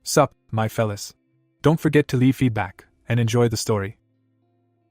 Sup, my fellas. Don't forget to leave feedback, and enjoy the story.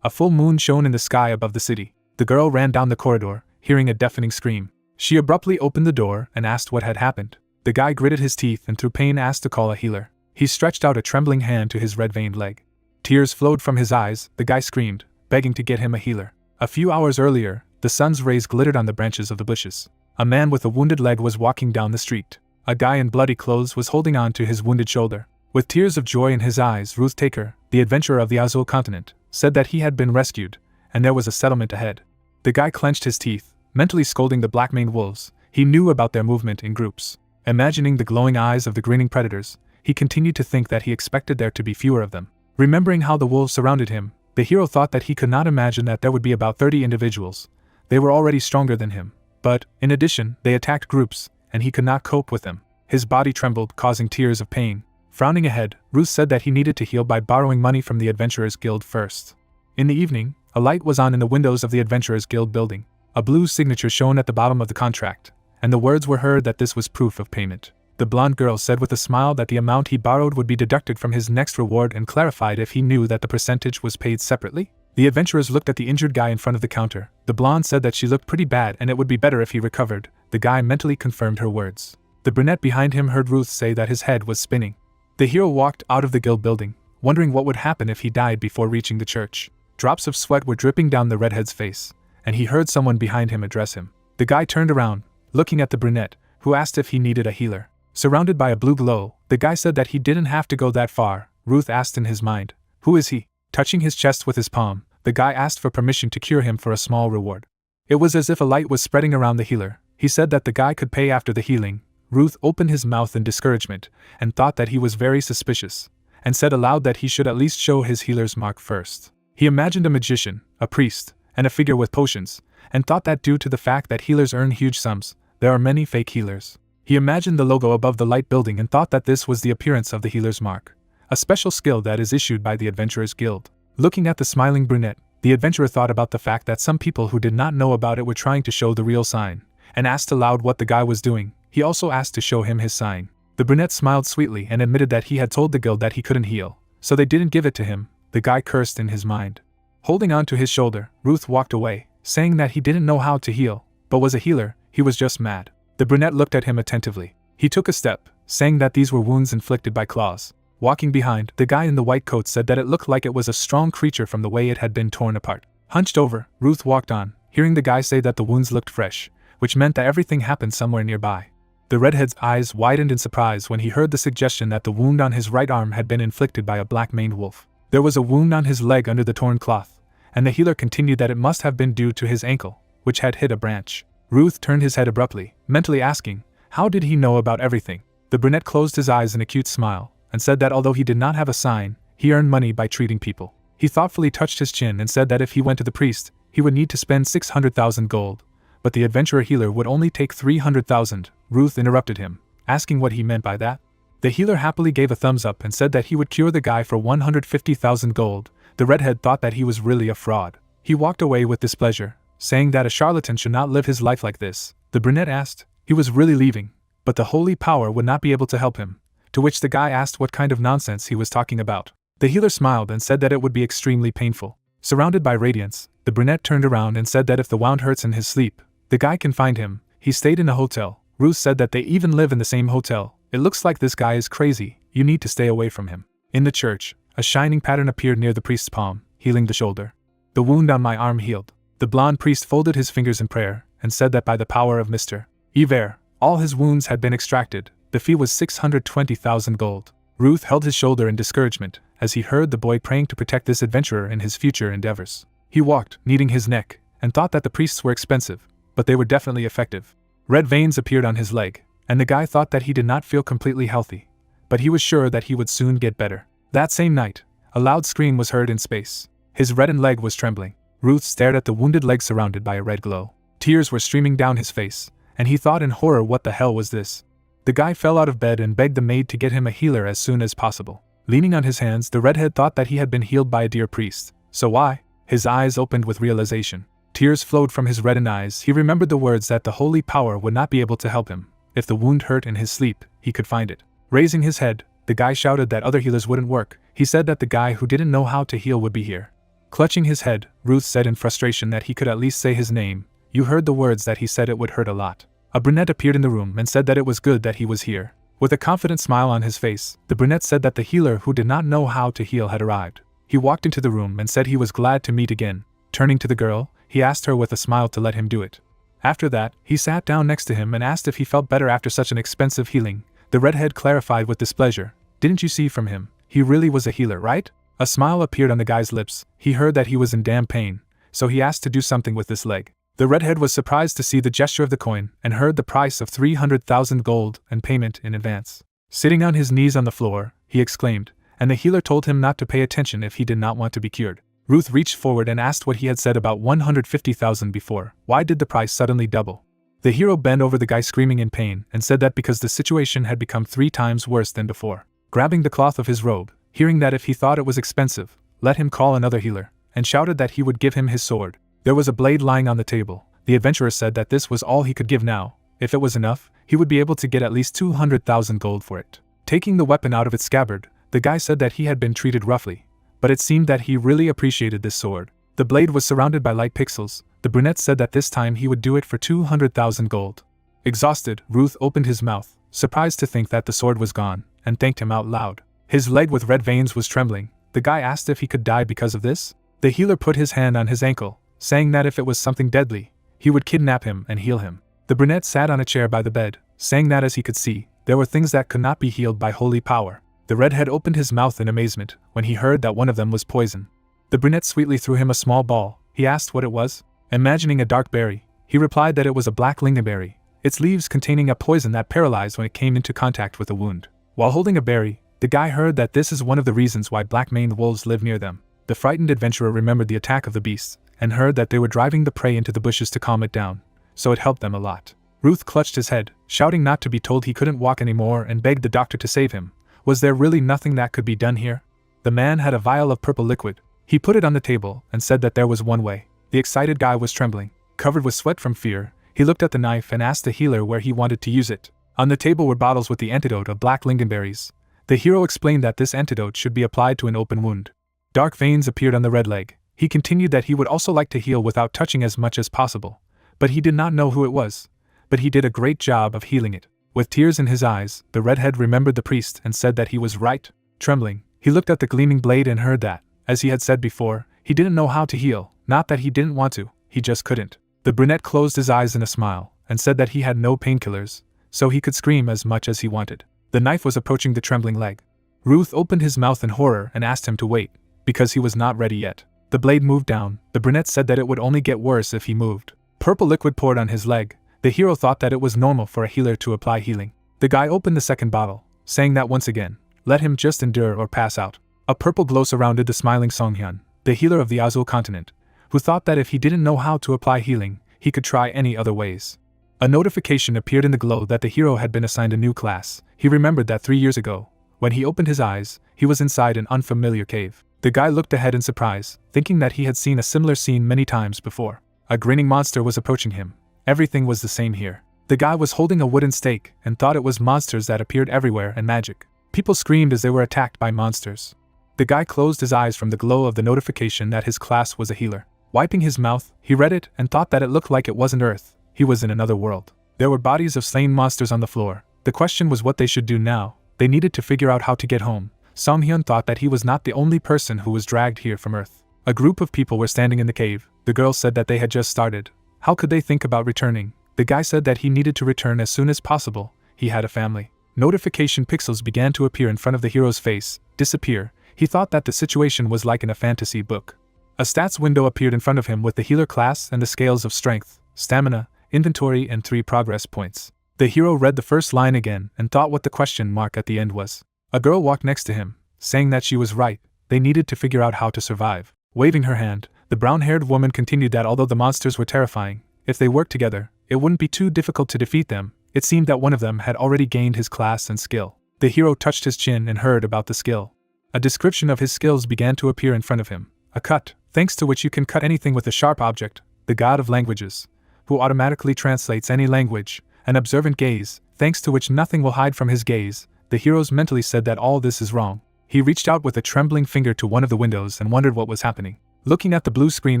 A full moon shone in the sky above the city. The girl ran down the corridor, hearing a deafening scream. She abruptly opened the door and asked what had happened. The guy gritted his teeth and through pain asked to call a healer. He stretched out a trembling hand to his red-veined leg. Tears flowed from his eyes. The guy screamed, begging to get him a healer. A few hours earlier, the sun's rays glittered on the branches of the bushes. A man with a wounded leg was walking down the street. A guy in bloody clothes was holding on to his wounded shoulder. With tears of joy in his eyes, Ruth Taker, the adventurer of the Azul continent, said that he had been rescued, and there was a settlement ahead. The guy clenched his teeth, mentally scolding the black-maned wolves. He knew about their movement in groups. Imagining the glowing eyes of the grinning predators, he continued to think that he expected there to be fewer of them. Remembering how the wolves surrounded him, the hero thought that he could not imagine that there would be about 30 individuals. They were already stronger than him, but, in addition, they attacked groups, and he could not cope with them. His body trembled, causing tears of pain. Frowning ahead, Ruth said that he needed to heal by borrowing money from the Adventurers Guild first. In the evening, a light was on in the windows of the Adventurers Guild building. A blue signature shone at the bottom of the contract, and the words were heard that this was proof of payment. The blonde girl said with a smile that the amount he borrowed would be deducted from his next reward and clarified if he knew that the percentage was paid separately. The adventurers looked at the injured guy in front of the counter. The blonde said that she looked pretty bad and it would be better if he recovered. The guy mentally confirmed her words. The brunette behind him heard Ruth say that his head was spinning. The hero walked out of the guild building, wondering what would happen if he died before reaching the church. Drops of sweat were dripping down the redhead's face, and he heard someone behind him address him. The guy turned around, looking at the brunette, who asked if he needed a healer. Surrounded by a blue glow, the guy said that he didn't have to go that far. Ruth asked in his mind, "Who is he?" Touching his chest with his palm, the guy asked for permission to cure him for a small reward. It was as if a light was spreading around the healer. He said that the guy could pay after the healing. Ruth opened his mouth in discouragement, and thought that he was very suspicious, and said aloud that he should at least show his healer's mark first. He imagined a magician, a priest, and a figure with potions, and thought that due to the fact that healers earn huge sums, there are many fake healers. He imagined the logo above the light building and thought that this was the appearance of the healer's mark, a special skill that is issued by the Adventurers Guild. Looking at the smiling brunette, the adventurer thought about the fact that some people who did not know about it were trying to show the real sign, and asked aloud what the guy was doing. He also asked to show him his sign. The brunette smiled sweetly and admitted that he had told the guild that he couldn't heal, so they didn't give it to him. The guy cursed in his mind. Holding on to his shoulder, Ruth walked away, saying that he didn't know how to heal, but was a healer. He was just mad. The brunette looked at him attentively. He took a step, saying that these were wounds inflicted by claws. Walking behind, the guy in the white coat said that it looked like it was a strong creature from the way it had been torn apart. Hunched over, Ruth walked on, hearing the guy say that the wounds looked fresh, which meant that everything happened somewhere nearby. The redhead's eyes widened in surprise when he heard the suggestion that the wound on his right arm had been inflicted by a black-maned wolf. There was a wound on his leg under the torn cloth, and the healer continued that it must have been due to his ankle, which had hit a branch. Ruth turned his head abruptly, mentally asking, how did he know about everything? The brunette closed his eyes in a cute smile, and said that although he did not have a sign, he earned money by treating people. He thoughtfully touched his chin and said that if he went to the priest, he would need to spend 600,000 gold, but the adventurer healer would only take 300,000. Ruth interrupted him, asking what he meant by that. The healer happily gave a thumbs up and said that he would cure the guy for 150,000 gold. The redhead thought that he was really a fraud. He walked away with displeasure, saying that a charlatan should not live his life like this. The brunette asked, he was really leaving, but the holy power would not be able to help him, to which the guy asked what kind of nonsense he was talking about. The healer smiled and said that it would be extremely painful. Surrounded by radiance, the brunette turned around and said that if the wound hurts in his sleep, the guy can find him. He stayed in a hotel. Ruth said that they even live in the same hotel. It looks like this guy is crazy. You need to stay away from him. In the church, a shining pattern appeared near the priest's palm, healing the shoulder. The wound on my arm healed. The blonde priest folded his fingers in prayer and said that by the power of Mr. Iver, all his wounds had been extracted. The fee was 620,000 gold. Ruth held his shoulder in discouragement as he heard the boy praying to protect this adventurer in his future endeavors. He walked, kneading his neck, and thought that the priests were expensive, but they were definitely effective. Red veins appeared on his leg, and the guy thought that he did not feel completely healthy, but he was sure that he would soon get better. That same night, a loud scream was heard in space. His reddened leg was trembling. Ruth stared at the wounded leg surrounded by a red glow. Tears were streaming down his face, and he thought in horror, what the hell was this? The guy fell out of bed and begged the maid to get him a healer as soon as possible. Leaning on his hands, the redhead thought that he had been healed by a dear priest. So why? His eyes opened with realization. Tears flowed from his reddened eyes. He remembered the words that the holy power would not be able to help him. If the wound hurt in his sleep, he could find it. Raising his head, the guy shouted that other healers wouldn't work. He said that the guy who didn't know how to heal would be here. Clutching his head, Ruth said in frustration that he could at least say his name. You heard the words that he said. It would hurt a lot. A brunette appeared in the room and said that it was good that he was here. With a confident smile on his face, the brunette said that the healer who did not know how to heal had arrived. He walked into the room and said he was glad to meet again. Turning to the girl, he asked her with a smile to let him do it. After that, he sat down next to him and asked if he felt better after such an expensive healing. The redhead clarified with displeasure. Didn't you see from him? He really was a healer, right? A smile appeared on the guy's lips. He heard that he was in damn pain, so he asked to do something with this leg. The redhead was surprised to see the gesture of the coin and heard the price of 300,000 gold and payment in advance. Sitting on his knees on the floor, he exclaimed, and the healer told him not to pay attention if he did not want to be cured. Ruth reached forward and asked what he had said about 150,000 before. Why did the price suddenly double? The hero bent over the guy screaming in pain and said that because the situation had become 3 times worse than before. Grabbing the cloth of his robe, hearing that if he thought it was expensive, let him call another healer, and shouted that he would give him his sword. There was a blade lying on the table. The adventurer said that this was all he could give now. If it was enough, he would be able to get at least 200,000 gold for it. Taking the weapon out of its scabbard, the guy said that he had been treated roughly, but it seemed that he really appreciated this sword. The blade was surrounded by light pixels. The brunette said that this time he would do it for 200,000 gold. Exhausted, Ruth opened his mouth, surprised to think that the sword was gone, and thanked him out loud. His leg with red veins was trembling. The guy asked if he could die because of this. The healer put his hand on his ankle, saying that if it was something deadly, he would kidnap him and heal him. The brunette sat on a chair by the bed, saying that as he could see, there were things that could not be healed by holy power. The redhead opened his mouth in amazement when he heard that one of them was poison. The brunette sweetly threw him a small ball. He asked what it was. Imagining a dark berry, he replied that it was a black lingonberry, its leaves containing a poison that paralyzed when it came into contact with a wound. While holding a berry, the guy heard that this is one of the reasons why black-maned wolves live near them. The frightened adventurer remembered the attack of the beasts, and heard that they were driving the prey into the bushes to calm it down, so it helped them a lot. Ruth clutched his head, shouting not to be told he couldn't walk anymore, and begged the doctor to save him. Was there really nothing that could be done here? The man had a vial of purple liquid. He put it on the table and said that there was one way. The excited guy was trembling, covered with sweat from fear. He looked at the knife and asked the healer where he wanted to use it. On the table were bottles with the antidote of black lingonberries. The hero explained that this antidote should be applied to an open wound. Dark veins appeared on the red leg. He continued that he would also like to heal without touching as much as possible, but he did not know who it was. But he did a great job of healing it. With tears in his eyes, the redhead remembered the priest and said that he was right. Trembling, he looked at the gleaming blade and heard that, as he had said before, he didn't know how to heal, not that he didn't want to, he just couldn't. The brunette closed his eyes in a smile, and said that he had no painkillers, so he could scream as much as he wanted. The knife was approaching the trembling leg. Ruth opened his mouth in horror and asked him to wait, because he was not ready yet. The blade moved down. The brunette said that it would only get worse if he moved. Purple liquid poured on his leg. The hero thought that it was normal for a healer to apply healing. The guy opened the second bottle, saying that once again, let him just endure or pass out. A purple glow surrounded the smiling Songhyun, the healer of the Azul continent, who thought that if he didn't know how to apply healing, he could try any other ways. A notification appeared in the glow that the hero had been assigned a new class. He remembered that 3 years ago, when he opened his eyes, he was inside an unfamiliar cave. The guy looked ahead in surprise, thinking that he had seen a similar scene many times before. A grinning monster was approaching him. Everything was the same here. The guy was holding a wooden stake and thought it was monsters that appeared everywhere and magic. People screamed as they were attacked by monsters. The guy closed his eyes from the glow of the notification that his class was a healer. Wiping his mouth, he read it and thought that it looked like it wasn't Earth. He was in another world. There were bodies of slain monsters on the floor. The question was what they should do now. They needed to figure out how to get home. Songhyun thought that he was not the only person who was dragged here from Earth. A group of people were standing in the cave. The girl said that they had just started. How could they think about returning? The guy said that he needed to return as soon as possible. He had a family. Notification pixels began to appear in front of the hero's face, disappear. He thought that the situation was like in a fantasy book. A stats window appeared in front of him with the healer class and the scales of strength, stamina, inventory and 3 progress points. The hero read the first line again and thought what the question mark at the end was. A girl walked next to him, saying that she was right. They needed to figure out how to survive. Waving her hand, the brown-haired woman continued that although the monsters were terrifying, if they worked together, it wouldn't be too difficult to defeat them. It seemed that one of them had already gained his class and skill. The hero touched his chin and heard about the skill. A description of his skills began to appear in front of him. A cut, thanks to which you can cut anything with a sharp object. The god of languages, who automatically translates any language. An observant gaze, thanks to which nothing will hide from his gaze. the heroes mentally said that all this is wrong. He reached out with a trembling finger to one of the windows and wondered what was happening. Looking at the blue screen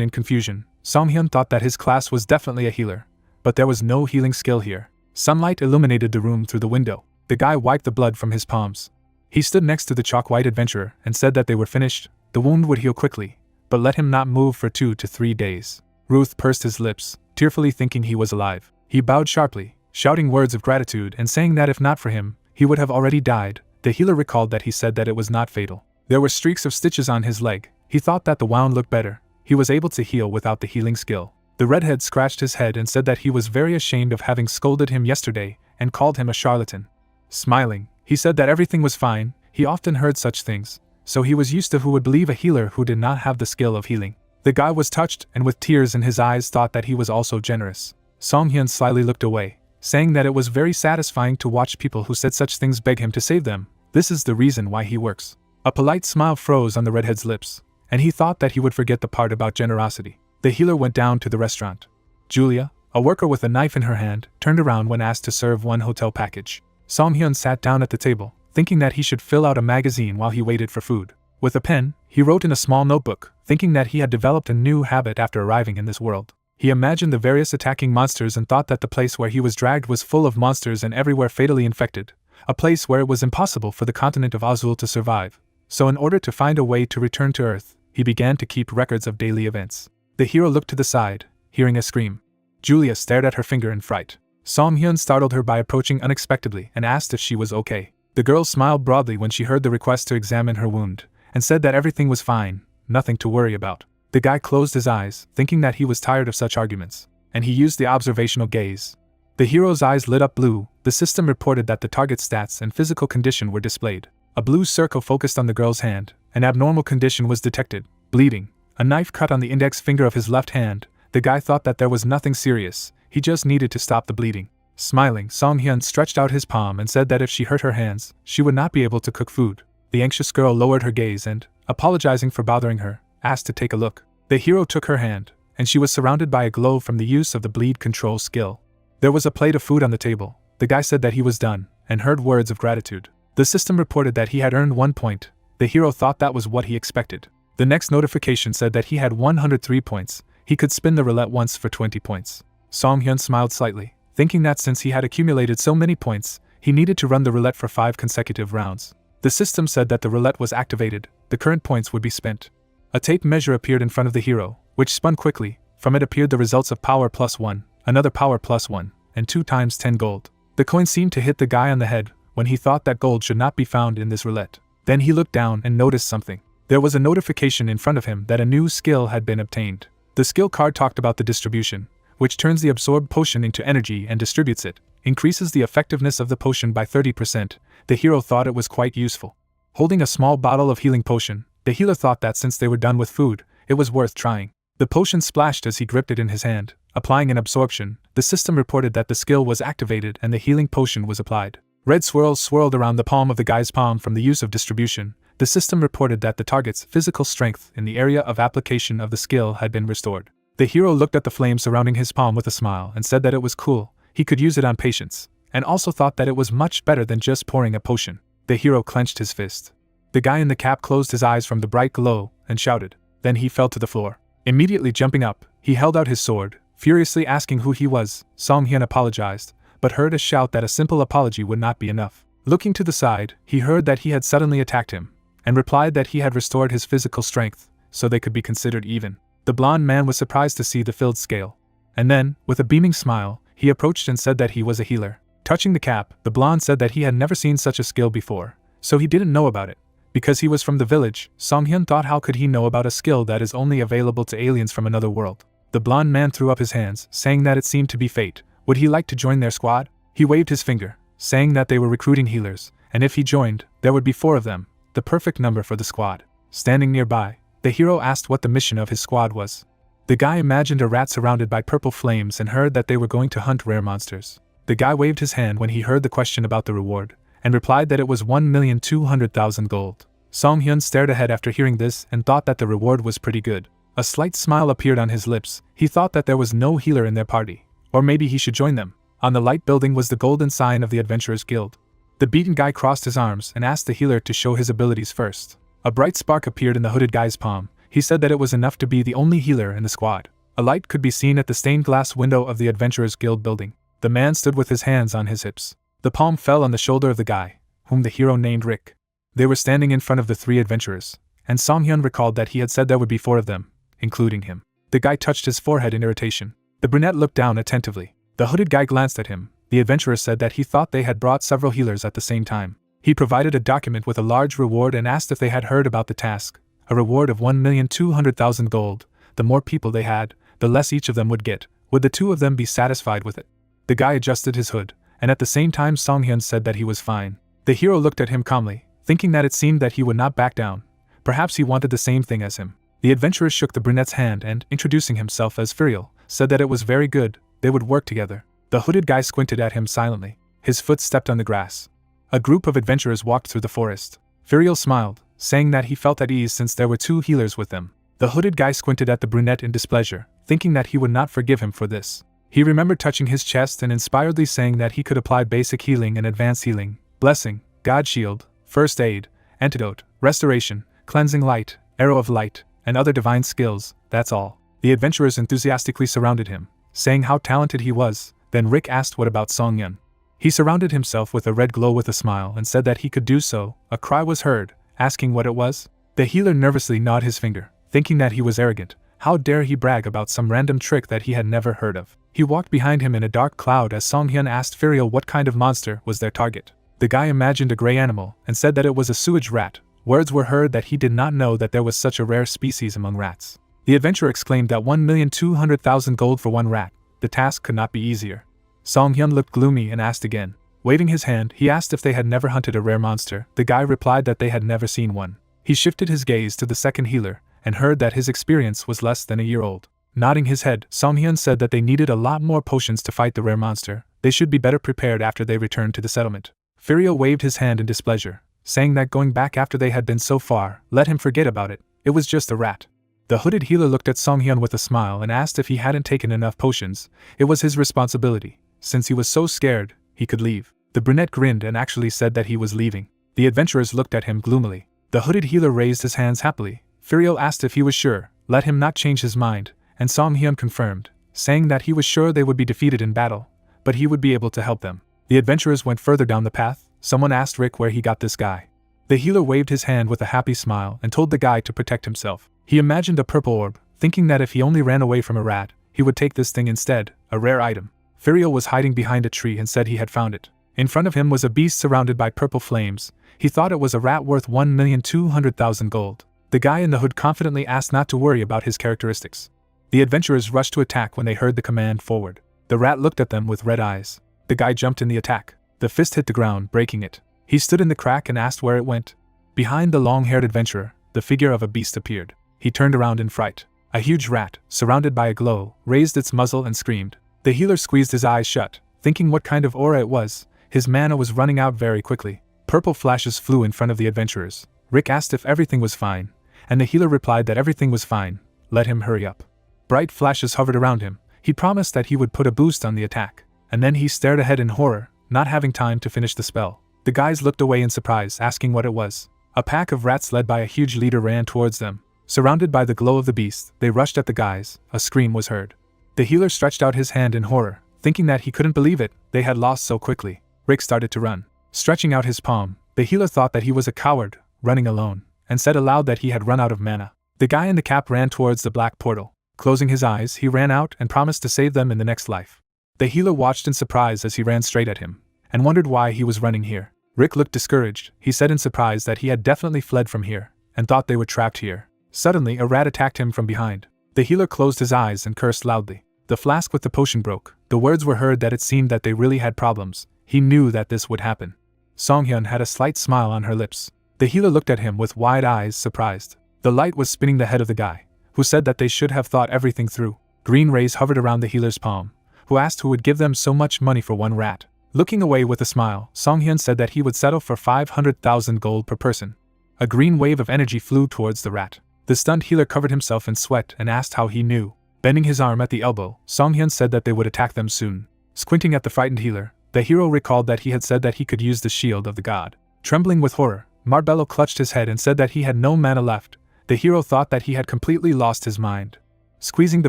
in confusion, Song-hyun thought that his class was definitely a healer, but there was no healing skill here. Sunlight illuminated the room through the window. The guy wiped the blood from his palms. He stood next to the chalk-white adventurer and said that they were finished. The wound would heal quickly, but let him not move for 2 to 3 days. Ruth pursed his lips, tearfully thinking he was alive. He bowed sharply, shouting words of gratitude and saying that if not for him, he would have already died. The healer recalled that he said that it was not fatal. There were streaks of stitches on his leg. He thought that the wound looked better. He was able to heal without the healing skill. The redhead scratched his head and said that he was very ashamed of having scolded him yesterday and called him a charlatan. Smiling, he said that everything was fine. He often heard such things, so he was used to who would believe a healer who did not have the skill of healing. The guy was touched and with tears in his eyes thought that he was also generous. Song-hyun slyly looked away, saying that it was very satisfying to watch people who said such things beg him to save them. This is the reason why he works. A polite smile froze on the redhead's lips, and he thought that he would forget the part about generosity. The healer went down to the restaurant. Julia, a worker with a knife in her hand, turned around when asked to serve one hotel package. Song-hyun sat down at the table, thinking that he should fill out a magazine while he waited for food. With a pen, he wrote in a small notebook, thinking that he had developed a new habit after arriving in this world. He imagined the various attacking monsters and thought that the place where he was dragged was full of monsters and everywhere fatally infected, a place where it was impossible for the continent of Azul to survive. So in order to find a way to return to Earth, he began to keep records of daily events. The hero looked to the side, hearing a scream. Julia stared at her finger in fright. Song-hyun startled her by approaching unexpectedly and asked if she was okay. The girl smiled broadly when she heard the request to examine her wound, and said that everything was fine, nothing to worry about. The guy closed his eyes, thinking that he was tired of such arguments, and he used the observational gaze. The hero's eyes lit up blue. The system reported that the target stats and physical condition were displayed. A blue circle focused on the girl's hand. An abnormal condition was detected, bleeding. A knife cut on the index finger of his left hand. The guy thought that there was nothing serious, he just needed to stop the bleeding. Smiling, Song-hyun stretched out his palm and said that if she hurt her hands, she would not be able to cook food. The anxious girl lowered her gaze and, apologizing for bothering her, asked to take a look. The hero took her hand, and she was surrounded by a glow from the use of the bleed control skill. There was a plate of food on the table. The guy said that he was done, and heard words of gratitude. The system reported that he had earned 1 point. The hero thought that was what he expected. The next notification said that he had 103 points. He could spin the roulette once for 20 points. Song-hyun smiled slightly, thinking that since he had accumulated so many points, he needed to run the roulette for 5 consecutive rounds. The system said that the roulette was activated. The current points would be spent. A tape measure appeared in front of the hero, which spun quickly. From it appeared the results of power +1, another power +1, and 2 times 10 gold. The coin seemed to hit the guy on the head when he thought that gold should not be found in this roulette. Then he looked down and noticed something. There was a notification in front of him that a new skill had been obtained. The skill card talked about the distribution, which turns the absorbed potion into energy and distributes it, increases the effectiveness of the potion by 30%. The hero thought it was quite useful. Holding a small bottle of healing potion, the healer thought that since they were done with food, it was worth trying. The potion splashed as he gripped it in his hand, applying an absorption. The system reported that the skill was activated and the healing potion was applied. Red swirls swirled around the palm of the guy's palm from the use of distribution. The system reported that the target's physical strength in the area of application of the skill had been restored. The hero looked at the flame surrounding his palm with a smile and said that it was cool. He could use it on patients, and also thought that it was much better than just pouring a potion. The hero clenched his fist. The guy in the cap closed his eyes from the bright glow and shouted. Then he fell to the floor. Immediately jumping up, he held out his sword, furiously asking who he was. Song-hyun apologized, but heard a shout that a simple apology would not be enough. Looking to the side, he heard that he had suddenly attacked him, and replied that he had restored his physical strength, so they could be considered even. The blond man was surprised to see the filled scale. And then, with a beaming smile, he approached and said that he was a healer. Touching the cap, the blonde said that he had never seen such a skill before, so he didn't know about it. Because he was from the village, Song-hyun thought how could he know about a skill that is only available to aliens from another world. The blond man threw up his hands, saying that it seemed to be fate. Would he like to join their squad? He waved his finger, saying that they were recruiting healers, and if he joined, there would be 4 of them, the perfect number for the squad. Standing nearby, the hero asked what the mission of his squad was. The guy imagined a rat surrounded by purple flames and heard that they were going to hunt rare monsters. The guy waved his hand when he heard the question about the reward, and replied that it was 1,200,000 gold. Song-hyun stared ahead after hearing this and thought that the reward was pretty good. A slight smile appeared on his lips. He thought that there was no healer in their party, or maybe he should join them. On the light building was the golden sign of the Adventurers Guild. The beaten guy crossed his arms and asked the healer to show his abilities first. A bright spark appeared in the hooded guy's palm. He said that it was enough to be the only healer in the squad. A light could be seen at the stained glass window of the Adventurers Guild building. The man stood with his hands on his hips. The palm fell on the shoulder of the guy, whom the hero named Rick. They were standing in front of the three adventurers, and Song-hyun recalled that he had said there would be 4 of them, including him. The guy touched his forehead in irritation. The brunette looked down attentively. The hooded guy glanced at him. The adventurer said that he thought they had brought several healers at the same time. He provided a document with a large reward and asked if they had heard about the task. A reward of 1,200,000 gold. The more people they had, the less each of them would get. Would the 2 of them be satisfied with it? The guy adjusted his hood, and at the same time Song-hyun said that he was fine. The hero looked at him calmly, thinking that it seemed that he would not back down. Perhaps he wanted the same thing as him. The adventurer shook the brunette's hand and, introducing himself as Furiel, said that it was very good, they would work together. The hooded guy squinted at him silently. His foot stepped on the grass. A group of adventurers walked through the forest. Furiel smiled, saying that he felt at ease since there were 2 healers with them. The hooded guy squinted at the brunette in displeasure, thinking that he would not forgive him for this. He remembered touching his chest and inspiredly saying that he could apply basic healing and advanced healing, blessing, God shield, first aid, antidote, restoration, cleansing light, arrow of light, and other divine skills. That's all. The adventurers enthusiastically surrounded him, saying how talented he was. Then Rick asked what about Song-hyun. He surrounded himself with a red glow with a smile and said that he could do so. A cry was heard, asking what it was. The healer nervously gnawed his finger, thinking that he was arrogant. How dare he brag about some random trick that he had never heard of. He walked behind him in a dark cloud as Song-hyun asked Furiel what kind of monster was their target. The guy imagined a gray animal and said that it was a sewage rat. Words were heard that he did not know that there was such a rare species among rats. The adventurer exclaimed that 1,200,000 gold for 1 rat. The task could not be easier. Song-hyun looked gloomy and asked again. Waving his hand, he asked if they had never hunted a rare monster. The guy replied that they had never seen one. He shifted his gaze to the second healer, and heard that his experience was less than a year old. Nodding his head, Song-hyun said that they needed a lot more potions to fight the rare monster. They should be better prepared after they returned to the settlement. Furiel waved his hand in displeasure, saying that going back after they had been so far, let him forget about it. It was just a rat. The hooded healer looked at Song-hyun with a smile and asked if he hadn't taken enough potions. It was his responsibility. Since he was so scared, he could leave. The brunette grinned and actually said that he was leaving. The adventurers looked at him gloomily. The hooded healer raised his hands happily. Furiel asked if he was sure, let him not change his mind, and Song-hyun confirmed, saying that he was sure they would be defeated in battle, but he would be able to help them. The adventurers went further down the path. Someone asked Rick where he got this guy. The healer waved his hand with a happy smile and told the guy to protect himself. He imagined a purple orb, thinking that if he only ran away from a rat, he would take this thing instead, a rare item. Furiel was hiding behind a tree and said he had found it. In front of him was a beast surrounded by purple flames. He thought it was a rat worth 1,200,000 gold. The guy in the hood confidently asked not to worry about his characteristics. The adventurers rushed to attack when they heard the command forward. The rat looked at them with red eyes. The guy jumped in the attack. The fist hit the ground, breaking it. He stood in the crack and asked where it went. Behind the long-haired adventurer, the figure of a beast appeared. He turned around in fright. A huge rat, surrounded by a glow, raised its muzzle and screamed. The healer squeezed his eyes shut, thinking what kind of aura it was. His mana was running out very quickly. Purple flashes flew in front of the adventurers. Rick asked if everything was fine, and the healer replied that everything was fine. Let him hurry up. Bright flashes hovered around him. He promised that he would put a boost on the attack, and then he stared ahead in horror, not having time to finish the spell. The guys looked away in surprise, asking what it was. A pack of rats led by a huge leader ran towards them. Surrounded by the glow of the beast, they rushed at the guys. A scream was heard. The healer stretched out his hand in horror, thinking that he couldn't believe it, they had lost so quickly. Rick started to run. Stretching out his palm, the healer thought that he was a coward, running alone, and said aloud that he had run out of mana. The guy in the cap ran towards the black portal. Closing his eyes, he ran out and promised to save them in the next life. The healer watched in surprise as he ran straight at him, and wondered why he was running here. Rick looked discouraged. He said in surprise that he had definitely fled from here, and thought they were trapped here. Suddenly, a rat attacked him from behind. The healer closed his eyes and cursed loudly. The flask with the potion broke. The words were heard that it seemed that they really had problems. He knew that this would happen. Song-hyun had a slight smile on her lips. The healer looked at him with wide eyes, surprised. The light was spinning the head of the guy, who said that they should have thought everything through. Green rays hovered around the healer's palm, who asked who would give them so much money for one rat. Looking away with a smile, Song-hyun said that he would settle for 500,000 gold per person. A green wave of energy flew towards the rat. The stunned healer covered himself in sweat and asked how he knew. Bending his arm at the elbow, Song-hyun said that they would attack them soon. Squinting at the frightened healer, The hero recalled that he had said that he could use the shield of the god. Trembling with horror, Marbello clutched his head and said that he had no mana left. The hero thought that he had completely lost his mind. Squeezing the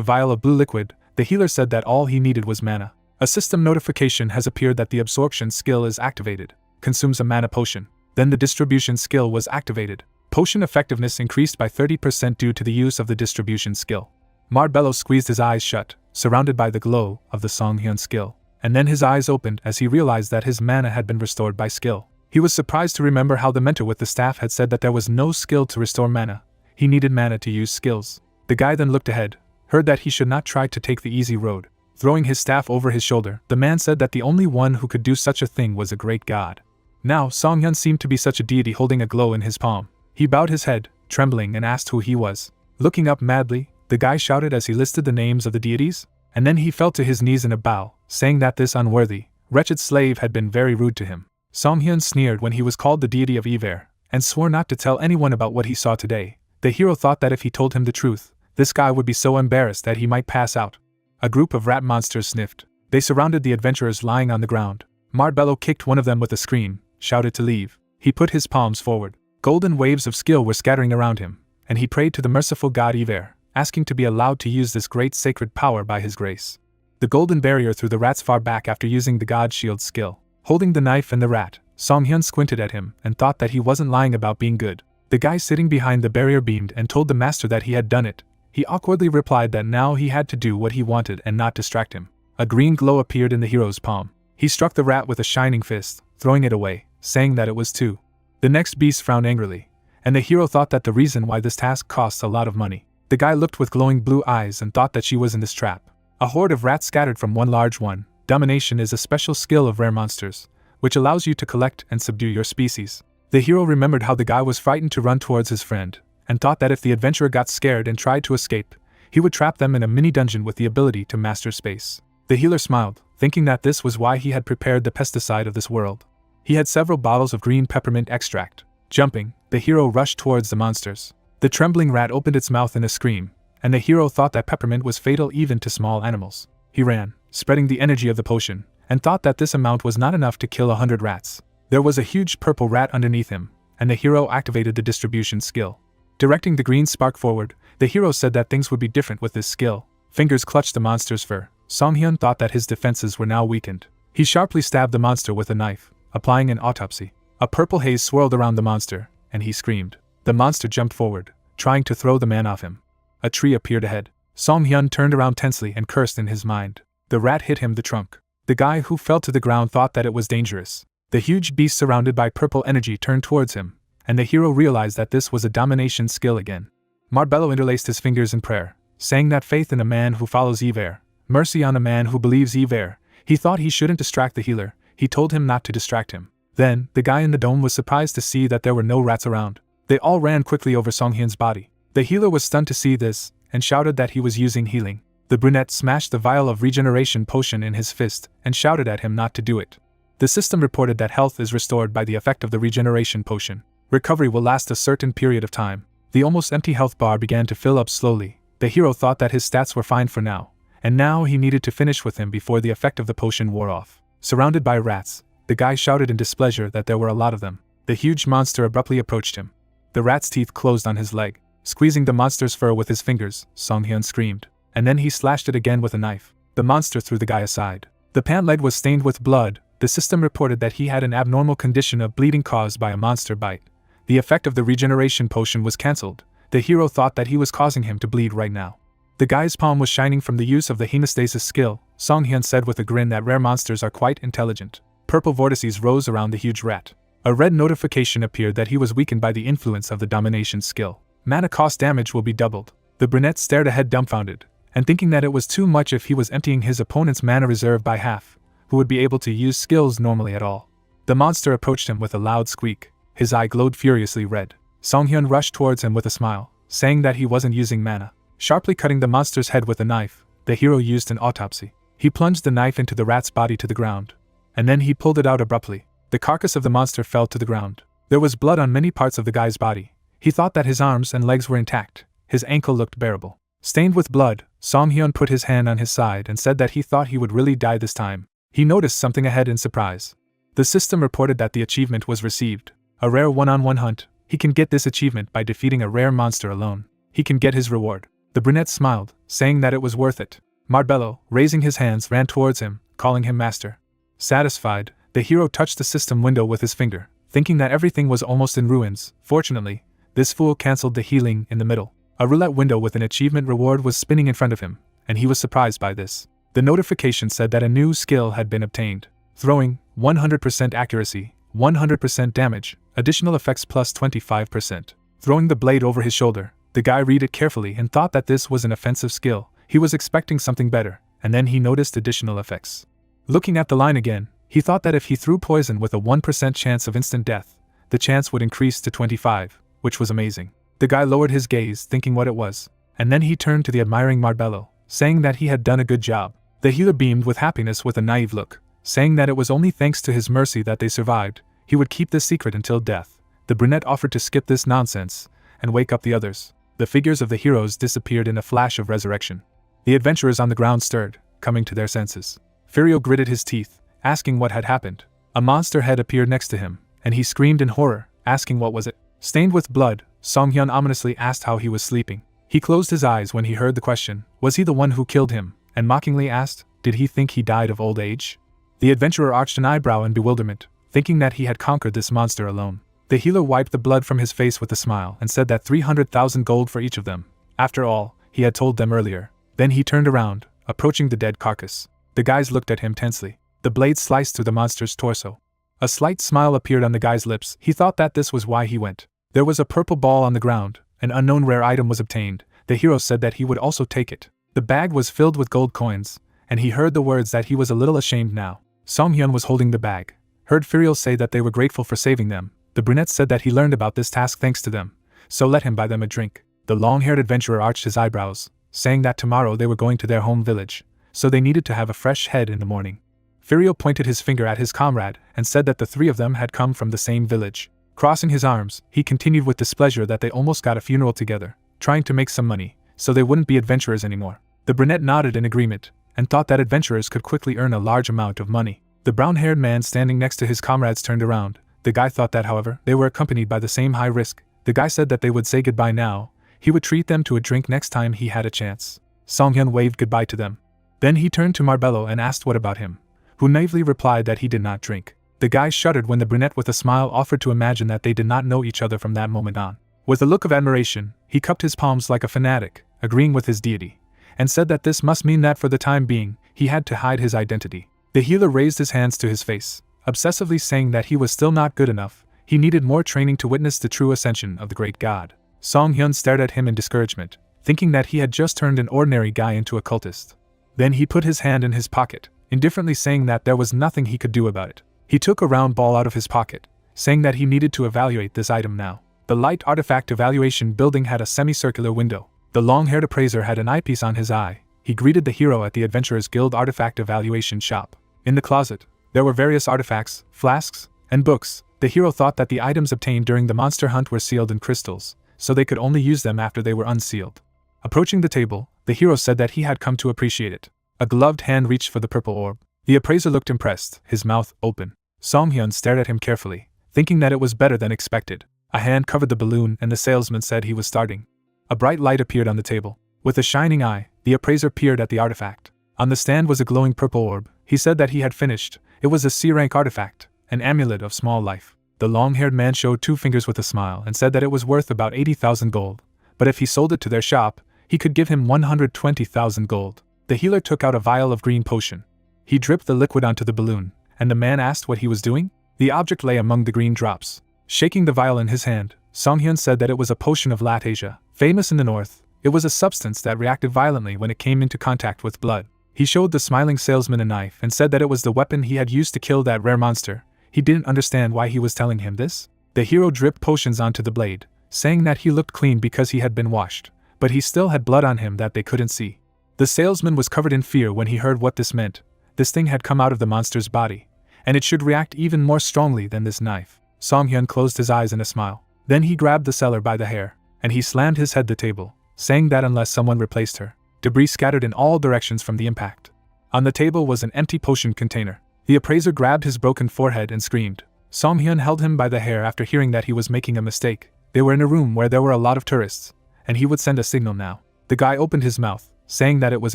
vial of blue liquid, the healer said that all he needed was mana. A system notification has appeared that the absorption skill is activated. Consumes a mana potion. Then the distribution skill was activated. Potion effectiveness increased by 30% due to the use of the distribution skill. Marbello squeezed his eyes shut, surrounded by the glow of the Songhyun skill. And then his eyes opened as he realized that his mana had been restored by skill. He was surprised to remember how the mentor with the staff had said that there was no skill to restore mana. He needed mana to use skills. The guy then looked ahead, heard that he should not try to take the easy road. Throwing his staff over his shoulder, the man said that the only one who could do such a thing was a great god. Now, Songhyun seemed to be such a deity holding a glow in his palm. He bowed his head, trembling, and asked who he was. Looking up madly, the guy shouted as he listed the names of the deities, and then he fell to his knees in a bow, saying that this unworthy, wretched slave had been very rude to him. Songhyun sneered when he was called the deity of Iver, and swore not to tell anyone about what he saw today. The hero thought that if he told him the truth, this guy would be so embarrassed that he might pass out. A group of rat monsters sniffed. They surrounded the adventurers lying on the ground. Marbello kicked one of them with a scream, shouted to leave. He put his palms forward. Golden waves of skill were scattering around him, and he prayed to the merciful god Iver, asking to be allowed to use this great sacred power by his grace. The golden barrier threw the rats far back after using the god shield skill. Holding the knife and the rat, Songhyun squinted at him and thought that he wasn't lying about being good. The guy sitting behind the barrier beamed and told the master that he had done it. He awkwardly replied that now he had to do what he wanted and not distract him. A green glow appeared in the hero's palm. He struck the rat with a shining fist, throwing it away, saying that it was too. The next beast frowned angrily, and the hero thought that the reason why this task costs a lot of money. The guy looked with glowing blue eyes and thought that she was in this trap. A horde of rats scattered from one large one. Domination is a special skill of rare monsters, which allows you to collect and subdue your species. The hero remembered how the guy was frightened to run towards his friend, and thought that if the adventurer got scared and tried to escape, he would trap them in a mini dungeon with the ability to master space. The healer smiled, thinking that this was why he had prepared the pesticide of this world. He had several bottles of green peppermint extract. Jumping, the hero rushed towards the monsters. The trembling rat opened its mouth in a scream, and the hero thought that peppermint was fatal even to small animals. He ran, spreading the energy of the potion, and thought that this amount was not enough to kill 100 rats. There was a huge purple rat underneath him, and the hero activated the distribution skill. Directing the green spark forward, the hero said that things would be different with this skill. Fingers clutched the monster's fur. Songhyun thought that his defenses were now weakened. He sharply stabbed the monster with a knife, applying an autopsy. A purple haze swirled around the monster, and he screamed. The monster jumped forward, trying to throw the man off him. A tree appeared ahead. Songhyun turned around tensely and cursed in his mind. The rat hit him the trunk. The guy who fell to the ground thought that it was dangerous. The huge beast surrounded by purple energy turned towards him, and the hero realized that this was a domination skill again. Marbello interlaced his fingers in prayer, saying that faith in a man who follows Iver, mercy on a man who believes Iver. He thought he shouldn't distract the healer. He told him not to distract him. Then, the guy in the dome was surprised to see that there were no rats around. They all ran quickly over Songhyun's body. The healer was stunned to see this, and shouted that he was using healing. The brunette smashed the vial of regeneration potion in his fist, and shouted at him not to do it. The system reported that health is restored by the effect of the regeneration potion. Recovery will last a certain period of time. The almost empty health bar began to fill up slowly. The hero thought that his stats were fine for now, and now he needed to finish with him before the effect of the potion wore off. Surrounded by rats, the guy shouted in displeasure that there were a lot of them. The huge monster abruptly approached him. The rat's teeth closed on his leg. Squeezing the monster's fur with his fingers, Songhyun screamed, and then he slashed it again with a knife. The monster threw the guy aside. The pant leg was stained with blood. The system reported that he had an abnormal condition of bleeding caused by a monster bite. The effect of the regeneration potion was cancelled. The hero thought that he was causing him to bleed right now. The guy's palm was shining from the use of the hemostasis skill. Songhyun said with a grin that rare monsters are quite intelligent. Purple vortices rose around the huge rat. A red notification appeared that he was weakened by the influence of the domination skill. Mana cost damage will be doubled. The brunette stared ahead dumbfounded, and thinking that it was too much if he was emptying his opponent's mana reserve by half, who would be able to use skills normally at all. The monster approached him with a loud squeak. His eye glowed furiously red. Songhyun rushed towards him with a smile, saying that he wasn't using mana. Sharply cutting the monster's head with a knife, the hero used an autopsy. He plunged the knife into the rat's body to the ground, and then he pulled it out abruptly. The carcass of the monster fell to the ground. There was blood on many parts of the guy's body. He thought that his arms and legs were intact. His ankle looked bearable. Stained with blood, Songhyun put his hand on his side and said that he thought he would really die this time. He noticed something ahead in surprise. The system reported that the achievement was received. A rare one-on-one hunt. He can get this achievement by defeating a rare monster alone. He can get his reward. The brunette smiled, saying that it was worth it. Marbello, raising his hands, ran towards him, calling him master. Satisfied, the hero touched the system window with his finger, thinking that everything was almost in ruins. Fortunately, this fool cancelled the healing in the middle. A roulette window with an achievement reward was spinning in front of him, and he was surprised by this. The notification said that a new skill had been obtained. Throwing, 100% accuracy, 100% damage, additional effects plus 25%. Throwing the blade over his shoulder, the guy read it carefully and thought that this was an offensive skill. He was expecting something better, and then he noticed additional effects. Looking at the line again, he thought that if he threw poison with a 1% chance of instant death, the chance would increase to 25, which was amazing. The guy lowered his gaze, thinking what it was, and then he turned to the admiring Marbello, saying that he had done a good job. The healer beamed with happiness with a naive look, saying that it was only thanks to his mercy that they survived. He would keep this secret until death. The brunette offered to skip this nonsense and wake up the others. The figures of the heroes disappeared in a flash of resurrection. The adventurers on the ground stirred, coming to their senses. Furio gritted his teeth, asking what had happened. A monster head appeared next to him, and he screamed in horror, asking what was it. Stained with blood, Song-hyun ominously asked how he was sleeping. He closed his eyes when he heard the question, was he the one who killed him, and mockingly asked, did he think he died of old age? The adventurer arched an eyebrow in bewilderment, thinking that he had conquered this monster alone. The healer wiped the blood from his face with a smile and said that 300,000 gold for each of them. After all, he had told them earlier. Then he turned around, approaching the dead carcass. The guys looked at him tensely. The blade sliced through the monster's torso. A slight smile appeared on the guy's lips. He thought that this was why he went. There was a purple ball on the ground. An unknown rare item was obtained. The hero said that he would also take it. The bag was filled with gold coins, and he heard the words that he was a little ashamed now. Song-hyun was holding the bag. Heard Furiel say that they were grateful for saving them. The brunette said that he learned about this task thanks to them, so let him buy them a drink. The long-haired adventurer arched his eyebrows, saying that tomorrow they were going to their home village, so they needed to have a fresh head in the morning. Furiel pointed his finger at his comrade and said that the three of them had come from the same village. Crossing his arms, he continued with displeasure that they almost got a funeral together, trying to make some money, so they wouldn't be adventurers anymore. The brunette nodded in agreement, and thought that adventurers could quickly earn a large amount of money. The brown-haired man standing next to his comrades turned around. The guy thought that, however, they were accompanied by the same high risk. The guy said that they would say goodbye now. He would treat them to a drink next time he had a chance. Song-hyun waved goodbye to them. Then he turned to Marbello and asked what about him, who naively replied that he did not drink. The guy shuddered when the brunette with a smile offered to imagine that they did not know each other from that moment on. With a look of admiration, he cupped his palms like a fanatic, agreeing with his deity, and said that this must mean that for the time being, he had to hide his identity. The healer raised his hands to his face, obsessively saying that he was still not good enough. He needed more training to witness the true ascension of the great god. Song-hyun stared at him in discouragement, thinking that he had just turned an ordinary guy into a cultist. Then he put his hand in his pocket, indifferently saying that there was nothing he could do about it. He took a round ball out of his pocket, saying that he needed to evaluate this item now. The light artifact evaluation building had a semicircular window. The long-haired appraiser had an eyepiece on his eye. He greeted the hero at the Adventurers Guild artifact evaluation shop. In the closet, there were various artifacts, flasks, and books. The hero thought that the items obtained during the monster hunt were sealed in crystals, so they could only use them after they were unsealed. Approaching the table, the hero said that he had come to appreciate it. A gloved hand reached for the purple orb. The appraiser looked impressed, his mouth open. Song-hyun stared at him carefully, thinking that it was better than expected. A hand covered the balloon and the salesman said he was starting. A bright light appeared on the table. With a shining eye, the appraiser peered at the artifact. On the stand was a glowing purple orb. He said that he had finished. It was a C-rank artifact, an amulet of small life. The long-haired man showed 2 fingers with a smile and said that it was worth about 80,000 gold, but if he sold it to their shop, he could give him 120,000 gold. The healer took out a vial of green potion. He dripped the liquid onto the balloon, and the man asked what he was doing. The object lay among the green drops. Shaking the vial in his hand, Song-hyun said that it was a potion of Latasia, famous in the north. It was a substance that reacted violently when it came into contact with blood. He showed the smiling salesman a knife and said that it was the weapon he had used to kill that rare monster. He didn't understand why he was telling him this. The hero dripped potions onto the blade, saying that he looked clean because he had been washed, but he still had blood on him that they couldn't see. The salesman was covered in fear when he heard what this meant. This thing had come out of the monster's body, and it should react even more strongly than this knife. Song-hyun closed his eyes in a smile. Then he grabbed the seller by the hair, and he slammed his head to the table, saying that unless someone replaced her, debris scattered in all directions from the impact. On the table was an empty potion container. The appraiser grabbed his broken forehead and screamed. Song Hyun held him by the hair after hearing that he was making a mistake. They were in a room where there were a lot of tourists, and he would send a signal now. The guy opened his mouth, saying that it was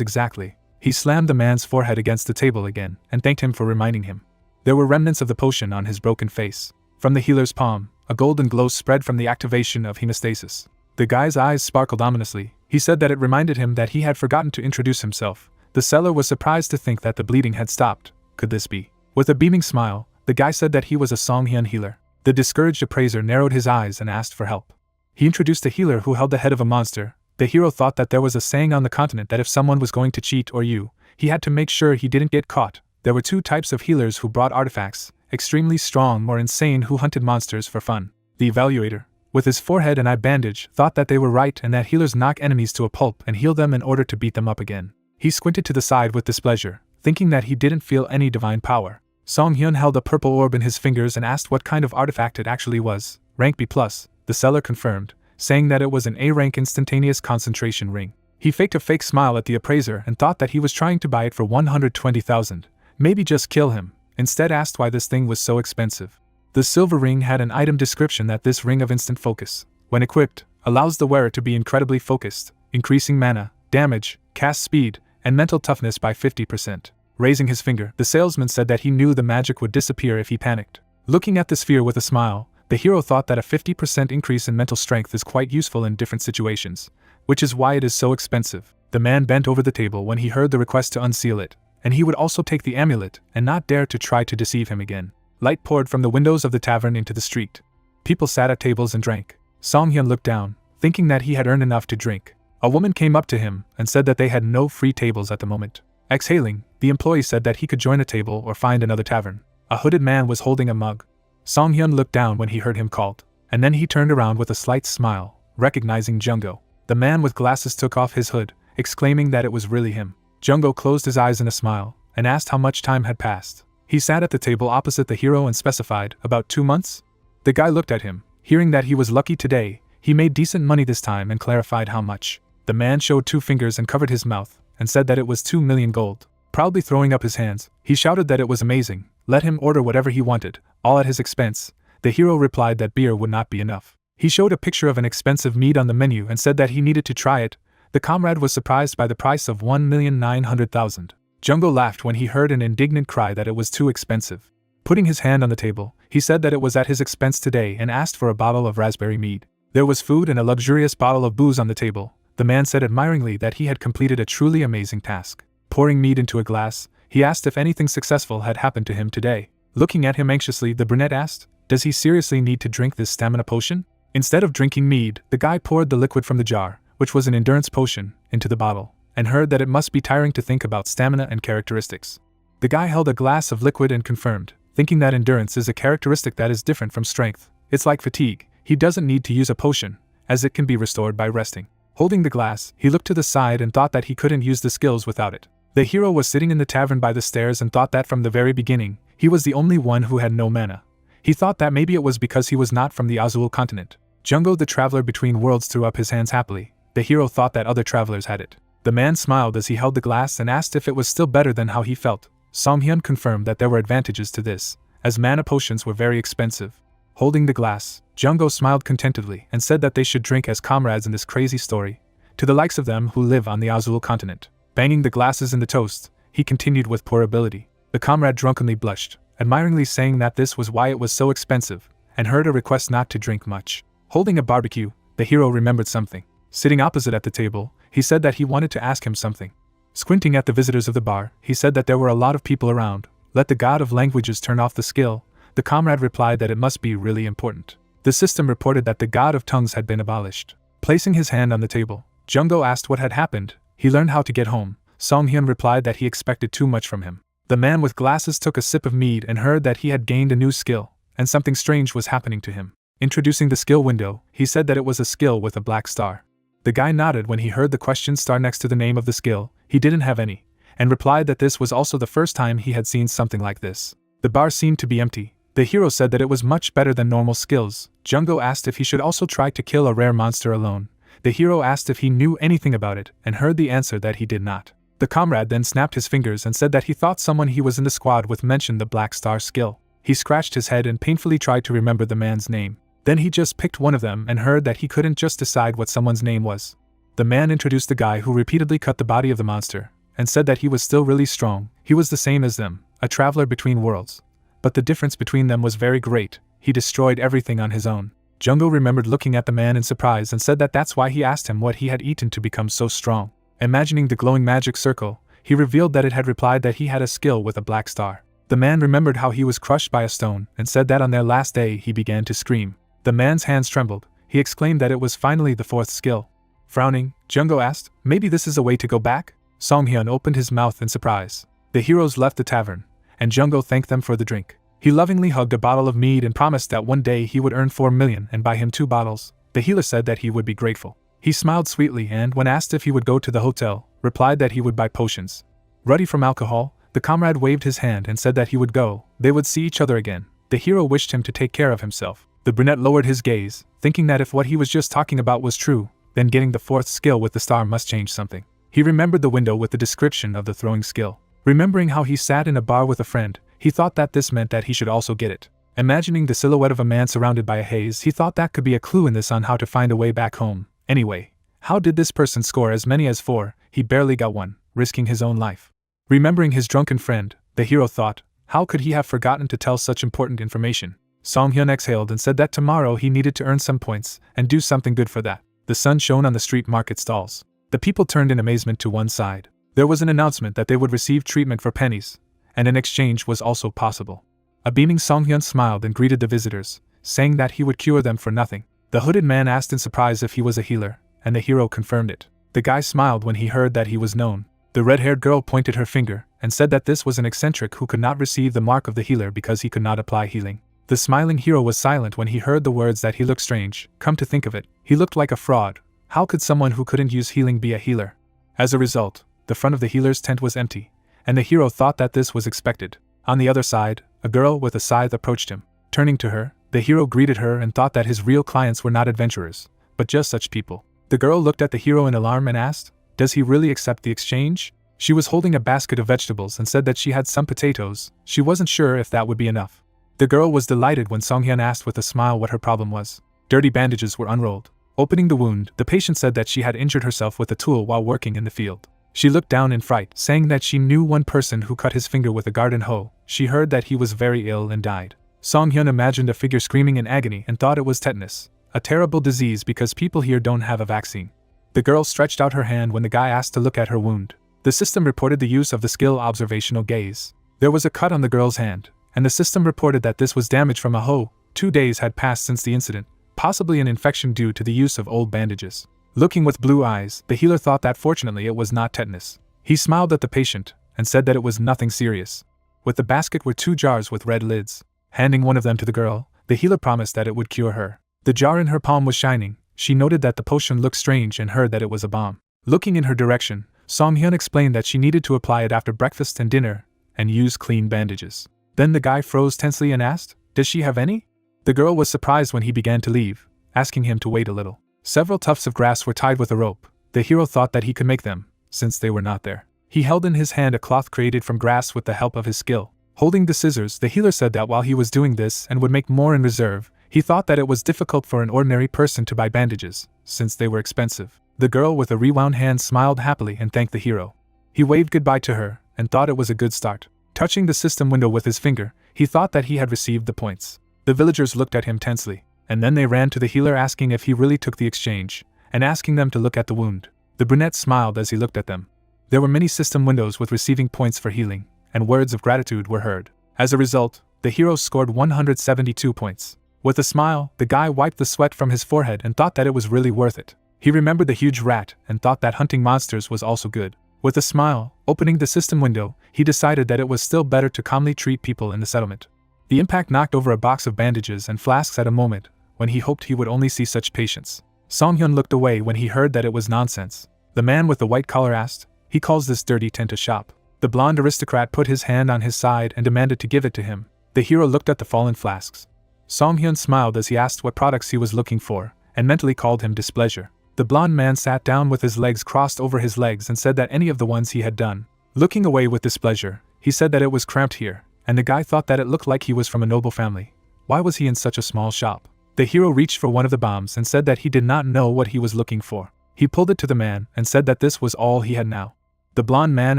exactly. He slammed the man's forehead against the table again and thanked him for reminding him. There were remnants of the potion on his broken face. From the healer's palm, a golden glow spread from the activation of hemostasis. The guy's eyes sparkled ominously. He said that it reminded him that he had forgotten to introduce himself. The seller was surprised to think that the bleeding had stopped. Could this be? With a beaming smile, the guy said that he was a Song Hyun healer. The discouraged appraiser narrowed his eyes and asked for help. He introduced a healer who held the head of a monster. The hero thought that there was a saying on the continent that if someone was going to cheat or he had to make sure he didn't get caught. There were two types of healers who brought artifacts, extremely strong or insane who hunted monsters for fun. The evaluator, with his forehead and eye bandage, thought that they were right and that healers knock enemies to a pulp and heal them in order to beat them up again. He squinted to the side with displeasure, thinking that he didn't feel any divine power. Song Hyun held a purple orb in his fingers and asked what kind of artifact it actually was. Rank B+, the seller confirmed, saying that it was an A-rank instantaneous concentration ring. He faked a fake smile at the appraiser and thought that he was trying to buy it for 120,000. Maybe just kill him. Instead asked why this thing was so expensive. The silver ring had an item description that this ring of instant focus, when equipped, allows the wearer to be incredibly focused, increasing mana, damage, cast speed, and mental toughness by 50%. Raising his finger, the salesman said that he knew the magic would disappear if he panicked. Looking at the sphere with a smile, the hero thought that a 50% increase in mental strength is quite useful in different situations, which is why it is so expensive. The man bent over the table when he heard the request to unseal it, and he would also take the amulet and not dare to try to deceive him again. Light poured from the windows of the tavern into the street. People sat at tables and drank. Song Hyun looked down, thinking that he had earned enough to drink. A woman came up to him and said that they had no free tables at the moment. Exhaling, the employee said that he could join a table or find another tavern. A hooded man was holding a mug. Song Hyun looked down when he heard him called, and then he turned around with a slight smile, recognizing Jungo. The man with glasses took off his hood, exclaiming that it was really him. Jungo closed his eyes in a smile, and asked how much time had passed. He sat at the table opposite the hero and specified, about 2 months? The guy looked at him, hearing that he was lucky today. He made decent money this time and clarified how much. The man showed 2 fingers and covered his mouth, and said that it was 2 million gold. Proudly throwing up his hands, he shouted that it was amazing, let him order whatever he wanted, all at his expense. The hero replied that beer would not be enough. He showed a picture of an expensive mead on the menu and said that he needed to try it. The comrade was surprised by the price of 1,900,000. Jungo laughed when he heard an indignant cry that it was too expensive. Putting his hand on the table, he said that it was at his expense today and asked for a bottle of raspberry mead. There was food and a luxurious bottle of booze on the table. The man said admiringly that he had completed a truly amazing task. Pouring mead into a glass, he asked if anything successful had happened to him today. Looking at him anxiously, the brunette asked, "Does he seriously need to drink this stamina potion?" Instead of drinking mead, the guy poured the liquid from the jar, which was an endurance potion, into the bottle, and heard that it must be tiring to think about stamina and characteristics. The guy held a glass of liquid and confirmed, thinking that endurance is a characteristic that is different from strength. It's like fatigue, he doesn't need to use a potion, as it can be restored by resting. Holding the glass, he looked to the side and thought that he couldn't use the skills without it. The hero was sitting in the tavern by the stairs and thought that from the very beginning, he was the only one who had no mana. He thought that maybe it was because he was not from the Azul continent. Jungo the traveler between worlds threw up his hands happily. The hero thought that other travelers had it. The man smiled as he held the glass and asked if it was still better than how he felt. Song Hyun confirmed that there were advantages to this, as mana potions were very expensive. Holding the glass, Jungo smiled contentedly and said that they should drink as comrades in this crazy story, to the likes of them who live on the Azul continent. Banging the glasses in the toast, he continued with poor ability. The comrade drunkenly blushed, admiringly saying that this was why it was so expensive, and heard a request not to drink much. Holding a barbecue, the hero remembered something. Sitting opposite at the table, he said that he wanted to ask him something. Squinting at the visitors of the bar, he said that there were a lot of people around. Let the god of languages turn off the skill. The comrade replied that it must be really important. The system reported that the god of tongues had been abolished. Placing his hand on the table, Jungo asked what had happened. He learned how to get home. Song Hyun replied that he expected too much from him. The man with glasses took a sip of mead and heard that he had gained a new skill, and something strange was happening to him. Introducing the skill window, he said that it was a skill with a black star. The guy nodded when he heard the question star next to the name of the skill. He didn't have any, and replied that this was also the first time he had seen something like this. The bar seemed to be empty. The hero said that it was much better than normal skills. Jungo asked if he should also try to kill a rare monster alone. The hero asked if he knew anything about it, and heard the answer that he did not. The comrade then snapped his fingers and said that he thought someone he was in the squad with mentioned the Black Star skill. He scratched his head and painfully tried to remember the man's name. Then he just picked one of them and heard that he couldn't just decide what someone's name was. The man introduced the guy who repeatedly cut the body of the monster, and said that he was still really strong. He was the same as them, a traveler between worlds. But the difference between them was very great. He destroyed everything on his own. Jungo remembered looking at the man in surprise and said that that's why he asked him what he had eaten to become so strong. Imagining the glowing magic circle, he revealed that it had replied that he had a skill with a black star. The man remembered how he was crushed by a stone and said that on their last day he began to scream. The man's hands trembled. He exclaimed that it was finally the fourth skill. Frowning, Jungo asked, "Maybe this is a way to go back?" Songhyun opened his mouth in surprise. The heroes left the tavern, and Jungo thanked them for the drink. He lovingly hugged a bottle of mead and promised that one day he would earn 4 million and buy him 2 bottles. The healer said that he would be grateful. He smiled sweetly and, when asked if he would go to the hotel, replied that he would buy potions. Ruddy from alcohol, the comrade waved his hand and said that he would go. They would see each other again. The hero wished him to take care of himself. The brunette lowered his gaze, thinking that if what he was just talking about was true, then getting the fourth skill with the star must change something. He remembered the window with the description of the throwing skill. Remembering how he sat in a bar with a friend, he thought that this meant that he should also get it. Imagining the silhouette of a man surrounded by a haze, he thought that could be a clue in this on how to find a way back home. Anyway, how did this person score as many as 4? He barely got one, risking his own life. Remembering his drunken friend, the hero thought, how could he have forgotten to tell such important information? Songhyun exhaled and said that tomorrow he needed to earn some points and do something good for that. The sun shone on the street market stalls. The people turned in amazement to one side. There was an announcement that they would receive treatment for pennies, and an exchange was also possible. A beaming Songhyun smiled and greeted the visitors, saying that he would cure them for nothing. The hooded man asked in surprise if he was a healer, and the hero confirmed it. The guy smiled when he heard that he was known. The red-haired girl pointed her finger and said that this was an eccentric who could not receive the mark of the healer because he could not apply healing. The smiling hero was silent when he heard the words that he looked strange. Come to think of it, he looked like a fraud. How could someone who couldn't use healing be a healer? As a result, the front of the healer's tent was empty, and the hero thought that this was expected. On the other side, a girl with a scythe approached him. Turning to her, the hero greeted her and thought that his real clients were not adventurers, but just such people. The girl looked at the hero in alarm and asked, does he really accept the exchange? She was holding a basket of vegetables and said that she had some potatoes. She wasn't sure if that would be enough. The girl was delighted when Songhyun asked with a smile what her problem was. Dirty bandages were unrolled. Opening the wound, the patient said that she had injured herself with a tool while working in the field. She looked down in fright, saying that she knew one person who cut his finger with a garden hoe. She heard that he was very ill and died. Songhyun imagined a figure screaming in agony and thought it was tetanus, a terrible disease because people here don't have a vaccine. The girl stretched out her hand when the guy asked to look at her wound. The system reported the use of the skill observational gaze. There was a cut on the girl's hand, and the system reported that this was damage from a hoe. 2 days had passed since the incident, possibly an infection due to the use of old bandages. Looking with blue eyes, the healer thought that fortunately it was not tetanus. He smiled at the patient and said that it was nothing serious. With the basket were 2 jars with red lids. Handing one of them to the girl, the healer promised that it would cure her. The jar in her palm was shining. She noted that the potion looked strange and heard that it was a bomb. Looking in her direction, Songhyun explained that she needed to apply it after breakfast and dinner and use clean bandages. Then the guy froze tensely and asked, does she have any? The girl was surprised when he began to leave, asking him to wait a little. Several tufts of grass were tied with a rope. The hero thought that he could make them, since they were not there. He held in his hand a cloth created from grass with the help of his skill. Holding the scissors, the healer said that while he was doing this and would make more in reserve, he thought that it was difficult for an ordinary person to buy bandages, since they were expensive. The girl with a rewound hand smiled happily and thanked the hero. He waved goodbye to her and thought it was a good start. Touching the system window with his finger, he thought that he had received the points. The villagers looked at him tensely, and then they ran to the healer asking if he really took the exchange, and asking them to look at the wound. The brunette smiled as he looked at them. There were many system windows with receiving points for healing, and words of gratitude were heard. As a result, the hero scored 172 points. With a smile, the guy wiped the sweat from his forehead and thought that it was really worth it. He remembered the huge rat and thought that hunting monsters was also good. With a smile, opening the system window, he decided that it was still better to calmly treat people in the settlement. The impact knocked over a box of bandages and flasks at a moment when he hoped he would only see such patients. Songhyun looked away when he heard that it was nonsense. The man with the white collar asked, he calls this dirty tent a shop. The blonde aristocrat put his hand on his side and demanded to give it to him. The hero looked at the fallen flasks. Songhyun smiled as he asked what products he was looking for, and mentally called him displeasure. The blond man sat down with his legs crossed over his legs and said that any of the ones he had done. Looking away with displeasure, he said that it was cramped here, and the guy thought that it looked like he was from a noble family. Why was he in such a small shop? The hero reached for one of the bombs and said that he did not know what he was looking for. He pulled it to the man and said that this was all he had now. The blond man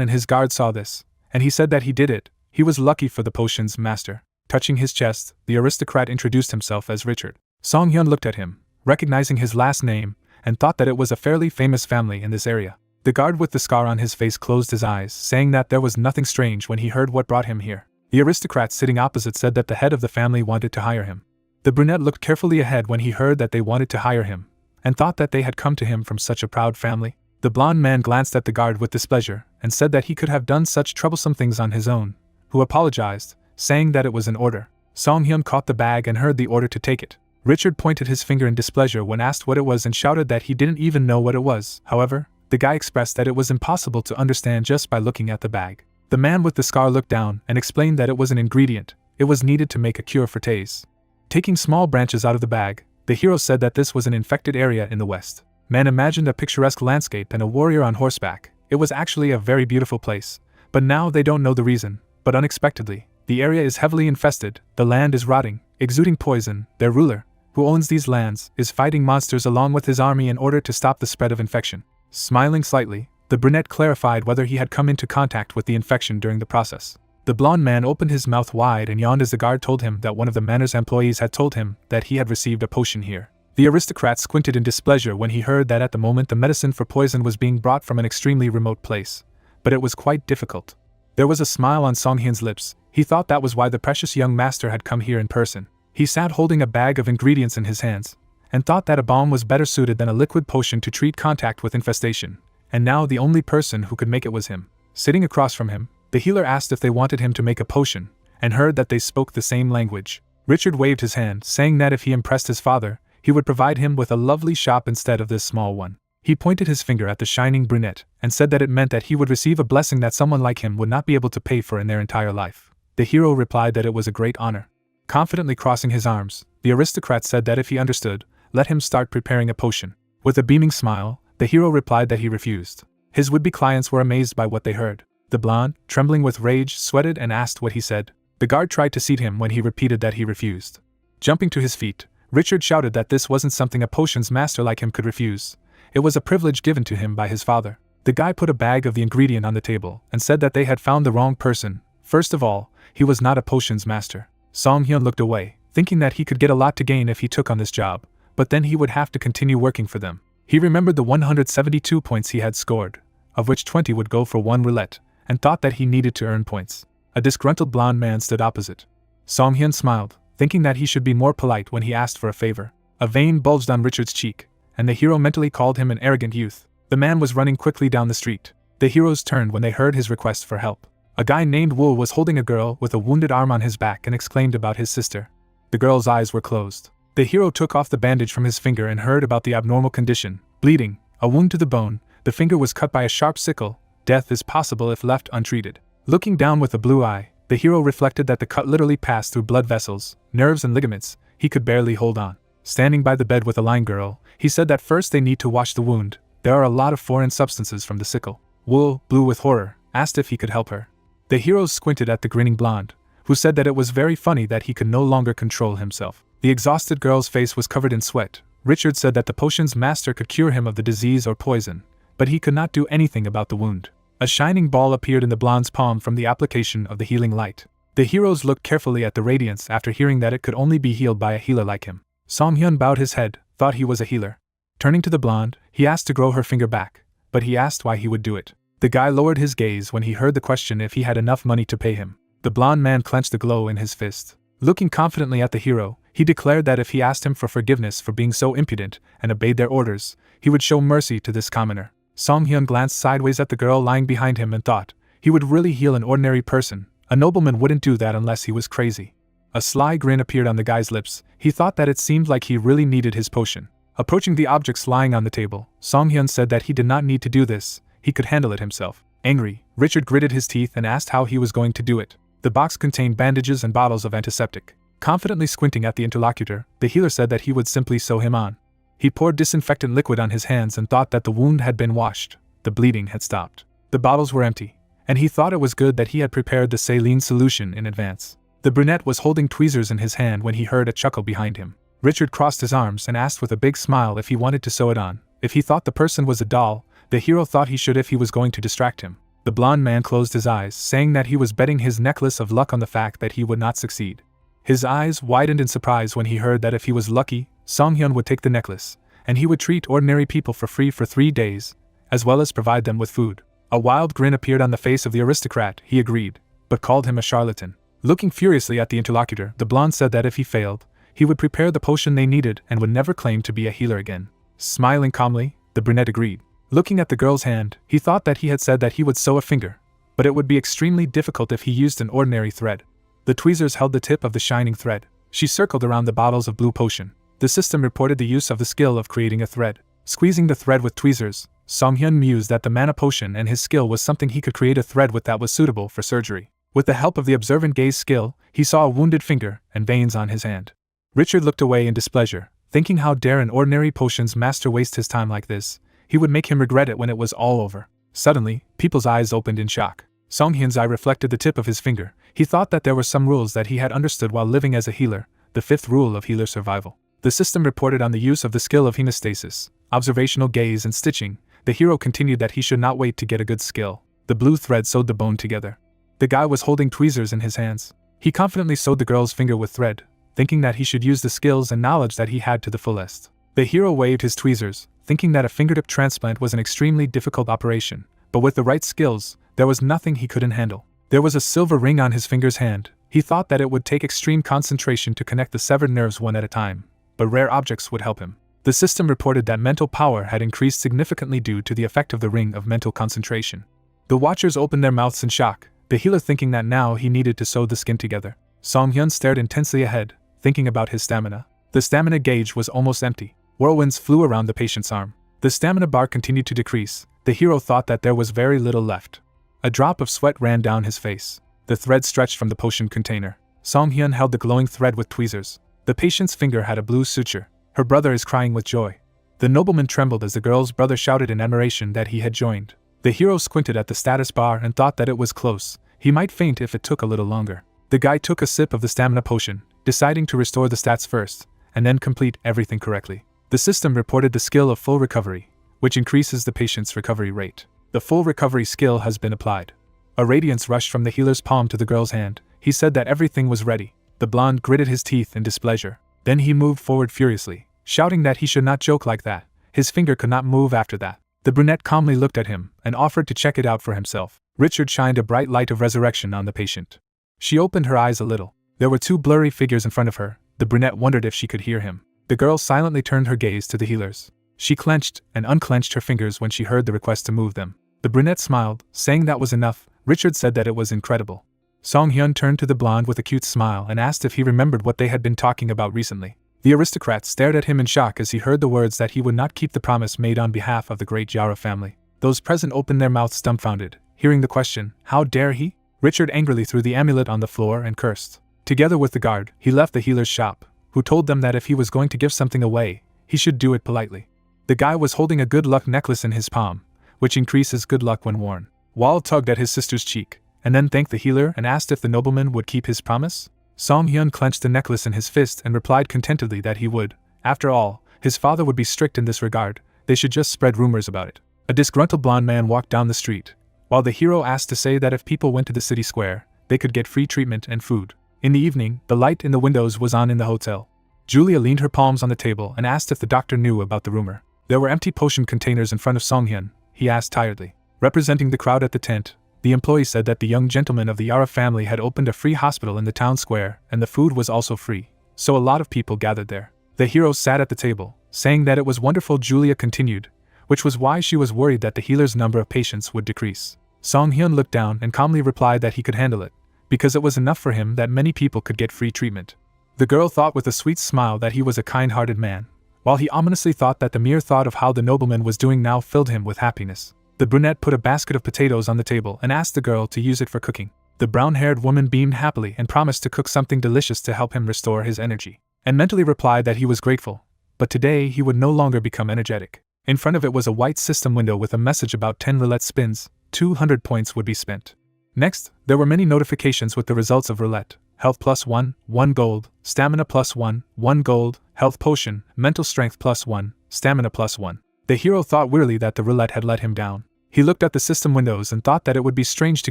and his guard saw this, and he said that he did it. He was lucky for the potion's master. Touching his chest, the aristocrat introduced himself as Richard. Song Hyun looked at him, recognizing his last name, and thought that it was a fairly famous family in this area. The guard with the scar on his face closed his eyes, saying that there was nothing strange when he heard what brought him here. The aristocrat sitting opposite said that the head of the family wanted to hire him. The brunette looked carefully ahead when he heard that they wanted to hire him, and thought that they had come to him from such a proud family. The blond man glanced at the guard with displeasure, and said that he could have done such troublesome things on his own, who apologized, saying that it was an order. Song Hyun caught the bag and heard the order to take it. Richard pointed his finger in displeasure when asked what it was and shouted that he didn't even know what it was. However, the guy expressed that it was impossible to understand just by looking at the bag. The man with the scar looked down and explained that it was an ingredient. It was needed to make a cure for Taze. Taking small branches out of the bag, the hero said that this was an infected area in the west. Man imagined a picturesque landscape and a warrior on horseback. It was actually a very beautiful place, but now they don't know the reason. But unexpectedly, the area is heavily infested, the land is rotting, exuding poison. Their ruler, who owns these lands, is fighting monsters along with his army in order to stop the spread of infection. Smiling slightly, the brunette clarified whether he had come into contact with the infection during the process. The blond man opened his mouth wide and yawned as the guard told him that one of the manor's employees had told him that he had received a potion here. The aristocrat squinted in displeasure when he heard that at the moment the medicine for poison was being brought from an extremely remote place, but it was quite difficult. There was a smile on Song Hyun's lips. He thought that was why the precious young master had come here in person. He sat holding a bag of ingredients in his hands, and thought that a balm was better suited than a liquid potion to treat contact with infestation, and now the only person who could make it was him. Sitting across from him, the healer asked if they wanted him to make a potion, and heard that they spoke the same language. Richard waved his hand, saying that if he impressed his father, he would provide him with a lovely shop instead of this small one. He pointed his finger at the shining brunette, and said that it meant that he would receive a blessing that someone like him would not be able to pay for in their entire life. The hero replied that it was a great honor. Confidently crossing his arms, the aristocrat said that if he understood, let him start preparing a potion. With a beaming smile, the hero replied that he refused. His would-be clients were amazed by what they heard. The blonde, trembling with rage, sweated and asked what he said. The guard tried to seat him when he repeated that he refused. Jumping to his feet, Richard shouted that this wasn't something a potion's master like him could refuse. It was a privilege given to him by his father. The guy put a bag of the ingredient on the table and said that they had found the wrong person. First of all, he was not a potion's master. Song Hyun looked away, thinking that he could get a lot to gain if he took on this job, but then he would have to continue working for them. He remembered the 172 points he had scored, of which 20 would go for one roulette, and thought that he needed to earn points. A disgruntled blond man stood opposite. Song Hyun smiled, thinking that he should be more polite when he asked for a favor. A vein bulged on Richard's cheek, and the hero mentally called him an arrogant youth. The man was running quickly down the street. The heroes turned when they heard his request for help. A guy named Wool was holding a girl with a wounded arm on his back and exclaimed about his sister. The girl's eyes were closed. The hero took off the bandage from his finger and heard about the abnormal condition. Bleeding, a wound to the bone, the finger was cut by a sharp sickle. Death is possible if left untreated. Looking down with a blue eye, the hero reflected that the cut literally passed through blood vessels, nerves and ligaments. He could barely hold on. Standing by the bed with a line girl, he said that first they need to wash the wound. There are a lot of foreign substances from the sickle. Wool, blue with horror, asked if he could help her. The hero squinted at the grinning blonde, who said that it was very funny that he could no longer control himself. The exhausted girl's face was covered in sweat. Richard said that the potion's master could cure him of the disease or poison, but he could not do anything about the wound. A shining ball appeared in the blonde's palm from the application of the healing light. The heroes looked carefully at the radiance after hearing that it could only be healed by a healer like him. Song Hyun bowed his head, thought he was a healer. Turning to the blonde, he asked to grow her finger back, but he asked why he would do it. The guy lowered his gaze when he heard the question if he had enough money to pay him. The blond man clenched the glow in his fist. Looking confidently at the hero, he declared that if he asked him for forgiveness for being so impudent and obeyed their orders, he would show mercy to this commoner. Song Hyun glanced sideways at the girl lying behind him and thought, he would really heal an ordinary person. A nobleman wouldn't do that unless he was crazy. A sly grin appeared on the guy's lips. He thought that it seemed like he really needed his potion. Approaching the objects lying on the table, Song Hyun said that he did not need to do this. He could handle it himself. Angry, Richard gritted his teeth and asked how he was going to do it. The box contained bandages and bottles of antiseptic. Confidently squinting at the interlocutor, the healer said that he would simply sew him on. He poured disinfectant liquid on his hands and thought that the wound had been washed. The bleeding had stopped. The bottles were empty, and he thought it was good that he had prepared the saline solution in advance. The brunette was holding tweezers in his hand when he heard a chuckle behind him. Richard crossed his arms and asked with a big smile if he wanted to sew it on. If he thought the person was a doll, the hero thought he should if he was going to distract him. The blonde man closed his eyes, saying that he was betting his necklace of luck on the fact that he would not succeed. His eyes widened in surprise when he heard that if he was lucky, Song-hyun would take the necklace, and he would treat ordinary people for free for 3 days, as well as provide them with food. A wild grin appeared on the face of the aristocrat. He agreed, but called him a charlatan. Looking furiously at the interlocutor, the blonde said that if he failed, he would prepare the potion they needed and would never claim to be a healer again. Smiling calmly, the brunette agreed. Looking at the girl's hand, he thought that he had said that he would sew a finger, but it would be extremely difficult if he used an ordinary thread. The tweezers held the tip of the shining thread. She circled around the bottles of blue potion. The system reported the use of the skill of creating a thread. Squeezing the thread with tweezers, Song-hyun mused that the mana potion and his skill was something he could create a thread with that was suitable for surgery. With the help of the observant gaze skill, he saw a wounded finger and veins on his hand. Richard looked away in displeasure, thinking how dare an ordinary potions master waste his time like this. He would make him regret it when it was all over. Suddenly, people's eyes opened in shock. Song-hyun's eye reflected the tip of his finger. He thought that there were some rules that he had understood while living as a healer, the 5th rule of healer survival. The system reported on the use of the skill of hemostasis, observational gaze and stitching. The hero continued that he should not wait to get a good skill. The blue thread sewed the bone together. The guy was holding tweezers in his hands. He confidently sewed the girl's finger with thread, thinking that he should use the skills and knowledge that he had to the fullest. The hero waved his tweezers, thinking that a fingertip transplant was an extremely difficult operation, but with the right skills, there was nothing he couldn't handle. There was a silver ring on his finger's hand. He thought that it would take extreme concentration to connect the severed nerves one at a time, but rare objects would help him. The system reported that mental power had increased significantly due to the effect of the ring of mental concentration. The watchers opened their mouths in shock, the healer thinking that now he needed to sew the skin together. Song-hyun stared intensely ahead, thinking about his stamina. The stamina gauge was almost empty. Whirlwinds flew around the patient's arm. The stamina bar continued to decrease. The hero thought that there was very little left. A drop of sweat ran down his face. The thread stretched from the potion container. Song-hyun held the glowing thread with tweezers. The patient's finger had a blue suture. Her brother is crying with joy. The nobleman trembled as the girl's brother shouted in admiration that he had joined. The hero squinted at the status bar and thought that it was close. He might faint if it took a little longer. The guy took a sip of the stamina potion, deciding to restore the stats first, and then complete everything correctly. The system reported the skill of full recovery, which increases the patient's recovery rate. The full recovery skill has been applied. A radiance rushed from the healer's palm to the girl's hand. He said that everything was ready. The blonde gritted his teeth in displeasure. Then he moved forward furiously, shouting that he should not joke like that. His finger could not move after that. The brunette calmly looked at him and offered to check it out for himself. Richard shined a bright light of resurrection on the patient. She opened her eyes a little. There were 2 blurry figures in front of her. The brunette wondered if she could hear him. The girl silently turned her gaze to the healers. She clenched and unclenched her fingers when she heard the request to move them. The brunette smiled, saying that was enough. Richard said that it was incredible. Song-hyun turned to the blonde with a cute smile and asked if he remembered what they had been talking about recently. The aristocrat stared at him in shock as he heard the words that he would not keep the promise made on behalf of the great Yara family. Those present opened their mouths dumbfounded, hearing the question, "How dare he?" Richard angrily threw the amulet on the floor and cursed. Together with the guard, he left the healer's shop, who told them that if he was going to give something away, he should do it politely. The guy was holding a good luck necklace in his palm, which increases good luck when worn. Wall tugged at his sister's cheek, and then thanked the healer and asked if the nobleman would keep his promise. Song-hyun clenched the necklace in his fist and replied contentedly that he would. After all, his father would be strict in this regard. They should just spread rumors about it. A disgruntled blonde man walked down the street, while the hero asked to say that if people went to the city square, they could get free treatment and food. In the evening, the light in the windows was on in the hotel. Julia leaned her palms on the table and asked if the doctor knew about the rumor. There were empty potion containers in front of Song-hyun, he asked tiredly. Representing the crowd at the tent, the employee said that the young gentleman of the Yara family had opened a free hospital in the town square, and the food was also free, so a lot of people gathered there. The hero sat at the table, saying that it was wonderful. Julia continued, which was why she was worried that the healer's number of patients would decrease. Song-hyun looked down and calmly replied that he could handle it, because it was enough for him that many people could get free treatment. The girl thought with a sweet smile that he was a kind-hearted man, while he ominously thought that the mere thought of how the nobleman was doing now filled him with happiness. The brunette put a basket of potatoes on the table and asked the girl to use it for cooking. The brown-haired woman beamed happily and promised to cook something delicious to help him restore his energy, and mentally replied that he was grateful, but today he would no longer become energetic. In front of it was a white system window with a message about 10 roulette spins, 200 points would be spent. Next, there were many notifications with the results of roulette: health +1, 1 gold, stamina +1, 1 gold, health potion, mental strength +1, stamina +1. The hero thought wearily that the roulette had let him down. He looked at the system windows and thought that it would be strange to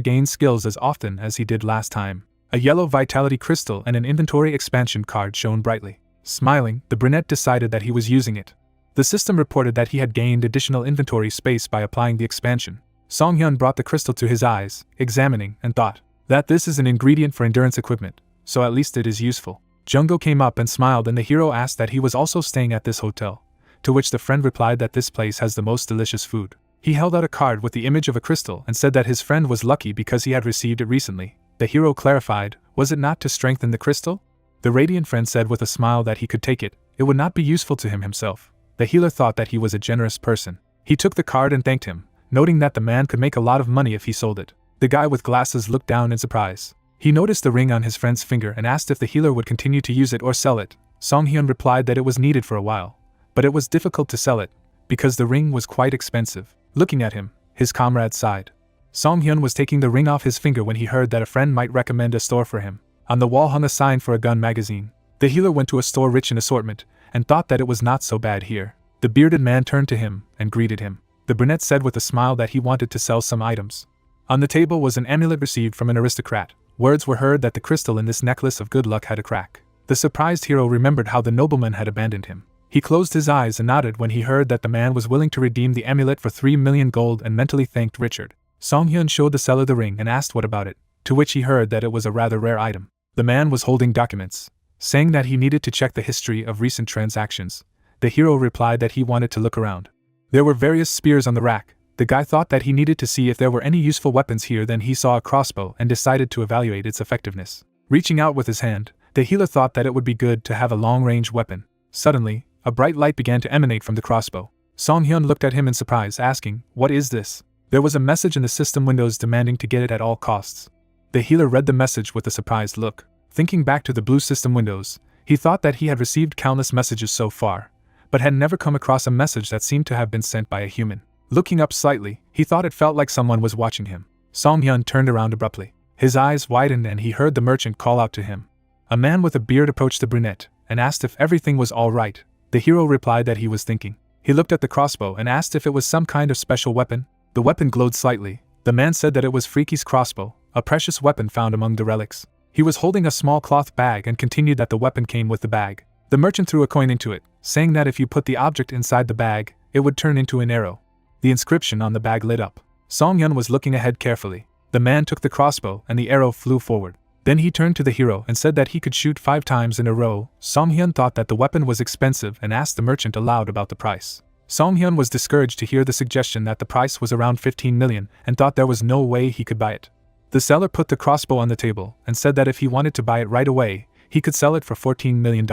gain skills as often as he did last time. A yellow vitality crystal and an inventory expansion card shone brightly. Smiling, the brunette decided that he was using it. The system reported that he had gained additional inventory space by applying the expansion. Song-hyun brought the crystal to his eyes, examining, and thought that this is an ingredient for endurance equipment, so at least it is useful. Jungo came up and smiled, and the hero asked that he was also staying at this hotel, to which the friend replied that this place has the most delicious food. He held out a card with the image of a crystal and said that his friend was lucky because he had received it recently. The hero clarified, was it not to strengthen the crystal? The radiant friend said with a smile that he could take it, it would not be useful to him himself. The healer thought that he was a generous person. He took the card and thanked him, noting that the man could make a lot of money if he sold it. The guy with glasses looked down in surprise. He noticed the ring on his friend's finger and asked if the healer would continue to use it or sell it. Song-hyun replied that it was needed for a while, but it was difficult to sell it, because the ring was quite expensive. Looking at him, his comrade sighed. Song-hyun was taking the ring off his finger when he heard that a friend might recommend a store for him. On the wall hung a sign for a gun magazine. The healer went to a store rich in assortment, and thought that it was not so bad here. The bearded man turned to him and greeted him. The brunette said with a smile that he wanted to sell some items. On the table was an amulet received from an aristocrat. Words were heard that the crystal in this necklace of good luck had a crack. The surprised hero remembered how the nobleman had abandoned him. He closed his eyes and nodded when he heard that the man was willing to redeem the amulet for 3 million gold and mentally thanked Richard. Song-hyun showed the seller the ring and asked what about it, to which he heard that it was a rather rare item. The man was holding documents, saying that he needed to check the history of recent transactions. The hero replied that he wanted to look around. There were various spears on the rack. The guy thought that he needed to see if there were any useful weapons here. Then he saw a crossbow and decided to evaluate its effectiveness. Reaching out with his hand, the healer thought that it would be good to have a long-range weapon. Suddenly, a bright light began to emanate from the crossbow. Song-hyun looked at him in surprise, asking, "What is this?" There was a message in the system windows demanding to get it at all costs. The healer read the message with a surprised look. Thinking back to the blue system windows, he thought that he had received countless messages so far, but had never come across a message that seemed to have been sent by a human. Looking up slightly, he thought it felt like someone was watching him. Song-hyun turned around abruptly. His eyes widened and he heard the merchant call out to him. A man with a beard approached the brunette and asked if everything was all right. The hero replied that he was thinking. He looked at the crossbow and asked if it was some kind of special weapon. The weapon glowed slightly. The man said that it was Freaky's crossbow, a precious weapon found among the relics. He was holding a small cloth bag and continued that the weapon came with the bag. The merchant threw a coin into it, saying that if you put the object inside the bag, it would turn into an arrow. The inscription on the bag lit up. Song-hyun was looking ahead carefully. The man took the crossbow and the arrow flew forward. Then he turned to the hero and said that he could shoot 5 times in a row. Song-hyun thought that the weapon was expensive and asked the merchant aloud about the price. Song-hyun was discouraged to hear the suggestion that the price was around 15 million and thought there was no way he could buy it. The seller put the crossbow on the table and said that if he wanted to buy it right away, he could sell it for $14 million.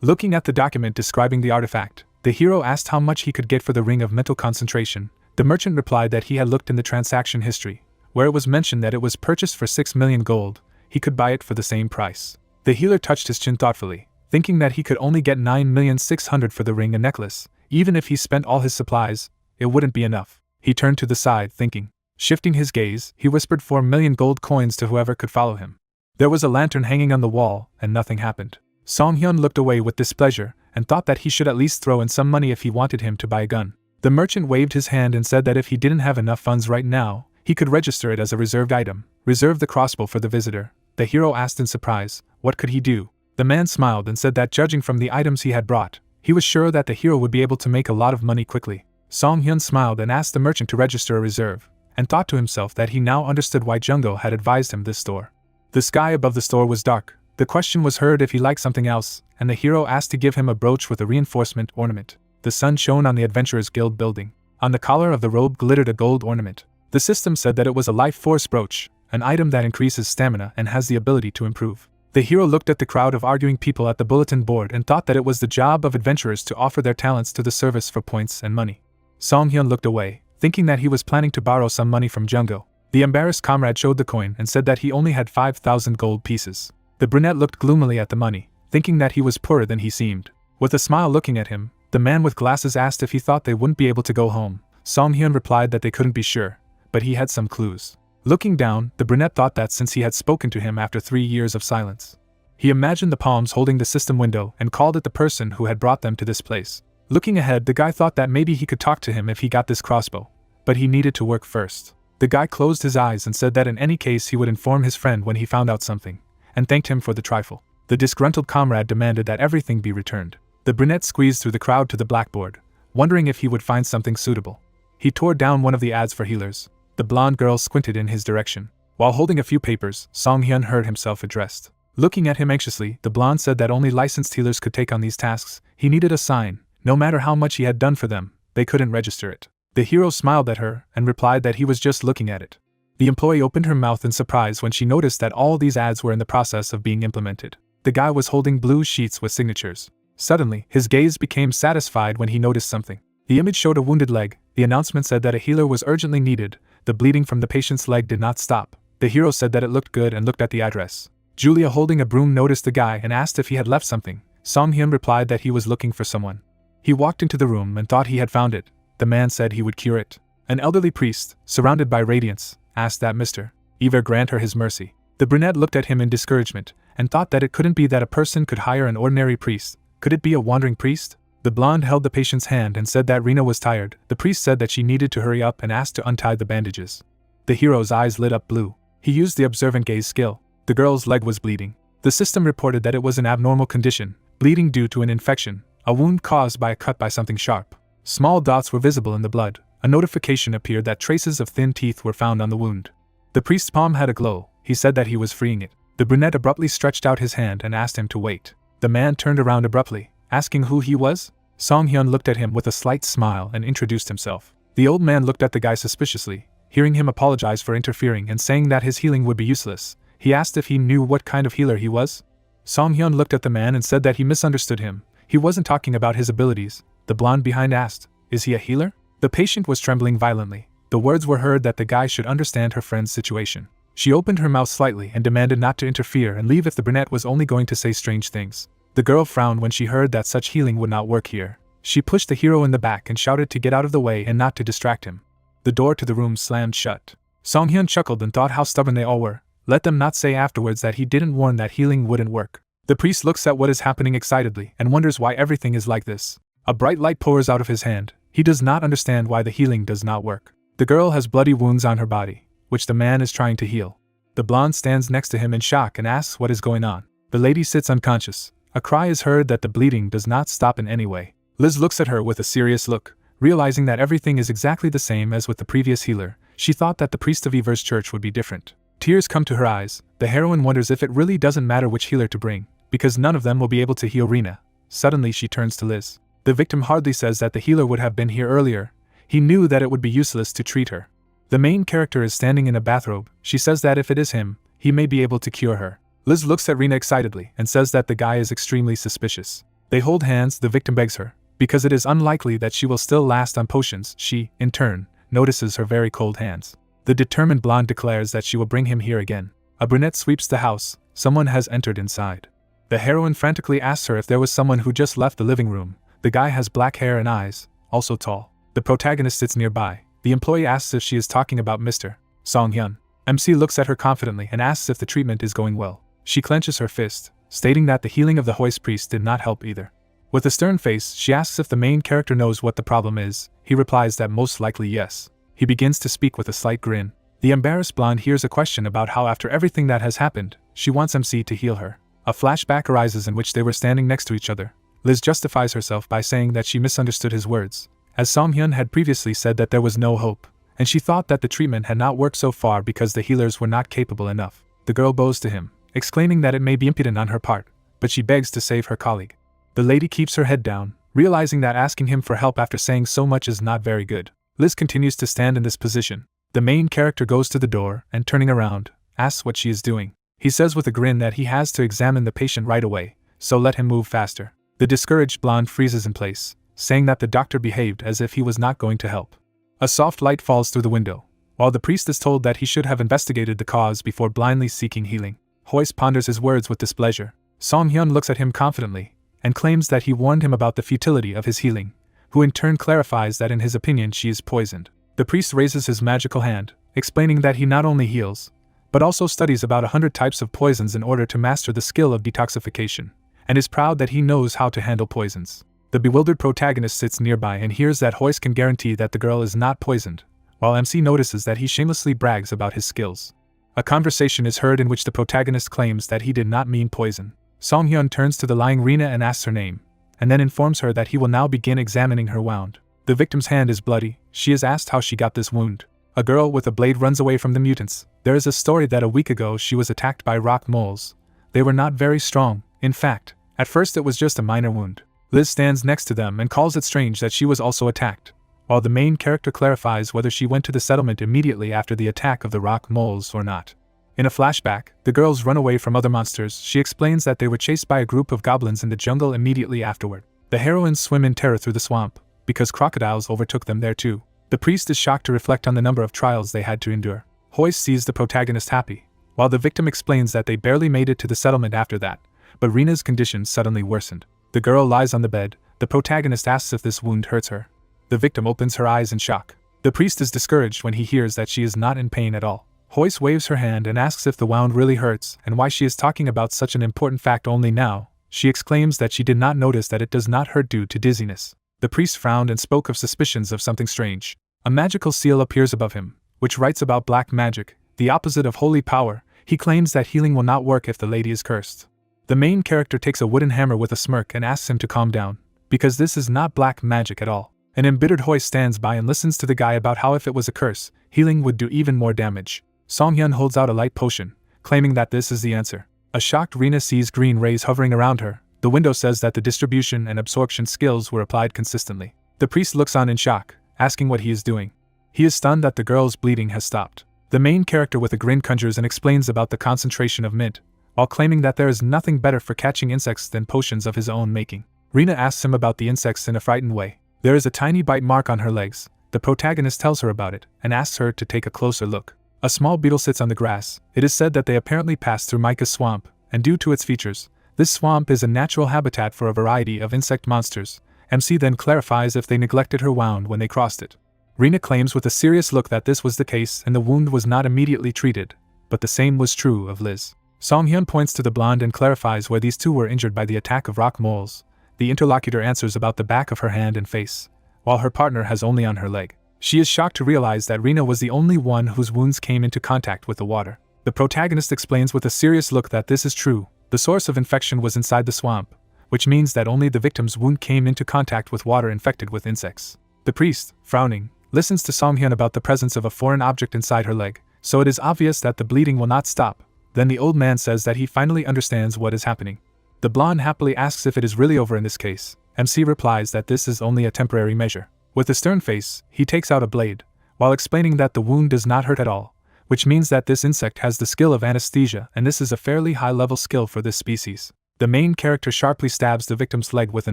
Looking at the document describing the artifact, the hero asked how much he could get for the ring of mental concentration. The merchant replied that he had looked in the transaction history, where it was mentioned that it was purchased for 6 million gold. He could buy it for the same price. The healer touched his chin thoughtfully, thinking that he could only get 9,600,000 for the ring and necklace. Even if he spent all his supplies, it wouldn't be enough. He turned to the side, thinking. Shifting his gaze, he whispered 4 million gold coins to whoever could follow him. There was a lantern hanging on the wall, and nothing happened. Song-hyun looked away with displeasure, and thought that he should at least throw in some money if he wanted him to buy a gun. The merchant waved his hand and said that if he didn't have enough funds right now, he could register it as a reserved item. Reserve the crossbow for the visitor. The hero asked in surprise, what could he do? The man smiled and said that judging from the items he had brought, he was sure that the hero would be able to make a lot of money quickly. Song-hyun smiled and asked the merchant to register a reserve, and thought to himself that he now understood why Jungo had advised him this store. The sky above the store was dark. The question was heard if he liked something else, and the hero asked to give him a brooch with a reinforcement ornament. The sun shone on the Adventurers Guild building. On the collar of the robe glittered a gold ornament. The system said that it was a life force brooch, an item that increases stamina and has the ability to improve. The hero looked at the crowd of arguing people at the bulletin board and thought that it was the job of adventurers to offer their talents to the service for points and money. Song-hyun looked away, thinking that he was planning to borrow some money from Jungo. The embarrassed comrade showed the coin and said that he only had 5,000 gold pieces. The brunette looked gloomily at the money, thinking that he was poorer than he seemed. With a smile looking at him, the man with glasses asked if he thought they wouldn't be able to go home. Song Hyun replied that they couldn't be sure, but he had some clues. Looking down, the brunette thought that since he had spoken to him after 3 years of silence, he imagined the palms holding the system window and called it the person who had brought them to this place. Looking ahead, the guy thought that maybe he could talk to him if he got this crossbow, but he needed to work first. The guy closed his eyes and said that in any case he would inform his friend when he found out something, and thanked him for the trifle. The disgruntled comrade demanded that everything be returned. The brunette squeezed through the crowd to the blackboard, wondering if he would find something suitable. He tore down one of the ads for healers. The blonde girl squinted in his direction. While holding a few papers, Song Hyun heard himself addressed. Looking at him anxiously, the blonde said that only licensed healers could take on these tasks. He needed a sign. No matter how much he had done for them, they couldn't register it. The hero smiled at her and replied that he was just looking at it. The employee opened her mouth in surprise when she noticed that all these ads were in the process of being implemented. The guy was holding blue sheets with signatures. Suddenly, his gaze became satisfied when he noticed something. The image showed a wounded leg. The announcement said that a healer was urgently needed. The bleeding from the patient's leg did not stop. The hero said that it looked good and looked at the address. Julia, holding a broom, noticed the guy and asked if he had left something. Song Hyun replied that he was looking for someone. He walked into the room and thought he had found it. The man said he would cure it. An elderly priest, surrounded by radiance, asked that Mr. Ever grant her his mercy. The brunette looked at him in discouragement and thought that it couldn't be that a person could hire an ordinary priest. Could it be a wandering priest? The blonde held the patient's hand and said that Rena was tired. The priest said that she needed to hurry up and asked to untie the bandages. The hero's eyes lit up blue. He used the observant gaze skill. The girl's leg was bleeding. The system reported that it was an abnormal condition, bleeding due to an infection, a wound caused by a cut by something sharp. Small dots were visible in the blood. A notification appeared that traces of thin teeth were found on the wound. The priest's palm had a glow. He said that he was freeing it. The brunette abruptly stretched out his hand and asked him to wait. The man turned around abruptly, asking who he was. Song Hyun looked at him with a slight smile and introduced himself. The old man looked at the guy suspiciously. Hearing him apologize for interfering and saying that his healing would be useless, he asked if he knew what kind of healer he was. Song Hyun looked at the man and said that he misunderstood him. He wasn't talking about his abilities. The blonde behind asked, "Is he a healer?" The patient was trembling violently. The words were heard that the guy should understand her friend's situation. She opened her mouth slightly and demanded not to interfere and leave if the brunette was only going to say strange things. The girl frowned when she heard that such healing would not work here. She pushed the hero in the back and shouted to get out of the way and not to distract him. The door to the room slammed shut. Song Hyun chuckled and thought how stubborn they all were. Let them not say afterwards that he didn't warn that healing wouldn't work. The priest looks at what is happening excitedly and wonders why everything is like this. A bright light pours out of his hand. He does not understand why the healing does not work. The girl has bloody wounds on her body, which the man is trying to heal. The blonde stands next to him in shock and asks what is going on. The lady sits unconscious. A cry is heard that the bleeding does not stop in any way. Liz looks at her with a serious look. Realizing that everything is exactly the same as with the previous healer, she thought that the priest of Ever's church would be different. Tears come to her eyes. The heroine wonders if it really doesn't matter which healer to bring, because none of them will be able to heal Rena. Suddenly she turns to Liz. The victim hardly says that the healer would have been here earlier. He knew that it would be useless to treat her. The main character is standing in a bathrobe. She says that if it is him, he may be able to cure her. Liz looks at Rena excitedly and says that the guy is extremely suspicious. They hold hands. The victim begs her, because it is unlikely that she will still last on potions. She, in turn, notices her very cold hands. The determined blonde declares that she will bring him here again. A brunette sweeps the house. Someone has entered inside. The heroine frantically asks her if there was someone who just left the living room. The guy has black hair and eyes, also tall. The protagonist sits nearby. The employee asks if she is talking about Mr. Song Hyun. MC looks at her confidently and asks if the treatment is going well. She clenches her fist, stating that the healing of the hoist priest did not help either. With a stern face, she asks if the main character knows what the problem is. He replies that most likely yes. He begins to speak with a slight grin. The embarrassed blonde hears a question about how after everything that has happened, she wants MC to heal her. A flashback arises in which they were standing next to each other. Liz justifies herself by saying that she misunderstood his words, as Song Hyun had previously said that there was no hope, and she thought that the treatment had not worked so far because the healers were not capable enough. The girl bows to him, exclaiming that it may be impudent on her part, but she begs to save her colleague. The lady keeps her head down, realizing that asking him for help after saying so much is not very good. Liz continues to stand in this position. The main character goes to the door and, turning around, asks what she is doing. He says with a grin that he has to examine the patient right away, so let him move faster. The discouraged blonde freezes in place, saying that the doctor behaved as if he was not going to help. A soft light falls through the window, while the priest is told that he should have investigated the cause before blindly seeking healing. Hoist ponders his words with displeasure. Song Hyun looks at him confidently, and claims that he warned him about the futility of his healing, who in turn clarifies that in his opinion she is poisoned. The priest raises his magical hand, explaining that he not only heals, but also studies about 100 types of poisons in order to master the skill of detoxification, and is proud that he knows how to handle poisons. The bewildered protagonist sits nearby and hears that Hoist can guarantee that the girl is not poisoned, while MC notices that he shamelessly brags about his skills. A conversation is heard in which the protagonist claims that he did not mean poison. Song-hyun turns to the lying Rina and asks her name, and then informs her that he will now begin examining her wound. The victim's hand is bloody. She is asked how she got this wound. A girl with a blade runs away from the mutants. There is a story that a week ago she was attacked by rock moles. They were not very strong. In fact, at first it was just a minor wound. Liz stands next to them and calls it strange that she was also attacked, while the main character clarifies whether she went to the settlement immediately after the attack of the rock moles or not. In a flashback, the girls run away from other monsters. She explains that they were chased by a group of goblins in the jungle immediately afterward. The heroines swim in terror through the swamp, because crocodiles overtook them there too. The priest is shocked to reflect on the number of trials they had to endure. Hoist sees the protagonist happy, while the victim explains that they barely made it to the settlement after that, but Rina's condition suddenly worsened. The girl lies on the bed. The protagonist asks if this wound hurts her. The victim opens her eyes in shock. The priest is discouraged when he hears that she is not in pain at all. Hoist waves her hand and asks if the wound really hurts and why she is talking about such an important fact only now. She exclaims that she did not notice that it does not hurt due to dizziness. The priest frowned and spoke of suspicions of something strange. A magical seal appears above him, which writes about black magic, the opposite of holy power. He claims that healing will not work if the lady is cursed. The main character takes a wooden hammer with a smirk and asks him to calm down, because this is not black magic at all. An embittered Hoist stands by and listens to the guy about how if it was a curse, healing would do even more damage. Song-hyun holds out a light potion, claiming that this is the answer. A shocked Rina sees green rays hovering around her. The window says that the distribution and absorption skills were applied consistently. The priest looks on in shock, asking what he is doing. He is stunned that the girl's bleeding has stopped. The main character with a grin conjures and explains about the concentration of mint, while claiming that there is nothing better for catching insects than potions of his own making. Rina asks him about the insects in a frightened way. There is a tiny bite mark on her legs. The protagonist tells her about it and asks her to take a closer look. A small beetle sits on the grass. It is said that they apparently passed through Micah's swamp, and due to its features, this swamp is a natural habitat for a variety of insect monsters. MC then clarifies if they neglected her wound when they crossed it. Rina claims with a serious look that this was the case and the wound was not immediately treated, but the same was true of Liz. Song-hyun points to the blonde and clarifies where these two were injured by the attack of rock moles. The interlocutor answers about the back of her hand and face, while her partner has only on her leg. She is shocked to realize that Rina was the only one whose wounds came into contact with the water. The protagonist explains with a serious look that this is true. The source of infection was inside the swamp, which means that only the victim's wound came into contact with water infected with insects. The priest, frowning, listens to Song-hyun about the presence of a foreign object inside her leg, so it is obvious that the bleeding will not stop. Then the old man says that he finally understands what is happening. The blonde happily asks if it is really over in this case. MC replies that this is only a temporary measure. With a stern face, he takes out a blade, while explaining that the wound does not hurt at all, which means that this insect has the skill of anesthesia, and this is a fairly high-level skill for this species. The main character sharply stabs the victim's leg with a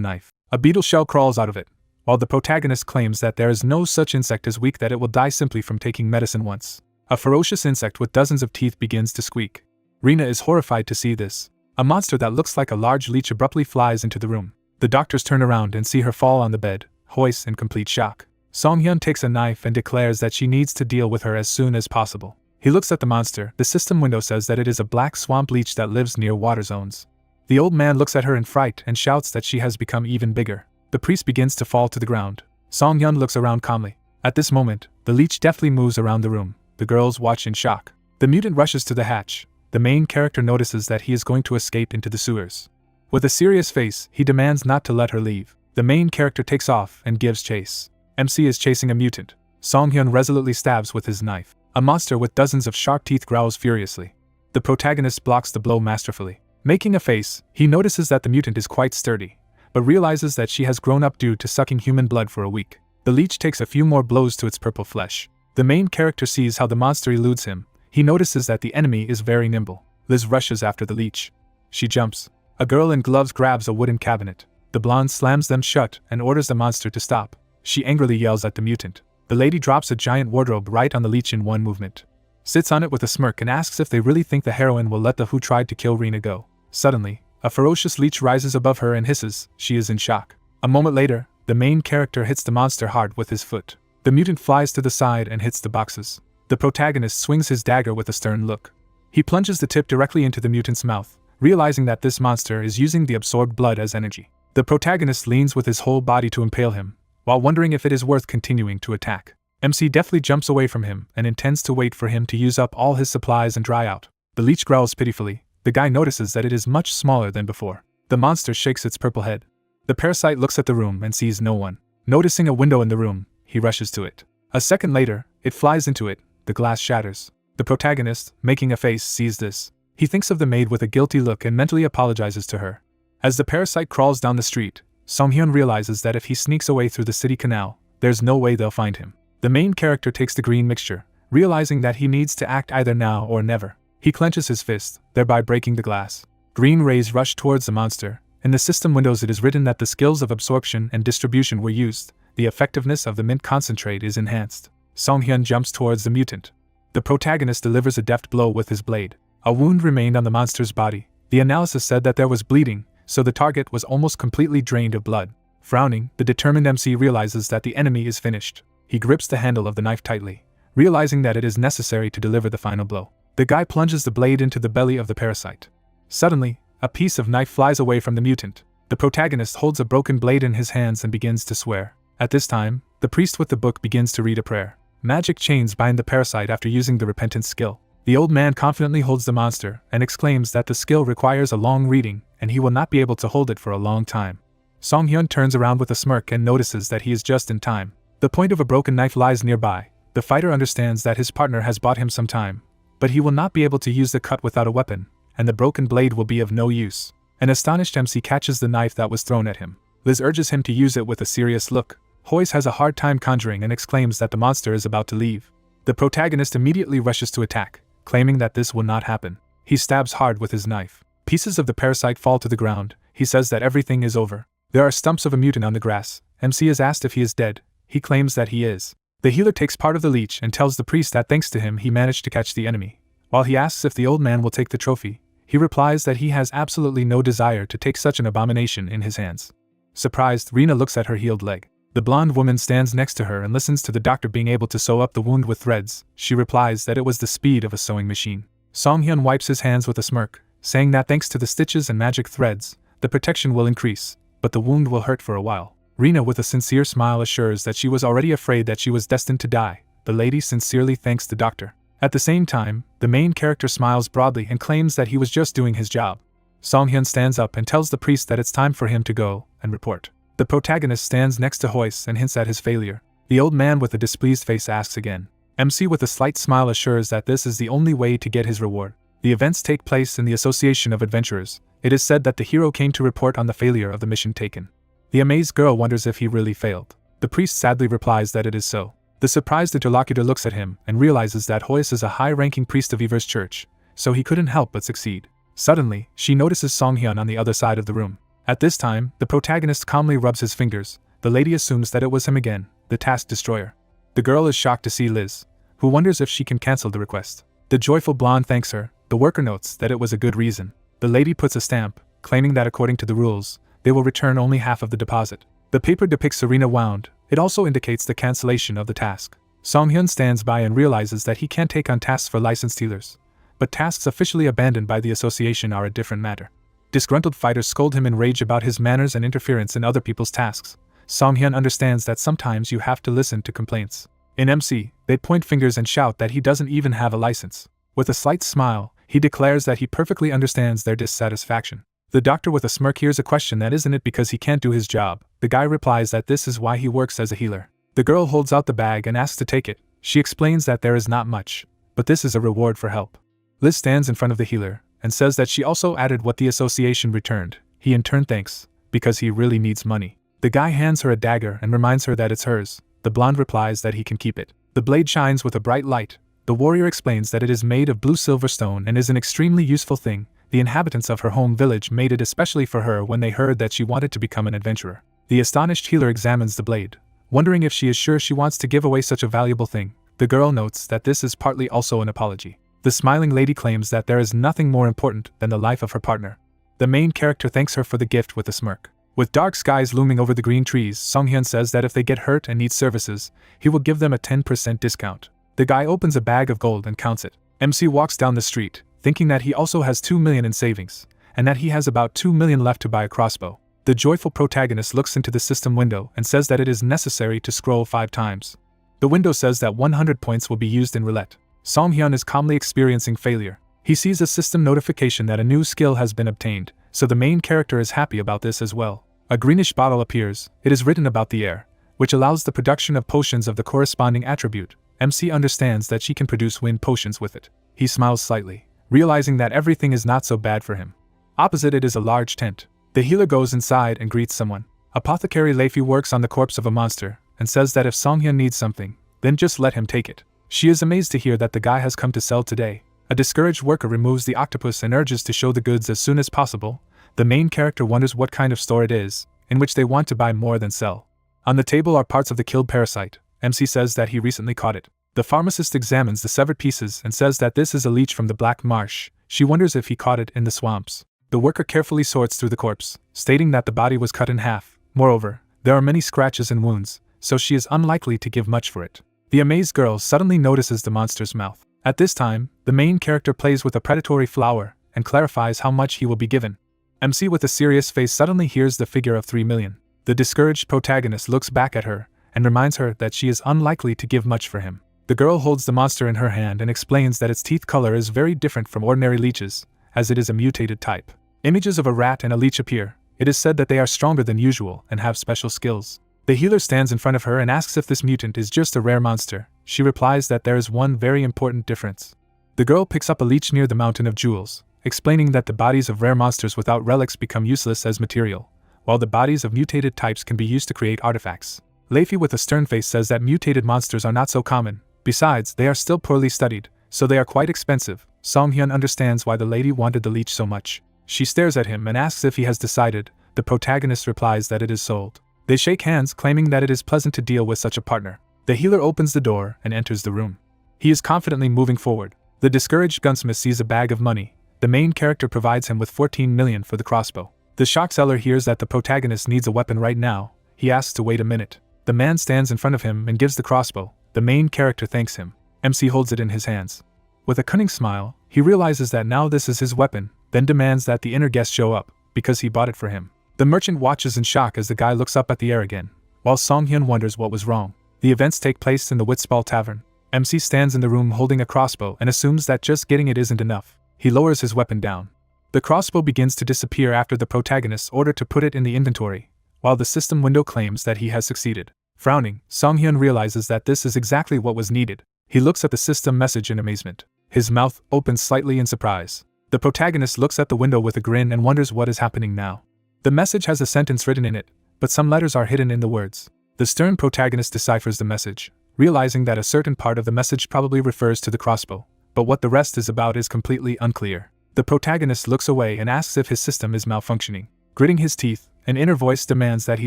knife. A beetle shell crawls out of it, while the protagonist claims that there is no such insect as weak that it will die simply from taking medicine once. A ferocious insect with dozens of teeth begins to squeak. Rina is horrified to see this. A monster that looks like a large leech abruptly flies into the room. The doctors turn around and see her fall on the bed, Hoist in complete shock. Song-hyun takes a knife and declares that she needs to deal with her as soon as possible. He looks at the monster. The system window says that it is a black swamp leech that lives near water zones. The old man looks at her in fright and shouts that she has become even bigger. The priest begins to fall to the ground. Song-hyun looks around calmly. At this moment, the leech deftly moves around the room. The girls watch in shock. The mutant rushes to the hatch. The main character notices that he is going to escape into the sewers. With a serious face, he demands not to let her leave. The main character takes off and gives chase. MC is chasing a mutant. Song-hyun resolutely stabs with his knife. A monster with dozens of sharp teeth growls furiously. The protagonist blocks the blow masterfully. Making a face, he notices that the mutant is quite sturdy, but realizes that she has grown up due to sucking human blood for a week. The leech takes a few more blows to its purple flesh. The main character sees how the monster eludes him. He notices that the enemy is very nimble. Liz rushes after the leech. She jumps. A girl in gloves grabs a wooden cabinet. The blonde slams them shut and orders the monster to stop. She angrily yells at the mutant. The lady drops a giant wardrobe right on the leech in one movement, sits on it with a smirk and asks if they really think the heroine will let the who tried to kill Rina go. Suddenly, A ferocious leech rises above her and hisses. She is in shock. A moment later, the main character hits the monster hard with his foot. The mutant flies to the side and hits the boxes. The protagonist swings his dagger with a stern look. He plunges the tip directly into the mutant's mouth, realizing that this monster is using the absorbed blood as energy. The protagonist leans with his whole body to impale him, while wondering if it is worth continuing to attack. MC deftly jumps away from him and intends to wait for him to use up all his supplies and dry out. The leech growls pitifully. The guy notices that it is much smaller than before. The monster shakes its purple head. The parasite looks at the room and sees no one. Noticing a window in the room, he rushes to it. A second later, it flies into it. The glass shatters. The protagonist, making a face, sees this. He thinks of the maid with a guilty look and mentally apologizes to her. As the parasite crawls down the street, Song-hyun realizes that if he sneaks away through the city canal, there's no way they'll find him. The main character takes the green mixture, realizing that he needs to act either now or never. He clenches his fist, thereby breaking the glass. Green rays rush towards the monster. In the system windows it is written that the skills of absorption and distribution were used. The effectiveness of the mint concentrate is enhanced. Song-hyun jumps towards the mutant. The protagonist delivers a deft blow with his blade. A wound remained on the monster's body. The analysis said that there was bleeding, so the target was almost completely drained of blood. Frowning, the determined MC realizes that the enemy is finished. He grips the handle of the knife tightly, realizing that it is necessary to deliver the final blow. The guy plunges the blade into the belly of the parasite. Suddenly, a piece of knife flies away from the mutant. The protagonist holds a broken blade in his hands and begins to swear. At this time, the priest with the book begins to read a prayer. Magic chains bind the parasite after using the repentance skill. The old man confidently holds the monster and exclaims that the skill requires a long reading and he will not be able to hold it for a long time. Song-hyun turns around with a smirk and notices that he is just in time. The point of a broken knife lies nearby. The fighter understands that his partner has bought him some time, but he will not be able to use the cut without a weapon, and the broken blade will be of no use. An astonished MC catches the knife that was thrown at him. Liz urges him to use it with a serious look. Hoyce has a hard time conjuring and exclaims that the monster is about to leave. The protagonist immediately rushes to attack, claiming that this will not happen. He stabs hard with his knife. Pieces of the parasite fall to the ground. He says that everything is over. There are stumps of a mutant on the grass. MC is asked if he is dead. He claims that he is. The healer takes part of the leech and tells the priest that thanks to him he managed to catch the enemy. While he asks if the old man will take the trophy, he replies that he has absolutely no desire to take such an abomination in his hands. Surprised, Rina looks at her healed leg. The blonde woman stands next to her and listens to the doctor being able to sew up the wound with threads. She replies that it was the speed of a sewing machine. Song-hyun wipes his hands with a smirk, saying that thanks to the stitches and magic threads, the protection will increase, but the wound will hurt for a while. Rina with a sincere smile assures that she was already afraid that she was destined to die. The lady sincerely thanks the doctor. At the same time, the main character smiles broadly and claims that he was just doing his job. Song-hyun stands up and tells the priest that it's time for him to go and report. The protagonist stands next to Hoyce and hints at his failure. The old man with a displeased face asks again. MC with a slight smile assures that this is the only way to get his reward. The events take place in the Association of Adventurers. It is said that the hero came to report on the failure of the mission taken. The amazed girl wonders if he really failed. The priest sadly replies that it is so. The surprised interlocutor looks at him and realizes that Hoyce is a high-ranking priest of Ever's church, so he couldn't help but succeed. Suddenly, she notices Song-hyun on the other side of the room. At this time, the protagonist calmly rubs his fingers. The lady assumes that it was him again, the task destroyer. The girl is shocked to see Liz, who wonders if she can cancel the request. The joyful blonde thanks her. The worker notes that it was a good reason. The lady puts a stamp, claiming that according to the rules, they will return only half of the deposit. The paper depicts Serena wound. It also indicates the cancellation of the task. Song-hyun stands by and realizes that he can't take on tasks for licensed healers. But tasks officially abandoned by the association are a different matter. Disgruntled fighters scold him in rage about his manners and interference in other people's tasks. Song-hyun understands that sometimes you have to listen to complaints. In MC, they point fingers and shout that he doesn't even have a license. With a slight smile, he declares that he perfectly understands their dissatisfaction. The doctor with a smirk hears a question that isn't it because he can't do his job. The guy replies that this is why he works as a healer. The girl holds out the bag and asks to take it. She explains that there is not much, but this is a reward for help. Liz stands in front of the healer and says that she also added what the association returned. He in turn thanks, because he really needs money. The guy hands her a dagger and reminds her that it's hers. The blonde replies that he can keep it. The blade shines with a bright light. The warrior explains that it is made of blue silver stone and is an extremely useful thing. The inhabitants of her home village made it especially for her when they heard that she wanted to become an adventurer. The astonished healer examines the blade, wondering if she is sure she wants to give away such a valuable thing. The girl notes that this is partly also an apology. The smiling lady claims that there is nothing more important than the life of her partner. The main character thanks her for the gift with a smirk. With dark skies looming over the green trees, Songhyun says that if they get hurt and need services, he will give them a 10% discount. The guy opens a bag of gold and counts it. MC walks down the street, thinking that he also has 2 million in savings, and that he has about 2 million left to buy a crossbow. The joyful protagonist looks into the system window and says that it is necessary to scroll 5 times. The window says that 100 points will be used in roulette. Songhyun is calmly experiencing failure. He sees a system notification that a new skill has been obtained, so the main character is happy about this as well. A greenish bottle appears. It is written about the air, which allows the production of potions of the corresponding attribute. MC understands that she can produce wind potions with it. He smiles slightly, realizing that everything is not so bad for him. Opposite it is a large tent. The healer goes inside and greets someone. Apothecary Leifi works on the corpse of a monster, and says that if Songhyun needs something, then just let him take it. She is amazed to hear that the guy has come to sell today. A discouraged worker removes the octopus and urges to show the goods as soon as possible. The main character wonders what kind of store it is, in which they want to buy more than sell. On the table are parts of the killed parasite. MC says that he recently caught it. The pharmacist examines the severed pieces and says that this is a leech from the Black Marsh. She wonders if he caught it in the swamps. The worker carefully sorts through the corpse, stating that the body was cut in half. Moreover, there are many scratches and wounds, so she is unlikely to give much for it. The amazed girl suddenly notices the monster's mouth. At this time, the main character plays with a predatory flower and clarifies how much he will be given. MC with a serious face suddenly hears the figure of 3 million. The discouraged protagonist looks back at her and reminds her that she is unlikely to give much for him. The girl holds the monster in her hand and explains that its teeth color is very different from ordinary leeches, as it is a mutated type. Images of a rat and a leech appear. It is said that they are stronger than usual and have special skills. The healer stands in front of her and asks if this mutant is just a rare monster. She replies that there is one very important difference. The girl picks up a leech near the mountain of jewels, explaining that the bodies of rare monsters without relics become useless as material, while the bodies of mutated types can be used to create artifacts. Leifi with a stern face says that mutated monsters are not so common. Besides, they are still poorly studied, so they are quite expensive. Songhyun understands why the lady wanted the leech so much. She stares at him and asks if he has decided. The protagonist replies that it is sold. They shake hands, claiming that it is pleasant to deal with such a partner. The healer opens the door and enters the room. He is confidently moving forward. The discouraged gunsmith sees a bag of money. The main character provides him with 14 million for the crossbow. The shock seller hears that the protagonist needs a weapon right now. He asks to wait a minute. The man stands in front of him and gives the crossbow. The main character thanks him. MC holds it in his hands. With a cunning smile, he realizes that now this is his weapon, then demands that the inner guest show up, because he bought it for him. The merchant watches in shock as the guy looks up at the air again, while Songhyun wonders what was wrong. The events take place in the Witzball Tavern. MC stands in the room holding a crossbow and assumes that just getting it isn't enough. He lowers his weapon down. The crossbow begins to disappear after the protagonist's order to put it in the inventory, while the system window claims that he has succeeded. Frowning, Songhyun realizes that this is exactly what was needed. He looks at the system message in amazement. His mouth opens slightly in surprise. The protagonist looks at the window with a grin and wonders what is happening now. The message has a sentence written in it, but some letters are hidden in the words. The stern protagonist deciphers the message, realizing that a certain part of the message probably refers to the crossbow, but what the rest is about is completely unclear. The protagonist looks away and asks if his system is malfunctioning. Gritting his teeth, an inner voice demands that he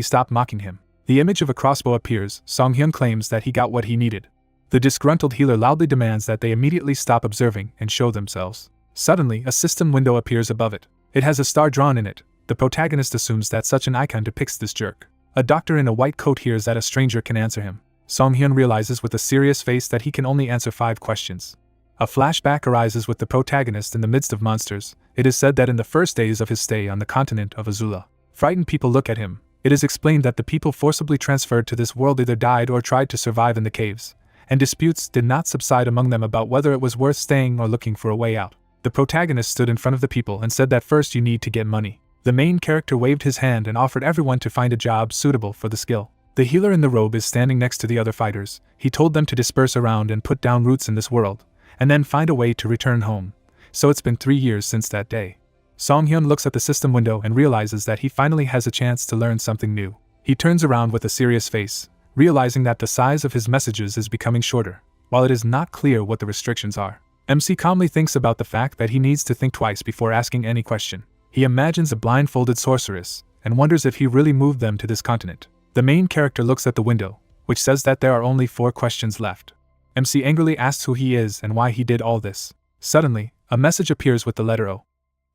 stop mocking him. The image of a crossbow appears. Songhyun claims that he got what he needed. The disgruntled healer loudly demands that they immediately stop observing and show themselves. Suddenly, a system window appears above it. It has a star drawn in it. The protagonist assumes that such an icon depicts this jerk. A doctor in a white coat hears that a stranger can answer him. Songhyun realizes with a serious face that he can only answer 5 questions. A flashback arises with the protagonist in the midst of monsters. It is said that in the first days of his stay on the continent of Azula, frightened people look at him. It is explained that the people forcibly transferred to this world either died or tried to survive in the caves, and disputes did not subside among them about whether it was worth staying or looking for a way out. The protagonist stood in front of the people and said that first you need to get money. The main character waved his hand and offered everyone to find a job suitable for the skill. The healer in the robe is standing next to the other fighters. He told them to disperse around and put down roots in this world, and then find a way to return home. So it's been 3 years since that day. Songhyun looks at the system window and realizes that he finally has a chance to learn something new. He turns around with a serious face, realizing that the size of his messages is becoming shorter, while it is not clear what the restrictions are. MC calmly thinks about the fact that he needs to think twice before asking any question. He imagines a blindfolded sorceress, and wonders if he really moved them to this continent. The main character looks at the window, which says that there are only 4 questions left. MC angrily asks who he is and why he did all this. Suddenly, a message appears with the letter O.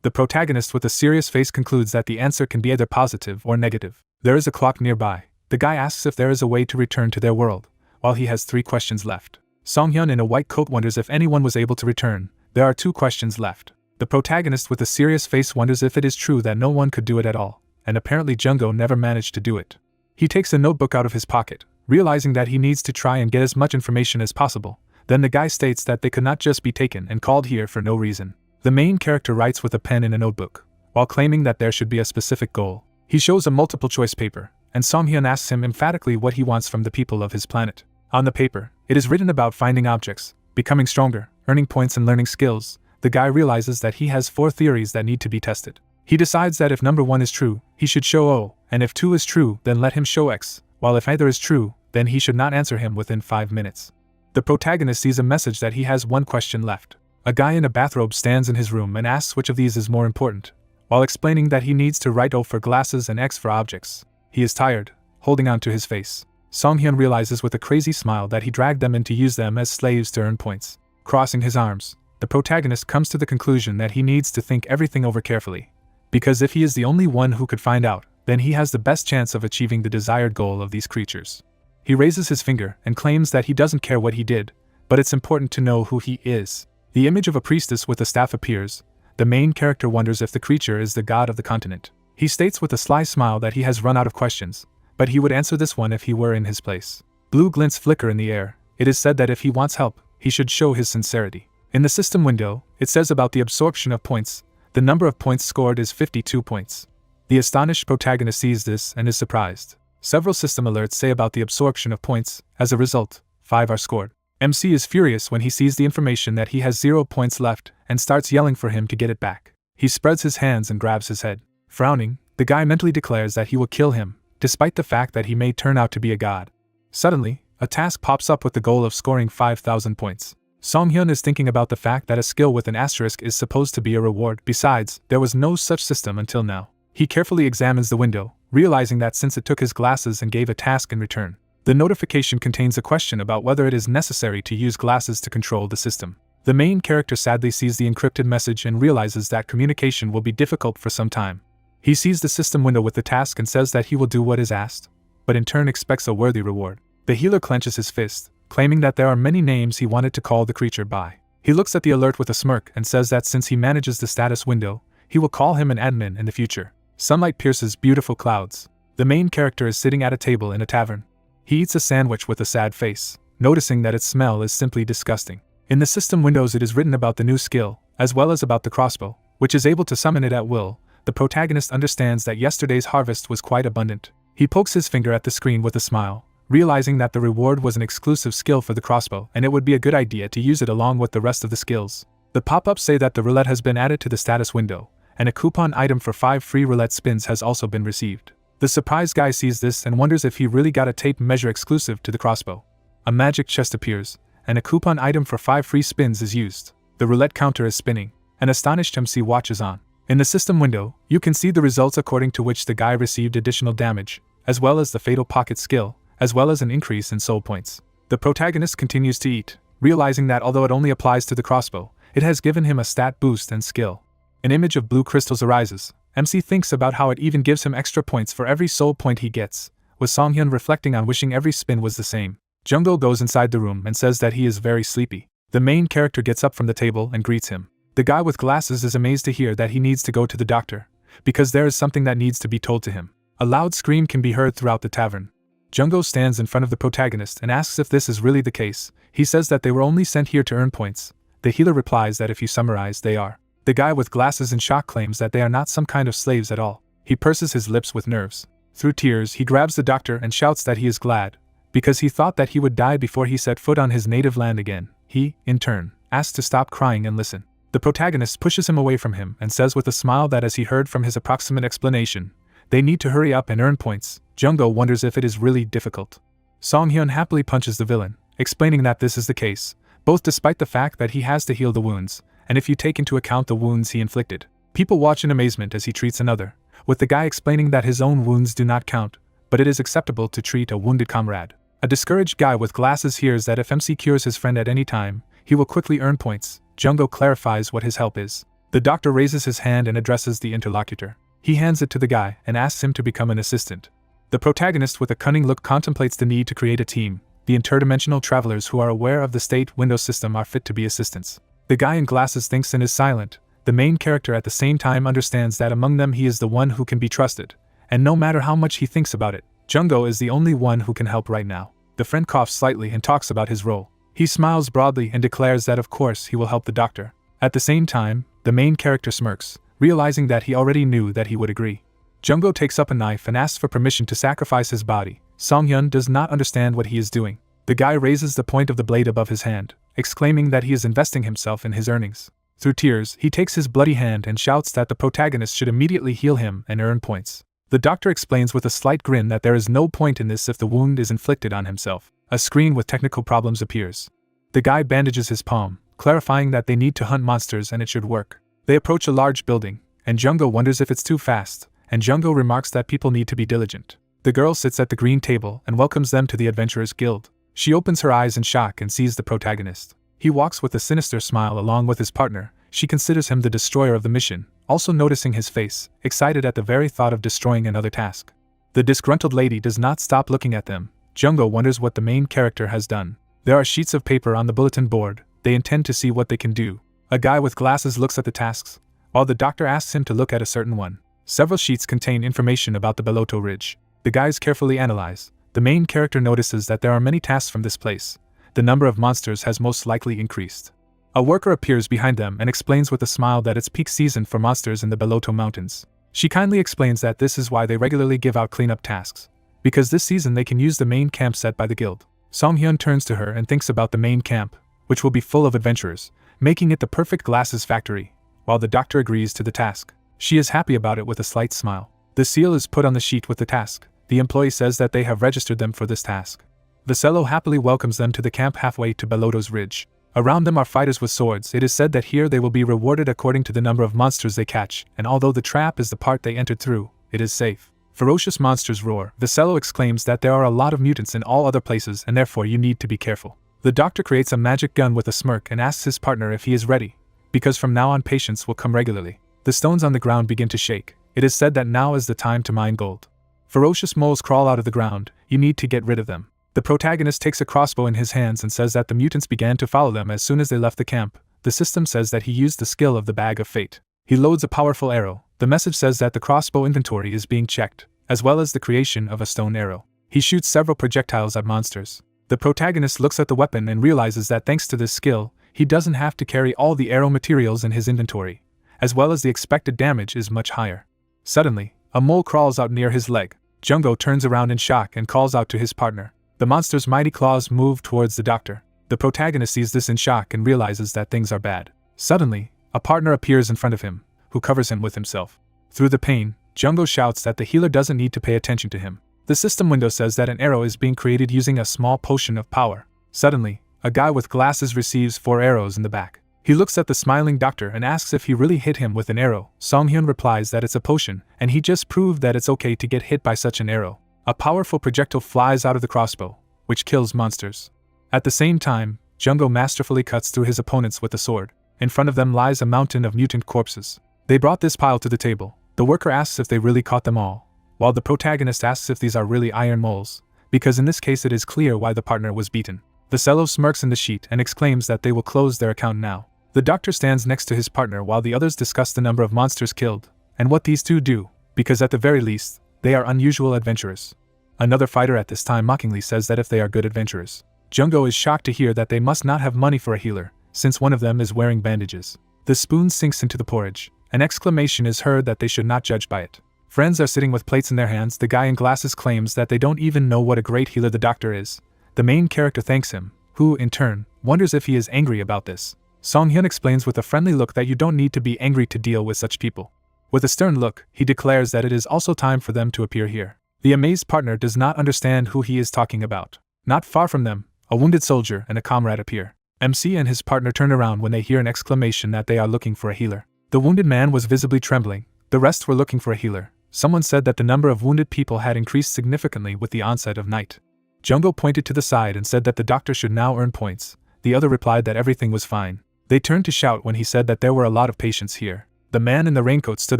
The protagonist with a serious face concludes that the answer can be either positive or negative. There is a clock nearby. The guy asks if there is a way to return to their world, while he has 3 questions left. Song-hyun in a white coat wonders if anyone was able to return. There are 2 questions left. The protagonist with a serious face wonders if it is true that no one could do it at all, and apparently Junggo never managed to do it. He takes a notebook out of his pocket, realizing that he needs to try and get as much information as possible. Then the guy states that they could not just be taken and called here for no reason. The main character writes with a pen in a notebook, while claiming that there should be a specific goal. He shows a multiple-choice paper, and Song-hyun asks him emphatically what he wants from the people of his planet. On the paper, it is written about finding objects, becoming stronger, earning points and learning skills. The guy realizes that he has 4 theories that need to be tested. He decides that if number 1 is true, he should show O, and if 2 is true, then let him show X, while if either is true, then he should not answer him within 5 minutes. The protagonist sees a message that he has 1 question left. A guy in a bathrobe stands in his room and asks which of these is more important, while explaining that he needs to write O for glasses and X for objects. He is tired, holding on to his face. Song-hyun realizes with a crazy smile that he dragged them in to use them as slaves to earn points. Crossing his arms, the protagonist comes to the conclusion that he needs to think everything over carefully, because if he is the only one who could find out, then he has the best chance of achieving the desired goal of these creatures. He raises his finger and claims that he doesn't care what he did, but it's important to know who he is. The image of a priestess with a staff appears. The main character wonders if the creature is the god of the continent. He states with a sly smile that he has run out of questions, but he would answer this one if he were in his place. Blue glints flicker in the air. It is said that if he wants help, he should show his sincerity. In the system window, it says about the absorption of points. The number of points scored is 52 points. The astonished protagonist sees this and is surprised. Several system alerts say about the absorption of points. As a result, 5 are scored. MC is furious when he sees the information that he has 0 points left and starts yelling for him to get it back. He spreads his hands and grabs his head. Frowning, the guy mentally declares that he will kill him, despite the fact that he may turn out to be a god. Suddenly, a task pops up with the goal of scoring 5,000 points. Song-hyun is thinking about the fact that a skill with an asterisk is supposed to be a reward. Besides, there was no such system until now. He carefully examines the window, realizing that since it took his glasses and gave a task in return, the notification contains a question about whether it is necessary to use glasses to control the system. The main character sadly sees the encrypted message and realizes that communication will be difficult for some time. He sees the system window with the task and says that he will do what is asked, but in turn expects a worthy reward. The healer clenches his fist, claiming that there are many names he wanted to call the creature by. He looks at the alert with a smirk and says that since he manages the status window, he will call him an admin in the future. Sunlight pierces beautiful clouds. The main character is sitting at a table in a tavern. He eats a sandwich with a sad face, noticing that its smell is simply disgusting. In the system windows it is written about the new skill, as well as about the crossbow, which is able to summon it at will. The protagonist understands that yesterday's harvest was quite abundant. He pokes his finger at the screen with a smile, realizing that the reward was an exclusive skill for the crossbow and it would be a good idea to use it along with the rest of the skills. The pop-ups say that the roulette has been added to the status window, and a coupon item for 5 free roulette spins has also been received. The surprised guy sees this and wonders if he really got a tape measure exclusive to the crossbow. A magic chest appears, and a coupon item for 5 free spins is used. The roulette counter is spinning. An astonished MC watches on. In the system window, you can see the results according to which the guy received additional damage, as well as the fatal pocket skill, as well as an increase in soul points. The protagonist continues to eat, realizing that although it only applies to the crossbow, it has given him a stat boost and skill. An image of blue crystals arises. MC thinks about how it even gives him extra points for every soul point he gets, with Song-hyun reflecting on wishing every spin was the same. Junggo goes inside the room and says that he is very sleepy. The main character gets up from the table and greets him. The guy with glasses is amazed to hear that he needs to go to the doctor, because there is something that needs to be told to him. A loud scream can be heard throughout the tavern. Junggo stands in front of the protagonist and asks if this is really the case. He says that they were only sent here to earn points. The healer replies that if you summarize, they are. The guy with glasses in shock claims that they are not some kind of slaves at all. He purses his lips with nerves. Through tears, he grabs the doctor and shouts that he is glad, because he thought that he would die before he set foot on his native land again. He, in turn, asks to stop crying and listen. The protagonist pushes him away from him and says with a smile that as he heard from his approximate explanation, they need to hurry up and earn points. Junggo wonders if it is really difficult. Song-hyun happily punches the villain, explaining that this is the case, both despite the fact that he has to heal the wounds, and if you take into account the wounds he inflicted. People watch in amazement as he treats another, with the guy explaining that his own wounds do not count, but it is acceptable to treat a wounded comrade. A discouraged guy with glasses hears that if MC cures his friend at any time, he will quickly earn points. Junggo clarifies what his help is. The doctor raises his hand and addresses the interlocutor. He hands it to the guy and asks him to become an assistant. The protagonist with a cunning look contemplates the need to create a team. The interdimensional travelers who are aware of the state window system are fit to be assistants. The guy in glasses thinks and is silent. The main character at the same time understands that among them he is the one who can be trusted, and no matter how much he thinks about it, Jungo is the only one who can help right now. The friend coughs slightly and talks about his role. He smiles broadly and declares that of course he will help the doctor. At the same time, the main character smirks, realizing that he already knew that he would agree. Jungo takes up a knife and asks for permission to sacrifice his body. Song-hyun does not understand what he is doing. The guy raises the point of the blade above his hand, exclaiming that he is investing himself in his earnings. Through tears, he takes his bloody hand and shouts that the protagonist should immediately heal him and earn points. The doctor explains with a slight grin that there is no point in this if the wound is inflicted on himself. A screen with technical problems appears. The guy bandages his palm, clarifying that they need to hunt monsters and it should work. They approach a large building, and Jungo wonders if it's too fast, and Jungo remarks that people need to be diligent. The girl sits at the green table and welcomes them to the Adventurers Guild. She opens her eyes in shock and sees the protagonist. He walks with a sinister smile along with his partner. She considers him the destroyer of the mission, also noticing his face, excited at the very thought of destroying another task. The disgruntled lady does not stop looking at them. Jungo wonders what the main character has done. There are sheets of paper on the bulletin board. They intend to see what they can do. A guy with glasses looks at the tasks, while the doctor asks him to look at a certain one. Several sheets contain information about the Beloto Ridge. The guys carefully analyze. The main character notices that there are many tasks from this place. The number of monsters has most likely increased. A worker appears behind them and explains with a smile that it's peak season for monsters in the Beloto Mountains. She kindly explains that this is why they regularly give out cleanup tasks, because this season they can use the main camp set by the guild. Song-hyun turns to her and thinks about the main camp, which will be full of adventurers, making it the perfect glasses factory, while the doctor agrees to the task. She is happy about it with a slight smile. The seal is put on the sheet with the task. The employee says that they have registered them for this task. Vasello happily welcomes them to the camp halfway to Beloto's Ridge. Around them are fighters with swords. It is said that here they will be rewarded according to the number of monsters they catch, and although the trap is the part they entered through, it is safe. Ferocious monsters roar. Vasello exclaims that there are a lot of mutants in all other places and therefore you need to be careful. The doctor creates a magic gun with a smirk and asks his partner if he is ready, because from now on patients will come regularly. The stones on the ground begin to shake. It is said that now is the time to mine gold. Ferocious moles crawl out of the ground. You need to get rid of them. The protagonist takes a crossbow in his hands and says that the mutants began to follow them as soon as they left the camp. The system says that he used the skill of the Bag of Fate. He loads a powerful arrow. The message says that the crossbow inventory is being checked, as well as the creation of a stone arrow. He shoots several projectiles at monsters. The protagonist looks at the weapon and realizes that thanks to this skill, he doesn't have to carry all the arrow materials in his inventory, as well as the expected damage is much higher. Suddenly, a mole crawls out near his leg. Jungo turns around in shock and calls out to his partner. The monster's mighty claws move towards the doctor. The protagonist sees this in shock and realizes that things are bad. Suddenly, a partner appears in front of him, who covers him with himself. Through the pain, Jungo shouts that the healer doesn't need to pay attention to him. The system window says that an arrow is being created using a small potion of power. Suddenly, a guy with glasses receives 4 arrows in the back. He looks at the smiling doctor and asks if he really hit him with an arrow. Song-hyun replies that it's a potion, and he just proved that it's okay to get hit by such an arrow. A powerful projectile flies out of the crossbow, which kills monsters. At the same time, Jungo masterfully cuts through his opponents with a sword. In front of them lies a mountain of mutant corpses. They brought this pile to the table. The worker asks if they really caught them all, while the protagonist asks if these are really iron moles, because in this case it is clear why the partner was beaten. Vasello smirks in the sheet and exclaims that they will close their account now. The doctor stands next to his partner while the others discuss the number of monsters killed, and what these two do, because at the very least, they are unusual adventurers. Another fighter at this time mockingly says that if they are good adventurers. Jungo is shocked to hear that they must not have money for a healer, since one of them is wearing bandages. The spoon sinks into the porridge. An exclamation is heard that they should not judge by it. Friends are sitting with plates in their hands. The guy in glasses claims that they don't even know what a great healer the doctor is. The main character thanks him, who, in turn, wonders if he is angry about this. Song-hyun explains with a friendly look that you don't need to be angry to deal with such people. With a stern look, he declares that it is also time for them to appear here. The amazed partner does not understand who he is talking about. Not far from them, a wounded soldier and a comrade appear. MC and his partner turn around when they hear an exclamation that they are looking for a healer. The wounded man was visibly trembling. The rest were looking for a healer. Someone said that the number of wounded people had increased significantly with the onset of night. Jungo pointed to the side and said that the doctor should now earn points. The other replied that everything was fine. They turned to shout when he said that there were a lot of patients here. The man in the raincoat stood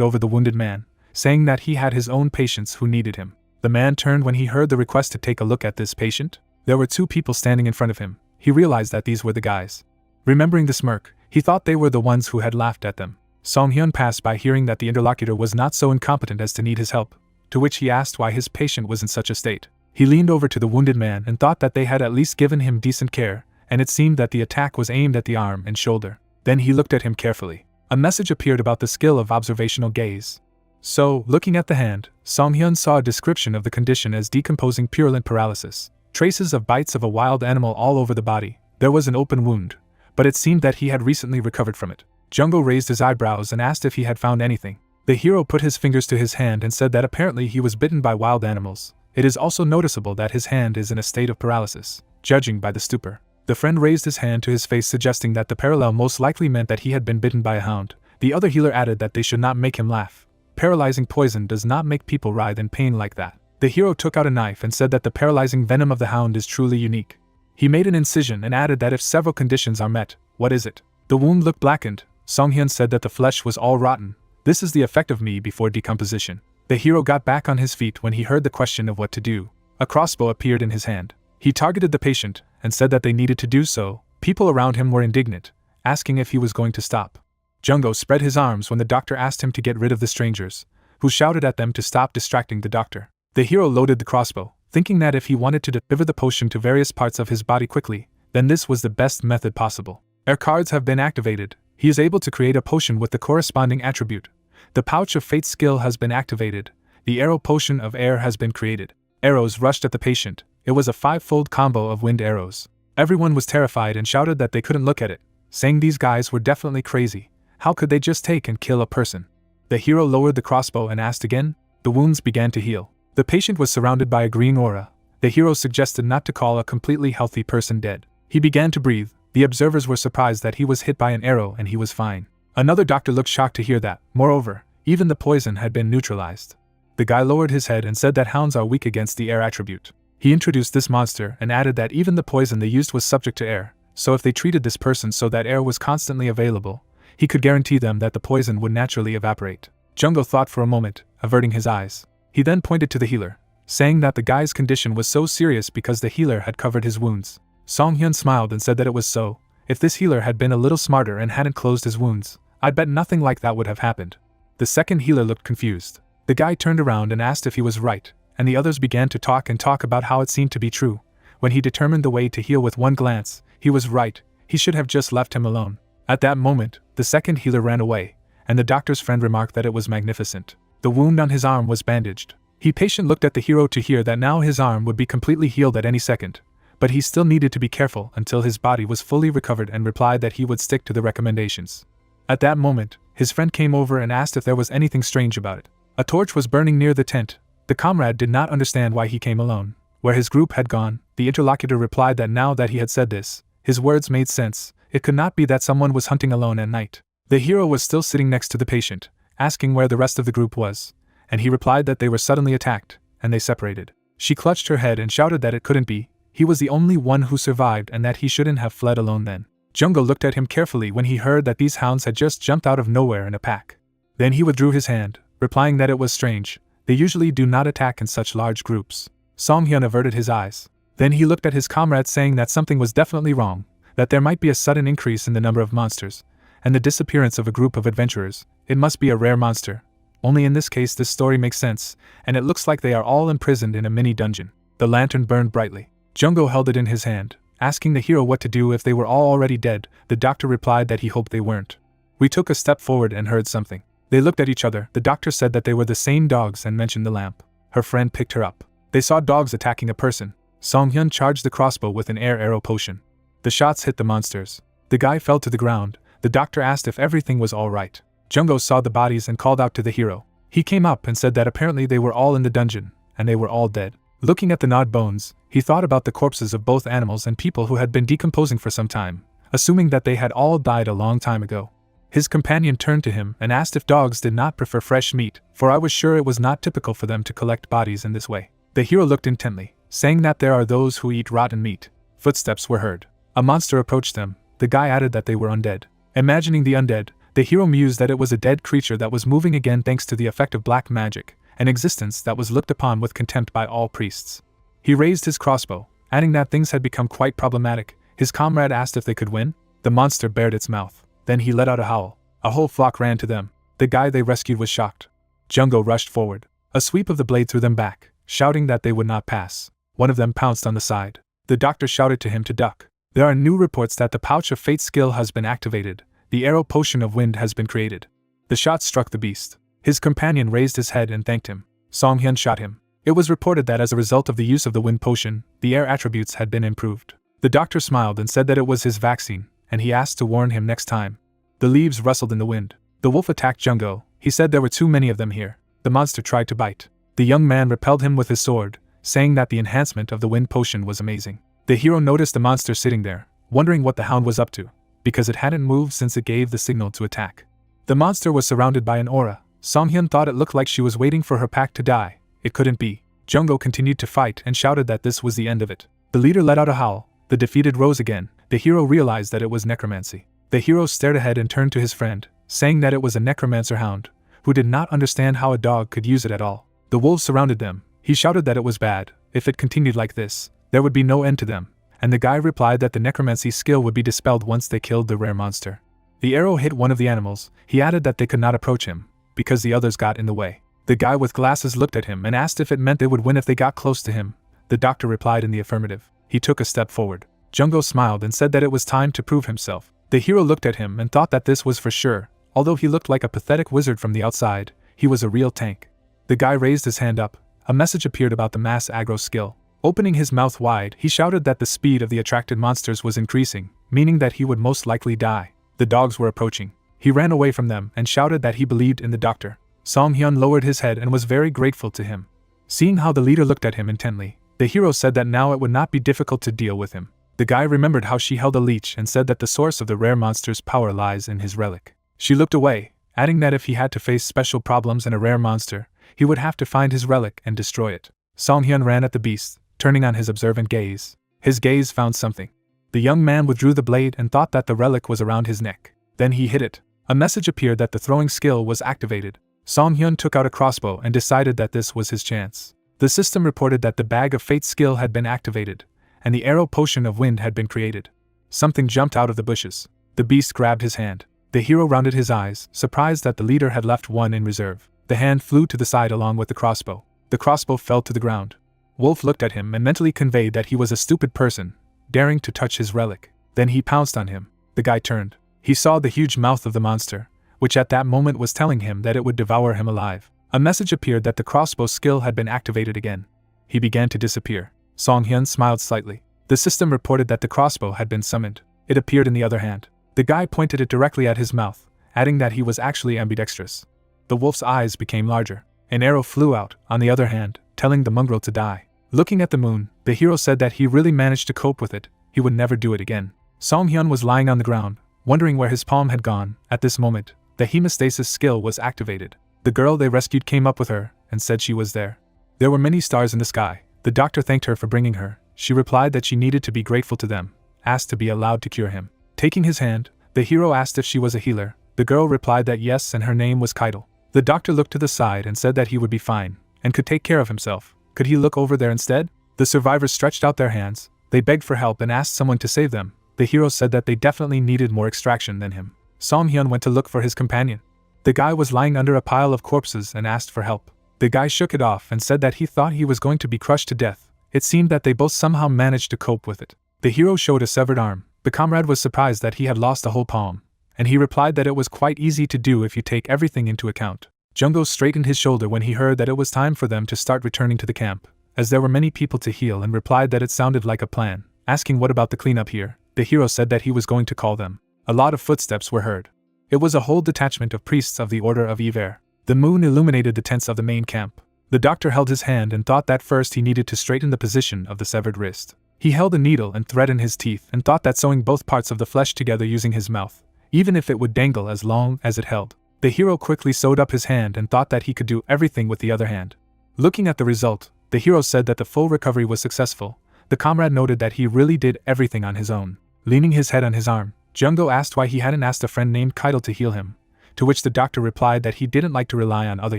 over the wounded man, saying that he had his own patients who needed him. The man turned when he heard the request to take a look at this patient. There were two people standing in front of him. He realized that these were the guys. Remembering the smirk, he thought they were the ones who had laughed at them. Song-hyun passed by hearing that the interlocutor was not so incompetent as to need his help, to which he asked why his patient was in such a state. He leaned over to the wounded man and thought that they had at least given him decent care, and it seemed that the attack was aimed at the arm and shoulder. Then he looked at him carefully. A message appeared about the skill of observational gaze. So, looking at the hand, Song-hyun saw a description of the condition as decomposing purulent paralysis. Traces of bites of a wild animal all over the body. There was an open wound, but it seemed that he had recently recovered from it. Jungho raised his eyebrows and asked if he had found anything. The hero put his fingers to his hand and said that apparently he was bitten by wild animals. It is also noticeable that his hand is in a state of paralysis, judging by the stupor. The friend raised his hand to his face, suggesting that the parallel most likely meant that he had been bitten by a hound. The other healer added that they should not make him laugh. Paralyzing poison does not make people writhe in pain like that. The hero took out a knife and said that the paralyzing venom of the hound is truly unique. He made an incision and added that if several conditions are met, what is it? The wound looked blackened. Song-hyun said that the flesh was all rotten. This is the effect of me before decomposition. The hero got back on his feet when he heard the question of what to do. A crossbow appeared in his hand. He targeted the patient and said that they needed to do so. People around him were indignant, asking if he was going to stop. Jungho spread his arms when the doctor asked him to get rid of the strangers, who shouted at them to stop distracting the doctor. The hero loaded the crossbow, thinking that if he wanted to deliver the potion to various parts of his body quickly, then this was the best method possible. Air cards have been activated. He is able to create a potion with the corresponding attribute. The pouch of fate skill has been activated. The arrow potion of air has been created. Arrows rushed at the patient. It was a 5-fold combo of wind arrows. Everyone was terrified and shouted that they couldn't look at it, saying these guys were definitely crazy. How could they just take and kill a person? The hero lowered the crossbow and asked again. The wounds began to heal. The patient was surrounded by a green aura. The hero suggested not to call a completely healthy person dead. He began to breathe. The observers were surprised that he was hit by an arrow and he was fine. Another doctor looked shocked to hear that. Moreover, even the poison had been neutralized. The guy lowered his head and said that hounds are weak against the air attribute. He introduced this monster and added that even the poison they used was subject to air, so if they treated this person so that air was constantly available, he could guarantee them that the poison would naturally evaporate. Jungho thought for a moment, averting his eyes. He then pointed to the healer, saying that the guy's condition was so serious because the healer had covered his wounds. Song-hyun smiled and said that it was so. If this healer had been a little smarter and hadn't closed his wounds, I'd bet nothing like that would have happened. The second healer looked confused. The guy turned around and asked if he was right, and the others began to talk about how it seemed to be true. When he determined the way to heal with one glance, he was right. He should have just left him alone. At that moment, the second healer ran away, and the doctor's friend remarked that it was magnificent. The wound on his arm was bandaged. He patient looked at the hero to hear that now his arm would be completely healed at any second, but he still needed to be careful until his body was fully recovered and replied that he would stick to the recommendations. At that moment, his friend came over and asked if there was anything strange about it. A torch was burning near the tent. The comrade did not understand why he came alone. Where his group had gone, the interlocutor replied that now that he had said this, his words made sense. It could not be that someone was hunting alone at night. The hero was still sitting next to the patient, asking where the rest of the group was, and he replied that they were suddenly attacked, and they separated. She clutched her head and shouted that it couldn't be. He was the only one who survived and that he shouldn't have fled alone then. Jungho looked at him carefully when he heard that these hounds had just jumped out of nowhere in a pack. Then he withdrew his hand, replying that it was strange. They usually do not attack in such large groups. Song-hyun averted his eyes. Then he looked at his comrade, saying that something was definitely wrong, that there might be a sudden increase in the number of monsters, and the disappearance of a group of adventurers. It must be a rare monster. Only in this case this story makes sense, and it looks like they are all imprisoned in a mini dungeon. The lantern burned brightly. Jungho held it in his hand, asking the hero what to do if they were all already dead. The doctor replied that he hoped they weren't. We took a step forward and heard something. They looked at each other. The doctor said that they were the same dogs and mentioned the lamp. Her friend picked her up. They saw dogs attacking a person. Song-hyun charged the crossbow with an air arrow potion. The shots hit the monsters. The guy fell to the ground. The doctor asked if everything was all right. Jungho saw the bodies and called out to the hero. He came up and said that apparently they were all in the dungeon, and they were all dead. Looking at the gnawed bones, he thought about the corpses of both animals and people who had been decomposing for some time, assuming that they had all died a long time ago. His companion turned to him and asked if dogs did not prefer fresh meat, for I was sure it was not typical for them to collect bodies in this way. The hero looked intently, saying that there are those who eat rotten meat. Footsteps were heard. A monster approached them. The guy added that they were undead. Imagining the undead, the hero mused that it was a dead creature that was moving again thanks to the effect of black magic, an existence that was looked upon with contempt by all priests. He raised his crossbow, adding that things had become quite problematic. His comrade asked if they could win. The monster bared its mouth. Then he let out a howl. A whole flock ran to them. The guy they rescued was shocked. Jungo rushed forward. A sweep of the blade threw them back, shouting that they would not pass. One of them pounced on the side. The doctor shouted to him to duck. There are new reports that the pouch of fate skill has been activated. The arrow potion of wind has been created. The shot struck the beast. His companion raised his head and thanked him. Song Hyun shot him. It was reported that as a result of the use of the wind potion, the air attributes had been improved. The doctor smiled and said that it was his vaccine, and he asked to warn him next time. The leaves rustled in the wind. The wolf attacked Jungo. He said there were too many of them here. The monster tried to bite. The young man repelled him with his sword, saying that the enhancement of the wind potion was amazing. The hero noticed the monster sitting there, wondering what the hound was up to, because it hadn't moved since it gave the signal to attack. The monster was surrounded by an aura. Song Hyun thought it looked like she was waiting for her pack to die. It couldn't be. Jungo continued to fight and shouted that this was the end of it. The leader let out a howl. The defeated rose again. The hero realized that it was necromancy. The hero stared ahead and turned to his friend, saying that it was a necromancer hound, who did not understand how a dog could use it at all. The wolves surrounded them. He shouted that it was bad. If it continued like this, there would be no end to them. And the guy replied that the necromancy skill would be dispelled once they killed the rare monster. The arrow hit one of the animals. He added that they could not approach him, because the others got in the way. The guy with glasses looked at him and asked if it meant they would win if they got close to him. The doctor replied in the affirmative. He took a step forward. Jungo smiled and said that it was time to prove himself. The hero looked at him and thought that this was for sure. Although he looked like a pathetic wizard from the outside, he was a real tank. The guy raised his hand up. A message appeared about the mass aggro skill. Opening his mouth wide, he shouted that the speed of the attracted monsters was increasing, meaning that he would most likely die. The dogs were approaching. He ran away from them and shouted that he believed in the doctor. Song Hyun lowered his head and was very grateful to him. Seeing how the leader looked at him intently, the hero said that now it would not be difficult to deal with him. The guy remembered how she held a leech and said that the source of the rare monster's power lies in his relic. She looked away, adding that if he had to face special problems and a rare monster, he would have to find his relic and destroy it. Song Hyun ran at the beast, turning on his observant gaze. His gaze found something. The young man withdrew the blade and thought that the relic was around his neck. Then he hit it. A message appeared that the throwing skill was activated. Song Hyun took out a crossbow and decided that this was his chance. The system reported that the bag of fate skill had been activated, and the arrow potion of wind had been created. Something jumped out of the bushes. The beast grabbed his hand. The hero rounded his eyes, surprised that the leader had left one in reserve. The hand flew to the side along with the crossbow. The crossbow fell to the ground. Wolf looked at him and mentally conveyed that he was a stupid person, daring to touch his relic. Then he pounced on him. The guy turned. He saw the huge mouth of the monster, which at that moment was telling him that it would devour him alive. A message appeared that the crossbow skill had been activated again. He began to disappear. Song Hyun smiled slightly. The system reported that the crossbow had been summoned. It appeared in the other hand. The guy pointed it directly at his mouth, adding that he was actually ambidextrous. The wolf's eyes became larger. An arrow flew out, on the other hand, telling the mongrel to die. Looking at the moon, the hero said that he really managed to cope with it. He would never do it again. Song Hyun was lying on the ground, wondering where his palm had gone. At this moment, the hemostasis skill was activated. The girl they rescued came up with her and said she was there. There were many stars in the sky. The doctor thanked her for bringing her. She replied that she needed to be grateful to them, asked to be allowed to cure him. Taking his hand, the hero asked if she was a healer. The girl replied that yes, and her name was Keitel. The doctor looked to the side and said that he would be fine, and could take care of himself. Could he look over there instead? The survivors stretched out their hands. They begged for help and asked someone to save them. The hero said that they definitely needed more extraction than him. Song Hyun went to look for his companion. The guy was lying under a pile of corpses and asked for help. The guy shook it off and said that he thought he was going to be crushed to death. It seemed that they both somehow managed to cope with it. The hero showed a severed arm. The comrade was surprised that he had lost a whole palm, and he replied that it was quite easy to do if you take everything into account. Jungo straightened his shoulder when he heard that it was time for them to start returning to the camp, as there were many people to heal, and replied that it sounded like a plan. Asking what about the cleanup here, the hero said that he was going to call them. A lot of footsteps were heard. It was a whole detachment of priests of the Order of Iver. The moon illuminated the tents of the main camp. The doctor held his hand and thought that first he needed to straighten the position of the severed wrist. He held a needle and thread in his teeth and thought that sewing both parts of the flesh together using his mouth, even if it would dangle as long as it held. The hero quickly sewed up his hand and thought that he could do everything with the other hand. Looking at the result, the hero said that the full recovery was successful. The comrade noted that he really did everything on his own. Leaning his head on his arm, Jungo asked why he hadn't asked a friend named Keitel to heal him, to which the doctor replied that he didn't like to rely on other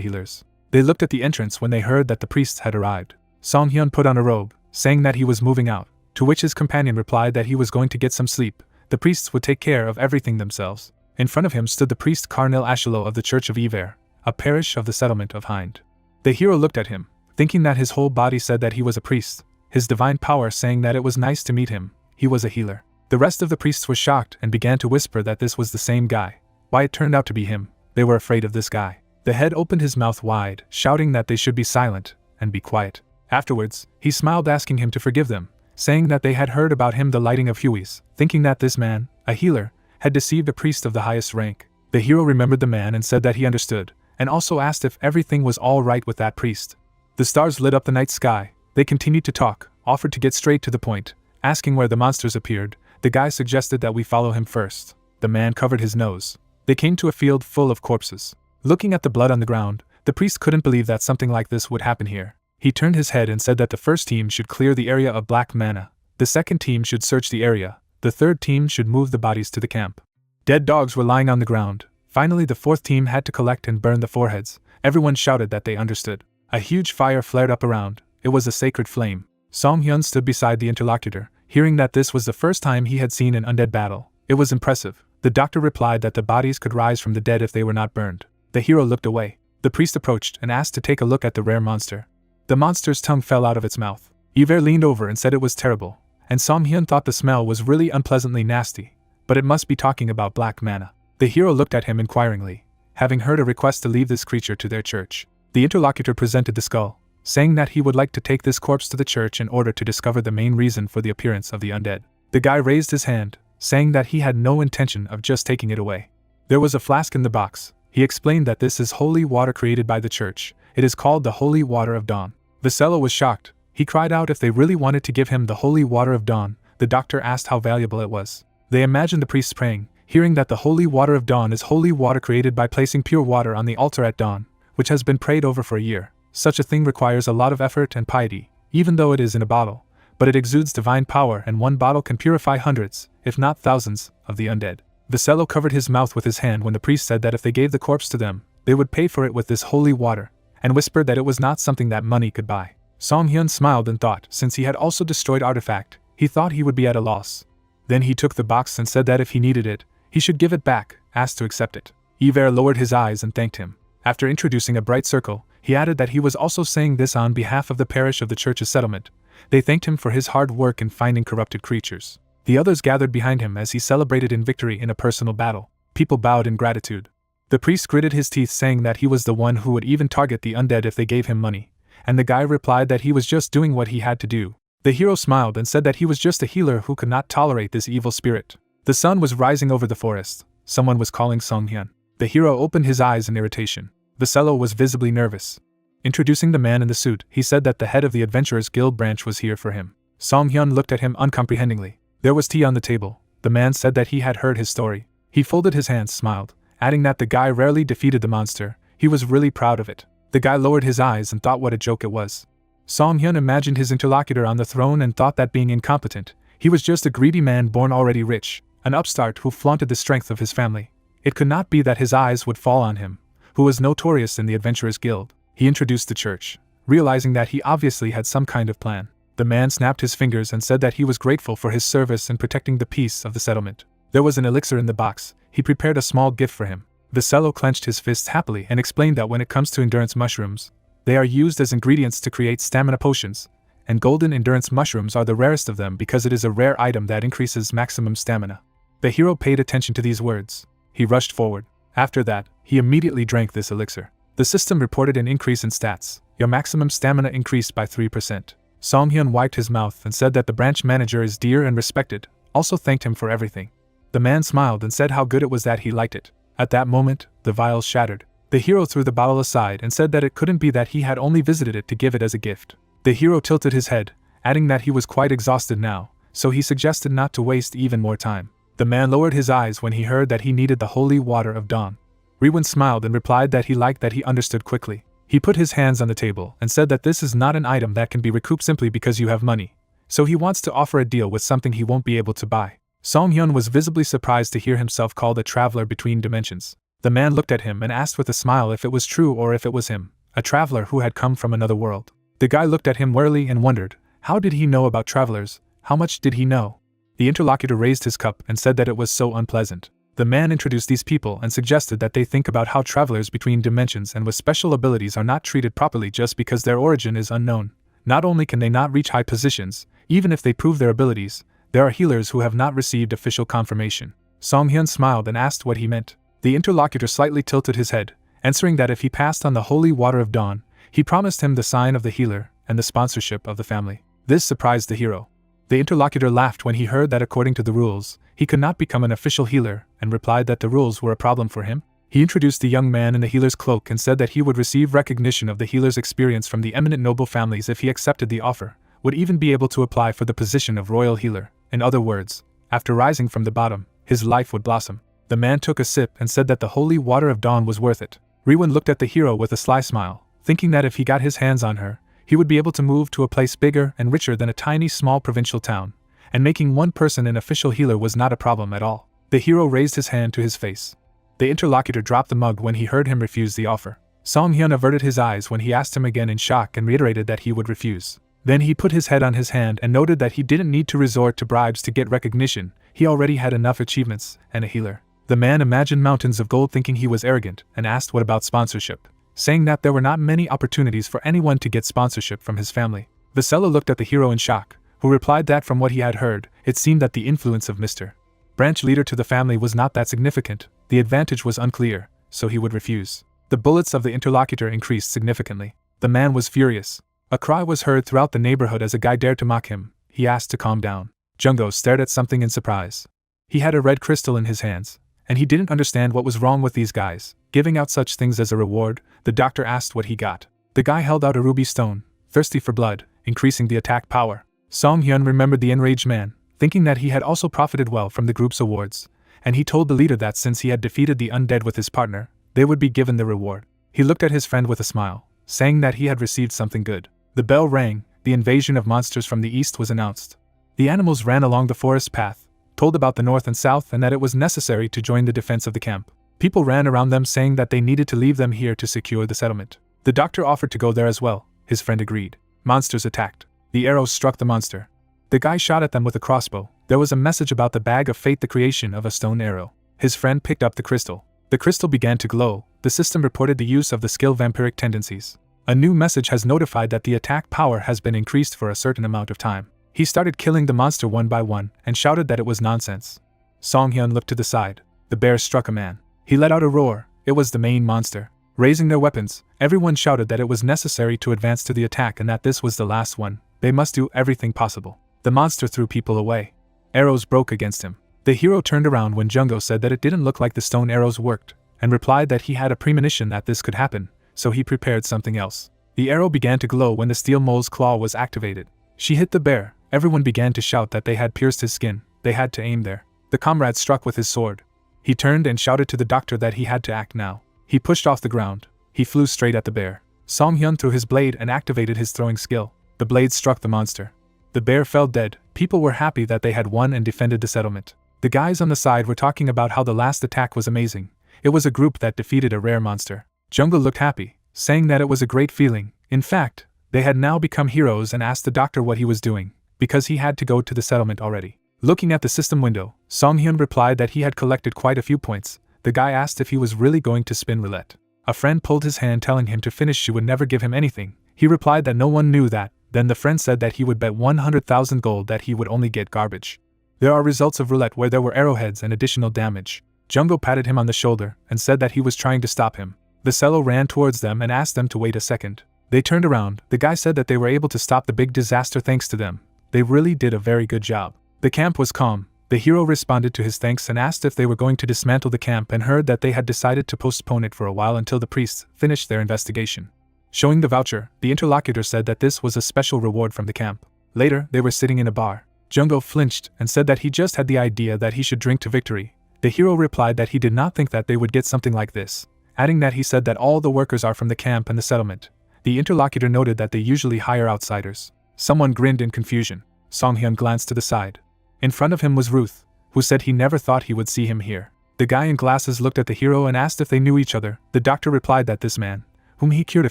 healers. They looked at the entrance when they heard that the priests had arrived. Song Hyun put on a robe, saying that he was moving out, to which his companion replied that he was going to get some sleep. The priests would take care of everything themselves. In front of him stood the priest Cardinal Ashilo of the Church of Iver, a parish of the settlement of Hind. The hero looked at him, thinking that his whole body said that he was a priest, his divine power saying that it was nice to meet him, he was a healer. The rest of the priests were shocked and began to whisper that this was the same guy. Why it turned out to be him, they were afraid of this guy. The head opened his mouth wide, shouting that they should be silent and be quiet. Afterwards, he smiled asking him to forgive them, saying that they had heard about him the lighting of Huey's, thinking that this man, a healer, had deceived a priest of the highest rank. The hero remembered the man and said that he understood, and also asked if everything was all right with that priest. The stars lit up the night sky. They continued to talk, offered to get straight to the point, asking where the monsters appeared. The guy suggested that we follow him first. The man covered his nose. They came to a field full of corpses. Looking at the blood on the ground, the priest couldn't believe that something like this would happen here. He turned his head and said that the first team should clear the area of black mana, the second team should search the area, the third team should move the bodies to the camp. Dead dogs were lying on the ground. Finally, the fourth team had to collect and burn the foreheads. Everyone shouted that they understood. A huge fire flared up around. It was a sacred flame. Song Hyun stood beside the interlocutor, hearing that this was the first time he had seen an undead battle. It was impressive. The doctor replied that the bodies could rise from the dead if they were not burned. The hero looked away. The priest approached and asked to take a look at the rare monster. The monster's tongue fell out of its mouth. Yver leaned over and said it was terrible, and Song Hyun thought the smell was really unpleasantly nasty, but it must be talking about black mana. The hero looked at him inquiringly, having heard a request to leave this creature to their church. The interlocutor presented the skull, saying that he would like to take this corpse to the church in order to discover the main reason for the appearance of the undead. The guy raised his hand, saying that he had no intention of just taking it away. There was a flask in the box. He explained that this is holy water created by the church. It is called the holy water of dawn. Vasella was shocked. He cried out if they really wanted to give him the holy water of dawn. The doctor asked how valuable it was. They imagined the priests praying, hearing that the holy water of dawn is holy water created by placing pure water on the altar at dawn, which has been prayed over for a year. Such a thing requires a lot of effort and piety, even though it is in a bottle, but it exudes divine power, and one bottle can purify hundreds, if not thousands, of the undead. Vasello covered his mouth with his hand when the priest said that if they gave the corpse to them, they would pay for it with this holy water, and whispered that it was not something that money could buy. Song Hyun smiled and thought, since he had also destroyed artifact, he thought he would be at a loss. Then he took the box and said that if he needed it, he should give it back, asked to accept it. Yver lowered his eyes and thanked him. After introducing a bright circle, he added that he was also saying this on behalf of the parish of the church's settlement. They thanked him for his hard work in finding corrupted creatures. The others gathered behind him as he celebrated in victory in a personal battle. People bowed in gratitude. The priest gritted his teeth, saying that he was the one who would even target the undead if they gave him money, and the guy replied that he was just doing what he had to do. The hero smiled and said that he was just a healer who could not tolerate this evil spirit. The sun was rising over the forest. Someone was calling Song Hyun. The hero opened his eyes in irritation. Vasello was visibly nervous. Introducing the man in the suit, he said that the head of the Adventurers Guild branch was here for him. Song Hyun looked at him uncomprehendingly. There was tea on the table. The man said that he had heard his story. He folded his hands, smiled, adding that the guy rarely defeated the monster. He was really proud of it. The guy lowered his eyes and thought what a joke it was. Song Hyun imagined his interlocutor on the throne and thought that being incompetent, he was just a greedy man born already rich, an upstart who flaunted the strength of his family. It could not be that his eyes would fall on him, who was notorious in the Adventurers Guild. He introduced the church, realizing that he obviously had some kind of plan. The man snapped his fingers and said that he was grateful for his service in protecting the peace of the settlement. There was an elixir in the box. He prepared a small gift for him. Vasello clenched his fists happily and explained that when it comes to endurance mushrooms, they are used as ingredients to create stamina potions, and golden endurance mushrooms are the rarest of them because it is a rare item that increases maximum stamina. The hero paid attention to these words. He rushed forward. After that, he immediately drank this elixir. The system reported an increase in stats. Your maximum stamina increased by 3%. Song Hyun wiped his mouth and said that the branch manager is dear and respected, also thanked him for everything. The man smiled and said how good it was that he liked it. At that moment, the vials shattered. The hero threw the bottle aside and said that it couldn't be that he had only visited it to give it as a gift. The hero tilted his head, adding that he was quite exhausted now, so he suggested not to waste even more time. The man lowered his eyes when he heard that he needed the holy water of dawn. Riwin smiled and replied that he liked that he understood quickly. He put his hands on the table and said that this is not an item that can be recouped simply because you have money, so he wants to offer a deal with something he won't be able to buy. Song Hyun was visibly surprised to hear himself called a traveler between dimensions. The man looked at him and asked with a smile if it was true or if it was him, a traveler who had come from another world. The guy looked at him warily and wondered, how did he know about travelers? How much did he know? The interlocutor raised his cup and said that it was so unpleasant. The man introduced these people and suggested that they think about how travelers between dimensions and with special abilities are not treated properly just because their origin is unknown. Not only can they not reach high positions, even if they prove their abilities, there are healers who have not received official confirmation. Song Hyun smiled and asked what he meant. The interlocutor slightly tilted his head, answering that if he passed on the holy water of dawn, he promised him the sign of the healer and the sponsorship of the family. This surprised the hero. The interlocutor laughed when he heard that according to the rules, he could not become an official healer, and replied that the rules were a problem for him. He introduced the young man in the healer's cloak and said that he would receive recognition of the healer's experience from the eminent noble families if he accepted the offer, would even be able to apply for the position of royal healer. In other words, after rising from the bottom, his life would blossom. The man took a sip and said that the holy water of dawn was worth it. Riwon looked at the hero with a sly smile, thinking that if he got his hands on her, he would be able to move to a place bigger and richer than a tiny small provincial town, and making one person an official healer was not a problem at all. The hero raised his hand to his face. The interlocutor dropped the mug when he heard him refuse the offer. Song Hyun averted his eyes when he asked him again in shock and reiterated that he would refuse. Then he put his head on his hand and noted that he didn't need to resort to bribes to get recognition, he already had enough achievements and a healer. The man imagined mountains of gold thinking he was arrogant and asked what about sponsorship, saying that there were not many opportunities for anyone to get sponsorship from his family. Vasella looked at the hero in shock, who replied that from what he had heard, it seemed that the influence of Mr. Branch leader to the family was not that significant, the advantage was unclear, so he would refuse. The bullets of the interlocutor increased significantly. The man was furious. A cry was heard throughout the neighborhood as a guy dared to mock him. He asked to calm down. Jungho stared at something in surprise. He had a red crystal in his hands, and he didn't understand what was wrong with these guys, giving out such things as a reward. The doctor asked what he got. The guy held out a ruby stone, thirsty for blood, increasing the attack power. Song Hyun remembered the enraged man, thinking that he had also profited well from the group's awards, and he told the leader that since he had defeated the undead with his partner, they would be given the reward. He looked at his friend with a smile, saying that he had received something good. The bell rang, the invasion of monsters from the east was announced. The animals ran along the forest path, told about the north and south and that it was necessary to join the defense of the camp. People ran around them saying that they needed to leave them here to secure the settlement. The doctor offered to go there as well, his friend agreed. Monsters attacked. The arrows struck the monster. The guy shot at them with a crossbow. There was a message about the bag of fate, the creation of a stone arrow. His friend picked up the crystal. The crystal began to glow. The system reported the use of the skill vampiric tendencies. A new message has notified that the attack power has been increased for a certain amount of time. He started killing the monster one by one and shouted that it was nonsense. Song Hyun looked to the side. The bear struck a man. He let out a roar. It was the main monster. Raising their weapons, everyone shouted that it was necessary to advance to the attack and that this was the last one. They must do everything possible. The monster threw people away. Arrows broke against him. The hero turned around when Jungho said that it didn't look like the stone arrows worked, and replied that he had a premonition that this could happen, so he prepared something else. The arrow began to glow when the steel mole's claw was activated. She hit the bear. Everyone began to shout that they had pierced his skin. They had to aim there. The comrade struck with his sword. He turned and shouted to the doctor that he had to act now. He pushed off the ground. He flew straight at the bear. Song Hyun threw his blade and activated his throwing skill. The blade struck the monster. The bear fell dead. People were happy that they had won and defended the settlement. The guys on the side were talking about how the last attack was amazing. It was a group that defeated a rare monster. Jungho looked happy, saying that it was a great feeling. In fact, they had now become heroes and asked the doctor what he was doing, because he had to go to the settlement already. Looking at the system window, Song Hyun replied that he had collected quite a few points. The guy asked if he was really going to spin roulette. A friend pulled his hand telling him to finish. She would never give him anything. He replied that no one knew that. Then the friend said that he would bet 100,000 gold that he would only get garbage. There are results of roulette where there were arrowheads and additional damage. Jungho patted him on the shoulder and said that he was trying to stop him. Vasella ran towards them and asked them to wait a second. They turned around. The guy said that they were able to stop the big disaster thanks to them. They really did a very good job. The camp was calm. The hero responded to his thanks and asked if they were going to dismantle the camp and heard that they had decided to postpone it for a while until the priests finished their investigation. Showing the voucher, the interlocutor said that this was a special reward from the camp. Later, they were sitting in a bar. Jungho flinched and said that he just had the idea that he should drink to victory. The hero replied that he did not think that they would get something like this, adding that he said that all the workers are from the camp and the settlement. The interlocutor noted that they usually hire outsiders. Someone grinned in confusion. Song Hyun glanced to the side. In front of him was Ruth. who said he never thought he would see him here. The guy in glasses looked at the hero and asked if they knew each other. The doctor replied that this man, whom he cured a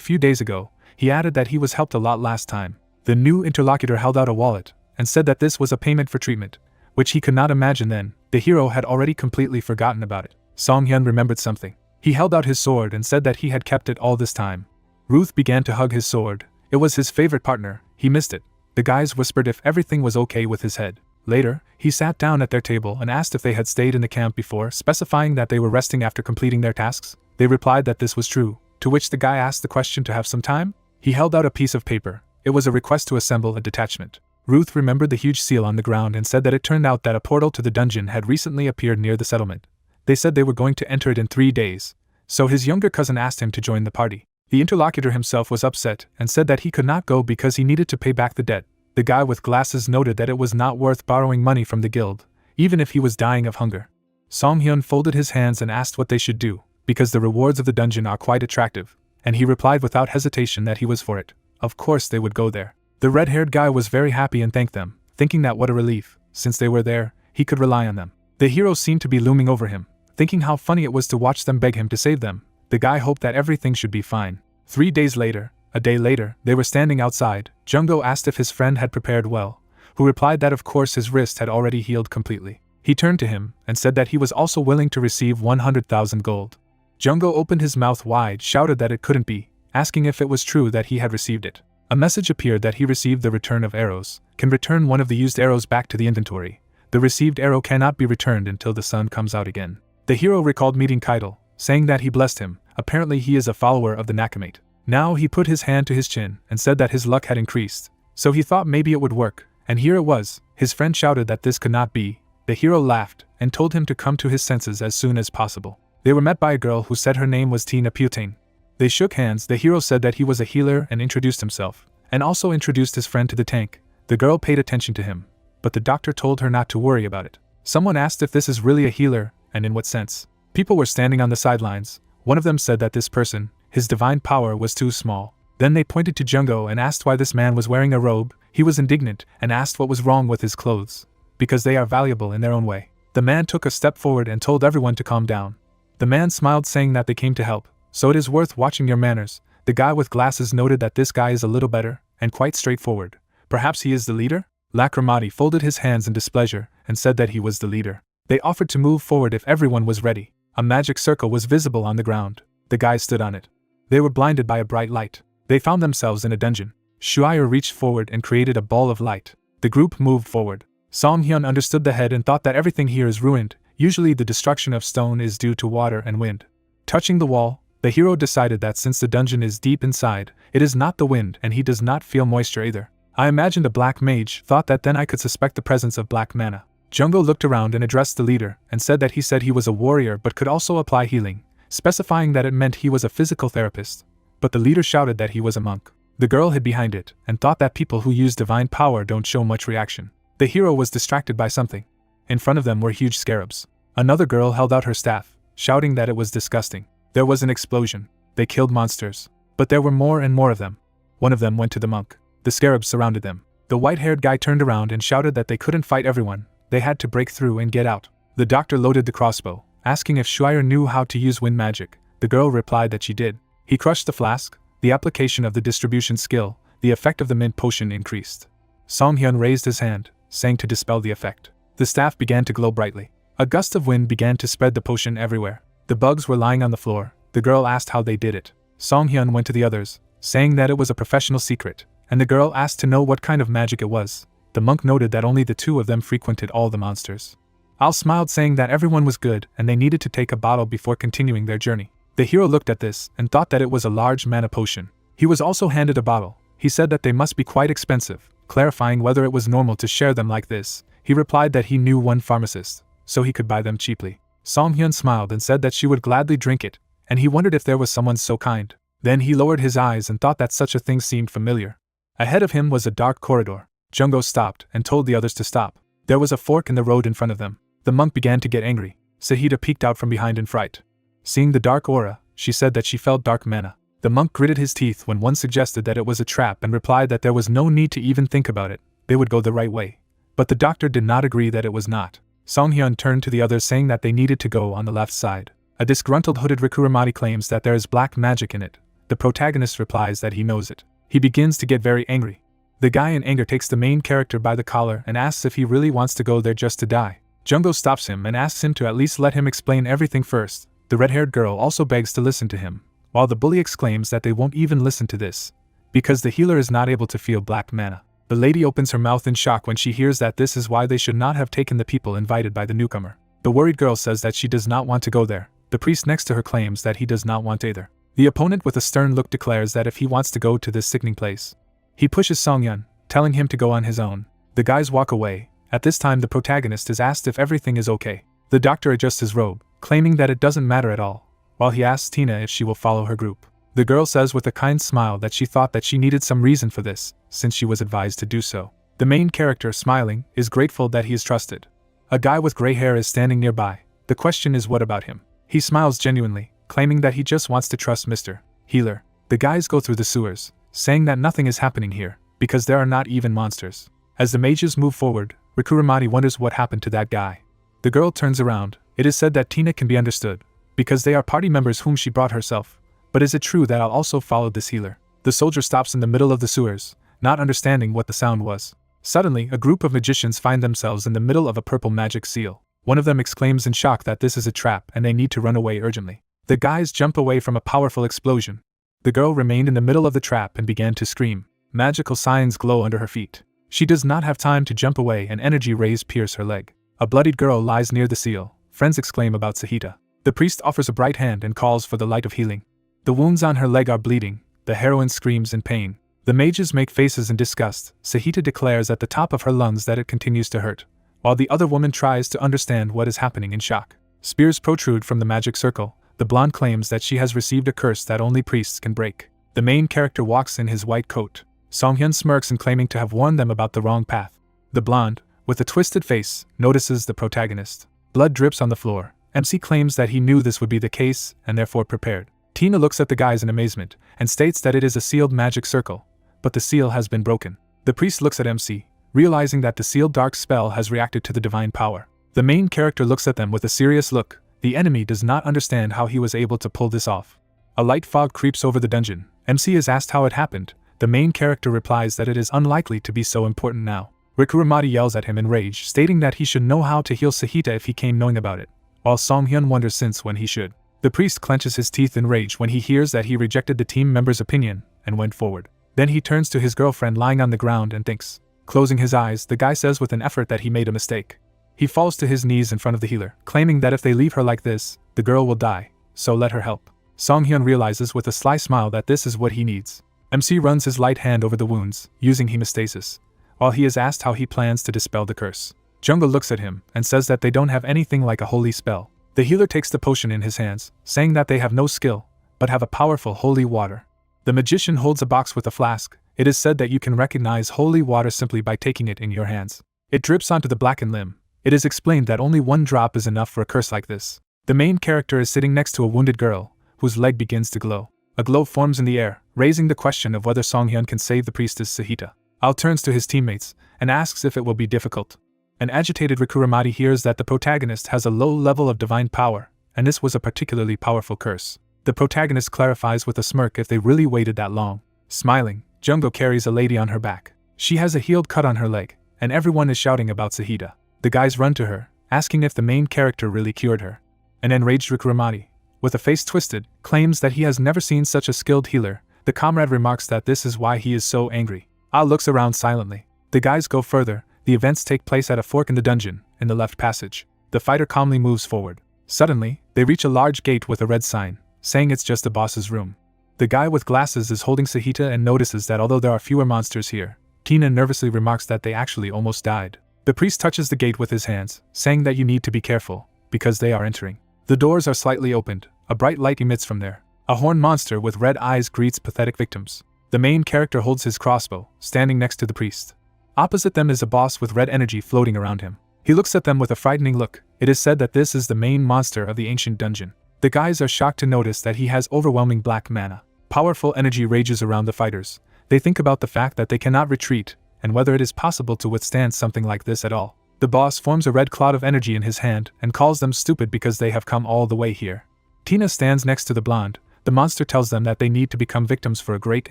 few days ago, he added that he was helped a lot last time. The new interlocutor held out a wallet and said that this was a payment for treatment, which he could not imagine then. The hero had already completely forgotten about it. Song Hyun remembered something. He held out his sword and said that he had kept it all this time. Ruth began to hug his sword. It was his favorite partner. He missed it. The guys whispered if everything was okay with his head. Later, he sat down at their table and asked if they had stayed in the camp before, specifying that they were resting after completing their tasks. They replied that this was true, to which the guy asked the question to have some time. He held out a piece of paper. It was a request to assemble a detachment. Ruth remembered the huge seal on the ground and said that it turned out that a portal to the dungeon had recently appeared near the settlement. They said they were going to enter it in 3 days, so his younger cousin asked him to join the party. The interlocutor himself was upset and said that he could not go because he needed to pay back the debt. The guy with glasses noted that it was not worth borrowing money from the guild, even if he was dying of hunger. Song Hyun folded his hands and asked what they should do, because the rewards of the dungeon are quite attractive, and he replied without hesitation that he was for it. Of course they would go there. The red-haired guy was very happy and thanked them, thinking that what a relief, since they were there, he could rely on them. The hero seemed to be looming over him, thinking how funny it was to watch them beg him to save them. The guy hoped that everything should be fine. 3 days later, a day later, they were standing outside. Junggo asked if his friend had prepared well, who replied that of course his wrist had already healed completely. He turned to him and said that he was also willing to receive 100,000 gold. Junggo opened his mouth wide, shouted that it couldn't be, asking if it was true that he had received it. A message appeared that he received the return of arrows, can return one of the used arrows back to the inventory. The received arrow cannot be returned until the sun comes out again. The hero recalled meeting Keitel, saying that he blessed him. Apparently he is a follower of the Nakamate. Now he put his hand to his chin and said that his luck had increased, so he thought maybe it would work, and here it was. His friend shouted that this could not be. The hero laughed and told him to come to his senses as soon as possible. They were met by a girl who said her name was Tina Putain. They shook hands. The hero said that he was a healer and introduced himself, and also introduced his friend to the tank. The girl paid attention to him, but the doctor told her not to worry about it. Someone asked if this is really a healer, and in what sense. People were standing on the sidelines. One of them said that this person, his divine power was too small. Then they pointed to Junggo and asked why this man was wearing a robe. He was indignant and asked what was wrong with his clothes, because they are valuable in their own way. The man took a step forward and told everyone to calm down. The man smiled, saying that they came to help, so it is worth watching your manners. The guy with glasses noted that this guy is a little better, and quite straightforward. Perhaps he is the leader? Lacrimati folded his hands in displeasure and said that he was the leader. They offered to move forward if everyone was ready. A magic circle was visible on the ground. The guys stood on it. They were blinded by a bright light. They found themselves in a dungeon. Shuire reached forward and created a ball of light. The group moved forward. Song Hyun understood the head and thought that everything here is ruined. Usually the destruction of stone is due to water and wind. Touching the wall, the hero decided that since the dungeon is deep inside, it is not the wind and he does not feel moisture either. I imagined a black mage, thought that then I could suspect the presence of black mana. Junggo looked around and addressed the leader and said that he said he was a warrior but could also apply healing, specifying that it meant he was a physical therapist. But the leader shouted that he was a monk. The girl hid behind it and thought that people who use divine power don't show much reaction. The hero was distracted by something. In front of them were huge scarabs. Another girl held out her staff, shouting that it was disgusting. There was an explosion. They killed monsters. But there were more and more of them. One of them went to the monk. The scarabs surrounded them. The white-haired guy turned around and shouted that they couldn't fight everyone. They had to break through and get out. The doctor loaded the crossbow, asking if Shuire knew how to use wind magic. The girl replied that she did. He crushed the flask. The application of the distribution skill, the effect of the mint potion increased. Song Hyun raised his hand, saying to dispel the effect. The staff began to glow brightly. A gust of wind began to spread the potion everywhere. The bugs were lying on the floor. The girl asked how they did it. Song Hyun went to the others, saying that it was a professional secret, and the girl asked to know what kind of magic it was. The monk noted that only the two of them frequented all the monsters. Al smiled, saying that everyone was good and they needed to take a bottle before continuing their journey. The hero looked at this and thought that it was a large mana potion. He was also handed a bottle. He said that they must be quite expensive, clarifying whether it was normal to share them like this. He replied that he knew one pharmacist, so he could buy them cheaply. Song Hyun smiled and said that she would gladly drink it, and he wondered if there was someone so kind. Then he lowered his eyes and thought that such a thing seemed familiar. Ahead of him was a dark corridor. Junggo stopped and told the others to stop. There was a fork in the road in front of them. The monk began to get angry. Sahida peeked out from behind in fright. Seeing the dark aura, she said that she felt dark mana. The monk gritted his teeth when one suggested that it was a trap and replied that there was no need to even think about it, they would go the right way. But the doctor did not agree that it was not. Songhyun turned to the others saying that they needed to go on the left side. A disgruntled hooded Rikuramati claims that there is black magic in it. The protagonist replies that he knows it. He begins to get very angry. The guy in anger takes the main character by the collar and asks if he really wants to go there just to die. Jungko stops him and asks him to at least let him explain everything first. The red-haired girl also begs to listen to him, while the bully exclaims that they won't even listen to this, because the healer is not able to feel black mana. The lady opens her mouth in shock when she hears that this is why they should not have taken the people invited by the newcomer. The worried girl says that she does not want to go there. The priest next to her claims that he does not want either. The opponent with a stern look declares that if he wants to go to this sickening place, he pushes Songhyun, telling him to go on his own. The guys walk away. At this time the protagonist is asked if everything is okay. The doctor adjusts his robe, claiming that it doesn't matter at all, while he asks Tina if she will follow her group. The girl says with a kind smile that she thought that she needed some reason for this, since she was advised to do so. The main character, smiling, is grateful that he is trusted. A guy with gray hair is standing nearby. The question is what about him? He smiles genuinely, claiming that he just wants to trust Mr. Healer. The guys go through the sewers, saying that nothing is happening here, because there are not even monsters. As the mages move forward, Rikuramati wonders what happened to that guy. The girl turns around. It is said that Tina can be understood, because they are party members whom she brought herself. But is it true that I'll also follow this healer? The soldier stops in the middle of the sewers, not understanding what the sound was. Suddenly, a group of magicians find themselves in the middle of a purple magic seal. One of them exclaims in shock that this is a trap and they need to run away urgently. The guys jump away from a powerful explosion. The girl remained in the middle of the trap and began to scream. Magical signs glow under her feet. She does not have time to jump away and energy rays pierce her leg. A bloodied girl lies near the seal. Friends exclaim about Sahita. The priest offers a bright hand and calls for the light of healing. The wounds on her leg are bleeding. The heroine screams in pain. The mages make faces in disgust. Sahita declares at the top of her lungs that it continues to hurt, while the other woman tries to understand what is happening in shock. Spears protrude from the magic circle. The blonde claims that she has received a curse that only priests can break. The main character walks in his white coat. Songhyun smirks in claiming to have warned them about the wrong path. The blonde, with a twisted face, notices the protagonist. Blood drips on the floor. MC claims that he knew this would be the case and therefore prepared. Tina looks at the guys in amazement and states that it is a sealed magic circle, but the seal has been broken. The priest looks at MC, realizing that the sealed dark spell has reacted to the divine power. The main character looks at them with a serious look. The enemy does not understand how he was able to pull this off. A light fog creeps over the dungeon. MC is asked how it happened. The main character replies that it is unlikely to be so important now. Rikuramati yells at him in rage, stating that he should know how to heal Sahita if he came knowing about it, while Songhyun wonders since when he should. The priest clenches his teeth in rage when he hears that he rejected the team member's opinion and went forward. Then he turns to his girlfriend lying on the ground and thinks. Closing his eyes, the guy says with an effort that he made a mistake. He falls to his knees in front of the healer, claiming that if they leave her like this, the girl will die, so let her help. Songhyun realizes with a sly smile that this is what he needs. MC runs his light hand over the wounds, using hemostasis, while he is asked how he plans to dispel the curse. Jungko looks at him and says that they don't have anything like a holy spell. The healer takes the potion in his hands, saying that they have no skill, but have a powerful holy water. The magician holds a box with a flask. It is said that you can recognize holy water simply by taking it in your hands. It drips onto the blackened limb. It is explained that only one drop is enough for a curse like this. The main character is sitting next to a wounded girl, whose leg begins to glow. A glow forms in the air, raising the question of whether Songhyun can save the priestess Sahita. Al turns to his teammates and asks if it will be difficult. An agitated Rikuramati hears that the protagonist has a low level of divine power, and this was a particularly powerful curse. The protagonist clarifies with a smirk if they really waited that long. Smiling, Jungko carries a lady on her back. She has a healed cut on her leg, and everyone is shouting about Sahita. The guys run to her, asking if the main character really cured her. An enraged Rikuramati, with a face twisted, claims that he has never seen such a skilled healer. The comrade remarks that this is why he is so angry. Al looks around silently. The guys go further. The events take place at a fork in the dungeon, in the left passage. The fighter calmly moves forward. Suddenly, they reach a large gate with a red sign, saying it's just the boss's room. The guy with glasses is holding Sahita and notices that although there are fewer monsters here, Tina nervously remarks that they actually almost died. The priest touches the gate with his hands, saying that you need to be careful, because they are entering. The doors are slightly opened. A bright light emits from there. A horned monster with red eyes greets pathetic victims. The main character holds his crossbow, standing next to the priest. Opposite them is a boss with red energy floating around him. He looks at them with a frightening look. It is said that this is the main monster of the ancient dungeon. The guys are shocked to notice that he has overwhelming black mana. Powerful energy rages around the fighters. They think about the fact that they cannot retreat, and whether it is possible to withstand something like this at all. The boss forms a red cloud of energy in his hand and calls them stupid because they have come all the way here. Tina stands next to the blonde. The monster tells them that they need to become victims for a great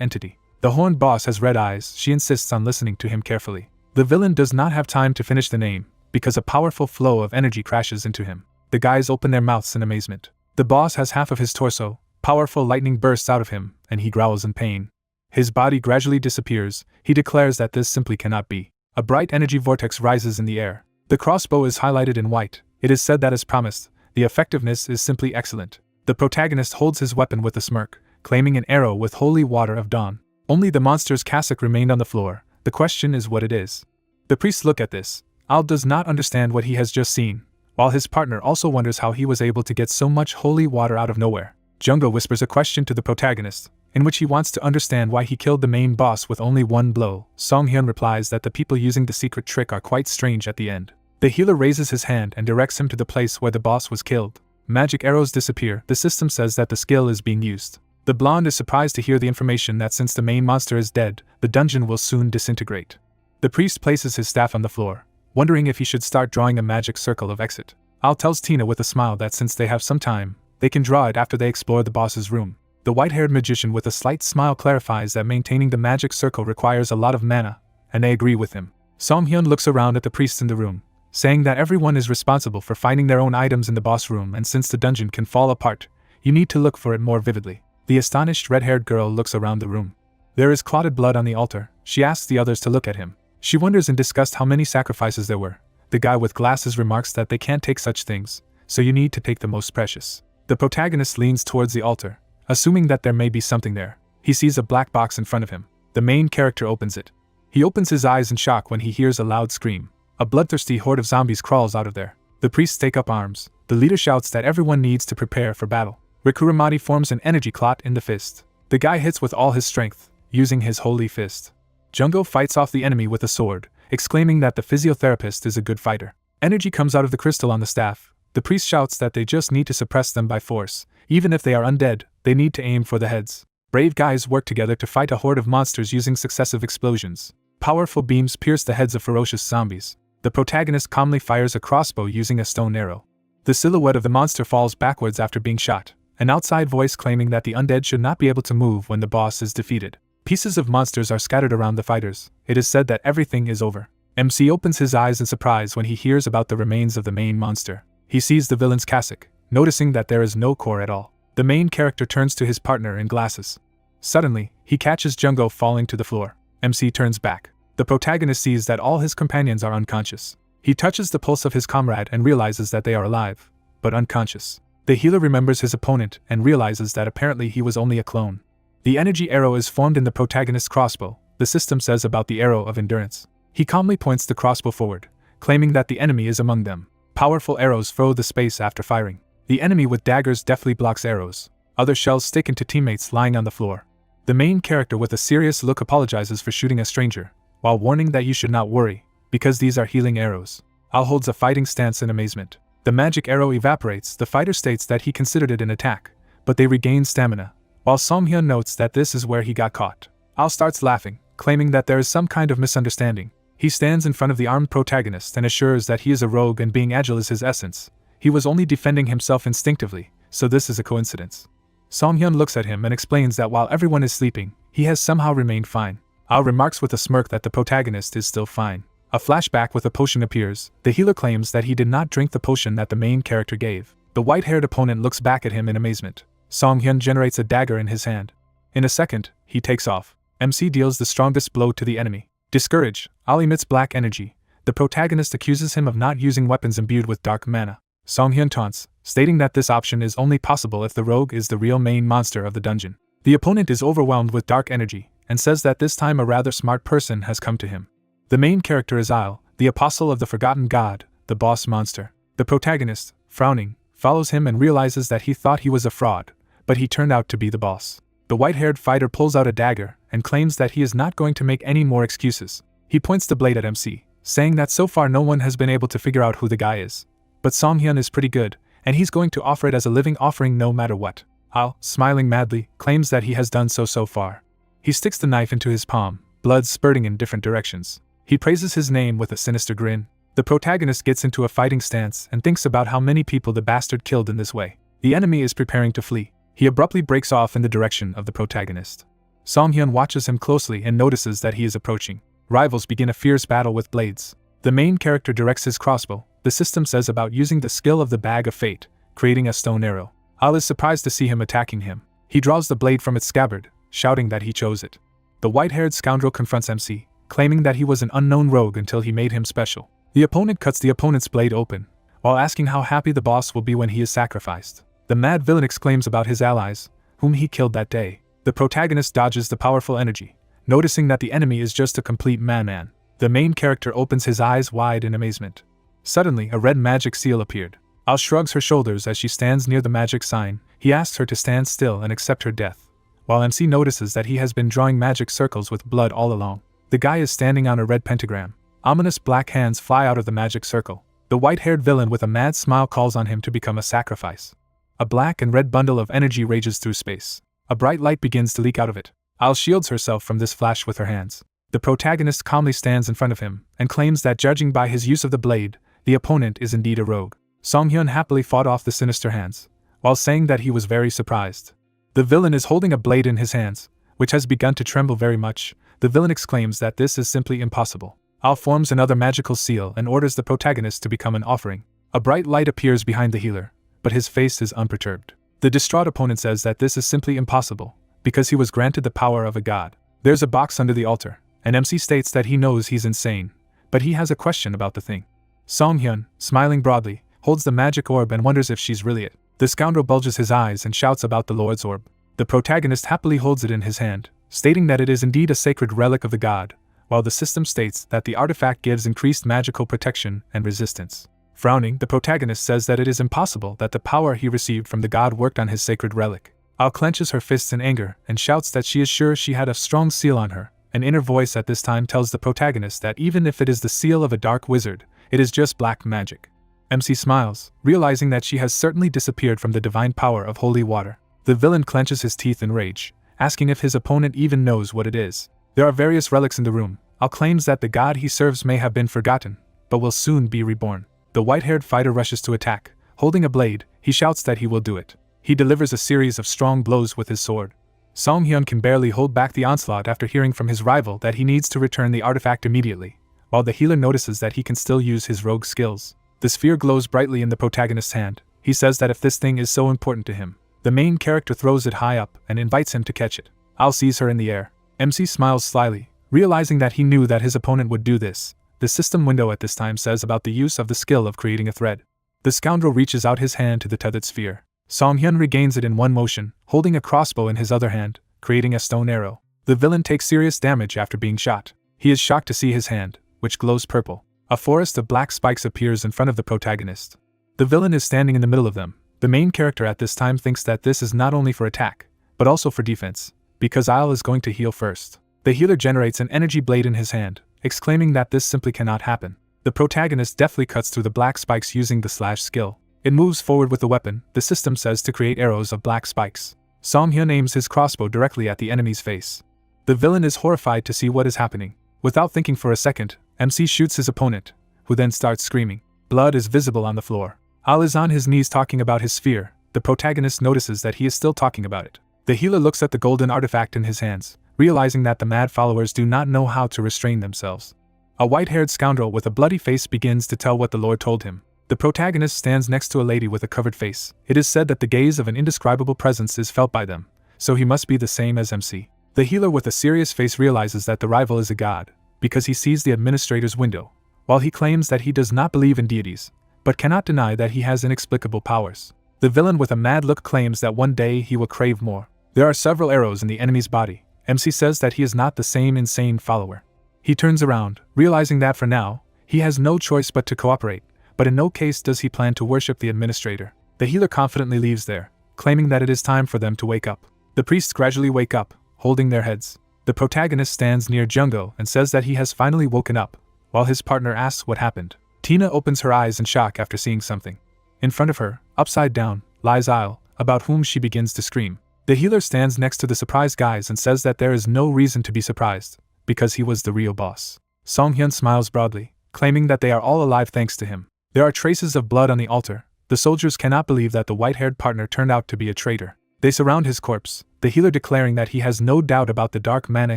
entity. The horned boss has red eyes. She insists on listening to him carefully. The villain does not have time to finish the name, because a powerful flow of energy crashes into him. The guys open their mouths in amazement. The boss has half of his torso. Powerful lightning bursts out of him, and he growls in pain. His body gradually disappears. He declares that this simply cannot be. A bright energy vortex rises in the air. The crossbow is highlighted in white. It is said that as promised, the effectiveness is simply excellent. The protagonist holds his weapon with a smirk, claiming an arrow with holy water of dawn. Only the monster's cassock remained on the floor. The question is what it is. The priests look at this. Al does not understand what he has just seen, while his partner also wonders how he was able to get so much holy water out of nowhere. Jungo whispers a question to the protagonist, in which he wants to understand why he killed the main boss with only one blow. Song-hyun replies that the people using the secret trick are quite strange at the end. The healer raises his hand and directs him to the place where the boss was killed. Magic arrows disappear. The system says that the skill is being used. The blonde is surprised to hear the information that since the main monster is dead, the dungeon will soon disintegrate. The priest places his staff on the floor, wondering if he should start drawing a magic circle of exit. Al tells Tina with a smile that since they have some time, they can draw it after they explore the boss's room. The white-haired magician with a slight smile clarifies that maintaining the magic circle requires a lot of mana, and they agree with him. Song-hyun looks around at the priests in the room, saying that everyone is responsible for finding their own items in the boss room, and since the dungeon can fall apart, you need to look for it more vividly. The astonished red-haired girl looks around the room. There is clotted blood on the altar. She asks the others to look at him. She wonders in disgust how many sacrifices there were. The guy with glasses remarks that they can't take such things, so you need to take the most precious. The protagonist leans towards the altar, assuming that there may be something there. He sees a black box in front of him. The main character opens it. He opens his eyes in shock when he hears a loud scream. A bloodthirsty horde of zombies crawls out of there. The priests take up arms. The leader shouts that everyone needs to prepare for battle. Rikuramati forms an energy clot in the fist. The guy hits with all his strength, using his holy fist. Jungo fights off the enemy with a sword, exclaiming that the physiotherapist is a good fighter. Energy comes out of the crystal on the staff. The priest shouts that they just need to suppress them by force. Even if they are undead, they need to aim for the heads. Brave guys work together to fight a horde of monsters using successive explosions. Powerful beams pierce the heads of ferocious zombies. The protagonist calmly fires a crossbow using a stone arrow. The silhouette of the monster falls backwards after being shot, an outside voice claiming that the undead should not be able to move when the boss is defeated. Pieces of monsters are scattered around the fighters. It is said that everything is over. MC opens his eyes in surprise when he hears about the remains of the main monster. He sees the villain's cassock, noticing that there is no core at all. The main character turns to his partner in glasses. Suddenly, he catches Jungo falling to the floor. MC turns back. The protagonist sees that all his companions are unconscious. He touches the pulse of his comrade and realizes that they are alive, but unconscious. The healer remembers his opponent and realizes that apparently he was only a clone. The energy arrow is formed in the protagonist's crossbow. The system says about the arrow of endurance. He calmly points the crossbow forward, claiming that the enemy is among them. Powerful arrows throw the space after firing. The enemy with daggers deftly blocks arrows. Other shells stick into teammates lying on the floor. The main character with a serious look apologizes for shooting a stranger, while warning that you should not worry, because these are healing arrows. Al holds a fighting stance in amazement. The magic arrow evaporates. The fighter states that he considered it an attack, but they regain stamina, while Song-hyun notes that this is where he got caught. Al starts laughing, claiming that there is some kind of misunderstanding. He stands in front of the armed protagonist and assures that he is a rogue and being agile is his essence. He was only defending himself instinctively, so this is a coincidence. Song-hyun looks at him and explains that while everyone is sleeping, he has somehow remained fine. Al remarks with a smirk that the protagonist is still fine. A flashback with a potion appears. The healer claims that he did not drink the potion that the main character gave. The white-haired opponent looks back at him in amazement. Song-hyun generates a dagger in his hand. In a second, he takes off. MC deals the strongest blow to the enemy. Discouraged, Al emits black energy. The protagonist accuses him of not using weapons imbued with dark mana. Song-hyun taunts, stating that this option is only possible if the rogue is the real main monster of the dungeon. The opponent is overwhelmed with dark energy, and says that this time a rather smart person has come to him. The main character is Al, the apostle of the forgotten god, the boss monster. The protagonist, frowning, follows him and realizes that he thought he was a fraud, but he turned out to be the boss. The white-haired fighter pulls out a dagger and claims that he is not going to make any more excuses. He points the blade at MC, saying that so far no one has been able to figure out who the guy is. But Song-hyun is pretty good, and he's going to offer it as a living offering no matter what. Al, smiling madly, claims that he has done so far. He sticks the knife into his palm, blood spurting in different directions. He praises his name with a sinister grin. The protagonist gets into a fighting stance and thinks about how many people the bastard killed in this way. The enemy is preparing to flee. He abruptly breaks off in the direction of the protagonist. Song-hyun watches him closely and notices that he is approaching. Rivals begin a fierce battle with blades. The main character directs his crossbow. The system says about using the skill of the Bag of Fate, creating a stone arrow. Al is surprised to see him attacking him. He draws the blade from its scabbard, shouting that he chose it. The white-haired scoundrel confronts MC, claiming that he was an unknown rogue until he made him special. The opponent cuts the opponent's blade open, while asking how happy the boss will be when he is sacrificed. The mad villain exclaims about his allies, whom he killed that day. The protagonist dodges the powerful energy, noticing that the enemy is just a complete madman. The main character opens his eyes wide in amazement. Suddenly, a red magic seal appeared. Al shrugs her shoulders as she stands near the magic sign. He asks her to stand still and accept her death, while MC notices that he has been drawing magic circles with blood all along. The guy is standing on a red pentagram. Ominous black hands fly out of the magic circle. The white-haired villain with a mad smile calls on him to become a sacrifice. A black and red bundle of energy rages through space. A bright light begins to leak out of it. Al shields herself from this flash with her hands. The protagonist calmly stands in front of him and claims that judging by his use of the blade, the opponent is indeed a rogue. Song-hyun happily fought off the sinister hands, while saying that he was very surprised. The villain is holding a blade in his hands, which has begun to tremble very much. The villain exclaims that this is simply impossible. Al forms another magical seal and orders the protagonist to become an offering. A bright light appears behind the healer, but his face is unperturbed. The distraught opponent says that this is simply impossible, because he was granted the power of a god. There's a box under the altar, and MC states that he knows he's insane, but he has a question about the thing. Song-hyun, smiling broadly, holds the magic orb and wonders if she's really it. The scoundrel bulges his eyes and shouts about the Lord's orb. The protagonist happily holds it in his hand, stating that it is indeed a sacred relic of the god, while the system states that the artifact gives increased magical protection and resistance. Frowning, the protagonist says that it is impossible that the power he received from the god worked on his sacred relic. Al clenches her fists in anger and shouts that she is sure she had a strong seal on her. An inner voice at this time tells the protagonist that even if it is the seal of a dark wizard, it is just black magic. MC smiles, realizing that she has certainly disappeared from the divine power of holy water. The villain clenches his teeth in rage, asking if his opponent even knows what it is. There are various relics in the room. Al claims that the god he serves may have been forgotten, but will soon be reborn. The white-haired fighter rushes to attack. Holding a blade, he shouts that he will do it. He delivers a series of strong blows with his sword. Song-hyun can barely hold back the onslaught after hearing from his rival that he needs to return the artifact immediately, while the healer notices that he can still use his rogue skills. The sphere glows brightly in the protagonist's hand. He says that if this thing is so important to him, the main character throws it high up and invites him to catch it. Al sees her in the air. MC smiles slyly, realizing that he knew that his opponent would do this. The system window at this time says about the use of the skill of creating a thread. The scoundrel reaches out his hand to the tethered sphere. Song-hyun regains it in one motion, holding a crossbow in his other hand, creating a stone arrow. The villain takes serious damage after being shot. He is shocked to see his hand, which glows purple. A forest of black spikes appears in front of the protagonist. The villain is standing in the middle of them. The main character at this time thinks that this is not only for attack, but also for defense, because Al is going to heal first. The healer generates an energy blade in his hand, exclaiming that this simply cannot happen. The protagonist deftly cuts through the black spikes using the slash skill. It moves forward with the weapon. The system says to create arrows of black spikes. Song-hyun aims his crossbow directly at the enemy's face. The villain is horrified to see what is happening. Without thinking for a second, MC shoots his opponent, who then starts screaming. Blood is visible on the floor. Al is on his knees talking about his sphere. The protagonist notices that he is still talking about it. The healer looks at the golden artifact in his hands, realizing that the mad followers do not know how to restrain themselves. A white-haired scoundrel with a bloody face begins to tell what the Lord told him. The protagonist stands next to a lady with a covered face. It is said that the gaze of an indescribable presence is felt by them, so he must be the same as MC. The healer with a serious face realizes that the rival is a god, because he sees the administrator's window. While he claims that he does not believe in deities, but cannot deny that he has inexplicable powers. The villain with a mad look claims that one day he will crave more. There are several arrows in the enemy's body. MC says that he is not the same insane follower. He turns around, realizing that for now, he has no choice but to cooperate, but in no case does he plan to worship the administrator. The healer confidently leaves there, claiming that it is time for them to wake up. The priests gradually wake up, holding their heads. The protagonist stands near Jungo and says that he has finally woken up, while his partner asks what happened. Tina opens her eyes in shock after seeing something. In front of her, upside down, lies Isle, about whom she begins to scream. The healer stands next to the surprised guys and says that there is no reason to be surprised, because he was the real boss. Song-hyun smiles broadly, claiming that they are all alive thanks to him. There are traces of blood on the altar. The soldiers cannot believe that the white-haired partner turned out to be a traitor. They surround his corpse, the healer declaring that he has no doubt about the dark mana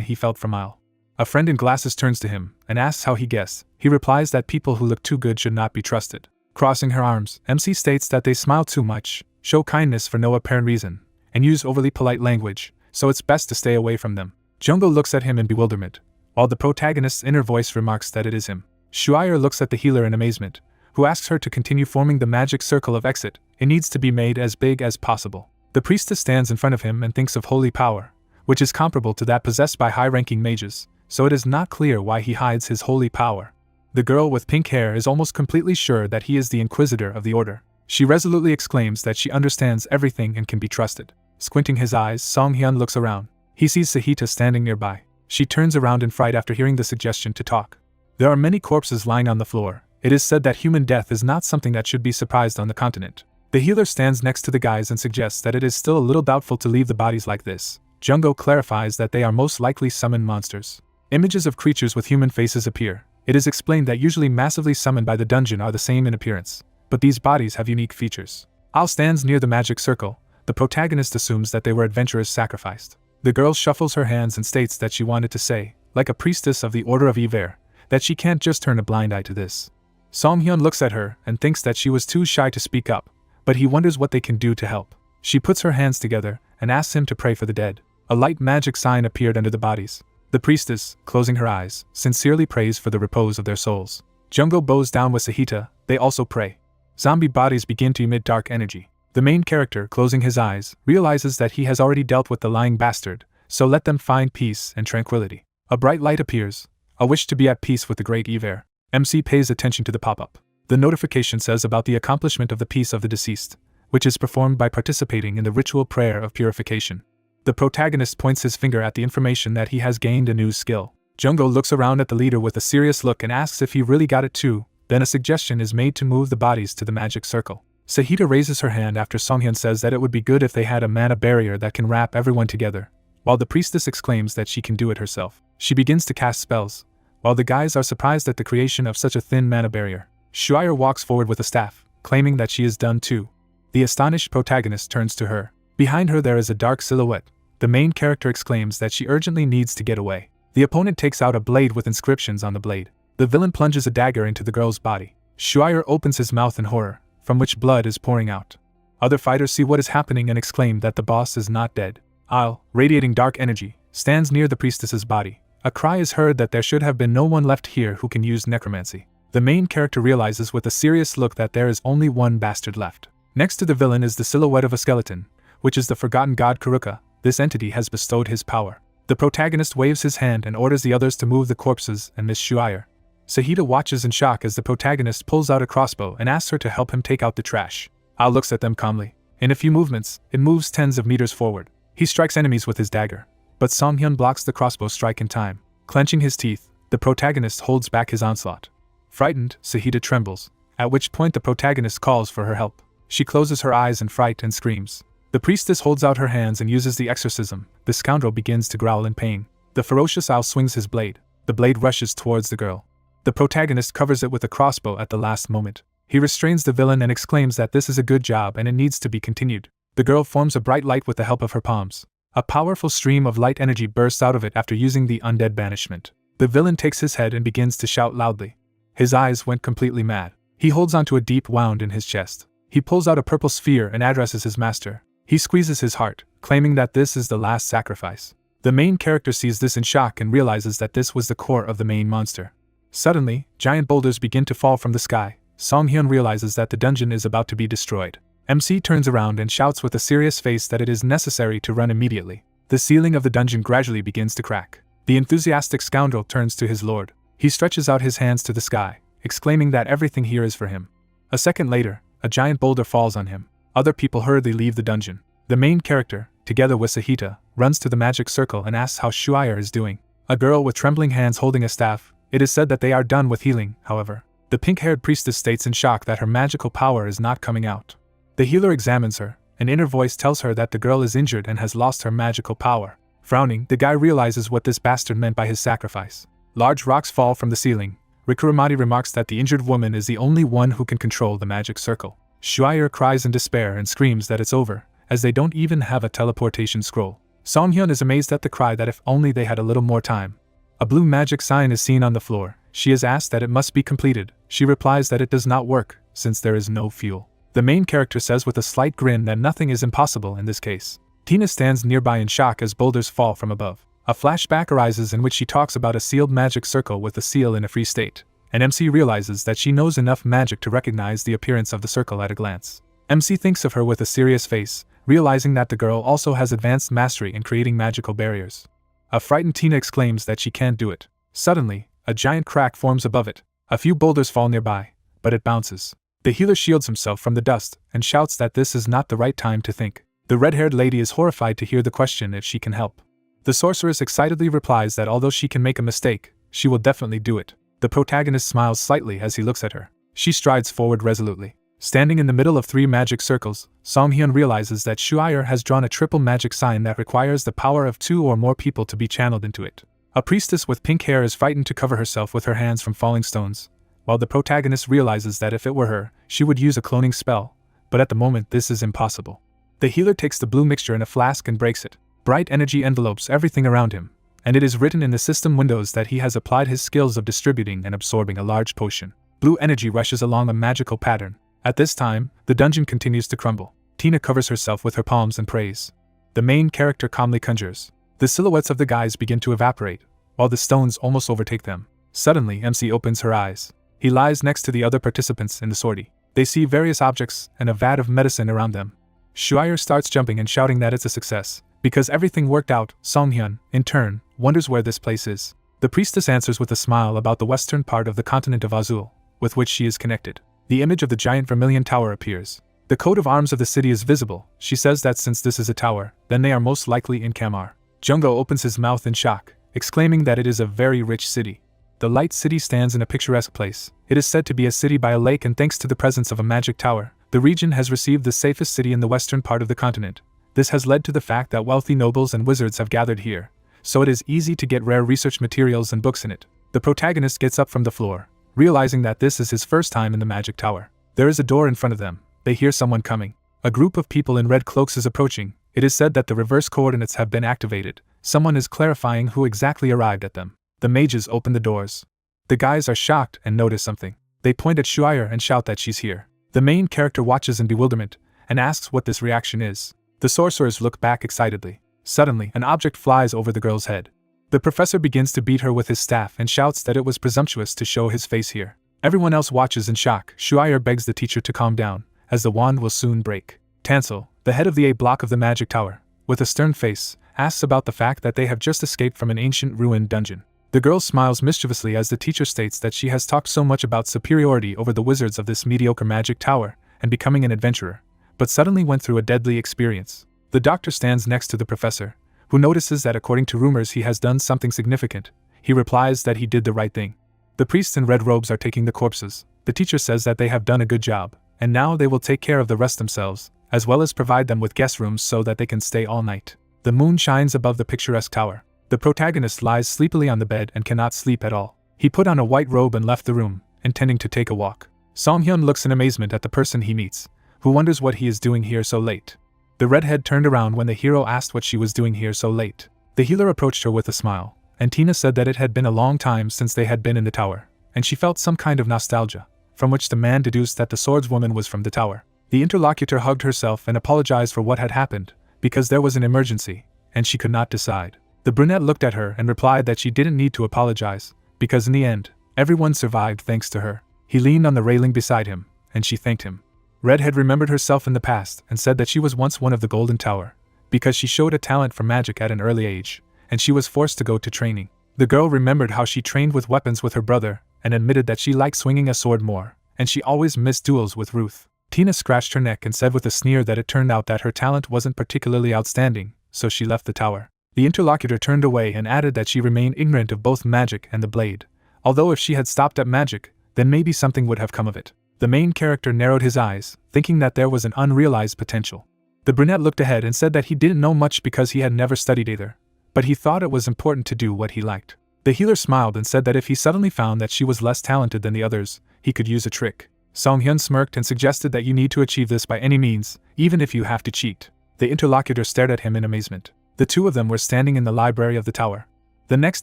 he felt from Isle. A friend in glasses turns to him and asks how he guessed. He replies that people who look too good should not be trusted. Crossing her arms, MC states that they smile too much, show kindness for no apparent reason, and use overly polite language, so it's best to stay away from them. Jungo looks at him in bewilderment, while the protagonist's inner voice remarks that it is him. Shuire looks at the healer in amazement, who asks her to continue forming the magic circle of exit. It needs to be made as big as possible. The priestess stands in front of him and thinks of holy power, which is comparable to that possessed by high-ranking mages, so it is not clear why he hides his holy power. The girl with pink hair is almost completely sure that he is the Inquisitor of the Order. She resolutely exclaims that she understands everything and can be trusted. Squinting his eyes, Song-hyun looks around. He sees Sahita standing nearby. She turns around in fright after hearing the suggestion to talk. There are many corpses lying on the floor. It is said that human death is not something that should be surprised on the continent. The healer stands next to the guys and suggests that it is still a little doubtful to leave the bodies like this. Jungo clarifies that they are most likely summoned monsters. Images of creatures with human faces appear. It is explained that usually massively summoned by the dungeon are the same in appearance, but these bodies have unique features. Al stands near the magic circle. The protagonist assumes that they were adventurers sacrificed. The girl shuffles her hands and states that she wanted to say, like a priestess of the Order of Yver, that she can't just turn a blind eye to this. Song-hyun looks at her and thinks that she was too shy to speak up, but he wonders what they can do to help. She puts her hands together and asks him to pray for the dead. A light magic sign appeared under the bodies. The priestess, closing her eyes, sincerely prays for the repose of their souls. Jungo bows down with Sahita. They also pray. Zombie bodies begin to emit dark energy. The main character, closing his eyes, realizes that he has already dealt with the lying bastard, so let them find peace and tranquility. A bright light appears, a wish to be at peace with the great Yver. MC pays attention to the pop-up. The notification says about the accomplishment of the peace of the deceased, which is performed by participating in the ritual prayer of purification. The protagonist points his finger at the information that he has gained a new skill. Jungo looks around at the leader with a serious look and asks if he really got it too. Then a suggestion is made to move the bodies to the magic circle. Sahita raises her hand after Songhyun says that it would be good if they had a mana barrier that can wrap everyone together, while the priestess exclaims that she can do it herself. She begins to cast spells, while the guys are surprised at the creation of such a thin mana barrier. Shuire walks forward with a staff, claiming that she is done too. The astonished protagonist turns to her. Behind her there is a dark silhouette. The main character exclaims that she urgently needs to get away. The opponent takes out a blade with inscriptions on the blade. The villain plunges a dagger into the girl's body. Shuire opens his mouth in horror, from which blood is pouring out. Other fighters see what is happening and exclaim that the boss is not dead. Isle, radiating dark energy, stands near the priestess's body. A cry is heard that there should have been no one left here who can use necromancy. The main character realizes with a serious look that there is only one bastard left. Next to the villain is the silhouette of a skeleton, which is the forgotten god Kuruka. This entity has bestowed his power. The protagonist waves his hand and orders the others to move the corpses and Miss Shuire. Sahita watches in shock as the protagonist pulls out a crossbow and asks her to help him take out the trash. Al looks at them calmly. In a few movements, it moves tens of meters forward. He strikes enemies with his dagger, but Songhyun blocks the crossbow strike in time. Clenching his teeth, the protagonist holds back his onslaught. Frightened, Sahita trembles, at which point the protagonist calls for her help. She closes her eyes in fright and screams. The priestess holds out her hands and uses the exorcism. The scoundrel begins to growl in pain. The ferocious Al swings his blade. The blade rushes towards the girl. The protagonist covers it with a crossbow at the last moment. He restrains the villain and exclaims that this is a good job and it needs to be continued. The girl forms a bright light with the help of her palms. A powerful stream of light energy bursts out of it after using the undead banishment. The villain takes his head and begins to shout loudly. His eyes went completely mad. He holds onto a deep wound in his chest. He pulls out a purple sphere and addresses his master. He squeezes his heart, claiming that this is the last sacrifice. The main character sees this in shock and realizes that this was the core of the main monster. Suddenly, giant boulders begin to fall from the sky. Songhyun realizes that the dungeon is about to be destroyed. MC turns around and shouts with a serious face that it is necessary to run immediately. The ceiling of the dungeon gradually begins to crack. The enthusiastic scoundrel turns to his lord. He stretches out his hands to the sky, exclaiming that everything here is for him. A second later, a giant boulder falls on him. Other people hurriedly leave the dungeon. The main character, together with Sahita, runs to the magic circle and asks how Shuire is doing. A girl with trembling hands holding a staff. It is said that they are done with healing, however. The pink-haired priestess states in shock that her magical power is not coming out. The healer examines her. An inner voice tells her that the girl is injured and has lost her magical power. Frowning, the guy realizes what this bastard meant by his sacrifice. Large rocks fall from the ceiling, Rikuramati remarks that the injured woman is the only one who can control the magic circle. Shuair cries in despair and screams that it's over, as they don't even have a teleportation scroll. Songhyun is amazed at the cry that if only they had a little more time. A blue magic sign is seen on the floor. She is asked that it must be completed. She replies that it does not work, since there is no fuel. The main character says with a slight grin that nothing is impossible in this case. Tina stands nearby in shock as boulders fall from above. A flashback arises in which she talks about a sealed magic circle with the seal in a free state, and MC realizes that she knows enough magic to recognize the appearance of the circle at a glance. MC thinks of her with a serious face, realizing that the girl also has advanced mastery in creating magical barriers. A frightened Tina exclaims that she can't do it. Suddenly, a giant crack forms above it. A few boulders fall nearby, but it bounces. The healer shields himself from the dust and shouts that this is not the right time to think. The red-haired lady is horrified to hear the question if she can help. The sorceress excitedly replies that although she can make a mistake, she will definitely do it. The protagonist smiles slightly as he looks at her. She strides forward resolutely. Standing in the middle of 3 magic circles, Songhyun realizes that Shuair has drawn a triple magic sign that requires the power of 2 or more people to be channeled into it. A priestess with pink hair is frightened to cover herself with her hands from falling stones, while the protagonist realizes that if it were her, she would use a cloning spell, but at the moment this is impossible. The healer takes the blue mixture in a flask and breaks it. Bright energy envelopes everything around him, and it is written in the system windows that he has applied his skills of distributing and absorbing a large potion. Blue energy rushes along a magical pattern. At this time, the dungeon continues to crumble. Tina covers herself with her palms and prays. The main character calmly conjures. The silhouettes of the guys begin to evaporate, while the stones almost overtake them. Suddenly, MC opens her eyes. He lies next to the other participants in the sortie. They see various objects and a vat of medicine around them. Shuair starts jumping and shouting that it's a success. Because everything worked out, Songhyun, in turn, wonders where this place is. The priestess answers with a smile about the western part of the continent of Azul, with which she is connected. The image of the giant vermilion tower appears. The coat of arms of the city is visible. She says that since this is a tower, then they are most likely in Kamar. Jungo opens his mouth in shock, exclaiming that it is a very rich city. The light city stands in a picturesque place. It is said to be a city by a lake, and thanks to the presence of a magic tower, the region has received the safest city in the western part of the continent. This has led to the fact that wealthy nobles and wizards have gathered here, so it is easy to get rare research materials and books in it. The protagonist gets up from the floor, realizing that this is his first time in the magic tower. There is a door in front of them. They hear someone coming. A group of people in red cloaks is approaching. It is said that the reverse coordinates have been activated. Someone is clarifying who exactly arrived at them. The mages open the doors. The guys are shocked and notice something. They point at Shuair and shout that she's here. The main character watches in bewilderment and asks what this reaction is. The sorcerers look back excitedly. Suddenly, an object flies over the girl's head. The professor begins to beat her with his staff and shouts that it was presumptuous to show his face here. Everyone else watches in shock. Shuair begs the teacher to calm down, as the wand will soon break. Tansel, the head of the A block of the magic tower, with a stern face, asks about the fact that they have just escaped from an ancient ruined dungeon. The girl smiles mischievously as the teacher states that she has talked so much about superiority over the wizards of this mediocre magic tower and becoming an adventurer, but suddenly went through a deadly experience. The doctor stands next to the professor, who notices that according to rumors he has done something significant. He replies that he did the right thing. The priests in red robes are taking the corpses. The teacher says that they have done a good job, and now they will take care of the rest themselves, as well as provide them with guest rooms so that they can stay all night. The moon shines above the picturesque tower. The protagonist lies sleepily on the bed and cannot sleep at all. He put on a white robe and left the room, intending to take a walk. Songhyun looks in amazement at the person he meets, who wonders what he is doing here so late. The redhead turned around when the hero asked what she was doing here so late. The healer approached her with a smile, and Tina said that it had been a long time since they had been in the tower, and she felt some kind of nostalgia, from which the man deduced that the swordswoman was from the tower. The interlocutor hugged herself and apologized for what had happened, because there was an emergency, and she could not decide. The brunette looked at her and replied that she didn't need to apologize, because in the end, everyone survived thanks to her. He leaned on the railing beside him, and she thanked him. Redhead remembered herself in the past and said that she was once one of the Golden Tower, because she showed a talent for magic at an early age, and she was forced to go to training. The girl remembered how she trained with weapons with her brother, and admitted that she liked swinging a sword more, and she always missed duels with Ruth. Tina scratched her neck and said with a sneer that it turned out that her talent wasn't particularly outstanding, so she left the tower. The interlocutor turned away and added that she remained ignorant of both magic and the blade, although if she had stopped at magic, then maybe something would have come of it. The main character narrowed his eyes, thinking that there was an unrealized potential. The brunette looked ahead and said that he didn't know much because he had never studied either, but he thought it was important to do what he liked. The healer smiled and said that if he suddenly found that she was less talented than the others, he could use a trick. Song-hyun smirked and suggested that you need to achieve this by any means, even if you have to cheat. The interlocutor stared at him in amazement. The two of them were standing in the library of the tower. The next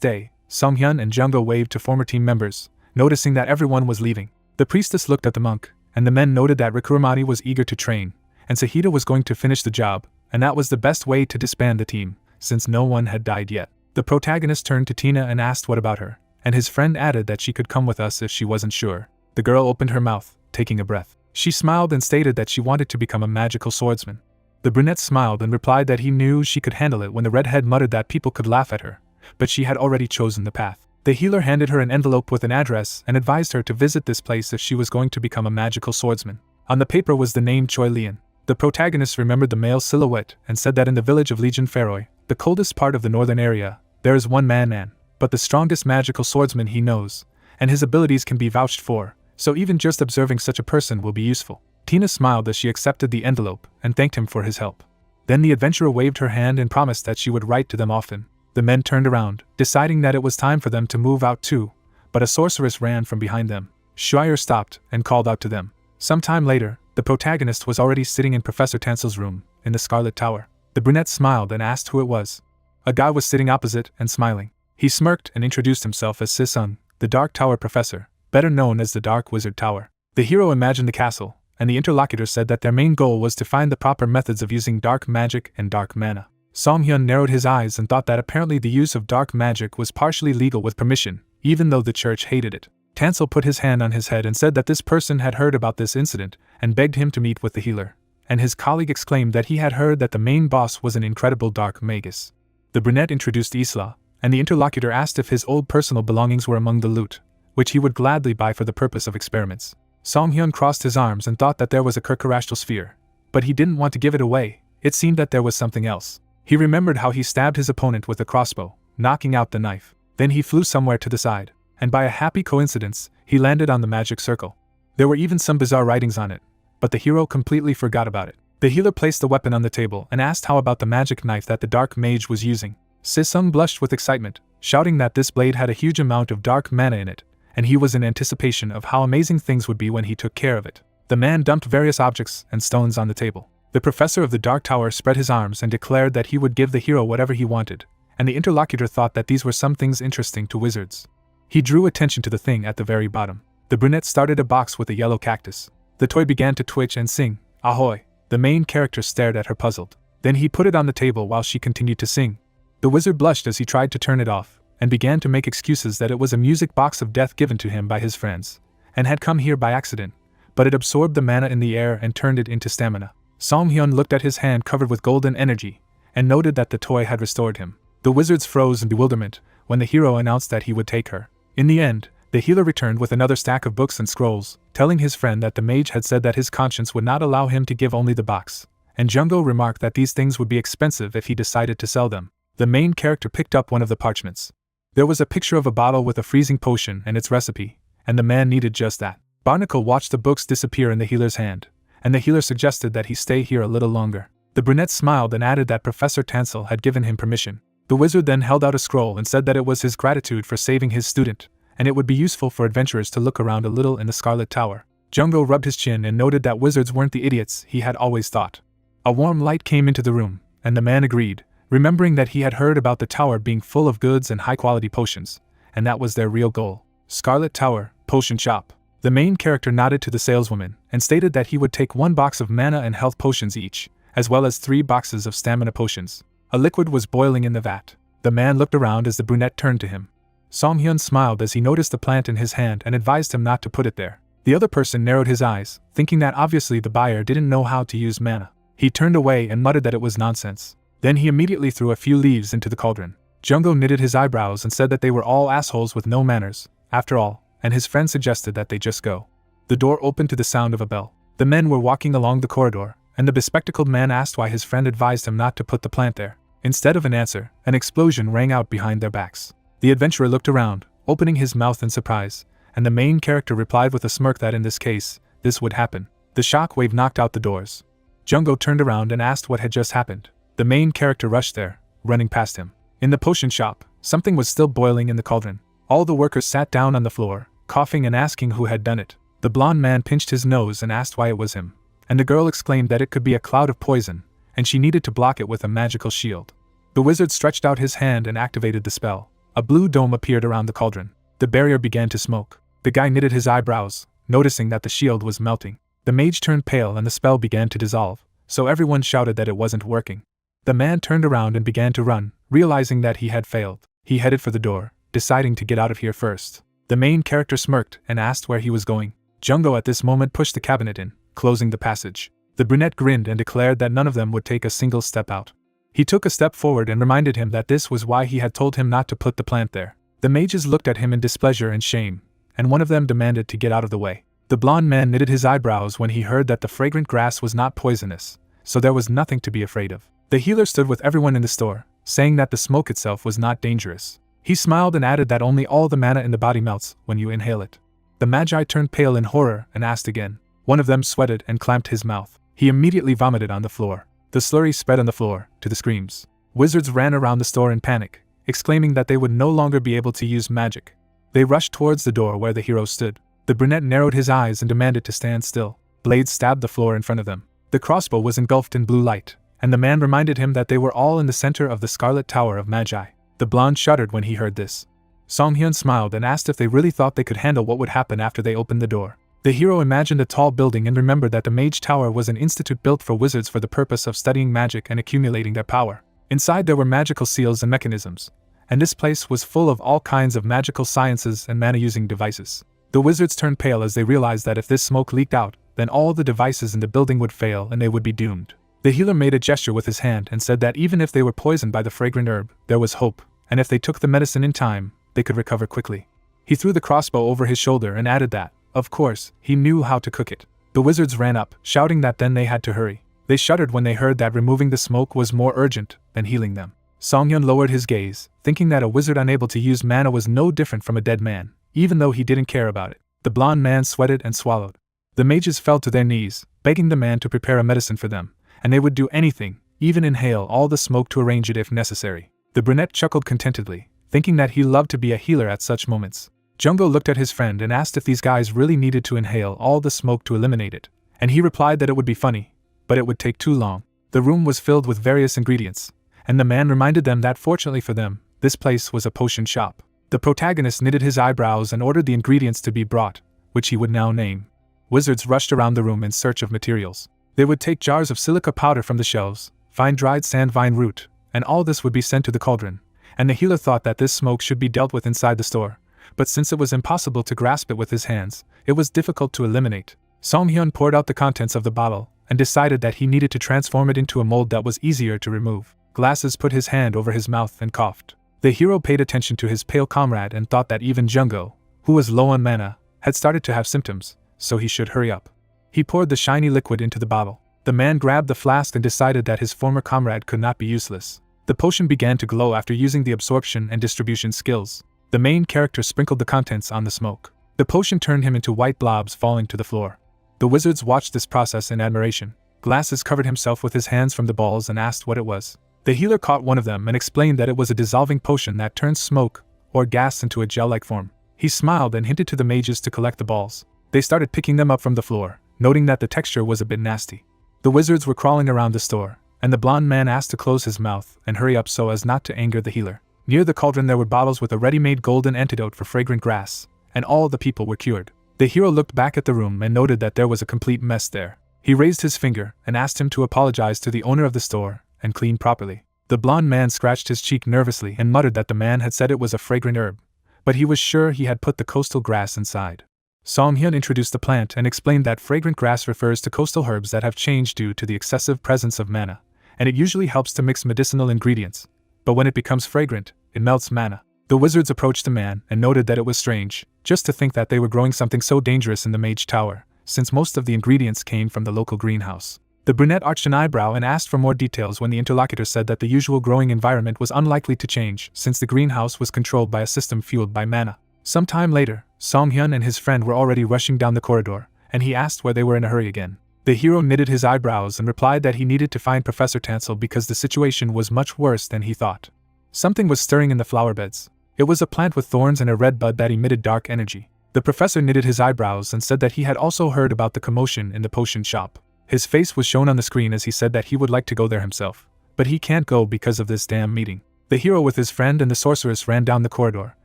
day, Song-hyun and Jung-go waved to former team members, noticing that everyone was leaving. The priestess looked at the monk, and the men noted that Rikuramati was eager to train, and Sahida was going to finish the job, and that was the best way to disband the team, since no one had died yet. The protagonist turned to Tina and asked what about her, and his friend added that she could come with us if she wasn't sure. The girl opened her mouth, taking a breath. She smiled and stated that she wanted to become a magical swordsman. The brunette smiled and replied that he knew she could handle it when the redhead muttered that people could laugh at her, but she had already chosen the path. The healer handed her an envelope with an address and advised her to visit this place if she was going to become a magical swordsman. On the paper was the name Choi Lian. The protagonist remembered the male silhouette and said that in the village of Legion Feroy, the coldest part of the northern area, there is one man, but the strongest magical swordsman he knows, and his abilities can be vouched for, so even just observing such a person will be useful. Tina smiled as she accepted the envelope and thanked him for his help. Then the adventurer waved her hand and promised that she would write to them often. The men turned around, deciding that it was time for them to move out too, but a sorceress ran from behind them. Schreier stopped and called out to them. Some time later, the protagonist was already sitting in Professor Tansel's room, in the Scarlet Tower. The brunette smiled and asked who it was. A guy was sitting opposite and smiling. He smirked and introduced himself as Si-sung, the Dark Tower Professor, better known as the Dark Wizard Tower. The hero imagined the castle, and the interlocutor said that their main goal was to find the proper methods of using dark magic and dark mana. Song-hyun narrowed his eyes and thought that apparently the use of dark magic was partially legal with permission, even though the church hated it. Tansel put his hand on his head and said that this person had heard about this incident and begged him to meet with the healer, and his colleague exclaimed that he had heard that the main boss was an incredible dark magus. The brunette introduced Isla, and the interlocutor asked if his old personal belongings were among the loot, which he would gladly buy for the purpose of experiments. Song-hyun crossed his arms and thought that there was a Kirkarashtal sphere, but he didn't want to give it away. It seemed that there was something else. He remembered how he stabbed his opponent with a crossbow, knocking out the knife. Then he flew somewhere to the side, and by a happy coincidence, he landed on the magic circle. There were even some bizarre writings on it, but the hero completely forgot about it. The healer placed the weapon on the table and asked how about the magic knife that the dark mage was using. Si-sung blushed with excitement, shouting that this blade had a huge amount of dark mana in it, and he was in anticipation of how amazing things would be when he took care of it. The man dumped various objects and stones on the table. The professor of the Dark Tower spread his arms and declared that he would give the hero whatever he wanted, and the interlocutor thought that these were some things interesting to wizards. He drew attention to the thing at the very bottom. The brunette started a box with a yellow cactus. The toy began to twitch and sing, "Ahoy!" The main character stared at her puzzled. Then he put it on the table while she continued to sing. The wizard blushed as he tried to turn it off, and began to make excuses that it was a music box of death given to him by his friends, and had come here by accident, but it absorbed the mana in the air and turned it into stamina. Song-hyun looked at his hand covered with golden energy, and noted that the toy had restored him. The wizards froze in bewilderment when the hero announced that he would take her. In the end, the healer returned with another stack of books and scrolls, telling his friend that the mage had said that his conscience would not allow him to give only the box, and Jung-go remarked that these things would be expensive if he decided to sell them. The main character picked up one of the parchments. There was a picture of a bottle with a freezing potion and its recipe, and the man needed just that. Barnacle watched the books disappear in the healer's hand, and the healer suggested that he stay here a little longer. The brunette smiled and added that Professor Tansel had given him permission. The wizard then held out a scroll and said that it was his gratitude for saving his student, and it would be useful for adventurers to look around a little in the Scarlet Tower. Jung-go rubbed his chin and noted that wizards weren't the idiots he had always thought. A warm light came into the room, and the man agreed, remembering that he had heard about the tower being full of goods and high-quality potions, and that was their real goal. Scarlet Tower, Potion Shop. The main character nodded to the saleswoman and stated that he would take 1 box of mana and health potions each, as well as 3 boxes of stamina potions. A liquid was boiling in the vat. The man looked around as the brunette turned to him. Song-hyun smiled as he noticed the plant in his hand and advised him not to put it there. The other person narrowed his eyes, thinking that obviously the buyer didn't know how to use mana. He turned away and muttered that it was nonsense. Then he immediately threw a few leaves into the cauldron. Jung-go knitted his eyebrows and said that they were all assholes with no manners, after all, and his friend suggested that they just go. The door opened to the sound of a bell. The men were walking along the corridor, and the bespectacled man asked why his friend advised him not to put the plant there. Instead of an answer, an explosion rang out behind their backs. The adventurer looked around, opening his mouth in surprise, and the main character replied with a smirk that in this case, this would happen. The shock wave knocked out the doors. Jung-go turned around and asked what had just happened. The main character rushed there, running past him. In the potion shop, Something was still boiling in the cauldron. All the workers sat down on the floor, coughing and asking who had done it. The blonde man pinched his nose and asked why it was him, and the girl exclaimed that it could be a cloud of poison, and she needed to block it with a magical shield. The wizard stretched out his hand and activated the spell. A blue dome appeared around the cauldron. The barrier began to smoke. The guy knitted his eyebrows, noticing that the shield was melting. The mage turned pale and the spell began to dissolve, so everyone shouted that it wasn't working. The man turned around and began to run, realizing that he had failed. He headed for the door, deciding to get out of here first. The main character smirked and asked where he was going. Jungo at this moment pushed the cabinet in, closing the passage. The brunette grinned and declared that none of them would take a single step out. He took a step forward and reminded him that this was why he had told him not to put the plant there. The mages looked at him in displeasure and shame, and one of them demanded to get out of the way. The blonde man knitted his eyebrows when he heard that the fragrant grass was not poisonous, so there was nothing to be afraid of. The healer stood with everyone in the store, saying that the smoke itself was not dangerous. He smiled and added that only all the mana in the body melts when you inhale it. The magi turned pale in horror and asked again. One of them sweated and clamped his mouth. He immediately vomited on the floor. The slurry spread on the floor, to the screams. Wizards ran around the store in panic, exclaiming that they would no longer be able to use magic. They rushed towards the door where the hero stood. The brunette narrowed his eyes and demanded to stand still. Blades stabbed the floor in front of them. The crossbow was engulfed in blue light, and the man reminded him that they were all in the center of the Scarlet Tower of Magi. The blonde shuddered when he heard this. Song-hyun smiled and asked if they really thought they could handle what would happen after they opened the door. The hero imagined a tall building and remembered that the Mage Tower was an institute built for wizards for the purpose of studying magic and accumulating their power. Inside there were magical seals and mechanisms, and this place was full of all kinds of magical sciences and mana-using devices. The wizards turned pale as they realized that if this smoke leaked out, then all the devices in the building would fail and they would be doomed. The healer made a gesture with his hand and said that even if they were poisoned by the fragrant herb, there was hope, and if they took the medicine in time, they could recover quickly. He threw the crossbow over his shoulder and added that, of course, he knew how to cook it. The wizards ran up, shouting that then they had to hurry. They shuddered when they heard that removing the smoke was more urgent than healing them. Song-hyun lowered his gaze, thinking that a wizard unable to use mana was no different from a dead man, even though he didn't care about it. The blonde man sweated and swallowed. The mages fell to their knees, begging the man to prepare a medicine for them, and they would do anything, even inhale all the smoke to arrange it if necessary. The brunette chuckled contentedly, thinking that he loved to be a healer at such moments. Jungo looked at his friend and asked if these guys really needed to inhale all the smoke to eliminate it, and he replied that it would be funny, but it would take too long. The room was filled with various ingredients, and the man reminded them that fortunately for them, this place was a potion shop. The protagonist knitted his eyebrows and ordered the ingredients to be brought, which he would now name. Wizards rushed around the room in search of materials. They would take jars of silica powder from the shelves, find dried sand vine root, and all this would be sent to the cauldron, and the healer thought that this smoke should be dealt with inside the store, but since it was impossible to grasp it with his hands, it was difficult to eliminate. Song-hyun poured out the contents of the bottle, and decided that he needed to transform it into a mold that was easier to remove. Glasses put his hand over his mouth and coughed. The hero paid attention to his pale comrade and thought that even Jungo, who was low on mana, had started to have symptoms, so he should hurry up. He poured the shiny liquid into the bottle. The man grabbed the flask and decided that his former comrade could not be useless. The potion began to glow after using the absorption and distribution skills. The main character sprinkled the contents on the smoke. The potion turned him into white blobs falling to the floor. The wizards watched this process in admiration. Glasses covered himself with his hands from the balls and asked what it was. The healer caught one of them and explained that it was a dissolving potion that turns smoke or gas into a gel-like form. He smiled and hinted to the mages to collect the balls. They started picking them up from the floor, noting that the texture was a bit nasty. The wizards were crawling around the store, and the blonde man asked to close his mouth and hurry up so as not to anger the healer. Near the cauldron there were bottles with a ready-made golden antidote for fragrant grass, and all the people were cured. The hero looked back at the room and noted that there was a complete mess there. He raised his finger and asked him to apologize to the owner of the store and clean properly. The blonde man scratched his cheek nervously and muttered that the man had said it was a fragrant herb, but he was sure he had put the coastal grass inside. Song-hyun introduced the plant and explained that fragrant grass refers to coastal herbs that have changed due to the excessive presence of mana, and it usually helps to mix medicinal ingredients, but when it becomes fragrant, it melts mana. The wizards approached the man and noted that it was strange, just to think that they were growing something so dangerous in the Mage Tower, since most of the ingredients came from the local greenhouse. The brunette arched an eyebrow and asked for more details when the interlocutor said that the usual growing environment was unlikely to change since the greenhouse was controlled by a system fueled by mana. Some time later, Song-hyun and his friend were already rushing down the corridor, and he asked where they were in a hurry again. The hero knitted his eyebrows and replied that he needed to find Professor Tansel because the situation was much worse than he thought. Something was stirring in the flower beds. It was a plant with thorns and a red bud that emitted dark energy. The professor knitted his eyebrows and said that he had also heard about the commotion in the potion shop. His face was shown on the screen as he said that he would like to go there himself. But he can't go because of this damn meeting. The hero with his friend and the sorceress ran down the corridor,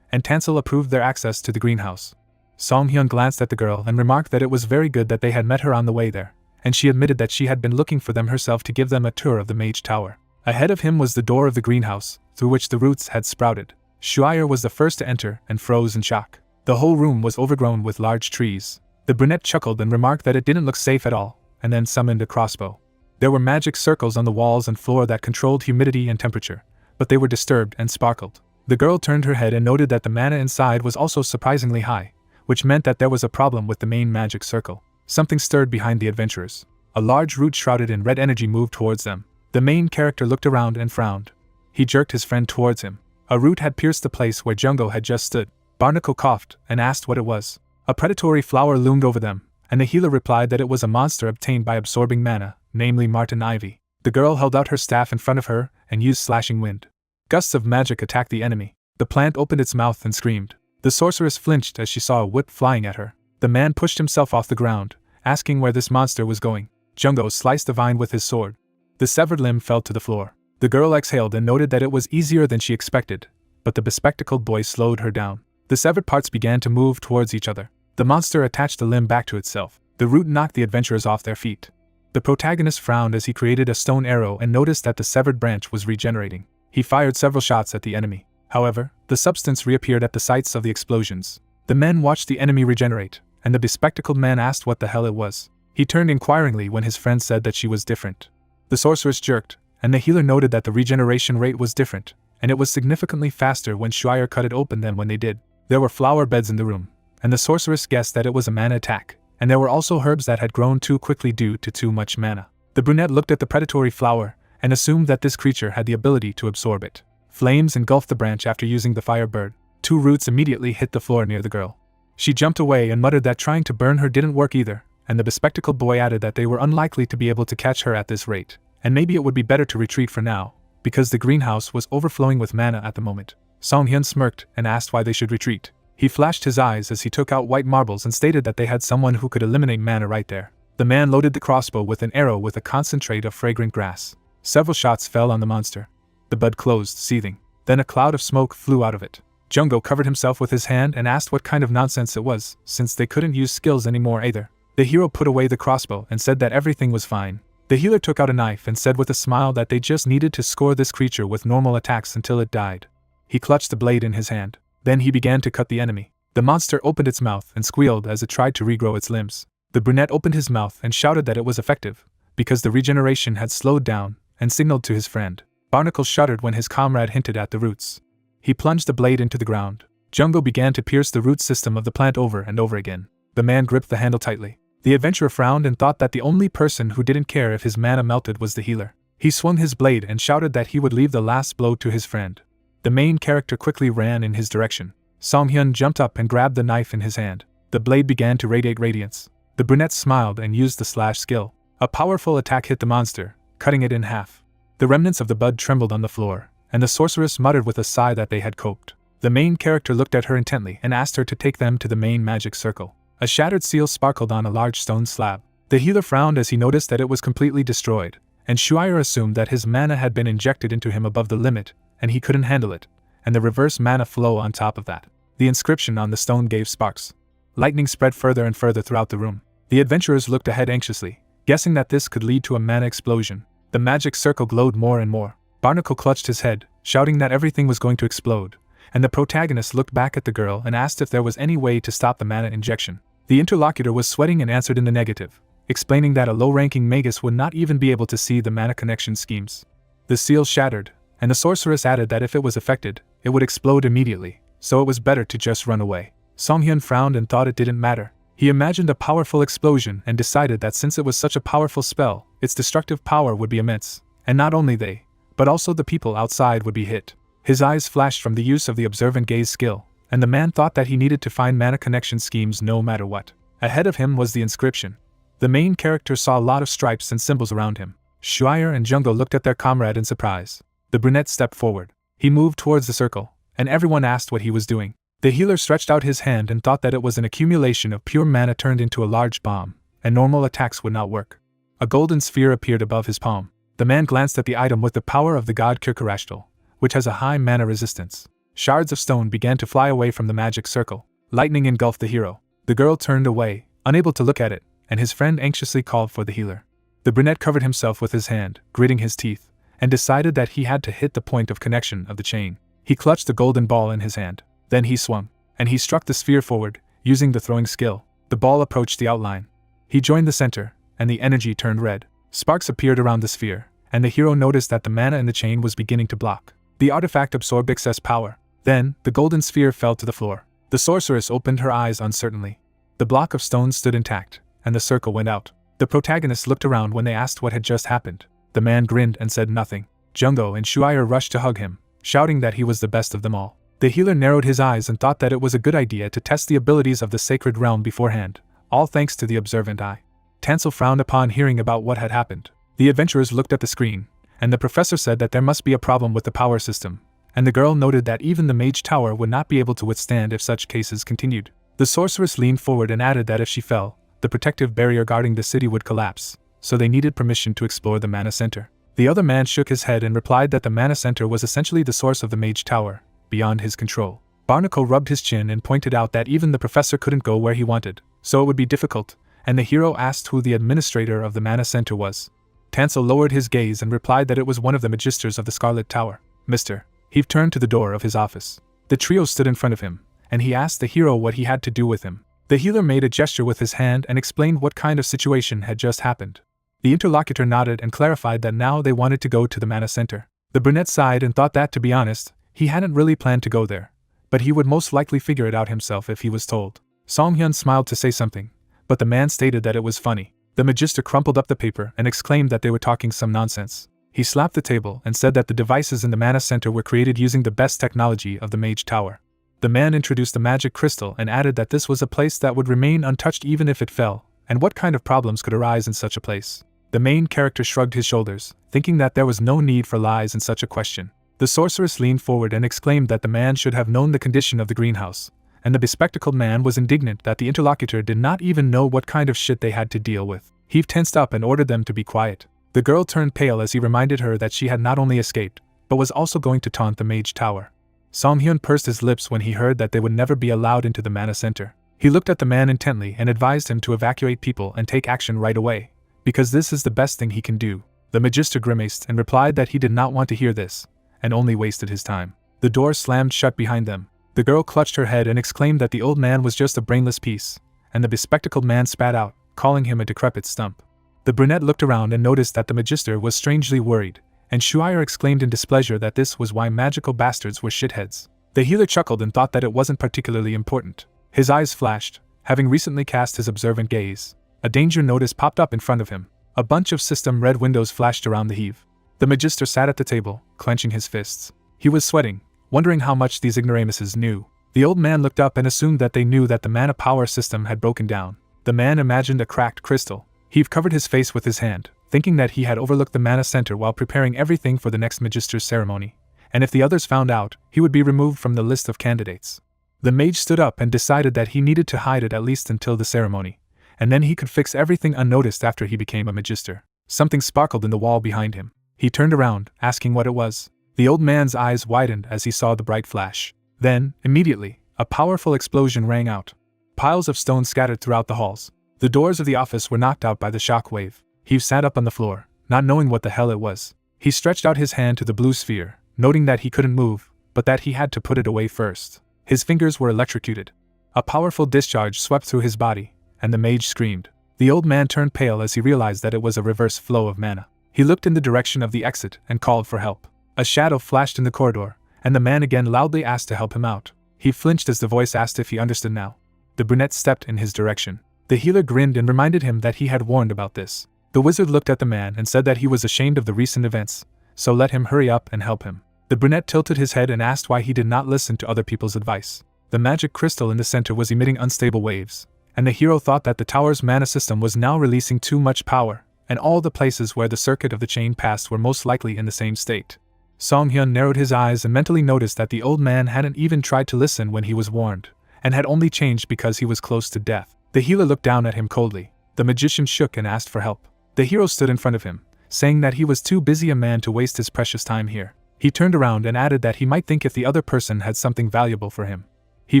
and Tansel approved their access to the greenhouse. Song-hyun glanced at the girl and remarked that it was very good that they had met her on the way there, and she admitted that she had been looking for them herself to give them a tour of the Mage Tower. Ahead of him was the door of the greenhouse, through which the roots had sprouted. Shuire was the first to enter and froze in shock. The whole room was overgrown with large trees. The brunette chuckled and remarked that it didn't look safe at all, and then summoned a crossbow. There were magic circles on the walls and floor that controlled humidity and temperature, but they were disturbed and sparkled. The girl turned her head and noted that the mana inside was also surprisingly high, which meant that there was a problem with the main magic circle. Something stirred behind the adventurers. A large root shrouded in red energy moved towards them. The main character looked around and frowned. He jerked his friend towards him. A root had pierced the place where Jungo had just stood. Barnacle coughed and asked what it was. A predatory flower loomed over them, and the healer replied that it was a monster obtained by absorbing mana, namely Martin Ivy. The girl held out her staff in front of her and used slashing wind. Gusts of magic attacked the enemy. The plant opened its mouth and screamed. The sorceress flinched as she saw a whip flying at her. The man pushed himself off the ground, asking where this monster was going. Jungo sliced the vine with his sword. The severed limb fell to the floor. The girl exhaled and noted that it was easier than she expected, but the bespectacled boy slowed her down. The severed parts began to move towards each other. The monster attached the limb back to itself. The root knocked the adventurers off their feet. The protagonist frowned as he created a stone arrow and noticed that the severed branch was regenerating. He fired several shots at the enemy. However, the substance reappeared at the sites of the explosions. The men watched the enemy regenerate, and the bespectacled man asked what the hell it was. He turned inquiringly when his friend said that she was different. The sorceress jerked, and the healer noted that the regeneration rate was different, and it was significantly faster when Shuire cut it open than when they did. There were flower beds in the room, and the sorceress guessed that it was a mana attack, and there were also herbs that had grown too quickly due to too much mana. The brunette looked at the predatory flower, and assumed that this creature had the ability to absorb it. Flames engulfed the branch after using the fire bird. 2 roots immediately hit the floor near the girl. She jumped away and muttered that trying to burn her didn't work either, and the bespectacled boy added that they were unlikely to be able to catch her at this rate, and maybe it would be better to retreat for now, because the greenhouse was overflowing with mana at the moment. Song-hyun smirked and asked why they should retreat. He flashed his eyes as he took out white marbles and stated that they had someone who could eliminate mana right there. The man loaded the crossbow with an arrow with a concentrate of fragrant grass. Several shots fell on the monster. The bud closed, seething. Then a cloud of smoke flew out of it. Jungo covered himself with his hand and asked what kind of nonsense it was, since they couldn't use skills anymore either. The hero put away the crossbow and said that everything was fine. The healer took out a knife and said with a smile that they just needed to score this creature with normal attacks until it died. He clutched the blade in his hand. Then he began to cut the enemy. The monster opened its mouth and squealed as it tried to regrow its limbs. The brunette opened his mouth and shouted that it was effective, because the regeneration had slowed down, and signaled to his friend. Barnacle shuddered when his comrade hinted at the roots. He plunged the blade into the ground. Jungo began to pierce the root system of the plant over and over again. The man gripped the handle tightly. The adventurer frowned and thought that the only person who didn't care if his mana melted was the healer. He swung his blade and shouted that he would leave the last blow to his friend. The main character quickly ran in his direction. Song-hyun jumped up and grabbed the knife in his hand. The blade began to radiate radiance. The brunette smiled and used the slash skill. A powerful attack hit the monster, cutting it in half. The remnants of the bud trembled on the floor, and the sorceress muttered with a sigh that they had coped. The main character looked at her intently and asked her to take them to the main magic circle. A shattered seal sparkled on a large stone slab. The healer frowned as he noticed that it was completely destroyed, and Shuire assumed that his mana had been injected into him above the limit, and he couldn't handle it, and the reverse mana flow on top of that. The inscription on the stone gave sparks. Lightning spread further and further throughout the room. The adventurers looked ahead anxiously, guessing that this could lead to a mana explosion. The magic circle glowed more and more. Barnacle clutched his head, shouting that everything was going to explode, and the protagonist looked back at the girl and asked if there was any way to stop the mana injection. The interlocutor was sweating and answered in the negative, explaining that a low-ranking magus would not even be able to see the mana connection schemes. The seal shattered, and the sorceress added that if it was affected, it would explode immediately, so it was better to just run away. Song-hyun frowned and thought it didn't matter. He imagined a powerful explosion and decided that since it was such a powerful spell, its destructive power would be immense, and not only they, but also the people outside would be hit. His eyes flashed from the use of the observant gaze skill, and the man thought that he needed to find mana connection schemes no matter what. Ahead of him was the inscription. The main character saw a lot of stripes and symbols around him. Shuire and Jungo looked at their comrade in surprise. The brunette stepped forward. He moved towards the circle, and everyone asked what he was doing. The healer stretched out his hand and thought that it was an accumulation of pure mana turned into a large bomb, and normal attacks would not work. A golden sphere appeared above his palm. The man glanced at the item with the power of the god Kirkarashtal, which has a high mana resistance. Shards of stone began to fly away from the magic circle. Lightning engulfed the hero. The girl turned away, unable to look at it, and his friend anxiously called for the healer. The brunette covered himself with his hand, gritting his teeth, and decided that he had to hit the point of connection of the chain. He clutched the golden ball in his hand. Then he swung, and he struck the sphere forward, using the throwing skill. The ball approached the outline. He joined the center, and the energy turned red. Sparks appeared around the sphere, and the hero noticed that the mana in the chain was beginning to block. The artifact absorbed excess power. Then, the golden sphere fell to the floor. The sorceress opened her eyes uncertainly. The block of stone stood intact, and the circle went out. The protagonists looked around when they asked what had just happened. The man grinned and said nothing. Jungo and Shuire rushed to hug him, shouting that he was the best of them all. The healer narrowed his eyes and thought that it was a good idea to test the abilities of the sacred realm beforehand, all thanks to the observant eye. Tansel frowned upon hearing about what had happened. The adventurers looked at the screen, and the professor said that there must be a problem with the power system, and the girl noted that even the mage tower would not be able to withstand if such cases continued. The sorceress leaned forward and added that if she fell, the protective barrier guarding the city would collapse, so they needed permission to explore the mana center. The other man shook his head and replied that the mana center was essentially the source of the mage tower, beyond his control. Barnacle rubbed his chin and pointed out that even the professor couldn't go where he wanted, so it would be difficult, and the hero asked who the administrator of the mana center was. Tansel lowered his gaze and replied that it was one of the magisters of the Scarlet Tower. Mr. Heave turned to the door of his office. The trio stood in front of him, and he asked the hero what he had to do with him. The healer made a gesture with his hand and explained what kind of situation had just happened. The interlocutor nodded and clarified that now they wanted to go to the mana center. The brunette sighed and thought that, to be honest, he hadn't really planned to go there, but he would most likely figure it out himself if he was told. Songhyun smiled to say something, but the man stated that it was funny. The magister crumpled up the paper and exclaimed that they were talking some nonsense. He slapped the table and said that the devices in the mana center were created using the best technology of the mage tower. The man introduced the magic crystal and added that this was a place that would remain untouched even if it fell, and what kind of problems could arise in such a place. The main character shrugged his shoulders, thinking that there was no need for lies in such a question. The sorceress leaned forward and exclaimed that the man should have known the condition of the greenhouse, and the bespectacled man was indignant that the interlocutor did not even know what kind of shit they had to deal with. He tensed up and ordered them to be quiet. The girl turned pale as he reminded her that she had not only escaped, but was also going to taunt the mage tower. Songhyun pursed his lips when he heard that they would never be allowed into the mana center. He looked at the man intently and advised him to evacuate people and take action right away, because this is the best thing he can do. The magister grimaced and replied that he did not want to hear this, and only wasted his time. The door slammed shut behind them. The girl clutched her head and exclaimed that the old man was just a brainless piece, and the bespectacled man spat out, calling him a decrepit stump. The brunette looked around and noticed that the magister was strangely worried, and Shuire exclaimed in displeasure that this was why magical bastards were shitheads. The healer chuckled and thought that it wasn't particularly important. His eyes flashed, having recently cast his observant gaze. A danger notice popped up in front of him. A bunch of system red windows flashed around the heave. The magister sat at the table, clenching his fists. He was sweating, wondering how much these ignoramuses knew. The old man looked up and assumed that they knew that the mana power system had broken down. The man imagined a cracked crystal. Heave covered his face with his hand, thinking that he had overlooked the mana center while preparing everything for the next magister's ceremony, and if the others found out, he would be removed from the list of candidates. The mage stood up and decided that he needed to hide it at least until the ceremony, and then he could fix everything unnoticed after he became a magister. Something sparkled in the wall behind him. He turned around, asking what it was. The old man's eyes widened as he saw the bright flash. Then, immediately, a powerful explosion rang out. Piles of stone scattered throughout the halls. The doors of the office were knocked out by the shock wave. He sat up on the floor, not knowing what the hell it was. He stretched out his hand to the blue sphere, noting that he couldn't move, but that he had to put it away first. His fingers were electrocuted. A powerful discharge swept through his body, and the mage screamed. The old man turned pale as he realized that it was a reverse flow of mana. He looked in the direction of the exit and called for help. A shadow flashed in the corridor, and the man again loudly asked to help him out. He flinched as the voice asked if he understood now. The brunette stepped in his direction. The healer grinned and reminded him that he had warned about this. The wizard looked at the man and said that he was ashamed of the recent events, so let him hurry up and help him. The brunette tilted his head and asked why he did not listen to other people's advice. The magic crystal in the center was emitting unstable waves, and the hero thought that the tower's mana system was now releasing too much power, and all the places where the circuit of the chain passed were most likely in the same state. Song-hyun narrowed his eyes and mentally noticed that the old man hadn't even tried to listen when he was warned, and had only changed because he was close to death. The healer looked down at him coldly. The magician shook and asked for help. The hero stood in front of him, saying that he was too busy a man to waste his precious time here. He turned around and added that he might think if the other person had something valuable for him. He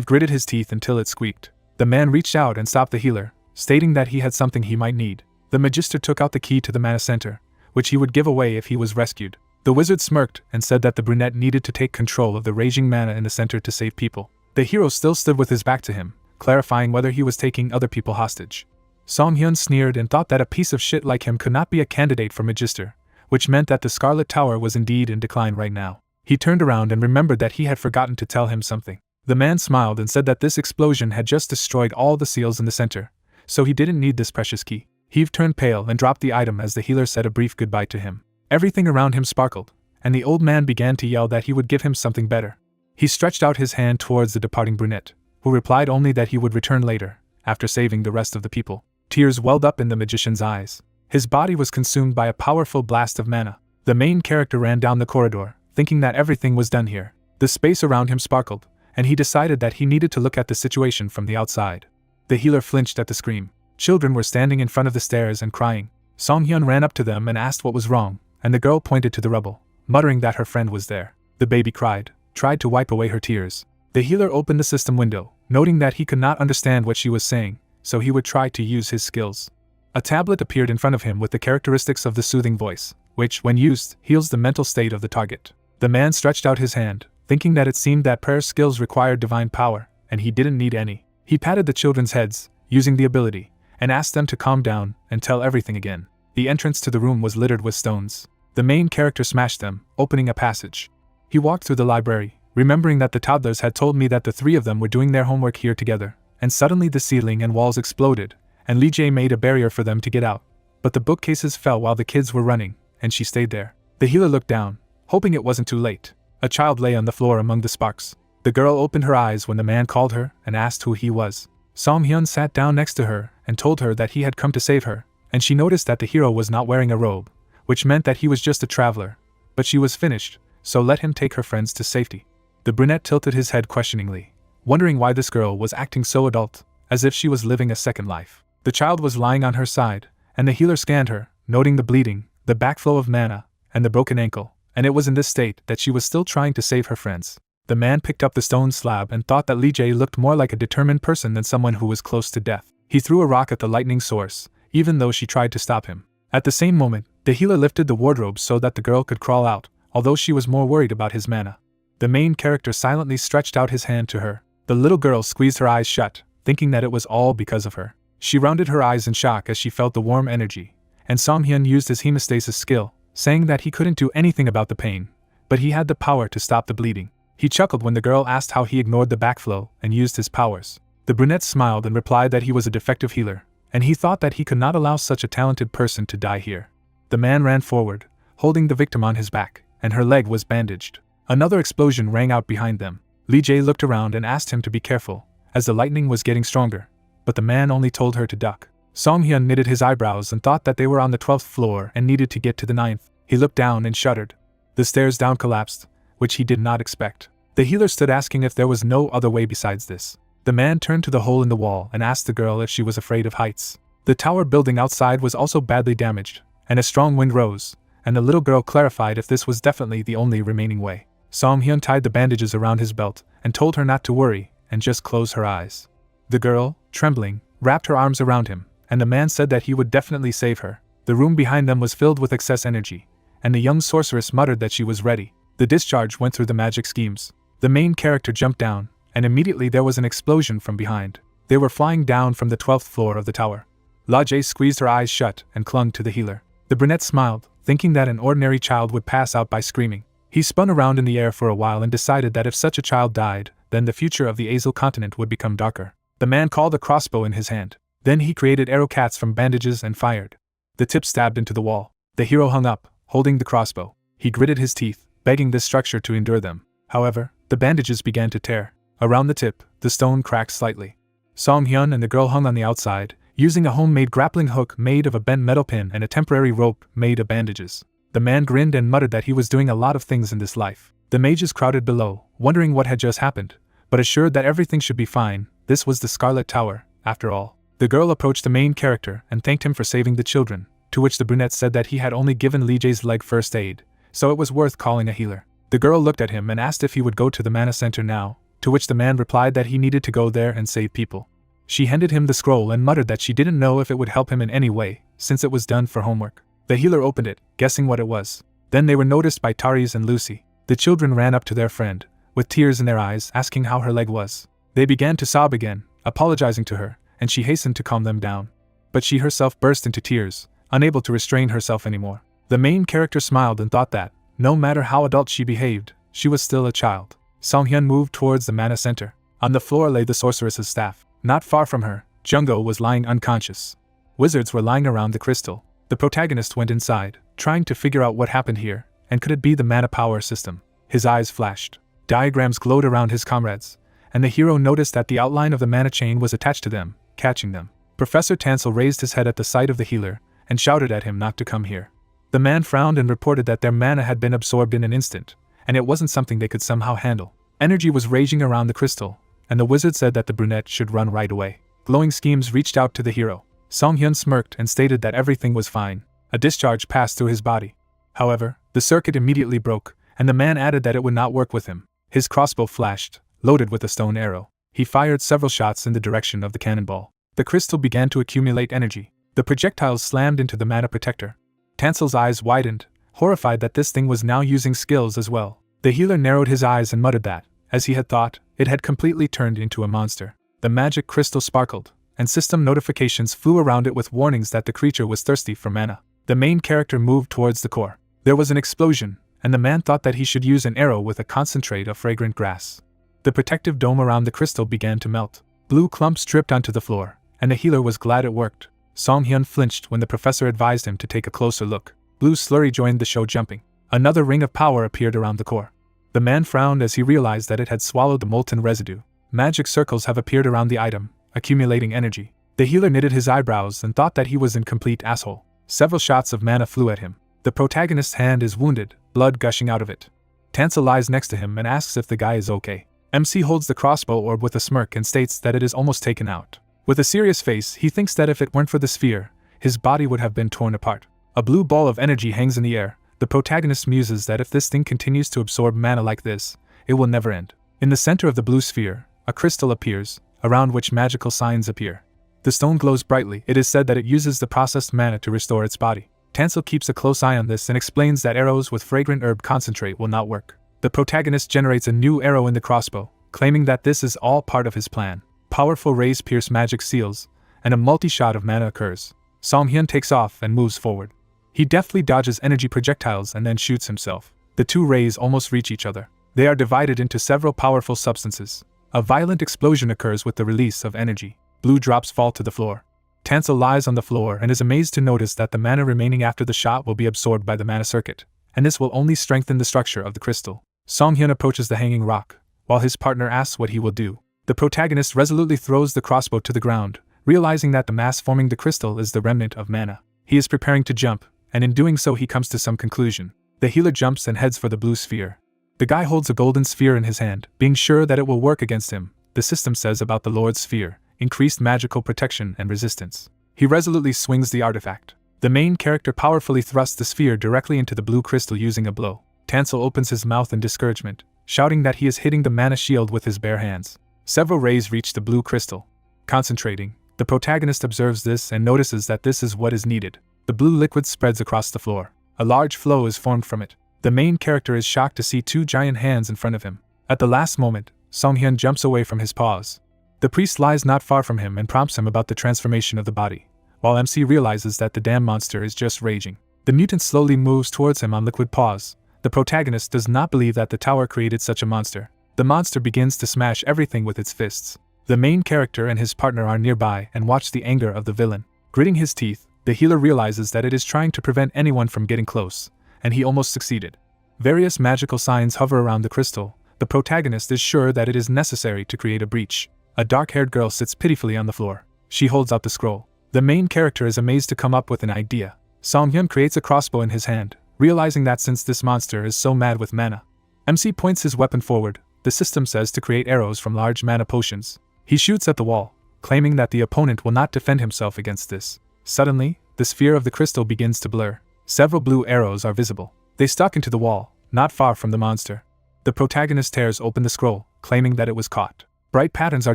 gritted his teeth until it squeaked. The man reached out and stopped the healer, stating that he had something he might need. The magister took out the key to the mana center, which he would give away if he was rescued. The wizard smirked and said that the brunette needed to take control of the raging mana in the center to save people. The hero still stood with his back to him, clarifying whether he was taking other people hostage. Song-hyun sneered and thought that a piece of shit like him could not be a candidate for magister, which meant that the Scarlet Tower was indeed in decline right now. He turned around and remembered that he had forgotten to tell him something. The man smiled and said that this explosion had just destroyed all the seals in the center, so he didn't need this precious key. He turned pale and dropped the item as the healer said a brief goodbye to him. Everything around him sparkled, and the old man began to yell that he would give him something better. He stretched out his hand towards the departing brunette, who replied only that he would return later, after saving the rest of the people. Tears welled up in the magician's eyes. His body was consumed by a powerful blast of mana. The main character ran down the corridor, thinking that everything was done here. The space around him sparkled, and he decided that he needed to look at the situation from the outside. The healer flinched at the scream. Children were standing in front of the stairs and crying. Song-hyun ran up to them and asked what was wrong, and the girl pointed to the rubble, muttering that her friend was there. The baby cried, tried to wipe away her tears. The healer opened the system window, noting that he could not understand what she was saying, so he would try to use his skills. A tablet appeared in front of him with the characteristics of the soothing voice, which, when used, heals the mental state of the target. The man stretched out his hand, thinking that it seemed that prayer skills required divine power, and he didn't need any. He patted the children's heads, using the ability, and asked them to calm down and tell everything again. The entrance to the room was littered with stones. The main character smashed them, opening a passage. He walked through the library, remembering that the toddlers had told me that the three of them were doing their homework here together, and suddenly the ceiling and walls exploded, and Lee Jae made a barrier for them to get out. But the bookcases fell while the kids were running, and she stayed there. The healer looked down, hoping it wasn't too late. A child lay on the floor among the sparks. The girl opened her eyes when the man called her and asked who he was. Song-hyun sat down next to her and told her that he had come to save her, and she noticed that the hero was not wearing a robe, which meant that he was just a traveler. But she was finished, so let him take her friends to safety. The brunette tilted his head questioningly, wondering why this girl was acting so adult, as if she was living a second life. The child was lying on her side, and the healer scanned her, noting the bleeding, the backflow of mana, and the broken ankle, and it was in this state that she was still trying to save her friends. The man picked up the stone slab and thought that Lee Jae looked more like a determined person than someone who was close to death. He threw a rock at the lightning source, even though she tried to stop him. At the same moment, the healer lifted the wardrobe so that the girl could crawl out, although she was more worried about his mana. The main character silently stretched out his hand to her. The little girl squeezed her eyes shut, thinking that it was all because of her. She rounded her eyes in shock as she felt the warm energy, and Song-hyun used his hemostasis skill, saying that he couldn't do anything about the pain, but he had the power to stop the bleeding. He chuckled when the girl asked how he ignored the backflow and used his powers. The brunette smiled and replied that he was a defective healer, and he thought that he could not allow such a talented person to die here. The man ran forward, holding the victim on his back, and her leg was bandaged. Another explosion rang out behind them. Lee Jae looked around and asked him to be careful, as the lightning was getting stronger, but the man only told her to duck. Song-hyun knitted his eyebrows and thought that they were on the 12th floor and needed to get to the 9th. He looked down and shuddered. The stairs down collapsed, which he did not expect. The healer stood asking if there was no other way besides this. The man turned to the hole in the wall and asked the girl if she was afraid of heights. The tower building outside was also badly damaged, and a strong wind rose, and the little girl clarified if this was definitely the only remaining way. Song-hyun tied the bandages around his belt and told her not to worry and just close her eyes. The girl, trembling, wrapped her arms around him, and the man said that he would definitely save her. The room behind them was filled with excess energy, and the young sorceress muttered that she was ready. The discharge went through the magic schemes. The main character jumped down, and immediately there was an explosion from behind. They were flying down from the 12th floor of the tower. La Jae squeezed her eyes shut and clung to the healer. The brunette smiled, thinking that an ordinary child would pass out by screaming. He spun around in the air for a while and decided that if such a child died, then the future of the Azul continent would become darker. The man called a crossbow in his hand. Then he created arrow cats from bandages and fired. The tip stabbed into the wall. The hero hung up, holding the crossbow. He gritted his teeth, begging this structure to endure them. However, the bandages began to tear. Around the tip, the stone cracked slightly. Song-hyun and the girl hung on the outside, using a homemade grappling hook made of a bent metal pin and a temporary rope made of bandages. The man grinned and muttered that he was doing a lot of things in this life. The mages crowded below, wondering what had just happened, but assured that everything should be fine. This was the Scarlet Tower, after all. The girl approached the main character and thanked him for saving the children, to which the brunette said that he had only given Lee Jae's leg first aid, so it was worth calling a healer. The girl looked at him and asked if he would go to the mana center now, to which the man replied that he needed to go there and save people. She handed him the scroll and muttered that she didn't know if it would help him in any way, since it was done for homework. The healer opened it, guessing what it was. Then they were noticed by Tari's and Lucy. The children ran up to their friend, with tears in their eyes, asking how her leg was. They began to sob again, apologizing to her, and she hastened to calm them down. But she herself burst into tears, unable to restrain herself anymore. The main character smiled and thought that, no matter how adult she behaved, she was still a child. Songhyun moved towards the mana center. On the floor lay the sorceress's staff. Not far from her, Jungo was lying unconscious. Wizards were lying around the crystal. The protagonist went inside, trying to figure out what happened here, and could it be the mana power system? His eyes flashed. Diagrams glowed around his comrades, and the hero noticed that the outline of the mana chain was attached to them, catching them. Professor Tansel raised his head at the sight of the healer, and shouted at him not to come here. The man frowned and reported that their mana had been absorbed in an instant, and it wasn't something they could somehow handle. Energy was raging around the crystal, and the wizard said that the brunette should run right away. Glowing schemes reached out to the hero. Songhyun smirked and stated that everything was fine. A discharge passed through his body. However, the circuit immediately broke, and the man added that it would not work with him. His crossbow flashed, loaded with a stone arrow. He fired several shots in the direction of the cannonball. The crystal began to accumulate energy. The projectiles slammed into the mana protector. Tansel's eyes widened, horrified that this thing was now using skills as well. The healer narrowed his eyes and muttered that, as he had thought, it had completely turned into a monster. The magic crystal sparkled, and system notifications flew around it with warnings that the creature was thirsty for mana. The main character moved towards the core. There was an explosion, and the man thought that he should use an arrow with a concentrate of fragrant grass. The protective dome around the crystal began to melt. Blue clumps dripped onto the floor, and the healer was glad it worked. Songhyun flinched when the professor advised him to take a closer look. Blue slurry joined the show, jumping. Another ring of power appeared around the core. The man frowned as he realized that it had swallowed the molten residue. Magic circles have appeared around the item, accumulating energy. The healer knitted his eyebrows and thought that he was in complete asshole. Several shots of mana flew at him. The protagonist's hand is wounded, blood gushing out of it. Tansel lies next to him and asks if the guy is okay. MC holds the crossbow orb with a smirk and states that it is almost taken out. With a serious face, he thinks that if it weren't for the sphere, his body would have been torn apart. A blue ball of energy hangs in the air. The protagonist muses that if this thing continues to absorb mana like this, it will never end. In the center of the blue sphere, a crystal appears, around which magical signs appear. The stone glows brightly. It is said that it uses the processed mana to restore its body. Tansel keeps a close eye on this and explains that arrows with fragrant herb concentrate will not work. The protagonist generates a new arrow in the crossbow, claiming that this is all part of his plan. Powerful rays pierce magic seals, and a multi-shot of mana occurs. Songhyun takes off and moves forward. He deftly dodges energy projectiles and then shoots himself. The two rays almost reach each other. They are divided into several powerful substances. A violent explosion occurs with the release of energy. Blue drops fall to the floor. Tansel lies on the floor and is amazed to notice that the mana remaining after the shot will be absorbed by the mana circuit, and this will only strengthen the structure of the crystal. Songhyun approaches the hanging rock, while his partner asks what he will do. The protagonist resolutely throws the crossbow to the ground, realizing that the mass forming the crystal is the remnant of mana. He is preparing to jump, and in doing so he comes to some conclusion. The healer jumps and heads for the blue sphere. The guy holds a golden sphere in his hand, being sure that it will work against him. The system says about the Lord's sphere, increased magical protection and resistance. He resolutely swings the artifact. The main character powerfully thrusts the sphere directly into the blue crystal using a blow. Tansel opens his mouth in discouragement, shouting that he is hitting the mana shield with his bare hands. Several rays reach the blue crystal. Concentrating, the protagonist observes this and notices that this is what is needed. The blue liquid spreads across the floor. A large flow is formed from it. The main character is shocked to see two giant hands in front of him. At the last moment, Songhyun jumps away from his paws. The priest lies not far from him and prompts him about the transformation of the body, while MC realizes that the damn monster is just raging. The mutant slowly moves towards him on liquid paws. The protagonist does not believe that the tower created such a monster. The monster begins to smash everything with its fists. The main character and his partner are nearby and watch the anger of the villain. Gritting his teeth, the healer realizes that it is trying to prevent anyone from getting close, and he almost succeeded. Various magical signs hover around the crystal. The protagonist is sure that it is necessary to create a breach. A dark-haired girl sits pitifully on the floor. She holds out the scroll. The main character is amazed to come up with an idea. Songhyun creates a crossbow in his hand, realizing that since this monster is so mad with mana. MC points his weapon forward. The system says to create arrows from large mana potions. He shoots at the wall, claiming that the opponent will not defend himself against this. Suddenly, the sphere of the crystal begins to blur. Several blue arrows are visible. They stuck into the wall, not far from the monster. The protagonist tears open the scroll, claiming that it was caught. Bright patterns are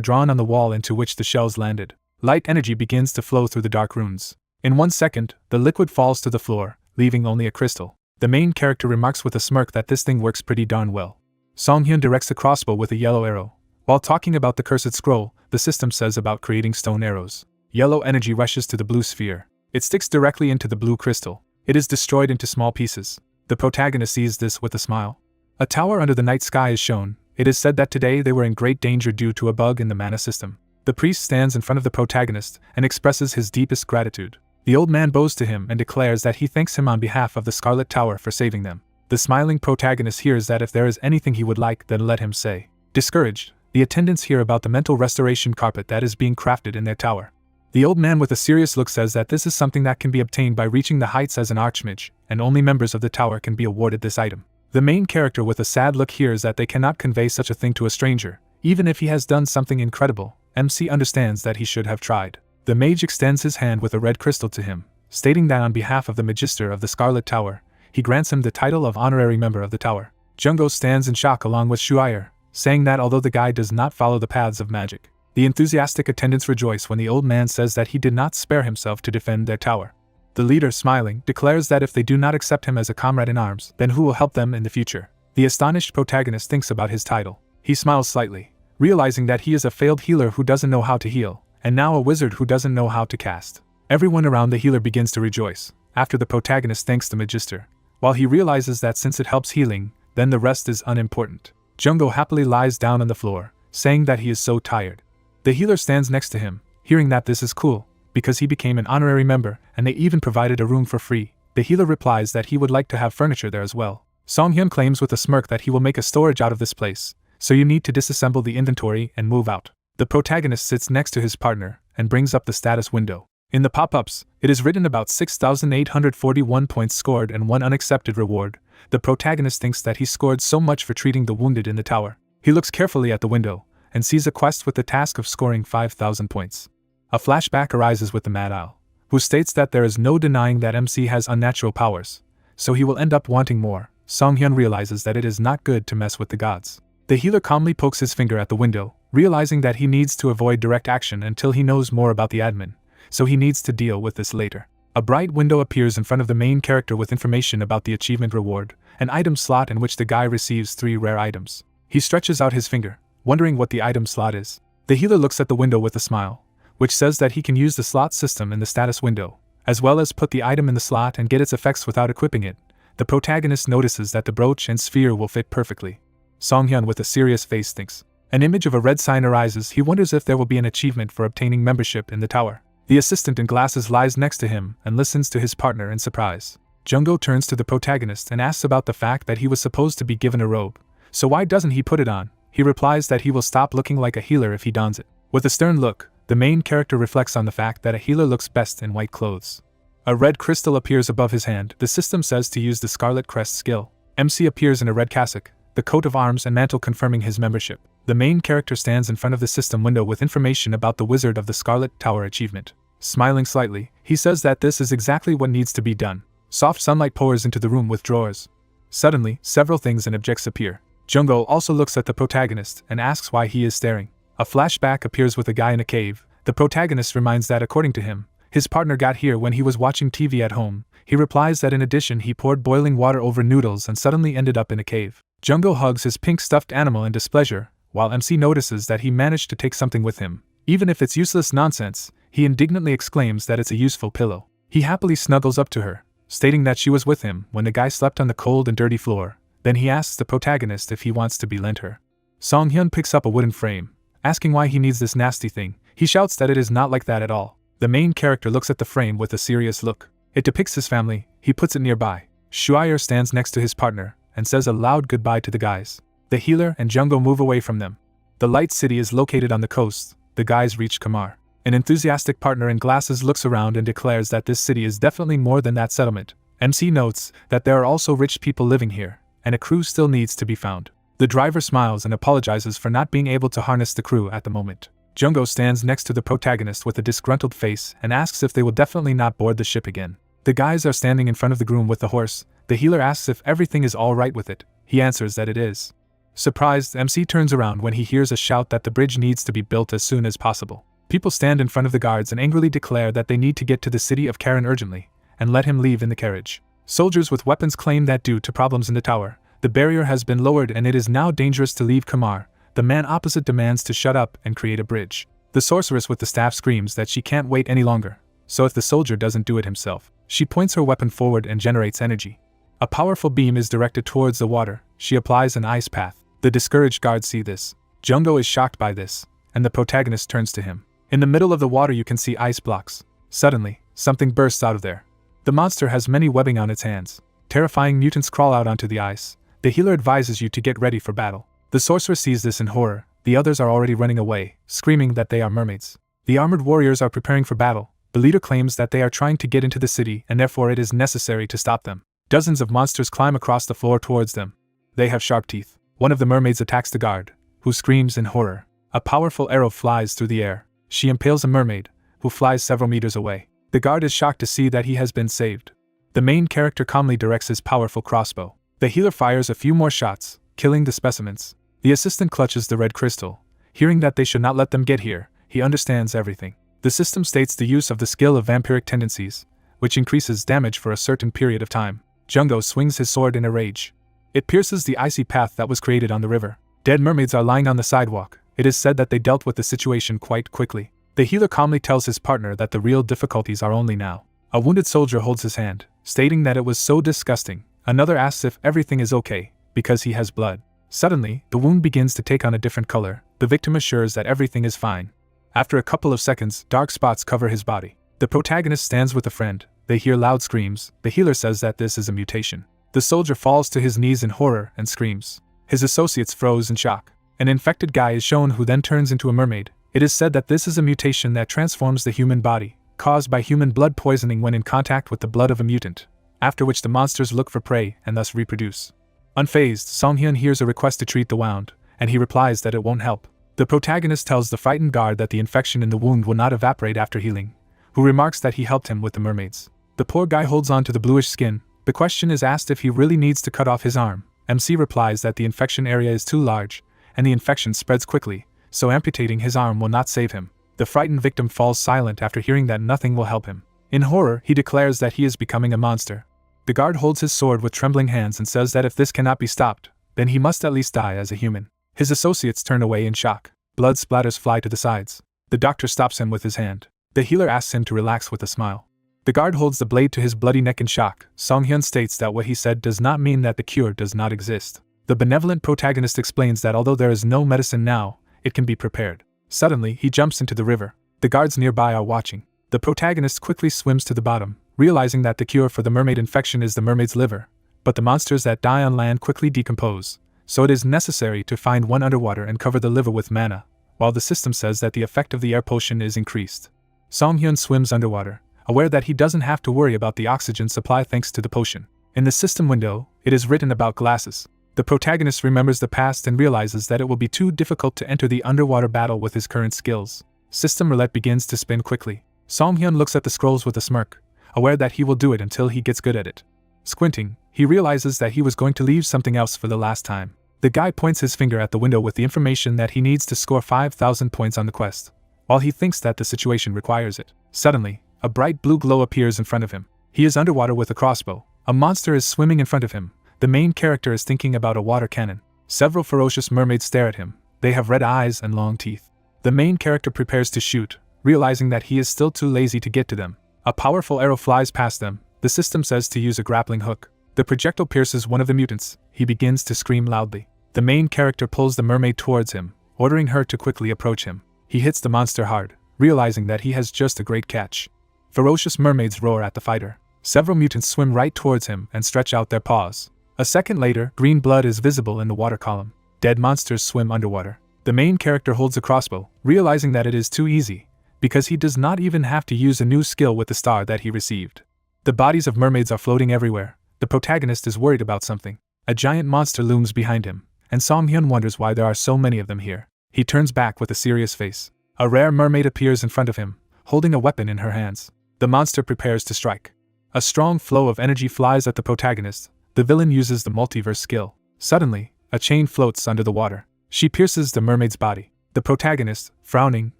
drawn on the wall into which the shells landed. Light energy begins to flow through the dark runes. In 1 second, the liquid falls to the floor, leaving only a crystal. The main character remarks with a smirk that this thing works pretty darn well. Song-hyun directs a crossbow with a yellow arrow. While talking about the cursed scroll, the system says about creating stone arrows. Yellow energy rushes to the blue sphere. It sticks directly into the blue crystal. It is destroyed into small pieces. The protagonist sees this with a smile. A tower under the night sky is shown. It is said that today they were in great danger due to a bug in the mana system. The priest stands in front of the protagonist and expresses his deepest gratitude. The old man bows to him and declares that he thanks him on behalf of the Scarlet Tower for saving them. The smiling protagonist hears that if there is anything he would like, then let him say. Discouraged, the attendants hear about the mental restoration carpet that is being crafted in their tower. The old man with a serious look says that this is something that can be obtained by reaching the heights as an archmage, and only members of the tower can be awarded this item. The main character with a sad look hears that they cannot convey such a thing to a stranger, even if he has done something incredible. MC understands that he should have tried. The mage extends his hand with a red crystal to him, stating that on behalf of the Magister of the Scarlet Tower, he grants him the title of honorary member of the tower. Jungho stands in shock along with Shuire, saying that although the guy does not follow the paths of magic, the enthusiastic attendants rejoice when the old man says that he did not spare himself to defend their tower. The leader, smiling, declares that if they do not accept him as a comrade in arms, then who will help them in the future? The astonished protagonist thinks about his title. He smiles slightly, realizing that he is a failed healer who doesn't know how to heal, and now a wizard who doesn't know how to cast. Everyone around the healer begins to rejoice, after the protagonist thanks the Magister, while he realizes that since it helps healing, then the rest is unimportant. Jungho happily lies down on the floor, saying that he is so tired. The healer stands next to him, hearing that this is cool, because he became an honorary member, and they even provided a room for free. The healer replies that he would like to have furniture there as well. Song-hyun claims with a smirk that he will make a storage out of this place, so you need to disassemble the inventory and move out. The protagonist sits next to his partner, and brings up the status window. In the pop-ups, it is written about 6,841 points scored and 1 unaccepted reward. The protagonist thinks that he scored so much for treating the wounded in the tower. He looks carefully at the window, and sees a quest with the task of scoring 5,000 points. A flashback arises with the Mad Owl, who states that there is no denying that MC has unnatural powers, so he will end up wanting more. Song-hyun realizes that it is not good to mess with the gods. The healer calmly pokes his finger at the window, realizing that he needs to avoid direct action until he knows more about the admin, so he needs to deal with this later. A bright window appears in front of the main character with information about the achievement reward, an item slot in which the guy receives 3 rare items. He stretches out his finger, wondering what the item slot is. The healer looks at the window with a smile, which says that he can use the slot system in the status window, as well as put the item in the slot and get its effects without equipping it. The protagonist notices that the brooch and sphere will fit perfectly. Song-hyun with a serious face thinks. An image of a red sign arises. He wonders if there will be an achievement for obtaining membership in the tower. The assistant in glasses lies next to him and listens to his partner in surprise. Jungho turns to the protagonist and asks about the fact that he was supposed to be given a robe, so why doesn't he put it on? He replies that he will stop looking like a healer if he dons it. With a stern look, the main character reflects on the fact that a healer looks best in white clothes. A red crystal appears above his hand. The system says to use the Scarlet Crest skill. MC appears in a red cassock, the coat of arms and mantle confirming his membership. The main character stands in front of the system window with information about the Wizard of the Scarlet Tower achievement. Smiling slightly, he says that this is exactly what needs to be done. Soft sunlight pours into the room with drawers. Suddenly, several things and objects appear. Jungho also looks at the protagonist and asks why he is staring. A flashback appears with a guy in a cave. The protagonist reminds that according to him, his partner got here when he was watching TV at home. He replies that in addition he poured boiling water over noodles and suddenly ended up in a cave. Jungho hugs his pink stuffed animal in displeasure, while MC notices that he managed to take something with him. Even if it's useless nonsense, he indignantly exclaims that it's a useful pillow. He happily snuggles up to her, stating that she was with him when the guy slept on the cold and dirty floor. Then he asks the protagonist if he wants to be lent her. Song-hyun picks up a wooden frame, asking why he needs this nasty thing. He shouts that it is not like that at all. The main character looks at the frame with a serious look. It depicts his family. He puts it nearby. Shuire stands next to his partner and says a loud goodbye to the guys. The healer and Jungho move away from them. The Light City is located on the coast. The guys reach Kamar. An enthusiastic partner in glasses looks around and declares that this city is definitely more than that settlement, MC notes that there are also rich people living here, and a crew still needs to be found. The driver smiles and apologizes for not being able to harness the crew at the moment. Jungo stands next to the protagonist with a disgruntled face and asks if they will definitely not board the ship again. The guys are standing in front of the groom with the horse. The healer asks if everything is alright with it. He answers that it is. Surprised, MC turns around when he hears a shout that the bridge needs to be built as soon as possible. People stand in front of the guards and angrily declare that they need to get to the city of Karen urgently, and let him leave in the carriage. Soldiers with weapons claim that due to problems in the tower, the barrier has been lowered and it is now dangerous to leave Kamar. The man opposite demands to shut up and create a bridge. The sorceress with the staff screams that she can't wait any longer, so if the soldier doesn't do it himself, she points her weapon forward and generates energy. A powerful beam is directed towards the water. She applies an ice path. The discouraged guards see this. Jungo is shocked by this, and the protagonist turns to him. In the middle of the water you can see ice blocks. Suddenly, something bursts out of there. The monster has many webbing on its hands. Terrifying mutants crawl out onto the ice. The healer advises you to get ready for battle. The sorceress sees this in horror. The others are already running away, screaming that they are mermaids. The armored warriors are preparing for battle. The leader claims that they are trying to get into the city and therefore it is necessary to stop them. Dozens of monsters climb across the floor towards them. They have sharp teeth. One of the mermaids attacks the guard, who screams in horror. A powerful arrow flies through the air. She impales a mermaid, who flies several meters away. The guard is shocked to see that he has been saved. The main character calmly directs his powerful crossbow. The healer fires a few more shots, killing the specimens. The assistant clutches the red crystal. Hearing that they should not let them get here, he understands everything. The system states the use of the skill of vampiric tendencies, which increases damage for a certain period of time. Jungo swings his sword in a rage. It pierces the icy path that was created on the river. Dead mermaids are lying on the sidewalk. It is said that they dealt with the situation quite quickly. The healer calmly tells his partner that the real difficulties are only now. A wounded soldier holds his hand, stating that it was so disgusting. Another asks if everything is okay, because he has blood. Suddenly, the wound begins to take on a different color. The victim assures that everything is fine. After a couple of seconds, dark spots cover his body. The protagonist stands with a friend. They hear loud screams. The healer says that this is a mutation. The soldier falls to his knees in horror and screams. His associates froze in shock. An infected guy is shown who then turns into a mermaid. It is said that this is a mutation that transforms the human body, caused by human blood poisoning when in contact with the blood of a mutant, after which the monsters look for prey and thus reproduce. Unfazed, Songhyun hears a request to treat the wound, and he replies that it won't help. The protagonist tells the frightened guard that the infection in the wound will not evaporate after healing, who remarks that he helped him with the mermaids. The poor guy holds on to the bluish skin. The question is asked if he really needs to cut off his arm. MC replies that the infection area is too large, and the infection spreads quickly, so amputating his arm will not save him. The frightened victim falls silent after hearing that nothing will help him. In horror, he declares that he is becoming a monster. The guard holds his sword with trembling hands and says that if this cannot be stopped, then he must at least die as a human. His associates turn away in shock. Blood splatters fly to the sides. The doctor stops him with his hand. The healer asks him to relax with a smile. The guard holds the blade to his bloody neck in shock. Songhyun states that what he said does not mean that the cure does not exist. The benevolent protagonist explains that although there is no medicine now, it can be prepared. Suddenly, he jumps into the river. The guards nearby are watching. The protagonist quickly swims to the bottom, realizing that the cure for the mermaid infection is the mermaid's liver. But the monsters that die on land quickly decompose, so it is necessary to find one underwater and cover the liver with mana, while the system says that the effect of the air potion is increased. Songhyun swims underwater, aware that he doesn't have to worry about the oxygen supply thanks to the potion. In the system window, it is written about glasses. The protagonist remembers the past and realizes that it will be too difficult to enter the underwater battle with his current skills. System roulette begins to spin quickly. Songhyun looks at the scrolls with a smirk, aware that he will do it until he gets good at it. Squinting, he realizes that he was going to leave something else for the last time. The guy points his finger at the window with the information that he needs to score 5,000 points on the quest, while he thinks that the situation requires it. Suddenly, a bright blue glow appears in front of him. He is underwater with a crossbow. A monster is swimming in front of him. The main character is thinking about a water cannon. Several ferocious mermaids stare at him. They have red eyes and long teeth. The main character prepares to shoot, realizing that he is still too lazy to get to them. A powerful arrow flies past them. The system says to use a grappling hook. The projectile pierces one of the mutants. He begins to scream loudly. The main character pulls the mermaid towards him, ordering her to quickly approach him. He hits the monster hard, realizing that he has just a great catch. Ferocious mermaids roar at the fighter. Several mutants swim right towards him and stretch out their paws. A second later, green blood is visible in the water column. Dead monsters swim underwater. The main character holds a crossbow, realizing that it is too easy, because he does not even have to use a new skill with the star that he received. The bodies of mermaids are floating everywhere. The protagonist is worried about something. A giant monster looms behind him, and Song-hyun wonders why there are so many of them here. He turns back with a serious face. A rare mermaid appears in front of him, holding a weapon in her hands. The monster prepares to strike. A strong flow of energy flies at the protagonist. The villain uses the multiverse skill. Suddenly, a chain floats under the water. She pierces the mermaid's body. The protagonist, frowning,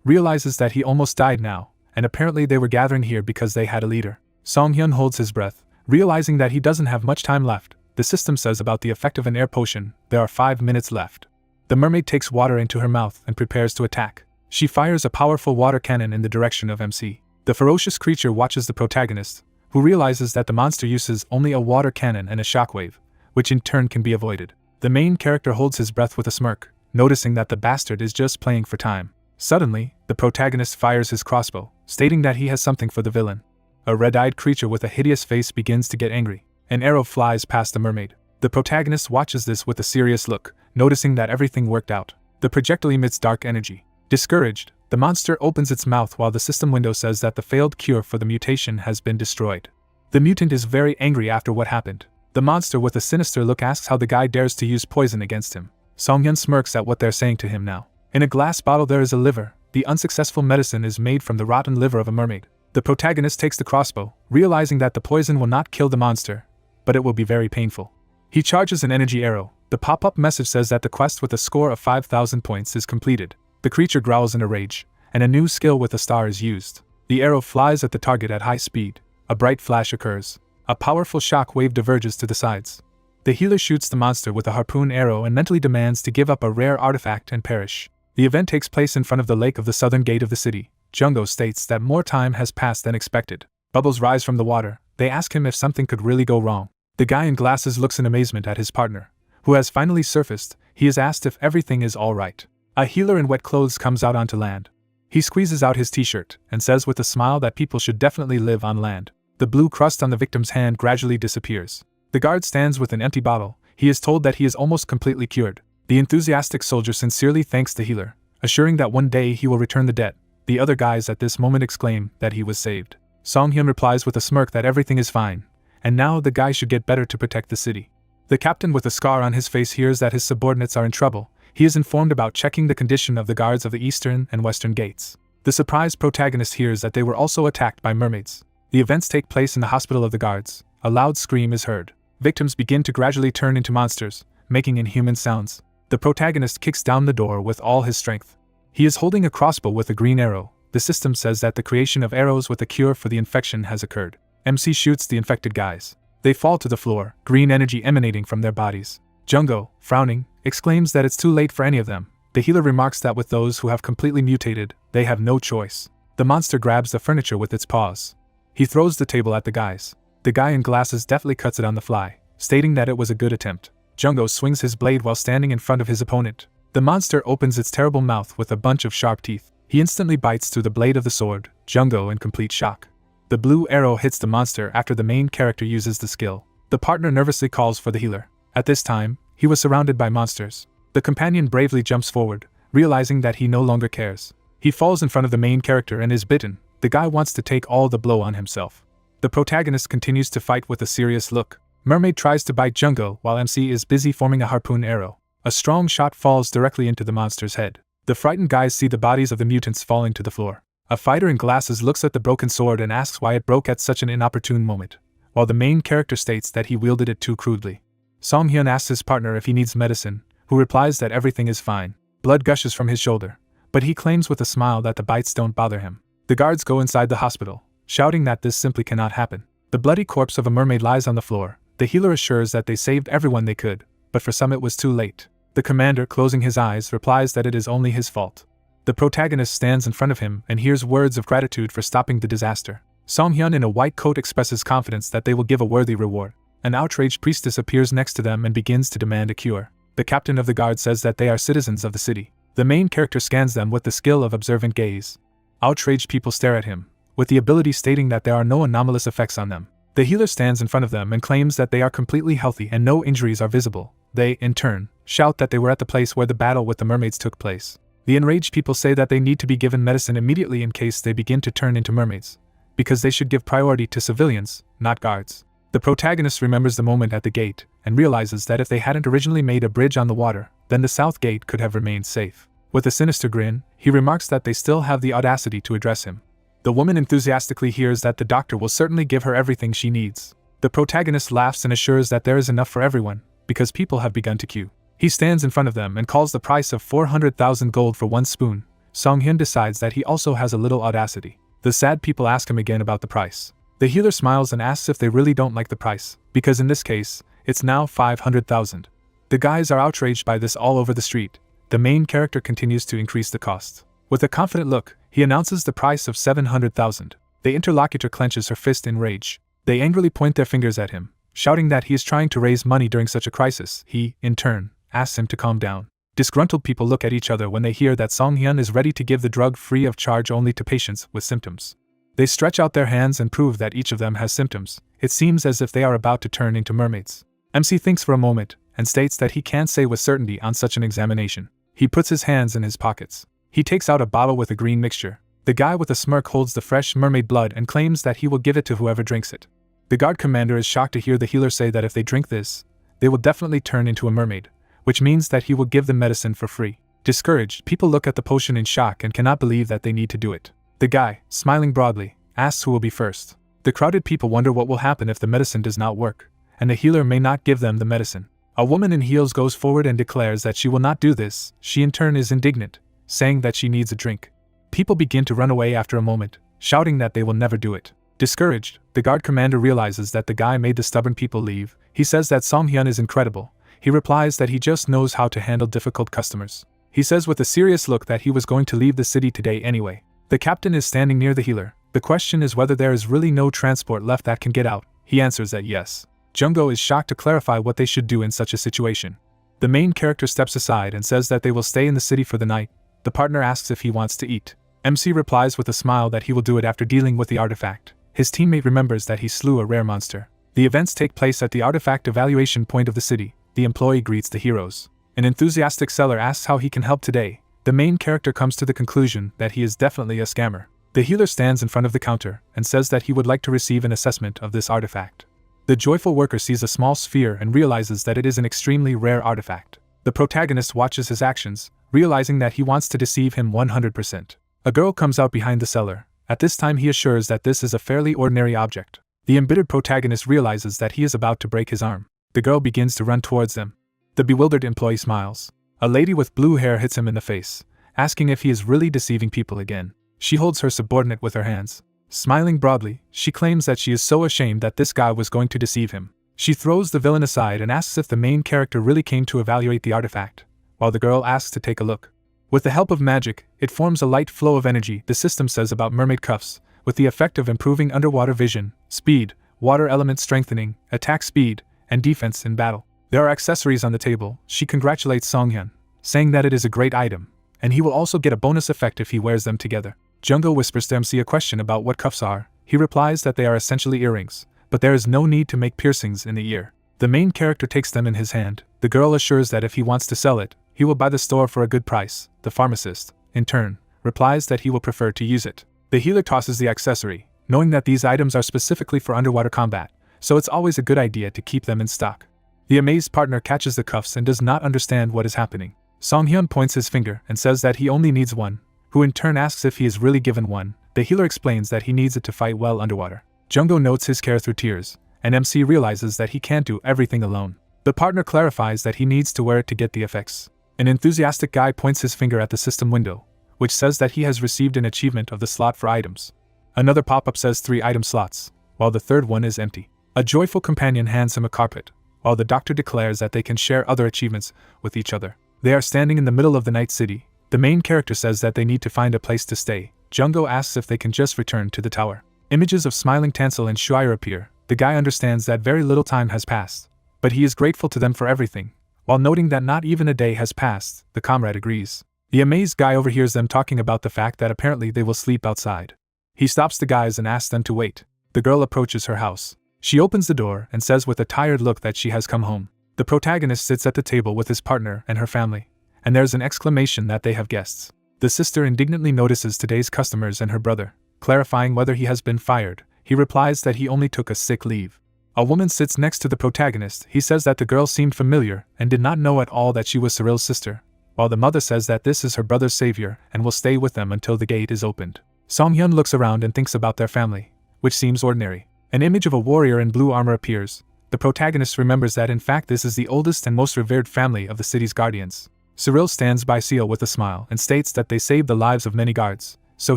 realizes that he almost died now, and apparently they were gathering here because they had a leader. Song-hyun holds his breath, realizing that he doesn't have much time left. The system says about the effect of an air potion, there are 5 minutes left. The mermaid takes water into her mouth and prepares to attack. She fires a powerful water cannon in the direction of MC. The ferocious creature watches the protagonist, who realizes that the monster uses only a water cannon and a shockwave, which in turn can be avoided. The main character holds his breath with a smirk, noticing that the bastard is just playing for time. Suddenly, the protagonist fires his crossbow, stating that he has something for the villain. A red-eyed creature with a hideous face begins to get angry. An arrow flies past the mermaid. The protagonist watches this with a serious look, noticing that everything worked out. The projectile emits dark energy. Discouraged, the monster opens its mouth while the system window says that the failed cure for the mutation has been destroyed. The mutant is very angry after what happened. The monster with a sinister look asks how the guy dares to use poison against him. Song-hyun smirks at what they're saying to him now. In a glass bottle there is a liver. The unsuccessful medicine is made from the rotten liver of a mermaid. The protagonist takes the crossbow, realizing that the poison will not kill the monster, but it will be very painful. He charges an energy arrow. The pop-up message says that the quest with a score of 5,000 points is completed. The creature growls in a rage, and a new skill with a star is used. The arrow flies at the target at high speed. A bright flash occurs. A powerful shock wave diverges to the sides. The healer shoots the monster with a harpoon arrow and mentally demands to give up a rare artifact and perish. The event takes place in front of the lake of the southern gate of the city. Jungho states that more time has passed than expected. Bubbles rise from the water. They ask him if something could really go wrong. The guy in glasses looks in amazement at his partner, who has finally surfaced. He is asked if everything is all right. A healer in wet clothes comes out onto land. He squeezes out his t-shirt and says with a smile that people should definitely live on land. The blue crust on the victim's hand gradually disappears. The guard stands with an empty bottle. He is told that he is almost completely cured. The enthusiastic soldier sincerely thanks the healer, assuring that one day he will return the debt. The other guys at this moment exclaim that he was saved. Song-hyun replies with a smirk that everything is fine, and now the guy should get better to protect the city. The captain with a scar on his face hears that his subordinates are in trouble. He is informed about checking the condition of the guards of the eastern and western gates. The surprised protagonist hears that they were also attacked by mermaids. The events take place in the hospital of the guards. A loud scream is heard. Victims begin to gradually turn into monsters, making inhuman sounds. The protagonist kicks down the door with all his strength. He is holding a crossbow with a green arrow. The system says that the creation of arrows with a cure for the infection has occurred. MC shoots the infected guys. They fall to the floor, green energy emanating from their bodies. Jungho, frowning, exclaims that it's too late for any of them. The healer remarks that with those who have completely mutated, they have no choice. The monster grabs the furniture with its paws. He throws the table at the guys. The guy in glasses deftly cuts it on the fly, stating that it was a good attempt. Jungho swings his blade while standing in front of his opponent. The monster opens its terrible mouth with a bunch of sharp teeth. He instantly bites through the blade of the sword, Jungho in complete shock. The blue arrow hits the monster after the main character uses the skill. The partner nervously calls for the healer. At this time, he was surrounded by monsters. The companion bravely jumps forward, realizing that he no longer cares. He falls in front of the main character and is bitten. The guy wants to take all the blow on himself. The protagonist continues to fight with a serious look. Mermaid tries to bite Jungho while MC is busy forming a harpoon arrow. A strong shot falls directly into the monster's head. The frightened guys see the bodies of the mutants falling to the floor. A fighter in glasses looks at the broken sword and asks why it broke at such an inopportune moment, while the main character states that he wielded it too crudely. Song-hyun asks his partner if he needs medicine, who replies that everything is fine. Blood gushes from his shoulder, but he claims with a smile that the bites don't bother him. The guards go inside the hospital, shouting that this simply cannot happen. The bloody corpse of a mermaid lies on the floor. The healer assures that they saved everyone they could, but for some it was too late. The commander, closing his eyes, replies that it is only his fault. The protagonist stands in front of him and hears words of gratitude for stopping the disaster. Song-hyun in a white coat expresses confidence that they will give a worthy reward. An outraged priestess appears next to them and begins to demand a cure. The captain of the guard says that they are citizens of the city. The main character scans them with the skill of observant gaze. Outraged people stare at him, with the ability stating that there are no anomalous effects on them. The healer stands in front of them and claims that they are completely healthy and no injuries are visible. They, in turn, shout that they were at the place where the battle with the mermaids took place. The enraged people say that they need to be given medicine immediately in case they begin to turn into mermaids. because they should give priority to civilians, not guards. The protagonist remembers the moment at the gate and realizes that if they hadn't originally made a bridge on the water, then the south gate could have remained safe. With a sinister grin, he remarks that they still have the audacity to address him. The woman enthusiastically hears that the doctor will certainly give her everything she needs. The protagonist laughs and assures that there is enough for everyone, because people have begun to queue. He stands in front of them and calls the price of 400,000 gold for one spoon. Song-hyun decides that he also has a little audacity. The sad people ask him again about the price. The healer smiles and asks if they really don't like the price, because in this case, it's now 500,000. The guys are outraged by this all over the street. The main character continues to increase the cost. With a confident look, he announces the price of 700,000. The interlocutor clenches her fist in rage. They angrily point their fingers at him, shouting that he is trying to raise money during such a crisis. He, in turn, asks him to calm down. Disgruntled people look at each other when they hear that Song-hyun is ready to give the drug free of charge only to patients with symptoms. They stretch out their hands and prove that each of them has symptoms. It seems as if they are about to turn into mermaids. MC thinks for a moment and states that he can't say with certainty on such an examination. He puts his hands in his pockets. He takes out a bottle with a green mixture. The guy with a smirk holds the fresh mermaid blood and claims that he will give it to whoever drinks it. The guard commander is shocked to hear the healer say that if they drink this, they will definitely turn into a mermaid, which means that he will give them medicine for free. Discouraged, people look at the potion in shock and cannot believe that they need to do it. The guy, smiling broadly, asks who will be first. The crowded people wonder what will happen if the medicine does not work, and the healer may not give them the medicine. A woman in heels goes forward and declares that she will not do this. She in turn is indignant, saying that she needs a drink. People begin to run away after a moment, shouting that they will never do it. Discouraged, the guard commander realizes that the guy made the stubborn people leave. He says that Song-hyun is incredible. He replies that he just knows how to handle difficult customers. He says with a serious look that he was going to leave the city today anyway. The captain is standing near the healer. The question is whether there is really no transport left that can get out. He answers that yes. Jung-go is shocked to clarify what they should do in such a situation. The main character steps aside and says that they will stay in the city for the night. The partner asks if he wants to eat. MC replies with a smile that he will do it after dealing with the artifact. His teammate remembers that he slew a rare monster. The events take place at the artifact evaluation point of the city. The employee greets the heroes. An enthusiastic seller asks how he can help today. The main character comes to the conclusion that he is definitely a scammer. The healer stands in front of the counter and says that he would like to receive an assessment of this artifact. The joyful worker sees a small sphere and realizes that it is an extremely rare artifact. The protagonist watches his actions, realizing that he wants to deceive him 100%. A girl comes out behind the seller. At this time he assures that this is a fairly ordinary object. The embittered protagonist realizes that he is about to break his arm. The girl begins to run towards them. The bewildered employee smiles. A lady with blue hair hits him in the face, asking if he is really deceiving people again. She holds her subordinate with her hands. Smiling broadly, she claims that she is so ashamed that this guy was going to deceive him. She throws the villain aside and asks if the main character really came to evaluate the artifact, while the girl asks to take a look. With the help of magic, it forms a light flow of energy, the system says about mermaid cuffs, with the effect of improving underwater vision, speed, water element strengthening, attack speed, and defense in battle. There are accessories on the table. She congratulates Song-hyun, saying that it is a great item, and he will also get a bonus effect if he wears them together. Jung-go whispers to MC a question about what cuffs are. He replies that they are essentially earrings, but there is no need to make piercings in the ear. The main character takes them in his hand. The girl assures that if he wants to sell it, he will buy the store for a good price. The pharmacist, in turn, replies that he will prefer to use it. The healer tosses the accessory, knowing that these items are specifically for underwater combat, so it's always a good idea to keep them in stock. The amazed partner catches the cuffs and does not understand what is happening. Song-hyun points his finger and says that he only needs one, who in turn asks if he is really given one. The healer explains that he needs it to fight well underwater. Jung-go notes his care through tears, and MC realizes that he can't do everything alone. The partner clarifies that he needs to wear it to get the effects. An enthusiastic guy points his finger at the system window, which says that he has received an achievement of the slot for items. Another pop-up says 3 item slots, while the third one is empty. A joyful companion hands him a carpet, while the doctor declares that they can share other achievements with each other. They are standing in the middle of the night city. The main character says that they need to find a place to stay. Jung-go asks if they can just return to the tower. Images of smiling Tansel and Shuire appear. The guy understands that very little time has passed, but he is grateful to them for everything. While noting that not even a day has passed, the comrade agrees. The amazed guy overhears them talking about the fact that apparently they will sleep outside. He stops the guys and asks them to wait. The girl approaches her house. She opens the door and says with a tired look that she has come home. The protagonist sits at the table with his partner and her family, and there's an exclamation that they have guests. The sister indignantly notices today's customers and her brother. Clarifying whether he has been fired, he replies that he only took a sick leave. A woman sits next to the protagonist. He says that the girl seemed familiar and did not know at all that she was Cyril's sister, while the mother says that this is her brother's savior and will stay with them until the gate is opened. Song-hyun looks around and thinks about their family, which seems ordinary. An image of a warrior in blue armor appears. The protagonist remembers that in fact this is the oldest and most revered family of the city's guardians. Cyril stands by Seal with a smile and states that they saved the lives of many guards, so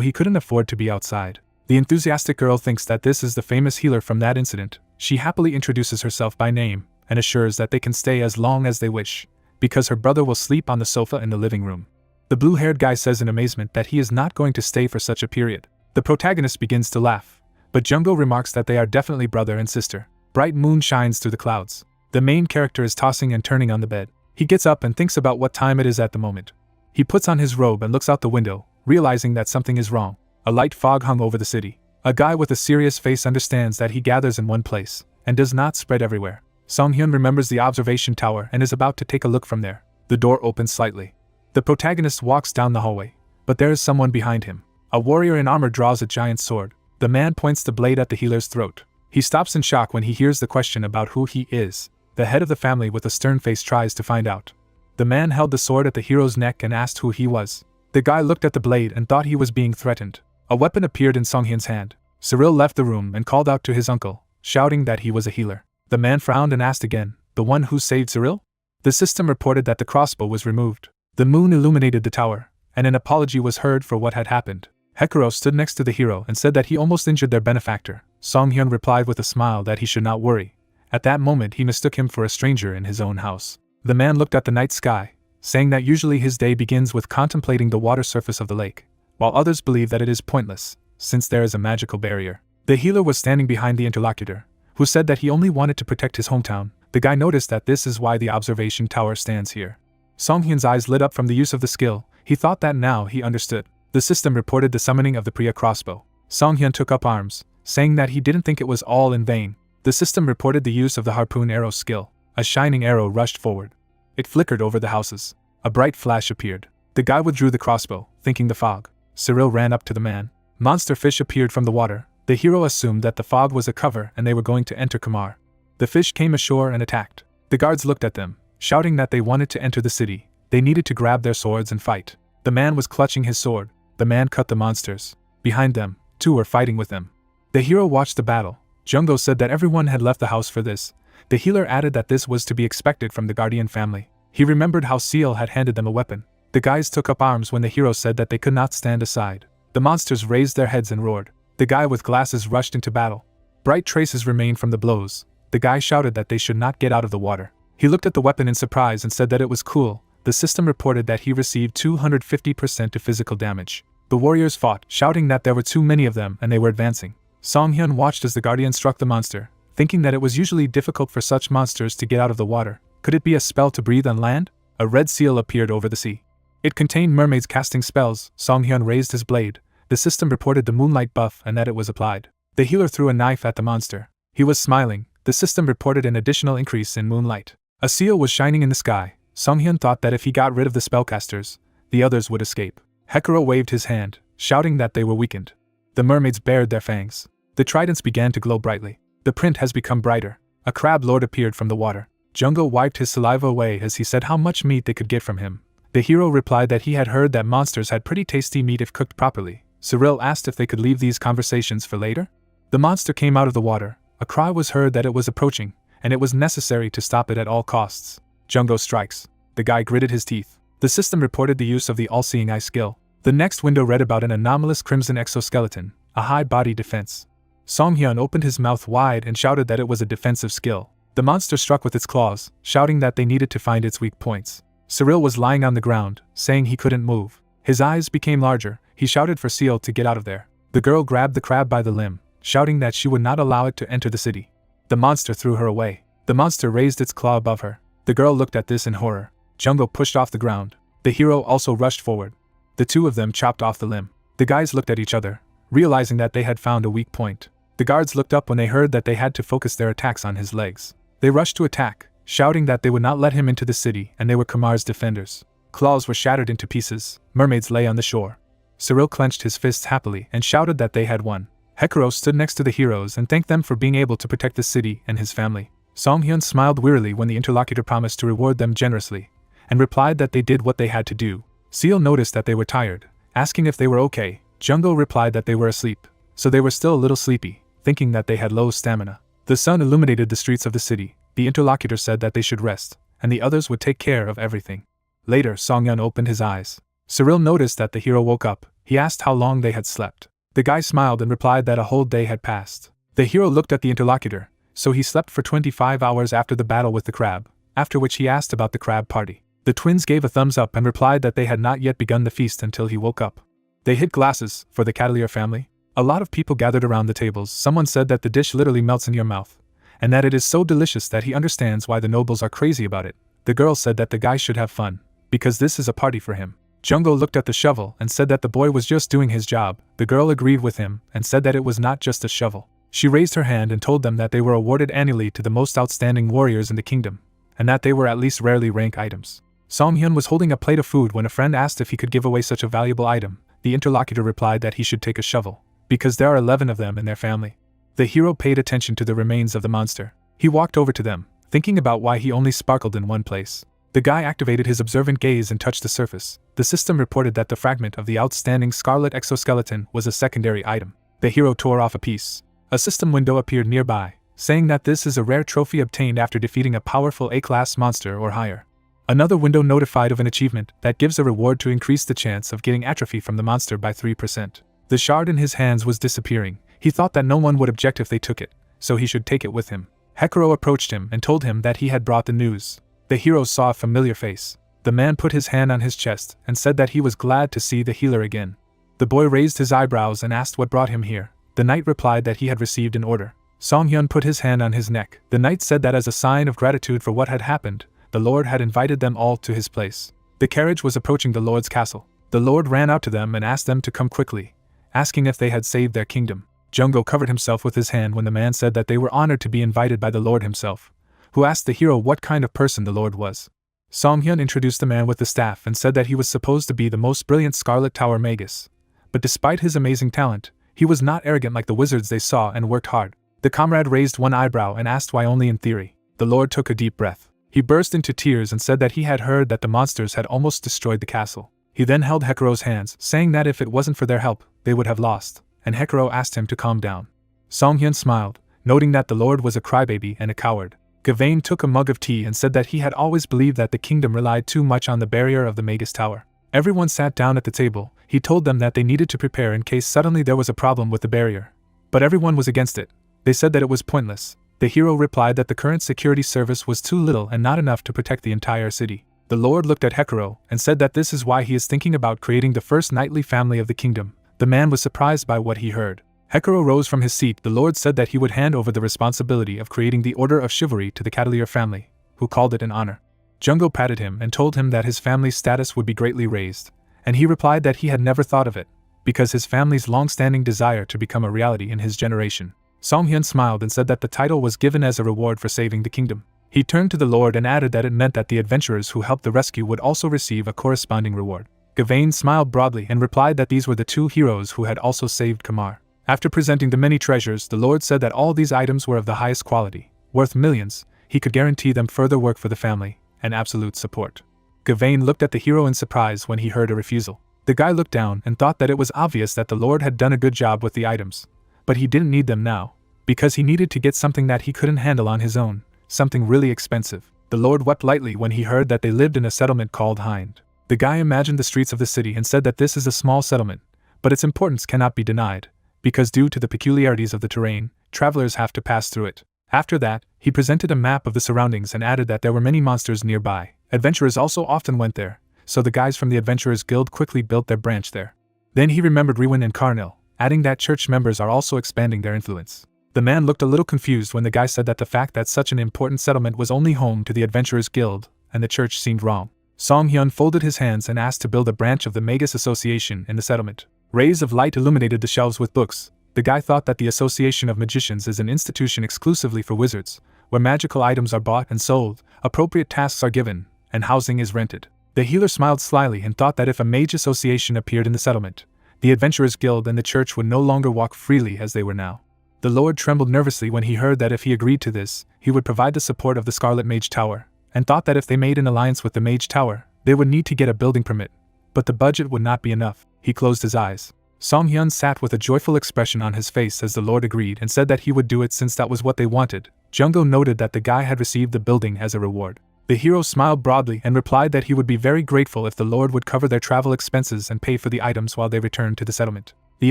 he couldn't afford to be outside. The enthusiastic girl thinks that this is the famous healer from that incident. She happily introduces herself by name and assures that they can stay as long as they wish, because her brother will sleep on the sofa in the living room. The blue-haired guy says in amazement that he is not going to stay for such a period. The protagonist begins to laugh, but Jungko remarks that they are definitely brother and sister. Bright moon shines through the clouds. The main character is tossing and turning on the bed. He gets up and thinks about what time it is at the moment. He puts on his robe and looks out the window, realizing that something is wrong. A light fog hung over the city. A guy with a serious face understands that he gathers in one place and does not spread everywhere. Song-hyun remembers the observation tower and is about to take a look from there. The door opens slightly. The protagonist walks down the hallway, but there is someone behind him. A warrior in armor draws a giant sword. The man points the blade at the healer's throat. He stops in shock when he hears the question about who he is. The head of the family with a stern face tries to find out. The man held the sword at the hero's neck and asked who he was. The guy looked at the blade and thought he was being threatened. A weapon appeared in Song-hyun's hand. Cyril left the room and called out to his uncle, shouting that he was a healer. The man frowned and asked again, "The one who saved Cyril?" The system reported that the crossbow was removed. The moon illuminated the tower, and an apology was heard for what had happened. Hekuro stood next to the hero and said that he almost injured their benefactor. Song-hyun replied with a smile that he should not worry. At that moment he mistook him for a stranger in his own house. The man looked at the night sky, saying that usually his day begins with contemplating the water surface of the lake, while others believe that it is pointless, since there is a magical barrier. The healer was standing behind the interlocutor, who said that he only wanted to protect his hometown. The guy noticed that this is why the observation tower stands here. Song-hyun's eyes lit up from the use of the skill. He thought that now he understood. The system reported the summoning of the Priya crossbow. Song-hyun took up arms, saying that he didn't think it was all in vain. The system reported the use of the harpoon arrow skill. A shining arrow rushed forward. It flickered over the houses. A bright flash appeared. The guy withdrew the crossbow, thinking the fog. Cyril ran up to the man. Monster fish appeared from the water. The hero assumed that the fog was a cover and they were going to enter Kamar. The fish came ashore and attacked. The guards looked at them, shouting that they wanted to enter the city. They needed to grab their swords and fight. The man was clutching his sword. The man cut the monsters. Behind them, two were fighting with them. The hero watched the battle. Jungko said that everyone had left the house for this. The healer added that this was to be expected from the guardian family. He remembered how Seal had handed them a weapon. The guys took up arms when the hero said that they could not stand aside. The monsters raised their heads and roared. The guy with glasses rushed into battle. Bright traces remained from the blows. The guy shouted that they should not get out of the water. He looked at the weapon in surprise and said that it was cool. The system reported that he received 250% to physical damage. The warriors fought, shouting that there were too many of them and they were advancing. Song-hyun watched as the guardian struck the monster, thinking that it was usually difficult for such monsters to get out of the water. Could it be a spell to breathe on land? A red seal appeared over the sea. It contained mermaids casting spells. Song-hyun raised his blade. The system reported the moonlight buff and that it was applied. The healer threw a knife at the monster. He was smiling. The system reported an additional increase in moonlight. A seal was shining in the sky. Song-hyun thought that if he got rid of the spellcasters, the others would escape. Hekuro waved his hand, shouting that they were weakened. The mermaids bared their fangs. The tridents began to glow brightly. The print has become brighter. A crab lord appeared from the water. Jungko wiped his saliva away as he said how much meat they could get from him. The hero replied that he had heard that monsters had pretty tasty meat if cooked properly. Cyril asked if they could leave these conversations for later. The monster came out of the water. A cry was heard that it was approaching, and it was necessary to stop it at all costs. Jungko strikes. The guy gritted his teeth. The system reported the use of the all-seeing eye skill. The next window read about an anomalous crimson exoskeleton, a high-body defense. Song-hyun opened his mouth wide and shouted that it was a defensive skill. The monster struck with its claws, shouting that they needed to find its weak points. Cyril was lying on the ground, saying he couldn't move. His eyes became larger. He shouted for Seal to get out of there. The girl grabbed the crab by the limb, shouting that she would not allow it to enter the city. The monster threw her away. The monster raised its claw above her. The girl looked at this in horror. Jungko pushed off the ground. The hero also rushed forward. The two of them chopped off the limb. The guys looked at each other, realizing that they had found a weak point. The guards looked up when they heard that they had to focus their attacks on his legs. They rushed to attack, shouting that they would not let him into the city and they were Kamar's defenders. Claws were shattered into pieces. Mermaids lay on the shore. Cyril clenched his fists happily and shouted that they had won. Hekaro stood next to the heroes and thanked them for being able to protect the city and his family. Songhyun smiled wearily when the interlocutor promised to reward them generously, and replied that they did what they had to do. Seal noticed that they were tired, asking if they were okay. Jungo replied that they were asleep, so they were still a little sleepy, thinking that they had low stamina. The sun illuminated the streets of the city. The interlocutor said that they should rest, and the others would take care of everything. Later, Songhyun opened his eyes. Cyril noticed that the hero woke up. He asked how long they had slept. The guy smiled and replied that a whole day had passed. The hero looked at the interlocutor. So he slept for 25 hours after the battle with the crab, after which he asked about the crab party. The twins gave a thumbs up and replied that they had not yet begun the feast until he woke up. They hid glasses for the Catalier family. A lot of people gathered around the tables. Someone said that the dish literally melts in your mouth, and that it is so delicious that he understands why the nobles are crazy about it. The girl said that the guy should have fun, because this is a party for him. Jungo looked at the shovel and said that the boy was just doing his job. The girl agreed with him and said that it was not just a shovel. She raised her hand and told them that they were awarded annually to the most outstanding warriors in the kingdom, and that they were at least rarely rank items. Songhyun was holding a plate of food when a friend asked if he could give away such a valuable item. The interlocutor replied that he should take a shovel, because there are 11 of them in their family. The hero paid attention to the remains of the monster. He walked over to them, thinking about why he only sparkled in one place. The guy activated his observant gaze and touched the surface. The system reported that the fragment of the outstanding scarlet exoskeleton was a secondary item. The hero tore off a piece. A system window appeared nearby, saying that this is a rare trophy obtained after defeating a powerful A-class monster or higher. Another window notified of an achievement that gives a reward to increase the chance of getting atrophy from the monster by 3%. The shard in his hands was disappearing. He thought that no one would object if they took it, so he should take it with him. Hekaro approached him and told him that he had brought the news. The hero saw a familiar face. The man put his hand on his chest and said that he was glad to see the healer again. The boy raised his eyebrows and asked what brought him here. The knight replied that he had received an order. Songhyun put his hand on his neck. The knight said that as a sign of gratitude for what had happened, the lord had invited them all to his place. The carriage was approaching the lord's castle. The lord ran out to them and asked them to come quickly, asking if they had saved their kingdom. Jungo covered himself with his hand when the man said that they were honored to be invited by the lord himself, who asked the hero what kind of person the lord was. Songhyun introduced the man with the staff and said that he was supposed to be the most brilliant Scarlet Tower magus. But despite his amazing talent, he was not arrogant like the wizards they saw and worked hard. The comrade raised one eyebrow and asked why only in theory. The lord took a deep breath. He burst into tears and said that he had heard that the monsters had almost destroyed the castle. He then held Hekaro's hands, saying that if it wasn't for their help, they would have lost, and Hekaro asked him to calm down. Songhyun smiled, noting that the lord was a crybaby and a coward. Gavain took a mug of tea and said that he had always believed that the kingdom relied too much on the barrier of the Magus Tower. Everyone sat down at the table. He told them that they needed to prepare in case suddenly there was a problem with the barrier. But everyone was against it. They said that it was pointless. The hero replied that the current security service was too little and not enough to protect the entire city. The lord looked at Hekaro and said that this is why he is thinking about creating the first knightly family of the kingdom. The man was surprised by what he heard. Hekaro rose from his seat. The lord said that he would hand over the responsibility of creating the Order of Chivalry to the Catalier family, who called it an honor. Jungo patted him and told him that his family's status would be greatly raised, and he replied that he had never thought of it, because his family's long-standing desire to become a reality in his generation. Songhyun smiled and said that the title was given as a reward for saving the kingdom. He turned to the lord and added that it meant that the adventurers who helped the rescue would also receive a corresponding reward. Gavain smiled broadly and replied that these were the two heroes who had also saved Kamar. After presenting the many treasures, the lord said that all these items were of the highest quality, worth millions. He could guarantee them further work for the family, and absolute support. Gavain looked at the hero in surprise when he heard a refusal. The guy looked down and thought that it was obvious that the lord had done a good job with the items, but he didn't need them now, because he needed to get something that he couldn't handle on his own, something really expensive. The lord wept lightly when he heard that they lived in a settlement called Hind. The guy imagined the streets of the city and said that this is a small settlement, but its importance cannot be denied, because due to the peculiarities of the terrain, travelers have to pass through it. After that, he presented a map of the surroundings and added that there were many monsters nearby. Adventurers also often went there, so the guys from the Adventurers Guild quickly built their branch there. Then he remembered Rewin and Carnil, adding that church members are also expanding their influence. The man looked a little confused when the guy said that the fact that such an important settlement was only home to the Adventurers Guild, and the church seemed wrong. Songhyun folded his hands and asked to build a branch of the Magus Association in the settlement. Rays of light illuminated the shelves with books. The guy thought that the Association of Magicians is an institution exclusively for wizards, where magical items are bought and sold, appropriate tasks are given, and housing is rented. The healer smiled slyly and thought that if a mage association appeared in the settlement, The Adventurers Guild and the church would no longer walk freely as they were now. The Lord trembled nervously when he heard that if he agreed to this, he would provide the support of the Scarlet Mage Tower, and thought that if they made an alliance with the Mage Tower, they would need to get a building permit. But the budget would not be enough. He closed his eyes. Song-hyun sat with a joyful expression on his face as the Lord agreed and said that he would do it since that was what they wanted. Jungho noted that the guy had received the building as a reward. The hero smiled broadly and replied that he would be very grateful if the Lord would cover their travel expenses and pay for the items while they returned to the settlement. The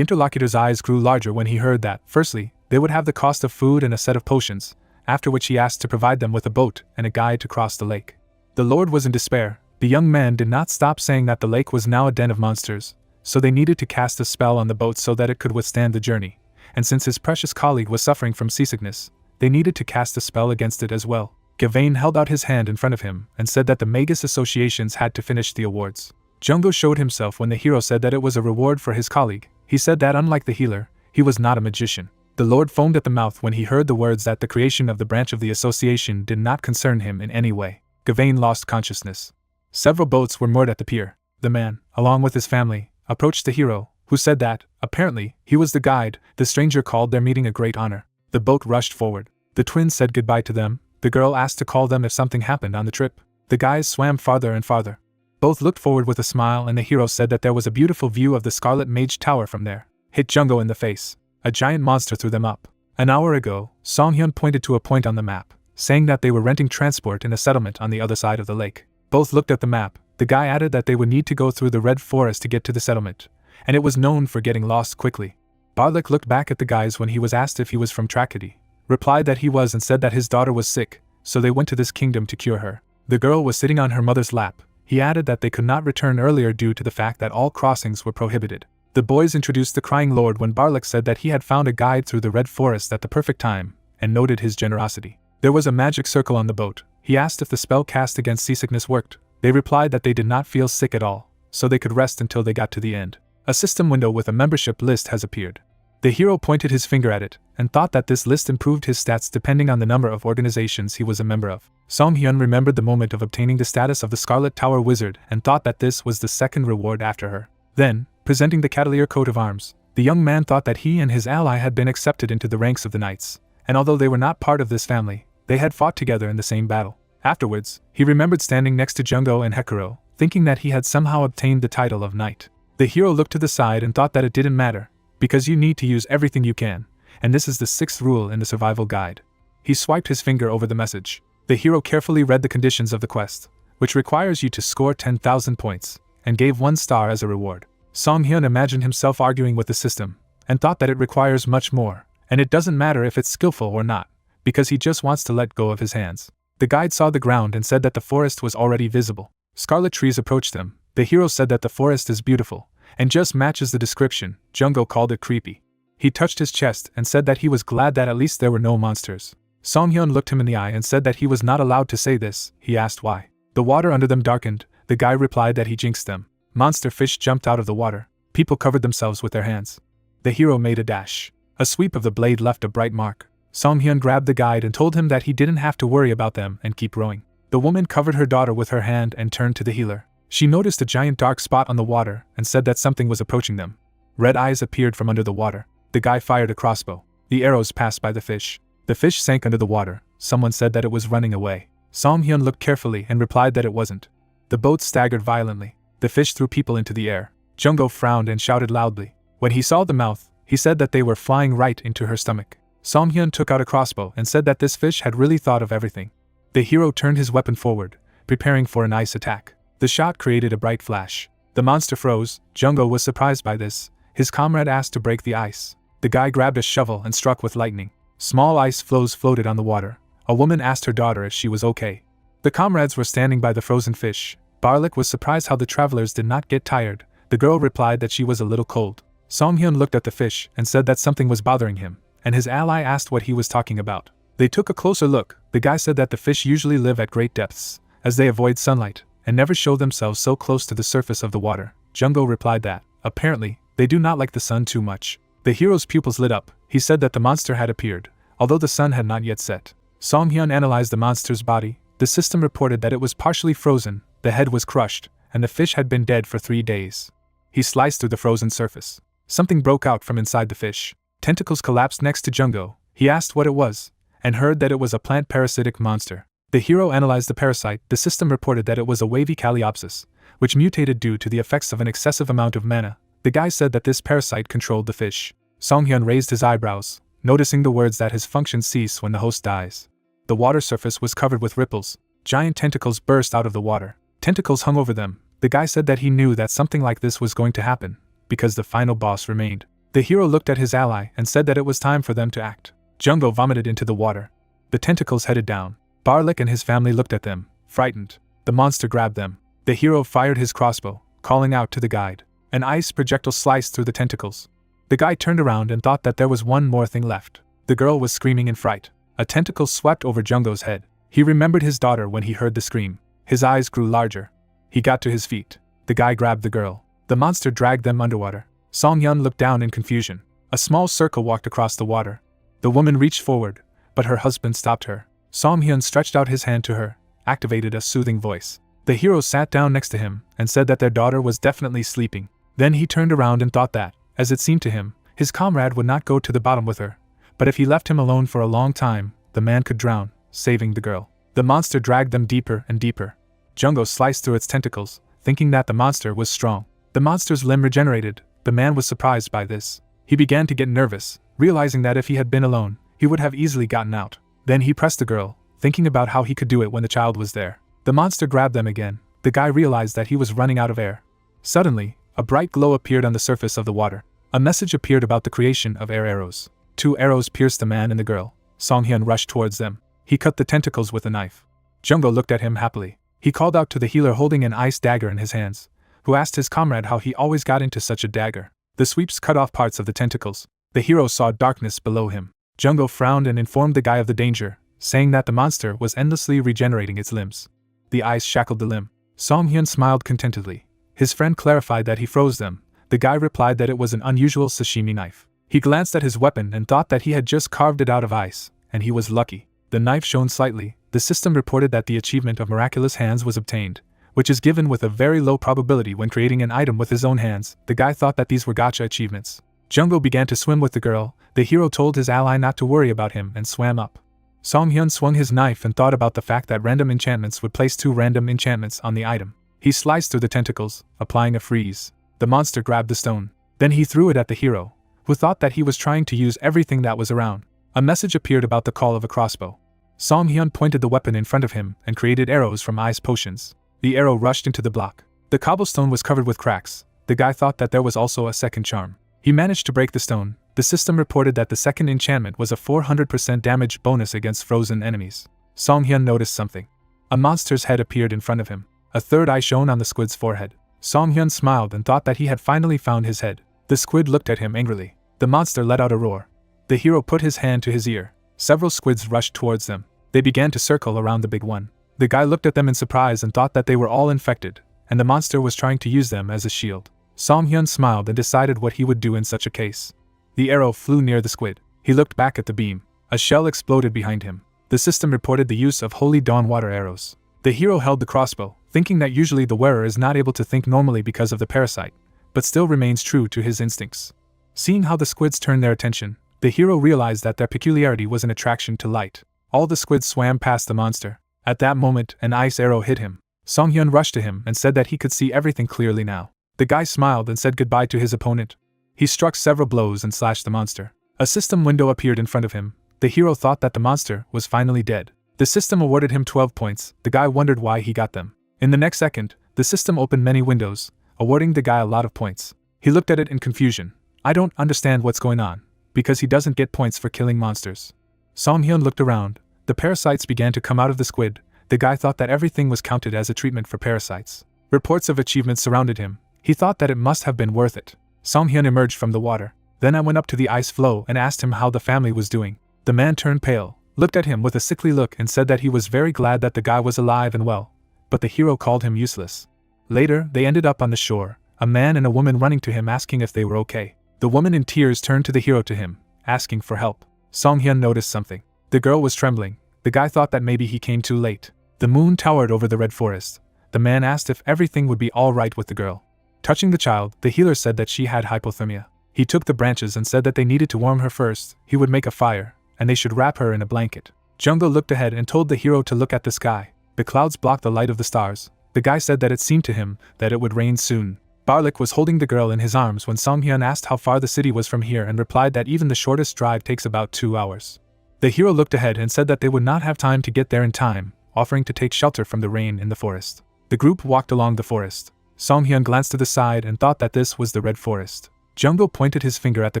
interlocutor's eyes grew larger when he heard that, firstly, they would have the cost of food and a set of potions, after which he asked to provide them with a boat and a guide to cross the lake. The Lord was in despair. The young man did not stop saying that the lake was now a den of monsters, so they needed to cast a spell on the boat so that it could withstand the journey, and since his precious colleague was suffering from seasickness, they needed to cast a spell against it as well. Gavain held out his hand in front of him and said that the Magus associations had to finish the awards. Jungho showed himself when the hero said that it was a reward for his colleague. He said that unlike the healer, he was not a magician. The Lord foamed at the mouth when he heard the words that the creation of the branch of the association did not concern him in any way. Gavain lost consciousness. Several boats were moored at the pier. The man, along with his family, approached the hero, who said that, apparently, he was the guide. The stranger called their meeting a great honor. The boat rushed forward. The twins said goodbye to them. The girl asked to call them if something happened on the trip. The guys swam farther and farther. Both looked forward with a smile, and the hero said that there was a beautiful view of the Scarlet Mage Tower from there. Hit Jungho in the face. A giant monster threw them up. An hour ago, Song-hyun pointed to a point on the map, saying that they were renting transport in a settlement on the other side of the lake. Both looked at the map. The guy added that they would need to go through the red forest to get to the settlement, and it was known for getting lost quickly. Barlik looked back at the guys when he was asked if he was from Tragedy, replied that he was and said that his daughter was sick, so they went to this kingdom to cure her. The girl was sitting on her mother's lap. He added that they could not return earlier due to the fact that all crossings were prohibited. The boys introduced the Crying Lord when Barlik said that he had found a guide through the red forest at the perfect time, and noted his generosity. There was a magic circle on the boat. He asked if the spell cast against seasickness worked. They replied that they did not feel sick at all, so they could rest until they got to the end. A system window with a membership list has appeared. The hero pointed his finger at it, and thought that this list improved his stats depending on the number of organizations he was a member of. Song-hyun remembered the moment of obtaining the status of the Scarlet Tower Wizard and thought that this was the second reward after her. Then, presenting the Cavalier coat of arms, the young man thought that he and his ally had been accepted into the ranks of the knights, and although they were not part of this family, they had fought together in the same battle. Afterwards, he remembered standing next to Jungho and Hekuro, thinking that he had somehow obtained the title of knight. The hero looked to the side and thought that it didn't matter, because you need to use everything you can, and this is the 6th rule in the survival guide. He swiped his finger over the message. The hero carefully read the conditions of the quest, which requires you to score 10,000 points, and gave 1 star as a reward. Song-hyun imagined himself arguing with the system, and thought that it requires much more, and it doesn't matter if it's skillful or not, because he just wants to let go of his hands. The guide saw the ground and said that the forest was already visible. Scarlet trees approached them. The hero said that the forest is beautiful, and just matches the description. Jungho called it creepy. He touched his chest and said that he was glad that at least there were no monsters. Song-hyun looked him in the eye and said that he was not allowed to say this. He asked why. The water under them darkened. The guy replied that he jinxed them. Monster fish jumped out of the water. People covered themselves with their hands. The hero made a dash. A sweep of the blade left a bright mark. Song-hyun grabbed the guide and told him that he didn't have to worry about them and keep rowing. The woman covered her daughter with her hand and turned to the healer. She noticed a giant dark spot on the water and said that something was approaching them. Red eyes appeared from under the water. The guy fired a crossbow. The arrows passed by the fish. The fish sank under the water. Someone said that it was running away. Song-hyun looked carefully and replied that it wasn't. The boat staggered violently. The fish threw people into the air. Jungho frowned and shouted loudly. When he saw the mouth, he said that they were flying right into her stomach. Song-hyun took out a crossbow and said that this fish had really thought of everything. The hero turned his weapon forward, preparing for an ice attack. The shot created a bright flash. The monster froze. Jungho was surprised by this. His comrade asked to break the ice. The guy grabbed a shovel and struck with lightning. Small ice floes floated on the water. A woman asked her daughter if she was okay. The comrades were standing by the frozen fish. Barlik was surprised how the travelers did not get tired. The girl replied that she was a little cold. Song-hyun looked at the fish and said that something was bothering him, and his ally asked what he was talking about. They took a closer look. The guy said that the fish usually live at great depths, as they avoid sunlight, and never show themselves so close to the surface of the water. Jungho replied that, apparently, they do not like the sun too much. The hero's pupils lit up. He said that the monster had appeared, although the sun had not yet set. Song-hyun analyzed the monster's body. The system reported that it was partially frozen, the head was crushed, and the fish had been dead for 3 days. He sliced through the frozen surface. Something broke out from inside the fish. Tentacles collapsed next to Jungo. He asked what it was, and heard that it was a plant parasitic monster. The hero analyzed the parasite. The system reported that it was a wavy Calliops, which mutated due to the effects of an excessive amount of mana. The guy said that this parasite controlled the fish. Songhyun raised his eyebrows, noticing the words that his functions cease when the host dies. The water surface was covered with ripples. Giant tentacles burst out of the water. Tentacles hung over them. The guy said that he knew that something like this was going to happen, because the final boss remained. The hero looked at his ally and said that it was time for them to act. Jungo vomited into the water. The tentacles headed down. Barlik and his family looked at them, frightened. The monster grabbed them. The hero fired his crossbow, calling out to the guide. An ice projectile sliced through the tentacles. The guy turned around and thought that there was one more thing left. The girl was screaming in fright. A tentacle swept over Jungo's head. He remembered his daughter when he heard the scream. His eyes grew larger. He got to his feet. The guy grabbed the girl. The monster dragged them underwater. Songhyun looked down in confusion. A small circle walked across the water. The woman reached forward, but her husband stopped her. Songhyun stretched out his hand to her, activated a soothing voice. The hero sat down next to him and said that their daughter was definitely sleeping. Then he turned around and thought that, as it seemed to him, his comrade would not go to the bottom with her. But if he left him alone for a long time, the man could drown, saving the girl. The monster dragged them deeper and deeper. Jungo sliced through its tentacles, thinking that the monster was strong. The monster's limb regenerated. The man was surprised by this. He began to get nervous, realizing that if he had been alone, he would have easily gotten out. Then he pressed the girl, thinking about how he could do it when the child was there. The monster grabbed them again. The guy realized that he was running out of air. Suddenly, a bright glow appeared on the surface of the water. A message appeared about the creation of air arrows. 2 arrows pierced the man and the girl. Songhyun rushed towards them. He cut the tentacles with a knife. Jungo looked at him happily. He called out to the healer holding an ice dagger in his hands, who asked his comrade how he always got into such a dagger. The sweeps cut off parts of the tentacles. The hero saw darkness below him. Jungo frowned and informed the guy of the danger, saying that the monster was endlessly regenerating its limbs. The ice shackled the limb. Songhyun smiled contentedly. His friend clarified that he froze them. The guy replied that it was an unusual sashimi knife. He glanced at his weapon and thought that he had just carved it out of ice, and he was lucky. The knife shone slightly. The system reported that the achievement of miraculous hands was obtained, which is given with a very low probability when creating an item with his own hands. The guy thought that these were gacha achievements. Jungo began to swim with the girl. The hero told his ally not to worry about him and swam up. Songhyun swung his knife and thought about the fact that random enchantments would place 2 random enchantments on the item. He sliced through the tentacles, applying a freeze. The monster grabbed the stone. Then he threw it at the hero, who thought that he was trying to use everything that was around. A message appeared about the call of a crossbow. Songhyun pointed the weapon in front of him and created arrows from ice potions. The arrow rushed into the block. The cobblestone was covered with cracks. The guy thought that there was also a second charm. He managed to break the stone. The system reported that the second enchantment was a 400% damage bonus against frozen enemies. Songhyun noticed something. A monster's head appeared in front of him. A third eye shone on the squid's forehead. Songhyun smiled and thought that he had finally found his head. The squid looked at him angrily. The monster let out a roar. The hero put his hand to his ear. Several squids rushed towards them. They began to circle around the big one. The guy looked at them in surprise and thought that they were all infected, and the monster was trying to use them as a shield. Songhyun smiled and decided what he would do in such a case. The arrow flew near the squid. He looked back at the beam. A shell exploded behind him. The system reported the use of Holy Dawn water arrows. The hero held the crossbow, thinking that usually the wearer is not able to think normally because of the parasite, but still remains true to his instincts. Seeing how the squids turned their attention, the hero realized that their peculiarity was an attraction to light. All the squids swam past the monster. At that moment, an ice arrow hit him. Songhyun rushed to him and said that he could see everything clearly now. The guy smiled and said goodbye to his opponent. He struck several blows and slashed the monster. A system window appeared in front of him. The hero thought that the monster was finally dead. The system awarded him 12 points. The guy wondered why he got them. In the next second, the system opened many windows, awarding the guy a lot of points. He looked at it in confusion. I don't understand what's going on, because he doesn't get points for killing monsters. Songhyun looked around. The parasites began to come out of the squid. The guy thought that everything was counted as a treatment for parasites. Reports of achievements surrounded him. He thought that it must have been worth it. Songhyun emerged from the water. Then I went up to the ice floe and asked him how the family was doing. The man turned pale, looked at him with a sickly look and said that he was very glad that the guy was alive and well, but the hero called him useless. Later, they ended up on the shore, a man and a woman running to him asking if they were okay. The woman in tears turned to the hero to him, asking for help. Songhyun noticed something. The girl was trembling. The guy thought that maybe he came too late. The moon towered over the red forest. The man asked if everything would be all right with the girl. Touching the child, the healer said that she had hypothermia. He took the branches and said that they needed to warm her first, he would make a fire, and they should wrap her in a blanket. Jungo looked ahead and told the hero to look at the sky. The clouds blocked the light of the stars. The guy said that it seemed to him that it would rain soon. Barlik was holding the girl in his arms when Songhyun asked how far the city was from here and replied that even the shortest drive takes about 2 hours. The hero looked ahead and said that they would not have time to get there in time, offering to take shelter from the rain in the forest. The group walked along the forest. Songhyun glanced to the side and thought that this was the red forest. Jungo pointed his finger at the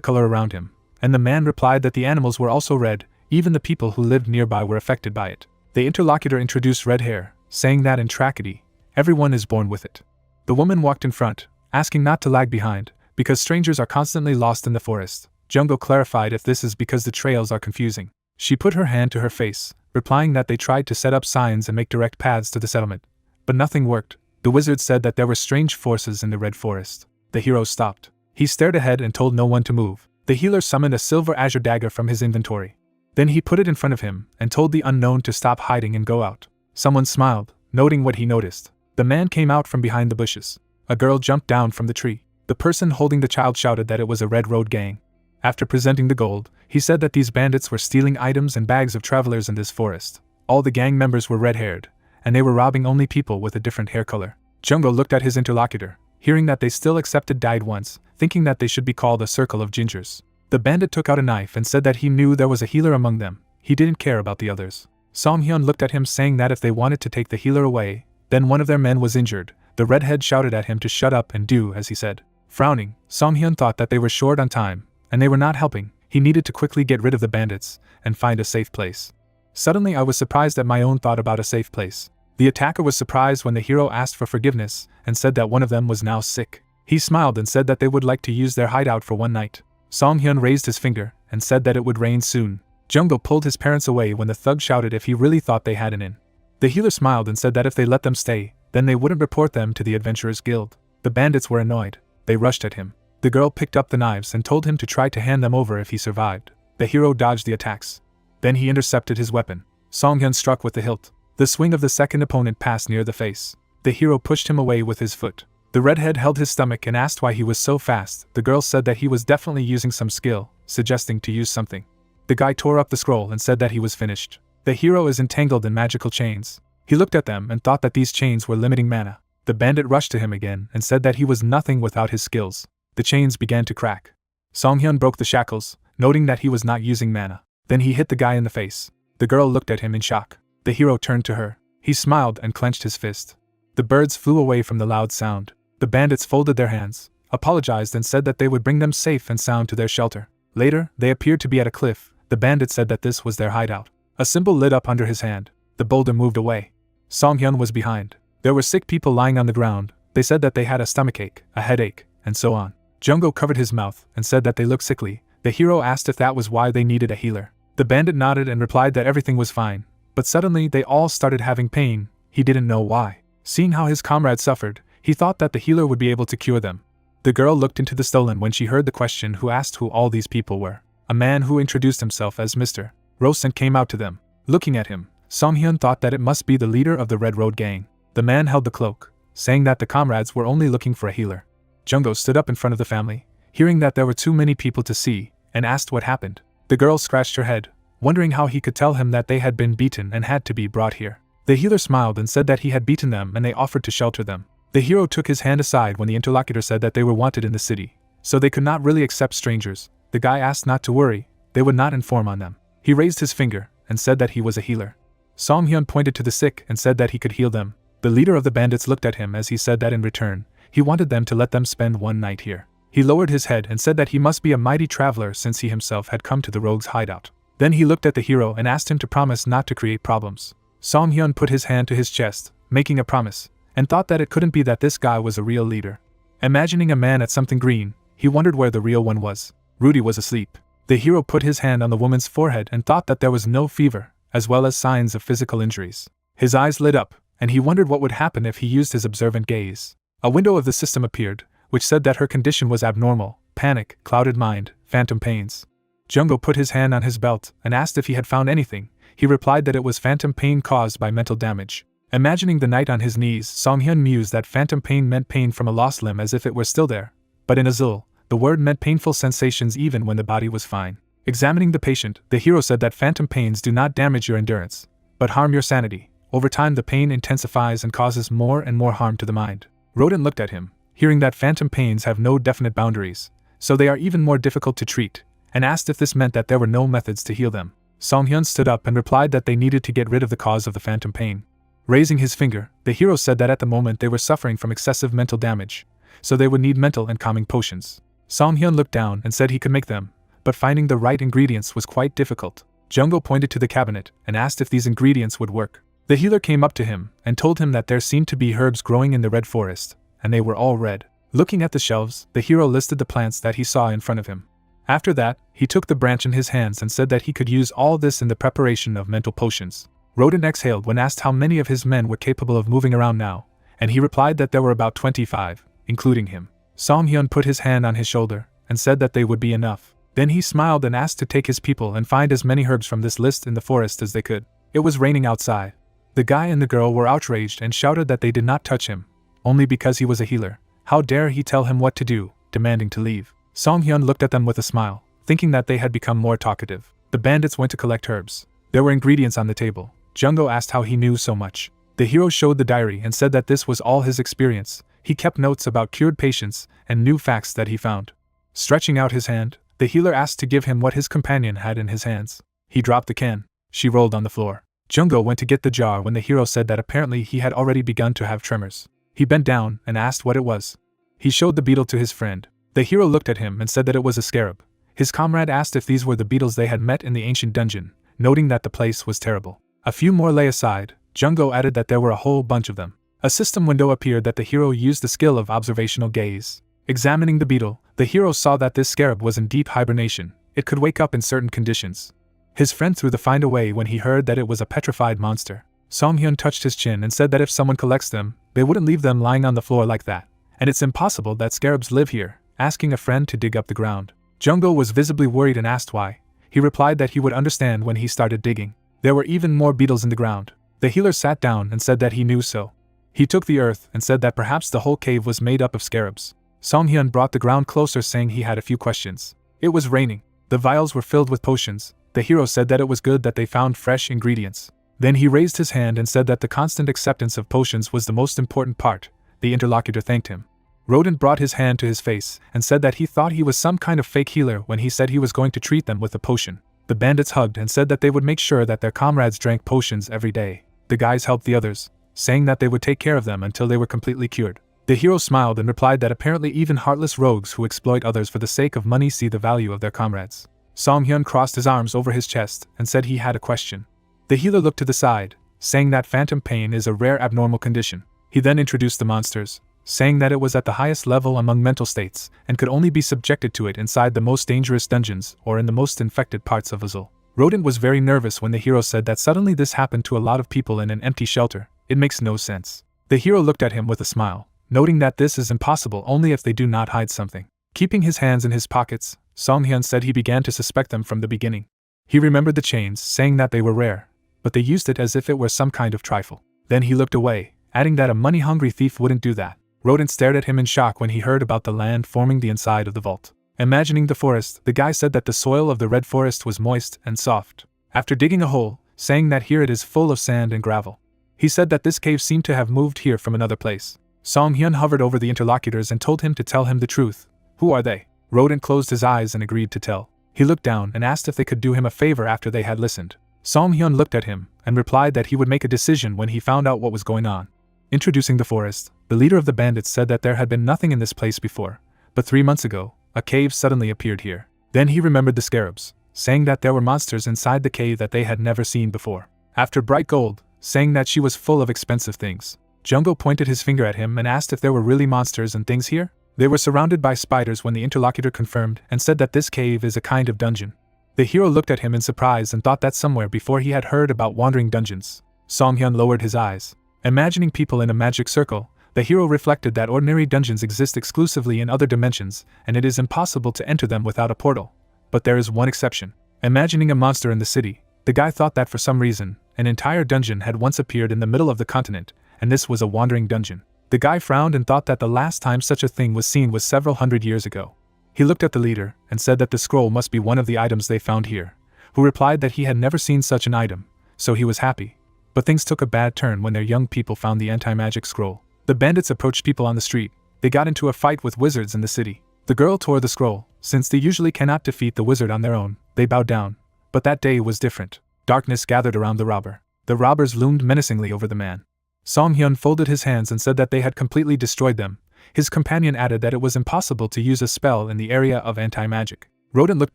color around him, and the man replied that the animals were also red, even the people who lived nearby were affected by it. The interlocutor introduced red hair, saying that in Tragedy, everyone is born with it. The woman walked in front, asking not to lag behind, because strangers are constantly lost in the forest. Jungo clarified if this is because the trails are confusing. She put her hand to her face, replying that they tried to set up signs and make direct paths to the settlement. But nothing worked. The wizard said that there were strange forces in the red forest. The hero stopped. He stared ahead and told no one to move. The healer summoned a silver azure dagger from his inventory. Then he put it in front of him and told the unknown to stop hiding and go out. Someone smiled, noting what he noticed. The man came out from behind the bushes. A girl jumped down from the tree. The person holding the child shouted that it was a Red Road gang. After presenting the gold, he said that these bandits were stealing items and bags of travelers in this forest. All the gang members were red-haired, and they were robbing only people with a different hair color. Jungo looked at his interlocutor, hearing that they still accepted dyed ones, thinking that they should be called a circle of gingers. The bandit took out a knife and said that he knew there was a healer among them. He didn't care about the others. Songhyun looked at him saying that if they wanted to take the healer away, then one of their men was injured. The redhead shouted at him to shut up and do as he said. Frowning, Songhyun thought that they were short on time, and they were not helping. He needed to quickly get rid of the bandits and find a safe place. Suddenly I was surprised at my own thought about a safe place. The attacker was surprised when the hero asked for forgiveness and said that one of them was now sick. He smiled and said that they would like to use their hideout for one night. Songhyun raised his finger and said that it would rain soon. Jungo pulled his parents away when the thug shouted if he really thought they had an inn. The healer smiled and said that if they let them stay, then they wouldn't report them to the Adventurers Guild. The bandits were annoyed. They rushed at him. The girl picked up the knives and told him to try to hand them over if he survived. The hero dodged the attacks. Then he intercepted his weapon. Songhyun struck with the hilt. The swing of the second opponent passed near the face. The hero pushed him away with his foot. The redhead held his stomach and asked why he was so fast. The girl said that he was definitely using some skill, suggesting to use something. The guy tore up the scroll and said that he was finished. The hero is entangled in magical chains. He looked at them and thought that these chains were limiting mana. The bandit rushed to him again and said that he was nothing without his skills. The chains began to crack. Songhyun broke the shackles, noting that he was not using mana. Then he hit the guy in the face. The girl looked at him in shock. The hero turned to her. He smiled and clenched his fist. The birds flew away from the loud sound. The bandits folded their hands, apologized and said that they would bring them safe and sound to their shelter. Later, they appeared to be at a cliff. The bandit said that this was their hideout. A symbol lit up under his hand. The boulder moved away. Songhyun was behind. There were sick people lying on the ground. They said that they had a stomachache, a headache, and so on. Jungo covered his mouth and said that they looked sickly. The hero asked if that was why they needed a healer. The bandit nodded and replied that everything was fine. But suddenly they all started having pain. He didn't know why. Seeing how his comrades suffered, he thought that the healer would be able to cure them. The girl looked into the stolen when she heard the question who asked who all these people were. A man who introduced himself as Mr. Rosent came out to them. Looking at him, Songhyun thought that it must be the leader of the Red Road gang. The man held the cloak, saying that the comrades were only looking for a healer. Jungo stood up in front of the family, hearing that there were too many people to see, and asked what happened. The girl scratched her head, wondering how he could tell him that they had been beaten and had to be brought here. The healer smiled and said that he had beaten them and they offered to shelter them. The hero took his hand aside when the interlocutor said that they were wanted in the city, so they could not really accept strangers. The guy asked not to worry, they would not inform on them. He raised his finger and said that he was a healer. Songhyun pointed to the sick and said that he could heal them. The leader of the bandits looked at him as he said that in return, he wanted them to let them spend one night here. He lowered his head and said that he must be a mighty traveler since he himself had come to the rogue's hideout. Then he looked at the hero and asked him to promise not to create problems. Songhyun put his hand to his chest, making a promise, and thought that it couldn't be that this guy was a real leader. Imagining a man at something green, he wondered where the real one was. Rudy was asleep. The hero put his hand on the woman's forehead and thought that there was no fever, as well as signs of physical injuries. His eyes lit up, and he wondered what would happen if he used his observant gaze. A window of the system appeared, which said that her condition was abnormal, panic, clouded mind, phantom pains. Jungo put his hand on his belt and asked if he had found anything. He replied that it was phantom pain caused by mental damage. Imagining the knight on his knees, Song-hyun mused that phantom pain meant pain from a lost limb as if it were still there, but in Azul, the word meant painful sensations even when the body was fine. Examining the patient, the hero said that phantom pains do not damage your endurance, but harm your sanity. Over time the pain intensifies and causes more and more harm to the mind. Rodent looked at him, hearing that phantom pains have no definite boundaries, so they are even more difficult to treat, and asked if this meant that there were no methods to heal them. Song-hyun stood up and replied that they needed to get rid of the cause of the phantom pain. Raising his finger, the hero said that at the moment they were suffering from excessive mental damage, so they would need mental and calming potions. Song-hyun looked down and said he could make them, but finding the right ingredients was quite difficult. Jungko pointed to the cabinet and asked if these ingredients would work. The healer came up to him and told him that there seemed to be herbs growing in the red forest, and they were all red. Looking at the shelves, the hero listed the plants that he saw in front of him. After that, he took the branch in his hands and said that he could use all this in the preparation of mental potions. Rodent exhaled when asked how many of his men were capable of moving around now, and he replied that there were about 25, including him. Song-hyun put his hand on his shoulder and said that they would be enough. Then he smiled and asked to take his people and find as many herbs from this list in the forest as they could. It was raining outside. The guy and the girl were outraged and shouted that they did not touch him, only because he was a healer. How dare he tell him what to do, demanding to leave. Song-hyun looked at them with a smile, thinking that they had become more talkative. The bandits went to collect herbs. There were ingredients on the table. Jungko asked how he knew so much. The hero showed the diary and said that this was all his experience. He kept notes about cured patients and new facts that he found. Stretching out his hand, the healer asked to give him what his companion had in his hands. He dropped the can. She rolled on the floor. Jungko went to get the jar when the hero said that apparently he had already begun to have tremors. He bent down and asked what it was. He showed the beetle to his friend. The hero looked at him and said that it was a scarab. His comrade asked if these were the beetles they had met in the ancient dungeon, noting that the place was terrible. A few more lay aside. Jungko added that there were a whole bunch of them. A system window appeared that the hero used the skill of observational gaze. Examining the beetle, the hero saw that this scarab was in deep hibernation. It could wake up in certain conditions. His friend threw the find away when he heard that it was a petrified monster. Song-hyun touched his chin and said that if someone collects them, they wouldn't leave them lying on the floor like that. And it's impossible that scarabs live here, asking a friend to dig up the ground. Jungko was visibly worried and asked why. He replied that he would understand when he started digging. There were even more beetles in the ground. The healer sat down and said that he knew so. He took the earth and said that perhaps the whole cave was made up of scarabs. Song-hyun brought the ground closer, saying he had a few questions. It was raining. The vials were filled with potions. The hero said that it was good that they found fresh ingredients. Then he raised his hand and said that the constant acceptance of potions was the most important part. The interlocutor thanked him. Rodent brought his hand to his face and said that he thought he was some kind of fake healer when he said he was going to treat them with a potion. The bandits hugged and said that they would make sure that their comrades drank potions every day. The guys helped the others, saying that they would take care of them until they were completely cured. The hero smiled and replied that apparently even heartless rogues who exploit others for the sake of money see the value of their comrades. Song-hyun crossed his arms over his chest and said he had a question. The healer looked to the side, saying that phantom pain is a rare abnormal condition. He then introduced the monsters, saying that it was at the highest level among mental states and could only be subjected to it inside the most dangerous dungeons or in the most infected parts of Azul. Rodent was very nervous when the hero said that suddenly this happened to a lot of people in an empty shelter. It makes no sense. The hero looked at him with a smile, noting that this is impossible only if they do not hide something. Keeping his hands in his pockets, Song-hyun said he began to suspect them from the beginning. He remembered the chains, saying that they were rare, but they used it as if it were some kind of trifle. Then he looked away, adding that a money-hungry thief wouldn't do that. Rodent stared at him in shock when he heard about the land forming the inside of the vault. Imagining the forest, the guy said that the soil of the red forest was moist and soft. After digging a hole, saying that here it is full of sand and gravel. He said that this cave seemed to have moved here from another place. Song-hyun hovered over the interlocutors and told him to tell him the truth. Who are they? Rodent closed his eyes and agreed to tell. He looked down and asked if they could do him a favor after they had listened. Song-hyun looked at him and replied that he would make a decision when he found out what was going on. Introducing the forest, the leader of the bandits said that there had been nothing in this place before, but 3 months ago, a cave suddenly appeared here. Then he remembered the scarabs, saying that there were monsters inside the cave that they had never seen before. After Bright Gold, saying that she was full of expensive things. Jungko pointed his finger at him and asked if there were really monsters and things here. They were surrounded by spiders when the interlocutor confirmed and said that this cave is a kind of dungeon. The hero looked at him in surprise and thought that somewhere before he had heard about wandering dungeons. Song-hyun lowered his eyes. Imagining people in a magic circle, the hero reflected that ordinary dungeons exist exclusively in other dimensions, and it is impossible to enter them without a portal. But there is one exception. Imagining a monster in the city, the guy thought that for some reason, An entire dungeon had once appeared in the middle of the continent, and this was a wandering dungeon. The guy frowned and thought that the last time such a thing was seen was several hundred years ago. He looked at the leader and said that the scroll must be one of the items they found here, who replied that he had never seen such an item, so he was happy. But things took a bad turn when their young people found the anti-magic scroll. The bandits approached people on the street. They got into a fight with wizards in the city. The girl tore the scroll. Since they usually cannot defeat the wizard on their own, they bowed down. But that day was different. Darkness gathered around the robber. The robbers loomed menacingly over the man. Song Hyun folded his hands and said that they had completely destroyed them. His companion added that it was impossible to use a spell in the area of anti-magic. Rodent looked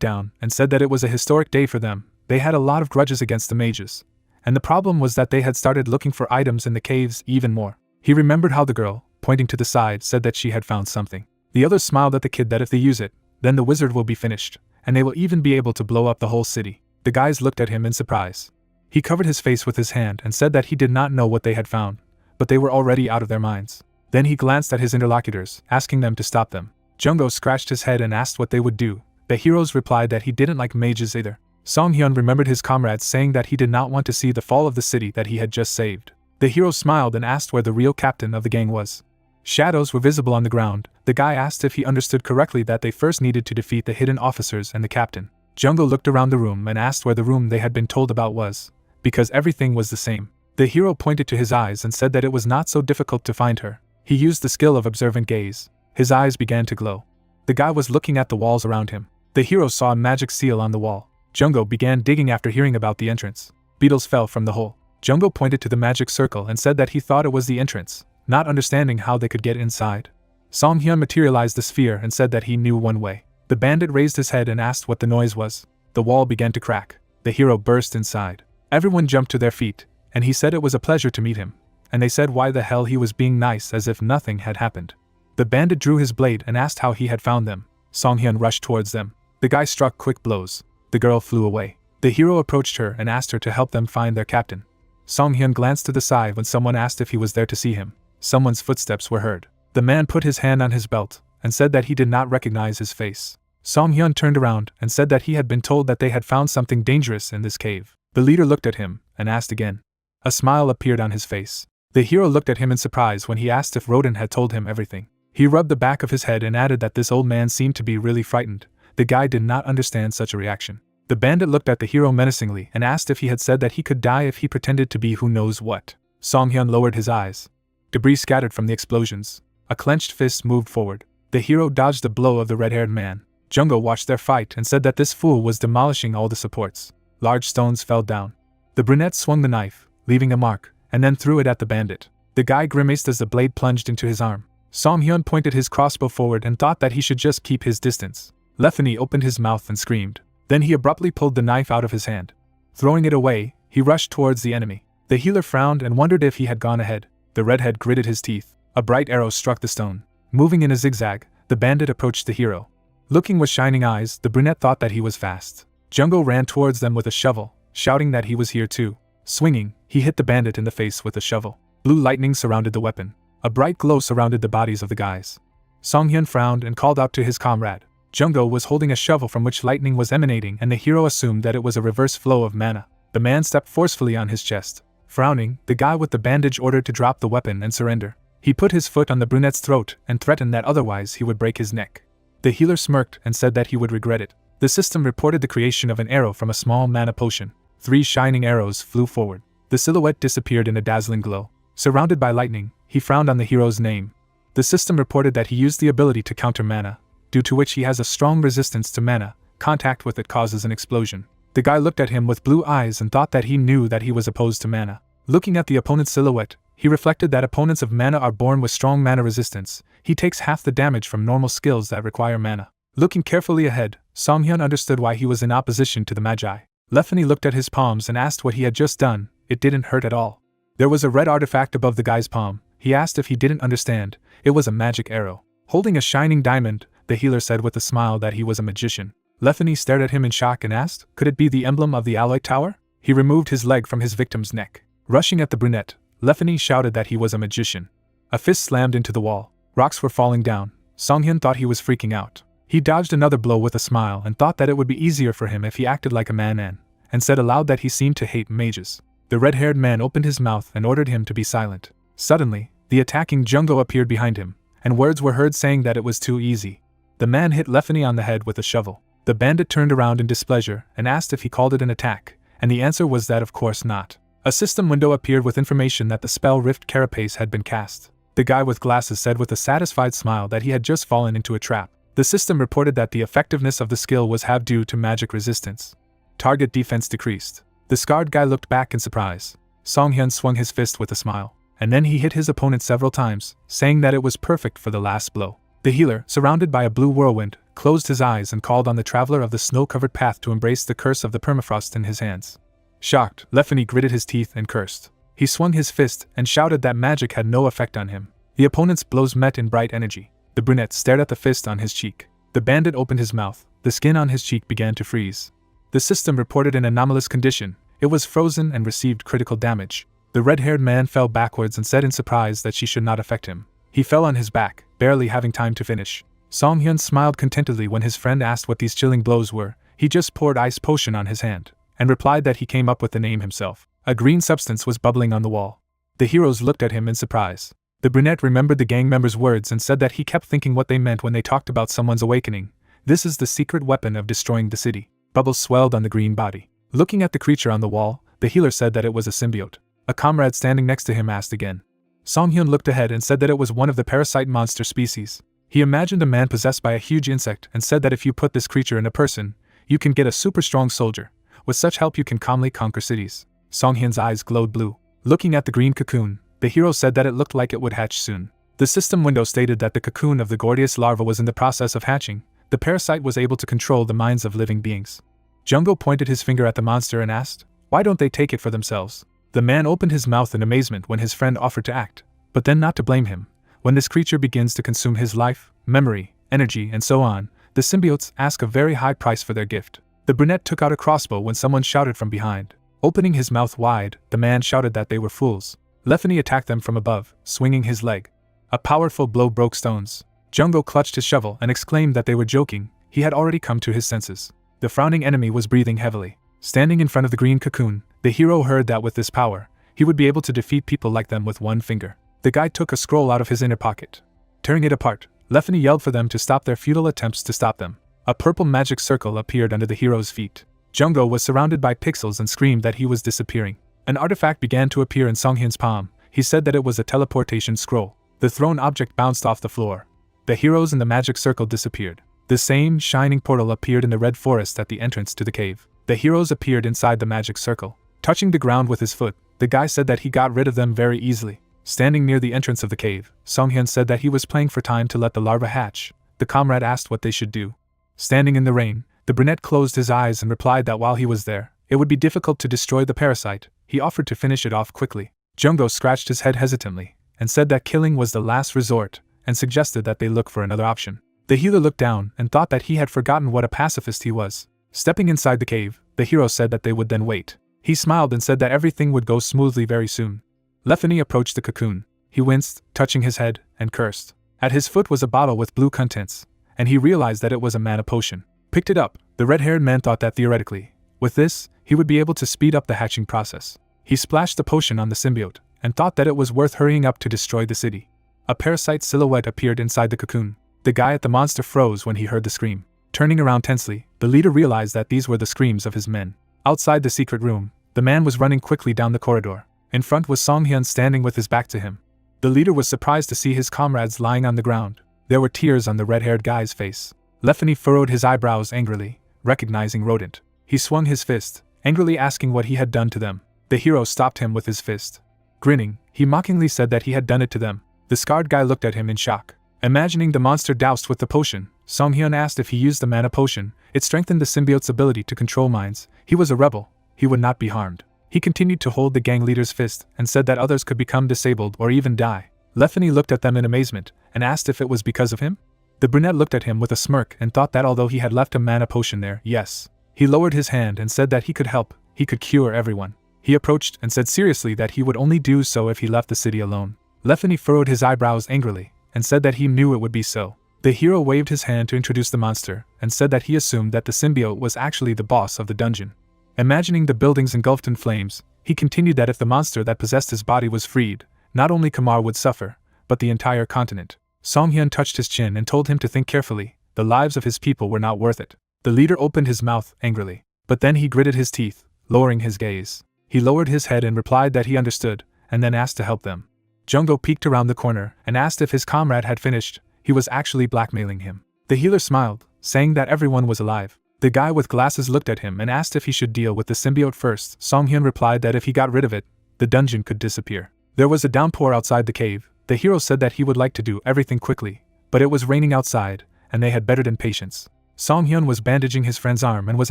down and said that it was a historic day for them. They had a lot of grudges against the mages. And the problem was that they had started looking for items in the caves even more. He remembered how the girl, pointing to the side, said that she had found something. The others smiled at the kid that if they use it, then the wizard will be finished, and they will even be able to blow up the whole city. The guys looked at him in surprise. He covered his face with his hand and said that he did not know what they had found, but they were already out of their minds. Then he glanced at his interlocutors, asking them to stop them. Jungho scratched his head and asked what they would do. The heroes replied that he didn't like mages either. Song Hyun remembered his comrades saying that he did not want to see the fall of the city that he had just saved. The hero smiled and asked where the real captain of the gang was. Shadows were visible on the ground. The guy asked if he understood correctly that they first needed to defeat the hidden officers and the captain. Jungho looked around the room and asked where the room they had been told about was, because everything was the same. The hero pointed to his eyes and said that it was not so difficult to find her. He used the skill of observant gaze. His eyes began to glow. The guy was looking at the walls around him. The hero saw a magic seal on the wall. Jungho began digging after hearing about the entrance. Beetles fell from the hole. Jungho pointed to the magic circle and said that he thought it was the entrance, not understanding how they could get inside. Song Hyun materialized the sphere and said that he knew one way. The bandit raised his head and asked what the noise was. The wall began to crack. The hero burst inside. Everyone jumped to their feet, and he said it was a pleasure to meet him. And they said why the hell he was being nice as if nothing had happened. The bandit drew his blade and asked how he had found them. Song Hyun rushed towards them. The guy struck quick blows. The girl flew away. The hero approached her and asked her to help them find their captain. Song Hyun glanced to the side when someone asked if he was there to see him. Someone's footsteps were heard. The man put his hand on his belt and said that he did not recognize his face. Song Hyun turned around and said that he had been told that they had found something dangerous in this cave. The leader looked at him and asked again. A smile appeared on his face. The hero looked at him in surprise when he asked if Rodin had told him everything. He rubbed the back of his head and added that this old man seemed to be really frightened. The guy did not understand such a reaction. The bandit looked at the hero menacingly and asked if he had said that he could die if he pretended to be who knows what. Song Hyun lowered his eyes. Debris scattered from the explosions. A clenched fist moved forward. The hero dodged the blow of the red-haired man. Jungho watched their fight and said that this fool was demolishing all the supports. Large stones fell down. The brunette swung the knife, leaving a mark, and then threw it at the bandit. The guy grimaced as the blade plunged into his arm. Song Hyun pointed his crossbow forward and thought that he should just keep his distance. Lefany opened his mouth and screamed. Then he abruptly pulled the knife out of his hand. Throwing it away, he rushed towards the enemy. The healer frowned and wondered if he had gone ahead. The redhead gritted his teeth. A bright arrow struck the stone. Moving in a zigzag, the bandit approached the hero. Looking with shining eyes, the brunette thought that he was fast. Jungho ran towards them with a shovel, shouting that he was here too. Swinging, he hit the bandit in the face with the shovel. Blue lightning surrounded the weapon. A bright glow surrounded the bodies of the guys. Song Hyun frowned and called out to his comrade. Jungho was holding a shovel from which lightning was emanating, and the hero assumed that it was a reverse flow of mana. The man stepped forcefully on his chest. Frowning, the guy with the bandage ordered to drop the weapon and surrender. He put his foot on the brunette's throat and threatened that otherwise he would break his neck. The healer smirked and said that he would regret it. The system reported the creation of an arrow from a small mana potion. 3 shining arrows flew forward. The silhouette disappeared in a dazzling glow. Surrounded by lightning, he frowned on the hero's name. The system reported that he used the ability to counter mana, due to which he has a strong resistance to mana. Contact with it causes an explosion. The guy looked at him with blue eyes and thought that he knew that he was opposed to mana. Looking at the opponent's silhouette, he reflected that opponents of mana are born with strong mana resistance. He takes half the damage from normal skills that require mana. Looking carefully ahead, Song Hyun understood why he was in opposition to the Magi. Lefany looked at his palms and asked what he had just done. It didn't hurt at all. There was a red artifact above the guy's palm. He asked if he didn't understand. It was a magic arrow. Holding a shining diamond, the healer said with a smile that he was a magician. Lefany stared at him in shock and asked, could it be the emblem of the Alloy Tower? He removed his leg from his victim's neck. Rushing at the brunette, Lefany shouted that he was a magician. A fist slammed into the wall. Rocks were falling down. Song Hyun thought he was freaking out. He dodged another blow with a smile and thought that it would be easier for him if he acted like a man and said aloud that he seemed to hate mages. The red-haired man opened his mouth and ordered him to be silent. Suddenly, the attacking Jungo appeared behind him, and words were heard saying that it was too easy. The man hit Lefany on the head with a shovel. The bandit turned around in displeasure and asked if he called it an attack, and the answer was that of course not. A system window appeared with information that the spell Rift Carapace had been cast. The guy with glasses said with a satisfied smile that he had just fallen into a trap. The system reported that the effectiveness of the skill was halved due to magic resistance. Target defense decreased. The scarred guy looked back in surprise. Song-hyun swung his fist with a smile, and then he hit his opponent several times, saying that it was perfect for the last blow. The healer, surrounded by a blue whirlwind, closed his eyes and called on the traveler of the snow-covered path to embrace the curse of the permafrost in his hands. Shocked, Lefany gritted his teeth and cursed. He swung his fist and shouted that magic had no effect on him. The opponent's blows met in bright energy. The brunette stared at the fist on his cheek. The bandit opened his mouth. The skin on his cheek began to freeze. The system reported an anomalous condition. It was frozen and received critical damage. The red-haired man fell backwards and said in surprise that she should not affect him. He fell on his back, barely having time to finish. Song-hyun smiled contentedly when his friend asked what these chilling blows were. He just poured ice potion on his hand, and replied that he came up with the name himself. A green substance was bubbling on the wall. The heroes looked at him in surprise. The brunette remembered the gang members' words and said that he kept thinking what they meant when they talked about someone's awakening. This is the secret weapon of destroying the city. Bubbles swelled on the green body. Looking at the creature on the wall, the healer said that it was a symbiote. A comrade standing next to him asked again. Song-hyun looked ahead and said that it was one of the parasite monster species. He imagined a man possessed by a huge insect and said that if you put this creature in a person, you can get a super strong soldier. With such help you can calmly conquer cities. Song-hyun's eyes glowed blue. Looking at the green cocoon, the hero said that it looked like it would hatch soon. The system window stated that the cocoon of the Gordius larva was in the process of hatching. The parasite was able to control the minds of living beings. Jungo pointed his finger at the monster and asked, "Why don't they take it for themselves?" The man opened his mouth in amazement when his friend offered to act, but then not to blame him. When this creature begins to consume his life, memory, energy, and so on, the symbiotes ask a very high price for their gift. The brunette took out a crossbow when someone shouted from behind. Opening his mouth wide, the man shouted that they were fools. Lefany attacked them from above, swinging his leg. A powerful blow broke stones. Jungo clutched his shovel and exclaimed that they were joking. He had already come to his senses. The frowning enemy was breathing heavily. Standing in front of the green cocoon, the hero heard that with this power, he would be able to defeat people like them with one finger. The guy took a scroll out of his inner pocket. Tearing it apart, Lefany yelled for them to stop their futile attempts to stop them. A purple magic circle appeared under the hero's feet. Jungo was surrounded by pixels and screamed that he was disappearing. An artifact began to appear in Song-hyun's palm. He said that it was a teleportation scroll. The thrown object bounced off the floor. The heroes in the magic circle disappeared. The same shining portal appeared in the red forest at the entrance to the cave. The heroes appeared inside the magic circle. Touching the ground with his foot, the guy said that he got rid of them very easily. Standing near the entrance of the cave, Song-hyun said that he was playing for time to let the larva hatch. The comrade asked what they should do. Standing in the rain, the brunette closed his eyes and replied that while he was there, it would be difficult to destroy the parasite. He offered to finish it off quickly. Jungo scratched his head hesitantly, and said that killing was the last resort, and suggested that they look for another option. The healer looked down and thought that he had forgotten what a pacifist he was. Stepping inside the cave, the hero said that they would then wait. He smiled and said that everything would go smoothly very soon. Lefany approached the cocoon. He winced, touching his head, and cursed. At his foot was a bottle with blue contents, and he realized that it was a mana potion. Picked it up. The red-haired man thought that theoretically, with this, he would be able to speed up the hatching process. He splashed the potion on the symbiote, and thought that it was worth hurrying up to destroy the city. A parasite silhouette appeared inside the cocoon. The guy at the monster froze when he heard the scream. Turning around tensely, the leader realized that these were the screams of his men. Outside the secret room, the man was running quickly down the corridor. In front was Song-hyun standing with his back to him. The leader was surprised to see his comrades lying on the ground. There were tears on the red-haired guy's face. Lefany furrowed his eyebrows angrily, recognizing Rodent. He swung his fist, angrily asking what he had done to them. The hero stopped him with his fist. Grinning, he mockingly said that he had done it to them. The scarred guy looked at him in shock. Imagining the monster doused with the potion, Song-hyun asked if he used the mana potion. It strengthened the symbiote's ability to control minds. He was a rebel. He would not be harmed. He continued to hold the gang leader's fist and said that others could become disabled or even die. Lefany looked at them in amazement and asked if it was because of him. The brunette looked at him with a smirk and thought that although he had left a mana potion there, yes. He lowered his hand and said that he could help. He could cure everyone. He approached and said seriously that he would only do so if he left the city alone. Lefany furrowed his eyebrows angrily and said that he knew it would be so. The hero waved his hand to introduce the monster and said that he assumed that the symbiote was actually the boss of the dungeon. Imagining the buildings engulfed in flames, He continued that if the monster that possessed his body was freed, not only Kamar would suffer, but the entire continent. Song-hyun touched his chin and told him to think carefully. The lives of his people were not worth it. The leader opened his mouth angrily, but then he gritted his teeth, lowering his gaze. He lowered his head and replied that he understood, and then asked to help them. Jungho peeked around the corner and asked if his comrade had finished. He was actually blackmailing him. The healer smiled, saying that everyone was alive. The guy with glasses looked at him and asked if he should deal with the symbiote first. Song-hyun replied that if he got rid of it, the dungeon could disappear. There was a downpour outside the cave. The hero said that he would like to do everything quickly, but it was raining outside, and they had better than patience. Song-hyun was bandaging his friend's arm and was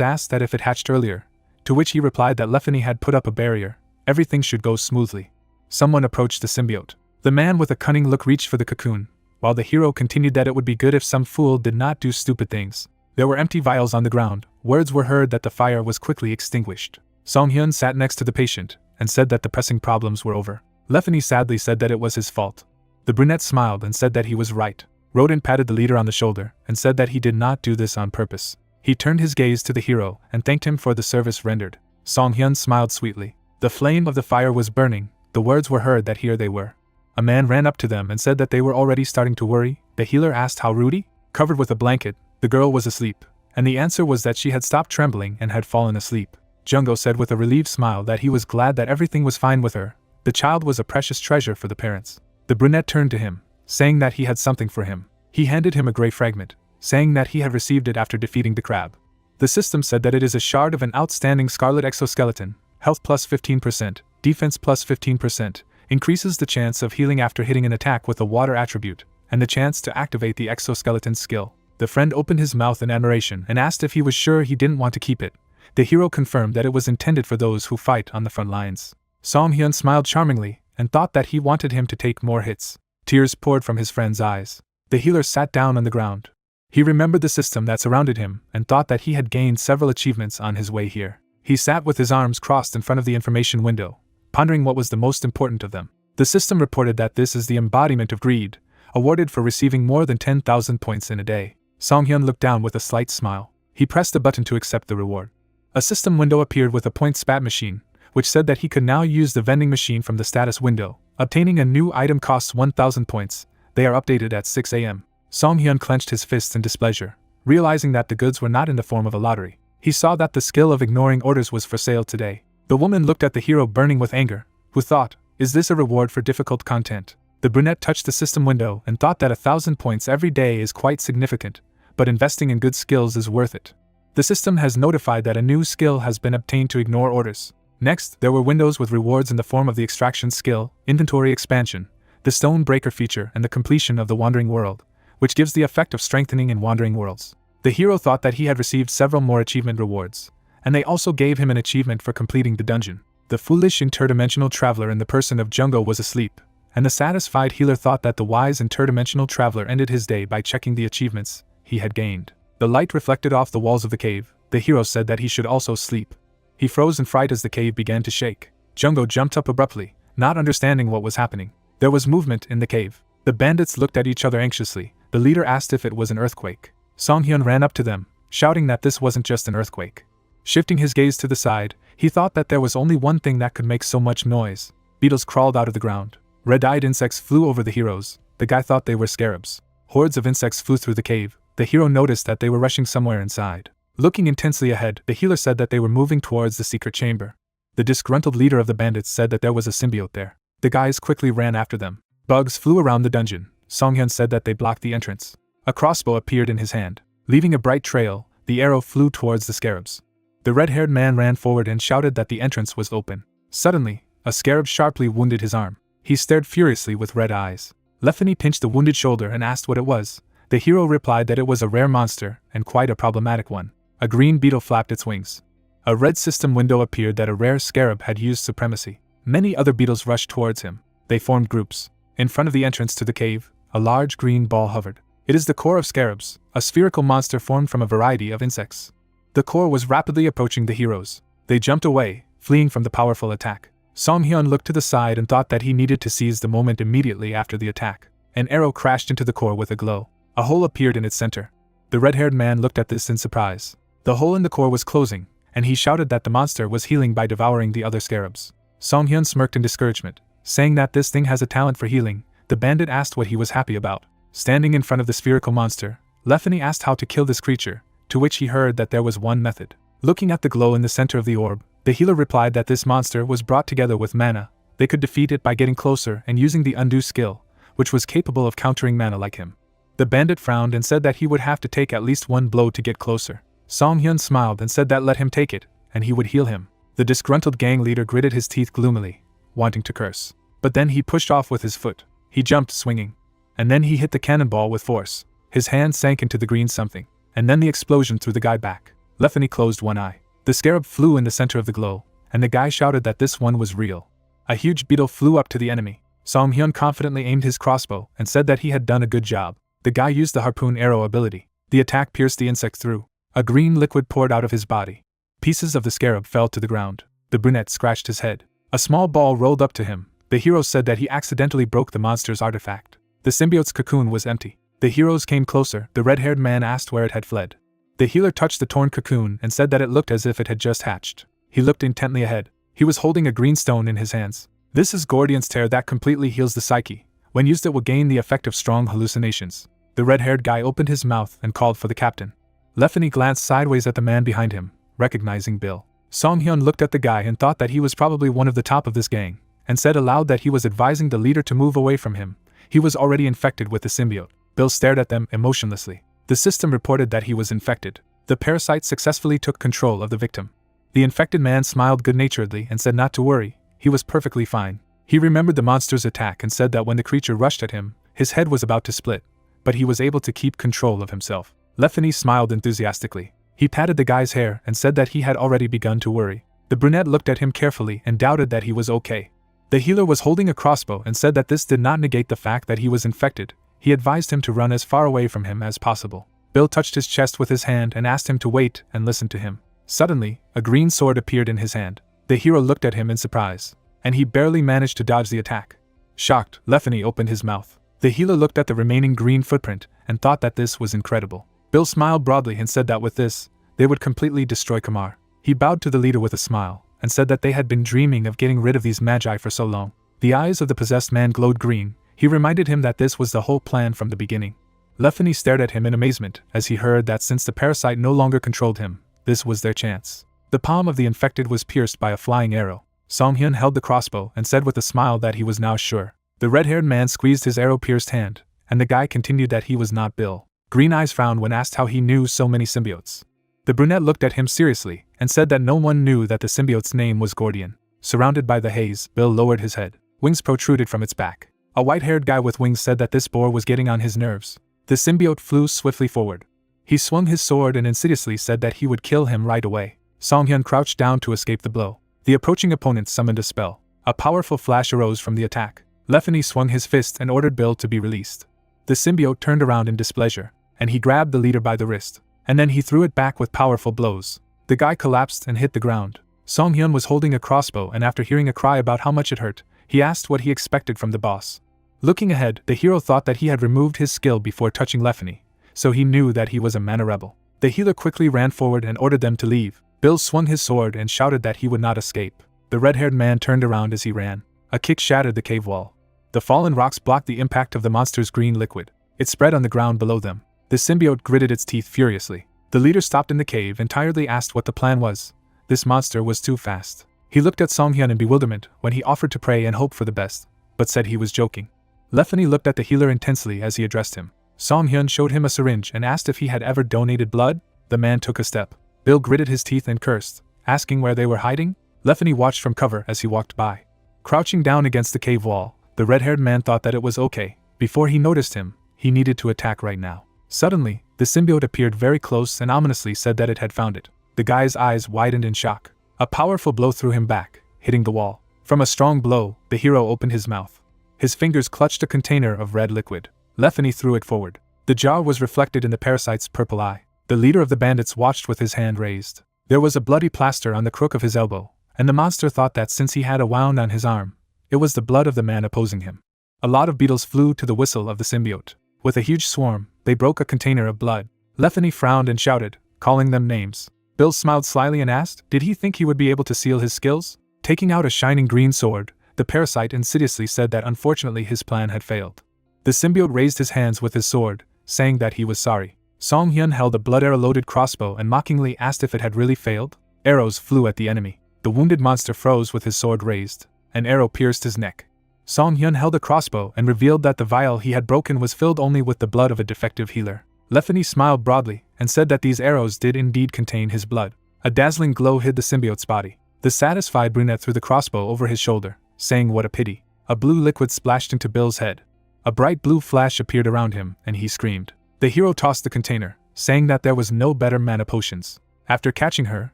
asked that if it hatched earlier, to which he replied that Lefany had put up a barrier. Everything should go smoothly. Someone approached the symbiote. The man with a cunning look reached for the cocoon, while the hero continued that it would be good if some fool did not do stupid things. There were empty vials on the ground. Words were heard that the fire was quickly extinguished. Song-hyun sat next to the patient and said that the pressing problems were over. Lefany sadly said that it was his fault. The brunette smiled and said that he was right. Rodin patted the leader on the shoulder and said that he did not do this on purpose. He turned his gaze to the hero and thanked him for the service rendered. Song-hyun smiled sweetly. The flame of the fire was burning. The words were heard that here they were. A man ran up to them and said that they were already starting to worry. The healer asked how Rudy? Covered with a blanket, the girl was asleep, and the answer was that she had stopped trembling and had fallen asleep. Jungho said with a relieved smile that he was glad that everything was fine with her. The child was a precious treasure for the parents. The brunette turned to him, saying that he had something for him. He handed him a gray fragment, saying that he had received it after defeating the crab. The system said that it is a shard of an outstanding scarlet exoskeleton, health plus 15%, defense plus 15%, increases the chance of healing after hitting an attack with a water attribute, and the chance to activate the exoskeleton skill. The friend opened his mouth in admiration and asked if he was sure he didn't want to keep it. The hero confirmed that it was intended for those who fight on the front lines. Song-hyun smiled charmingly and thought that he wanted him to take more hits. Tears poured from his friend's eyes. The healer sat down on the ground. He remembered the system that surrounded him and thought that he had gained several achievements on his way here. He sat with his arms crossed in front of the information window, pondering what was the most important of them. The system reported that this is the embodiment of greed, awarded for receiving more than 10,000 points in a day. Song-hyun looked down with a slight smile. He pressed a button to accept the reward. A system window appeared with a point spat machine, which said that he could now use the vending machine from the status window. Obtaining a new item costs 1,000 points. They are updated at 6 a.m. Song-hyun clenched his fists in displeasure, realizing that the goods were not in the form of a lottery. He saw that the skill of ignoring orders was for sale today. The woman looked at the hero burning with anger, who thought, is this a reward for difficult content? The brunette touched the system window and thought that 1,000 points every day is quite significant, but investing in good skills is worth it. The system has notified that a new skill has been obtained to ignore orders. Next, there were windows with rewards in the form of the extraction skill, inventory expansion, the stone breaker feature, and the completion of the wandering world, which gives the effect of strengthening in wandering worlds. The hero thought that he had received several more achievement rewards, and they also gave him an achievement for completing the dungeon. The foolish interdimensional traveler in the person of Jungho was asleep, and the satisfied healer thought that the wise interdimensional traveler ended his day by checking the achievements he had gained. The light reflected off the walls of the cave. The hero said that he should also sleep. He froze in fright as the cave began to shake. Jungho jumped up abruptly, not understanding what was happening. There was movement in the cave. The bandits looked at each other anxiously. The leader asked if it was an earthquake. Song-hyun ran up to them, shouting that this wasn't just an earthquake. Shifting his gaze to the side, he thought that there was only one thing that could make so much noise. Beetles crawled out of the ground. Red-eyed insects flew over the heroes. The guy thought they were scarabs. Hordes of insects flew through the cave. The hero noticed that they were rushing somewhere inside. Looking intensely ahead, the healer said that they were moving towards the secret chamber. The disgruntled leader of the bandits said that there was a symbiote there. The guys quickly ran after them. Bugs flew around the dungeon. Song-hyun said that they blocked the entrance. A crossbow appeared in his hand. Leaving a bright trail, the arrow flew towards the scarabs. The red-haired man ran forward and shouted that the entrance was open. Suddenly, a scarab sharply wounded his arm. He stared furiously with red eyes. Lefany pinched the wounded shoulder and asked what it was. The hero replied that it was a rare monster, and quite a problematic one. A green beetle flapped its wings. A red system window appeared that a rare scarab had used supremacy. Many other beetles rushed towards him. They formed groups. In front of the entrance to the cave, a large green ball hovered. It is the core of scarabs, a spherical monster formed from a variety of insects. The core was rapidly approaching the heroes. They jumped away, fleeing from the powerful attack. Song-hyun looked to the side and thought that he needed to seize the moment immediately after the attack. An arrow crashed into the core with a glow. A hole appeared in its center. The red-haired man looked at this in surprise. The hole in the core was closing, and he shouted that the monster was healing by devouring the other scarabs. Song-hyun smirked in discouragement, saying that this thing has a talent for healing. The bandit asked what he was happy about. Standing in front of the spherical monster, Lefany asked how to kill this creature, to which he heard that there was one method. Looking at the glow in the center of the orb, the healer replied that this monster was brought together with mana. They could defeat it by getting closer and using the undo skill, which was capable of countering mana like him. The bandit frowned and said that he would have to take at least one blow to get closer. Song-hyun smiled and said that let him take it, and he would heal him. The disgruntled gang leader gritted his teeth gloomily, wanting to curse. But then he pushed off with his foot. He jumped swinging. And then he hit the cannonball with force. His hand sank into the green something, and then the explosion threw the guy back. Lefany closed one eye. The scarab flew in the center of the glow, and the guy shouted that this one was real. A huge beetle flew up to the enemy. Song-hyun confidently aimed his crossbow and said that he had done a good job. The guy used the harpoon arrow ability. The attack pierced the insect through. A green liquid poured out of his body. Pieces of the scarab fell to the ground. The brunette scratched his head. A small ball rolled up to him. The hero said that he accidentally broke the monster's artifact. The symbiote's cocoon was empty. The heroes came closer. The red-haired man asked where it had fled. The healer touched the torn cocoon and said that it looked as if it had just hatched. He looked intently ahead. He was holding a green stone in his hands. This is Gordian's tear that completely heals the psyche. When used, it will gain the effect of strong hallucinations. The red-haired guy opened his mouth and called for the captain. Lefany glanced sideways at the man behind him, recognizing Bill. Song-hyun looked at the guy and thought that he was probably one of the top of this gang, and said aloud that he was advising the leader to move away from him. He was already infected with the symbiote. Bill stared at them emotionlessly. The system reported that he was infected. The parasite successfully took control of the victim. The infected man smiled good-naturedly and said not to worry, he was perfectly fine. He remembered the monster's attack and said that when the creature rushed at him, his head was about to split, but he was able to keep control of himself. Lefany smiled enthusiastically. He patted the guy's hair and said that he had already begun to worry. The brunette looked at him carefully and doubted that he was okay. The healer was holding a crossbow and said that this did not negate the fact that he was infected. He advised him to run as far away from him as possible. Bill touched his chest with his hand and asked him to wait and listen to him. Suddenly, a green sword appeared in his hand. The hero looked at him in surprise, and he barely managed to dodge the attack. Shocked, Lefany opened his mouth. The healer looked at the remaining green footprint and thought that this was incredible. Bill smiled broadly and said that with this, they would completely destroy Kamar. He bowed to the leader with a smile and said that they had been dreaming of getting rid of these magi for so long. The eyes of the possessed man glowed green. He reminded him that this was the whole plan from the beginning. Lefany stared at him in amazement as he heard that since the parasite no longer controlled him, this was their chance. The palm of the infected was pierced by a flying arrow. Song-hyun held the crossbow and said with a smile that he was now sure. The red-haired man squeezed his arrow-pierced hand, and the guy continued that he was not Bill. Green Eyes frowned when asked how he knew so many symbiotes. The brunette looked at him seriously and said that no one knew that the symbiote's name was Gordian. Surrounded by the haze, Bill lowered his head. Wings protruded from its back. A white-haired guy with wings said that this boar was getting on his nerves. The symbiote flew swiftly forward. He swung his sword and insidiously said that he would kill him right away. Song-hyun crouched down to escape the blow. The approaching opponent summoned a spell. A powerful flash arose from the attack. Lefany swung his fist and ordered Bill to be released. The symbiote turned around in displeasure, and he grabbed the leader by the wrist. And then he threw it back with powerful blows. The guy collapsed and hit the ground. Song-hyun was holding a crossbow, and after hearing a cry about how much it hurt, he asked what he expected from the boss. Looking ahead, the hero thought that he had removed his skill before touching Lefany, so he knew that he was a mana rebel. The healer quickly ran forward and ordered them to leave. Bill swung his sword and shouted that he would not escape. The red-haired man turned around as he ran. A kick shattered the cave wall. The fallen rocks blocked the impact of the monster's green liquid. It spread on the ground below them. The symbiote gritted its teeth furiously. The leader stopped in the cave and tiredly asked what the plan was. This monster was too fast. He looked at Song-hyun in bewilderment when he offered to pray and hope for the best, but said he was joking. Lefany looked at the healer intensely as he addressed him. Song-hyun showed him a syringe and asked if he had ever donated blood. The man took a step. Bill gritted his teeth and cursed, asking where they were hiding. Lefany watched from cover as he walked by. Crouching down against the cave wall, the red-haired man thought that it was okay. Before he noticed him, he needed to attack right now. Suddenly, the symbiote appeared very close and ominously said that it had found it. The guy's eyes widened in shock. A powerful blow threw him back, hitting the wall. From a strong blow, the hero opened his mouth. His fingers clutched a container of red liquid. Lefany threw it forward. The jar was reflected in the parasite's purple eye. The leader of the bandits watched with his hand raised. There was a bloody plaster on the crook of his elbow, and the monster thought that since he had a wound on his arm, it was the blood of the man opposing him. A lot of beetles flew to the whistle of the symbiote. With a huge swarm, they broke a container of blood. Lefany frowned and shouted, calling them names. Bill smiled slyly and asked, did he think he would be able to seal his skills? Taking out a shining green sword, the parasite insidiously said that unfortunately his plan had failed. The symbiote raised his hands with his sword, saying that he was sorry. Song Hyun held a blood arrow-loaded crossbow and mockingly asked if it had really failed. Arrows flew at the enemy. The wounded monster froze with his sword raised. An arrow pierced his neck. Song Hyun held a crossbow and revealed that the vial he had broken was filled only with the blood of a defective healer. Lefany smiled broadly and said that these arrows did indeed contain his blood. A dazzling glow hid the symbiote's body. The satisfied brunette threw the crossbow over his shoulder, saying what a pity. A blue liquid splashed into Bill's head. A bright blue flash appeared around him, and he screamed. The hero tossed the container, saying that there was no better mana potions. After catching her,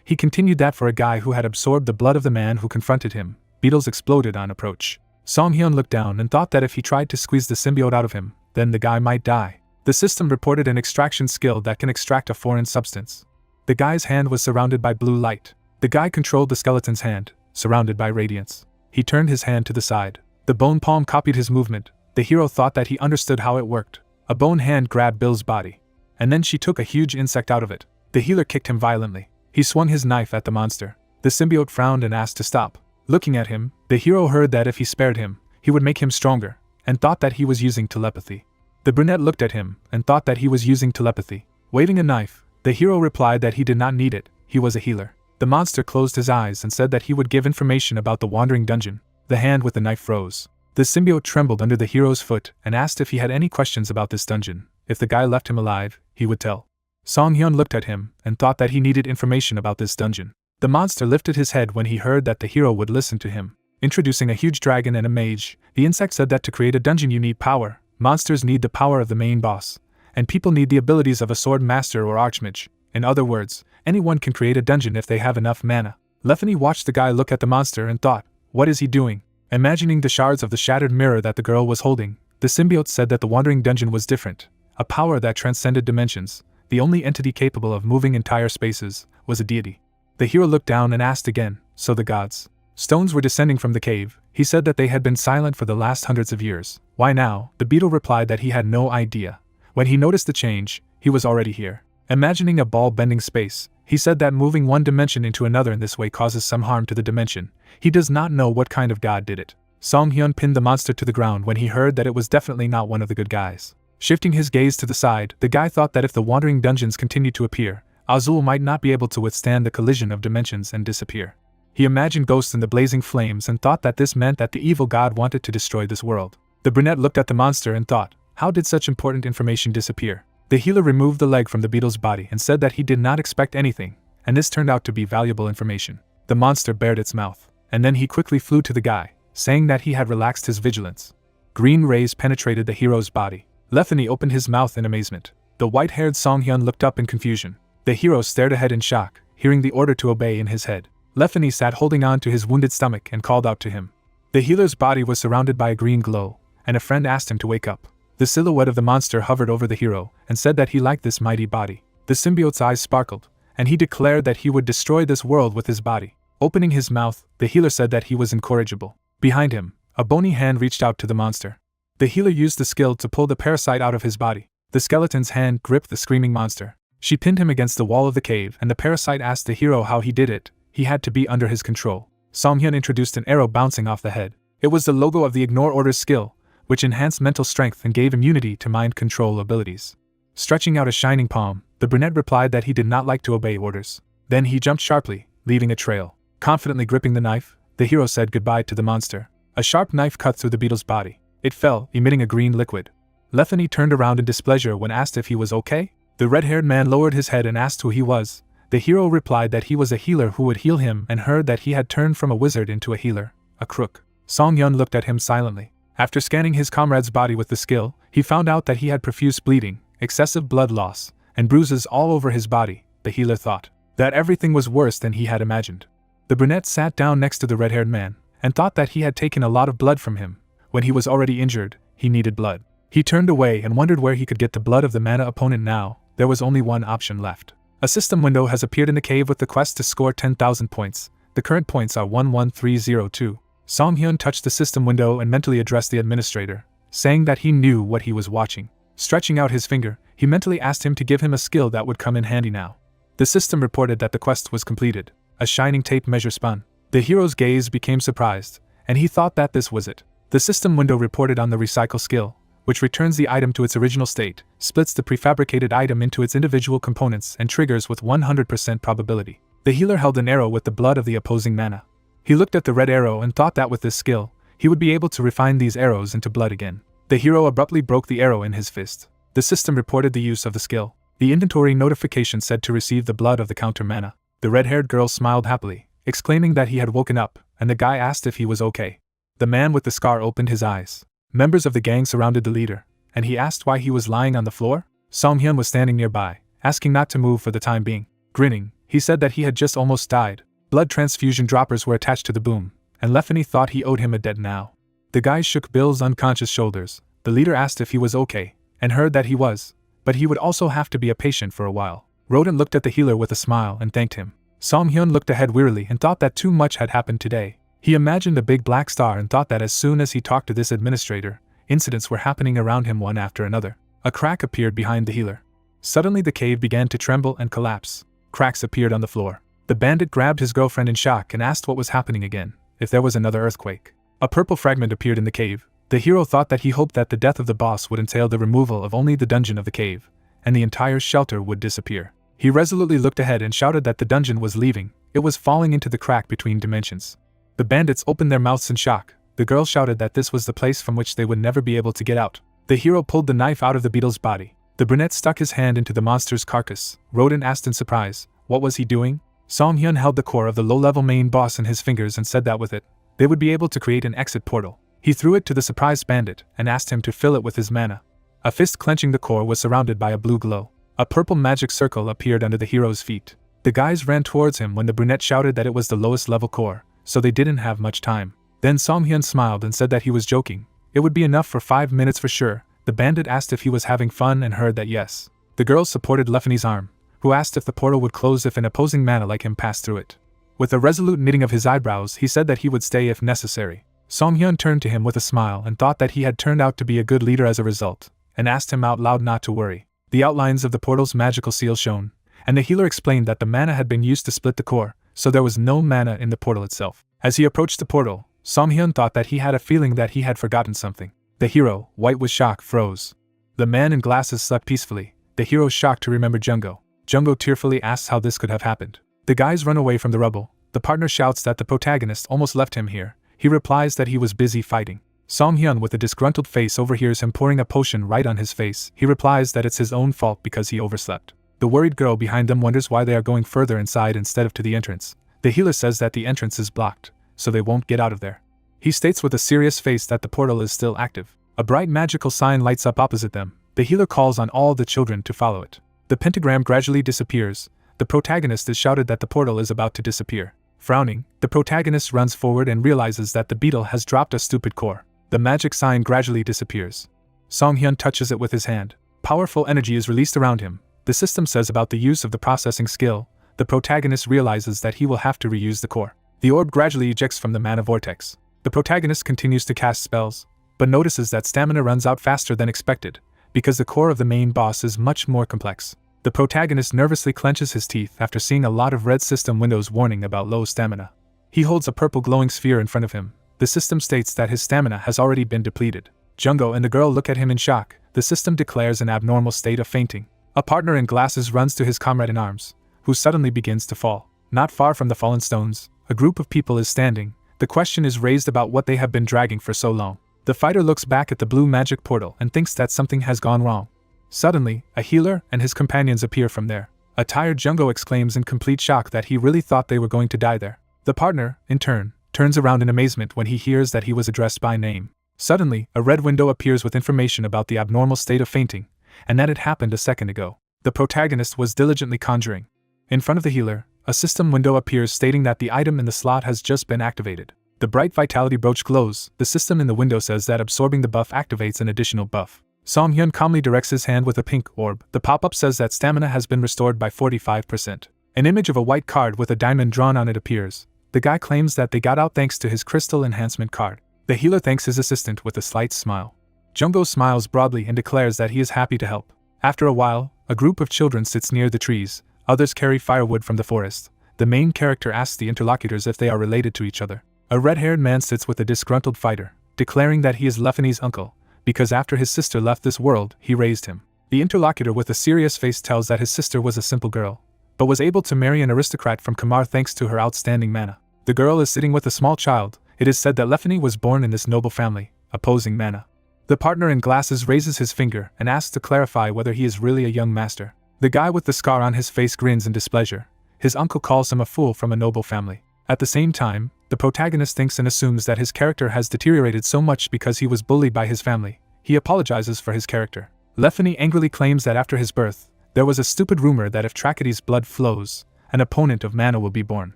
he continued that for a guy who had absorbed the blood of the man who confronted him, beetles exploded on approach. Song Hyun looked down and thought that if he tried to squeeze the symbiote out of him, then the guy might die. The system reported an extraction skill that can extract a foreign substance. The guy's hand was surrounded by blue light. The guy controlled the skeleton's hand, surrounded by radiance. He turned his hand to the side. The bone palm copied his movement. The hero thought that he understood how it worked. A bone hand grabbed Bill's body. And then she took a huge insect out of it. The healer kicked him violently. He swung his knife at the monster. The symbiote frowned and asked to stop. Looking at him, the hero heard that if he spared him, he would make him stronger, and thought that he was using telepathy. The brunette looked at him and thought that he was using telepathy. Waving a knife, the hero replied that he did not need it, he was a healer. The monster closed his eyes and said that he would give information about the wandering dungeon. The hand with the knife froze. The symbiote trembled under the hero's foot and asked if he had any questions about this dungeon. If the guy left him alive, he would tell. Song Hyun looked at him and thought that he needed information about this dungeon. The monster lifted his head when he heard that the hero would listen to him. Introducing a huge dragon and a mage, the insect said that to create a dungeon you need power. Monsters need the power of the main boss, and people need the abilities of a sword master or archmage. In other words, anyone can create a dungeon if they have enough mana. Lefany watched the guy look at the monster and thought, what is he doing? Imagining the shards of the shattered mirror that the girl was holding, the symbiote said that the wandering dungeon was different. A power that transcended dimensions, the only entity capable of moving entire spaces, was a deity. The hero looked down and asked again, so the gods. Stones were descending from the cave. He said that they had been silent for the last hundreds of years. Why now? The beetle replied that he had no idea. When he noticed the change, he was already here. Imagining a ball bending space, he said that moving one dimension into another in this way causes some harm to the dimension. He does not know what kind of god did it. Song Hyun pinned the monster to the ground when he heard that it was definitely not one of the good guys. Shifting his gaze to the side, the guy thought that if the wandering dungeons continued to appear, Azul might not be able to withstand the collision of dimensions and disappear. He imagined ghosts in the blazing flames and thought that this meant that the evil god wanted to destroy this world. The brunette looked at the monster and thought, how did such important information disappear? The healer removed the leg from the beetle's body and said that he did not expect anything, and this turned out to be valuable information. The monster bared its mouth, and then he quickly flew to the guy, saying that he had relaxed his vigilance. Green rays penetrated the hero's body. Lefany opened his mouth in amazement. The white-haired Song Hyun looked up in confusion. The hero stared ahead in shock, hearing the order to obey in his head. Lefany sat holding on to his wounded stomach and called out to him. The healer's body was surrounded by a green glow, and a friend asked him to wake up. The silhouette of the monster hovered over the hero and said that he liked this mighty body. The symbiote's eyes sparkled, and he declared that he would destroy this world with his body. Opening his mouth, the healer said that he was incorrigible. Behind him, a bony hand reached out to the monster. The healer used the skill to pull the parasite out of his body. The skeleton's hand gripped the screaming monster. She pinned him against the wall of the cave, and the parasite asked the hero how he did it. He had to be under his control. Song Hyun introduced an arrow bouncing off the head. It was the logo of the Ignore Orders skill, which enhanced mental strength and gave immunity to mind control abilities. Stretching out a shining palm, the brunette replied that he did not like to obey orders. Then he jumped sharply, leaving a trail. Confidently gripping the knife, the hero said goodbye to the monster. A sharp knife cut through the beetle's body. It fell, emitting a green liquid. Lefany turned around in displeasure when asked if he was okay. The red-haired man lowered his head and asked who he was. The hero replied that he was a healer who would heal him and heard that he had turned from a wizard into a healer, a crook. Song Hyun looked at him silently. After scanning his comrade's body with the skill, he found out that he had profuse bleeding, excessive blood loss, and bruises all over his body. The healer thought that everything was worse than he had imagined. The brunette sat down next to the red-haired man and thought that he had taken a lot of blood from him. When he was already injured, he needed blood. He turned away and wondered where he could get the blood of the mana opponent now. There was only one option left. A system window has appeared in the cave with the quest to score 10,000 points. The current points are 11302. Song Hyun touched the system window and mentally addressed the administrator, saying that he knew what he was watching. Stretching out his finger, he mentally asked him to give him a skill that would come in handy now. The system reported that the quest was completed. A shining tape measure spun. The hero's gaze became surprised, and he thought that this was it. The system window reported on the recycle skill, which returns the item to its original state, splits the prefabricated item into its individual components and triggers with 100% probability. The healer held an arrow with the blood of the opposing mana. He looked at the red arrow and thought that with this skill, he would be able to refine these arrows into blood again. The hero abruptly broke the arrow in his fist. The system reported the use of the skill. The inventory notification said to receive the blood of the counter mana. The red-haired girl smiled happily, exclaiming that he had woken up, and the guy asked if he was okay. The man with the scar opened his eyes. Members of the gang surrounded the leader, and he asked why he was lying on the floor. Song-hyun was standing nearby, asking not to move for the time being. Grinning, he said that he had just almost died. Blood transfusion droppers were attached to the boom, and Lefany thought he owed him a debt now. The guy shook Bill's unconscious shoulders. The leader asked if he was okay, and heard that he was, but he would also have to be a patient for a while. Rodent looked at the healer with a smile and thanked him. Song-hyun looked ahead wearily and thought that too much had happened today. He imagined a big black star and thought that as soon as he talked to this administrator, incidents were happening around him one after another. A crack appeared behind the healer. Suddenly the cave began to tremble and collapse. Cracks appeared on the floor. The bandit grabbed his girlfriend in shock and asked what was happening again, if there was another earthquake. A purple fragment appeared in the cave. The hero thought that he hoped that the death of the boss would entail the removal of only the dungeon of the cave, and the entire shelter would disappear. He resolutely looked ahead and shouted that the dungeon was leaving. It was falling into the crack between dimensions. The bandits opened their mouths in shock. The girl shouted that this was the place from which they would never be able to get out. The hero pulled the knife out of the beetle's body. The brunette stuck his hand into the monster's carcass. Rodin asked in surprise, what was he doing? Song-hyun held the core of the low-level main boss in his fingers and said that with it, they would be able to create an exit portal. He threw it to the surprised bandit and asked him to fill it with his mana. A fist clenching the core was surrounded by a blue glow. A purple magic circle appeared under the hero's feet. The guys ran towards him when the brunette shouted that it was the lowest level core, so they didn't have much time. Then Song-hyun smiled and said that he was joking. It would be enough for 5 minutes for sure. The bandit asked if he was having fun and heard that yes. The girl supported Lefany's arm, who asked if the portal would close if an opposing mana like him passed through it. With a resolute knitting of his eyebrows, he said that he would stay if necessary. Song-hyun turned to him with a smile and thought that he had turned out to be a good leader as a result, and asked him out loud not to worry. The outlines of the portal's magical seal shone, and the healer explained that the mana had been used to split the core, so there was no mana in the portal itself. As he approached the portal, Song-hyun thought that he had a feeling that he had forgotten something. The hero, white with shock, froze. The man in glasses slept peacefully. The hero shocked to remember Jungo. Jungo tearfully asks how this could have happened. The guys run away from the rubble. The partner shouts that the protagonist almost left him here. He replies that he was busy fighting. Song-hyun with a disgruntled face overhears him pouring a potion right on his face. He replies that it's his own fault because he overslept. The worried girl behind them wonders why they are going further inside instead of to the entrance. The healer says that the entrance is blocked, so they won't get out of there. He states with a serious face that the portal is still active. A bright magical sign lights up opposite them. The healer calls on all the children to follow it. The pentagram gradually disappears. The protagonist is shouted that the portal is about to disappear. Frowning, the protagonist runs forward and realizes that the beetle has dropped a stupid core. The magic sign gradually disappears. Song-hyun touches it with his hand. Powerful energy is released around him. The system says about the use of the processing skill. The protagonist realizes that he will have to reuse the core. The orb gradually ejects from the mana vortex. The protagonist continues to cast spells, but notices that stamina runs out faster than expected, because the core of the main boss is much more complex. The protagonist nervously clenches his teeth after seeing a lot of red system windows warning about low stamina. He holds a purple glowing sphere in front of him. The system states that his stamina has already been depleted. Jungo and the girl look at him in shock. The system declares an abnormal state of fainting. A partner in glasses runs to his comrade in arms, who suddenly begins to fall. Not far from the fallen stones, a group of people is standing. The question is raised about what they have been dragging for so long. The fighter looks back at the blue magic portal and thinks that something has gone wrong. Suddenly, a healer and his companions appear from there. A tired Jungo exclaims in complete shock that he really thought they were going to die there. The partner, in turn, turns around in amazement when he hears that he was addressed by name. Suddenly, a red window appears with information about the abnormal state of fainting, and that it happened a second ago. The protagonist was diligently conjuring. In front of the healer, a system window appears stating that the item in the slot has just been activated. The bright vitality brooch glows. The system in the window says that absorbing the buff activates an additional buff. Song-hyun calmly directs his hand with a pink orb. The pop-up says that stamina has been restored by 45%. An image of a white card with a diamond drawn on it appears. The guy claims that they got out thanks to his crystal enhancement card. The healer thanks his assistant with a slight smile. Jungo smiles broadly and declares that he is happy to help. After a while, a group of children sits near the trees. Others carry firewood from the forest. The main character asks the interlocutors if they are related to each other. A red-haired man sits with a disgruntled fighter, declaring that he is Lefany's uncle, because after his sister left this world, he raised him. The interlocutor with a serious face tells that his sister was a simple girl, but was able to marry an aristocrat from Kamar thanks to her outstanding mana. The girl is sitting with a small child. It is said that Lefany was born in this noble family, opposing mana. The partner in glasses raises his finger and asks to clarify whether he is really a young master. The guy with the scar on his face grins in displeasure. His uncle calls him a fool from a noble family. At the same time, the protagonist thinks and assumes that his character has deteriorated so much because he was bullied by his family. He apologizes for his character. Lefany angrily claims that after his birth, there was a stupid rumor that if Trachedy's blood flows, an opponent of mana will be born.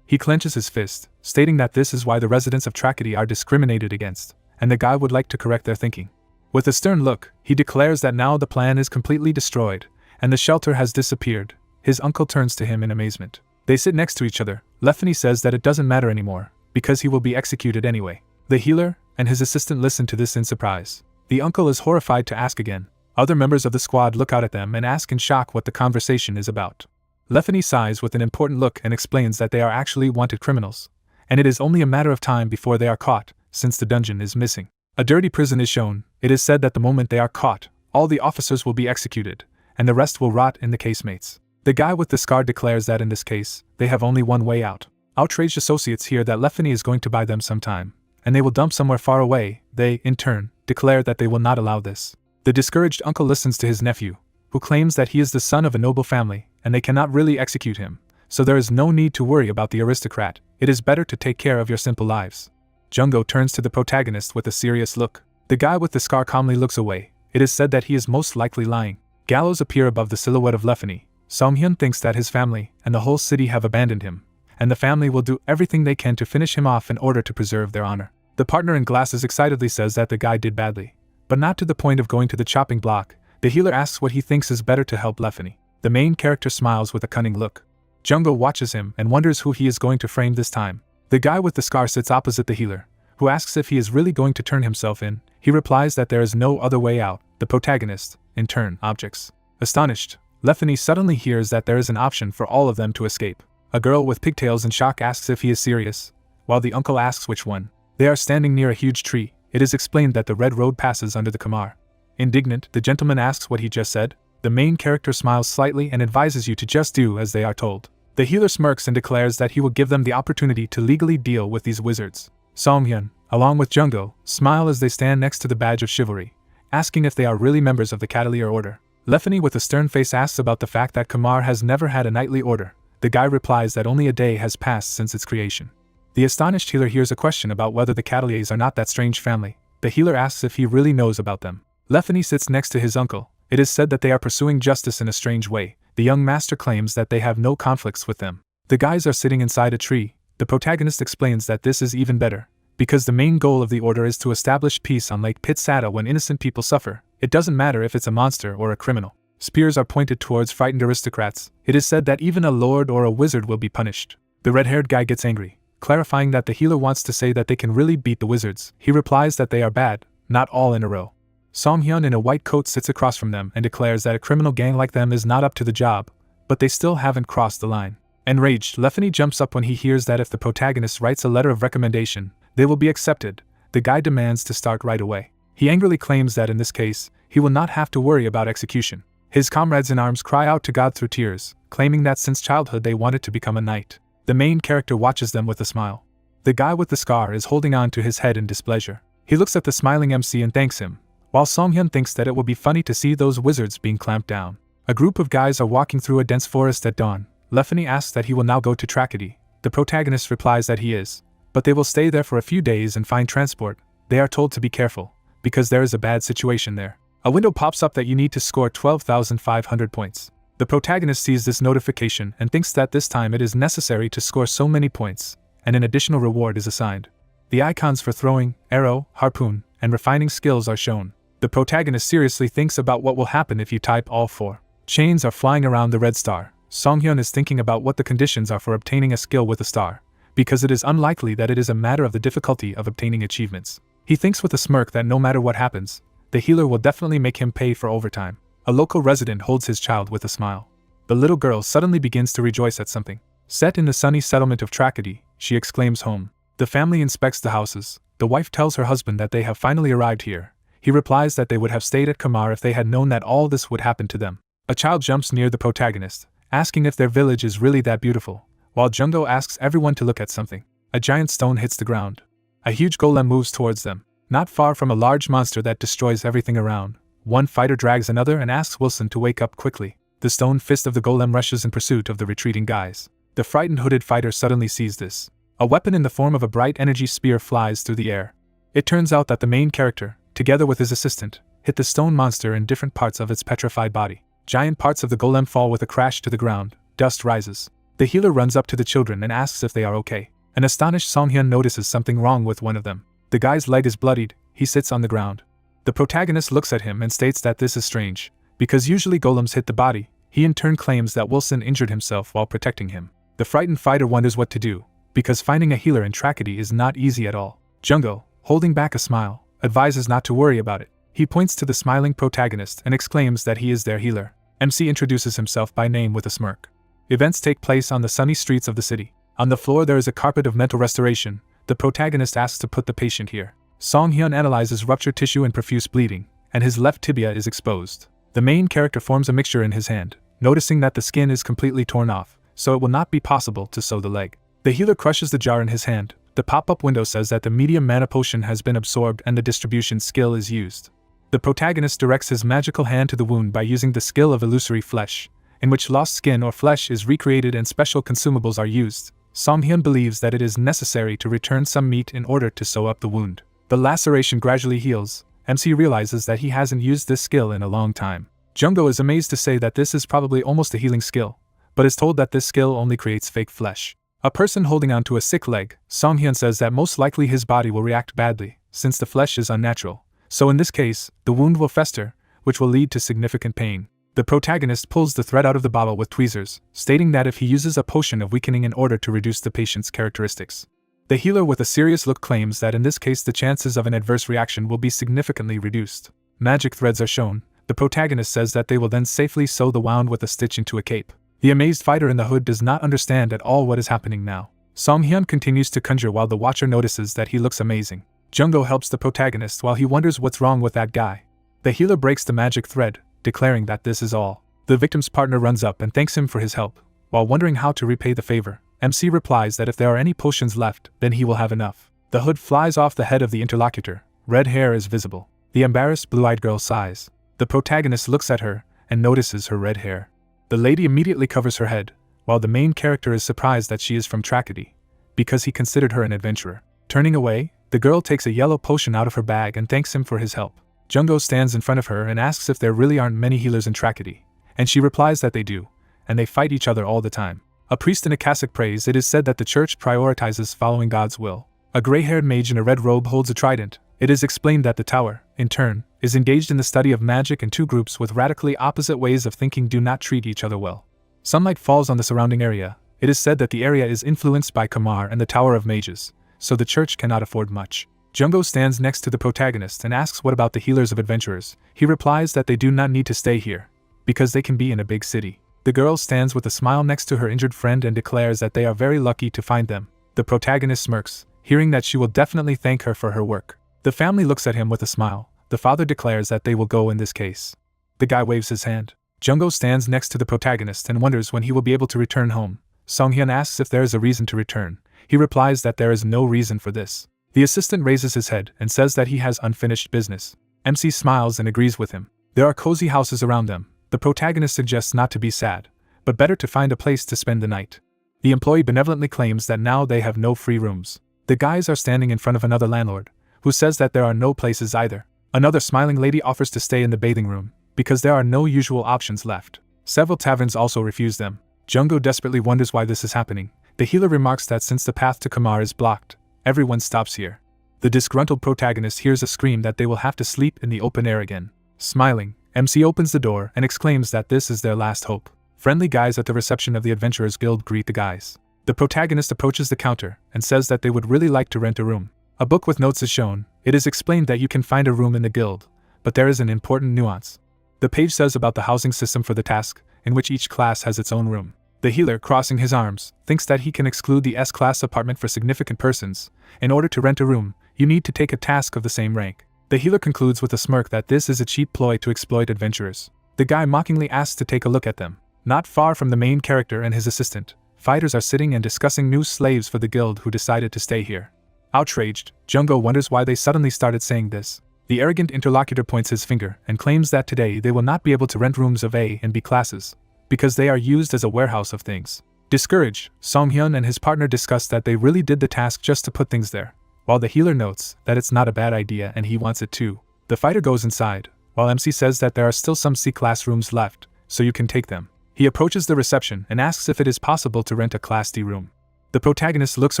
He clenches his fist, stating that this is why the residents of Trachety are discriminated against, and the guy would like to correct their thinking. With a stern look, he declares that now the plan is completely destroyed, and the shelter has disappeared. His uncle turns to him in amazement. They sit next to each other. Lefany says that it doesn't matter anymore, because he will be executed anyway. The healer and his assistant listen to this in surprise. The uncle is horrified to ask again. Other members of the squad look out at them and ask in shock what the conversation is about. Lefany sighs with an important look and explains that they are actually wanted criminals, and it is only a matter of time before they are caught, since the dungeon is missing. A dirty prison is shown. It is said that the moment they are caught, all the officers will be executed, and the rest will rot in the casemates. The guy with the scar declares that in this case, they have only one way out. Outraged associates hear that Lefany is going to buy them some time, and they will dump somewhere far away. They, in turn, declare that they will not allow this. The discouraged uncle listens to his nephew, who claims that he is the son of a noble family, and they cannot really execute him, so there is no need to worry about the aristocrat. It is better to take care of your simple lives. Jungo turns to the protagonist with a serious look. The guy with the scar calmly looks away. It is said that he is most likely lying. Gallows appear above the silhouette of Lefany. Songhyun thinks that his family and the whole city have abandoned him, and the family will do everything they can to finish him off in order to preserve their honor. The partner in glasses excitedly says that the guy did badly, but not to the point of going to the chopping block. The healer asks what he thinks is better to help Lefany. The main character smiles with a cunning look. Jungo watches him and wonders who he is going to frame this time. The guy with the scar sits opposite the healer, who asks if he is really going to turn himself in. He replies that there is no other way out. The protagonist, in turn, objects. Astonished, Lefany suddenly hears that there is an option for all of them to escape. A girl with pigtails in shock asks if he is serious, while the uncle asks which one. They are standing near a huge tree. It is explained that the red road passes under the Kamar. Indignant, the gentleman asks what he just said. The main character smiles slightly and advises you to just do as they are told. The healer smirks and declares that he will give them the opportunity to legally deal with these wizards. Songhyun, along with Jungo, smile as they stand next to the badge of chivalry, asking if they are really members of the Cavalier Order. Lefany with a stern face asks about the fact that Kamar has never had a knightly order. The guy replies that only a day has passed since its creation. The astonished healer hears a question about whether the Cavaliers are not that strange family. The healer asks if he really knows about them. Lefany sits next to his uncle. It is said that they are pursuing justice in a strange way. The young master claims that they have no conflicts with them. The guys are sitting inside a tree. The protagonist explains that this is even better, because the main goal of the order is to establish peace on Lake Pitsada when innocent people suffer. It doesn't matter if it's a monster or a criminal. Spears are pointed towards frightened aristocrats. It is said that even a lord or a wizard will be punished. The red-haired guy gets angry, clarifying that the healer wants to say that they can really beat the wizards. He replies that they are bad, not all in a row. Songhyun in a white coat sits across from them and declares that a criminal gang like them is not up to the job, but they still haven't crossed the line. Enraged, Lefany jumps up when he hears that if the protagonist writes a letter of recommendation, they will be accepted. The guy demands to start right away. He angrily claims that in this case, he will not have to worry about execution. His comrades in arms cry out to God through tears, claiming that since childhood they wanted to become a knight. The main character watches them with a smile. The guy with the scar is holding on to his head in displeasure. He looks at the smiling MC and thanks him, while Songhyun thinks that it will be funny to see those wizards being clamped down. A group of guys are walking through a dense forest at dawn. Lefany asks that he will now go to Trachety. The protagonist replies that he is, but they will stay there for a few days and find transport. They are told to be careful, because there is a bad situation there. A window pops up that you need to score 12,500 points. The protagonist sees this notification and thinks that this time it is necessary to score so many points, and an additional reward is assigned. The icons for throwing, arrow, harpoon, and refining skills are shown. The protagonist seriously thinks about what will happen if you type all four. Chains are flying around the red star. Songhyun is thinking about what the conditions are for obtaining a skill with a star, because it is unlikely that it is a matter of the difficulty of obtaining achievements. He thinks with a smirk that no matter what happens, the healer will definitely make him pay for overtime. A local resident holds his child with a smile. The little girl suddenly begins to rejoice at something. Set in the sunny settlement of Tragedy, she exclaims home. The family inspects the houses. The wife tells her husband that they have finally arrived here. He replies that they would have stayed at Kamar if they had known that all this would happen to them. A child jumps near the protagonist, asking if their village is really that beautiful, while Jungo asks everyone to look at something. A giant stone hits the ground. A huge golem moves towards them, not far from a large monster that destroys everything around. One fighter drags another and asks Wilson to wake up quickly. The stone fist of the golem rushes in pursuit of the retreating guys. The frightened hooded fighter suddenly sees this. A weapon in the form of a bright energy spear flies through the air. It turns out that the main character, together with his assistant, hit the stone monster in different parts of its petrified body. Giant parts of the golem fall with a crash to the ground. Dust rises. The healer runs up to the children and asks if they are okay. An astonished Songhyun notices something wrong with one of them. The guy's leg is bloodied. He sits on the ground. The protagonist looks at him and states that this is strange, because usually golems hit the body. He in turn claims that Wilson injured himself while protecting him. The frightened fighter wonders what to do, because finding a healer in Tragedy is not easy at all. Jungo, holding back a smile, advises not to worry about it. He points to the smiling protagonist and exclaims that he is their healer. MC introduces himself by name with a smirk. Events take place on the sunny streets of the city. On the floor there is a carpet of mental restoration. The protagonist asks to put the patient here. Songhyun analyzes ruptured tissue and profuse bleeding, and his left tibia is exposed. The main character forms a mixture in his hand, noticing that the skin is completely torn off, so it will not be possible to sew the leg. The healer crushes the jar in his hand. The pop-up window says that the medium mana potion has been absorbed and the distribution skill is used. The protagonist directs his magical hand to the wound by using the skill of illusory flesh, in which lost skin or flesh is recreated and special consumables are used. Songhyun believes that it is necessary to return some meat in order to sew up the wound. The laceration gradually heals. MC realizes that he hasn't used this skill in a long time. Jungo is amazed to say that this is probably almost a healing skill, but is told that this skill only creates fake flesh. A person holding onto a sick leg, Songhyun says that most likely his body will react badly, since the flesh is unnatural. So in this case, the wound will fester, which will lead to significant pain. The protagonist pulls the thread out of the bottle with tweezers, stating that if he uses a potion of weakening in order to reduce the patient's characteristics. The healer with a serious look claims that in this case the chances of an adverse reaction will be significantly reduced. Magic threads are shown. The protagonist says that they will then safely sew the wound with a stitch into a cape. The amazed fighter in the hood does not understand at all what is happening now. Songhyun continues to conjure while the watcher notices that he looks amazing. Jungo helps the protagonist while he wonders what's wrong with that guy. The healer breaks the magic thread, declaring that this is all. The victim's partner runs up and thanks him for his help. While wondering how to repay the favor, MC replies that if there are any potions left, then he will have enough. The hood flies off the head of the interlocutor. Red hair is visible. The embarrassed blue-eyed girl sighs. The protagonist looks at her and notices her red hair. The lady immediately covers her head, while the main character is surprised that she is from Tragedy, because he considered her an adventurer. Turning away, the girl takes a yellow potion out of her bag and thanks him for his help. Jungo stands in front of her and asks if there really aren't many healers in Tragedy, and she replies that they do, and they fight each other all the time. A priest in a cassock prays. It is said that the church prioritizes following God's will. A gray-haired mage in a red robe holds a trident. It is explained that the tower, in turn, is engaged in the study of magic, and two groups with radically opposite ways of thinking do not treat each other well. Sunlight falls on the surrounding area. It is said that the area is influenced by Kamar and the Tower of Mages, so the church cannot afford much. Jungo stands next to the protagonist and asks what about the healers of adventurers. He replies that they do not need to stay here, because they can be in a big city. The girl stands with a smile next to her injured friend and declares that they are very lucky to find them. The protagonist smirks, hearing that she will definitely thank her for her work. The family looks at him with a smile. The father declares that they will go in this case. The guy waves his hand. Jungo stands next to the protagonist and wonders when he will be able to return home. Songhyun asks if there is a reason to return. He replies that there is no reason for this. The assistant raises his head and says that he has unfinished business. MC smiles and agrees with him. There are cozy houses around them. The protagonist suggests not to be sad, but better to find a place to spend the night. The employee benevolently claims that now they have no free rooms. The guys are standing in front of another landlord, who says that there are no places either. Another smiling lady offers to stay in the bathing room, because there are no usual options left. Several taverns also refuse them. Jungo desperately wonders why this is happening. The healer remarks that since the path to Kamar is blocked, everyone stops here. The disgruntled protagonist hears a scream that they will have to sleep in the open air again. Smiling, MC opens the door and exclaims that this is their last hope. Friendly guys at the reception of the Adventurers Guild greet the guys. The protagonist approaches the counter and says that they would really like to rent a room. A book with notes is shown. It is explained that you can find a room in the guild, but there is an important nuance. The page says about the housing system for the task, in which each class has its own room. The healer, crossing his arms, thinks that he can exclude the S-class apartment for significant persons. In order to rent a room, you need to take a task of the same rank. The healer concludes with a smirk that this is a cheap ploy to exploit adventurers. The guy mockingly asks to take a look at them. Not far from the main character and his assistant, fighters are sitting and discussing new slaves for the guild who decided to stay here. Outraged, Jungo wonders why they suddenly started saying this. The arrogant interlocutor points his finger and claims that today they will not be able to rent rooms of A and B classes, because they are used as a warehouse of things. Discouraged, Song-hyun and his partner discuss that they really did the task just to put things there, while the healer notes that it's not a bad idea and he wants it too. The fighter goes inside, while MC says that there are still some C-class rooms left, so you can take them. He approaches the reception and asks if it is possible to rent a Class D room. The protagonist looks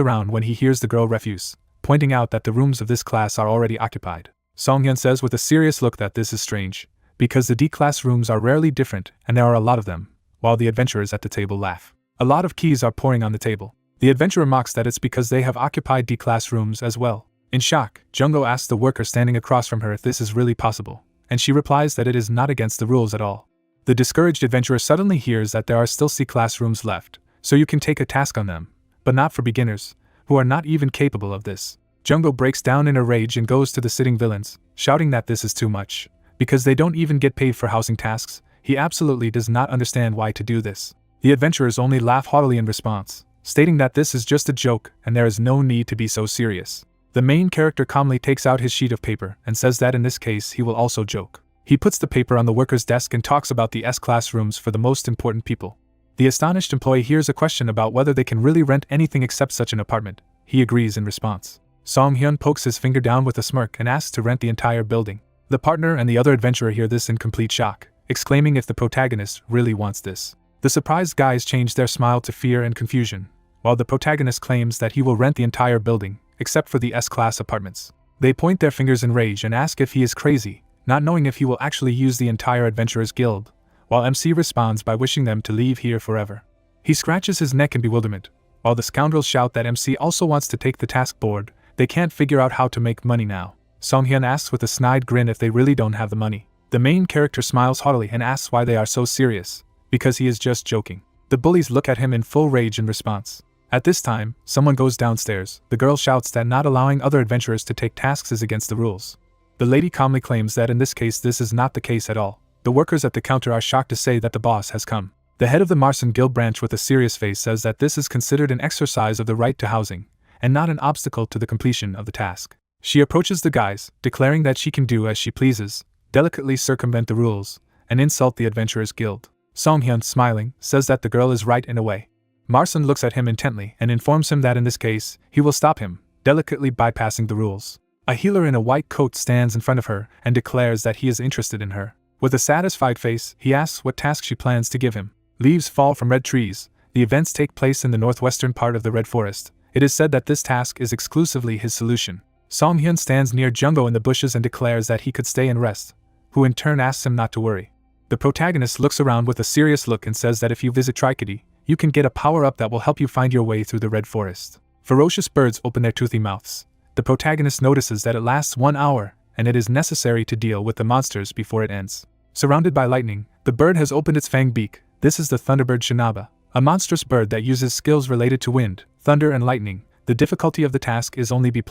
around when he hears the girl refuse, pointing out that the rooms of this class are already occupied. Song-hyun says with a serious look that this is strange, because the D-class rooms are rarely different and there are a lot of them, while the adventurers at the table laugh. A lot of keys are pouring on the table. The adventurer mocks that it's because they have occupied D-class rooms as well. In shock, Jungo asks the worker standing across from her if this is really possible, and she replies that it is not against the rules at all. The discouraged adventurer suddenly hears that there are still C-class rooms left, so you can take a task on them, but not for beginners, who are not even capable of this. Jungo breaks down in a rage and goes to the sitting villains, shouting that this is too much, because they don't even get paid for housing tasks. He absolutely does not understand why to do this. The adventurers only laugh haughtily in response, stating that this is just a joke and there is no need to be so serious. The main character calmly takes out his sheet of paper and says that in this case he will also joke. He puts the paper on the worker's desk and talks about the S-class rooms for the most important people. The astonished employee hears a question about whether they can really rent anything except such an apartment. He agrees in response. Song-hyun pokes his finger down with a smirk and asks to rent the entire building. The partner and the other adventurer hear this in complete shock, exclaiming if the protagonist really wants this. The surprised guys change their smile to fear and confusion, while the protagonist claims that he will rent the entire building, except for the S-class apartments. They point their fingers in rage and ask if he is crazy, not knowing if he will actually use the entire Adventurers Guild, while MC responds by wishing them to leave here forever. He scratches his neck in bewilderment, while the scoundrels shout that MC also wants to take the task board. They can't figure out how to make money now. Song-hyun asks with a snide grin if they really don't have the money. The main character smiles haughtily and asks why they are so serious, because he is just joking. The bullies look at him in full rage in response. At this time, someone goes downstairs. The girl shouts that not allowing other adventurers to take tasks is against the rules. The lady calmly claims that in this case this is not the case at all. The workers at the counter are shocked to say that the boss has come. The head of the Marsan Guild branch with a serious face says that this is considered an exercise of the right to housing, and not an obstacle to the completion of the task. She approaches the guys, declaring that she can do as she pleases, delicately circumvent the rules, and insult the Adventurers Guild. Song-hyun, smiling, says that the girl is right in a way. Marsan looks at him intently and informs him that in this case, he will stop him, delicately bypassing the rules. A healer in a white coat stands in front of her and declares that he is interested in her. With a satisfied face, he asks what task she plans to give him. Leaves fall from red trees. The events take place in the northwestern part of the Red Forest. It is said that this task is exclusively his solution. Song-hyun stands near Jungo in the bushes and declares that he could stay and rest, who in turn asks him not to worry. The protagonist looks around with a serious look and says that if you visit Trikity, you can get a power-up that will help you find your way through the Red Forest. Ferocious birds open their toothy mouths. The protagonist notices that it lasts 1 hour, and it is necessary to deal with the monsters before it ends. Surrounded by lightning, the bird has opened its fang beak. This is the Thunderbird Shinaba, a monstrous bird that uses skills related to wind, thunder and lightning. The difficulty of the task is only B+,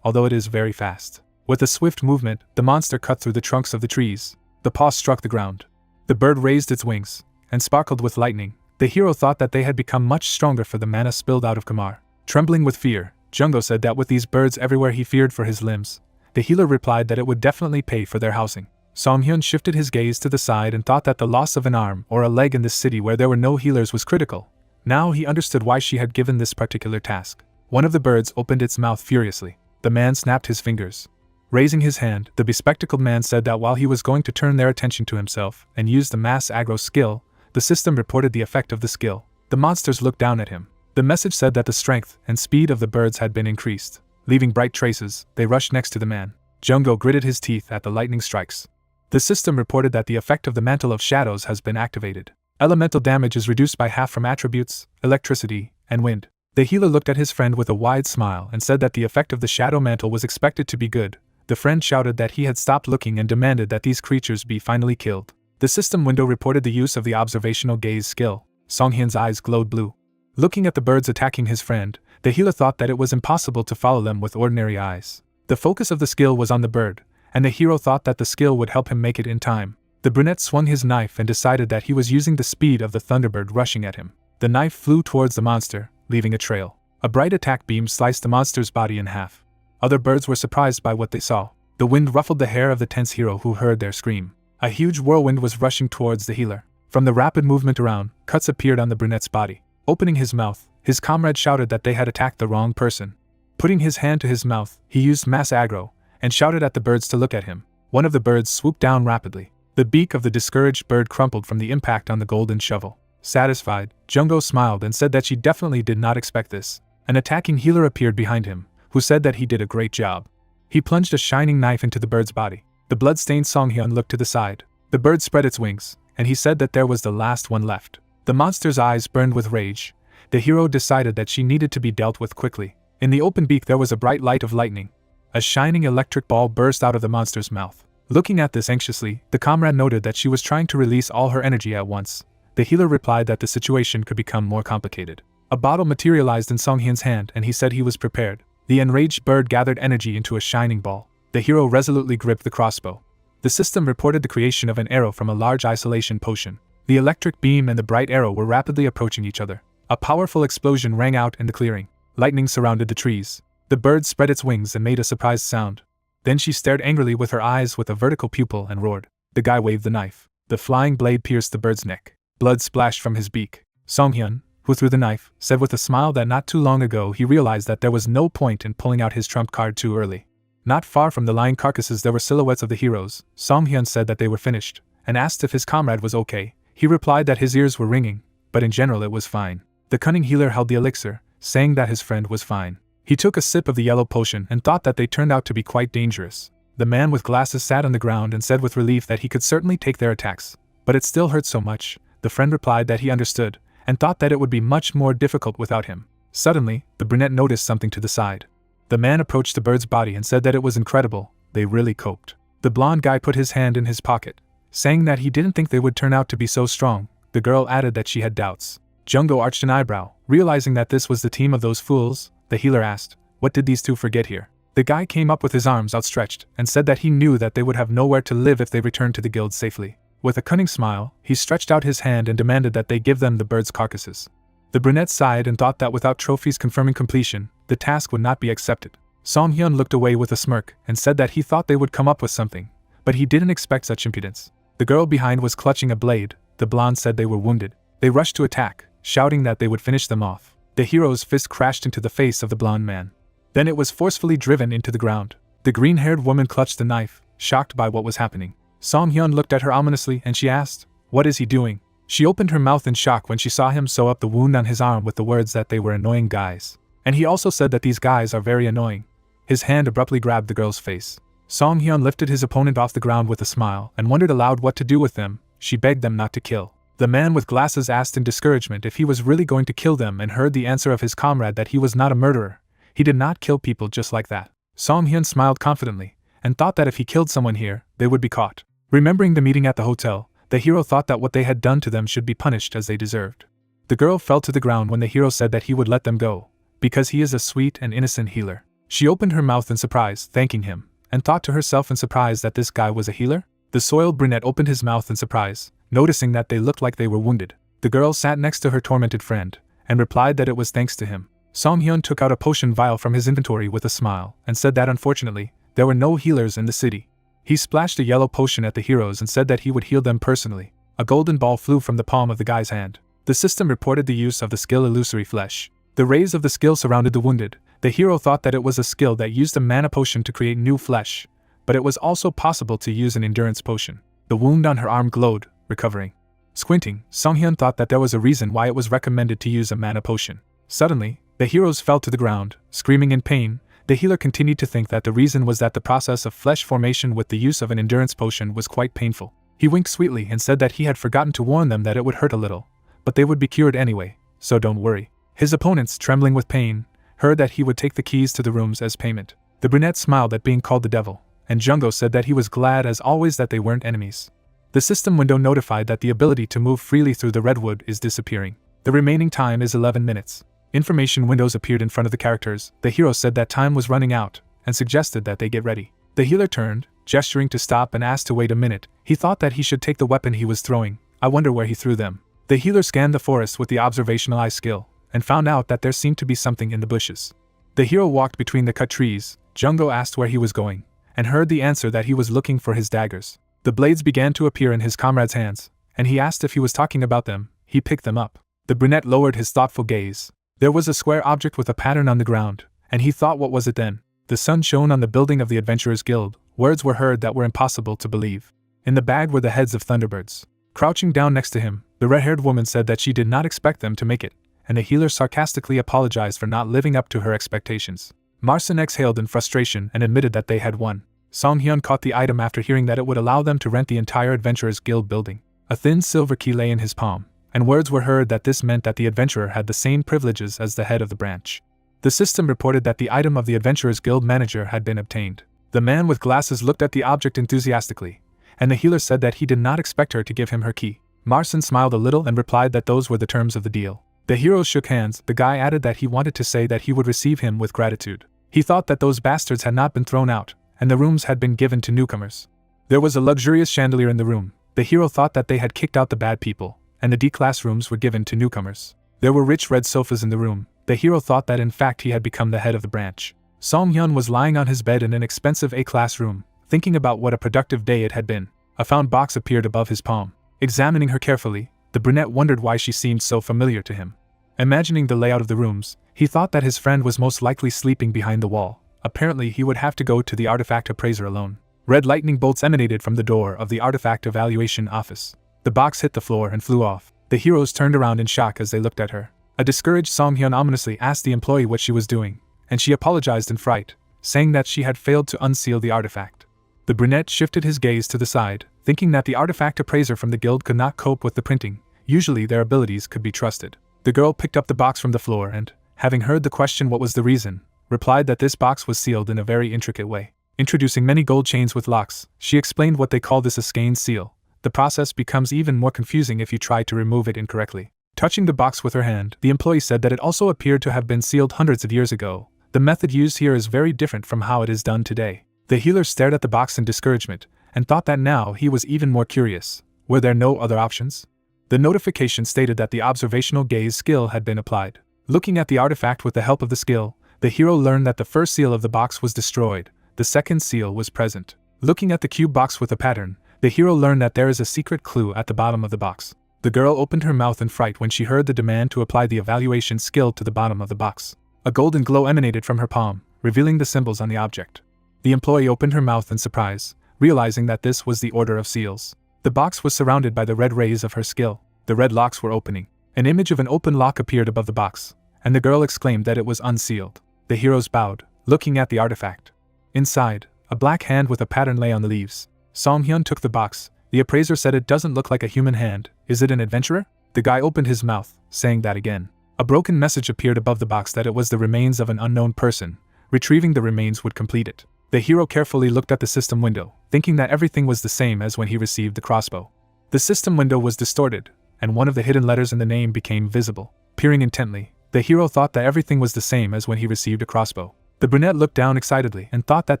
although it is very fast. With a swift movement, the monster cut through the trunks of the trees. The paw struck the ground. The bird raised its wings, and sparkled with lightning. The hero thought that they had become much stronger for the mana spilled out of Kamar. Trembling with fear, Jungo said that with these birds everywhere he feared for his limbs. The healer replied that it would definitely pay for their housing. Song-hyun shifted his gaze to the side and thought that the loss of an arm or a leg in this city where there were no healers was critical. Now he understood why she had given this particular task. One of the birds opened its mouth furiously. The man snapped his fingers. Raising his hand, the bespectacled man said that while he was going to turn their attention to himself and use the mass aggro skill, the system reported the effect of the skill. The monsters looked down at him. The message said that the strength and speed of the birds had been increased. Leaving bright traces, they rushed next to the man. Jungo gritted his teeth at the lightning strikes. The system reported that the effect of the Mantle of Shadows has been activated. Elemental damage is reduced by half from attributes, electricity, and wind. The healer looked at his friend with a wide smile and said that the effect of the Shadow Mantle was expected to be good. The friend shouted that he had stopped looking and demanded that these creatures be finally killed. The system window reported the use of the observational gaze skill. Songhyun's eyes glowed blue. Looking at the birds attacking his friend, the healer thought that it was impossible to follow them with ordinary eyes. The focus of the skill was on the bird, and the hero thought that the skill would help him make it in time. The brunette swung his knife and decided that he was using the speed of the thunderbird rushing at him. The knife flew towards the monster, leaving a trail. A bright attack beam sliced the monster's body in half. Other birds were surprised by what they saw. The wind ruffled the hair of the tense hero who heard their scream. A huge whirlwind was rushing towards the healer. From the rapid movement around, cuts appeared on the brunette's body. Opening his mouth, his comrade shouted that they had attacked the wrong person. Putting his hand to his mouth, he used mass aggro, and shouted at the birds to look at him. One of the birds swooped down rapidly. The beak of the discouraged bird crumpled from the impact on the golden shovel. Satisfied, Jungo smiled and said that she definitely did not expect this. An attacking healer appeared behind him, who said that he did a great job. He plunged a shining knife into the bird's body. The blood-stained Songhyun looked to the side. The bird spread its wings, and he said that there was the last one left. The monster's eyes burned with rage. The hero decided that she needed to be dealt with quickly. In the open beak there was a bright light of lightning. A shining electric ball burst out of the monster's mouth. Looking at this anxiously, the comrade noted that she was trying to release all her energy at once. The healer replied that the situation could become more complicated. A bottle materialized in Songhyun's hand and he said he was prepared. The enraged bird gathered energy into a shining ball. The hero resolutely gripped the crossbow. The system reported the creation of an arrow from a large isolation potion. The electric beam and the bright arrow were rapidly approaching each other. A powerful explosion rang out in the clearing. Lightning surrounded the trees. The bird spread its wings and made a surprised sound. Then she stared angrily with her eyes with a vertical pupil and roared. The guy waved the knife. The flying blade pierced the bird's neck. Blood splashed from his beak. Songhyun, who threw the knife, said with a smile that not too long ago he realized that there was no point in pulling out his trump card too early. Not far from the lying carcasses there were silhouettes of the heroes. Songhyun said that they were finished, and asked if his comrade was okay. He replied that his ears were ringing, but in general it was fine. The cunning healer held the elixir, saying that his friend was fine. He took a sip of the yellow potion and thought that they turned out to be quite dangerous. The man with glasses sat on the ground and said with relief that he could certainly take their attacks, but it still hurt so much. The friend replied that he understood, and thought that it would be much more difficult without him. Suddenly, the brunette noticed something to the side. The man approached the bird's body and said that it was incredible, they really coped. The blonde guy put his hand in his pocket, saying that he didn't think they would turn out to be so strong. The girl added that she had doubts. Jungo arched an eyebrow, realizing that this was the team of those fools. The healer asked, what did these two forget here? The guy came up with his arms outstretched, and said that he knew that they would have nowhere to live if they returned to the guild safely. With a cunning smile, he stretched out his hand and demanded that they give them the birds' carcasses. The brunette sighed and thought that without trophies confirming completion, the task would not be accepted. Songhyun looked away with a smirk and said that he thought they would come up with something, but he didn't expect such impudence. The girl behind was clutching a blade. The blonde said they were wounded. They rushed to attack, shouting that they would finish them off. The hero's fist crashed into the face of the blonde man. Then it was forcefully driven into the ground. The green-haired woman clutched the knife, shocked by what was happening. Songhyun looked at her ominously and she asked, what is he doing? She opened her mouth in shock when she saw him sew up the wound on his arm with the words that they were annoying guys. And he also said that these guys are very annoying. His hand abruptly grabbed the girl's face. Songhyun lifted his opponent off the ground with a smile and wondered aloud what to do with them. She begged them not to kill. The man with glasses asked in discouragement if he was really going to kill them and heard the answer of his comrade that he was not a murderer. He did not kill people just like that. Songhyun smiled confidently and thought that if he killed someone here, they would be caught. Remembering the meeting at the hotel, the hero thought that what they had done to them should be punished as they deserved. The girl fell to the ground when the hero said that he would let them go, because he is a sweet and innocent healer. She opened her mouth in surprise, thanking him, and thought to herself in surprise that this guy was a healer? The soiled brunette opened his mouth in surprise, noticing that they looked like they were wounded. The girl sat next to her tormented friend, and replied that it was thanks to him. Songhyun took out a potion vial from his inventory with a smile, and said that unfortunately, there were no healers in the city. He splashed a yellow potion at the heroes and said that he would heal them personally. A golden ball flew from the palm of the guy's hand. The system reported the use of the skill Illusory Flesh. The rays of the skill surrounded the wounded. The hero thought that it was a skill that used a mana potion to create new flesh, but it was also possible to use an endurance potion. The wound on her arm glowed, recovering. Squinting, Songhyun thought that there was a reason why it was recommended to use a mana potion. Suddenly, the heroes fell to the ground, screaming in pain. The healer continued to think that the reason was that the process of flesh formation with the use of an endurance potion was quite painful. He winked sweetly and said that he had forgotten to warn them that it would hurt a little, but they would be cured anyway, so don't worry. His opponents, trembling with pain, heard that he would take the keys to the rooms as payment. The brunette smiled at being called the devil, and Jungo said that he was glad as always that they weren't enemies. The system window notified that the ability to move freely through the redwood is disappearing. The remaining time is 11 minutes. Information windows appeared in front of the characters. The hero said that time was running out, and suggested that they get ready. The healer turned, gesturing to stop, and asked to wait a minute. He thought that he should take the weapon he was throwing. I wonder where he threw them. The healer scanned the forest with the observational eye skill, and found out that there seemed to be something in the bushes. The hero walked between the cut trees. Jungo asked where he was going, and heard the answer that he was looking for his daggers. The blades began to appear in his comrade's hands, and he asked if he was talking about them. He picked them up. The brunette lowered his thoughtful gaze. There was a square object with a pattern on the ground, and he thought, what was it then? The sun shone on the building of the Adventurers Guild. Words were heard that were impossible to believe. In the bag were the heads of thunderbirds. Crouching down next to him, the red-haired woman said that she did not expect them to make it, and the healer sarcastically apologized for not living up to her expectations. Marcin exhaled in frustration and admitted that they had won. Song Hyun caught the item after hearing that it would allow them to rent the entire Adventurers Guild building. A thin silver key lay in his palm, and words were heard that this meant that the adventurer had the same privileges as the head of the branch. The system reported that the item of the Adventurers Guild manager had been obtained. The man with glasses looked at the object enthusiastically, and the healer said that he did not expect her to give him her key. Marcin smiled a little and replied that those were the terms of the deal. The heroes shook hands. The guy added that he wanted to say that he would receive him with gratitude. He thought that those bastards had not been thrown out, and the rooms had been given to newcomers. There was a luxurious chandelier in the room. The hero thought that they had kicked out the bad people, and the D-class rooms were given to newcomers. There were rich red sofas in the room. The hero thought that in fact he had become the head of the branch. Song Hyun was lying on his bed in an expensive A-class room, thinking about what a productive day it had been. A found box appeared above his palm. Examining her carefully, the brunette wondered why she seemed so familiar to him. Imagining the layout of the rooms, he thought that his friend was most likely sleeping behind the wall. Apparently he would have to go to the artifact appraiser alone. Red lightning bolts emanated from the door of the artifact evaluation office. The box hit the floor and flew off. The heroes turned around in shock as they looked at her. A discouraged Song Hyun ominously asked the employee what she was doing, and she apologized in fright, saying that she had failed to unseal the artifact. The brunette shifted his gaze to the side, thinking that the artifact appraiser from the guild could not cope with the printing. Usually their abilities could be trusted. The girl picked up the box from the floor and, having heard the question what was the reason, replied that this box was sealed in a very intricate way. Introducing many gold chains with locks, she explained what they call this a skein seal. The process becomes even more confusing if you try to remove it incorrectly. Touching the box with her hand, the employee said that it also appeared to have been sealed hundreds of years ago. The method used here is very different from how it is done today. The healer stared at the box in discouragement, and thought that now he was even more curious. Were there no other options? The notification stated that the observational gaze skill had been applied. Looking at the artifact with the help of the skill, the hero learned that the first seal of the box was destroyed. The second seal was present. Looking at the cube box with a pattern, the hero learned that there is a secret clue at the bottom of the box. The girl opened her mouth in fright when she heard the demand to apply the evaluation skill to the bottom of the box. A golden glow emanated from her palm, revealing the symbols on the object. The employee opened her mouth in surprise, realizing that this was the order of seals. The box was surrounded by the red rays of her skill. The red locks were opening. An image of an open lock appeared above the box, and the girl exclaimed that it was unsealed. The heroes bowed, looking at the artifact. Inside, a black hand with a pattern lay on the leaves. Song Hyun took the box. The appraiser said it doesn't look like a human hand. Is it an adventurer? The guy opened his mouth, saying that again. A broken message appeared above the box that it was the remains of an unknown person. Retrieving the remains would complete it. The hero carefully looked at the system window, thinking that everything was the same as when he received the crossbow. The system window was distorted, and one of the hidden letters in the name became visible. Peering intently, the hero thought that everything was the same as when he received a crossbow. The brunette looked down excitedly and thought that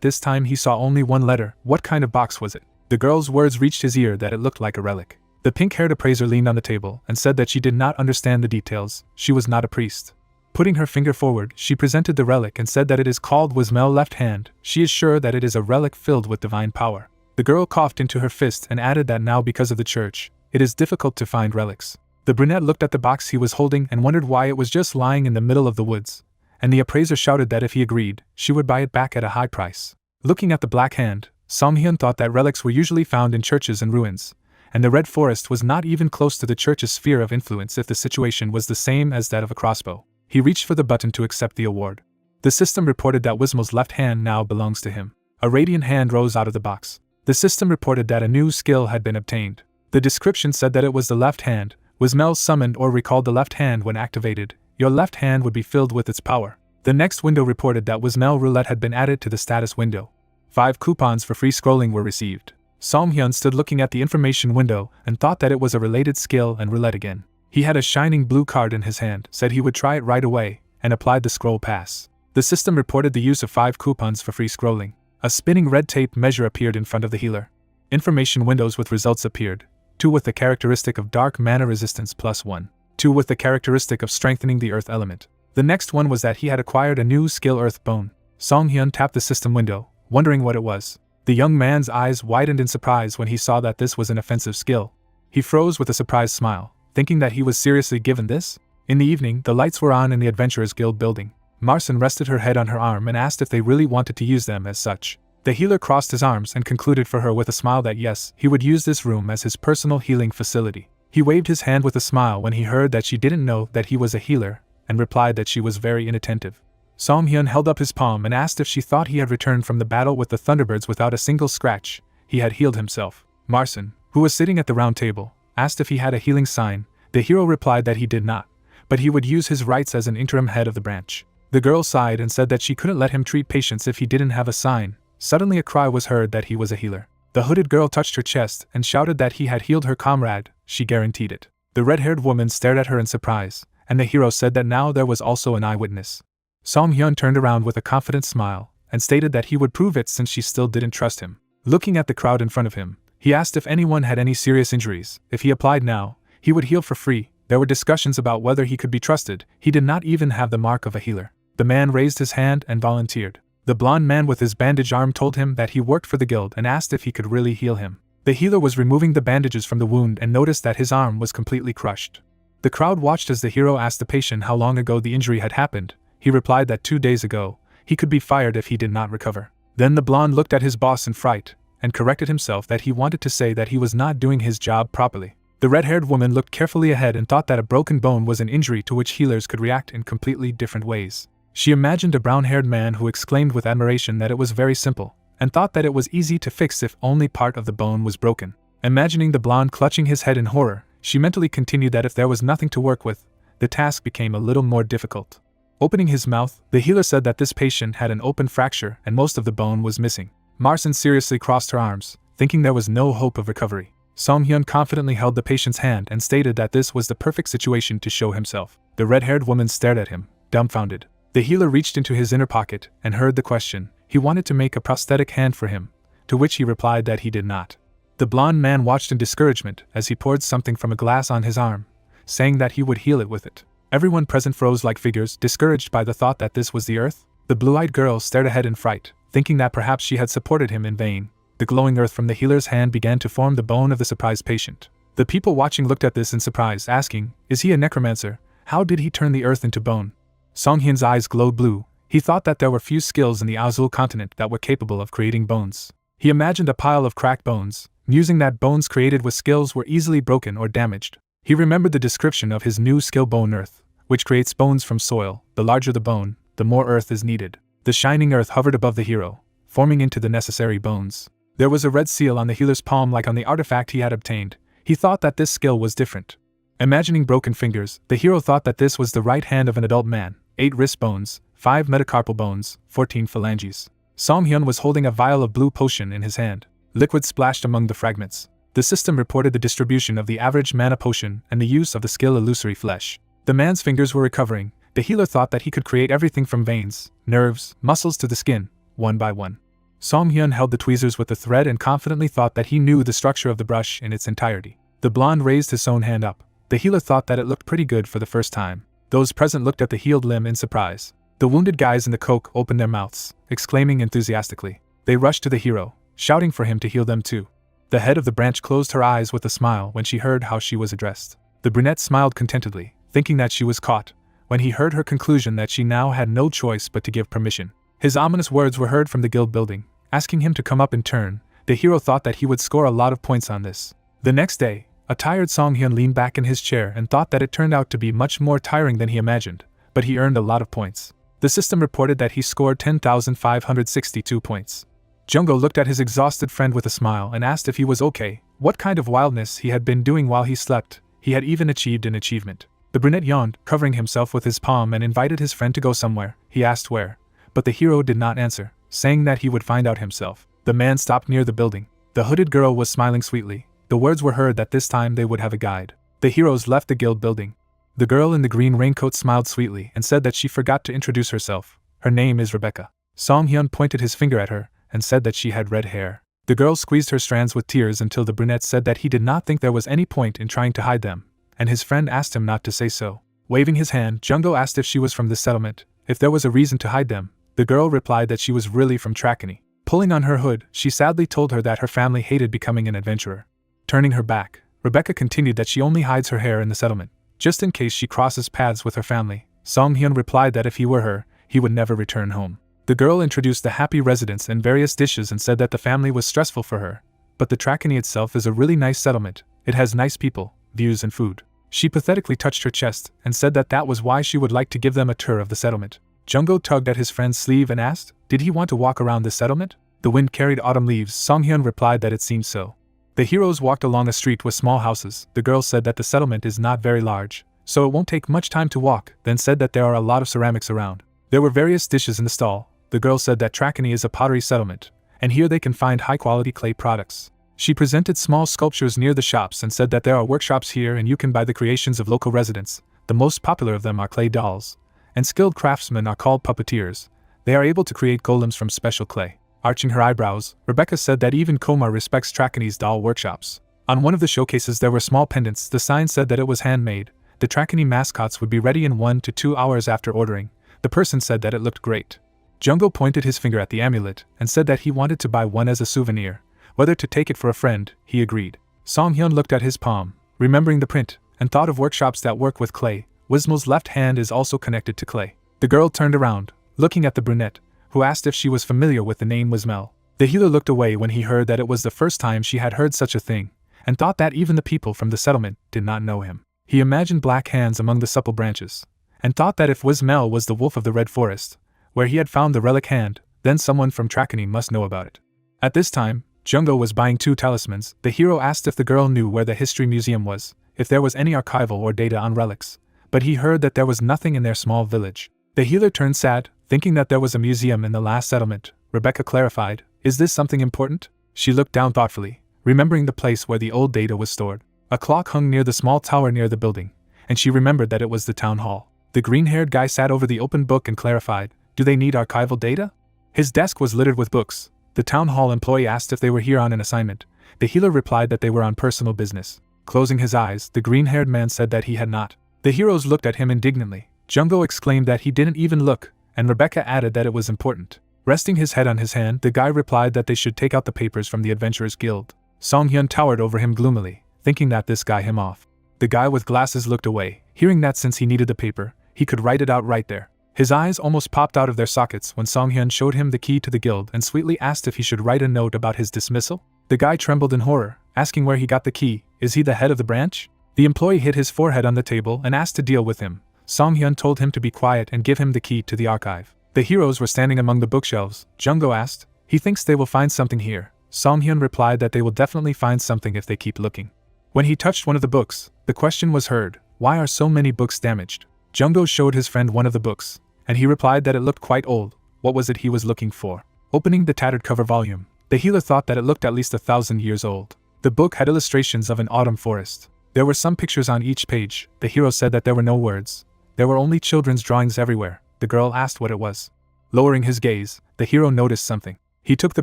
this time he saw only one letter. What kind of box was it? The girl's words reached his ear that it looked like a relic. The pink-haired appraiser leaned on the table and said that she did not understand the details. She was not a priest. Putting her finger forward, she presented the relic and said that it is called Wismel left hand. She is sure that it is a relic filled with divine power. The girl coughed into her fist and added that now because of the church, it is difficult to find relics. The brunette looked at the box he was holding and wondered why it was just lying in the middle of the woods, and the appraiser shouted that if he agreed, she would buy it back at a high price. Looking at the black hand, Song Hyun thought that relics were usually found in churches and ruins, and the red forest was not even close to the church's sphere of influence if the situation was the same as that of a crossbow. He reached for the button to accept the award. The system reported that Wismel's left hand now belongs to him. A radiant hand rose out of the box. The system reported that a new skill had been obtained. The description said that it was the left hand. Wismel summoned or recalled the left hand when activated. Your left hand would be filled with its power. The next window reported that Wismel roulette had been added to the status window. 5 coupons for free scrolling were received. Song Hyun stood looking at the information window and thought that it was a related skill and roulette again. He had a shining blue card in his hand, said he would try it right away, and applied the scroll pass. The system reported the use of 5 coupons for free scrolling. A spinning red tape measure appeared in front of the healer. Information windows with results appeared. 2 with the characteristic of dark mana resistance +1. 2 with the characteristic of strengthening the earth element. The next one was that he had acquired a new skill Earth Bone. Song Hyun tapped the system window, wondering what it was. The young man's eyes widened in surprise when he saw that this was an offensive skill. He froze with a surprised smile, thinking that he was seriously given this. In the evening, the lights were on in the Adventurers Guild building. Marcin rested her head on her arm and asked if they really wanted to use them as such. The healer crossed his arms and concluded for her with a smile that yes, he would use this room as his personal healing facility. He waved his hand with a smile when he heard that she didn't know that he was a healer, and replied that she was very inattentive. Song Hyun held up his palm and asked if she thought he had returned from the battle with the Thunderbirds without a single scratch. He had healed himself. Marcin, who was sitting at the round table, asked if he had a healing sign. The hero replied that he did not, but he would use his rights as an interim head of the branch. The girl sighed and said that she couldn't let him treat patients if he didn't have a sign. Suddenly a cry was heard that he was a healer. The hooded girl touched her chest and shouted that he had healed her comrade. She guaranteed it. The red-haired woman stared at her in surprise, and the hero said that now there was also an eyewitness. Song Hyun turned around with a confident smile, and stated that he would prove it since she still didn't trust him. Looking at the crowd in front of him, he asked if anyone had any serious injuries. If he applied now, he would heal for free. There were discussions about whether he could be trusted. He did not even have the mark of a healer. The man raised his hand and volunteered. The blonde man with his bandaged arm told him that he worked for the guild and asked if he could really heal him. The healer was removing the bandages from the wound and noticed that his arm was completely crushed. The crowd watched as the hero asked the patient how long ago the injury had happened. He replied that 2 days ago. He could be fired if he did not recover. Then the blonde looked at his boss in fright, and corrected himself that he wanted to say that he was not doing his job properly. The red-haired woman looked carefully ahead and thought that a broken bone was an injury to which healers could react in completely different ways. She imagined a brown-haired man who exclaimed with admiration that it was very simple, and thought that it was easy to fix if only part of the bone was broken. Imagining the blonde clutching his head in horror, she mentally continued that if there was nothing to work with, the task became a little more difficult. Opening his mouth, the healer said that this patient had an open fracture and most of the bone was missing. Marcin seriously crossed her arms, thinking there was no hope of recovery. Song Hyun confidently held the patient's hand and stated that this was the perfect situation to show himself. The red-haired woman stared at him, dumbfounded. The healer reached into his inner pocket and heard the question. He wanted to make a prosthetic hand for him, to which he replied that he did not. The blonde man watched in discouragement as he poured something from a glass on his arm, saying that he would heal it with it. Everyone present froze like figures, discouraged by the thought that this was the earth. The blue-eyed girl stared ahead in fright, thinking that perhaps she had supported him in vain. The glowing earth from the healer's hand began to form the bone of the surprised patient. The people watching looked at this in surprise, asking, "Is he a necromancer? How did he turn the earth into bone?" Song Hyun's eyes glowed blue. He thought that there were few skills in the Azul continent that were capable of creating bones. He imagined a pile of cracked bones, musing that bones created with skills were easily broken or damaged. He remembered the description of his new skill Bone Earth, which creates bones from soil. The larger the bone, the more earth is needed. The shining earth hovered above the hero, forming into the necessary bones. There was a red seal on the healer's palm like on the artifact he had obtained. He thought that this skill was different. Imagining broken fingers, the hero thought that this was the right hand of an adult man. 8 wrist bones, 5 metacarpal bones, 14 phalanges. Song Hyun was holding a vial of blue potion in his hand. Liquid splashed among the fragments. The system reported the distribution of the average mana potion and the use of the skill Illusory Flesh. The man's fingers were recovering. The healer thought that he could create everything from veins, nerves, muscles to the skin, one by one. Song Hyun held the tweezers with the thread and confidently thought that he knew the structure of the brush in its entirety. The blonde raised his own hand up. The healer thought that it looked pretty good for the first time. Those present looked at the healed limb in surprise. The wounded guys in the coke opened their mouths, exclaiming enthusiastically. They rushed to the hero, shouting for him to heal them too. The head of the branch closed her eyes with a smile when she heard how she was addressed. The brunette smiled contentedly, thinking that she was caught, when he heard her conclusion that she now had no choice but to give permission. His ominous words were heard from the guild building, asking him to come up in turn. The hero thought that he would score a lot of points on this. The next day, a tired Song Hyun leaned back in his chair and thought that it turned out to be much more tiring than he imagined, but he earned a lot of points. The system reported that he scored 10,562 points. Jungo looked at his exhausted friend with a smile and asked if he was okay, what kind of wildness he had been doing while he slept. He had even achieved an achievement. The brunette yawned, covering himself with his palm, and invited his friend to go somewhere. He asked where, but the hero did not answer, saying that he would find out himself. The man stopped near the building. The hooded girl was smiling sweetly. The words were heard that this time they would have a guide. The heroes left the guild building. The girl in the green raincoat smiled sweetly and said that she forgot to introduce herself. Her name is Rebecca. Song Hyun pointed his finger at her and said that she had red hair. The girl squeezed her strands with tears until the brunette said that he did not think there was any point in trying to hide them, and his friend asked him not to say so. Waving his hand, Jungo asked if she was from the settlement, if there was a reason to hide them. The girl replied that she was really from Trakani. Pulling on her hood, she sadly told her that her family hated becoming an adventurer. Turning her back, Rebecca continued that she only hides her hair in the settlement, just in case she crosses paths with her family. Song Hyun replied that if he were her, he would never return home. The girl introduced the happy residents and various dishes and said that the family was stressful for her, but the Trakani itself is a really nice settlement. It has nice people, views and food. She pathetically touched her chest and said that that was why she would like to give them a tour of the settlement. Jungo tugged at his friend's sleeve and asked, did he want to walk around the settlement? The wind carried autumn leaves. Song Hyun replied that it seemed so. The heroes walked along a street with small houses. The girl said that the settlement is not very large, so it won't take much time to walk, then said that there are a lot of ceramics around. There were various dishes in the stall. The girl said that Trakani is a pottery settlement, and here they can find high-quality clay products. She presented small sculptures near the shops and said that there are workshops here and you can buy the creations of local residents. The most popular of them are clay dolls, and skilled craftsmen are called puppeteers. They are able to create golems from special clay. Arching her eyebrows, Rebecca said that even Komar respects Trakani's doll workshops. On one of the showcases there were small pendants. The sign said that it was handmade. The Trakani mascots would be ready in 1 to 2 hours after ordering. The person said that it looked great. Jungo pointed his finger at the amulet and said that he wanted to buy one as a souvenir. Whether to take it for a friend, he agreed. Song Hyun looked at his palm, remembering the print, and thought of workshops that work with clay. Wismo's left hand is also connected to clay. The girl turned around, looking at the brunette, who asked if she was familiar with the name Wismel. The healer looked away when he heard that it was the first time she had heard such a thing, and thought that even the people from the settlement did not know him. He imagined black hands among the supple branches, and thought that if Wismel was the wolf of the Red Forest, where he had found the relic hand, then someone from Trakani must know about it. At this time, Jungo was buying 2 talismans. The hero asked if the girl knew where the history museum was, if there was any archival or data on relics, but he heard that there was nothing in their small village. The healer turned sad, thinking that there was a museum in the last settlement. Rebecca clarified, is this something important? She looked down thoughtfully, remembering the place where the old data was stored. A clock hung near the small tower near the building, and she remembered that it was the town hall. The green-haired guy sat over the open book and clarified, do they need archival data? His desk was littered with books. The town hall employee asked if they were here on an assignment. The healer replied that they were on personal business. Closing his eyes, the green-haired man said that he had not. The heroes looked at him indignantly. Jungo exclaimed that he didn't even look, and Rebecca added that it was important. Resting his head on his hand, the guy replied that they should take out the papers from the Adventurers Guild. Song Hyun towered over him gloomily, thinking that this guy him off. The guy with glasses looked away, hearing that since he needed the paper, he could write it out right there. His eyes almost popped out of their sockets when Song Hyun showed him the key to the guild and sweetly asked if he should write a note about his dismissal. The guy trembled in horror, asking where he got the key. Is he the head of the branch? The employee hit his forehead on the table and asked to deal with him. Song Hyun told him to be quiet and give him the key to the archive. The heroes were standing among the bookshelves. Jungo asked, he thinks they will find something here. Song Hyun replied that they will definitely find something if they keep looking. When he touched one of the books, the question was heard, why are so many books damaged? Jungo showed his friend one of the books, and he replied that it looked quite old. What was it he was looking for? Opening the tattered cover volume, the healer thought that it looked at least 1,000 years old. The book had illustrations of an autumn forest. There were some pictures on each page. The hero said that there were no words. There were only children's drawings everywhere. The girl asked what it was. Lowering his gaze, the hero noticed something. He took the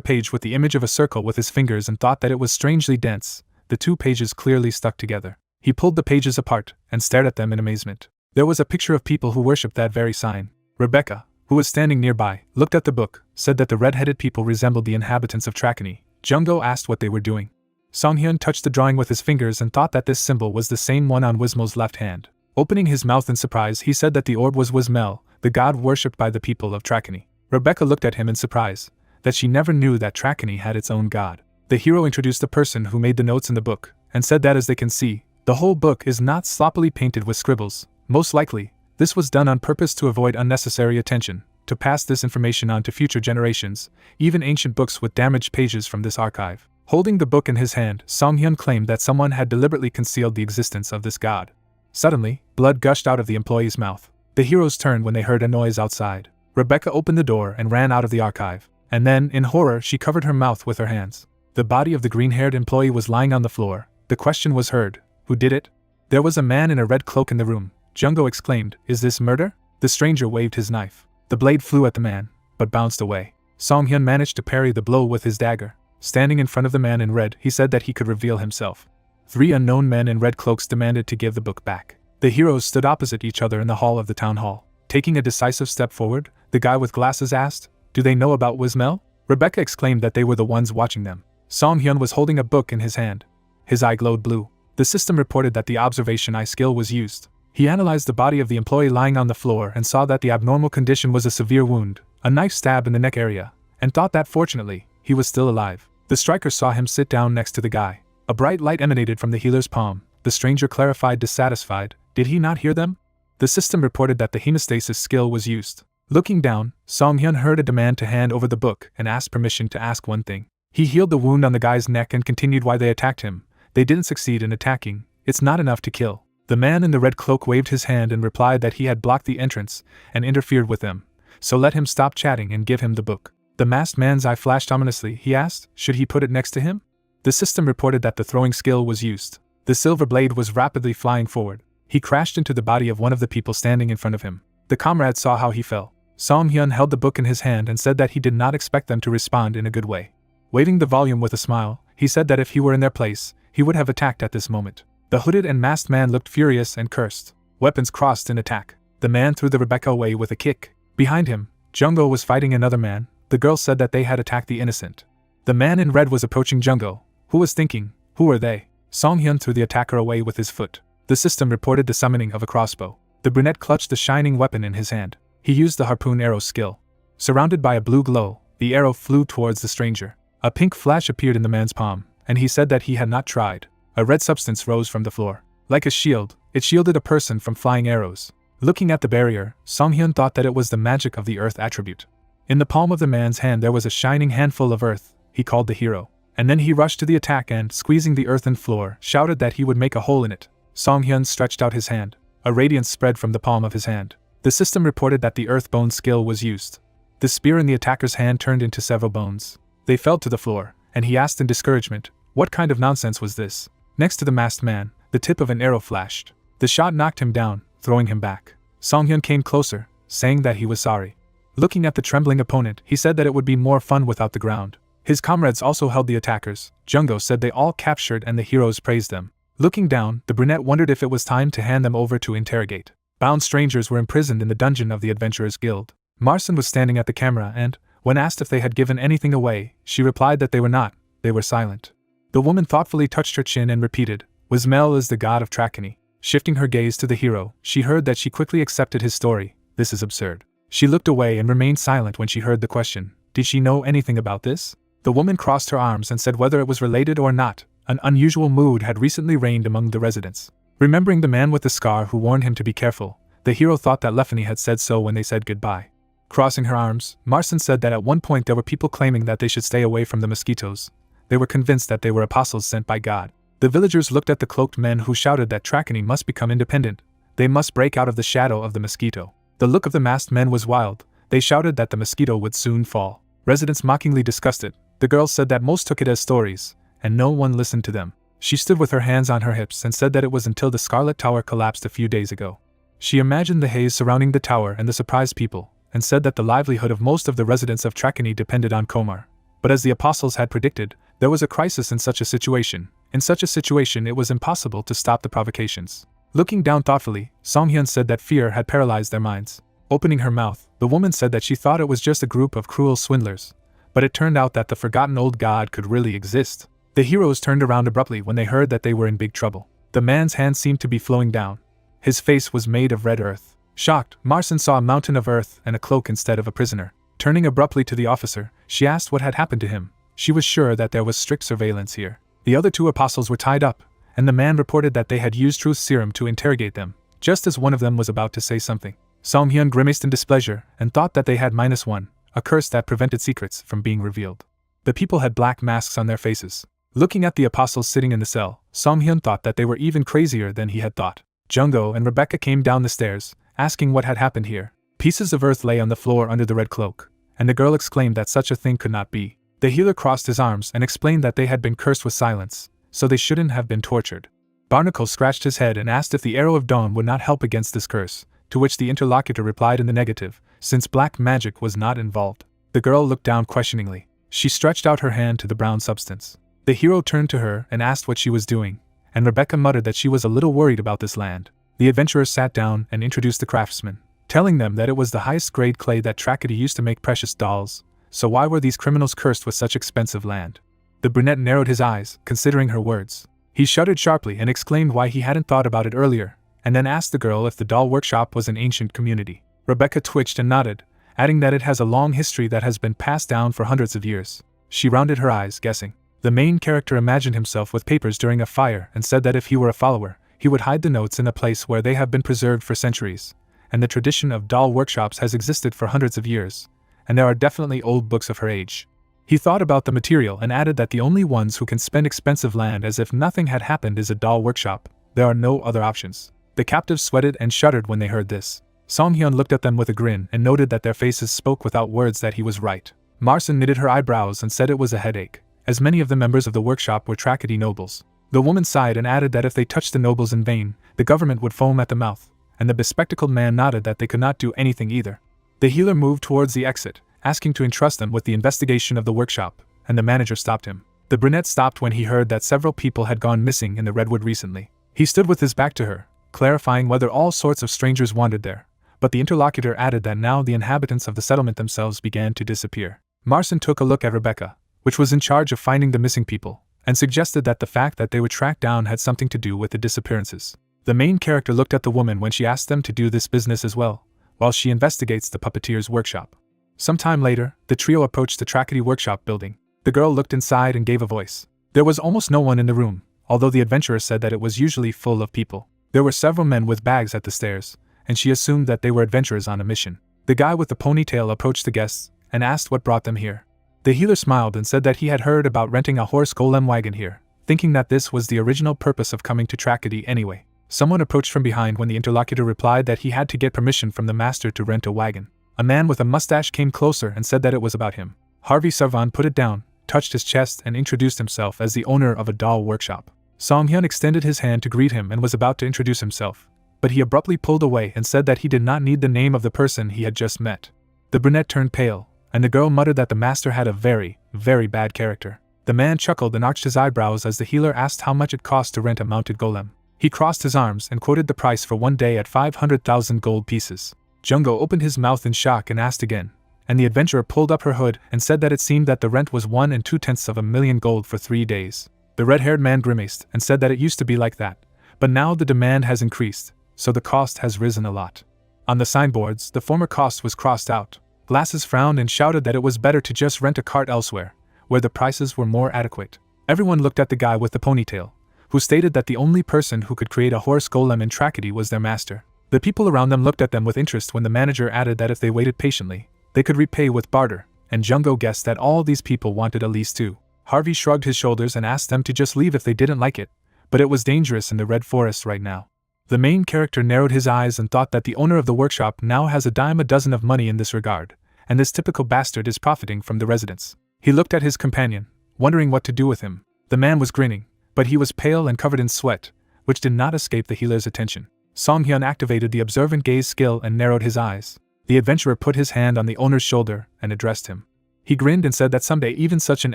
page with the image of a circle with his fingers and thought that it was strangely dense. The 2 pages clearly stuck together. He pulled the pages apart and stared at them in amazement. There was a picture of people who worshipped that very sign. Rebecca, who was standing nearby, looked at the book, said that the red-headed people resembled the inhabitants of Trakani. Jungo asked what they were doing. Song Hyun touched the drawing with his fingers and thought that this symbol was the same one on Wismo's left hand. Opening his mouth in surprise, he said that the orb was Wismel, the god worshipped by the people of Trakani. Rebecca looked at him in surprise, that she never knew that Trakani had its own god. The hero introduced the person who made the notes in the book, and said that as they can see, the whole book is not sloppily painted with scribbles. Most likely, this was done on purpose to avoid unnecessary attention, to pass this information on to future generations, even ancient books with damaged pages from this archive. Holding the book in his hand, Song Hyun claimed that someone had deliberately concealed the existence of this god. Suddenly, blood gushed out of the employee's mouth. The heroes turned when they heard a noise outside. Rebecca opened the door and ran out of the archive, and then, in horror, she covered her mouth with her hands. The body of the green-haired employee was lying on the floor. The question was heard, who did it? There was a man in a red cloak in the room. Jungo exclaimed, is this murder? The stranger waved his knife. The blade flew at the man, but bounced away. Song-hyun managed to parry the blow with his dagger. Standing in front of the man in red, he said that he could reveal himself. 3 unknown men in red cloaks demanded to give the book back. The heroes stood opposite each other in the hall of the town hall. Taking a decisive step forward, the guy with glasses asked, do they know about Wismel? Rebecca exclaimed that they were the ones watching them. Song-hyun was holding a book in his hand. His eye glowed blue. The system reported that the observation eye skill was used. He analyzed the body of the employee lying on the floor and saw that the abnormal condition was a severe wound, a knife stab in the neck area, and thought that fortunately, he was still alive. The striker saw him sit down next to the guy. A bright light emanated from the healer's palm. The stranger clarified dissatisfied, did he not hear them? The system reported that the hemostasis skill was used. Looking down, Song-hyun heard a demand to hand over the book and asked permission to ask one thing. He healed the wound on the guy's neck and continued why they attacked him. They didn't succeed in attacking. It's not enough to kill. The man in the red cloak waved his hand and replied that he had blocked the entrance and interfered with them, so let him stop chatting and give him the book. The masked man's eye flashed ominously. He asked, should he put it next to him? The system reported that the throwing skill was used. The silver blade was rapidly flying forward. He crashed into the body of one of the people standing in front of him. The comrade saw how he fell. Song-hyun held the book in his hand and said that he did not expect them to respond in a good way. Waving the volume with a smile, he said that if he were in their place, he would have attacked at this moment. The hooded and masked man looked furious and cursed. Weapons crossed in attack. The man threw the Rebecca away with a kick. Behind him, Jungo was fighting another man. The girl said that they had attacked the innocent. The man in red was approaching Jungo, who was thinking, who are they? Song-hyun threw the attacker away with his foot. The system reported the summoning of a crossbow. The brunette clutched the shining weapon in his hand. He used the harpoon arrow skill. Surrounded by a blue glow, the arrow flew towards the stranger. A pink flash appeared in the man's palm, and he said that he had not tried. A red substance rose from the floor. Like a shield, it shielded a person from flying arrows. Looking at the barrier, Song-hyun thought that it was the magic of the earth attribute. In the palm of the man's hand there was a shining handful of earth. He called the hero. And then he rushed to the attack and, squeezing the earthen floor, shouted that he would make a hole in it. Song-hyun stretched out his hand. A radiance spread from the palm of his hand. The system reported that the earth bone skill was used. The spear in the attacker's hand turned into several bones. They fell to the floor, and he asked in discouragement, what kind of nonsense was this? Next to the masked man, the tip of an arrow flashed. The shot knocked him down, throwing him back. Song-hyun came closer, saying that he was sorry. Looking at the trembling opponent, he said that it would be more fun without the ground. His comrades also held the attackers. Jungo said they all captured and the heroes praised them. Looking down, the brunette wondered if it was time to hand them over to interrogate. Bound strangers were imprisoned in the dungeon of the Adventurers Guild. Marson was standing at the camera and, when asked if they had given anything away, she replied that they were not. They were silent. The woman thoughtfully touched her chin and repeated, Wismel is the god of Trachony. Shifting her gaze to the hero, she heard that she quickly accepted his story. This is absurd. She looked away and remained silent when she heard the question. Did she know anything about this? The woman crossed her arms and said whether it was related or not, an unusual mood had recently reigned among the residents. Remembering the man with the scar who warned him to be careful, the hero thought that Lefany had said so when they said goodbye. Crossing her arms, Marson said that at one point there were people claiming that they should stay away from the mosquitoes. They were convinced that they were apostles sent by God. The villagers looked at the cloaked men who shouted that Trachony must become independent. They must break out of the shadow of the mosquito. The look of the masked men was wild. They shouted that the mosquito would soon fall. Residents mockingly discussed it. The girl said that most took it as stories, and no one listened to them. She stood with her hands on her hips and said that it was until the Scarlet Tower collapsed a few days ago. She imagined the haze surrounding the tower and the surprised people, and said that the livelihood of most of the residents of Trachony depended on Komar. But as the apostles had predicted, there was a crisis in such a situation. In such a situation it was impossible to stop the provocations. Looking down thoughtfully, Song-hyun said that fear had paralyzed their minds. Opening her mouth, the woman said that she thought it was just a group of cruel swindlers. But it turned out that the forgotten old god could really exist. The heroes turned around abruptly when they heard that they were in big trouble. The man's hand seemed to be flowing down. His face was made of red earth. Shocked, Marson saw a mountain of earth and a cloak instead of a prisoner. Turning abruptly to the officer, she asked what had happened to him. She was sure that there was strict surveillance here. The other 2 apostles were tied up, and the man reported that they had used truth serum to interrogate them, just as one of them was about to say something. Song-hyun grimaced in displeasure and thought that they had -1, a curse that prevented secrets from being revealed. The people had black masks on their faces. Looking at the apostles sitting in the cell, Song-hyun thought that they were even crazier than he had thought. Jungo and Rebecca came down the stairs, asking what had happened here. Pieces of earth lay on the floor under the red cloak, and the girl exclaimed that such a thing could not be. The healer crossed his arms and explained that they had been cursed with silence, so they shouldn't have been tortured. Barnacle scratched his head and asked if the Arrow of Dawn would not help against this curse, to which the interlocutor replied in the negative, since black magic was not involved. The girl looked down questioningly. She stretched out her hand to the brown substance. The hero turned to her and asked what she was doing, and Rebecca muttered that she was a little worried about this land. The adventurers sat down and introduced the craftsmen, telling them that it was the highest grade clay that Tracadie used to make precious dolls, so why were these criminals cursed with such expensive land? The brunette narrowed his eyes, considering her words. He shuddered sharply and exclaimed why he hadn't thought about it earlier, and then asked the girl if the doll workshop was an ancient community. Rebecca twitched and nodded, adding that it has a long history that has been passed down for hundreds of years. She rounded her eyes, guessing. The main character imagined himself with papers during a fire and said that if he were a follower, he would hide the notes in a place where they have been preserved for centuries, and the tradition of doll workshops has existed for hundreds of years, and there are definitely old books of her age. He thought about the material and added that the only ones who can spend expensive land as if nothing had happened is a doll workshop. There are no other options. The captives sweated and shuddered when they heard this. Song-hyun looked at them with a grin and noted that their faces spoke without words that he was right. Marson knitted her eyebrows and said it was a headache, as many of the members of the workshop were Tracadie nobles. The woman sighed and added that if they touched the nobles in vain, the government would foam at the mouth, and the bespectacled man nodded that they could not do anything either. The healer moved towards the exit, asking to entrust them with the investigation of the workshop, and the manager stopped him. The brunette stopped when he heard that several people had gone missing in the redwood recently. He stood with his back to her, clarifying whether all sorts of strangers wandered there, but the interlocutor added that now the inhabitants of the settlement themselves began to disappear. Marson took a look at Rebecca, which was in charge of finding the missing people, and suggested that the fact that they were tracked down had something to do with the disappearances. The main character looked at the woman when she asked them to do this business as well, while she investigates the puppeteer's workshop. Sometime later, the trio approached the Tracadie workshop building. The girl looked inside and gave a voice. There was almost no one in the room, although the adventurer said that it was usually full of people. There were several men with bags at the stairs, and she assumed that they were adventurers on a mission. The guy with the ponytail approached the guests and asked what brought them here. The healer smiled and said that he had heard about renting a horse golem wagon here, thinking that this was the original purpose of coming to Tracadie anyway. Someone approached from behind when the interlocutor replied that he had to get permission from the master to rent a wagon. A man with a mustache came closer and said that it was about him. Harvey Sarvan put it down, touched his chest and introduced himself as the owner of a doll workshop. Song-hyun extended his hand to greet him and was about to introduce himself, but he abruptly pulled away and said that he did not need the name of the person he had just met. The brunette turned pale, and the girl muttered that the master had a very, very bad character. The man chuckled and arched his eyebrows as the healer asked how much it cost to rent a mounted golem. He crossed his arms and quoted the price for 1 day at 500,000 gold pieces. Jungo opened his mouth in shock and asked again, and the adventurer pulled up her hood and said that it seemed that the rent was 1 2/10 million gold for 3 days. The red-haired man grimaced and said that it used to be like that, but now the demand has increased, so the cost has risen a lot. On the signboards, the former cost was crossed out. Glasses frowned and shouted that it was better to just rent a cart elsewhere, where the prices were more adequate. Everyone looked at the guy with the ponytail, who stated that the only person who could create a horse golem in Tracadie was their master. The people around them looked at them with interest when the manager added that if they waited patiently, they could repay with barter, and Jungo guessed that all these people wanted at least 2. Harvey shrugged his shoulders and asked them to just leave if they didn't like it, but it was dangerous in the Red Forest right now. The main character narrowed his eyes and thought that the owner of the workshop now has a dime a dozen of money in this regard, and this typical bastard is profiting from the residents. He looked at his companion, wondering what to do with him. The man was grinning, but he was pale and covered in sweat, which did not escape the healer's attention. Song-hyun activated the observant gaze skill and narrowed his eyes. The adventurer put his hand on the owner's shoulder and addressed him. He grinned and said that someday even such an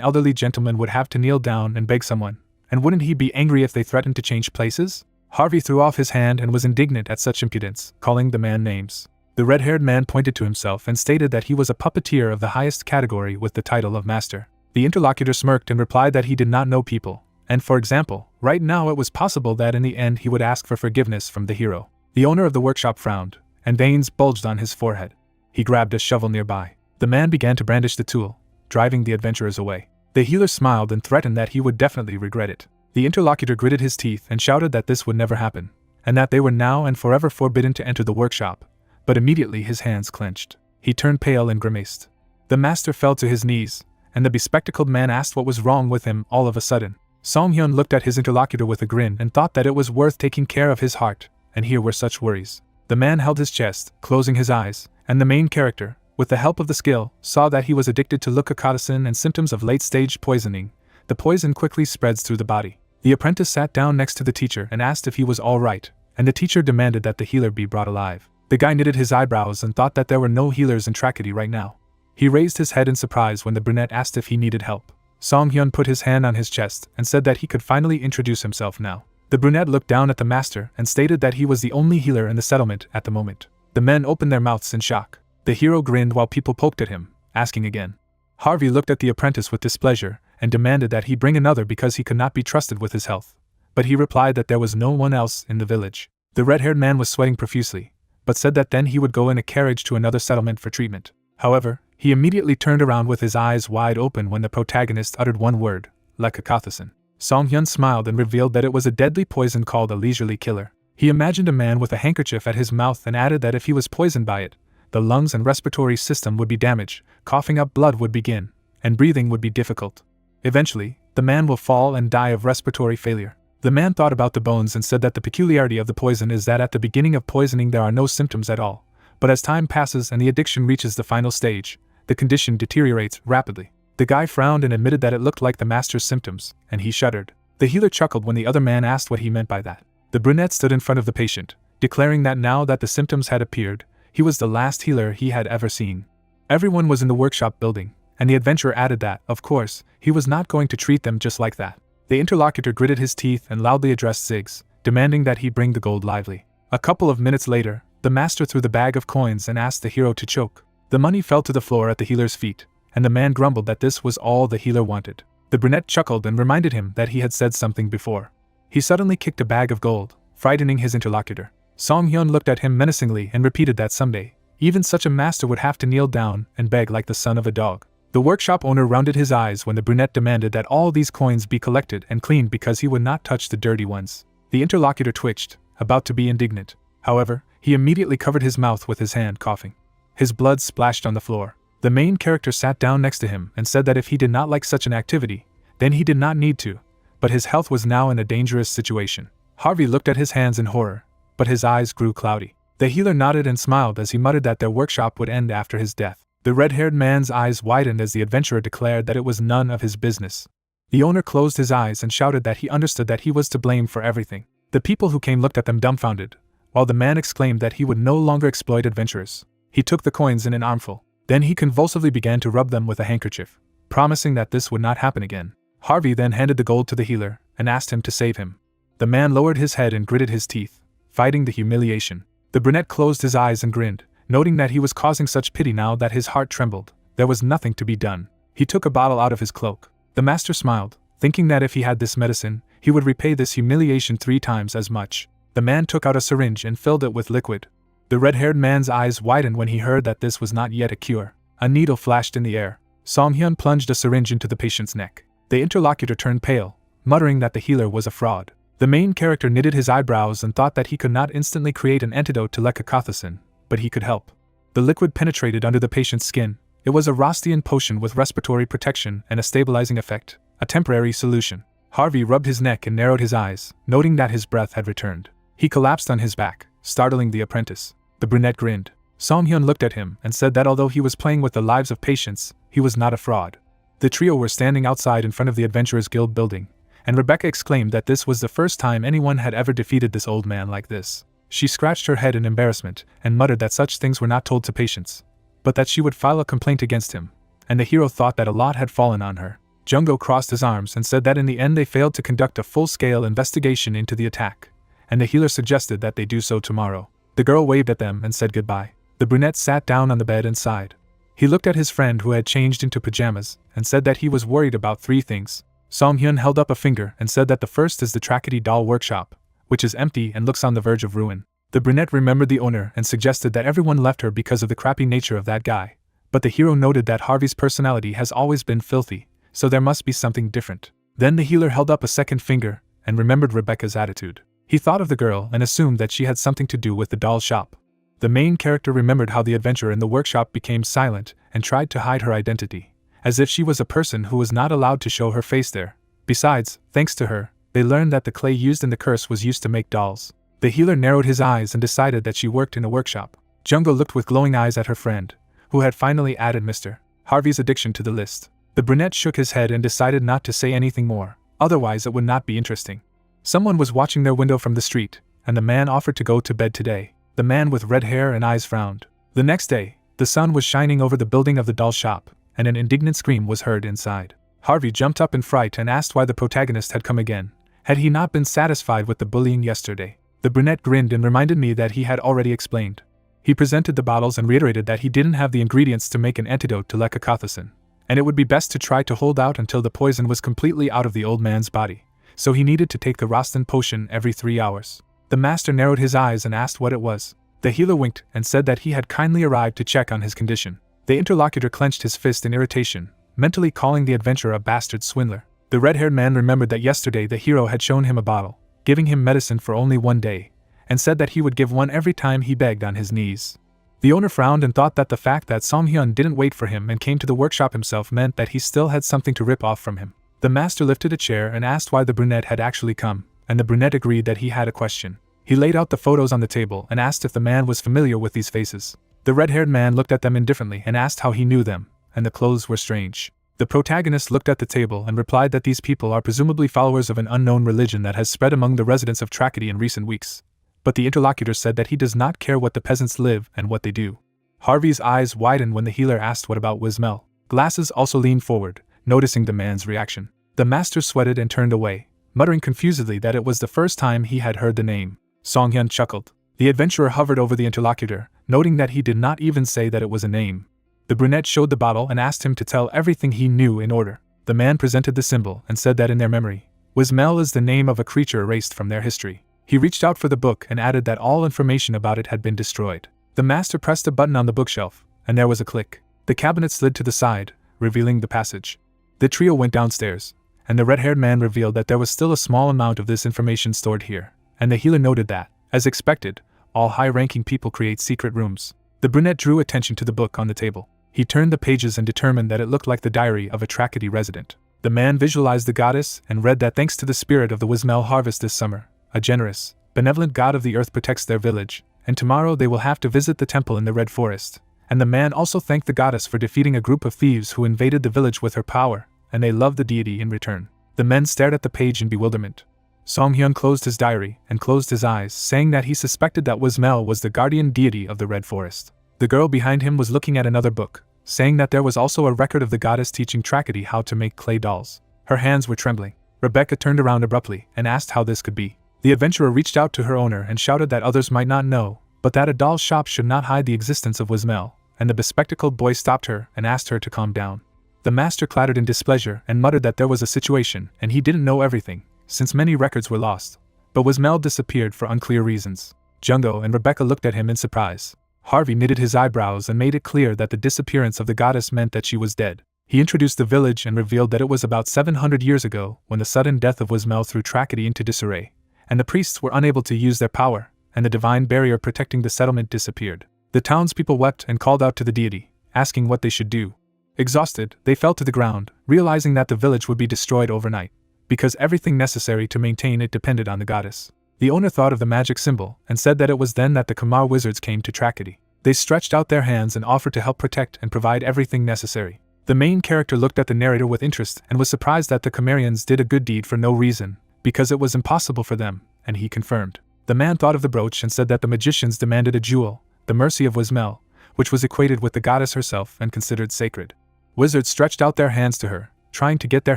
elderly gentleman would have to kneel down and beg someone, and wouldn't he be angry if they threatened to change places? Harvey threw off his hand and was indignant at such impudence, calling the man names. The red-haired man pointed to himself and stated that he was a puppeteer of the highest category with the title of master. The interlocutor smirked and replied that he did not know people, and for example, right now it was possible that in the end he would ask for forgiveness from the hero. The owner of the workshop frowned, and veins bulged on his forehead. He grabbed a shovel nearby. The man began to brandish the tool, driving the adventurers away. The healer smiled and threatened that he would definitely regret it. The interlocutor gritted his teeth and shouted that this would never happen, and that they were now and forever forbidden to enter the workshop, but immediately his hands clenched. He turned pale and grimaced. The master fell to his knees, and the bespectacled man asked what was wrong with him all of a sudden. Song-hyun looked at his interlocutor with a grin and thought that it was worth taking care of his heart, and here were such worries. The man held his chest, closing his eyes, and the main character, with the help of the skill, saw that he was addicted to leukocotosin and symptoms of late-stage poisoning. The poison quickly spreads through the body. The apprentice sat down next to the teacher and asked if he was all right, and the teacher demanded that the healer be brought alive. The guy knitted his eyebrows and thought that there were no healers in Tragedy right now. He raised his head in surprise when the brunette asked if he needed help. Song Hyun put his hand on his chest and said that he could finally introduce himself now. The brunette looked down at the master and stated that he was the only healer in the settlement at the moment. The men opened their mouths in shock. The hero grinned while people poked at him, asking again. Harvey looked at the apprentice with displeasure and demanded that he bring another because he could not be trusted with his health. But he replied that there was no one else in the village. The red-haired man was sweating profusely, but said that then he would go in a carriage to another settlement for treatment. However, he immediately turned around with his eyes wide open when the protagonist uttered one word, leukocotosin. Song Hyun smiled and revealed that it was a deadly poison called a leisurely killer. He imagined a man with a handkerchief at his mouth and added that if he was poisoned by it, the lungs and respiratory system would be damaged, coughing up blood would begin, and breathing would be difficult. Eventually, the man will fall and die of respiratory failure. The man thought about the bones and said that the peculiarity of the poison is that at the beginning of poisoning there are no symptoms at all, but as time passes and the addiction reaches the final stage, the condition deteriorates rapidly. The guy frowned and admitted that it looked like the master's symptoms, and he shuddered. The healer chuckled when the other man asked what he meant by that. The brunette stood in front of the patient, declaring that now that the symptoms had appeared, he was the last healer he had ever seen. Everyone was in the workshop building, and the adventurer added that, of course, he was not going to treat them just like that. The interlocutor gritted his teeth and loudly addressed Ziggs, demanding that he bring the gold lively. A couple of minutes later, the master threw the bag of coins and asked the hero to choke. The money fell to the floor at the healer's feet, and the man grumbled that this was all the healer wanted. The brunette chuckled and reminded him that he had said something before. He suddenly kicked a bag of gold, frightening his interlocutor. Song Hyun looked at him menacingly and repeated that someday, even such a master would have to kneel down and beg like the son of a dog. The workshop owner rounded his eyes when the brunette demanded that all these coins be collected and cleaned because he would not touch the dirty ones. The interlocutor twitched, about to be indignant. However, he immediately covered his mouth with his hand, coughing. His blood splashed on the floor. The main character sat down next to him and said that if he did not like such an activity, then he did not need to, but his health was now in a dangerous situation. Harvey looked at his hands in horror, but his eyes grew cloudy. The healer nodded and smiled as he muttered that their workshop would end after his death. The red-haired man's eyes widened as the adventurer declared that it was none of his business. The owner closed his eyes and shouted that he understood that he was to blame for everything. The people who came looked at them dumbfounded, while the man exclaimed that he would no longer exploit adventurers. He took the coins in an armful. Then he convulsively began to rub them with a handkerchief, promising that this would not happen again. Harvey then handed the gold to the healer and asked him to save him. The man lowered his head and gritted his teeth, fighting the humiliation. The brunette closed his eyes and grinned, noting that he was causing such pity now that his heart trembled. There was nothing to be done. He took a bottle out of his cloak. The master smiled, thinking that if he had this medicine, he would repay this humiliation 3 times as much. The man took out a syringe and filled it with liquid. The red-haired man's eyes widened when he heard that this was not yet a cure. A needle flashed in the air. Song Hyun plunged a syringe into the patient's neck. The interlocutor turned pale, muttering that the healer was a fraud. The main character knitted his eyebrows and thought that he could not instantly create an antidote to leukocotosin, but he could help. The liquid penetrated under the patient's skin. It was a Rostian potion with respiratory protection and a stabilizing effect, a temporary solution. Harvey rubbed his neck and narrowed his eyes, noting that his breath had returned. He collapsed on his back, startling the apprentice. The brunette grinned. Song Hyun looked at him and said that although he was playing with the lives of patients, he was not a fraud. The trio were standing outside in front of the Adventurers Guild building, and Rebecca exclaimed that this was the first time anyone had ever defeated this old man like this. She scratched her head in embarrassment and muttered that such things were not told to patients, but that she would file a complaint against him, and the hero thought that a lot had fallen on her. Jungo crossed his arms and said that in the end they failed to conduct a full-scale investigation into the attack, and the healer suggested that they do so tomorrow. The girl waved at them and said goodbye. The brunette sat down on the bed and sighed. He looked at his friend who had changed into pajamas and said that he was worried about 3 things. Song Hyun held up a finger and said that the first is the Tragedy doll workshop, which is empty and looks on the verge of ruin. The brunette remembered the owner and suggested that everyone left her because of the crappy nature of that guy, but the hero noted that Harvey's personality has always been filthy, so there must be something different. Then the healer held up a second finger and remembered Rebecca's attitude. He thought of the girl and assumed that she had something to do with the doll shop. The main character remembered how the adventurer in the workshop became silent and tried to hide her identity, as if she was a person who was not allowed to show her face there. Besides, thanks to her, they learned that the clay used in the curse was used to make dolls. The healer narrowed his eyes and decided that she worked in a workshop. Jungo looked with glowing eyes at her friend, who had finally added Mr. Harvey's addiction to the list. The brunette shook his head and decided not to say anything more, otherwise it would not be interesting. Someone was watching their window from the street, and the man offered to go to bed today. The man with red hair and eyes frowned. The next day, the sun was shining over the building of the doll shop, and an indignant scream was heard inside. Harvey jumped up in fright and asked why the protagonist had come again. Had he not been satisfied with the bullying yesterday? The brunette grinned and reminded me that he had already explained. He presented the bottles and reiterated that he didn't have the ingredients to make an antidote to leukocothecin, and it would be best to try to hold out until the poison was completely out of the old man's body, so he needed to take the Rostin potion every 3 hours. The master narrowed his eyes and asked what it was. The healer winked and said that he had kindly arrived to check on his condition. The interlocutor clenched his fist in irritation, mentally calling the adventurer a bastard swindler. The red-haired man remembered that yesterday the hero had shown him a bottle, giving him medicine for only 1 day, and said that he would give one every time he begged on his knees. The owner frowned and thought that the fact that Song-hyun didn't wait for him and came to the workshop himself meant that he still had something to rip off from him. The master lifted a chair and asked why the brunette had actually come, and the brunette agreed that he had a question. He laid out the photos on the table and asked if the man was familiar with these faces. The red-haired man looked at them indifferently and asked how he knew them, and the clothes were strange. The protagonist looked at the table and replied that these people are presumably followers of an unknown religion that has spread among the residents of Tragedy in recent weeks. But the interlocutor said that he does not care what the peasants live and what they do. Harvey's eyes widened when the healer asked what about Wismel. Glasses also leaned forward, noticing the man's reaction. The master sweated and turned away, muttering confusedly that it was the first time he had heard the name. Song-hyun chuckled. The adventurer hovered over the interlocutor, noting that he did not even say that it was a name. The brunette showed the bottle and asked him to tell everything he knew in order. The man presented the symbol and said that in their memory, Wismel is the name of a creature erased from their history. He reached out for the book and added that all information about it had been destroyed. The master pressed a button on the bookshelf, and there was a click. The cabinet slid to the side, revealing the passage. The trio went downstairs, and the red-haired man revealed that there was still a small amount of this information stored here, and the healer noted that, as expected, all high-ranking people create secret rooms. The brunette drew attention to the book on the table. He turned the pages and determined that it looked like the diary of a Tragedy resident. The man visualized the goddess and read that thanks to the spirit of the Wismel harvest this summer, a generous, benevolent god of the earth protects their village, and tomorrow they will have to visit the temple in the Red Forest. And the man also thanked the goddess for defeating a group of thieves who invaded the village with her power, and they loved the deity in return. The men stared at the page in bewilderment. Song-hyun closed his diary and closed his eyes, saying that he suspected that Wismel was the guardian deity of the Red Forest. The girl behind him was looking at another book, saying that there was also a record of the goddess teaching Tragedy how to make clay dolls. Her hands were trembling. Rebecca turned around abruptly and asked how this could be. The adventurer reached out to her owner and shouted that others might not know, but that a doll shop should not hide the existence of Wismel, and the bespectacled boy stopped her and asked her to calm down. The master clattered in displeasure and muttered that there was a situation and he didn't know everything, since many records were lost. But Wismel disappeared for unclear reasons. Jungo and Rebecca looked at him in surprise. Harvey knitted his eyebrows and made it clear that the disappearance of the goddess meant that she was dead. He introduced the village and revealed that it was about 700 years ago when the sudden death of Wismel threw Tragedy into disarray, and the priests were unable to use their power, and the divine barrier protecting the settlement disappeared. The townspeople wept and called out to the deity, asking what they should do. Exhausted, they fell to the ground, realizing that the village would be destroyed overnight, because everything necessary to maintain it depended on the goddess. The owner thought of the magic symbol and said that it was then that the Kamar wizards came to Tragedy. They stretched out their hands and offered to help protect and provide everything necessary. The main character looked at the narrator with interest and was surprised that the Kamarians did a good deed for no reason, because it was impossible for them, and he confirmed. The man thought of the brooch and said that the magicians demanded a jewel, the mercy of Wismel, which was equated with the goddess herself and considered sacred. Wizards stretched out their hands to her, trying to get their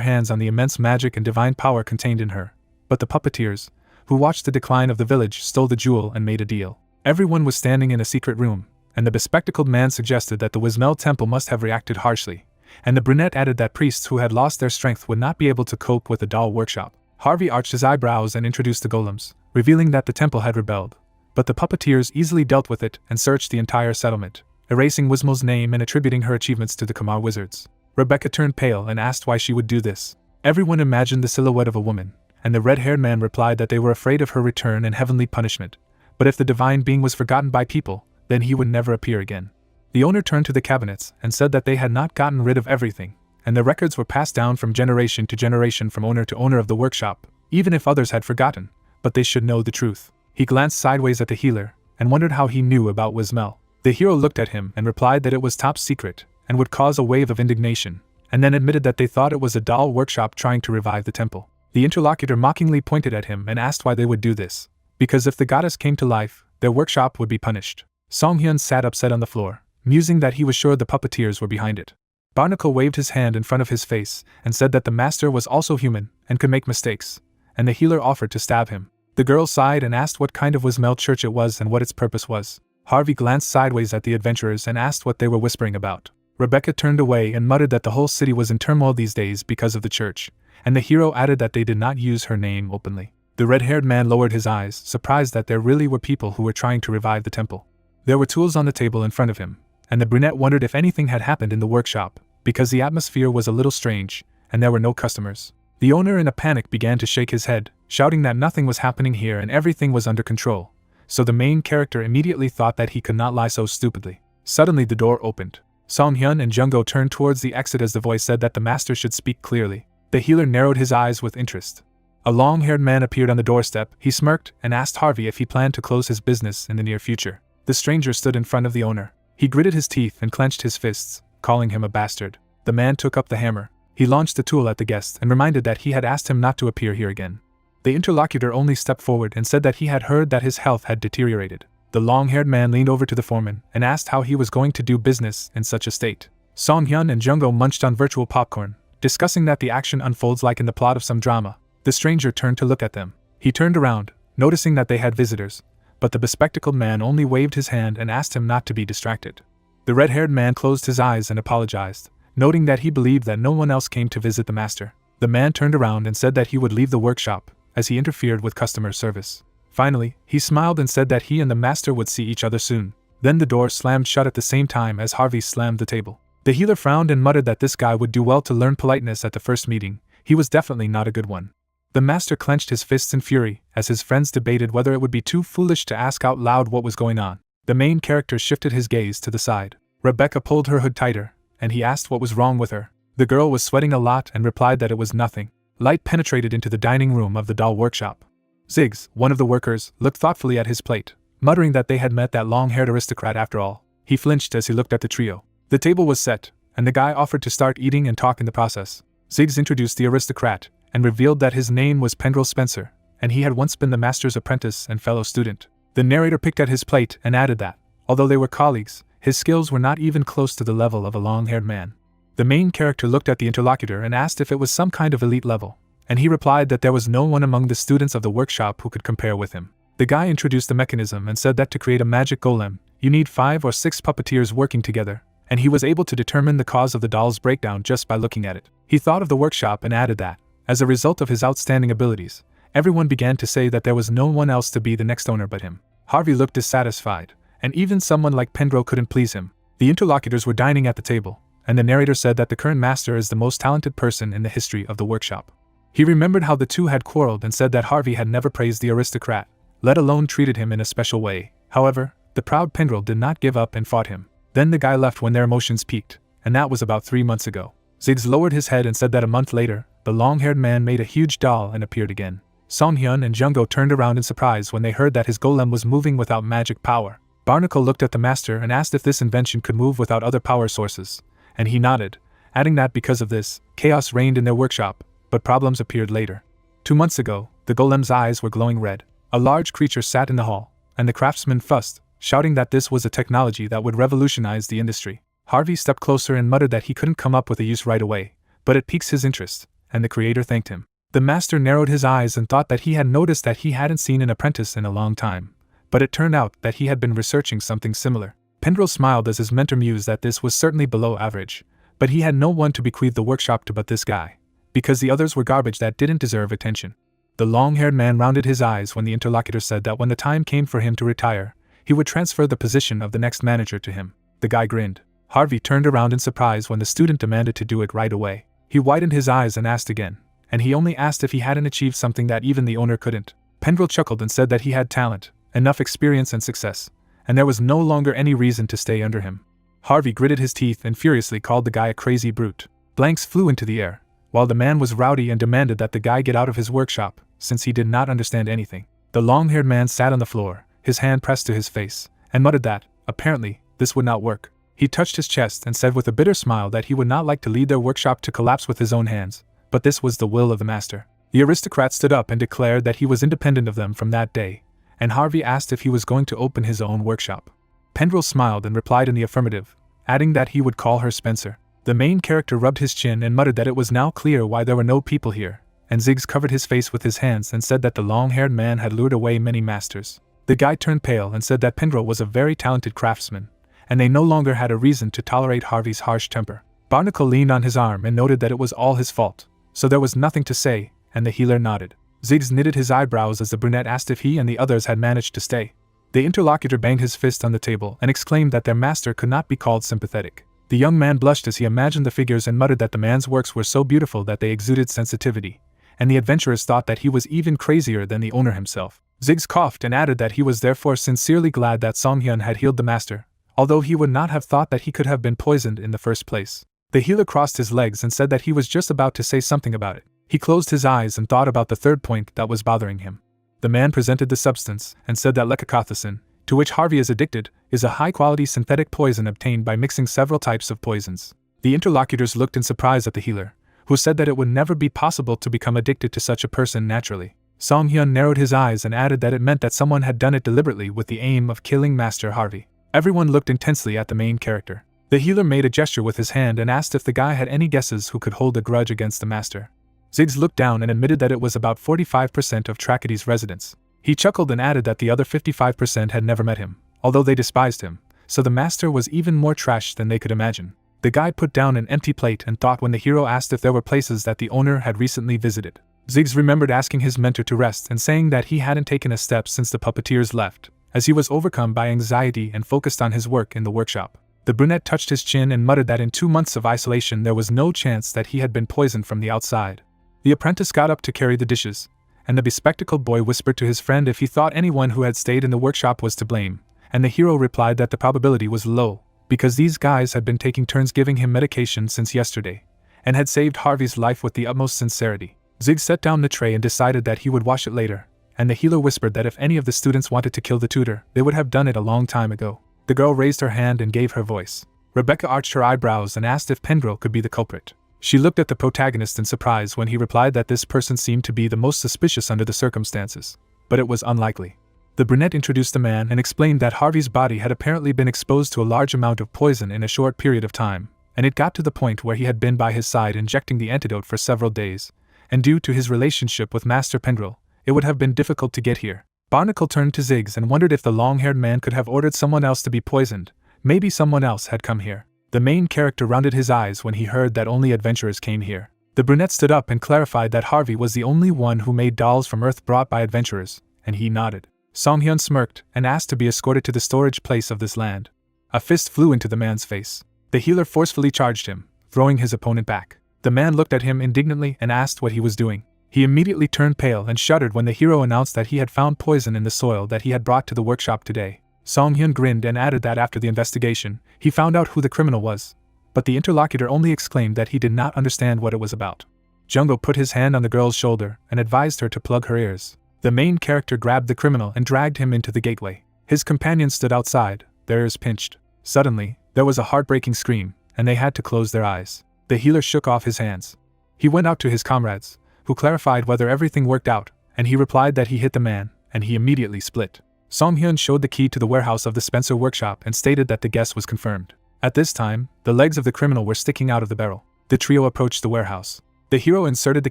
hands on the immense magic and divine power contained in her, but the puppeteers, who watched the decline of the village, stole the jewel and made a deal. Everyone was standing in a secret room, and the bespectacled man suggested that the Wismel temple must have reacted harshly, and the brunette added that priests who had lost their strength would not be able to cope with the doll workshop. Harvey arched his eyebrows and introduced the golems, revealing that the temple had rebelled, but the puppeteers easily dealt with it and searched the entire settlement, erasing Wismel's name and attributing her achievements to the Kamar wizards. Rebecca turned pale and asked why she would do this. Everyone imagined the silhouette of a woman, and the red-haired man replied that they were afraid of her return and heavenly punishment, but if the divine being was forgotten by people, then he would never appear again. The owner turned to the cabinets and said that they had not gotten rid of everything, and the records were passed down from generation to generation from owner to owner of the workshop, even if others had forgotten, but they should know the truth. He glanced sideways at the healer, and wondered how he knew about Wismel. The hero looked at him and replied that it was top secret and would cause a wave of indignation, and then admitted that they thought it was a doll workshop trying to revive the temple. The interlocutor mockingly pointed at him and asked why they would do this, because if the goddess came to life, their workshop would be punished. Song-hyun sat upset on the floor, musing that he was sure the puppeteers were behind it. Barnacle waved his hand in front of his face and said that the master was also human and could make mistakes, and the healer offered to stab him. The girl sighed and asked what kind of Wismel church it was and what its purpose was. Harvey glanced sideways at the adventurers and asked what they were whispering about. Rebecca turned away and muttered that the whole city was in turmoil these days because of the church, and the hero added that they did not use her name openly. The red-haired man lowered his eyes, surprised that there really were people who were trying to revive the temple. There were tools on the table in front of him, and the brunette wondered if anything had happened in the workshop, because the atmosphere was a little strange, and there were no customers. The owner in a panic began to shake his head, shouting that nothing was happening here and everything was under control, so the main character immediately thought that he could not lie so stupidly. Suddenly the door opened. Song-hyun and Junggo turned towards the exit as the voice said that the master should speak clearly. The healer narrowed his eyes with interest. A long-haired man appeared on the doorstep. He smirked and asked Harvey if he planned to close his business in the near future. The stranger stood in front of the owner. He gritted his teeth and clenched his fists, calling him a bastard. The man took up the hammer. He launched the tool at the guest and reminded that he had asked him not to appear here again. The interlocutor only stepped forward and said that he had heard that his health had deteriorated. The long-haired man leaned over to the foreman and asked how he was going to do business in such a state. Song-hyun and Junggo munched on virtual popcorn, discussing that the action unfolds like in the plot of some drama. The stranger turned to look at them. He turned around, noticing that they had visitors, but the bespectacled man only waved his hand and asked him not to be distracted. The red-haired man closed his eyes and apologized, noting that he believed that no one else came to visit the master. The man turned around and said that he would leave the workshop, as he interfered with customer service. Finally, he smiled and said that he and the master would see each other soon. Then the door slammed shut at the same time as Harvey slammed the table. The healer frowned and muttered that this guy would do well to learn politeness at the first meeting. He was definitely not a good one. The master clenched his fists in fury, as his friends debated whether it would be too foolish to ask out loud what was going on. The main character shifted his gaze to the side. Rebecca pulled her hood tighter, and he asked what was wrong with her. The girl was sweating a lot and replied that it was nothing. Light penetrated into the dining room of the doll workshop. Ziggs, one of the workers, looked thoughtfully at his plate, muttering that they had met that long-haired aristocrat after all. He flinched as he looked at the trio. The table was set, and the guy offered to start eating and talk in the process. Ziggs introduced the aristocrat, and revealed that his name was Pendrell Spencer, and he had once been the master's apprentice and fellow student. The narrator picked at his plate and added that, although they were colleagues, his skills were not even close to the level of a long-haired man. The main character looked at the interlocutor and asked if it was some kind of elite level, and he replied that there was no one among the students of the workshop who could compare with him. The guy introduced the mechanism and said that to create a magic golem, you need 5 or 6 puppeteers working together, and he was able to determine the cause of the doll's breakdown just by looking at it. He thought of the workshop and added that, as a result of his outstanding abilities, everyone began to say that there was no one else to be the next owner but him. Harvey looked dissatisfied, and even someone like Pendrell couldn't please him. The interlocutors were dining at the table, and the narrator said that the current master is the most talented person in the history of the workshop. He remembered how the two had quarreled and said that Harvey had never praised the aristocrat, let alone treated him in a special way. However, the proud Pendrell did not give up and fought him. Then the guy left when their emotions peaked, and that was about 3 months ago. Ziggs lowered his head and said that a month later, the long-haired man made a huge doll and appeared again. Song-hyun and Junggo turned around in surprise when they heard that his golem was moving without magic power. Barnacle looked at the master and asked if this invention could move without other power sources, and he nodded, adding that because of this, chaos reigned in their workshop, but problems appeared later. 2 months ago, the golem's eyes were glowing red. A large creature sat in the hall, and the craftsman fussed, shouting that this was a technology that would revolutionize the industry. Harvey stepped closer and muttered that he couldn't come up with a use right away, but it piques his interest, and the creator thanked him. The master narrowed his eyes and thought that he had noticed that he hadn't seen an apprentice in a long time, but it turned out that he had been researching something similar. Pendrell smiled as his mentor mused that this was certainly below average, but he had no one to bequeath the workshop to but this guy, because the others were garbage that didn't deserve attention. The long-haired man rounded his eyes when the interlocutor said that when the time came for him to retire, he would transfer the position of the next manager to him. The guy grinned. Harvey turned around in surprise when the student demanded to do it right away. He widened his eyes and asked again, and he only asked if he hadn't achieved something that even the owner couldn't. Pendrell chuckled and said that he had talent, enough experience and success, and there was no longer any reason to stay under him. Harvey gritted his teeth and furiously called the guy a crazy brute. Blanks flew into the air, while the man was rowdy and demanded that the guy get out of his workshop, since he did not understand anything. The long-haired man sat on the floor, his hand pressed to his face, and muttered that, apparently, this would not work. He touched his chest and said with a bitter smile that he would not like to lead their workshop to collapse with his own hands, but this was the will of the master. The aristocrat stood up and declared that he was independent of them from that day, and Harvey asked if he was going to open his own workshop. Pendrell smiled and replied in the affirmative, adding that he would call her Spencer. The main character rubbed his chin and muttered that it was now clear why there were no people here, and Ziggs covered his face with his hands and said that the long-haired man had lured away many masters. The guide turned pale and said that Pendrell was a very talented craftsman, and they no longer had a reason to tolerate Harvey's harsh temper. Barnacle leaned on his arm and noted that it was all his fault, so there was nothing to say, and the healer nodded. Ziggs knitted his eyebrows as the brunette asked if he and the others had managed to stay. The interlocutor banged his fist on the table and exclaimed that their master could not be called sympathetic. The young man blushed as he imagined the figures and muttered that the man's works were so beautiful that they exuded sensitivity, and the adventurers thought that he was even crazier than the owner himself. Ziggs coughed and added that he was therefore sincerely glad that Song-hyun had healed the master, although he would not have thought that he could have been poisoned in the first place. The healer crossed his legs and said that he was just about to say something about it. He closed his eyes and thought about the third point that was bothering him. The man presented the substance and said that lecacothecin, to which Harvey is addicted, is a high-quality synthetic poison obtained by mixing several types of poisons. The interlocutors looked in surprise at the healer, who said that it would never be possible to become addicted to such a person naturally. Song-hyun narrowed his eyes and added that it meant that someone had done it deliberately with the aim of killing Master Harvey. Everyone looked intensely at the main character. The healer made a gesture with his hand and asked if the guy had any guesses who could hold a grudge against the master. Ziggs looked down and admitted that it was about 45% of Trachedy's residents. He chuckled and added that the other 55% had never met him, although they despised him, so the master was even more trash than they could imagine. The guide put down an empty plate and thought when the hero asked if there were places that the owner had recently visited. Ziggs remembered asking his mentor to rest and saying that he hadn't taken a step since the puppeteers left, as he was overcome by anxiety and focused on his work in the workshop. The brunette touched his chin and muttered that in 2 months of isolation there was no chance that he had been poisoned from the outside. The apprentice got up to carry the dishes, and the bespectacled boy whispered to his friend if he thought anyone who had stayed in the workshop was to blame, and the hero replied that the probability was low, because these guys had been taking turns giving him medication since yesterday, and had saved Harvey's life with the utmost sincerity. Ziggs set down the tray and decided that he would wash it later, and the healer whispered that if any of the students wanted to kill the tutor, they would have done it a long time ago. The girl raised her hand and gave her voice. Rebecca arched her eyebrows and asked if Pendrell could be the culprit. She looked at the protagonist in surprise when he replied that this person seemed to be the most suspicious under the circumstances, but it was unlikely. The brunette introduced the man and explained that Harvey's body had apparently been exposed to a large amount of poison in a short period of time, and it got to the point where he had been by his side injecting the antidote for several days, and due to his relationship with Master Pendrell, it would have been difficult to get here. Barnacle turned to Ziggs and wondered if the long-haired man could have ordered someone else to be poisoned. Maybe someone else had come here. The main character rounded his eyes when he heard that only adventurers came here. The brunette stood up and clarified that Harvey was the only one who made dolls from Earth brought by adventurers, and he nodded. Song-hyun smirked and asked to be escorted to the storage place of this land. A fist flew into the man's face. The healer forcefully charged him, throwing his opponent back. The man looked at him indignantly and asked what he was doing. He immediately turned pale and shuddered when the hero announced that he had found poison in the soil that he had brought to the workshop today. Song-hyun grinned and added that after the investigation, he found out who the criminal was, but the interlocutor only exclaimed that he did not understand what it was about. Jungo put his hand on the girl's shoulder and advised her to plug her ears. The main character grabbed the criminal and dragged him into the gateway. His companions stood outside, their ears pinched. Suddenly, there was a heartbreaking scream, and they had to close their eyes. The healer shook off his hands. He went out to his comrades, who clarified whether everything worked out, and he replied that he hit the man, and he immediately split. Song-hyun showed the key to the warehouse of the Spencer workshop and stated that the guess was confirmed. At this time, the legs of the criminal were sticking out of the barrel. The trio approached the warehouse. The hero inserted the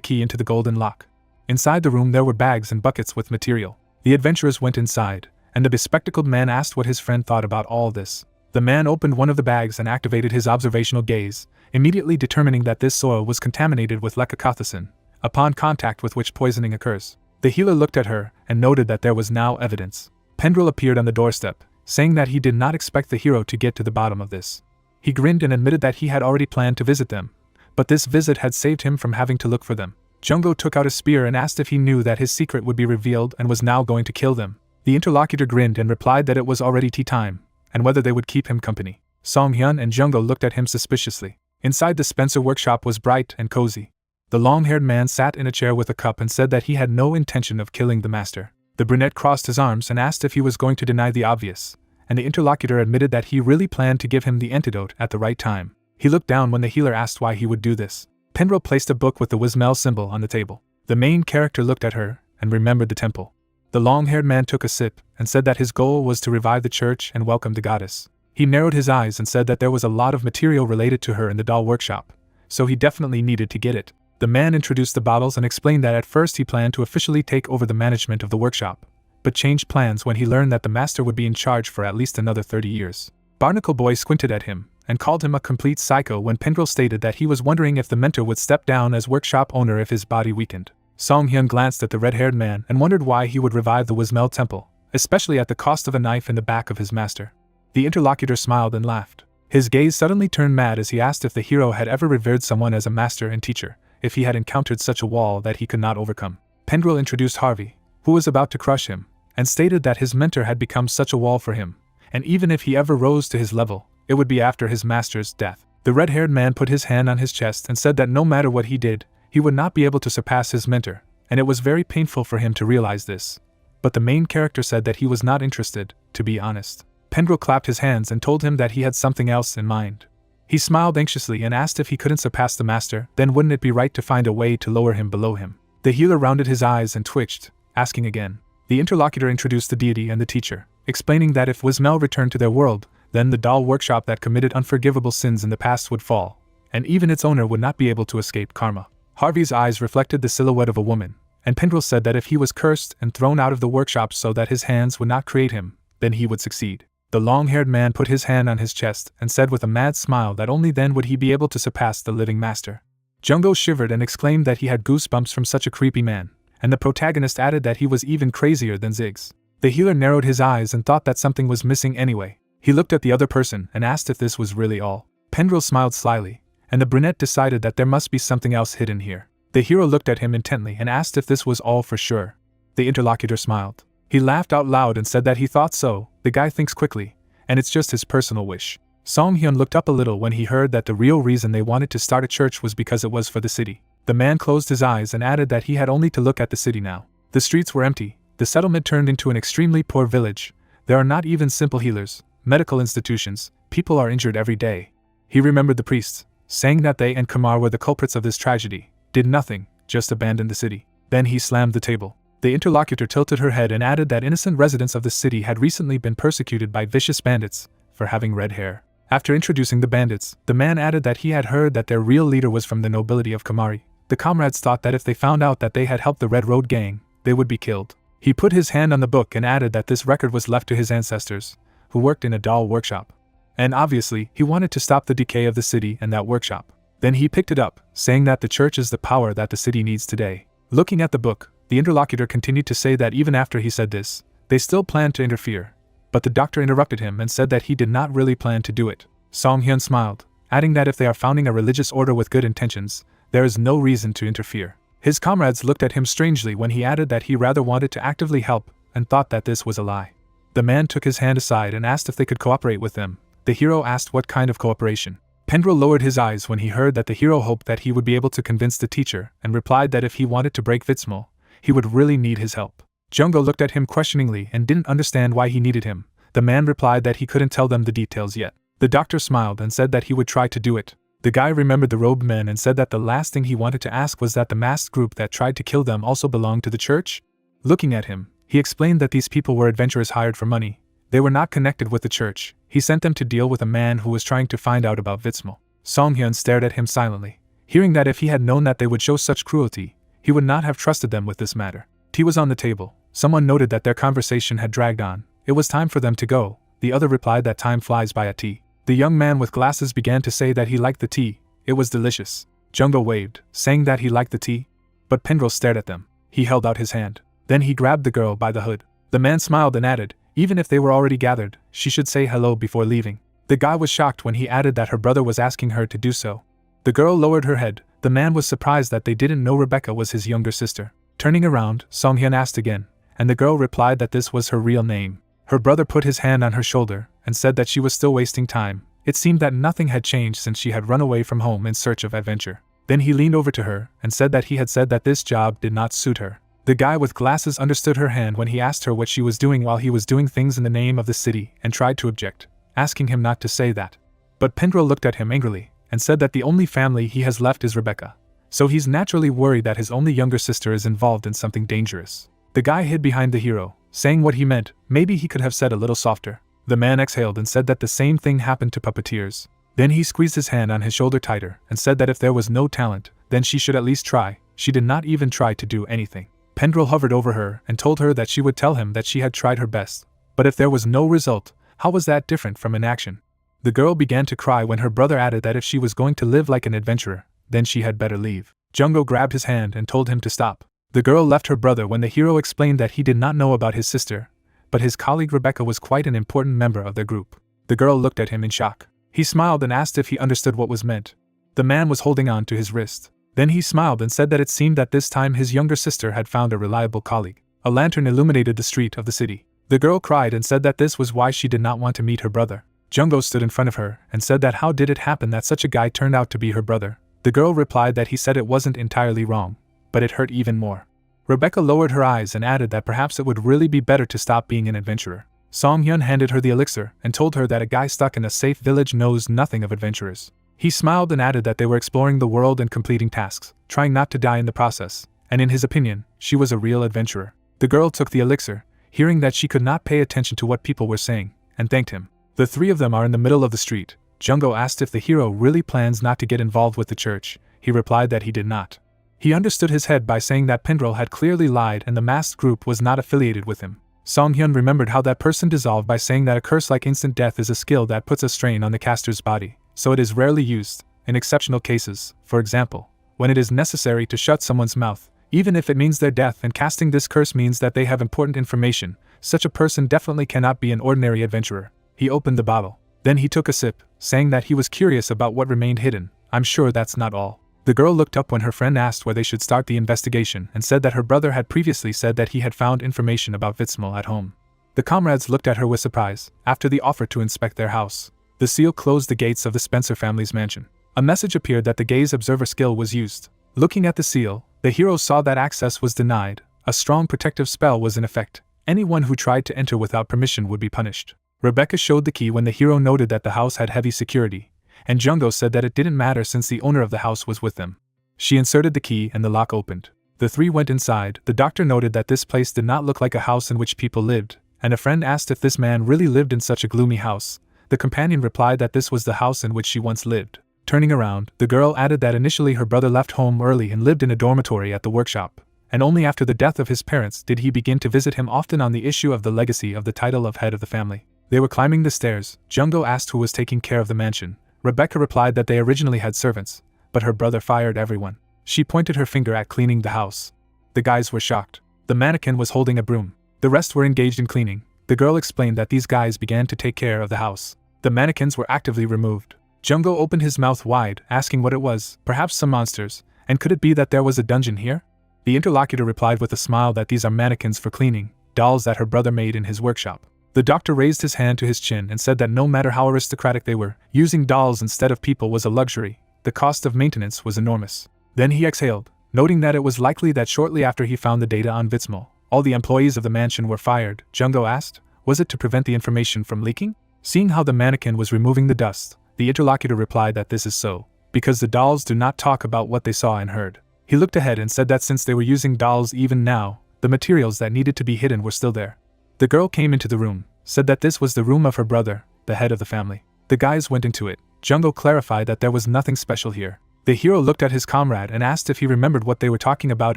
key into the golden lock. Inside the room there were bags and buckets with material. The adventurers went inside, and the bespectacled man asked what his friend thought about all this. The man opened one of the bags and activated his observational gaze, immediately determining that this soil was contaminated with lecacothecin, upon contact with which poisoning occurs. The healer looked at her and noted that there was now evidence. Pendrell appeared on the doorstep, saying that he did not expect the hero to get to the bottom of this. He grinned and admitted that he had already planned to visit them, but this visit had saved him from having to look for them. Jungo took out a spear and asked if he knew that his secret would be revealed and was now going to kill them. The interlocutor grinned and replied that it was already tea time, and whether they would keep him company. Song-hyun and Jungo looked at him suspiciously. Inside the Spencer workshop was bright and cozy. The long-haired man sat in a chair with a cup and said that he had no intention of killing the master. The brunette crossed his arms and asked if he was going to deny the obvious, and the interlocutor admitted that he really planned to give him the antidote at the right time. He looked down when the healer asked why he would do this. Pendrell placed a book with the Wismel symbol on the table. The main character looked at her and remembered the temple. The long-haired man took a sip and said that his goal was to revive the church and welcome the goddess. He narrowed his eyes and said that there was a lot of material related to her in the doll workshop, so he definitely needed to get it. The man introduced the bottles and explained that at first he planned to officially take over the management of the workshop, but changed plans when he learned that the master would be in charge for at least another 30 years. Barnacle Boy squinted at him and called him a complete psycho when Pendrell stated that he was wondering if the mentor would step down as workshop owner if his body weakened. Song Hyun glanced at the red-haired man and wondered why he would revive the Wismel temple, especially at the cost of a knife in the back of his master. The interlocutor smiled and laughed. His gaze suddenly turned mad as he asked if the hero had ever revered someone as a master and teacher, if he had encountered such a wall that he could not overcome. Pendrell introduced Harvey, who was about to crush him, and stated that his mentor had become such a wall for him, and even if he ever rose to his level, it would be after his master's death. The red-haired man put his hand on his chest and said that no matter what he did, he would not be able to surpass his mentor, and it was very painful for him to realize this. But the main character said that he was not interested, to be honest. Pendrell clapped his hands and told him that he had something else in mind. He smiled anxiously and asked if he couldn't surpass the master, then wouldn't it be right to find a way to lower him below him? The healer rounded his eyes and twitched, asking again. The interlocutor introduced the deity and the teacher, explaining that if Wismel returned to their world, then the doll workshop that committed unforgivable sins in the past would fall, and even its owner would not be able to escape karma. Harvey's eyes reflected the silhouette of a woman, and Pendrell said that if he was cursed and thrown out of the workshop so that his hands would not create him, then he would succeed. The long-haired man put his hand on his chest and said with a mad smile that only then would he be able to surpass the living master. Jungo shivered and exclaimed that he had goosebumps from such a creepy man, and the protagonist added that he was even crazier than Ziggs. The healer narrowed his eyes and thought that something was missing anyway. He looked at the other person and asked if this was really all. Pendrell smiled slyly, and the brunette decided that there must be something else hidden here. The hero looked at him intently and asked if this was all for sure. The interlocutor smiled. He laughed out loud and said that he thought so. The guy thinks quickly, and it's just his personal wish. Song Hyun looked up a little when he heard that the real reason they wanted to start a church was because it was for the city. The man closed his eyes and added that he had only to look at the city now. The streets were empty, the settlement turned into an extremely poor village. There are not even simple healers, medical institutions, people are injured every day. He remembered the priests, saying that they and Kumar were the culprits of this tragedy, did nothing, just abandoned the city. Then he slammed the table. The interlocutor tilted her head and added that innocent residents of the city had recently been persecuted by vicious bandits for having red hair. After introducing the bandits, the man added that he had heard that their real leader was from the nobility of Kamari. The comrades thought that if they found out that they had helped the Red Road gang, they would be killed. He put his hand on the book and added that this record was left to his ancestors, who worked in a doll workshop. And obviously, he wanted to stop the decay of the city and that workshop. Then he picked it up, saying that the church is the power that the city needs today. Looking at the book, the interlocutor continued to say that even after he said this, they still planned to interfere. But the doctor interrupted him and said that he did not really plan to do it. Song Hyun smiled, adding that if they are founding a religious order with good intentions, there is no reason to interfere. His comrades looked at him strangely when he added that he rather wanted to actively help and thought that this was a lie. The man took his hand aside and asked if they could cooperate with them. The hero asked what kind of cooperation. Pendrell lowered his eyes when he heard that the hero hoped that he would be able to convince the teacher and replied that if he wanted to break Vitsmul, he would really need his help. Jungo looked at him questioningly and didn't understand why he needed him. The man replied that he couldn't tell them the details yet. The doctor smiled and said that he would try to do it. The guy remembered the robed men and said that the last thing he wanted to ask was that the masked group that tried to kill them also belonged to the church. Looking at him, he explained that these people were adventurers hired for money. They were not connected with the church. He sent them to deal with a man who was trying to find out about Vitsmul. Song Hyun stared at him silently, hearing that if he had known that they would show such cruelty, he would not have trusted them with this matter. Tea was on the table. Someone noted that their conversation had dragged on. It was time for them to go. The other replied that time flies by at tea. The young man with glasses began to say that he liked the tea. It was delicious. Jungo waved, saying that he liked the tea. But Pendrell stared at them. He held out his hand. Then he grabbed the girl by the hood. The man smiled and added, even if they were already gathered, she should say hello before leaving. The guy was shocked when he added that her brother was asking her to do so. The girl lowered her head. The man was surprised that they didn't know Rebecca was his younger sister. Turning around, Song Hyun asked again, and the girl replied that this was her real name. Her brother put his hand on her shoulder and said that she was still wasting time. It seemed that nothing had changed since she had run away from home in search of adventure. Then he leaned over to her and said that he had said that this job did not suit her. The guy with glasses understood her hand when he asked her what she was doing while he was doing things in the name of the city and tried to object, asking him not to say that. But Pendrell looked at him angrily and said that the only family he has left is Rebecca, so he's naturally worried that his only younger sister is involved in something dangerous. The guy hid behind the hero, saying what he meant. Maybe he could have said a little softer. The man exhaled and said that the same thing happened to puppeteers. Then he squeezed his hand on his shoulder tighter and said that if there was no talent, then she should at least try. She did not even try to do anything. Pendrell hovered over her and told her that she would tell him that she had tried her best. But if there was no result, how was that different from inaction? The girl began to cry when her brother added that if she was going to live like an adventurer, then she had better leave. Jungo grabbed his hand and told him to stop. The girl left her brother when the hero explained that he did not know about his sister, but his colleague Rebecca was quite an important member of their group. The girl looked at him in shock. He smiled and asked if he understood what was meant. The man was holding on to his wrist. Then he smiled and said that it seemed that this time his younger sister had found a reliable colleague. A lantern illuminated the street of the city. The girl cried and said that this was why she did not want to meet her brother. Jungo stood in front of her and said that how did it happen that such a guy turned out to be her brother. The girl replied that he said it wasn't entirely wrong, but it hurt even more. Rebecca lowered her eyes and added that perhaps it would really be better to stop being an adventurer. Song-hyun handed her the elixir and told her that a guy stuck in a safe village knows nothing of adventurers. He smiled and added that they were exploring the world and completing tasks, trying not to die in the process, and in his opinion, she was a real adventurer. The girl took the elixir, hearing that she could not pay attention to what people were saying, and thanked him. The three of them are in the middle of the street. Jungo asked if the hero really plans not to get involved with the church. He replied that he did not. He understood his head by saying that Pendrell had clearly lied and the masked group was not affiliated with him. Song-hyun remembered how that person dissolved by saying that a curse like instant death is a skill that puts a strain on the caster's body, so it is rarely used, in exceptional cases, for example, when it is necessary to shut someone's mouth, even if it means their death, and casting this curse means that they have important information. Such a person definitely cannot be an ordinary adventurer. He opened the bottle. Then he took a sip, saying that he was curious about what remained hidden. I'm sure that's not all. The girl looked up when her friend asked where they should start the investigation and said that her brother had previously said that he had found information about Vitsmal at home. The comrades looked at her with surprise after the offer to inspect their house. The seal closed the gates of the Spencer family's mansion. A message appeared that the gaze observer skill was used. Looking at the seal, the hero saw that access was denied. A strong protective spell was in effect. Anyone who tried to enter without permission would be punished. Rebecca showed the key when the hero noted that the house had heavy security, and Jungo said that it didn't matter since the owner of the house was with them. She inserted the key and the lock opened. The three went inside. The doctor noted that this place did not look like a house in which people lived, and a friend asked if this man really lived in such a gloomy house. The companion replied that this was the house in which she once lived. Turning around, the girl added that initially her brother left home early and lived in a dormitory at the workshop, and only after the death of his parents did he begin to visit him often on the issue of the legacy of the title of head of the family. They were climbing the stairs. Jungo asked who was taking care of the mansion. Rebecca replied that they originally had servants, but her brother fired everyone. She pointed her finger at cleaning the house. The guys were shocked. The mannequin was holding a broom. The rest were engaged in cleaning. The girl explained that these guys began to take care of the house. The mannequins were actively removed. Jungo opened his mouth wide, asking what it was, perhaps some monsters, and could it be that there was a dungeon here? The interlocutor replied with a smile that these are mannequins for cleaning, dolls that her brother made in his workshop. The doctor raised his hand to his chin and said that no matter how aristocratic they were, using dolls instead of people was a luxury. The cost of maintenance was enormous. Then he exhaled, noting that it was likely that shortly after he found the data on Vitsmal, all the employees of the mansion were fired. Jungo asked, was it to prevent the information from leaking? Seeing how the mannequin was removing the dust, the interlocutor replied that this is so, because the dolls do not talk about what they saw and heard. He looked ahead and said that since they were using dolls even now, the materials that needed to be hidden were still there. The girl came into the room, said that this was the room of her brother, the head of the family. The guys went into it. Jungo clarified that there was nothing special here. The hero looked at his comrade and asked if he remembered what they were talking about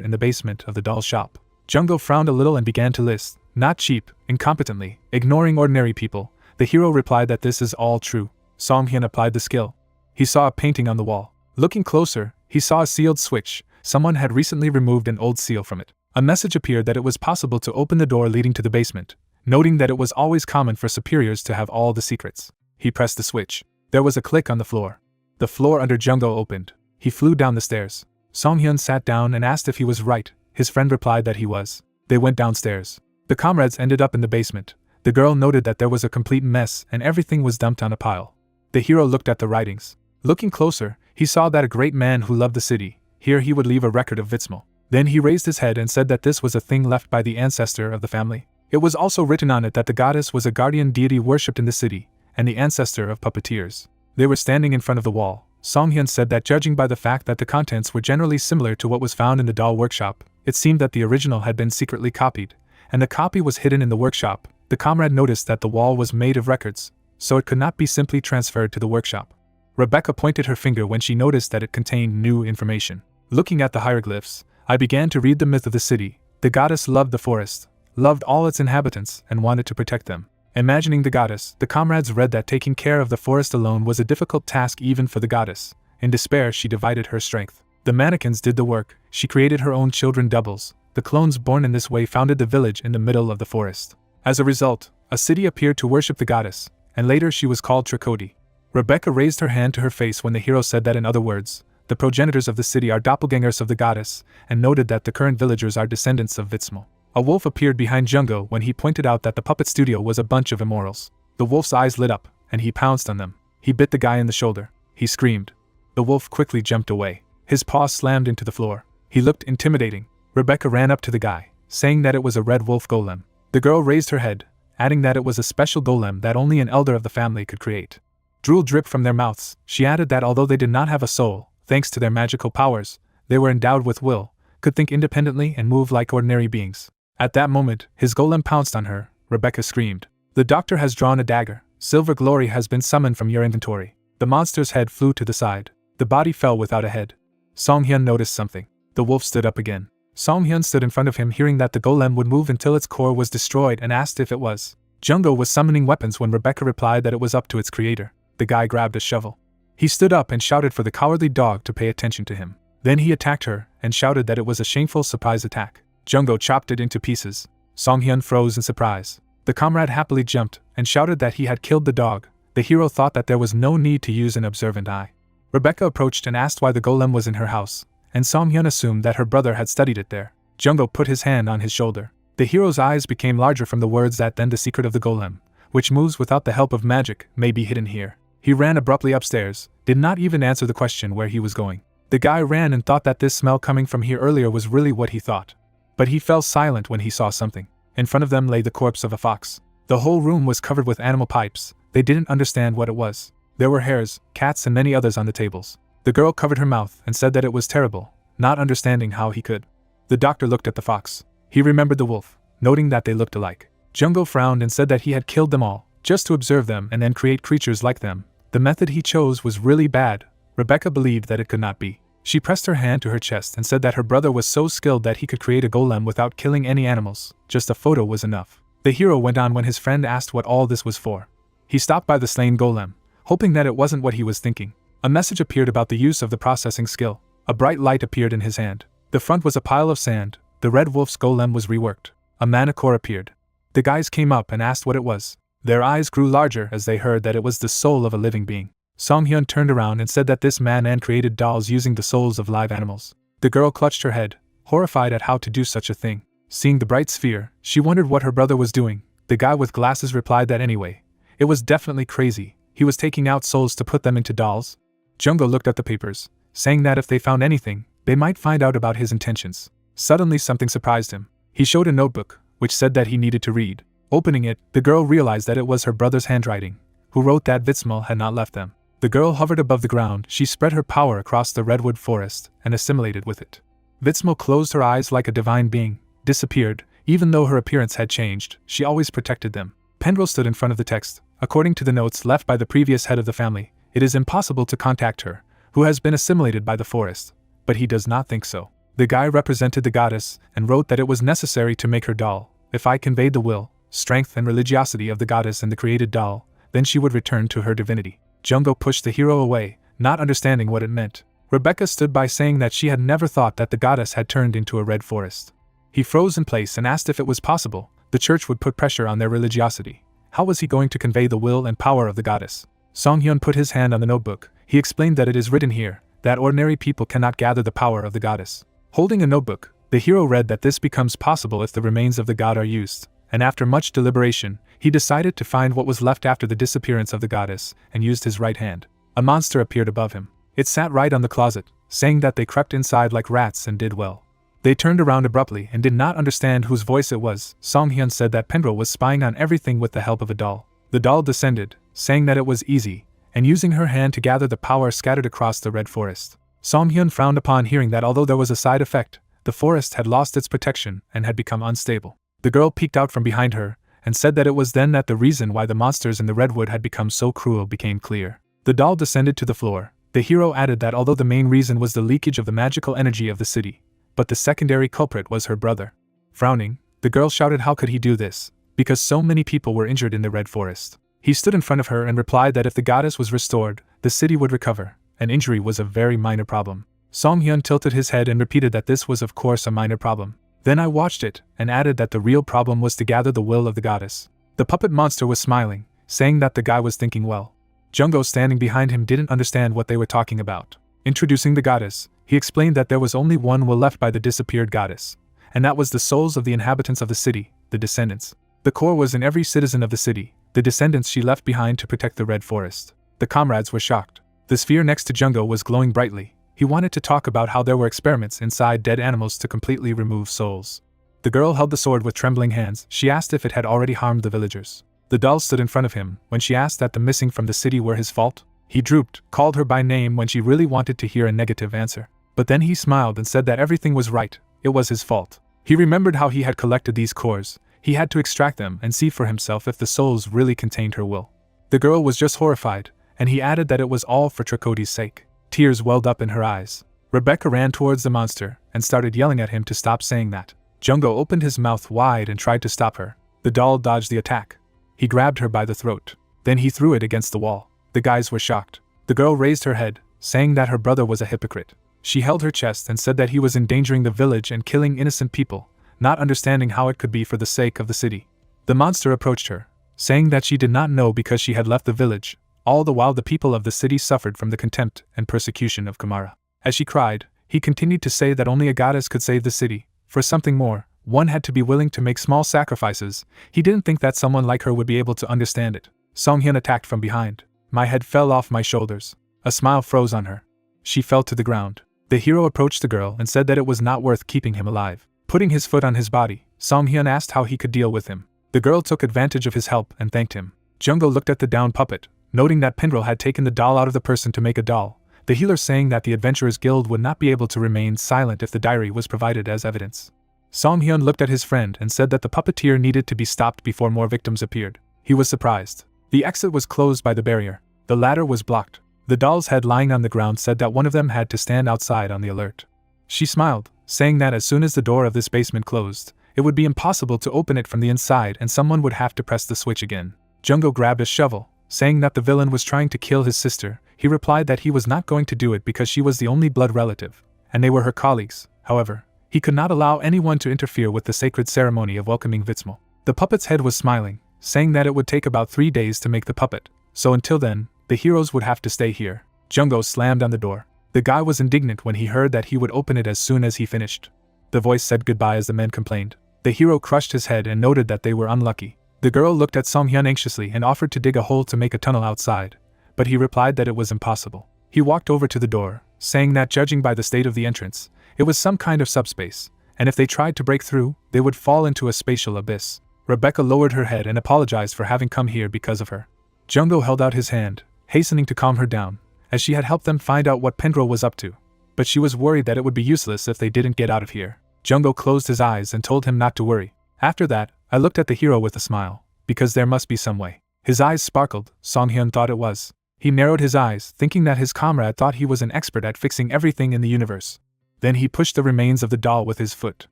in the basement of the doll shop. Jungo frowned a little and began to list, not cheap, incompetently, ignoring ordinary people. The hero replied that this is all true. Song-hyun applied the skill. He saw a painting on the wall. Looking closer, he saw a sealed switch. Someone had recently removed an old seal from it. A message appeared that it was possible to open the door leading to the basement, noting that it was always common for superiors to have all the secrets. He pressed the switch. There was a click on the floor. The floor under Jungo opened. He flew down the stairs. Song-hyun sat down and asked if he was right. His friend replied that he was. They went downstairs. The comrades ended up in the basement. The girl noted that there was a complete mess and everything was dumped on a pile. The hero looked at the writings. Looking closer, he saw that a great man who loved the city. Here he would leave a record of Vitsmal. Then he raised his head and said that this was a thing left by the ancestor of the family. It was also written on it that the goddess was a guardian deity worshipped in the city, and the ancestor of puppeteers. They were standing in front of the wall. Songhyun said that judging by the fact that the contents were generally similar to what was found in the doll workshop, it seemed that the original had been secretly copied, and the copy was hidden in the workshop. The comrade noticed that the wall was made of records, so it could not be simply transferred to the workshop. Rebecca pointed her finger when she noticed that it contained new information. Looking at the hieroglyphs, I began to read the myth of the city. The goddess loved the forest, loved all its inhabitants, and wanted to protect them. Imagining the goddess, the comrades read that taking care of the forest alone was a difficult task even for the goddess. In despair, she divided her strength. The mannequins did the work. She created her own children doubles. The clones born in this way founded the village in the middle of the forest. As a result, a city appeared to worship the goddess, and later she was called Trikoti. Rebecca raised her hand to her face when the hero said that, in other words, the progenitors of the city are doppelgangers of the goddess, and noted that the current villagers are descendants of Vitsmal. A wolf appeared behind Jungo when he pointed out that the puppet studio was a bunch of immorals. The wolf's eyes lit up, and he pounced on them. He bit the guy in the shoulder. He screamed. The wolf quickly jumped away. His paw slammed into the floor. He looked intimidating. Rebecca ran up to the guy, saying that it was a red wolf golem. The girl raised her head, adding that it was a special golem that only an elder of the family could create. Drool dripped from their mouths. She added that although they did not have a soul, thanks to their magical powers, they were endowed with will, could think independently and move like ordinary beings. At that moment, his golem pounced on her. Rebecca screamed. The doctor has drawn a dagger. Silver glory has been summoned from your inventory. The monster's head flew to the side. The body fell without a head. Songhyun noticed something. The wolf stood up again. Songhyun stood in front of him, hearing that the golem would move until its core was destroyed, and asked if it was. Jungo was summoning weapons when Rebecca replied that it was up to its creator. The guy grabbed a shovel. He stood up and shouted for the cowardly dog to pay attention to him. Then he attacked her, and shouted that it was a shameful surprise attack. Jungo chopped it into pieces. Songhyun froze in surprise. The comrade happily jumped, and shouted that he had killed the dog. The hero thought that there was no need to use an observant eye. Rebecca approached and asked why the golem was in her house, and Songhyun assumed that her brother had studied it there. Jungo put his hand on his shoulder. The hero's eyes became larger from the words that then the secret of the golem, which moves without the help of magic, may be hidden here. He ran abruptly upstairs, did not even answer the question where he was going. The guy ran and thought that this smell coming from here earlier was really what he thought. But he fell silent when he saw something. In front of them lay the corpse of a fox. The whole room was covered with animal pipes. They didn't understand what it was. There were hares, cats, and many others on the tables. The girl covered her mouth and said that it was terrible, not understanding how he could. The doctor looked at the fox. He remembered the wolf, noting that they looked alike. Jungo frowned and said that he had killed them all, just to observe them and then create creatures like them. The method he chose was really bad. Rebecca believed that it could not be. She pressed her hand to her chest and said that her brother was so skilled that he could create a golem without killing any animals. Just a photo was enough. The hero went on when his friend asked what all this was for. He stopped by the slain golem, hoping that it wasn't what he was thinking. A message appeared about the use of the processing skill. A bright light appeared in his hand. The front was a pile of sand. The red wolf's golem was reworked. A mana core appeared. The guys came up and asked what it was. Their eyes grew larger as they heard that it was the soul of a living being. Songhyun turned around and said that this man created dolls using the souls of live animals. The girl clutched her head, horrified at how to do such a thing. Seeing the bright sphere, she wondered what her brother was doing. The guy with glasses replied that anyway, it was definitely crazy. He was taking out souls to put them into dolls. Jungo looked at the papers, saying that if they found anything, they might find out about his intentions. Suddenly something surprised him. He showed a notebook, which said that he needed to read. Opening it, the girl realized that it was her brother's handwriting, who wrote that Vitsmal had not left them. The girl hovered above the ground. She spread her power across the redwood forest and assimilated with it. Vitsmal closed her eyes like a divine being, disappeared. Even though her appearance had changed, she always protected them. Pendrell stood in front of the text. According to the notes left by the previous head of the family, it is impossible to contact her, who has been assimilated by the forest. But he does not think so. The guy represented the goddess and wrote that it was necessary to make her doll. If I conveyed the will, strength, and religiosity of the goddess in the created doll, then she would return to her divinity. Jungo pushed the hero away, not understanding what it meant. Rebecca stood by, saying that she had never thought that the goddess had turned into a red forest. He froze in place and asked if it was possible the church would put pressure on their religiosity. How was he going to convey the will and power of the goddess? Songhyun put his hand on the notebook. He explained that it is written here that ordinary people cannot gather the power of the goddess. Holding a notebook, the hero read that this becomes possible if the remains of the god are used, and after much deliberation, he decided to find what was left after the disappearance of the goddess, and used his right hand. A monster appeared above him. It sat right on the closet, saying that they crept inside like rats and did well. They turned around abruptly and did not understand whose voice it was. Song Hyun said that Pendrell was spying on everything with the help of a doll. The doll descended, saying that it was easy, and using her hand to gather the power scattered across the red forest. Song Hyun frowned upon hearing that although there was a side effect, the forest had lost its protection and had become unstable. The girl peeked out from behind her, and said that it was then that the reason why the monsters in the redwood had become so cruel became clear. The doll descended to the floor. The hero added that although the main reason was the leakage of the magical energy of the city, but the secondary culprit was her brother. Frowning, the girl shouted how could he do this, because so many people were injured in the red forest. He stood in front of her and replied that if the goddess was restored, the city would recover. An injury was a very minor problem. Song Hyun tilted his head and repeated that this was of course a minor problem. Then I watched it, and added that the real problem was to gather the will of the goddess. The puppet monster was smiling, saying that the guy was thinking well. Jungho standing behind him didn't understand what they were talking about. Introducing the goddess, he explained that there was only one will left by the disappeared goddess, and that was the souls of the inhabitants of the city, the descendants. The core was in every citizen of the city, the descendants she left behind to protect the red forest. The comrades were shocked. The sphere next to Jungho was glowing brightly. He wanted to talk about how there were experiments inside dead animals to completely remove souls. The girl held the sword with trembling hands. She asked if it had already harmed the villagers. The doll stood in front of him. When she asked that the missing from the city were his fault, he drooped, called her by name when she really wanted to hear a negative answer. But then he smiled and said that everything was right, it was his fault. He remembered how he had collected these cores. He had to extract them and see for himself if the souls really contained her will. The girl was just horrified, and he added that it was all for Trakoti's sake. Tears welled up in her eyes. Rebecca ran towards the monster and started yelling at him to stop saying that. Jungho opened his mouth wide and tried to stop her. The doll dodged the attack. He grabbed her by the throat. Then he threw it against the wall. The guys were shocked. The girl raised her head, saying that her brother was a hypocrite. She held her chest and said that he was endangering the village and killing innocent people, not understanding how it could be for the sake of the city. The monster approached her, saying that she did not know because she had left the village. All the while the people of the city suffered from the contempt and persecution of Kamara. As she cried, he continued to say that only a goddess could save the city. For something more, one had to be willing to make small sacrifices. He didn't think that someone like her would be able to understand it. Song Hyun attacked from behind. My head fell off my shoulders. A smile froze on her. She fell to the ground. The hero approached the girl and said that it was not worth keeping him alive. Putting his foot on his body, Song Hyun asked how he could deal with him. The girl took advantage of his help and thanked him. Jungho looked at the down puppet, noting that Pendrell had taken the doll out of the person to make a doll, the healer saying that the Adventurers Guild would not be able to remain silent if the diary was provided as evidence. Song Hyun looked at his friend and said that the puppeteer needed to be stopped before more victims appeared. He was surprised. The exit was closed by the barrier. The ladder was blocked. The doll's head lying on the ground said that one of them had to stand outside on the alert. She smiled, saying that as soon as the door of this basement closed, it would be impossible to open it from the inside and someone would have to press the switch again. Jungho grabbed a shovel, saying that the villain was trying to kill his sister. He replied that he was not going to do it because she was the only blood relative, and they were her colleagues. However, he could not allow anyone to interfere with the sacred ceremony of welcoming Vitsmal. The puppet's head was smiling, saying that it would take about 3 days to make the puppet, so until then, the heroes would have to stay here. Jungho slammed on the door. The guy was indignant when he heard that he would open it as soon as he finished. The voice said goodbye as the men complained. The hero crushed his head and noted that they were unlucky. The girl looked at Song Hyun anxiously and offered to dig a hole to make a tunnel outside, but he replied that it was impossible. He walked over to the door, saying that judging by the state of the entrance, it was some kind of subspace, and if they tried to break through, they would fall into a spatial abyss. Rebecca lowered her head and apologized for having come here because of her. Jungho held out his hand, hastening to calm her down, as she had helped them find out what Pendrell was up to, but she was worried that it would be useless if they didn't get out of here. Jungho closed his eyes and told him not to worry. After that, I looked at the hero with a smile, because there must be some way. His eyes sparkled. Song Hyun thought it was. He narrowed his eyes, thinking that his comrade thought he was an expert at fixing everything in the universe. Then he pushed the remains of the doll with his foot.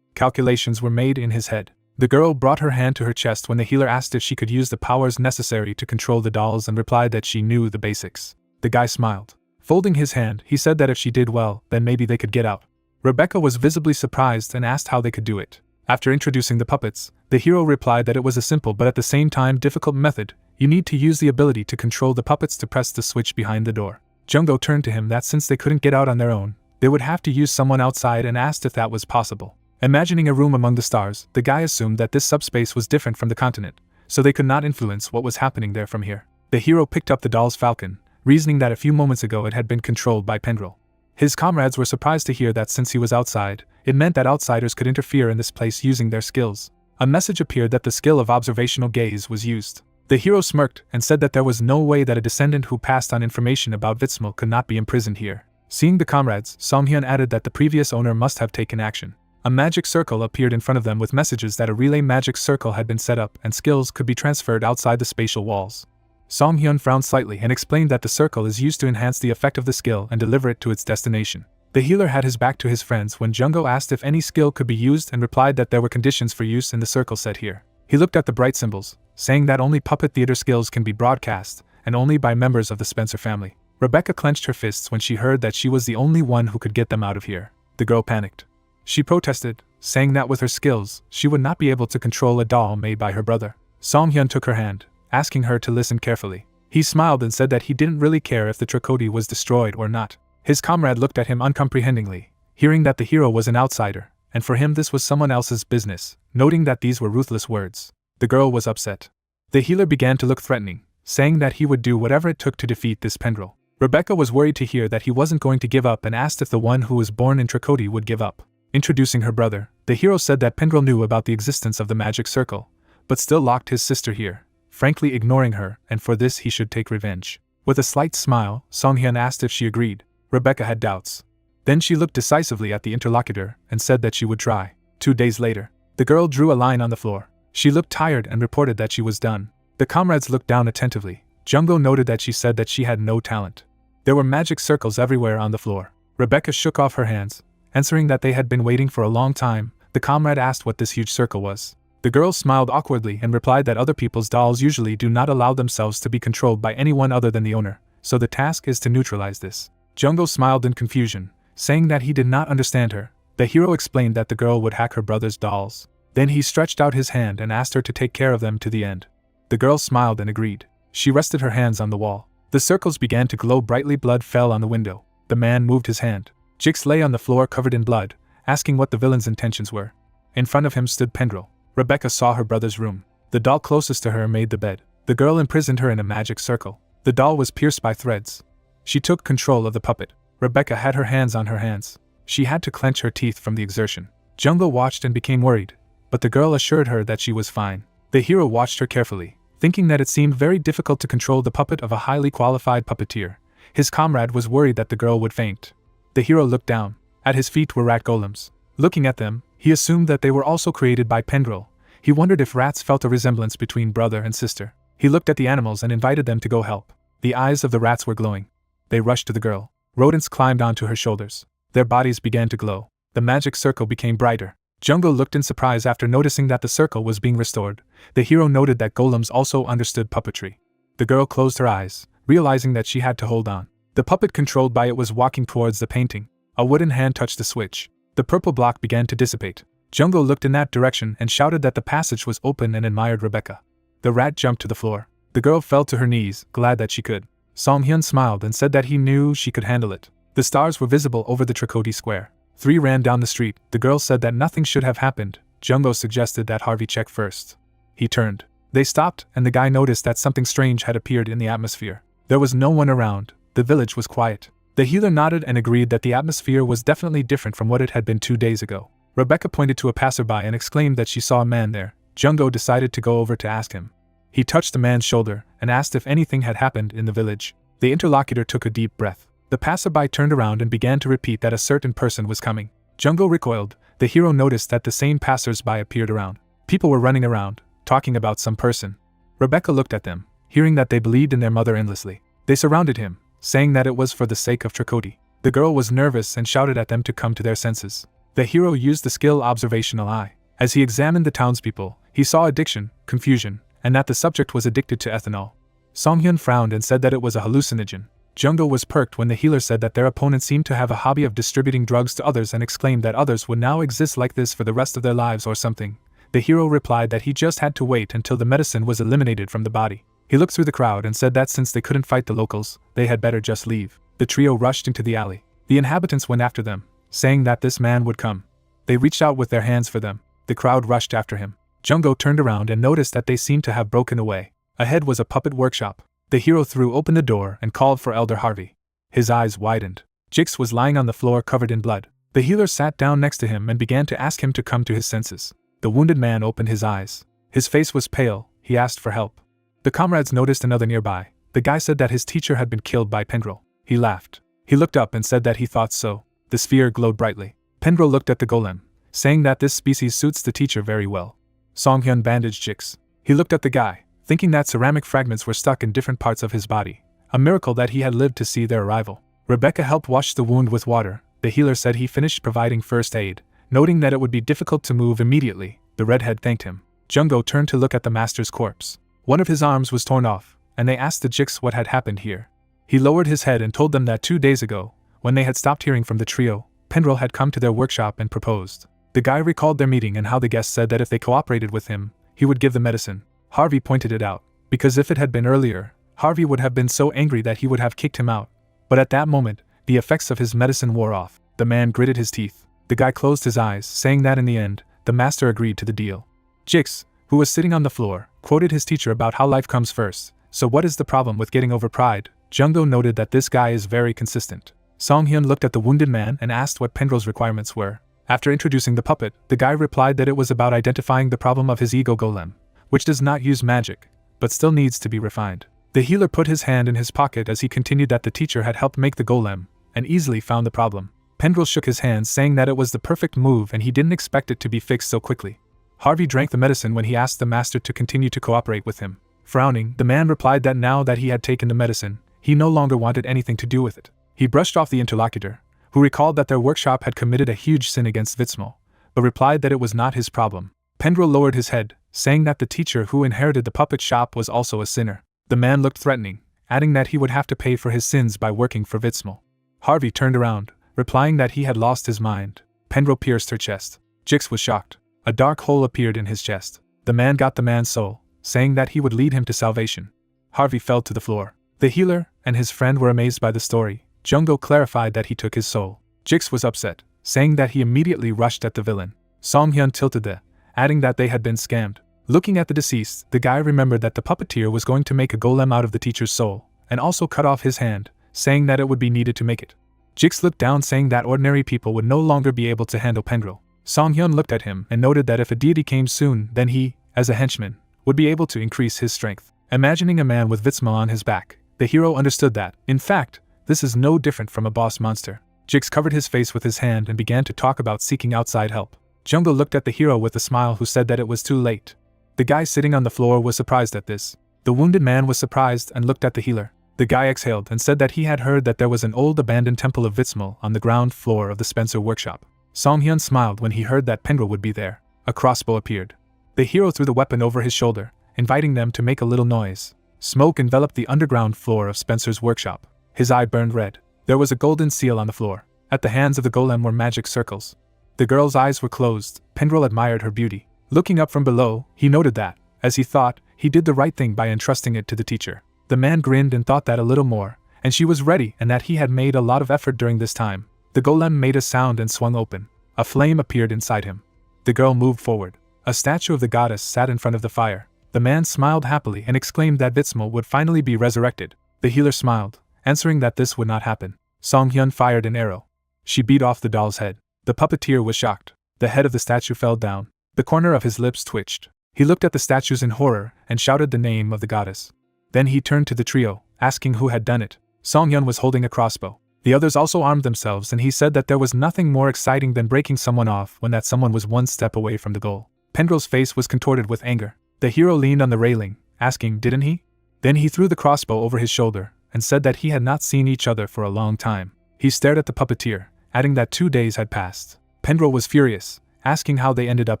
Calculations were made in his head. The girl brought her hand to her chest when the healer asked if she could use the powers necessary to control the dolls and replied that she knew the basics. The guy smiled. Folding his hand, he said that if she did well, then maybe they could get out. Rebecca was visibly surprised and asked how they could do it. After introducing the puppets, the hero replied that it was a simple but at the same time difficult method. You need to use the ability to control the puppets to press the switch behind the door. Jungho turned to him that since they couldn't get out on their own, they would have to use someone outside and asked if that was possible. Imagining a room among the stars, the guy assumed that this subspace was different from the continent, so they could not influence what was happening there from here. The hero picked up the doll's falcon, reasoning that a few moments ago it had been controlled by Pendrell. His comrades were surprised to hear that since he was outside, It meant that outsiders could interfere in this place using their skills. A message appeared that the skill of observational gaze was used. The hero smirked and said that there was no way that a descendant who passed on information about Vitsmal could not be imprisoned here. Seeing the comrades, Songhyun added that the previous owner must have taken action. A magic circle appeared in front of them with messages that a relay magic circle had been set up and skills could be transferred outside the spatial walls. Songhyun frowned slightly and explained that the circle is used to enhance the effect of the skill and deliver it to its destination. The healer had his back to his friends when Jungo asked if any skill could be used and replied that there were conditions for use in the circle set here. He looked at the bright symbols, saying that only puppet theater skills can be broadcast, and only by members of the Spencer family. Rebecca clenched her fists when she heard that she was the only one who could get them out of here. The girl panicked. She protested, saying that with her skills, she would not be able to control a doll made by her brother. Songhyun took her hand, asking her to listen carefully. He smiled and said that he didn't really care if the Trikoti was destroyed or not. His comrade looked at him uncomprehendingly, hearing that the hero was an outsider, and for him this was someone else's business, noting that these were ruthless words. The girl was upset. The healer began to look threatening, saying that he would do whatever it took to defeat this Pendrell. Rebecca was worried to hear that he wasn't going to give up and asked if the one who was born in Trikoti would give up. Introducing her brother, the hero said that Pendrell knew about the existence of the magic circle, but still locked his sister here, frankly ignoring her, and for this he should take revenge. With a slight smile, Songhyun asked if she agreed. Rebecca had doubts. Then she looked decisively at the interlocutor and said that she would try. 2 days later, the girl drew a line on the floor. She looked tired and reported that she was done. The comrades looked down attentively. Jungo noted that she said that she had no talent. There were magic circles everywhere on the floor. Rebecca shook off her hands, answering that they had been waiting for a long time. The comrade asked what this huge circle was. The girl smiled awkwardly and replied that other people's dolls usually do not allow themselves to be controlled by anyone other than the owner, so the task is to neutralize this. Jungo smiled in confusion, saying that he did not understand her. The hero explained that the girl would hack her brother's dolls. Then he stretched out his hand and asked her to take care of them to the end. The girl smiled and agreed. She rested her hands on the wall. The circles began to glow brightly. Blood fell on the window. The man moved his hand. Jix lay on the floor covered in blood, asking what the villain's intentions were. In front of him stood Pendrell. Rebecca saw her brother's room. The doll closest to her made the bed. The girl imprisoned her in a magic circle. The doll was pierced by threads. She took control of the puppet. Rebecca had her hands on her hands. She had to clench her teeth from the exertion. Jungo watched and became worried, but the girl assured her that she was fine. The hero watched her carefully, thinking that it seemed very difficult to control the puppet of a highly qualified puppeteer. His comrade was worried that the girl would faint. The hero looked down. At his feet were rat golems. Looking at them, he assumed that they were also created by Pendrell. He wondered if rats felt a resemblance between brother and sister. He looked at the animals and invited them to go help. The eyes of the rats were glowing. They rushed to the girl. Rodents climbed onto her shoulders. Their bodies began to glow. The magic circle became brighter. Jungo looked in surprise after noticing that the circle was being restored. The hero noted that golems also understood puppetry. The girl closed her eyes, realizing that she had to hold on. The puppet controlled by it was walking towards the painting. A wooden hand touched the switch. The purple block began to dissipate. Jungo looked in that direction and shouted that the passage was open and admired Rebecca. The rat jumped to the floor. The girl fell to her knees, glad that she could. Songhyun smiled and said that he knew she could handle it. The stars were visible over the Trikoti square. 3 ran down the street. The girl said that nothing should have happened. Jungo suggested that Harvey check first. He turned. They stopped, and the guy noticed that something strange had appeared in the atmosphere. There was no one around. The village was quiet. The healer nodded and agreed that the atmosphere was definitely different from what it had been 2 days ago. Rebecca pointed to a passerby and exclaimed that she saw a man there. Jungo decided to go over to ask him. He touched the man's shoulder and asked if anything had happened in the village. The interlocutor took a deep breath. The passerby turned around and began to repeat that a certain person was coming. Jungo recoiled. The hero noticed that the same passersby appeared around. People were running around, talking about some person. Rebecca looked at them, hearing that they believed in their mother endlessly. They surrounded him, saying that it was for the sake of Trikoti. The girl was nervous and shouted at them to come to their senses. The hero used the skill Observational Eye. As he examined the townspeople, he saw addiction, confusion, and that the subject was addicted to ethanol. Songhyun frowned and said that it was a hallucinogen. Jungo was perked when the healer said that their opponent seemed to have a hobby of distributing drugs to others and exclaimed that others would now exist like this for the rest of their lives or something. The hero replied that he just had to wait until the medicine was eliminated from the body. He looked through the crowd and said that since they couldn't fight the locals, they had better just leave. The trio rushed into the alley. The inhabitants went after them, saying that this man would come. They reached out with their hands for them. The crowd rushed after him. Jungo turned around and noticed that they seemed to have broken away. Ahead was a puppet workshop. The hero threw open the door and called for Elder Harvey. His eyes widened. Jix was lying on the floor covered in blood. The healer sat down next to him and began to ask him to come to his senses. The wounded man opened his eyes. His face was pale. He asked for help. The comrades noticed another nearby. The guy said that his teacher had been killed by Pendrell. He laughed. He looked up and said that he thought so. The sphere glowed brightly. Pendrell looked at the golem, saying that this species suits the teacher very well. Songhyun bandaged Jix. He looked at the guy, thinking that ceramic fragments were stuck in different parts of his body. A miracle that he had lived to see their arrival. Rebecca helped wash the wound with water. The healer said he finished providing first aid. Noting that it would be difficult to move immediately, the redhead thanked him. Jungo turned to look at the master's corpse. One of his arms was torn off, and they asked the Jix what had happened here. He lowered his head and told them that 2 days ago, when they had stopped hearing from the trio, Pendrell had come to their workshop and proposed. The guy recalled their meeting and how the guest said that if they cooperated with him, he would give the medicine. Harvey pointed it out, because if it had been earlier, Harvey would have been so angry that he would have kicked him out. But at that moment, the effects of his medicine wore off. The man gritted his teeth. The guy closed his eyes, saying that in the end, the master agreed to the deal. Jix, who was sitting on the floor, quoted his teacher about how life comes first. So what is the problem with getting over pride? Jungo noted that this guy is very consistent. Songhyun looked at the wounded man and asked what Pendrell's requirements were. After introducing the puppet, the guy replied that it was about identifying the problem of his ego golem, which does not use magic, but still needs to be refined. The healer put his hand in his pocket as he continued that the teacher had helped make the golem, and easily found the problem. Pendrell shook his hands, saying that it was the perfect move and he didn't expect it to be fixed so quickly. Harvey drank the medicine when he asked the master to continue to cooperate with him. Frowning, the man replied that now that he had taken the medicine, he no longer wanted anything to do with it. He brushed off the interlocutor, who recalled that their workshop had committed a huge sin against Vitsmal, but replied that it was not his problem. Pendrell lowered his head, saying that the teacher who inherited the puppet shop was also a sinner. The man looked threatening, adding that he would have to pay for his sins by working for Vitsmal. Harvey turned around, replying that he had lost his mind. Pendrell pierced her chest. Jix was shocked. A dark hole appeared in his chest. The man got the man's soul, saying that he would lead him to salvation. Harvey fell to the floor. The healer and his friend were amazed by the story. Jungo clarified that he took his soul. Jix was upset, saying that he immediately rushed at the villain. Songhyun tilted the, adding that they had been scammed. Looking at the deceased, the guy remembered that the puppeteer was going to make a golem out of the teacher's soul, and also cut off his hand, saying that it would be needed to make it. Jix looked down, saying that ordinary people would no longer be able to handle Pendrell. Songhyun looked at him and noted that if a deity came soon, then he, as a henchman, would be able to increase his strength. Imagining a man with Vitsmal on his back, the hero understood that, in fact, this is no different from a boss monster. Jix covered his face with his hand and began to talk about seeking outside help. Jungo looked at the hero with a smile, who said that it was too late. The guy sitting on the floor was surprised at this. The wounded man was surprised and looked at the healer. The guy exhaled and said that he had heard that there was an old abandoned temple of Vitsmal on the ground floor of the Spencer workshop. Songhyun smiled when he heard that Pendrell would be there. A crossbow appeared. The hero threw the weapon over his shoulder, inviting them to make a little noise. Smoke enveloped the underground floor of Spencer's workshop. His eye burned red. There was a golden seal on the floor. At the hands of the golem were magic circles. The girl's eyes were closed. Pendrell admired her beauty. Looking up from below, he noted that, as he thought, he did the right thing by entrusting it to the teacher. The man grinned and thought that a little more, and she was ready and that he had made a lot of effort during this time. The golem made a sound and swung open. A flame appeared inside him. The girl moved forward. A statue of the goddess sat in front of the fire. The man smiled happily and exclaimed that Vitsmal would finally be resurrected. The healer smiled, answering that this would not happen. Songhyun fired an arrow. She beat off the doll's head. The puppeteer was shocked. The head of the statue fell down. The corner of his lips twitched. He looked at the statues in horror and shouted the name of the goddess. Then he turned to the trio, asking who had done it. Songhyun was holding a crossbow. The others also armed themselves, and he said that there was nothing more exciting than breaking someone off when that someone was one step away from the goal. Pendrell's face was contorted with anger. The hero leaned on the railing, asking, "Didn't he?" Then he threw the crossbow over his shoulder and said that he had not seen each other for a long time. He stared at the puppeteer, adding that 2 days had passed. Pendrell was furious, asking how they ended up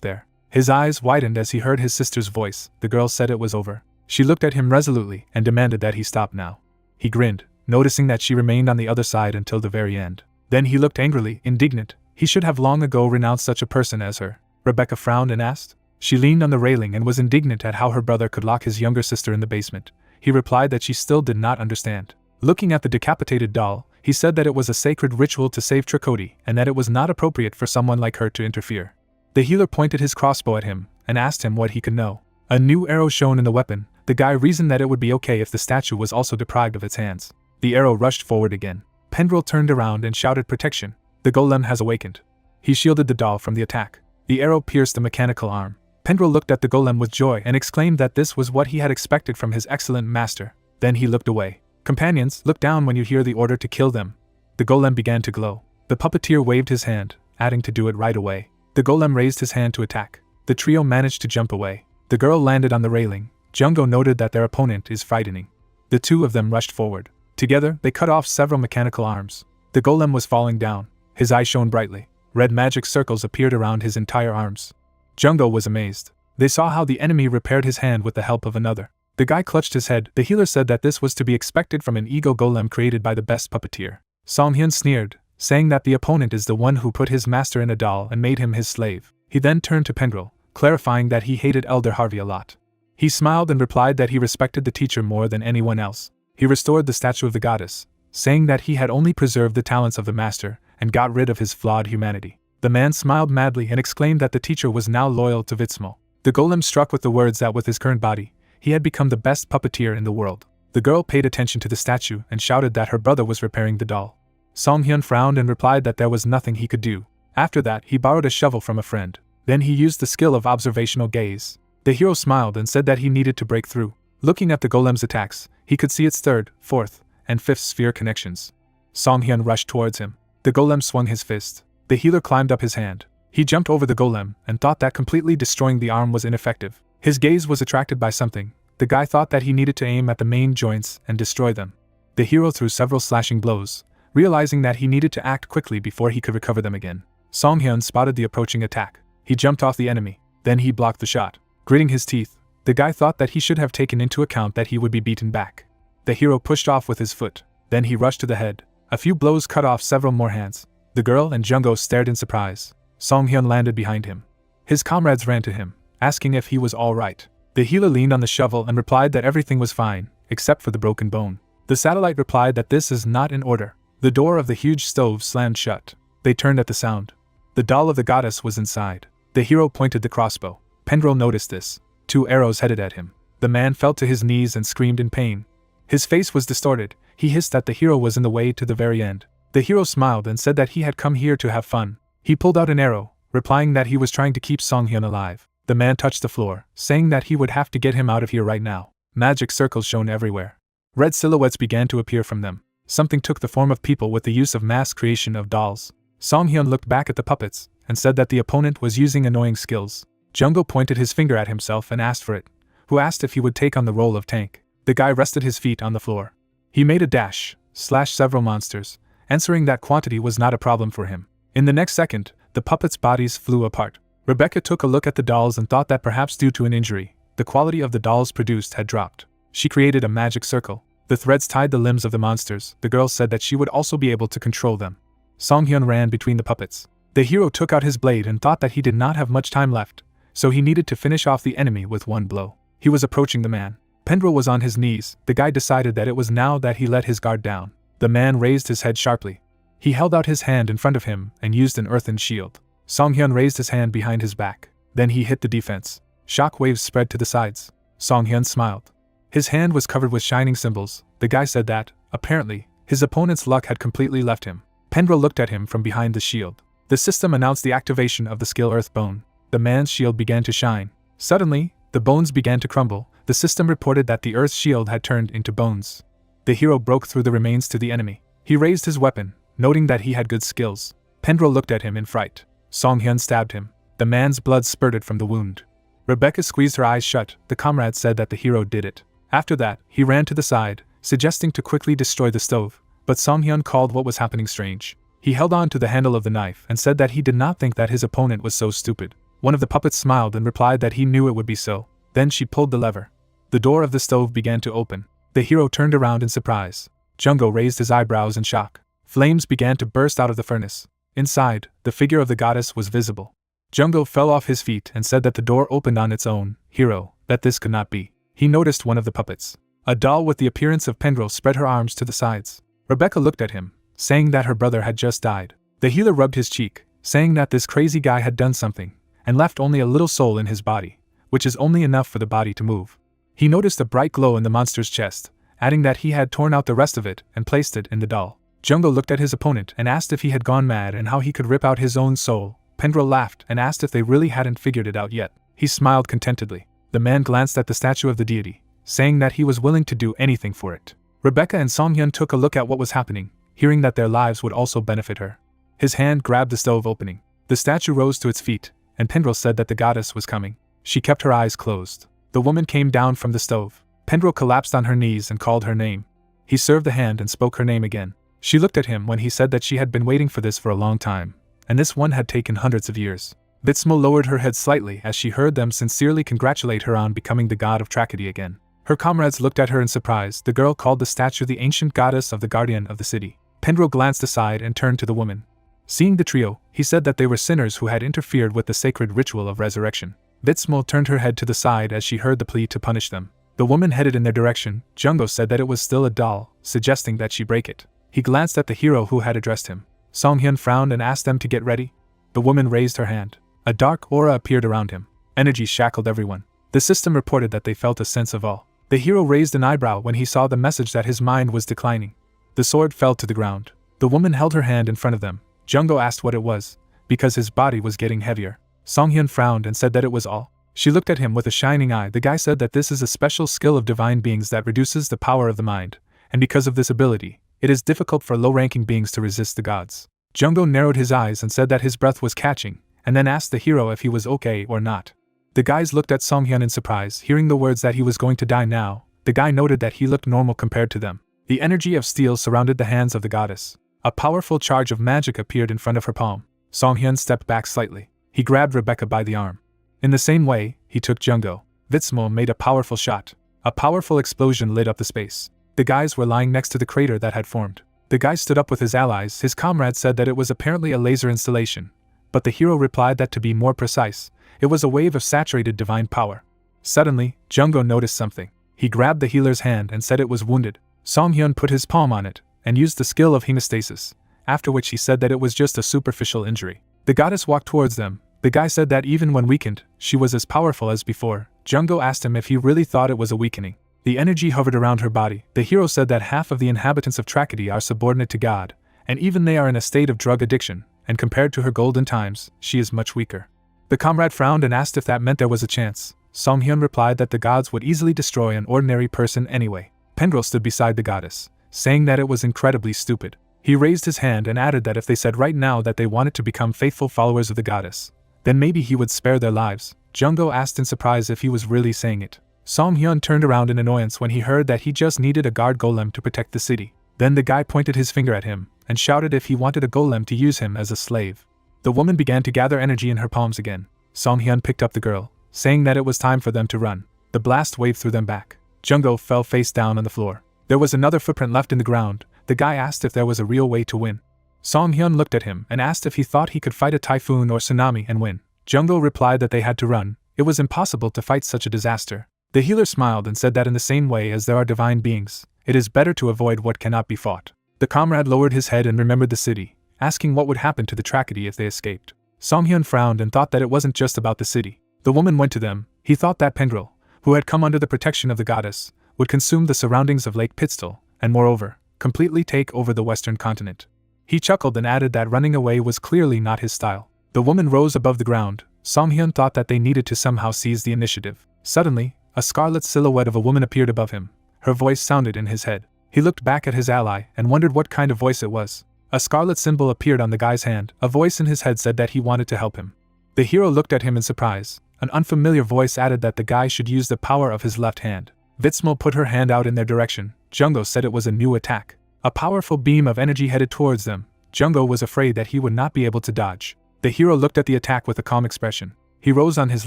there. His eyes widened as he heard his sister's voice. The girl said it was over. She looked at him resolutely and demanded that he stop now. He grinned, noticing that she remained on the other side until the very end. Then he looked angrily indignant. He should have long ago renounced such a person as her. Rebecca frowned and asked. She leaned on the railing and was indignant at how her brother could lock his younger sister in the basement. He replied that she still did not understand. Looking at the decapitated doll, he said that it was a sacred ritual to save Trikoti and that it was not appropriate for someone like her to interfere. The healer pointed his crossbow at him and asked him what he could know. A new arrow shone in the weapon. The guy reasoned that it would be okay if the statue was also deprived of its hands. The arrow rushed forward again. Pendrell turned around and shouted protection. The golem has awakened. He shielded the doll from the attack. The arrow pierced the mechanical arm. Pendrell looked at the golem with joy and exclaimed that this was what he had expected from his excellent master. Then he looked away. Companions, look down when you hear the order to kill them. The golem began to glow. The puppeteer waved his hand, adding to do it right away. The golem raised his hand to attack. The trio managed to jump away. The girl landed on the railing. Jungo noted that their opponent is frightening. The two of them rushed forward. Together, they cut off several mechanical arms. The golem was falling down. His eyes shone brightly. Red magic circles appeared around his entire arms. Jungo was amazed. They saw how the enemy repaired his hand with the help of another. The guy clutched his head. The healer said that this was to be expected from an ego golem created by the best puppeteer. Song-hyun sneered, saying that the opponent is the one who put his master in a doll and made him his slave. He then turned to Pendrell, clarifying that he hated Elder Harvey a lot. He smiled and replied that he respected the teacher more than anyone else. He restored the statue of the goddess, saying that he had only preserved the talents of the master and got rid of his flawed humanity. The man smiled madly and exclaimed that the teacher was now loyal to Vitsmo. The golem struck with the words that with his current body, he had become the best puppeteer in the world. The girl paid attention to the statue and shouted that her brother was repairing the doll. Song-hyun frowned and replied that there was nothing he could do. After that, he borrowed a shovel from a friend. Then he used the skill of observational gaze. The hero smiled and said that he needed to break through. Looking at the golem's attacks, he could see its third, fourth, and fifth sphere connections. Song-hyun rushed towards him. The golem swung his fist. The healer climbed up his hand. He jumped over the golem and thought that completely destroying the arm was ineffective. His gaze was attracted by something. The guy thought that he needed to aim at the main joints and destroy them. The hero threw several slashing blows, realizing that he needed to act quickly before he could recover them again. Song-hyun spotted the approaching attack. He jumped off the enemy. Then he blocked the shot. Gritting his teeth, the guy thought that he should have taken into account that he would be beaten back. The hero pushed off with his foot. Then he rushed to the head. A few blows cut off several more hands. The girl and Jungo stared in surprise. Song-hyun landed behind him. His comrades ran to him, asking if he was all right. The healer leaned on the shovel and replied that everything was fine, except for the broken bone. The satellite replied that this is not in order. The door of the huge stove slammed shut. They turned at the sound. The doll of the goddess was inside. The hero pointed the crossbow. Pendrell noticed this. 2 arrows headed at him. The man fell to his knees and screamed in pain. His face was distorted. He hissed that the hero was in the way to the very end. The hero smiled and said that he had come here to have fun. He pulled out an arrow, replying that he was trying to keep Song-hyun alive. The man touched the floor, saying that he would have to get him out of here right now. Magic circles shone everywhere. Red silhouettes began to appear from them. Something took the form of people with the use of mass creation of dolls. Song-hyun looked back at the puppets and said that the opponent was using annoying skills. Jungo pointed his finger at himself and asked for it, who asked if he would take on the role of tank. The guy rested his feet on the floor. He made a dash, slashed several monsters, answering that quantity was not a problem for him. In the next second, the puppets' bodies flew apart. Rebecca took a look at the dolls and thought that perhaps due to an injury, the quality of the dolls produced had dropped. She created a magic circle. The threads tied the limbs of the monsters. The girl said that she would also be able to control them. Song-hyun ran between the puppets. The hero took out his blade and thought that he did not have much time left, so he needed to finish off the enemy with one blow. He was approaching the man. Pendrell was on his knees. The guy decided that it was now that he let his guard down. The man raised his head sharply. He held out his hand in front of him and used an earthen shield. Song-hyun raised his hand behind his back. Then he hit the defense. Shock waves spread to the sides. Song-hyun smiled. His hand was covered with shining symbols. The guy said that, apparently, his opponent's luck had completely left him. Pendrell looked at him from behind the shield. The system announced the activation of the skill Earth Bone. The man's shield began to shine. Suddenly, the bones began to crumble. The system reported that the Earth's shield had turned into bones. The hero broke through the remains to the enemy. He raised his weapon, noting that he had good skills. Pendrell looked at him in fright. Song-hyun stabbed him. The man's blood spurted from the wound. Rebecca squeezed her eyes shut. The comrade said that the hero did it. After that, he ran to the side, suggesting to quickly destroy the stove, but Song-hyun called what was happening strange. He held on to the handle of the knife and said that he did not think that his opponent was so stupid. One of the puppets smiled and replied that he knew it would be so. Then she pulled the lever. The door of the stove began to open. The hero turned around in surprise. Jungo raised his eyebrows in shock. Flames began to burst out of the furnace. Inside, the figure of the goddess was visible. Jungo fell off his feet and said that the door opened on its own. Hero, that this could not be. He noticed one of the puppets. A doll with the appearance of Pendrell spread her arms to the sides. Rebecca looked at him, saying that her brother had just died. The healer rubbed his cheek, saying that this crazy guy had done something, and left only a little soul in his body, which is only enough for the body to move. He noticed a bright glow in the monster's chest, adding that he had torn out the rest of it and placed it in the doll. Jungo looked at his opponent and asked if he had gone mad and how he could rip out his own soul. Pendrell laughed and asked if they really hadn't figured it out yet. He smiled contentedly. The man glanced at the statue of the deity, saying that he was willing to do anything for it. Rebecca and Songhyun took a look at what was happening, hearing that their lives would also benefit her. His hand grabbed the stove opening. The statue rose to its feet, and Pendrell said that the goddess was coming. She kept her eyes closed. The woman came down from the stove. Pendrell collapsed on her knees and called her name. He served the hand and spoke her name again. She looked at him when he said that she had been waiting for this for a long time, and this one had taken hundreds of years. Vitsmo lowered her head slightly as she heard them sincerely congratulate her on becoming the god of tragedy again. Her comrades looked at her in surprise. The girl called the statue the ancient goddess of the guardian of the city. Pendrell glanced aside and turned to the woman. Seeing the trio, he said that they were sinners who had interfered with the sacred ritual of resurrection. Vitsmo turned her head to the side as she heard the plea to punish them. The woman headed in their direction. Jungo said that it was still a doll, suggesting that she break it. He glanced at the hero who had addressed him. Songhyun frowned and asked them to get ready. The woman raised her hand. A dark aura appeared around him. Energy shackled everyone. The system reported that they felt a sense of awe. The hero raised an eyebrow when he saw the message that his mind was declining. The sword fell to the ground. The woman held her hand in front of them. Jungo asked what it was, because his body was getting heavier. Songhyun frowned and said that it was all. She looked at him with a shining eye. The guy said that this is a special skill of divine beings that reduces the power of the mind, and because of this ability, it is difficult for low-ranking beings to resist the gods. Jungo narrowed his eyes and said that his breath was catching, and then asked the hero if he was okay or not. The guys looked at Songhyun in surprise, hearing the words that he was going to die now. The guy noted that he looked normal compared to them. The energy of steel surrounded the hands of the goddess. A powerful charge of magic appeared in front of her palm. Songhyun stepped back slightly. He grabbed Rebecca by the arm. In the same way, he took Jungo. Vitsmo made a powerful shot. A powerful explosion lit up the space. The guys were lying next to the crater that had formed. The guy stood up with his allies. His comrade said that it was apparently a laser installation, but the hero replied that to be more precise, it was a wave of saturated divine power. Suddenly, Jungo noticed something. He grabbed the healer's hand and said it was wounded. Songhyun put his palm on it and used the skill of hemostasis, after which he said that it was just a superficial injury. The goddess walked towards them. The guy said that even when weakened, she was as powerful as before. Jungo asked him if he really thought it was a weakening. The energy hovered around her body. The hero said that half of the inhabitants of Tragedy are subordinate to God, and even they are in a state of drug addiction, and compared to her golden times, she is much weaker. The comrade frowned and asked if that meant there was a chance. Songhyun replied that the gods would easily destroy an ordinary person anyway. Pendrell stood beside the goddess, saying that it was incredibly stupid. He raised his hand and added that if they said right now that they wanted to become faithful followers of the goddess, then maybe he would spare their lives. Jungo asked in surprise if he was really saying it. Songhyun turned around in annoyance when he heard that he just needed a guard golem to protect the city. Then the guy pointed his finger at him and shouted if he wanted a golem to use him as a slave. The woman began to gather energy in her palms again. Songhyun picked up the girl, saying that it was time for them to run. The blast waved through them back. Jungo fell face down on the floor. There was another footprint left in the ground. The guy asked if there was a real way to win. Songhyun looked at him and asked if he thought he could fight a typhoon or tsunami and win. Jungo replied that they had to run. It was impossible to fight such a disaster. The healer smiled and said that in the same way as there are divine beings, it is better to avoid what cannot be fought. The comrade lowered his head and remembered the city, asking what would happen to the Tragedy if they escaped. Songhyun frowned and thought that it wasn't just about the city. The woman went to them. He thought that Pendrell, who had come under the protection of the goddess, would consume the surroundings of Lake Pitstall, and moreover, completely take over the western continent. He chuckled and added that running away was clearly not his style. The woman rose above the ground. Songhyun thought that they needed to somehow seize the initiative. Suddenly, a scarlet silhouette of a woman appeared above him. Her voice sounded in his head. He looked back at his ally and wondered what kind of voice it was. A scarlet symbol appeared on the guy's hand. A voice in his head said that he wanted to help him. The hero looked at him in surprise. An unfamiliar voice added that the guy should use the power of his left hand. Vitsmo put her hand out in their direction. Jungo said it was a new attack. A powerful beam of energy headed towards them. Jungo was afraid that he would not be able to dodge. The hero looked at the attack with a calm expression. He rose on his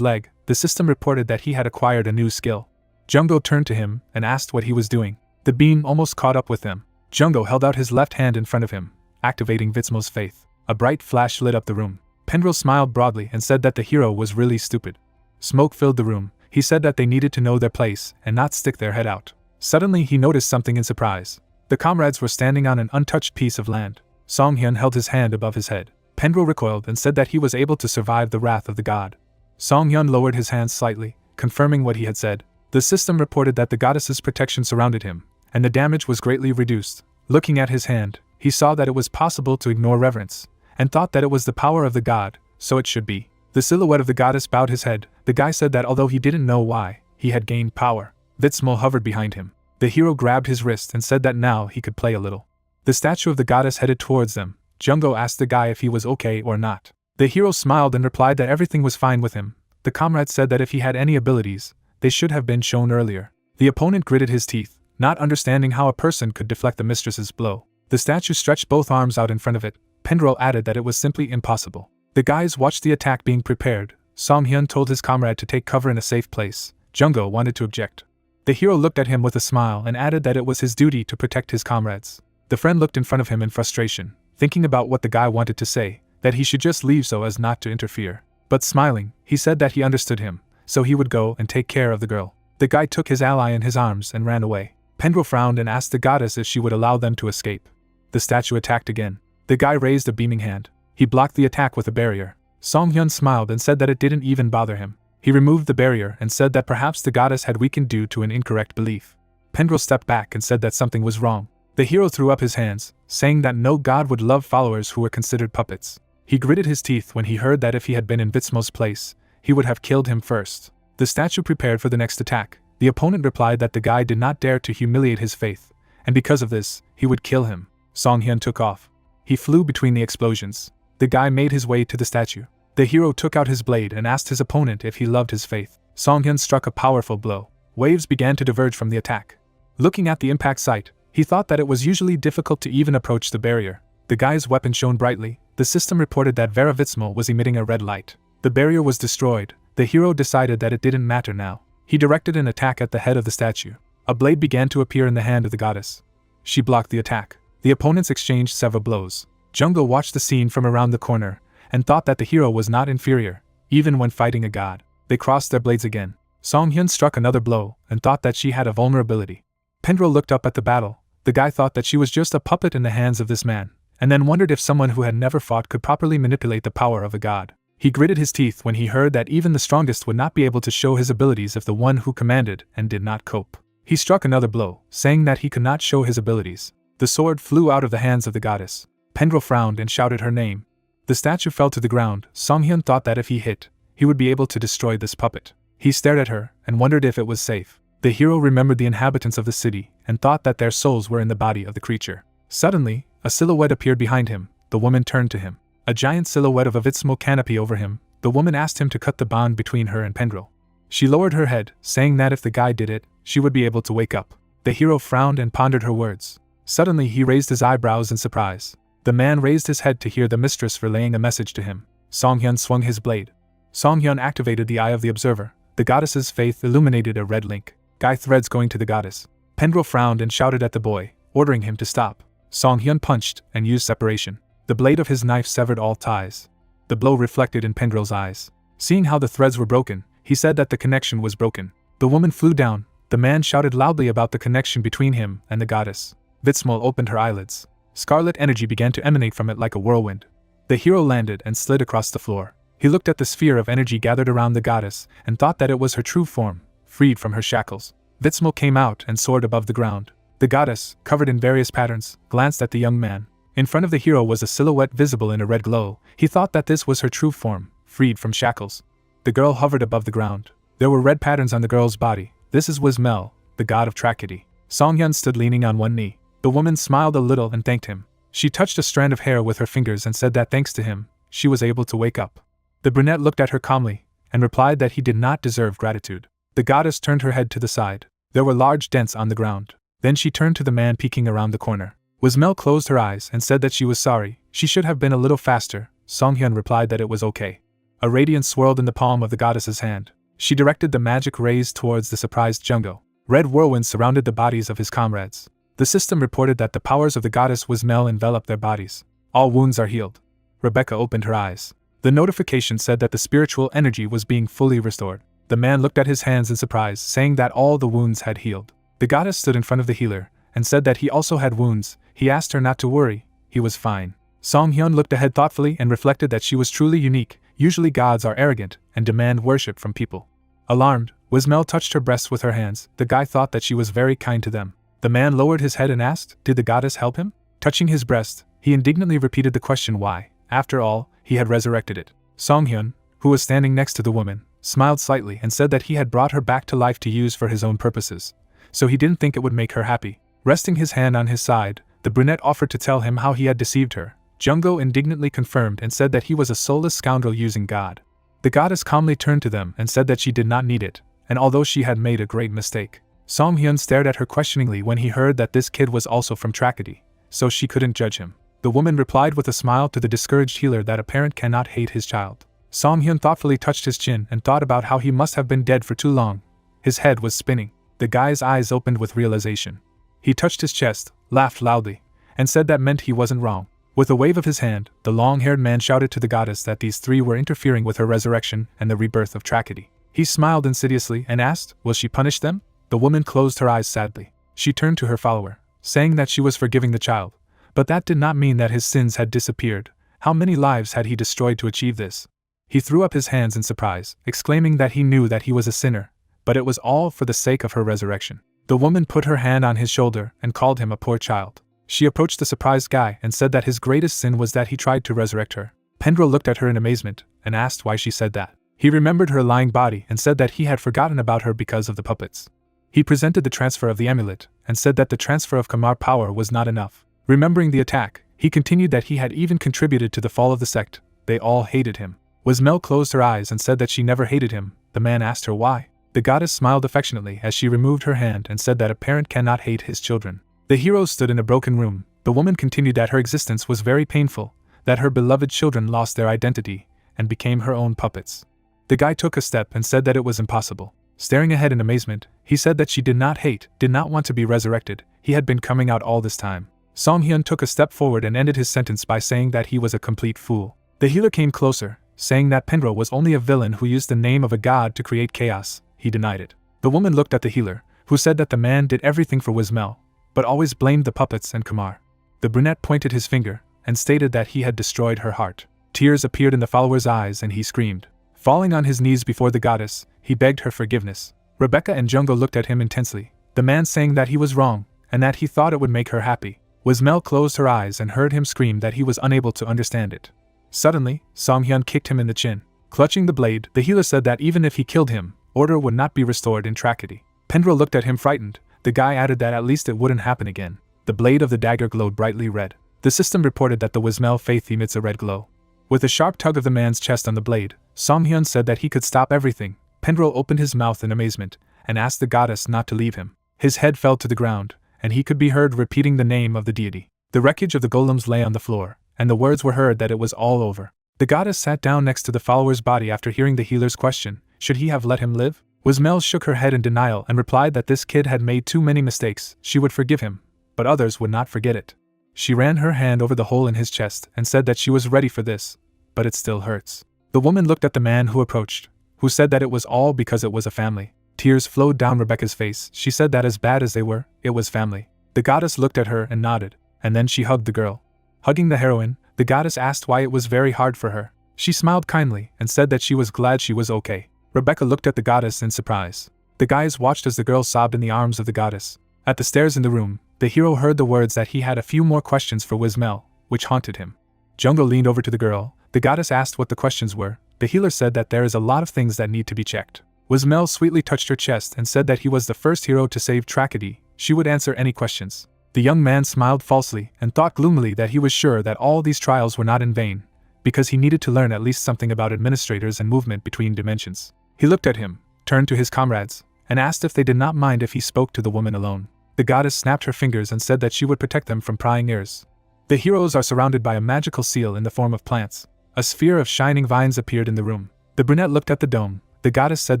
leg. The system reported that he had acquired a new skill. Jungo turned to him and asked what he was doing. The beam almost caught up with them. Jungo held out his left hand in front of him, activating Vitsmo's faith. A bright flash lit up the room. Pendrell smiled broadly and said that the hero was really stupid. Smoke filled the room. He said that they needed to know their place and not stick their head out. Suddenly he noticed something in surprise. The comrades were standing on an untouched piece of land. Songhyun held his hand above his head. Pendrell recoiled and said that he was able to survive the wrath of the god. Songhyun lowered his hands slightly, confirming what he had said. The system reported that the goddess's protection surrounded him, and the damage was greatly reduced. Looking at his hand, He saw that it was possible to ignore reverence, and thought that it was the power of the god, so it should be. The silhouette of the goddess bowed his head. The guy said that although he didn't know why, he had gained power. Vitsmo hovered behind him. The hero grabbed his wrist and said that now he could play a little. The statue of the goddess headed towards them. Jungo asked the guy if he was okay or not. The hero smiled and replied that everything was fine with him. The comrade said that if he had any abilities, they should have been shown earlier. The opponent gritted his teeth, not understanding how a person could deflect the mistress's blow. The statue stretched both arms out in front of it. Pendrell added that it was simply impossible. The guys watched the attack being prepared. Song-hyun told his comrade to take cover in a safe place. Jungo wanted to object. The hero looked at him with a smile and added that it was his duty to protect his comrades. The friend looked in front of him in frustration, thinking about what the guy wanted to say, that he should just leave so as not to interfere. But smiling, he said that he understood him, so he would go and take care of the girl. The guy took his ally in his arms and ran away. Pendrell frowned and asked the goddess if she would allow them to escape. The statue attacked again. The guy raised a beaming hand. He blocked the attack with a barrier. Song-hyun smiled and said that it didn't even bother him. He removed the barrier and said that perhaps the goddess had weakened due to an incorrect belief. Pendrell stepped back and said that something was wrong. The hero threw up his hands, saying that no god would love followers who were considered puppets. He gritted his teeth when he heard that if he had been in Vitsmo's place, he would have killed him first. The statue prepared for the next attack. The opponent replied that the guy did not dare to humiliate his faith, and because of this, he would kill him. Song-hyun took off. He flew between the explosions. The guy made his way to the statue. The hero took out his blade and asked his opponent if he loved his faith. Song-hyun struck a powerful blow. Waves began to diverge from the attack. Looking at the impact site, he thought that it was usually difficult to even approach the barrier. The guy's weapon shone brightly. The system reported that Vera Vitsmo was emitting a red light. The barrier was destroyed. The hero decided that it didn't matter now. He directed an attack at the head of the statue. A blade began to appear in the hand of the goddess. She blocked the attack. The opponents exchanged several blows. Jungo watched the scene from around the corner, and thought that the hero was not inferior, even when fighting a god. They crossed their blades again. Song-hyun struck another blow, and thought that she had a vulnerability. Pendrell looked up at the battle. The guy thought that she was just a puppet in the hands of this man, and then wondered if someone who had never fought could properly manipulate the power of a god. He gritted his teeth when he heard that even the strongest would not be able to show his abilities if the one who commanded and did not cope. He struck another blow, saying that he could not show his abilities. The sword flew out of the hands of the goddess. Pendrell frowned and shouted her name. The statue fell to the ground. Song-hyun thought that if he hit, he would be able to destroy this puppet. He stared at her and wondered if it was safe. The hero remembered the inhabitants of the city and thought that their souls were in the body of the creature. Suddenly, a silhouette appeared behind him. The woman turned to him. A giant silhouette of a Vitsmo canopy over him. The woman asked him to cut the bond between her and Pendrell. She lowered her head, saying that if the guy did it, she would be able to wake up. The hero frowned and pondered her words. Suddenly he raised his eyebrows in surprise. The man raised his head to hear the mistress relaying a message to him. Song-hyun swung his blade. Song-hyun activated the eye of the observer. The goddess's faith illuminated a red link. Guy threads going to the goddess. Pendrell frowned and shouted at the boy, ordering him to stop. Song-hyun punched and used separation. The blade of his knife severed all ties. The blow reflected in Pendrell's eyes. Seeing how the threads were broken, he said that the connection was broken. The woman flew down. The man shouted loudly about the connection between him and the goddess. Vitsmo opened her eyelids. Scarlet energy began to emanate from it like a whirlwind. The hero landed and slid across the floor. He looked at the sphere of energy gathered around the goddess and thought that it was her true form, freed from her shackles. Vitsmo came out and soared above the ground. The goddess, covered in various patterns, glanced at the young man. In front of the hero was a silhouette visible in a red glow. He thought that this was her true form, freed from shackles. The girl hovered above the ground. There were red patterns on the girl's body. This is Wismel, the god of tragedy. Song-hyun stood leaning on one knee. The woman smiled a little and thanked him. She touched a strand of hair with her fingers and said that thanks to him, she was able to wake up. The brunette looked at her calmly, and replied that he did not deserve gratitude. The goddess turned her head to the side. There were large dents on the ground. Then she turned to the man peeking around the corner. Wismel closed her eyes and said that she was sorry. She should have been a little faster. Song-hyun replied that it was okay. A radiance swirled in the palm of the goddess's hand. She directed the magic rays towards the surprised Jungo. Red whirlwinds surrounded the bodies of his comrades. The system reported that the powers of the goddess Wismel enveloped their bodies. All wounds are healed. Rebecca opened her eyes. The notification said that the spiritual energy was being fully restored. The man looked at his hands in surprise, saying that all the wounds had healed. The goddess stood in front of the healer and said that he also had wounds. He asked her not to worry. He was fine. Song-hyun looked ahead thoughtfully and reflected that she was truly unique. Usually gods are arrogant and demand worship from people. Alarmed, Wismel touched her breasts with her hands. The guy thought that she was very kind to them. The man lowered his head and asked, "Did the goddess help him?" Touching his breast, he indignantly repeated the question why, after all, he had resurrected it. Song-hyun, who was standing next to the woman, smiled slightly and said that he had brought her back to life to use for his own purposes, so he didn't think it would make her happy. Resting his hand on his side, the brunette offered to tell him how he had deceived her. Junggo indignantly confirmed and said that he was a soulless scoundrel using God. The goddess calmly turned to them and said that she did not need it, and although she had made a great mistake. Song-hyun stared at her questioningly when he heard that this kid was also from tragedy, so she couldn't judge him. The woman replied with a smile to the discouraged healer that a parent cannot hate his child. Song-hyun thoughtfully touched his chin and thought about how he must have been dead for too long. His head was spinning. The guy's eyes opened with realization. He touched his chest, laughed loudly, and said that meant he wasn't wrong. With a wave of his hand, the long-haired man shouted to the goddess that these three were interfering with her resurrection and the rebirth of tragedy. He smiled insidiously and asked, will she punish them? The woman closed her eyes sadly. She turned to her follower, saying that she was forgiving the child, but that did not mean that his sins had disappeared. How many lives had he destroyed to achieve this? He threw up his hands in surprise, exclaiming that he knew that he was a sinner, but it was all for the sake of her resurrection. The woman put her hand on his shoulder and called him a poor child. She approached the surprised guy and said that his greatest sin was that he tried to resurrect her. Pendrell looked at her in amazement and asked why she said that. He remembered her lying body and said that he had forgotten about her because of the puppets. He presented the transfer of the amulet and said that the transfer of Kamar power was not enough. Remembering the attack, he continued that he had even contributed to the fall of the sect. They all hated him. Wismel closed her eyes and said that she never hated him. The man asked her why. The goddess smiled affectionately as she removed her hand and said that a parent cannot hate his children. The heroes stood in a broken room. The woman continued that her existence was very painful, that her beloved children lost their identity and became her own puppets. The guy took a step and said that it was impossible. Staring ahead in amazement, he said that she did not want to be resurrected. He had been coming out all this time. Song-hyun took a step forward and ended his sentence by saying that he was a complete fool. The healer came closer, saying that Pendrell was only a villain who used the name of a god to create chaos. He denied it. The woman looked at the healer, who said that the man did everything for Wismel, but always blamed the puppets and Kamar. The brunette pointed his finger and stated that he had destroyed her heart. Tears appeared in the follower's eyes and he screamed. Falling on his knees before the goddess, he begged her forgiveness. Rebecca and Junggo looked at him intensely, the man saying that he was wrong and that he thought it would make her happy. Wismel closed her eyes and heard him scream that he was unable to understand it. Suddenly, Song-hyun kicked him in the chin. Clutching the blade, the healer said that even if he killed him, order would not be restored in tragedy. Pendrell looked at him frightened. The guy added that at least it wouldn't happen again. The blade of the dagger glowed brightly red. The system reported that the Wismel faith emits a red glow. With a sharp tug of the man's chest on the blade, Song-hyun said that he could stop everything. Pendrell opened his mouth in amazement and asked the goddess not to leave him. His head fell to the ground, and he could be heard repeating the name of the deity. The wreckage of the golems lay on the floor, and the words were heard that it was all over. The goddess sat down next to the follower's body after hearing the healer's question. Should he have let him live? Wismel shook her head in denial and replied that this kid had made too many mistakes. She would forgive him, but others would not forget it. She ran her hand over the hole in his chest and said that she was ready for this, but it still hurts. The woman looked at the man who approached, who said that it was all because it was a family. Tears flowed down Rebecca's face. She said that as bad as they were, it was family. The goddess looked at her and nodded, and then she hugged the girl. Hugging the heroine, the goddess asked why it was very hard for her. She smiled kindly and said that she was glad she was okay. Rebecca looked at the goddess in surprise. The guys watched as the girl sobbed in the arms of the goddess. At the stairs in the room, the hero heard the words that he had a few more questions for Wismel, which haunted him. Junggo leaned over to the girl. The goddess asked what the questions were. The healer said that there is a lot of things that need to be checked. Wismel sweetly touched her chest and said that he was the first hero to save tragedy. She would answer any questions. The young man smiled falsely and thought gloomily that he was sure that all these trials were not in vain, because he needed to learn at least something about administrators and movement between dimensions. He looked at him, turned to his comrades, and asked if they did not mind if he spoke to the woman alone. The goddess snapped her fingers and said that she would protect them from prying ears. The heroes are surrounded by a magical seal in the form of plants. A sphere of shining vines appeared in the room. The brunette looked at the dome. The goddess said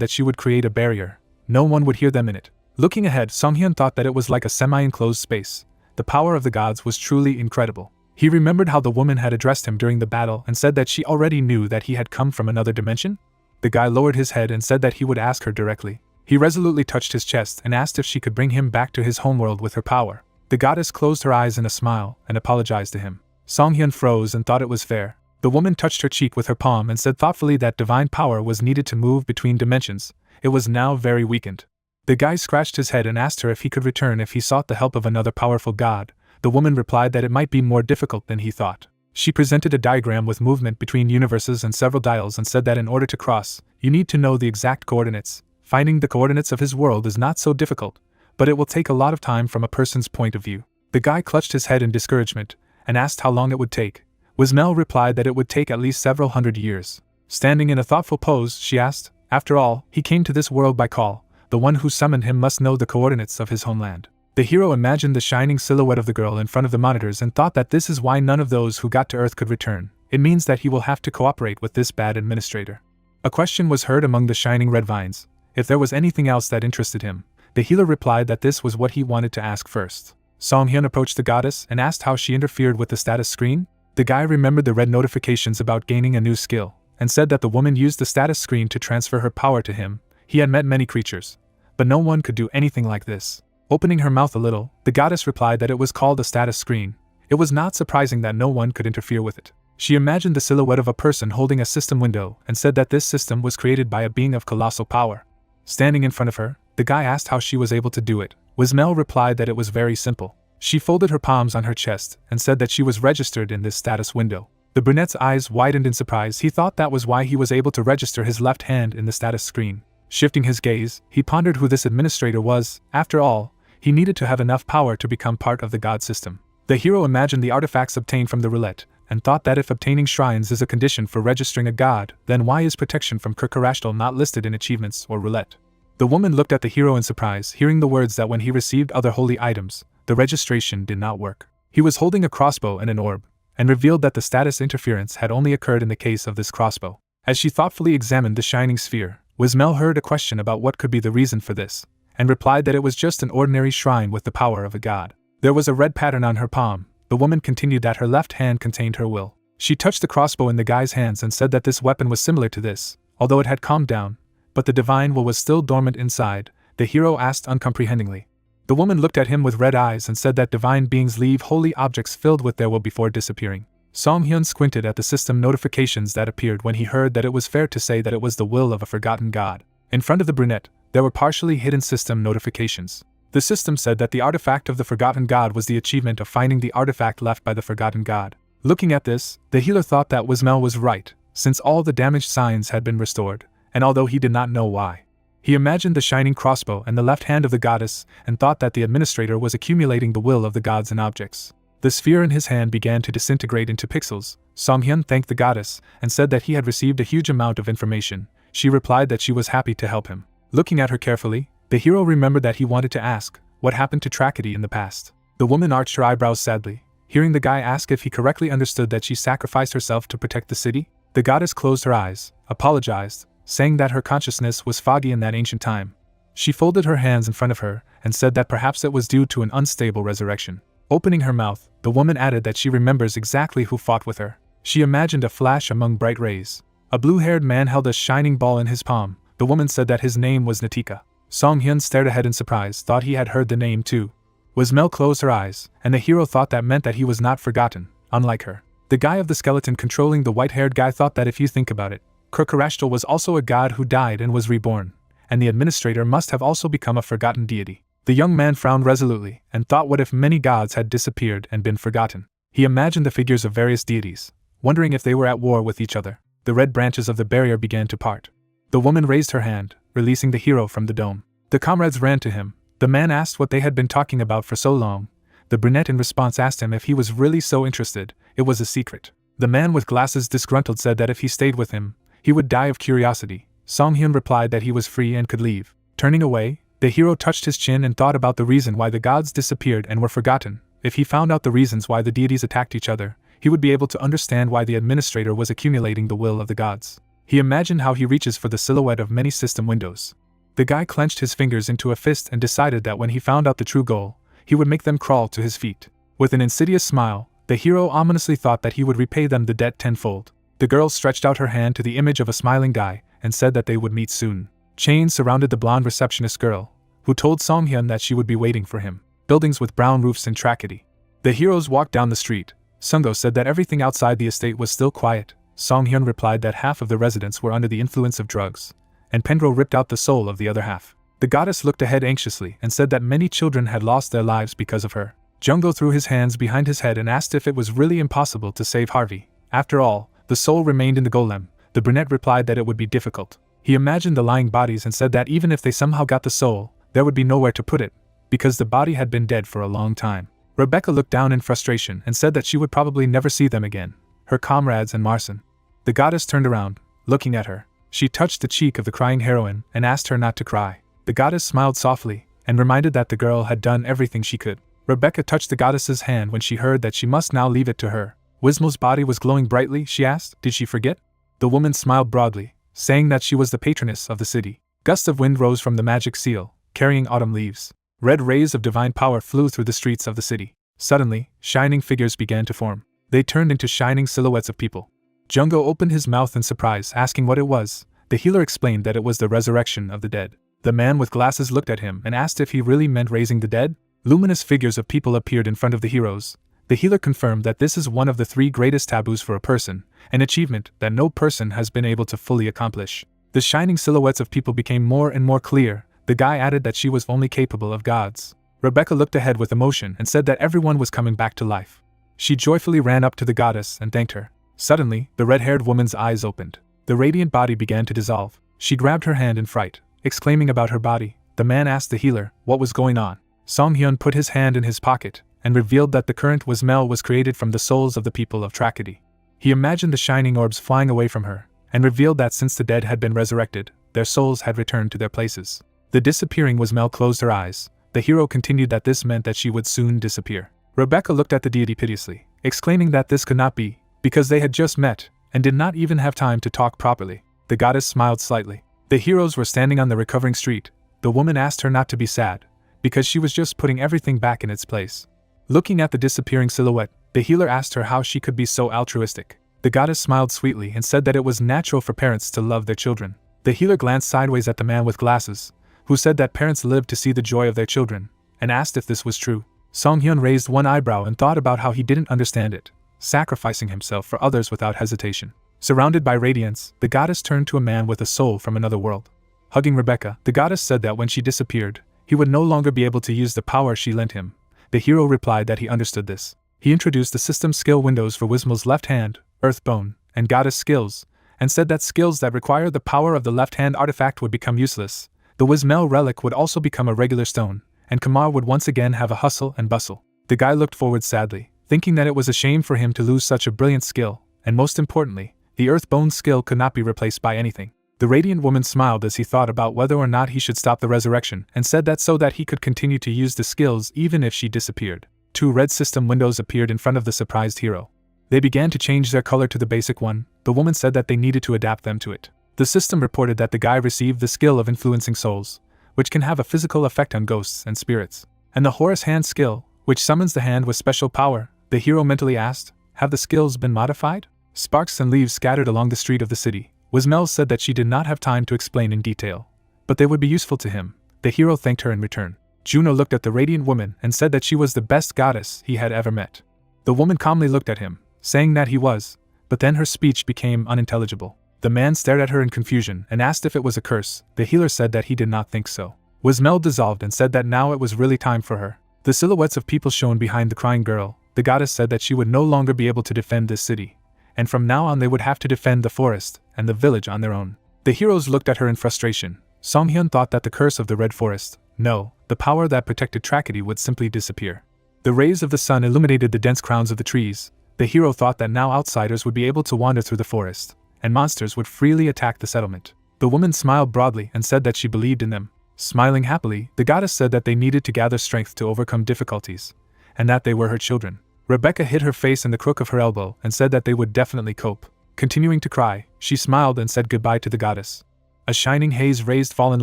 that she would create a barrier. No one would hear them in it. Looking ahead, Song-hyun thought that it was like a semi-enclosed space. The power of the gods was truly incredible. He remembered how the woman had addressed him during the battle and said that she already knew that he had come from another dimension. The guy lowered his head and said that he would ask her directly. He resolutely touched his chest and asked if she could bring him back to his homeworld with her power. The goddess closed her eyes in a smile and apologized to him. Song-hyun froze and thought it was fair. The woman touched her cheek with her palm and said thoughtfully that divine power was needed to move between dimensions. It was now very weakened. The guy scratched his head and asked her if he could return if he sought the help of another powerful god, The woman replied that it might be more difficult than he thought. She presented a diagram with movement between universes and several dials and said that in order to cross, you need to know the exact coordinates. Finding the coordinates of his world is not so difficult, but it will take a lot of time from a person's point of view. The guy clutched his head in discouragement and asked how long it would take. Wismel replied that it would take at least several hundred years. Standing in a thoughtful pose, she asked, after all, he came to this world by call. The one who summoned him must know the coordinates of his homeland. The hero imagined the shining silhouette of the girl in front of the monitors and thought that this is why none of those who got to Earth could return. It means that he will have to cooperate with this bad administrator. A question was heard among the shining red vines. If there was anything else that interested him, the healer replied that this was what he wanted to ask first. Song-hyun approached the goddess and asked how she interfered with the status screen. The guy remembered the red notifications about gaining a new skill, and said that the woman used the status screen to transfer her power to him. He had met many creatures, but no one could do anything like this. Opening her mouth a little, the goddess replied that it was called a status screen. It was not surprising that no one could interfere with it. She imagined the silhouette of a person holding a system window and said that this system was created by a being of colossal power. Standing in front of her, the guy asked how she was able to do it. Wismel replied that it was very simple. She folded her palms on her chest and said that she was registered in this status window. The brunette's eyes widened in surprise. He thought that was why he was able to register his left hand in the status screen. Shifting his gaze, he pondered who this administrator was. After all, he needed to have enough power to become part of the god system. The hero imagined the artifacts obtained from the roulette, and thought that if obtaining shrines is a condition for registering a god, then why is protection from Kurkarashtal not listed in achievements or roulette? The woman looked at the hero in surprise, hearing the words that when he received other holy items, the registration did not work. He was holding a crossbow and an orb, and revealed that the status interference had only occurred in the case of this crossbow. As she thoughtfully examined the shining sphere, Wismel heard a question about what could be the reason for this, and replied that it was just an ordinary shrine with the power of a god. There was a red pattern on her palm. The woman continued that her left hand contained her will. She touched the crossbow in the guy's hands and said that this weapon was similar to this, although it had calmed down, but the divine will was still dormant inside. The hero asked uncomprehendingly. The woman looked at him with red eyes and said that divine beings leave holy objects filled with their will before disappearing. Song-hyun squinted at the system notifications that appeared when he heard that it was fair to say that it was the will of a forgotten god. In front of the brunette, there were partially hidden system notifications. The system said that the artifact of the forgotten god was the achievement of finding the artifact left by the forgotten god. Looking at this, the healer thought that Wismel was right, since all the damaged signs had been restored, and although he did not know why. He imagined the shining crossbow and the left hand of the goddess, and thought that the administrator was accumulating the will of the gods and objects. The sphere in his hand began to disintegrate into pixels. Song-hyun thanked the goddess, and said that he had received a huge amount of information. She replied that she was happy to help him. Looking at her carefully, the hero remembered that he wanted to ask what happened to Tragedy in the past. The woman arched her eyebrows sadly, hearing the guy ask if he correctly understood that she sacrificed herself to protect the city. The goddess closed her eyes, apologized, saying that her consciousness was foggy in that ancient time. She folded her hands in front of her and said that perhaps it was due to an unstable resurrection. Opening her mouth, the woman added that she remembers exactly who fought with her. She imagined a flash among bright rays. A blue-haired man held a shining ball in his palm. The woman said that his name was Natika. Song-hyun stared ahead in surprise, thought he had heard the name too. Wismel closed her eyes, and the hero thought that meant that he was not forgotten, unlike her. The guy of the skeleton controlling the white-haired guy thought that if you think about it, Kurkarashtal was also a god who died and was reborn, and the administrator must have also become a forgotten deity. The young man frowned resolutely, and thought what if many gods had disappeared and been forgotten. He imagined the figures of various deities, wondering if they were at war with each other. The red branches of the barrier began to part. The woman raised her hand, releasing the hero from the dome. The comrades ran to him. The man asked what they had been talking about for so long. The brunette in response asked him if he was really so interested. It was a secret. The man with glasses disgruntled said that if he stayed with him, he would die of curiosity. Song-hyun replied that he was free and could leave. Turning away, the hero touched his chin and thought about the reason why the gods disappeared and were forgotten. If he found out the reasons why the deities attacked each other, he would be able to understand why the administrator was accumulating the will of the gods. He imagined how he reaches for the silhouette of many system windows. The guy clenched his fingers into a fist and decided that when he found out the true goal, he would make them crawl to his feet. With an insidious smile, the hero ominously thought that he would repay them the debt tenfold. The girl stretched out her hand to the image of a smiling guy and said that they would meet soon. Chains surrounded the blonde receptionist girl, who told Song-hyun that she would be waiting for him. Buildings with brown roofs in Tragedy. The heroes walked down the street. Sungo said that everything outside the estate was still quiet. Song-hyun replied that half of the residents were under the influence of drugs, and Pendro ripped out the soul of the other half. The goddess looked ahead anxiously and said that many children had lost their lives because of her. Jungo threw his hands behind his head and asked if it was really impossible to save Harvey. After all, the soul remained in the golem. The brunette replied that it would be difficult. He imagined the lying bodies and said that even if they somehow got the soul, there would be nowhere to put it, because the body had been dead for a long time. Rebecca looked down in frustration and said that she would probably never see them again, her comrades and Marcin. The goddess turned around, looking at her. She touched the cheek of the crying heroine and asked her not to cry. The goddess smiled softly and reminded that the girl had done everything she could. Rebecca touched the goddess's hand when she heard that she must now leave it to her. Wismel's body was glowing brightly, she asked. Did she forget? The woman smiled broadly, saying that she was the patroness of the city. Gusts of wind rose from the magic seal, carrying autumn leaves. Red rays of divine power flew through the streets of the city. Suddenly, shining figures began to form. They turned into shining silhouettes of people. Jungo opened his mouth in surprise, asking what it was. The healer explained that it was the resurrection of the dead. The man with glasses looked at him and asked if he really meant raising the dead. Luminous figures of people appeared in front of the heroes. The healer confirmed that this is one of the 3 greatest taboos for a person, an achievement that no person has been able to fully accomplish. The shining silhouettes of people became more and more clear. The guy added that she was only capable of gods. Rebecca looked ahead with emotion and said that everyone was coming back to life. She joyfully ran up to the goddess and thanked her. Suddenly, the red-haired woman's eyes opened. The radiant body began to dissolve. She grabbed her hand in fright, exclaiming about her body. The man asked the healer what was going on. Song-hyun put his hand in his pocket and revealed that the current Wismel was created from the souls of the people of Tragedy. He imagined the shining orbs flying away from her, and revealed that since the dead had been resurrected, their souls had returned to their places. The disappearing Wismel closed her eyes. The hero continued that this meant that she would soon disappear. Rebecca looked at the deity piteously, exclaiming that this could not be, because they had just met, and did not even have time to talk properly. The goddess smiled slightly. The heroes were standing on the recovering street. The woman asked her not to be sad, because she was just putting everything back in its place. Looking at the disappearing silhouette, the healer asked her how she could be so altruistic. The goddess smiled sweetly and said that it was natural for parents to love their children. The healer glanced sideways at the man with glasses, who said that parents lived to see the joy of their children, and asked if this was true. Song-hyun raised one eyebrow and thought about how he didn't understand it, sacrificing himself for others without hesitation. Surrounded by radiance, the goddess turned to a man with a soul from another world. Hugging Rebecca, the goddess said that when she disappeared, he would no longer be able to use the power she lent him. The hero replied that he understood this. He introduced the system skill windows for Wismel's left hand, Earthbone, and Goddess skills, and said that skills that require the power of the left hand artifact would become useless. The Wismel relic would also become a regular stone, and Kamar would once again have a hustle and bustle. The guy looked forward sadly, thinking that it was a shame for him to lose such a brilliant skill, and most importantly, the Earthbone skill could not be replaced by anything. The radiant woman smiled as he thought about whether or not he should stop the resurrection, and said that so that he could continue to use the skills even if she disappeared. 2 red system windows appeared in front of the surprised hero. They began to change their color to the basic one. The woman said that they needed to adapt them to it. The system reported that the guy received the skill of influencing souls, which can have a physical effect on ghosts and spirits, and the Horus hand skill, which summons the hand with special power. The hero mentally asked, have the skills been modified? Sparks and leaves scattered along the street of the city. Wismel said that she did not have time to explain in detail, but they would be useful to him. The hero thanked her in return. Juno looked at the radiant woman and said that she was the best goddess he had ever met. The woman calmly looked at him, saying that he was, but then her speech became unintelligible. The man stared at her in confusion and asked if it was a curse. The healer said that he did not think so. Wismel dissolved and said that now it was really time for her. The silhouettes of people shone behind the crying girl. The goddess said that she would no longer be able to defend this city, and from now on they would have to defend the forest and the village on their own. The heroes looked at her in frustration. Song-hyun thought that the curse of the Red Forest, no, the power that protected Tragedy, would simply disappear. The rays of the sun illuminated the dense crowns of the trees. The hero thought that now outsiders would be able to wander through the forest, and monsters would freely attack the settlement. The woman smiled broadly and said that she believed in them. Smiling happily, the goddess said that they needed to gather strength to overcome difficulties, and that they were her children. Rebecca hid her face in the crook of her elbow and said that they would definitely cope. Continuing to cry, she smiled and said goodbye to the goddess. A shining haze raised fallen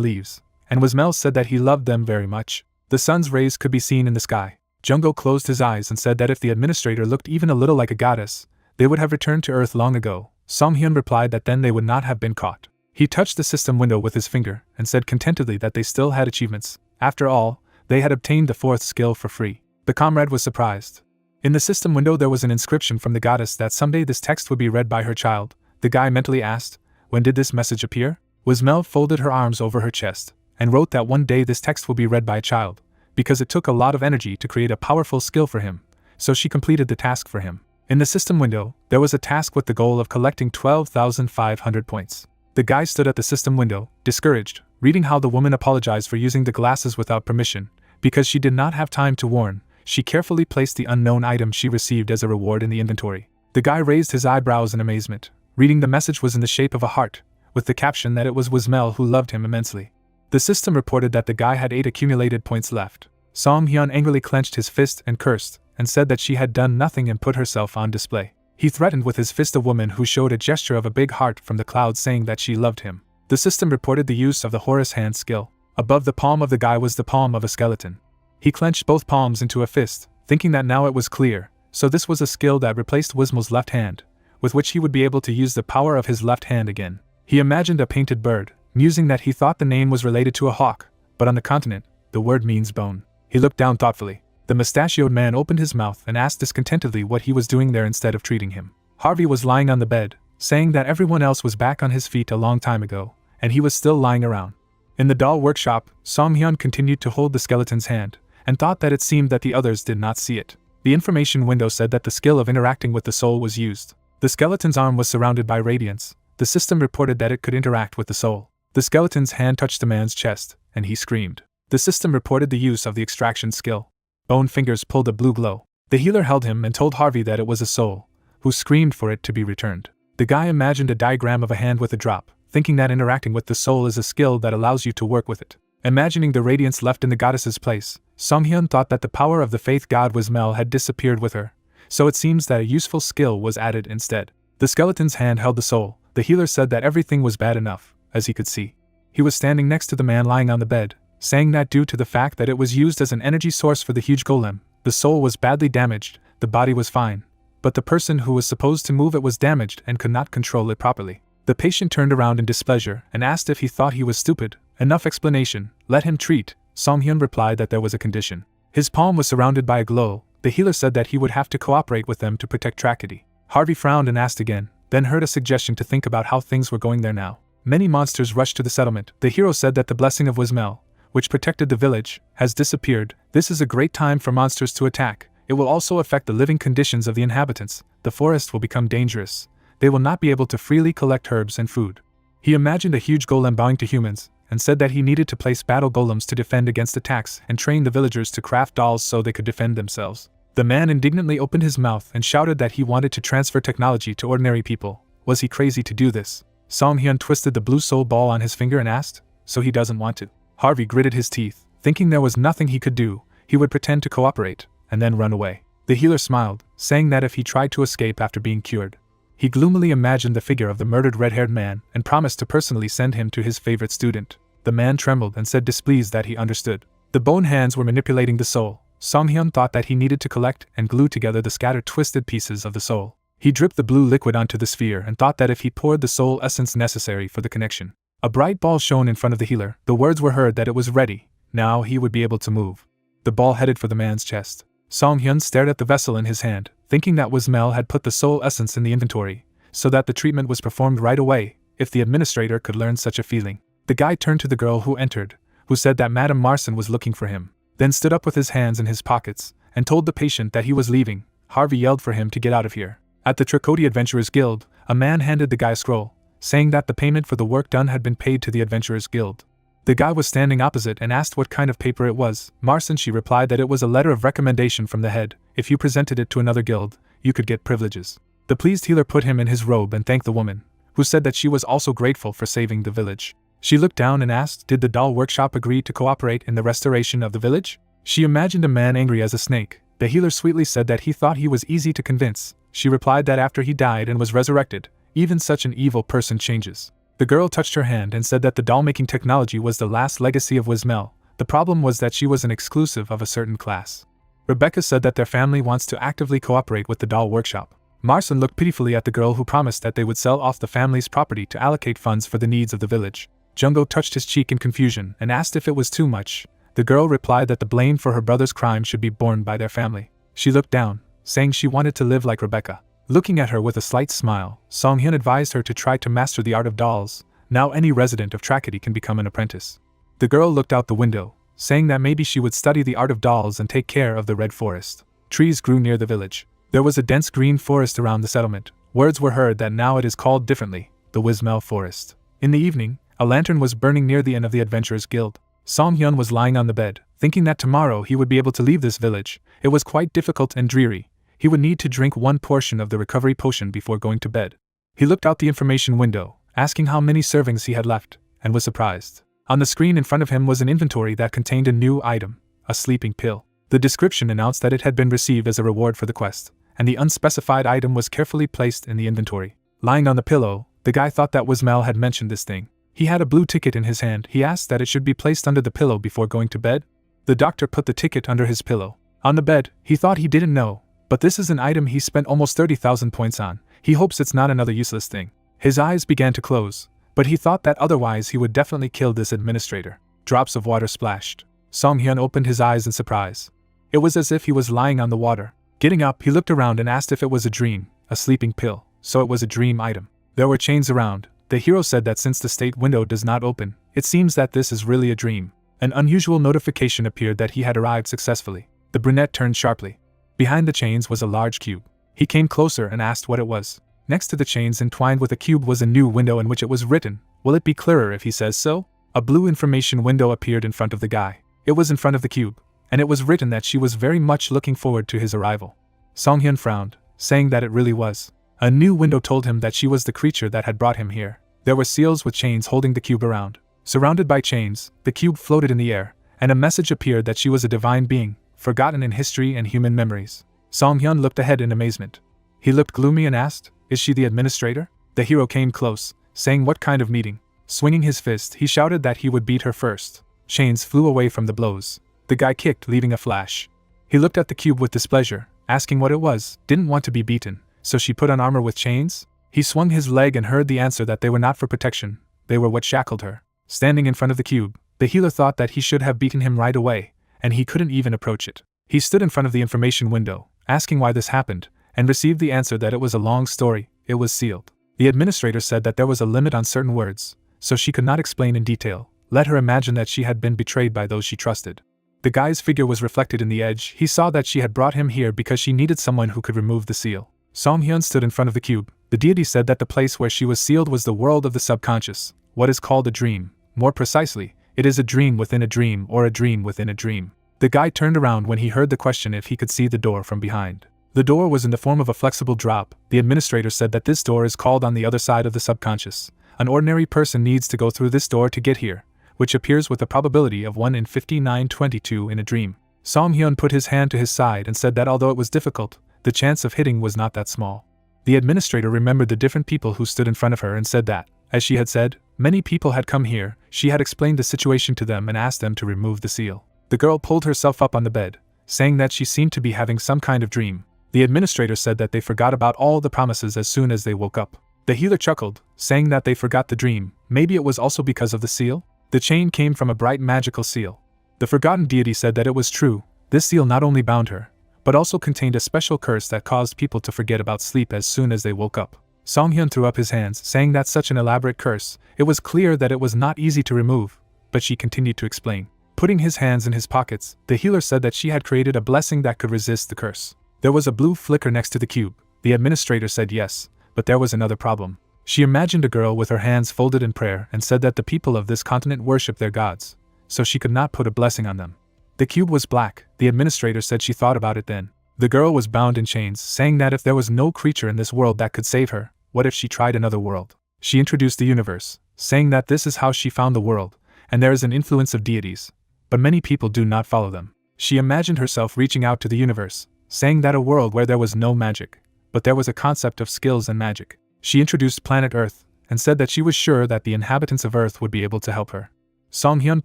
leaves, and Wismel said that he loved them very much. The sun's rays could be seen in the sky. Jungo closed his eyes and said that if the administrator looked even a little like a goddess, they would have returned to Earth long ago. Song-hyun replied that then they would not have been caught. He touched the system window with his finger and said contentedly that they still had achievements. After all, they had obtained the 4th skill for free. The comrade was surprised. In the system window there was an inscription from the goddess that someday this text would be read by her child. The guy mentally asked, when did this message appear? Wismel folded her arms over her chest and wrote that one day this text will be read by a child. because it took a lot of energy to create a powerful skill for him, so she completed the task for him. In the system window, there was a task with the goal of collecting 12,500 points. The guy stood at the system window, discouraged, reading how the woman apologized for using the glasses without permission. Because she did not have time to warn, she carefully placed the unknown item she received as a reward in the inventory. The guy raised his eyebrows in amazement, reading the message was in the shape of a heart, with the caption that it was Wismel who loved him immensely. The system reported that the guy had 8 accumulated points left. Song Hyun angrily clenched his fist and cursed, and said that she had done nothing and put herself on display. He threatened with his fist a woman who showed a gesture of a big heart from the clouds saying that she loved him. The system reported the use of the Horus hand skill. Above the palm of the guy was the palm of a skeleton. He clenched both palms into a fist, thinking that now it was clear, so this was a skill that replaced Wismel's left hand, with which he would be able to use the power of his left hand again. He imagined a painted bird, musing that he thought the name was related to a hawk, but on the continent, the word means bone. He looked down thoughtfully. The mustachioed man opened his mouth and asked discontentedly what he was doing there instead of treating him. Harvey was lying on the bed, saying that everyone else was back on his feet a long time ago, and he was still lying around. In the doll workshop, Song Hyun continued to hold the skeleton's hand, and thought that it seemed that the others did not see it. The information window said that the skill of interacting with the soul was used. The skeleton's arm was surrounded by radiance. The system reported that it could interact with the soul. The skeleton's hand touched the man's chest, and he screamed. The system reported the use of the extraction skill. Bone fingers pulled a blue glow. The healer held him and told Harvey that it was a soul, who screamed for it to be returned. The guy imagined a diagram of a hand with a drop, thinking that interacting with the soul is a skill that allows you to work with it. Imagining the radiance left in the goddess's place, Song Hyun thought that the power of the faith god Wismel had disappeared with her, so it seems that a useful skill was added instead. The skeleton's hand held the soul. The healer said that everything was bad enough, as he could see. He was standing next to the man lying on the bed, saying that due to the fact that it was used as an energy source for the huge golem, the soul was badly damaged, the body was fine, but the person who was supposed to move it was damaged and could not control it properly. The patient turned around in displeasure and asked if he thought he was stupid. Enough explanation, let him treat. Song Hyun replied that there was a condition. His palm was surrounded by a glow. The healer said that he would have to cooperate with them to protect Tragedy. Harvey frowned and asked again, then heard a suggestion to think about how things were going there now. Many monsters rushed to the settlement. The hero said that the blessing of Wismel, which protected the village, has disappeared. This is a great time for monsters to attack. It will also affect the living conditions of the inhabitants. The forest will become dangerous. They will not be able to freely collect herbs and food. He imagined a huge golem bowing to humans, and said that he needed to place battle golems to defend against attacks and train the villagers to craft dolls so they could defend themselves. The man indignantly opened his mouth and shouted that he wanted to transfer technology to ordinary people. Was he crazy to do this? Song Hyun twisted the blue soul ball on his finger and asked, so he doesn't want to. Harvey gritted his teeth, thinking there was nothing he could do. He would pretend to cooperate, and then run away. The healer smiled, saying that if he tried to escape after being cured, he gloomily imagined the figure of the murdered red-haired man and promised to personally send him to his favorite student. The man trembled and said displeased that he understood. The bone hands were manipulating the soul. Song Hyun thought that he needed to collect and glue together the scattered twisted pieces of the soul. He dripped the blue liquid onto the sphere and thought that if he poured the soul essence necessary for the connection, a bright ball shone in front of the healer. The words were heard that it was ready. Now he would be able to move. The ball headed for the man's chest. Song Hyun stared at the vessel in his hand, thinking that Wismel had put the soul essence in the inventory, so that the treatment was performed right away, if the administrator could learn such a feeling. The guy turned to the girl who entered, who said that Madame Marson was looking for him, then stood up with his hands in his pockets, and told the patient that he was leaving. Harvey yelled for him to get out of here. At the Tricody Adventurers Guild, a man handed the guy a scroll, saying that the payment for the work done had been paid to the Adventurers Guild. The guy was standing opposite and asked what kind of paper it was. Marson, she replied that it was a letter of recommendation from the head. If you presented it to another guild, you could get privileges. The pleased healer put him in his robe and thanked the woman, who said that she was also grateful for saving the village. She looked down and asked, did the doll workshop agree to cooperate in the restoration of the village? She imagined a man angry as a snake. The healer sweetly said that he thought he was easy to convince. She replied that after he died and was resurrected, even such an evil person changes. The girl touched her hand and said that the doll-making technology was the last legacy of Wismel. The problem was that she was an exclusive of a certain class. Rebecca said that their family wants to actively cooperate with the doll workshop. Marson looked pitifully at the girl who promised that they would sell off the family's property to allocate funds for the needs of the village. Jungo touched his cheek in confusion and asked if it was too much. The girl replied that the blame for her brother's crime should be borne by their family. She looked down, saying she wanted to live like Rebecca. Looking at her with a slight smile, Song Hyun advised her to try to master the art of dolls. Now any resident of Tragedy can become an apprentice. The girl looked out the window, saying that maybe she would study the art of dolls and take care of the red forest. Trees grew near the village. There was a dense green forest around the settlement. Words were heard that now it is called differently, the Wismel Forest. In the evening, a lantern was burning near the inn of the Adventurers Guild. Song Hyun was lying on the bed, thinking that tomorrow he would be able to leave this village. It was quite difficult and dreary. He would need to drink one portion of the recovery potion before going to bed. He looked out the information window, asking how many servings he had left, and was surprised. On the screen in front of him was an inventory that contained a new item, a sleeping pill. The description announced that it had been received as a reward for the quest, and the unspecified item was carefully placed in the inventory. Lying on the pillow, the guy thought that Wismel had mentioned this thing. He had a blue ticket in his hand. He asked that it should be placed under the pillow before going to bed. The doctor put the ticket under his pillow. On the bed, he thought he didn't know, but this is an item he spent almost 30,000 points on. He hopes it's not another useless thing. His eyes began to close, but he thought that otherwise he would definitely kill this administrator. Drops of water splashed. Song Hyun opened his eyes in surprise. It was as if he was lying on the water. Getting up, he looked around and asked if it was a dream, a sleeping pill, so it was a dream item. There were chains around. The hero said that since the state window does not open, it seems that this is really a dream. An unusual notification appeared that he had arrived successfully. The brunette turned sharply. Behind the chains was a large cube. He came closer and asked what it was. Next to the chains entwined with the cube was a new window in which it was written, "Will it be clearer if he says so?" A blue information window appeared in front of the guy. It was in front of the cube, and it was written that she was very much looking forward to his arrival. Song Hyun frowned, saying that it really was. A new window told him that she was the creature that had brought him here. There were seals with chains holding the cube around. Surrounded by chains, the cube floated in the air, and a message appeared that she was a divine being, forgotten in history and human memories. Song Hyun looked ahead in amazement. He looked gloomy and asked, "Is she the administrator?" The hero came close, saying, "What kind of meeting?" Swinging his fist, he shouted that he would beat her first. Chains flew away from the blows. The guy kicked, leaving a flash. He looked at the cube with displeasure, asking what it was. Didn't want to be beaten, so she put on armor with chains? He swung his leg and heard the answer that they were not for protection, they were what shackled her. Standing in front of the cube, the healer thought that he should have beaten him right away, and he couldn't even approach it. He stood in front of the information window, asking why this happened, and received the answer that it was a long story. It was sealed. The administrator said that there was a limit on certain words, so she could not explain in detail. Let her imagine that she had been betrayed by those she trusted. The guy's figure was reflected in the edge. He saw that she had brought him here because she needed someone who could remove the seal. Song Hyun stood in front of the cube. The deity said that the place where she was sealed was the world of the subconscious, what is called a dream. More precisely, it is a dream within a dream or a dream within a dream. The guy turned around when he heard the question if he could see the door from behind. The door was in the form of a flexible drop. The administrator said that this door is called on the other side of the subconscious. An ordinary person needs to go through this door to get here, which appears with a probability of 1 in 5922 in a dream. Song Hyun put his hand to his side and said that although it was difficult, the chance of hitting was not that small. The administrator remembered the different people who stood in front of her and said that, as she had said, many people had come here. She had explained the situation to them and asked them to remove the seal. The girl pulled herself up on the bed, saying that she seemed to be having some kind of dream. The administrator said that they forgot about all the promises as soon as they woke up. The healer chuckled, saying that they forgot the dream. Maybe it was also because of the seal? The chain came from a bright magical seal. The forgotten deity said that it was true. This seal not only bound her, but also contained a special curse that caused people to forget about sleep as soon as they woke up. Song Hyun threw up his hands, saying that such an elaborate curse, it was clear that it was not easy to remove, but she continued to explain. Putting his hands in his pockets, the healer said that she had created a blessing that could resist the curse. There was a blue flicker next to the cube. The administrator said yes, but there was another problem. She imagined a girl with her hands folded in prayer and said that the people of this continent worship their gods, so she could not put a blessing on them. The cube was black. The administrator said she thought about it then. The girl was bound in chains, saying that if there was no creature in this world that could save her, what if she tried another world? She introduced the universe, saying that this is how she found the world, and there is an influence of deities, but many people do not follow them. She imagined herself reaching out to the universe, saying that a world where there was no magic, but there was a concept of skills and magic. She introduced planet Earth, and said that she was sure that the inhabitants of Earth would be able to help her. Song Hyun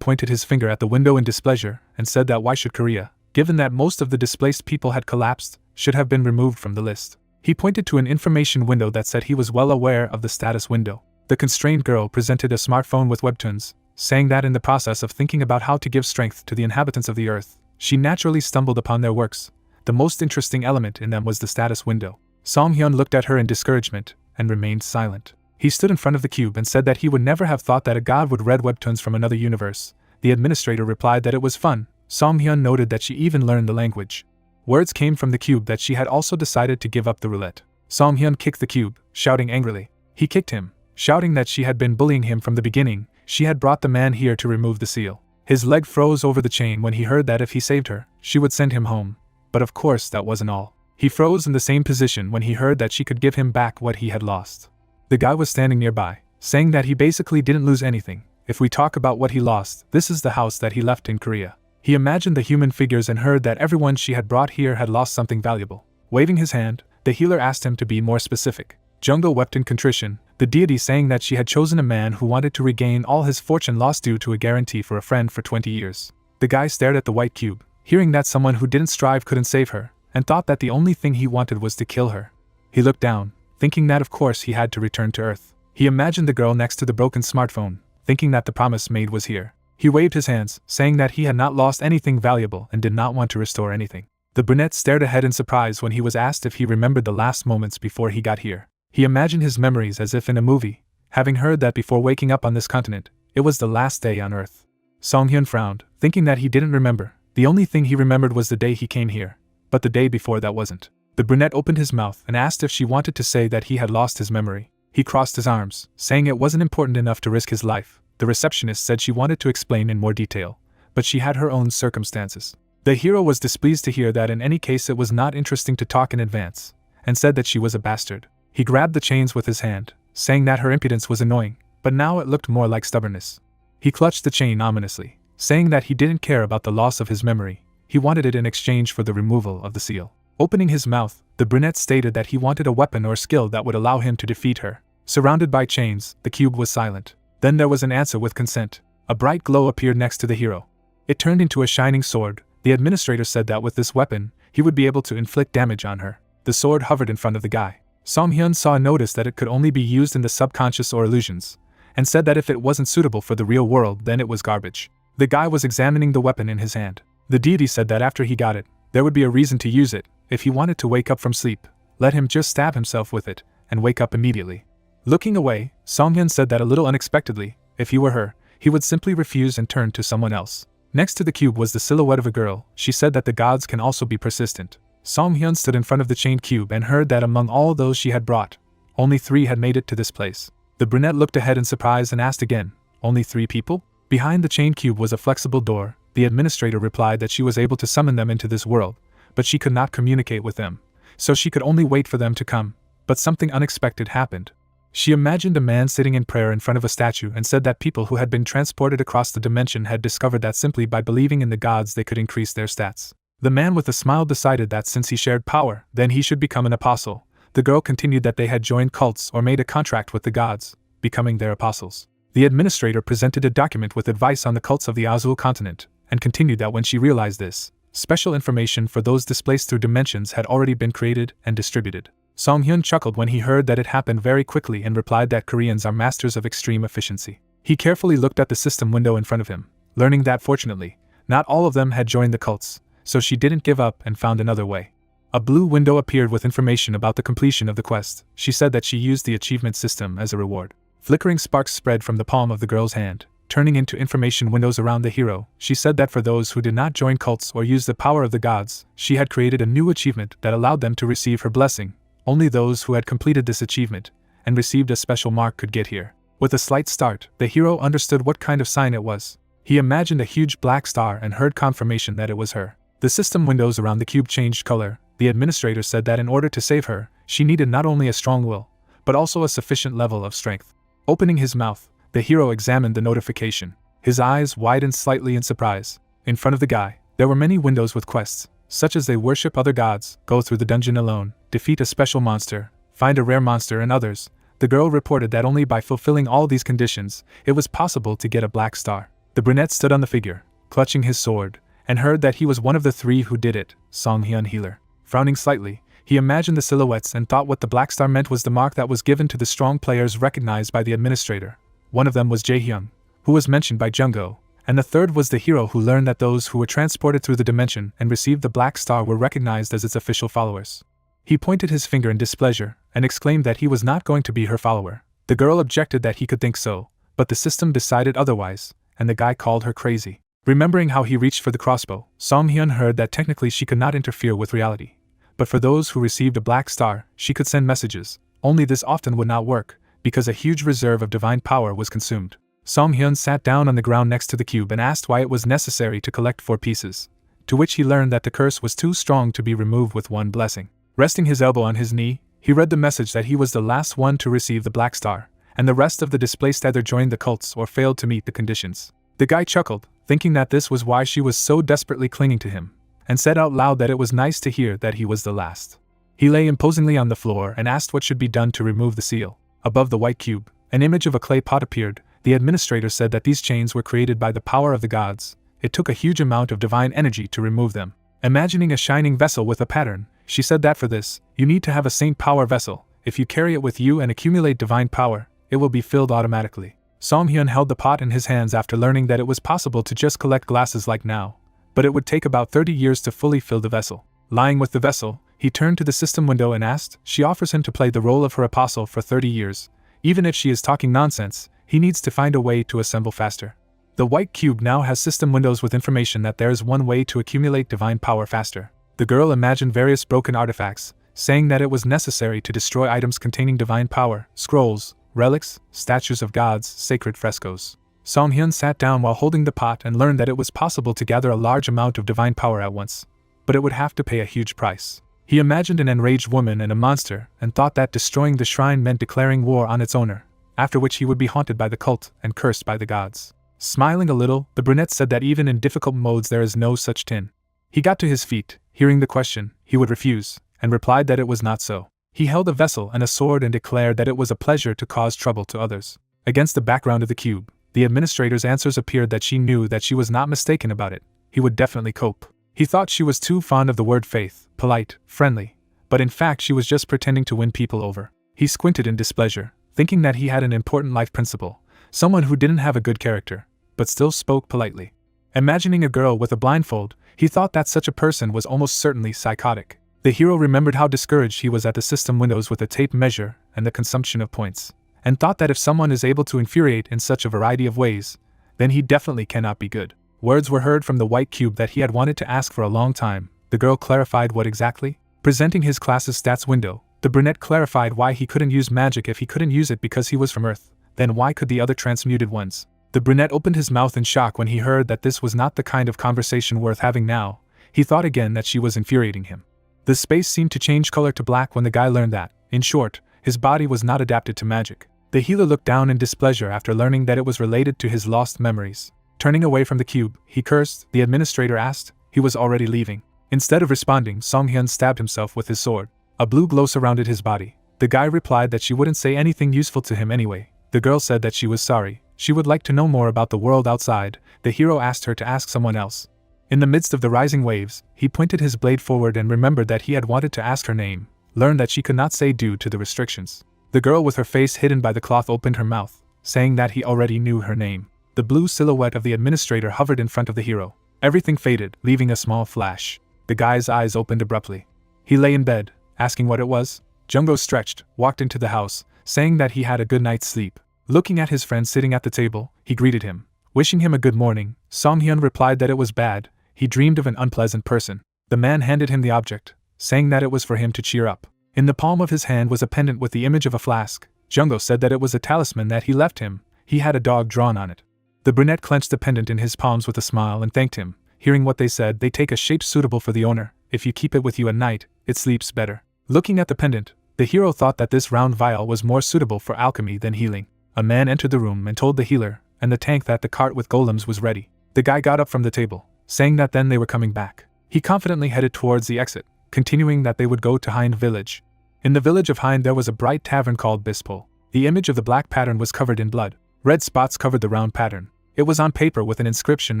pointed his finger at the window in displeasure, and said that why should Korea, given that most of the displaced people had collapsed, should have been removed from the list. He pointed to an information window that said he was well aware of the status window. The constrained girl presented a smartphone with webtoons, saying that in the process of thinking about how to give strength to the inhabitants of the Earth, she naturally stumbled upon their works. The most interesting element in them was the status window. Song Hyun looked at her in discouragement, and remained silent. He stood in front of the cube and said that he would never have thought that a god would read webtoons from another universe. The administrator replied that it was fun. Song Hyun noted that she even learned the language. Words came from the cube that she had also decided to give up the roulette. Song Hyun kicked the cube, shouting angrily. He kicked him, shouting that she had been bullying him from the beginning. She had brought the man here to remove the seal. His leg froze over the chain when he heard that if he saved her, she would send him home. But of course that wasn't all. He froze in the same position when he heard that she could give him back what he had lost. The guy was standing nearby, saying that he basically didn't lose anything. If we talk about what he lost, this is the house that he left in Korea. He imagined the human figures and heard that everyone she had brought here had lost something valuable. Waving his hand, the healer asked him to be more specific. Junggo wept in contrition, the deity saying that she had chosen a man who wanted to regain all his fortune lost due to a guarantee for a friend for 20 years. The guy stared at the white cube, hearing that someone who didn't strive couldn't save her, and thought that the only thing he wanted was to kill her. He looked down, thinking that of course he had to return to Earth. He imagined the girl next to the broken smartphone, thinking that the promise made was here. He waved his hands, saying that he had not lost anything valuable and did not want to restore anything. The brunette stared ahead in surprise when he was asked if he remembered the last moments before he got here. He imagined his memories as if in a movie, having heard that before waking up on this continent, it was the last day on Earth. Song Hyun frowned, thinking that he didn't remember. The only thing he remembered was the day he came here, but the day before that wasn't. The brunette opened his mouth and asked if she wanted to say that he had lost his memory. He crossed his arms, saying it wasn't important enough to risk his life. The receptionist said she wanted to explain in more detail, but she had her own circumstances. The hero was displeased to hear that in any case it was not interesting to talk in advance, and said that she was a bastard. He grabbed the chains with his hand, saying that her impudence was annoying, but now it looked more like stubbornness. He clutched the chain ominously, saying that he didn't care about the loss of his memory, he wanted it in exchange for the removal of the seal. Opening his mouth, the brunette stated that he wanted a weapon or skill that would allow him to defeat her. Surrounded by chains, the cube was silent. Then there was an answer with consent. A bright glow appeared next to the hero. It turned into a shining sword. The administrator said that with this weapon, he would be able to inflict damage on her. The sword hovered in front of the guy. Song Hyun saw a notice that it could only be used in the subconscious or illusions, and said that if it wasn't suitable for the real world then it was garbage. The guy was examining the weapon in his hand. The deity said that after he got it, there would be a reason to use it. If he wanted to wake up from sleep, let him just stab himself with it, and wake up immediately. Looking away, Song Hyun said that a little unexpectedly, if he were her, he would simply refuse and turn to someone else. Next to the cube was the silhouette of a girl. She said that the gods can also be persistent. Song Hyun stood in front of the chained cube and heard that among all those she had brought, only 3 had made it to this place. The brunette looked ahead in surprise and asked again, only 3 people? Behind the chained cube was a flexible door. The administrator replied that she was able to summon them into this world, but she could not communicate with them, so she could only wait for them to come. But something unexpected happened. She imagined a man sitting in prayer in front of a statue and said that people who had been transported across the dimension had discovered that simply by believing in the gods they could increase their stats. The man with a smile decided that since he shared power, then he should become an apostle. The girl continued that they had joined cults or made a contract with the gods, becoming their apostles. The administrator presented a document with advice on the cults of the Azul continent, and continued that when she realized this, special information for those displaced through dimensions had already been created and distributed. Song Hyun chuckled when he heard that it happened very quickly and replied that Koreans are masters of extreme efficiency. He carefully looked at the system window in front of him, learning that fortunately, not all of them had joined the cults, so she didn't give up and found another way. A blue window appeared with information about the completion of the quest. She said that she used the achievement system as a reward. Flickering sparks spread from the palm of the girl's hand, turning into information windows around the hero. She said that for those who did not join cults or use the power of the gods, she had created a new achievement that allowed them to receive her blessing. Only those who had completed this achievement and received a special mark could get here. With a slight start, the hero understood what kind of sign it was. He imagined a huge black star and heard confirmation that it was her. The system windows around the cube changed color. The administrator said that in order to save her, she needed not only a strong will, but also a sufficient level of strength. Opening his mouth, the hero examined the notification. His eyes widened slightly in surprise. In front of the guy, there were many windows with quests, such as they worship other gods, go through the dungeon alone, defeat a special monster, find a rare monster and others. The girl reported that only by fulfilling all these conditions, it was possible to get a black star. The brunette stood on the figure, clutching his sword, and heard that he was one of the 3 who did it. Song Hyun healer. Frowning slightly, he imagined the silhouettes and thought what the black star meant was the mark that was given to the strong players recognized by the administrator. One of them was Jae-hyung, who was mentioned by Junggo, and the third was the hero who learned that those who were transported through the dimension and received the black star were recognized as its official followers. He pointed his finger in displeasure and exclaimed that he was not going to be her follower. The girl objected that he could think so, but the system decided otherwise, and the guy called her crazy. Remembering how he reached for the crossbow, Song Hyun heard that technically she could not interfere with reality. But for those who received a black star, she could send messages. Only this often would not work, because a huge reserve of divine power was consumed. Song Hyun sat down on the ground next to the cube and asked why it was necessary to collect 4 pieces. To which he learned that the curse was too strong to be removed with one blessing. Resting his elbow on his knee, he read the message that he was the last one to receive the black star, and the rest of the displaced either joined the cults or failed to meet the conditions. The guy chuckled, thinking that this was why she was so desperately clinging to him, and said out loud that it was nice to hear that he was the last. He lay imposingly on the floor and asked what should be done to remove the seal. Above the white cube, an image of a clay pot appeared. The administrator said that these chains were created by the power of the gods. It took a huge amount of divine energy to remove them. Imagining a shining vessel with a pattern, she said that for this, you need to have a saint power vessel. If you carry it with you and accumulate divine power, it will be filled automatically. Song Hyun held the pot in his hands after learning that it was possible to just collect glasses like now, but it would take about 30 years to fully fill the vessel. Lying with the vessel, he turned to the system window and asked, she offers him to play the role of her apostle for 30 years. Even if she is talking nonsense, he needs to find a way to assemble faster. The white cube now has system windows with information that there is one way to accumulate divine power faster. The girl imagined various broken artifacts, saying that it was necessary to destroy items containing divine power, scrolls, relics, statues of gods, sacred frescoes. Song Hyun sat down while holding the pot and learned that it was possible to gather a large amount of divine power at once, but it would have to pay a huge price. He imagined an enraged woman and a monster and thought that destroying the shrine meant declaring war on its owner, after which he would be haunted by the cult and cursed by the gods. Smiling a little, the brunette said that even in difficult modes there is no such tin. He got to his feet. Hearing the question, he would refuse, and replied that it was not so. He held a vessel and a sword and declared that it was a pleasure to cause trouble to others. Against the background of the cube, the administrator's answers appeared that she knew that she was not mistaken about it. He would definitely cope. He thought she was too fond of the word faith, polite, friendly, but in fact she was just pretending to win people over. He squinted in displeasure, thinking that he had an important life principle, someone who didn't have a good character, but still spoke politely. Imagining a girl with a blindfold, he thought that such a person was almost certainly psychotic. The hero remembered how discouraged he was at the system windows with a tape measure and the consumption of points, and thought that if someone is able to infuriate in such a variety of ways, then he definitely cannot be good. Words were heard from the white cube that he had wanted to ask for a long time. The girl clarified what exactly? Presenting his class's stats window, the brunette clarified why he couldn't use magic if he couldn't use it because he was from Earth. Then why could the other transmuted ones? The brunette opened his mouth in shock when he heard that this was not the kind of conversation worth having now. He thought again that she was infuriating him. The space seemed to change color to black when the guy learned that, in short, his body was not adapted to magic. The healer looked down in displeasure after learning that it was related to his lost memories. Turning away from the cube, he cursed. The administrator asked. He was already leaving. Instead of responding, Song Hyun stabbed himself with his sword. A blue glow surrounded his body. The guy replied that she wouldn't say anything useful to him anyway. The girl said that she was sorry. She would like to know more about the world outside. The hero asked her to ask someone else. In the midst of the rising waves, he pointed his blade forward and remembered that he had wanted to ask her name, learned that she could not say due to the restrictions. The girl with her face hidden by the cloth opened her mouth, saying that he already knew her name. The blue silhouette of the administrator hovered in front of the hero. Everything faded, leaving a small flash. The guy's eyes opened abruptly. He lay in bed, asking what it was. Jungho stretched, walked into the house, saying that he had a good night's sleep. Looking at his friend sitting at the table, he greeted him, wishing him a good morning. Song Hyun replied that it was bad. He dreamed of an unpleasant person. The man handed him the object, saying that it was for him to cheer up. In the palm of his hand was a pendant with the image of a flask. Jungho said that it was a talisman that he left him. He had a dog drawn on it. The brunette clenched the pendant in his palms with a smile and thanked him. Hearing what they said, they take a shape suitable for the owner. If you keep it with you at night, it sleeps better. Looking at the pendant, the hero thought that this round vial was more suitable for alchemy than healing. A man entered the room and told the healer and the tank that the cart with golems was ready. The guy got up from the table, saying that then they were coming back. He confidently headed towards the exit, continuing that they would go to Hind village. In the village of Hind there was a bright tavern called Bispol. The image of the black pattern was covered in blood. Red spots covered the round pattern. It was on paper with an inscription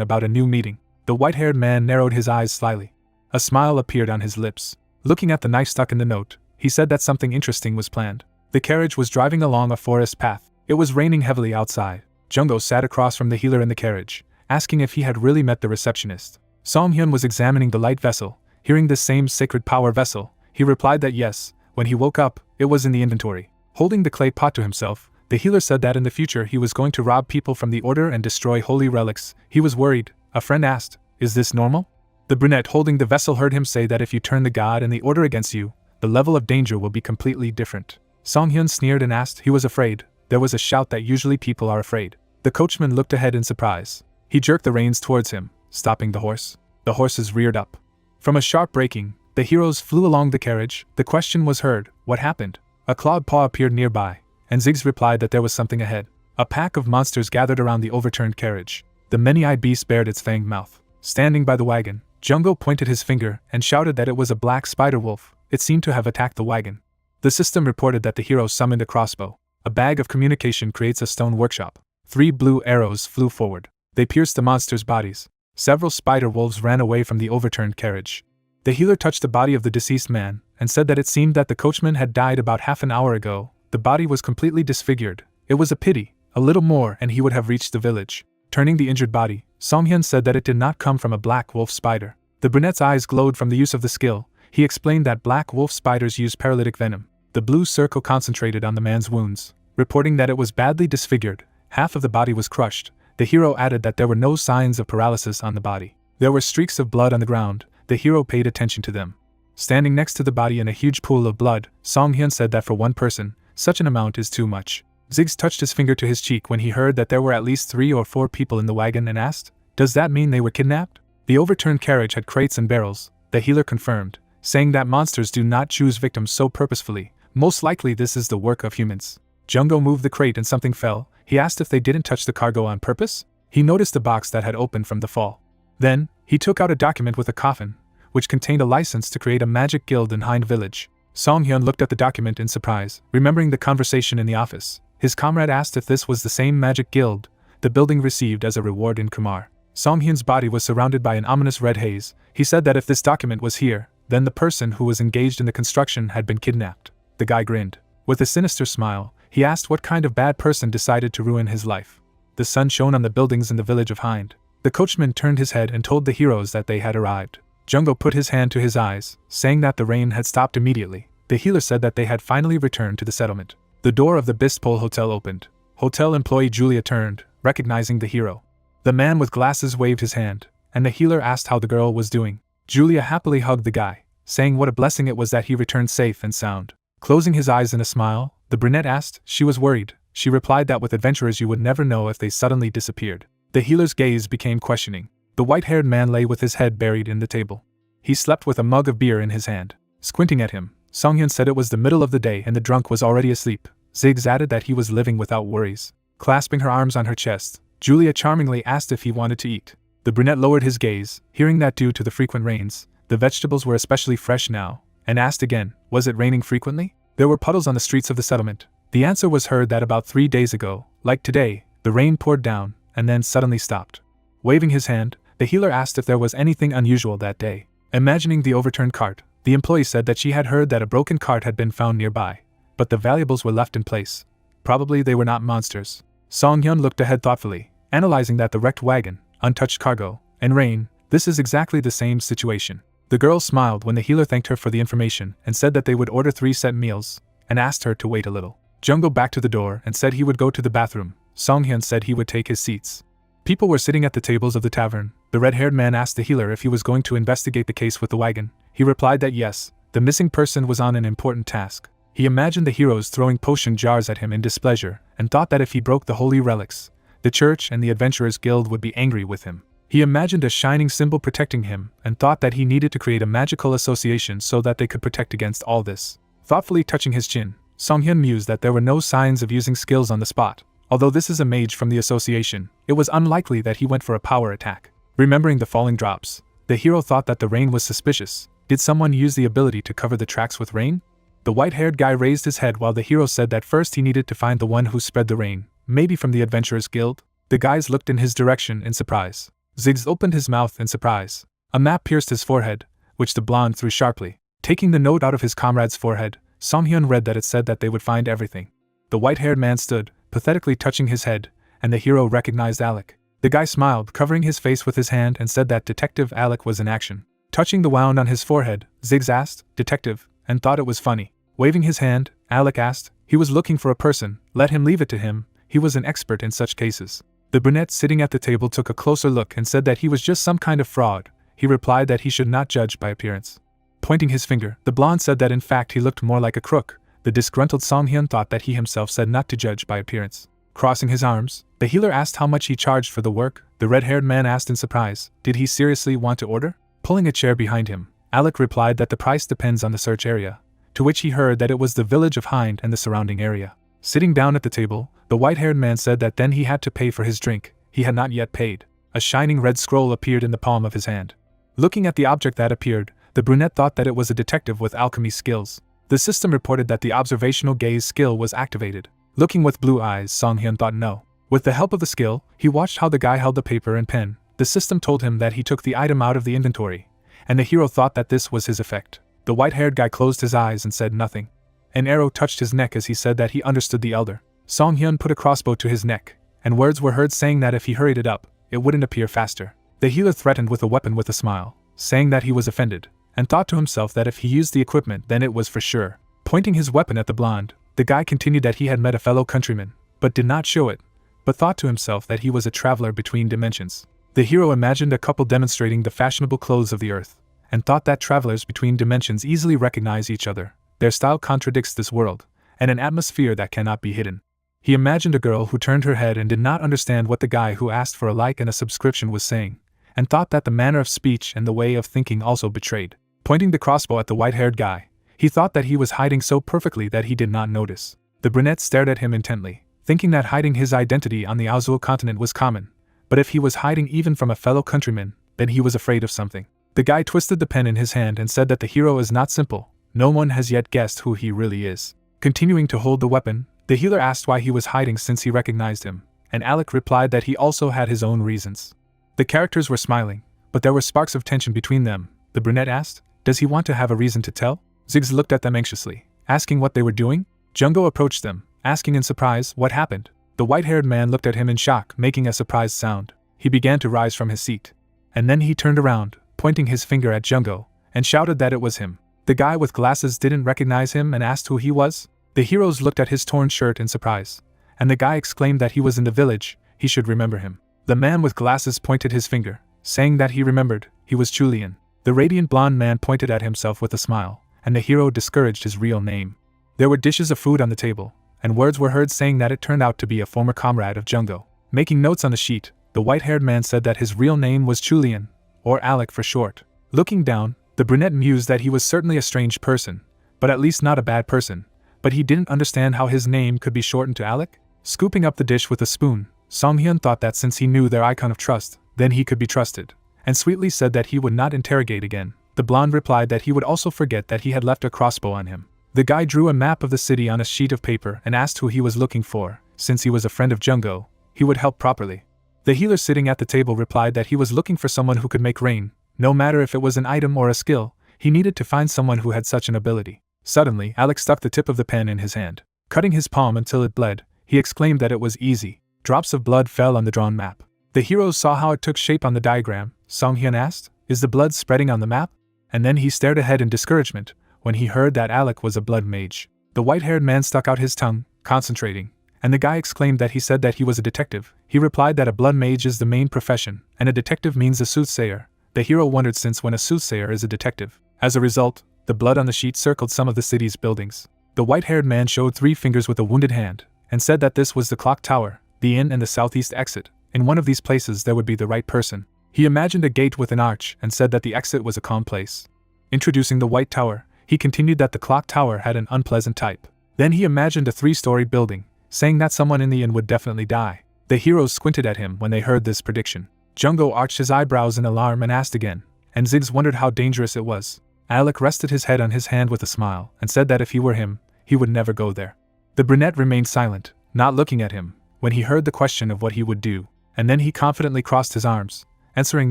about a new meeting. The white-haired man narrowed his eyes slyly. A smile appeared on his lips. Looking at the knife stuck in the note, he said that something interesting was planned. The carriage was driving along a forest path. It was raining heavily outside. Jungho sat across from the healer in the carriage, asking if he had really met the receptionist. Song Hyun was examining the light vessel. Hearing this same sacred power vessel, he replied that yes. When he woke up, it was in the inventory. Holding the clay pot to himself, The healer said that in the future he was going to rob people from the order and destroy holy relics. He was worried. A friend asked, "Is this normal?" The brunette holding the vessel heard him say that if you turn the god and the order against you, the level of danger will be completely different. Song-hyun sneered and asked. He was afraid. There was a shout that usually people are afraid. The coachman looked ahead in surprise. He jerked the reins towards him, stopping the horse. The horses reared up. From a sharp braking, the heroes flew along the carriage. The question was heard, what happened? A clawed paw appeared nearby, and Ziggs replied that there was something ahead. A pack of monsters gathered around the overturned carriage. The many-eyed beast bared its fanged mouth. Standing by the wagon, Jungo pointed his finger and shouted that it was a black spider wolf. It seemed to have attacked the wagon. The system reported that the hero summoned a crossbow. A bag of communication creates a stone workshop. 3 blue arrows flew forward. They pierced the monsters' bodies. Several spider wolves ran away from the overturned carriage. The healer touched the body of the deceased man and said that it seemed that the coachman had died about half an hour ago. The body was completely disfigured. It was a pity. A little more and he would have reached the village. Turning the injured body, Song-hyun said that it did not come from a black wolf spider. The brunette's eyes glowed from the use of the skill. He explained that black wolf spiders use paralytic venom. The blue circle concentrated on the man's wounds, reporting that it was badly disfigured. Half of the body was crushed. The hero added that there were no signs of paralysis on the body. There were streaks of blood on the ground. The hero paid attention to them. Standing next to the body in a huge pool of blood, Song-hyun said that for one person, such an amount is too much. Ziggs touched his finger to his cheek when he heard that there were at least 3 or 4 people in the wagon and asked, "Does that mean they were kidnapped?" The overturned carriage had crates and barrels, the healer confirmed, saying that monsters do not choose victims so purposefully. Most likely this is the work of humans. Jungo moved the crate and something fell. He asked if they didn't touch the cargo on purpose. He noticed a box that had opened from the fall. Then, he took out a document with a coffin, which contained a license to create a magic guild in Hind Village. Song-hyun looked at the document in surprise, remembering the conversation in the office. His comrade asked if this was the same magic guild the building received as a reward in Kumar. Song-hyun's body was surrounded by an ominous red haze. He said that if this document was here, then the person who was engaged in the construction had been kidnapped. The guy grinned. With a sinister smile, he asked what kind of bad person decided to ruin his life. The sun shone on the buildings in the village of Hind. The coachman turned his head and told the heroes that they had arrived. Jungo put his hand to his eyes, saying that the rain had stopped immediately. The healer said that they had finally returned to the settlement. The door of the Bistpol Hotel opened. Hotel employee Julia turned, recognizing the hero. The man with glasses waved his hand, and the healer asked how the girl was doing. Julia happily hugged the guy, saying what a blessing it was that he returned safe and sound. Closing his eyes in a smile, the brunette asked. She was worried. She replied that with adventurers you would never know if they suddenly disappeared. The healer's gaze became questioning. The white-haired man lay with his head buried in the table. He slept with a mug of beer in his hand. Squinting at him, Song-hyun said it was the middle of the day and the drunk was already asleep. Ziggs added that he was living without worries. Clasping her arms on her chest, Julia charmingly asked if he wanted to eat. The brunette lowered his gaze, hearing that due to the frequent rains, the vegetables were especially fresh now, and asked again, was it raining frequently? There were puddles on the streets of the settlement. The answer was heard that about 3 days ago, like today, the rain poured down, and then suddenly stopped. Waving his hand, the healer asked if there was anything unusual that day. Imagining the overturned cart, the employee said that she had heard that a broken cart had been found nearby, but the valuables were left in place. Probably they were not monsters. Song-hyun looked ahead thoughtfully, analyzing that the wrecked wagon, untouched cargo, and rain, this is exactly the same situation. The girl smiled when the healer thanked her for the information and said that they would order 3 set meals, and asked her to wait a little. Jungo backed to the door and said he would go to the bathroom. Song-hyun said he would take his seats. People were sitting at the tables of the tavern. The red-haired man asked the healer if he was going to investigate the case with the wagon. He replied that yes, the missing person was on an important task. He imagined the heroes throwing potion jars at him in displeasure, and thought that if he broke the holy relics, the church and the Adventurers Guild would be angry with him. He imagined a shining symbol protecting him, and thought that he needed to create a magical association so that they could protect against all this. Thoughtfully touching his chin, Song-hyun mused that there were no signs of using skills on the spot. Although this is a mage from the association, it was unlikely that he went for a power attack. Remembering the falling drops, the hero thought that the rain was suspicious. Did someone use the ability to cover the tracks with rain? The white-haired guy raised his head while the hero said that first he needed to find the one who spread the rain, maybe from the Adventurers Guild. The guys looked in his direction in surprise. Ziggs opened his mouth in surprise. A map pierced his forehead, which the blonde threw sharply. Taking the note out of his comrade's forehead, Song-hyun read that it said that they would find everything. The white-haired man stood, pathetically touching his head, and the hero recognized Alec. The guy smiled, covering his face with his hand, and said that Detective Alec was in action. Touching the wound on his forehead, Ziggs asked, "Detective," and thought it was funny. Waving his hand, Alec asked, He was looking for a person, let him leave it to him, he was an expert in such cases. The brunette sitting at the table took a closer look and said that he was just some kind of fraud. He replied that he should not judge by appearance. Pointing his finger, the blonde said that in fact he looked more like a crook. The disgruntled Song Hyun thought that he himself said not to judge by appearance. Crossing his arms, the healer asked how much he charged for the work. The red-haired man asked in surprise, did he seriously want to order? Pulling a chair behind him, Alec replied that the price depends on the search area, to which he heard that it was the village of Hind and the surrounding area. Sitting down at the table, the white-haired man said that then he had to pay for his drink. He had not yet paid. A shining red scroll appeared in the palm of his hand. Looking at the object that appeared, the brunette thought that it was a detective with alchemy skills. The system reported that the observational gaze skill was activated. Looking with blue eyes, Song Hyun thought no. With the help of the skill, he watched how the guy held the paper and pen. The system told him that he took the item out of the inventory, and the hero thought that this was his effect. The white-haired guy closed his eyes and said nothing. An arrow touched his neck as he said that he understood the elder. Song Hyun put a crossbow to his neck, and words were heard saying that if he hurried it up, it wouldn't appear faster. The healer threatened with a weapon with a smile, saying that he was offended, and thought to himself that if he used the equipment then it was for sure. Pointing his weapon at the blonde, the guy continued that he had met a fellow countryman, but did not show it, but thought to himself that he was a traveler between dimensions. The hero imagined a couple demonstrating the fashionable clothes of the earth, and thought that travelers between dimensions easily recognize each other. Their style contradicts this world, and an atmosphere that cannot be hidden. He imagined a girl who turned her head and did not understand what the guy who asked for a like and a subscription was saying, and thought that the manner of speech and the way of thinking also betrayed. Pointing the crossbow at the white-haired guy, he thought that he was hiding so perfectly that he did not notice. The brunette stared at him intently, thinking that hiding his identity on the Azul continent was common, but if he was hiding even from a fellow countryman, then he was afraid of something. The guy twisted the pen in his hand and said that the hero is not simple. No one has yet guessed who he really is. Continuing to hold the weapon, the healer asked why he was hiding since he recognized him, and Alec replied that he also had his own reasons. The characters were smiling, but there were sparks of tension between them. The brunette asked, does he want to have a reason to tell? Ziggs looked at them anxiously, asking what they were doing. Jungo approached them, asking in surprise what happened. The white-haired man looked at him in shock, making a surprised sound. He began to rise from his seat, and then he turned around, pointing his finger at Jungo, and shouted that it was him. The guy with glasses didn't recognize him and asked who he was. The heroes looked at his torn shirt in surprise, and the guy exclaimed that he was in the village, he should remember him. The man with glasses pointed his finger, saying that he remembered, he was Julian. The radiant blonde man pointed at himself with a smile, and the hero discouraged his real name. There were dishes of food on the table, and words were heard saying that it turned out to be a former comrade of Jungo. Making notes on the sheet, the white-haired man said that his real name was Julian, or Alec for short. Looking down, the brunette mused that he was certainly a strange person, but at least not a bad person. But he didn't understand how his name could be shortened to Alec. Scooping up the dish with a spoon, Song Hyun thought that since he knew their icon of trust, then he could be trusted, and sweetly said that he would not interrogate again. The blonde replied that he would also forget that he had left a crossbow on him. The guy drew a map of the city on a sheet of paper and asked who he was looking for. Since he was a friend of Jungo, he would help properly. The healer sitting at the table replied that he was looking for someone who could make rain. No matter if it was an item or a skill, he needed to find someone who had such an ability. Suddenly, Alex stuck the tip of the pen in his hand. Cutting his palm until it bled, he exclaimed that it was easy. Drops of blood fell on the drawn map. The heroes saw how it took shape on the diagram. Song Hyun asked, is the blood spreading on the map? And then he stared ahead in discouragement when he heard that Alec was a blood mage. The white-haired man stuck out his tongue, concentrating, and the guy exclaimed that he said that he was a detective. He replied that a blood mage is the main profession, and a detective means a soothsayer. The hero wondered since when a soothsayer is a detective. As a result, the blood on the sheet circled some of the city's buildings. The white-haired man showed 3 fingers with a wounded hand, and said that this was the clock tower, the inn and the southeast exit. In one of these places there would be the right person. He imagined a gate with an arch and said that the exit was a calm place. Introducing the white tower, he continued that the clock tower had an unpleasant type. Then he imagined a 3-story building, saying that someone in the inn would definitely die. The heroes squinted at him when they heard this prediction. Jungo arched his eyebrows in alarm and asked again, and Ziggs wondered how dangerous it was. Alec rested his head on his hand with a smile and said that if he were him, he would never go there. The brunette remained silent, not looking at him, when he heard the question of what he would do, and then he confidently crossed his arms, answering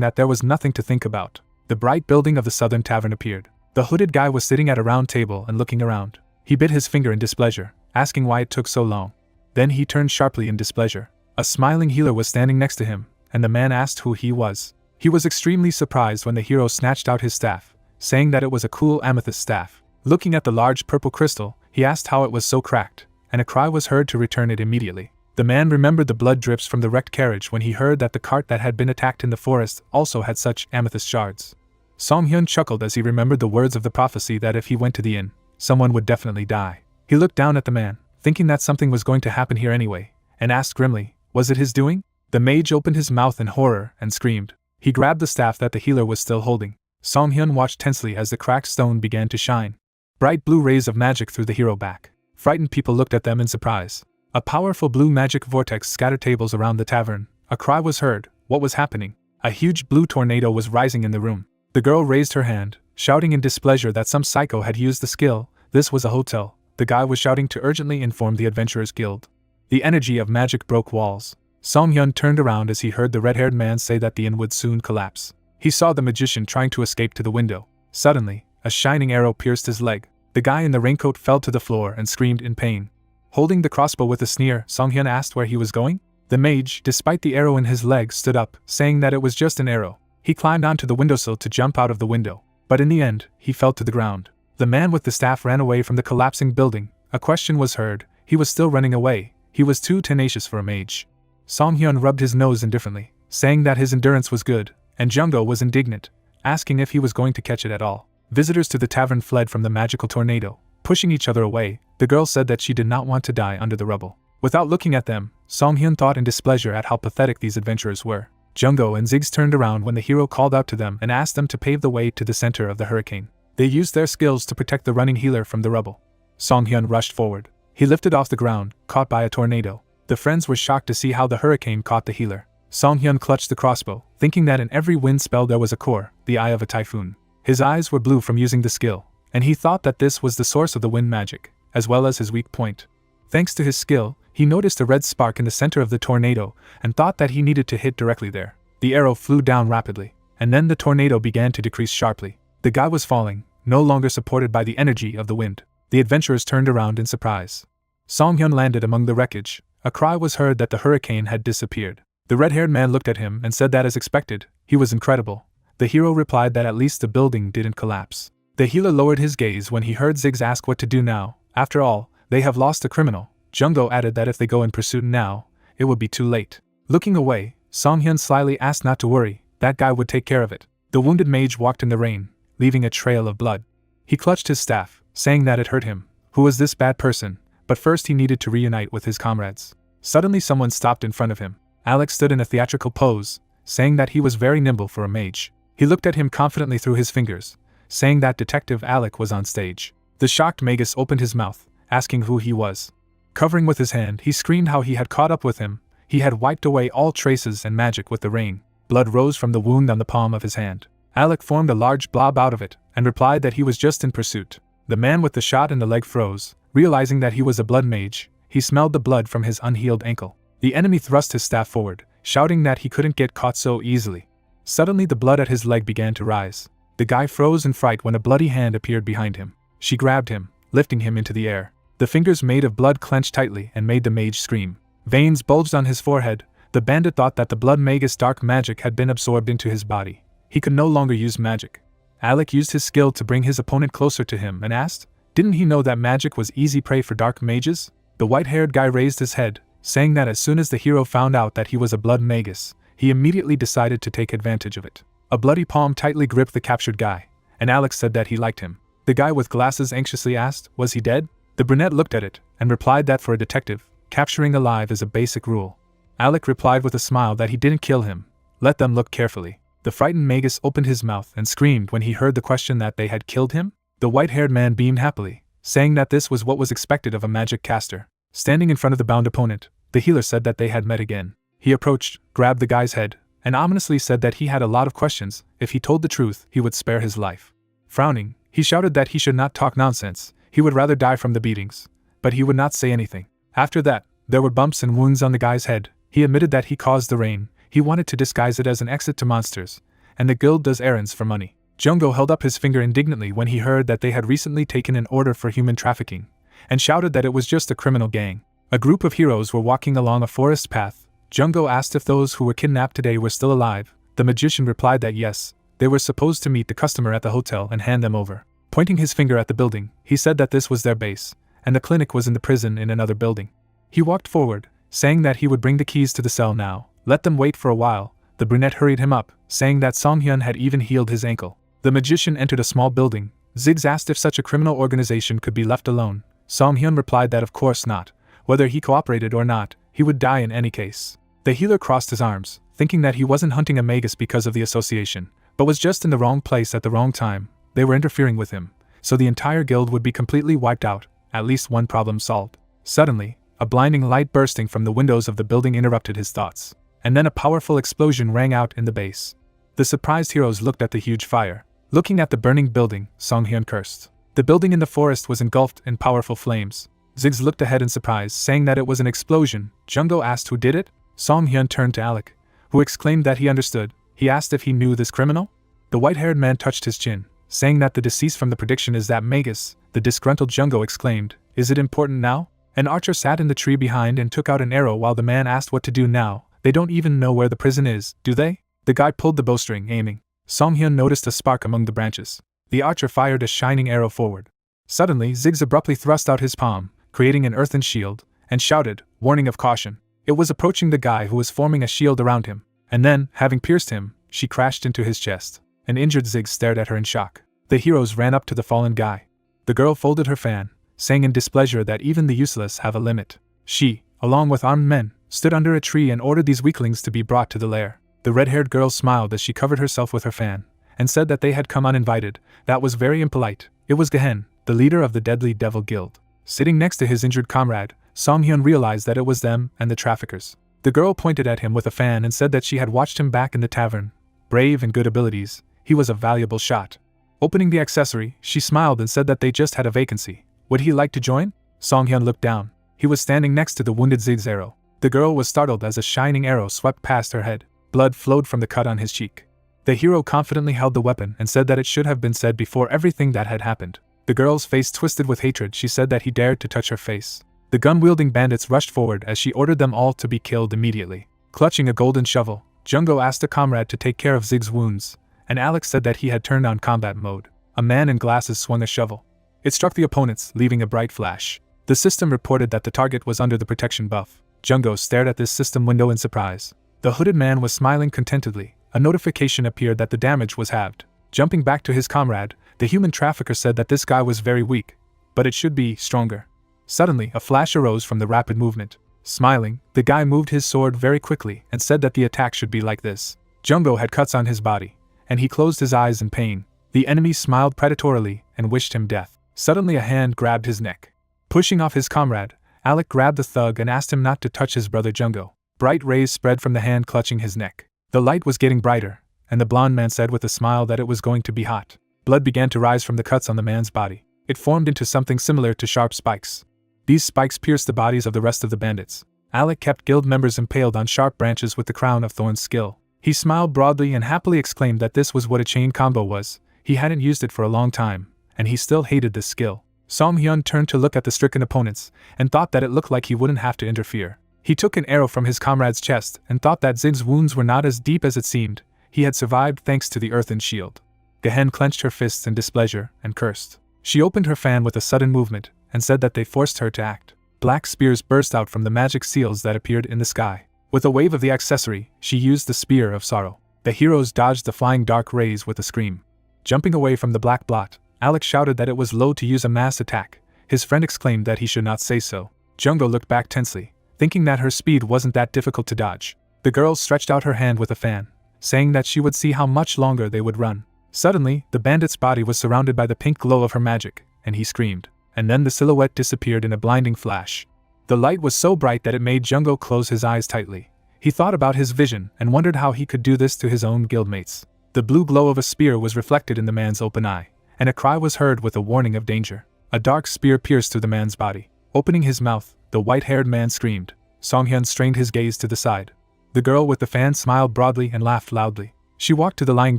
that there was nothing to think about. The bright building of the Southern Tavern appeared. The hooded guy was sitting at a round table and looking around. He bit his finger in displeasure, asking why it took so long. Then he turned sharply in displeasure. A smiling healer was standing next to him, and the man asked who he was. He was extremely surprised when the hero snatched out his staff, saying that it was a cool amethyst staff. Looking at the large purple crystal, he asked how it was so cracked, and a cry was heard to return it immediately. The man remembered the blood drips from the wrecked carriage when he heard that the cart that had been attacked in the forest also had such amethyst shards. Song-hyun chuckled as he remembered the words of the prophecy that if he went to the inn, someone would definitely die. He looked down at the man, thinking that something was going to happen here anyway, and asked grimly, was it his doing? The mage opened his mouth in horror and screamed. He grabbed the staff that the healer was still holding. Song-hyun watched tensely as the cracked stone began to shine. Bright blue rays of magic threw the hero back. Frightened people looked at them in surprise. A powerful blue magic vortex scattered tables around the tavern. A cry was heard. What was happening? A huge blue tornado was rising in the room. The girl raised her hand, shouting in displeasure that some psycho had used the skill. This was a hotel. The guy was shouting to urgently inform the Adventurers Guild. The energy of magic broke walls. Song-hyun turned around as he heard the red-haired man say that the inn would soon collapse. He saw the magician trying to escape to the window. Suddenly, a shining arrow pierced his leg. The guy in the raincoat fell to the floor and screamed in pain. Holding the crossbow with a sneer, Song-hyun asked where he was going. The mage, despite the arrow in his leg, stood up, saying that it was just an arrow. He climbed onto the windowsill to jump out of the window, but in the end, he fell to the ground. The man with the staff ran away from the collapsing building. A question was heard. He was still running away. He was too tenacious for a mage. Song-hyun rubbed his nose indifferently, saying that his endurance was good, and Jung-go was indignant, asking if he was going to catch it at all. Visitors to the tavern fled from the magical tornado, pushing each other away. The girl said that she did not want to die under the rubble. Without looking at them, Song-hyun thought in displeasure at how pathetic these adventurers were. Jung-go and Ziggs turned around when the hero called out to them and asked them to pave the way to the center of the hurricane. They used their skills to protect the running healer from the rubble. Song-hyun rushed forward. He lifted off the ground, caught by a tornado. The friends were shocked to see how the hurricane caught the healer. Song-hyun clutched the crossbow, thinking that in every wind spell there was a core, the eye of a typhoon. His eyes were blue from using the skill, and he thought that this was the source of the wind magic, as well as his weak point. Thanks to his skill, he noticed a red spark in the center of the tornado and thought that he needed to hit directly there. The arrow flew down rapidly, and then the tornado began to decrease sharply. The guy was falling, no longer supported by the energy of the wind. The adventurers turned around in surprise. Song-hyun landed among the wreckage. A cry was heard that the hurricane had disappeared. The red-haired man looked at him and said that as expected, he was incredible. The hero replied that at least the building didn't collapse. The healer lowered his gaze when he heard Ziggs ask what to do now. After all, they have lost a criminal. Jung-go added that if they go in pursuit now, it would be too late. Looking away, Song-hyun slyly asked not to worry, that guy would take care of it. The wounded mage walked in the rain, leaving a trail of blood. He clutched his staff, saying that it hurt him. Who was this bad person? But first he needed to reunite with his comrades. Suddenly someone stopped in front of him. Alex stood in a theatrical pose, saying that he was very nimble for a mage. He looked at him confidently through his fingers, saying that Detective Alec was on stage. The shocked magus opened his mouth, asking who he was. Covering with his hand, he screamed how he had caught up with him. He had wiped away all traces and magic with the rain. Blood rose from the wound on the palm of his hand. Alec formed a large blob out of it, and replied that he was just in pursuit. The man with the shot in the leg froze, realizing that he was a blood mage. He smelled the blood from his unhealed ankle. The enemy thrust his staff forward, shouting that he couldn't get caught so easily. Suddenly the blood at his leg began to rise. The guy froze in fright when a bloody hand appeared behind him. She grabbed him, lifting him into the air. The fingers made of blood clenched tightly and made the mage scream. Veins bulged on his forehead. The bandit thought that the blood magus' dark magic had been absorbed into his body. He could no longer use magic. Alec used his skill to bring his opponent closer to him and asked, didn't he know that magic was easy prey for dark mages? The white-haired guy raised his head, saying that as soon as the hero found out that he was a blood magus, he immediately decided to take advantage of it. A bloody palm tightly gripped the captured guy, and Alex said that he liked him. The guy with glasses anxiously asked, was he dead? The brunette looked at it, and replied that for a detective, capturing alive is a basic rule. Alec replied with a smile that he didn't kill him. Let them look carefully. The frightened magus opened his mouth and screamed when he heard the question that they had killed him. The white-haired man beamed happily, saying that this was what was expected of a magic caster. Standing in front of the bound opponent, the healer said that they had met again. He approached, grabbed the guy's head, and ominously said that he had a lot of questions. If he told the truth, he would spare his life. Frowning, he shouted that he should not talk nonsense. He would rather die from the beatings. But he would not say anything. After that, there were bumps and wounds on the guy's head. He admitted that he caused the rain. He wanted to disguise it as an exit to monsters, and the guild does errands for money. Jung-go held up his finger indignantly when he heard that they had recently taken an order for human trafficking, and shouted that it was just a criminal gang. A group of heroes were walking along a forest path. Jung-go asked if those who were kidnapped today were still alive. The magician replied that yes, they were supposed to meet the customer at the hotel and hand them over. Pointing his finger at the building, he said that this was their base, and the clinic was in the prison in another building. He walked forward, saying that he would bring the keys to the cell now. Let them wait for a while. The brunette hurried him up, saying that Song-hyun had even healed his ankle. The magician entered a small building. Ziggs asked if such a criminal organization could be left alone. Song-hyun replied that of course not. Whether he cooperated or not, he would die in any case. The healer crossed his arms, thinking that he wasn't hunting a magus because of the association, but was just in the wrong place at the wrong time. They were interfering with him, so the entire guild would be completely wiped out, at least one problem solved. Suddenly, a blinding light bursting from the windows of the building interrupted his thoughts, and then a powerful explosion rang out in the base. The surprised heroes looked at the huge fire. Looking at the burning building, Song-hyun cursed. The building in the forest was engulfed in powerful flames. Ziggs looked ahead in surprise, saying that it was an explosion. Junggo asked who did it. Song-hyun turned to Alec, who exclaimed that he understood. He asked if he knew this criminal. The white-haired man touched his chin, saying that the deceased from the prediction is that magus. The disgruntled Junggo exclaimed, "Is it important now?" An archer sat in the tree behind and took out an arrow while the man asked what to do now. They don't even know where the prison is, do they? The guy pulled the bowstring, aiming. Song-hyun noticed a spark among the branches. The archer fired a shining arrow forward. Suddenly, Ziggs abruptly thrust out his palm, creating an earthen shield, and shouted, warning of caution. It was approaching the guy who was forming a shield around him, and then, having pierced him, she crashed into his chest. An injured Ziggs stared at her in shock. The heroes ran up to the fallen guy. The girl folded her fan, saying in displeasure that even the useless have a limit. She, along with armed men, stood under a tree and ordered these weaklings to be brought to the lair. The red-haired girl smiled as she covered herself with her fan, and said that they had come uninvited. That was very impolite. It was Gehen, the leader of the Deadly Devil Guild. Sitting next to his injured comrade, Song-hyun realized that it was them and the traffickers. The girl pointed at him with a fan and said that she had watched him back in the tavern. Brave and good abilities, he was a valuable shot. Opening the accessory, she smiled and said that they just had a vacancy. Would he like to join? Song-hyun looked down. He was standing next to the wounded Ziggs arrow. The girl was startled as a shining arrow swept past her head. Blood flowed from the cut on his cheek. The hero confidently held the weapon and said that it should have been said before everything that had happened. The girl's face twisted with hatred. She said that he dared to touch her face. The gun-wielding bandits rushed forward as she ordered them all to be killed immediately. Clutching a golden shovel, Junggo asked a comrade to take care of Ziggs' wounds, and Alex said that he had turned on combat mode. A man in glasses swung a shovel. It struck the opponents, leaving a bright flash. The system reported that the target was under the protection buff. Junggo stared at this system window in surprise. The hooded man was smiling contentedly. A notification appeared that the damage was halved. Jumping back to his comrade, the human trafficker said that this guy was very weak, but it should be stronger. Suddenly, a flash arose from the rapid movement. Smiling, the guy moved his sword very quickly and said that the attack should be like this. Junggo had cuts on his body, and he closed his eyes in pain. The enemy smiled predatorily and wished him death. Suddenly a hand grabbed his neck. Pushing off his comrade, Alec grabbed the thug and asked him not to touch his brother Junggo. Bright rays spread from the hand clutching his neck. The light was getting brighter, and the blonde man said with a smile that it was going to be hot. Blood began to rise from the cuts on the man's body. It formed into something similar to sharp spikes. These spikes pierced the bodies of the rest of the bandits. Alec kept guild members impaled on sharp branches with the crown of thorns skill. He smiled broadly and happily exclaimed that this was what a chain combo was. He hadn't used it for a long time, and he still hated this skill. Song-hyun turned to look at the stricken opponents, and thought that it looked like he wouldn't have to interfere. He took an arrow from his comrade's chest, and thought that Ziggs' wounds were not as deep as it seemed. He had survived thanks to the earthen shield. Gehen clenched her fists in displeasure, and cursed. She opened her fan with a sudden movement, and said that they forced her to act. Black spears burst out from the magic seals that appeared in the sky. With a wave of the accessory, she used the Spear of Sorrow. The heroes dodged the flying dark rays with a scream. Jumping away from the black blot, Alex shouted that it was low to use a mass attack. His friend exclaimed that he should not say so. Junggo looked back tensely, thinking that her speed wasn't that difficult to dodge. The girl stretched out her hand with a fan, saying that she would see how much longer they would run. Suddenly, the bandit's body was surrounded by the pink glow of her magic, and he screamed. And then the silhouette disappeared in a blinding flash. The light was so bright that it made Junggo close his eyes tightly. He thought about his vision and wondered how he could do this to his own guildmates. The blue glow of a spear was reflected in the man's open eye, and a cry was heard with a warning of danger. A dark spear pierced through the man's body. Opening his mouth, the white-haired man screamed. Song-hyun strained his gaze to the side. The girl with the fan smiled broadly and laughed loudly. She walked to the lying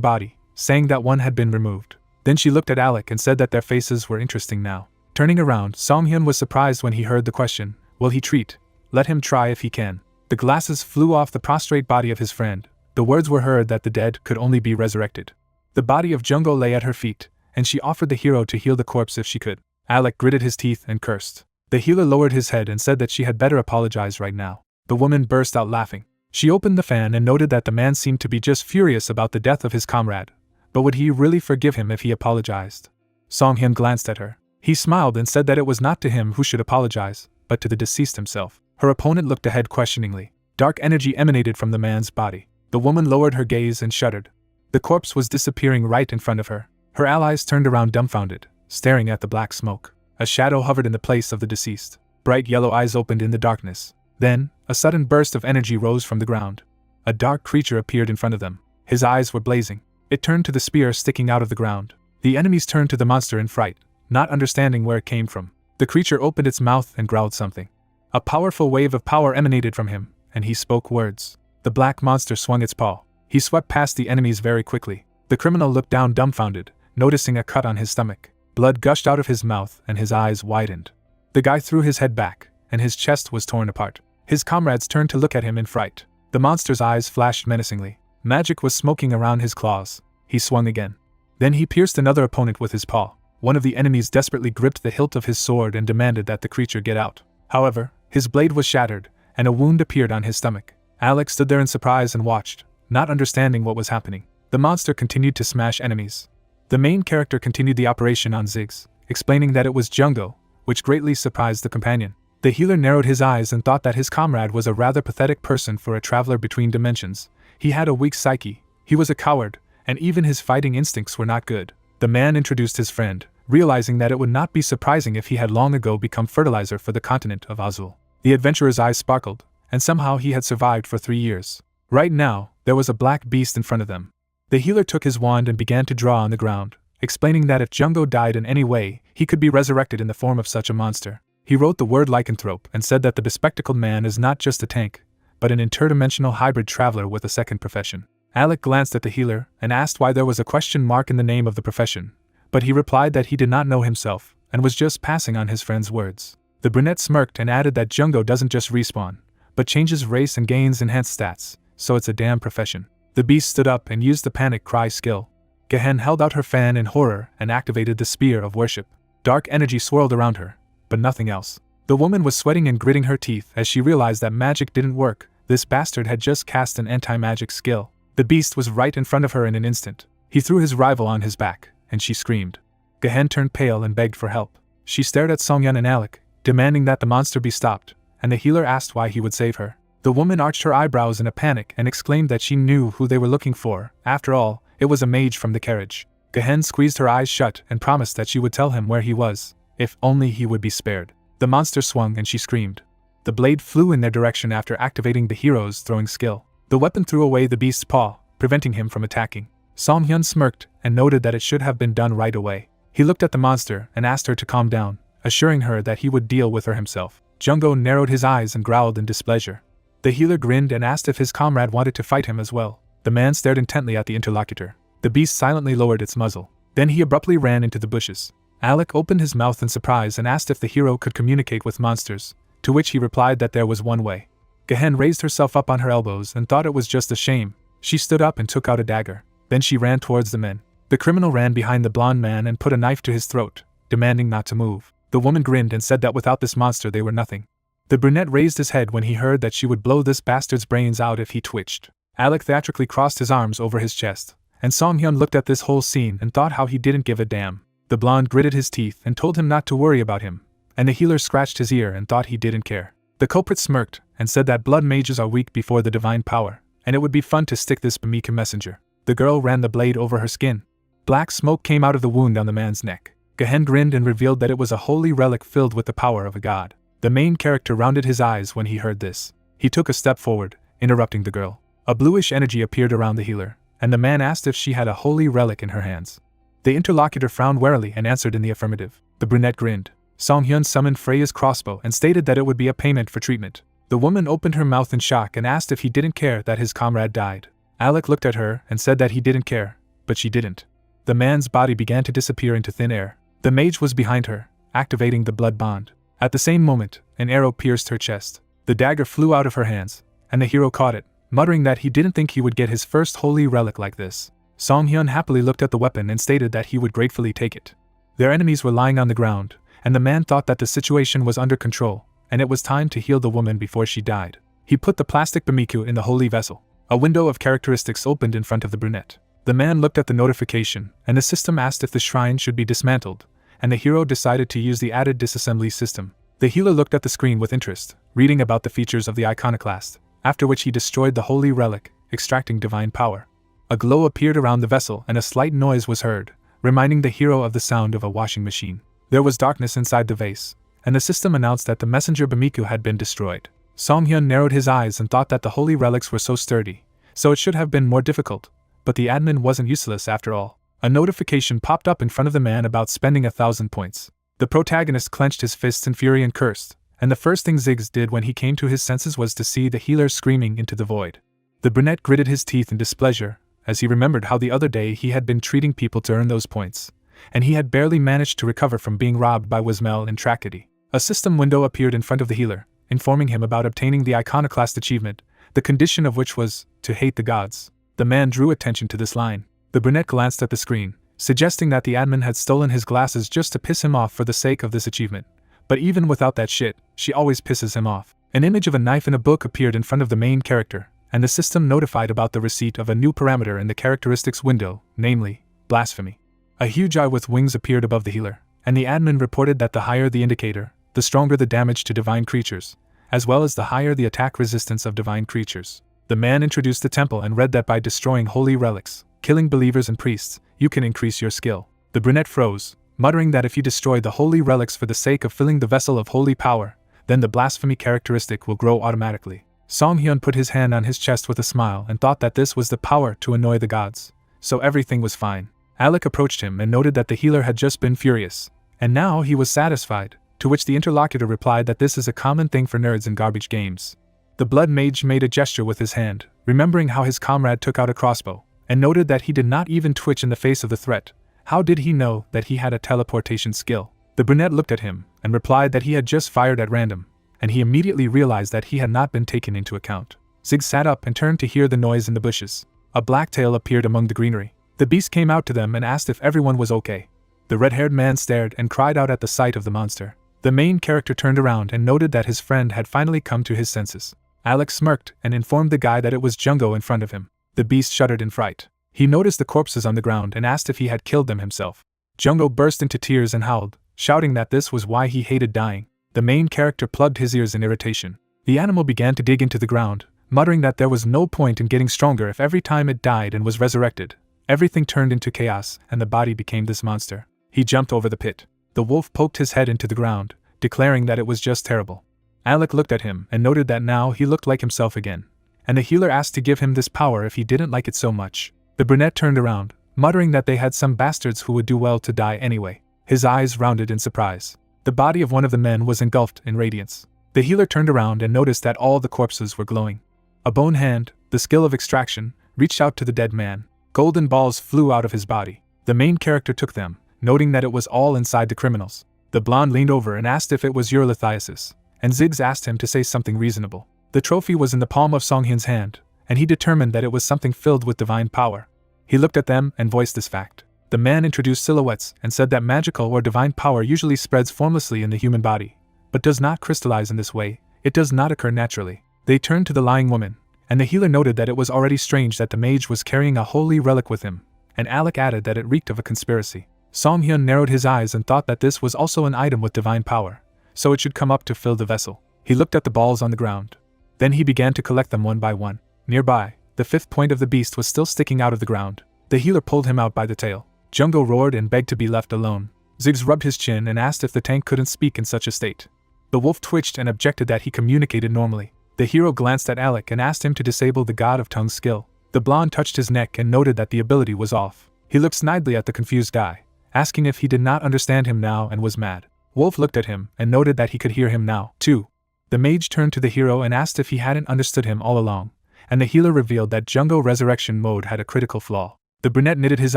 body, saying that one had been removed. Then she looked at Alec and said that their faces were interesting now. Turning around, Song-hyun was surprised when he heard the question, "Will he treat? Let him try if he can." The glasses flew off the prostrate body of his friend. The words were heard that the dead could only be resurrected. The body of Junggo lay at her feet, and she offered the hero to heal the corpse if she could. Alec gritted his teeth and cursed. The healer lowered his head and said that she had better apologize right now. The woman burst out laughing. She opened the fan and noted that the man seemed to be just furious about the death of his comrade. But would he really forgive him if he apologized? Song Hyun glanced at her. He smiled and said that it was not to him who should apologize, but to the deceased himself. Her opponent looked ahead questioningly. Dark energy emanated from the man's body. The woman lowered her gaze and shuddered. The corpse was disappearing right in front of her. Her allies turned around dumbfounded, staring at the black smoke. A shadow hovered in the place of the deceased. Bright yellow eyes opened in the darkness. Then, a sudden burst of energy rose from the ground. A dark creature appeared in front of them. His eyes were blazing. It turned to the spear sticking out of the ground. The enemies turned to the monster in fright, not understanding where it came from. The creature opened its mouth and growled something. A powerful wave of power emanated from him, and he spoke words. The black monster swung its paw. He swept past the enemies very quickly. The criminal looked down dumbfounded, noticing a cut on his stomach. Blood gushed out of his mouth and his eyes widened. The guy threw his head back, and his chest was torn apart. His comrades turned to look at him in fright. The monster's eyes flashed menacingly. Magic was smoking around his claws. He swung again. Then he pierced another opponent with his paw. One of the enemies desperately gripped the hilt of his sword and demanded that the creature get out. However, his blade was shattered, and a wound appeared on his stomach. Alex stood there in surprise and watched, not understanding what was happening. The monster continued to smash enemies. The main character continued the operation on Ziggs, explaining that it was Jungo, which greatly surprised the companion. The healer narrowed his eyes and thought that his comrade was a rather pathetic person for a traveler between dimensions. He had a weak psyche, he was a coward, and even his fighting instincts were not good. The man introduced his friend, realizing that it would not be surprising if he had long ago become fertilizer for the continent of Azul. The adventurer's eyes sparkled, and somehow he had survived for 3 years. Right now, there was a black beast in front of them. The healer took his wand and began to draw on the ground, explaining that if Jungo died in any way, he could be resurrected in the form of such a monster. He wrote the word lycanthrope and said that the bespectacled man is not just a tank, but an interdimensional hybrid traveler with a second profession. Alec glanced at the healer and asked why there was a question mark in the name of the profession, but he replied that he did not know himself and was just passing on his friend's words. The brunette smirked and added that Jungo doesn't just respawn, but changes race and gains enhanced stats, so it's a damn profession. The beast stood up and used the panic cry skill. Gehen held out her fan in horror and activated the spear of worship. Dark energy swirled around her, but nothing else. The woman was sweating and gritting her teeth as she realized that magic didn't work. This bastard had just cast an anti-magic skill. The beast was right in front of her in an instant. He threw his rival on his back, and she screamed. Gehen turned pale and begged for help. She stared at Songyun and Alec, demanding that the monster be stopped, and the healer asked why he would save her. The woman arched her eyebrows in a panic and exclaimed that she knew who they were looking for. After all, it was a mage from the carriage. Gehen squeezed her eyes shut and promised that she would tell him where he was, if only he would be spared. The monster swung and she screamed. The blade flew in their direction after activating the hero's throwing skill. The weapon threw away the beast's paw, preventing him from attacking. Song-hyun smirked and noted that it should have been done right away. He looked at the monster and asked her to calm down, assuring her that he would deal with her himself. Jungo narrowed his eyes and growled in displeasure. The healer grinned and asked if his comrade wanted to fight him as well. The man stared intently at the interlocutor. The beast silently lowered its muzzle. Then he abruptly ran into the bushes. Alec opened his mouth in surprise and asked if the hero could communicate with monsters, to which he replied that there was one way. Gehen raised herself up on her elbows and thought it was just a shame. She stood up and took out a dagger. Then she ran towards the men. The criminal ran behind the blonde man and put a knife to his throat, demanding not to move. The woman grinned and said that without this monster they were nothing. The brunette raised his head when he heard that she would blow this bastard's brains out if he twitched. Alec theatrically crossed his arms over his chest, and Song-hyun looked at this whole scene and thought how he didn't give a damn. The blonde gritted his teeth and told him not to worry about him, and the healer scratched his ear and thought he didn't care. The culprit smirked and said that blood mages are weak before the divine power, and it would be fun to stick this Bamika messenger. The girl ran the blade over her skin. Black smoke came out of the wound on the man's neck. Gehen grinned and revealed that it was a holy relic filled with the power of a god. The main character rounded his eyes when he heard this. He took a step forward, interrupting the girl. A bluish energy appeared around the healer, and the man asked if she had a holy relic in her hands. The interlocutor frowned warily and answered in the affirmative. The brunette grinned. Song-hyun summoned Freya's crossbow and stated that it would be a payment for treatment. The woman opened her mouth in shock and asked if he didn't care that his comrade died. Alec looked at her and said that he didn't care, but she didn't. The man's body began to disappear into thin air. The mage was behind her, activating the blood bond. At the same moment, an arrow pierced her chest. The dagger flew out of her hands, and the hero caught it, muttering that he didn't think he would get his first holy relic like this. Song-hyun happily looked at the weapon and stated that he would gratefully take it. Their enemies were lying on the ground, and the man thought that the situation was under control, and it was time to heal the woman before she died. He put the plastic bamiku in the holy vessel. A window of characteristics opened in front of the brunette. The man looked at the notification, and the system asked if the shrine should be dismantled, and the hero decided to use the added disassembly system. The healer looked at the screen with interest, reading about the features of the iconoclast, after which he destroyed the holy relic, extracting divine power. A glow appeared around the vessel and a slight noise was heard, reminding the hero of the sound of a washing machine. There was darkness inside the vase, and the system announced that the messenger bamiku had been destroyed. Song-hyun narrowed his eyes and thought that the holy relics were so sturdy, so it should have been more difficult, but the admin wasn't useless after all. A notification popped up in front of the man about spending 1,000 points. The protagonist clenched his fists in fury and cursed, and the first thing Ziggs did when he came to his senses was to see the healer screaming into the void. The brunette gritted his teeth in displeasure, as he remembered how the other day he had been treating people to earn those points, and he had barely managed to recover from being robbed by Wismel and Tragedy. A system window appeared in front of the healer, informing him about obtaining the iconoclast achievement, the condition of which was to hate the gods. The man drew attention to this line. The brunette glanced at the screen, suggesting that the admin had stolen his glasses just to piss him off for the sake of this achievement. But even without that shit, she always pisses him off. An image of a knife in a book appeared in front of the main character, and the system notified about the receipt of a new parameter in the characteristics window, namely, blasphemy. A huge eye with wings appeared above the healer, and the admin reported that the higher the indicator, the stronger the damage to divine creatures, as well as the higher the attack resistance of divine creatures. The man introduced the temple and read that by destroying holy relics, killing believers and priests, you can increase your skill. The brunette froze, muttering that if you destroy the holy relics for the sake of filling the vessel of holy power, then the blasphemy characteristic will grow automatically. Song-hyun put his hand on his chest with a smile and thought that this was the power to annoy the gods, so everything was fine. Alec approached him and noted that the healer had just been furious, and now he was satisfied, to which the interlocutor replied that this is a common thing for nerds in garbage games. The blood mage made a gesture with his hand, remembering how his comrade took out a crossbow, and noted that he did not even twitch in the face of the threat. How did he know that he had a teleportation skill? The brunette looked at him, and replied that he had just fired at random, and he immediately realized that he had not been taken into account. Zig sat up and turned to hear the noise in the bushes. A black tail appeared among the greenery. The beast came out to them and asked if everyone was okay. The red-haired man stared and cried out at the sight of the monster. The main character turned around and noted that his friend had finally come to his senses. Alex smirked and informed the guy that it was Jungo in front of him. The beast shuddered in fright. He noticed the corpses on the ground and asked if he had killed them himself. Jungo burst into tears and howled, shouting that this was why he hated dying. The main character plugged his ears in irritation. The animal began to dig into the ground, muttering that there was no point in getting stronger if every time it died and was resurrected, everything turned into chaos and the body became this monster. He jumped over the pit. The wolf poked his head into the ground, declaring that it was just terrible. Alec looked at him and noted that now he looked like himself again, and the healer asked to give him this power if he didn't like it so much. The brunette turned around, muttering that they had some bastards who would do well to die anyway. His eyes rounded in surprise. The body of one of the men was engulfed in radiance. The healer turned around and noticed that all the corpses were glowing. A bone hand, the skill of extraction, reached out to the dead man. Golden balls flew out of his body. The main character took them, noting that it was all inside the criminals. The blonde leaned over and asked if it was urolithiasis, and Ziggs asked him to say something reasonable. The trophy was in the palm of Song-hyun's hand, and he determined that it was something filled with divine power. He looked at them and voiced this fact. The man introduced silhouettes and said that magical or divine power usually spreads formlessly in the human body, but does not crystallize in this way. It does not occur naturally. They turned to the lying woman, and the healer noted that it was already strange that the mage was carrying a holy relic with him, and Alec added that it reeked of a conspiracy. Song-hyun narrowed his eyes and thought that this was also an item with divine power, so it should come up to fill the vessel. He looked at the balls on the ground. Then he began to collect them one by one. Nearby, the fifth point of the beast was still sticking out of the ground. The healer pulled him out by the tail. Jungo roared and begged to be left alone. Ziggs rubbed his chin and asked if the tank couldn't speak in such a state. The wolf twitched and objected that he communicated normally. The hero glanced at Alec and asked him to disable the God of Tongue skill. The blonde touched his neck and noted that the ability was off. He looked snidely at the confused guy, asking if he did not understand him now and was mad. Wolf looked at him and noted that he could hear him now, too. The mage turned to the hero and asked if he hadn't understood him all along, and the healer revealed that Jungo Resurrection Mode had a critical flaw. The brunette knitted his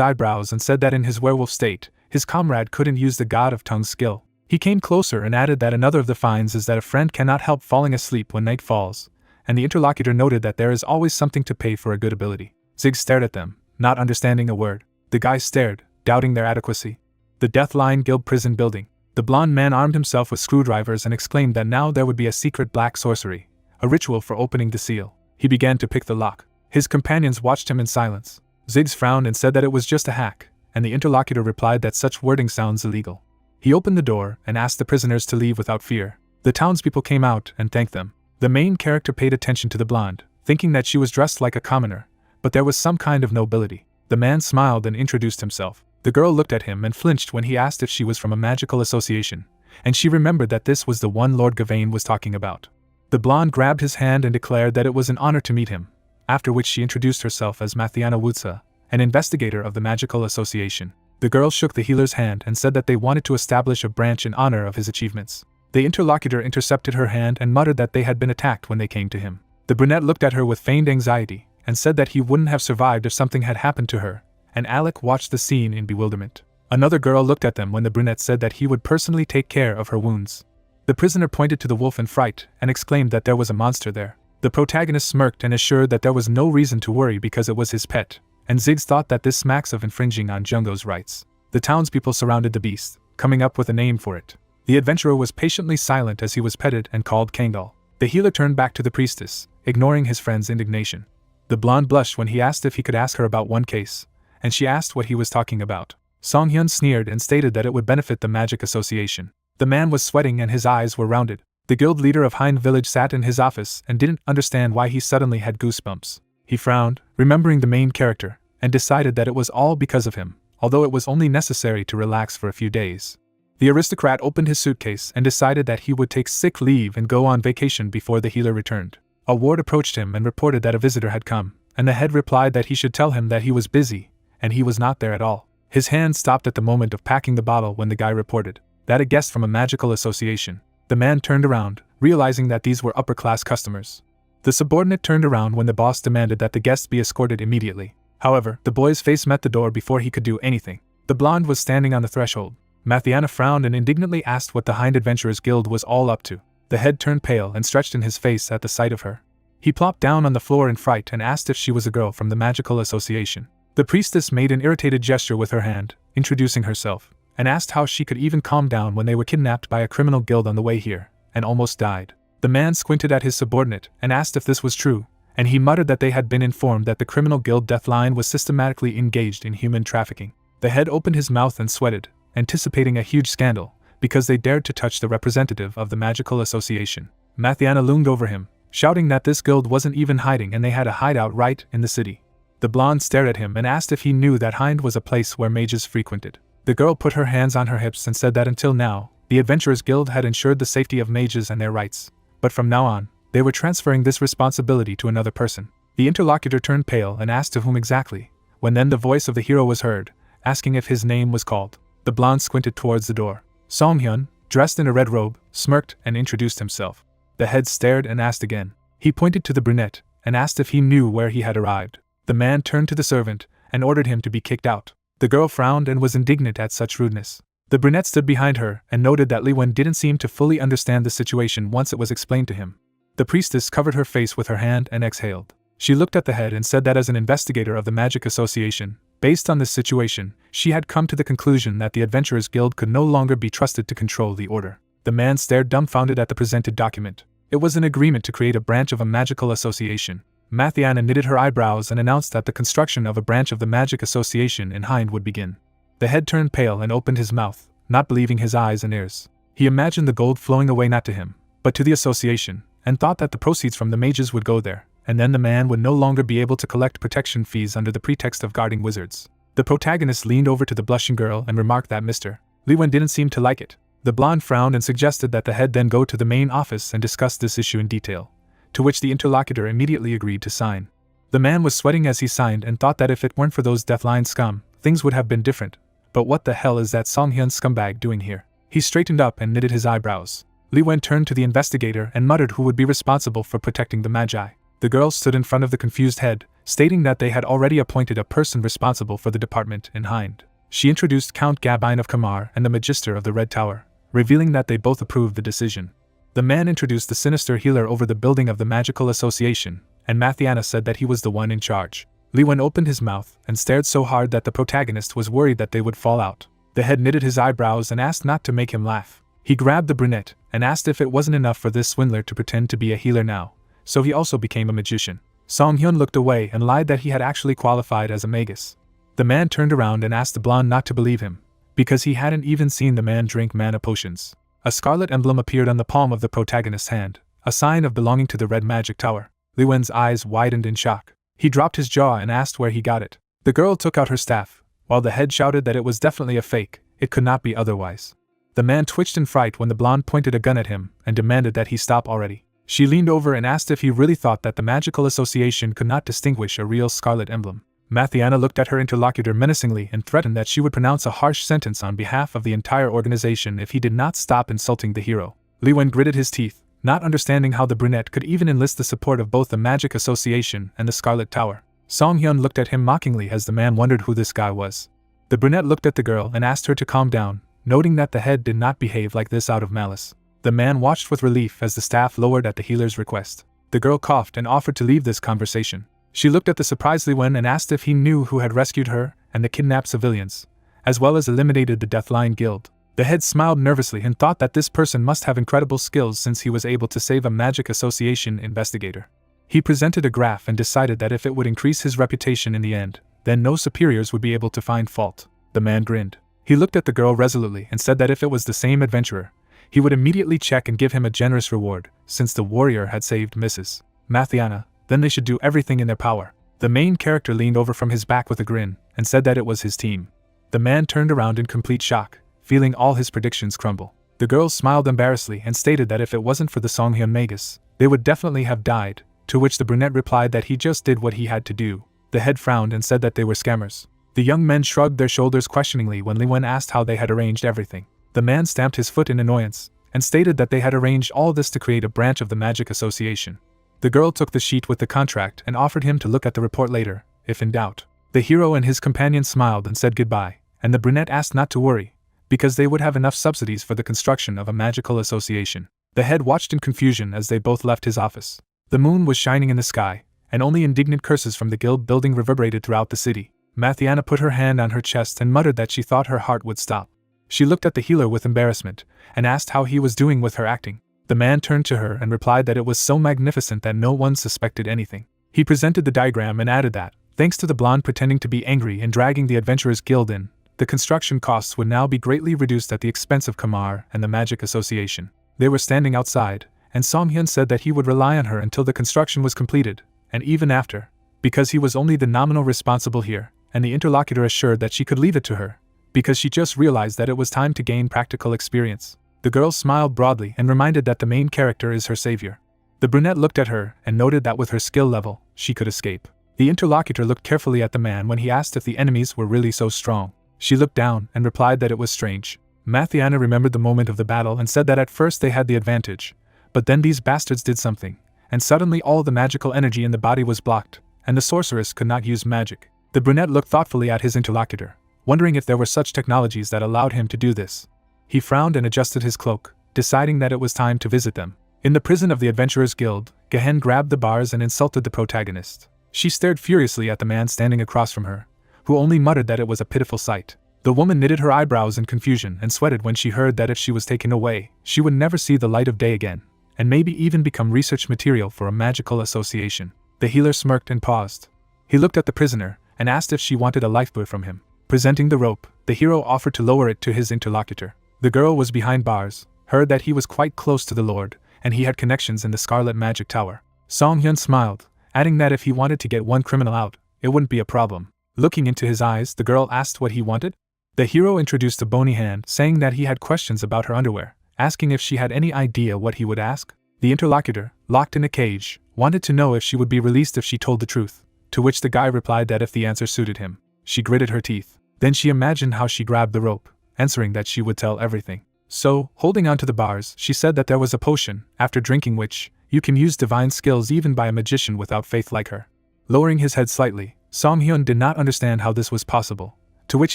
eyebrows and said that in his werewolf state, his comrade couldn't use the God of Tongue skill. He came closer and added that another of the fines is that a friend cannot help falling asleep when night falls, and the interlocutor noted that there is always something to pay for a good ability. Ziggs stared at them, not understanding a word. The guys stared, doubting their adequacy. The Deathline Guild prison building. The blonde man armed himself with screwdrivers and exclaimed that now there would be a secret black sorcery, a ritual for opening the seal. He began to pick the lock. His companions watched him in silence. Ziggs frowned and said that it was just a hack, and the interlocutor replied that such wording sounds illegal. He opened the door and asked the prisoners to leave without fear. The townspeople came out and thanked them. The main character paid attention to the blonde, thinking that she was dressed like a commoner, but there was some kind of nobility. The man smiled and introduced himself. The girl looked at him and flinched when he asked if she was from a magical association, and she remembered that this was the one Lord Gawain was talking about. The blonde grabbed his hand and declared that it was an honor to meet him, after which she introduced herself as Mathiana Wutsa, an investigator of the magical association. The girl shook the healer's hand and said that they wanted to establish a branch in honor of his achievements. The interlocutor intercepted her hand and muttered that they had been attacked when they came to him. The brunette looked at her with feigned anxiety and said that he wouldn't have survived if something had happened to her, and Alec watched the scene in bewilderment. Another girl looked at them when the brunette said that he would personally take care of her wounds. The prisoner pointed to the wolf in fright and exclaimed that there was a monster there. The protagonist smirked and assured that there was no reason to worry because it was his pet, and Ziggs thought that this smacks of infringing on Jungo's rights. The townspeople surrounded the beast, coming up with a name for it. The adventurer was patiently silent as he was petted and called Kangal. The healer turned back to the priestess, ignoring his friend's indignation. The blonde blushed when he asked if he could ask her about one case, and she asked what he was talking about. Song-hyun sneered and stated that it would benefit the Magic Association. The man was sweating and his eyes were rounded. The guild leader of Hind Village sat in his office and didn't understand why he suddenly had goosebumps. He frowned, remembering the main character, and decided that it was all because of him, although it was only necessary to relax for a few days. The aristocrat opened his suitcase and decided that he would take sick leave and go on vacation before the healer returned. A ward approached him and reported that a visitor had come, and the head replied that he should tell him that he was busy, and he was not there at all. His hand stopped at the moment of packing the bottle when the guy reported that a guest from a magical association. The man turned around, realizing that these were upper-class customers. The subordinate turned around when the boss demanded that the guest be escorted immediately. However, the boy's face met the door before he could do anything. The blonde was standing on the threshold. Mathiana frowned and indignantly asked what the Hind Adventurers Guild was all up to. The head turned pale and stretched in his face at the sight of her. He plopped down on the floor in fright and asked if she was a girl from the Magical Association. The priestess made an irritated gesture with her hand, introducing herself, and asked how she could even calm down when they were kidnapped by a criminal guild on the way here, and almost died. The man squinted at his subordinate and asked if this was true, and he muttered that they had been informed that the criminal guild Deathline was systematically engaged in human trafficking. The head opened his mouth and sweated, anticipating a huge scandal, because they dared to touch the representative of the Magical Association. Mathiana loomed over him, shouting that this guild wasn't even hiding and they had a hideout right in the city. The blonde stared at him and asked if he knew that Hind was a place where mages frequented. The girl put her hands on her hips and said that until now, the Adventurers Guild had ensured the safety of mages and their rights, but from now on, they were transferring this responsibility to another person. The interlocutor turned pale and asked to whom exactly, when then the voice of the hero was heard, asking if his name was called. The blonde squinted towards the door. Song-hyun, dressed in a red robe, smirked and introduced himself. The head stared and asked again. He pointed to the brunette and asked if he knew where he had arrived. The man turned to the servant and ordered him to be kicked out. The girl frowned and was indignant at such rudeness. The brunette stood behind her and noted that Li Wen didn't seem to fully understand the situation once it was explained to him. The priestess covered her face with her hand and exhaled. She looked at the head and said that as an investigator of the Magic Association, based on this situation, she had come to the conclusion that the Adventurers Guild could no longer be trusted to control the order. The man stared dumbfounded at the presented document. It was an agreement to create a branch of a magical association. Mathiana knitted her eyebrows and announced that the construction of a branch of the Magic Association in Hind would begin. The head turned pale and opened his mouth, not believing his eyes and ears. He imagined the gold flowing away not to him, but to the association, and thought that the proceeds from the mages would go there, and then the man would no longer be able to collect protection fees under the pretext of guarding wizards. The protagonist leaned over to the blushing girl and remarked that Mr. Li Wen didn't seem to like it. The blonde frowned and suggested that the head then go to the main office and discuss this issue in detail, to which the interlocutor immediately agreed to sign. The man was sweating as he signed and thought that if it weren't for those Deathline scum, things would have been different. But what the hell is that Song-hyun scumbag doing here? He straightened up and knitted his eyebrows. Li Wen turned to the investigator and muttered who would be responsible for protecting the Magi. The girl stood in front of the confused head, stating that they had already appointed a person responsible for the department in Hind. She introduced Count Gabine of Kamar and the Magister of the Red Tower, revealing that they both approved the decision. The man introduced the sinister healer over the building of the Magical Association, and Mathiana said that he was the one in charge. Li Wen opened his mouth and stared so hard that the protagonist was worried that they would fall out. The head knitted his eyebrows and asked not to make him laugh. He grabbed the brunette and asked if it wasn't enough for this swindler to pretend to be a healer now, so he also became a magician. Song Hyun looked away and lied that he had actually qualified as a magus. The man turned around and asked the blonde not to believe him, because he hadn't even seen the man drink mana potions. A scarlet emblem appeared on the palm of the protagonist's hand, a sign of belonging to the Red Magic Tower. Li Wen's eyes widened in shock. He dropped his jaw and asked where he got it. The girl took out her staff, while the head shouted that it was definitely a fake, it could not be otherwise. The man twitched in fright when the blonde pointed a gun at him and demanded that he stop already. She leaned over and asked if he really thought that the magical association could not distinguish a real scarlet emblem. Mathiana looked at her interlocutor menacingly and threatened that she would pronounce a harsh sentence on behalf of the entire organization if he did not stop insulting the hero. Li Wen gritted his teeth, not understanding how the brunette could even enlist the support of both the Magic Association and the Scarlet Tower. Song Hyun looked at him mockingly as the man wondered who this guy was. The brunette looked at the girl and asked her to calm down, noting that the head did not behave like this out of malice. The man watched with relief as the staff lowered at the healer's request. The girl coughed and offered to leave this conversation. She looked at the surprised Li Wen and asked if he knew who had rescued her and the kidnapped civilians, as well as eliminated the Deathline Guild. The head smiled nervously and thought that this person must have incredible skills since he was able to save a Magic Association investigator. He presented a graph and decided that if it would increase his reputation in the end, then no superiors would be able to find fault. The man grinned. He looked at the girl resolutely and said that if it was the same adventurer, he would immediately check and give him a generous reward, since the warrior had saved Mrs. Mathiana, then they should do everything in their power. The main character leaned over from his back with a grin, and said that it was his team. The man turned around in complete shock, feeling all his predictions crumble. The girl smiled embarrassedly and stated that if it wasn't for the Songhyun Magus, they would definitely have died, to which the brunette replied that he just did what he had to do. The head frowned and said that they were scammers. The young men shrugged their shoulders questioningly when Li Wen asked how they had arranged everything. The man stamped his foot in annoyance, and stated that they had arranged all this to create a branch of the Magic Association. The girl took the sheet with the contract and offered him to look at the report later, if in doubt. The hero and his companion smiled and said goodbye, and the brunette asked not to worry, because they would have enough subsidies for the construction of a magical association. The head watched in confusion as they both left his office. The moon was shining in the sky, and only indignant curses from the guild building reverberated throughout the city. Mathiana put her hand on her chest and muttered that she thought her heart would stop. She looked at the healer with embarrassment, and asked how he was doing with her acting. The man turned to her and replied that it was so magnificent that no one suspected anything. He presented the diagram and added that, thanks to the blonde pretending to be angry and dragging the Adventurers Guild in, the construction costs would now be greatly reduced at the expense of Kamar and the Magic Association. They were standing outside, and Song Hyun said that he would rely on her until the construction was completed, and even after, because he was only the nominal responsible here, and the interlocutor assured that she could leave it to her, because she just realized that it was time to gain practical experience. The girl smiled broadly and reminded that the main character is her savior. The brunette looked at her and noted that with her skill level, she could escape. The interlocutor looked carefully at the man when he asked if the enemies were really so strong. She looked down and replied that it was strange. Mathiana remembered the moment of the battle and said that at first they had the advantage, but then these bastards did something, and suddenly all the magical energy in the body was blocked, and the sorceress could not use magic. The brunette looked thoughtfully at his interlocutor, wondering if there were such technologies that allowed him to do this. He frowned and adjusted his cloak, deciding that it was time to visit them. In the prison of the Adventurers Guild, Gehen grabbed the bars and insulted the protagonist. She stared furiously at the man standing across from her, who only muttered that it was a pitiful sight. The woman knitted her eyebrows in confusion and sweated when she heard that if she was taken away, she would never see the light of day again, and maybe even become research material for a magical association. The healer smirked and paused. He looked at the prisoner and asked if she wanted a lifebuoy from him. Presenting the rope, the hero offered to lower it to his interlocutor. The girl was behind bars, heard that he was quite close to the Lord, and he had connections in the Scarlet Magic Tower. Song Hyun smiled, adding that if he wanted to get one criminal out, it wouldn't be a problem. Looking into his eyes, the girl asked what he wanted. The hero introduced a bony hand, saying that he had questions about her underwear, asking if she had any idea what he would ask. The interlocutor, locked in a cage, wanted to know if she would be released if she told the truth, to which the guy replied that if the answer suited him. She gritted her teeth. Then she imagined how she grabbed the rope, answering that she would tell everything. So, holding on to the bars, she said that there was a potion, after drinking which, you can use divine skills even by a magician without faith like her. Lowering his head slightly, Song Hyun did not understand how this was possible, to which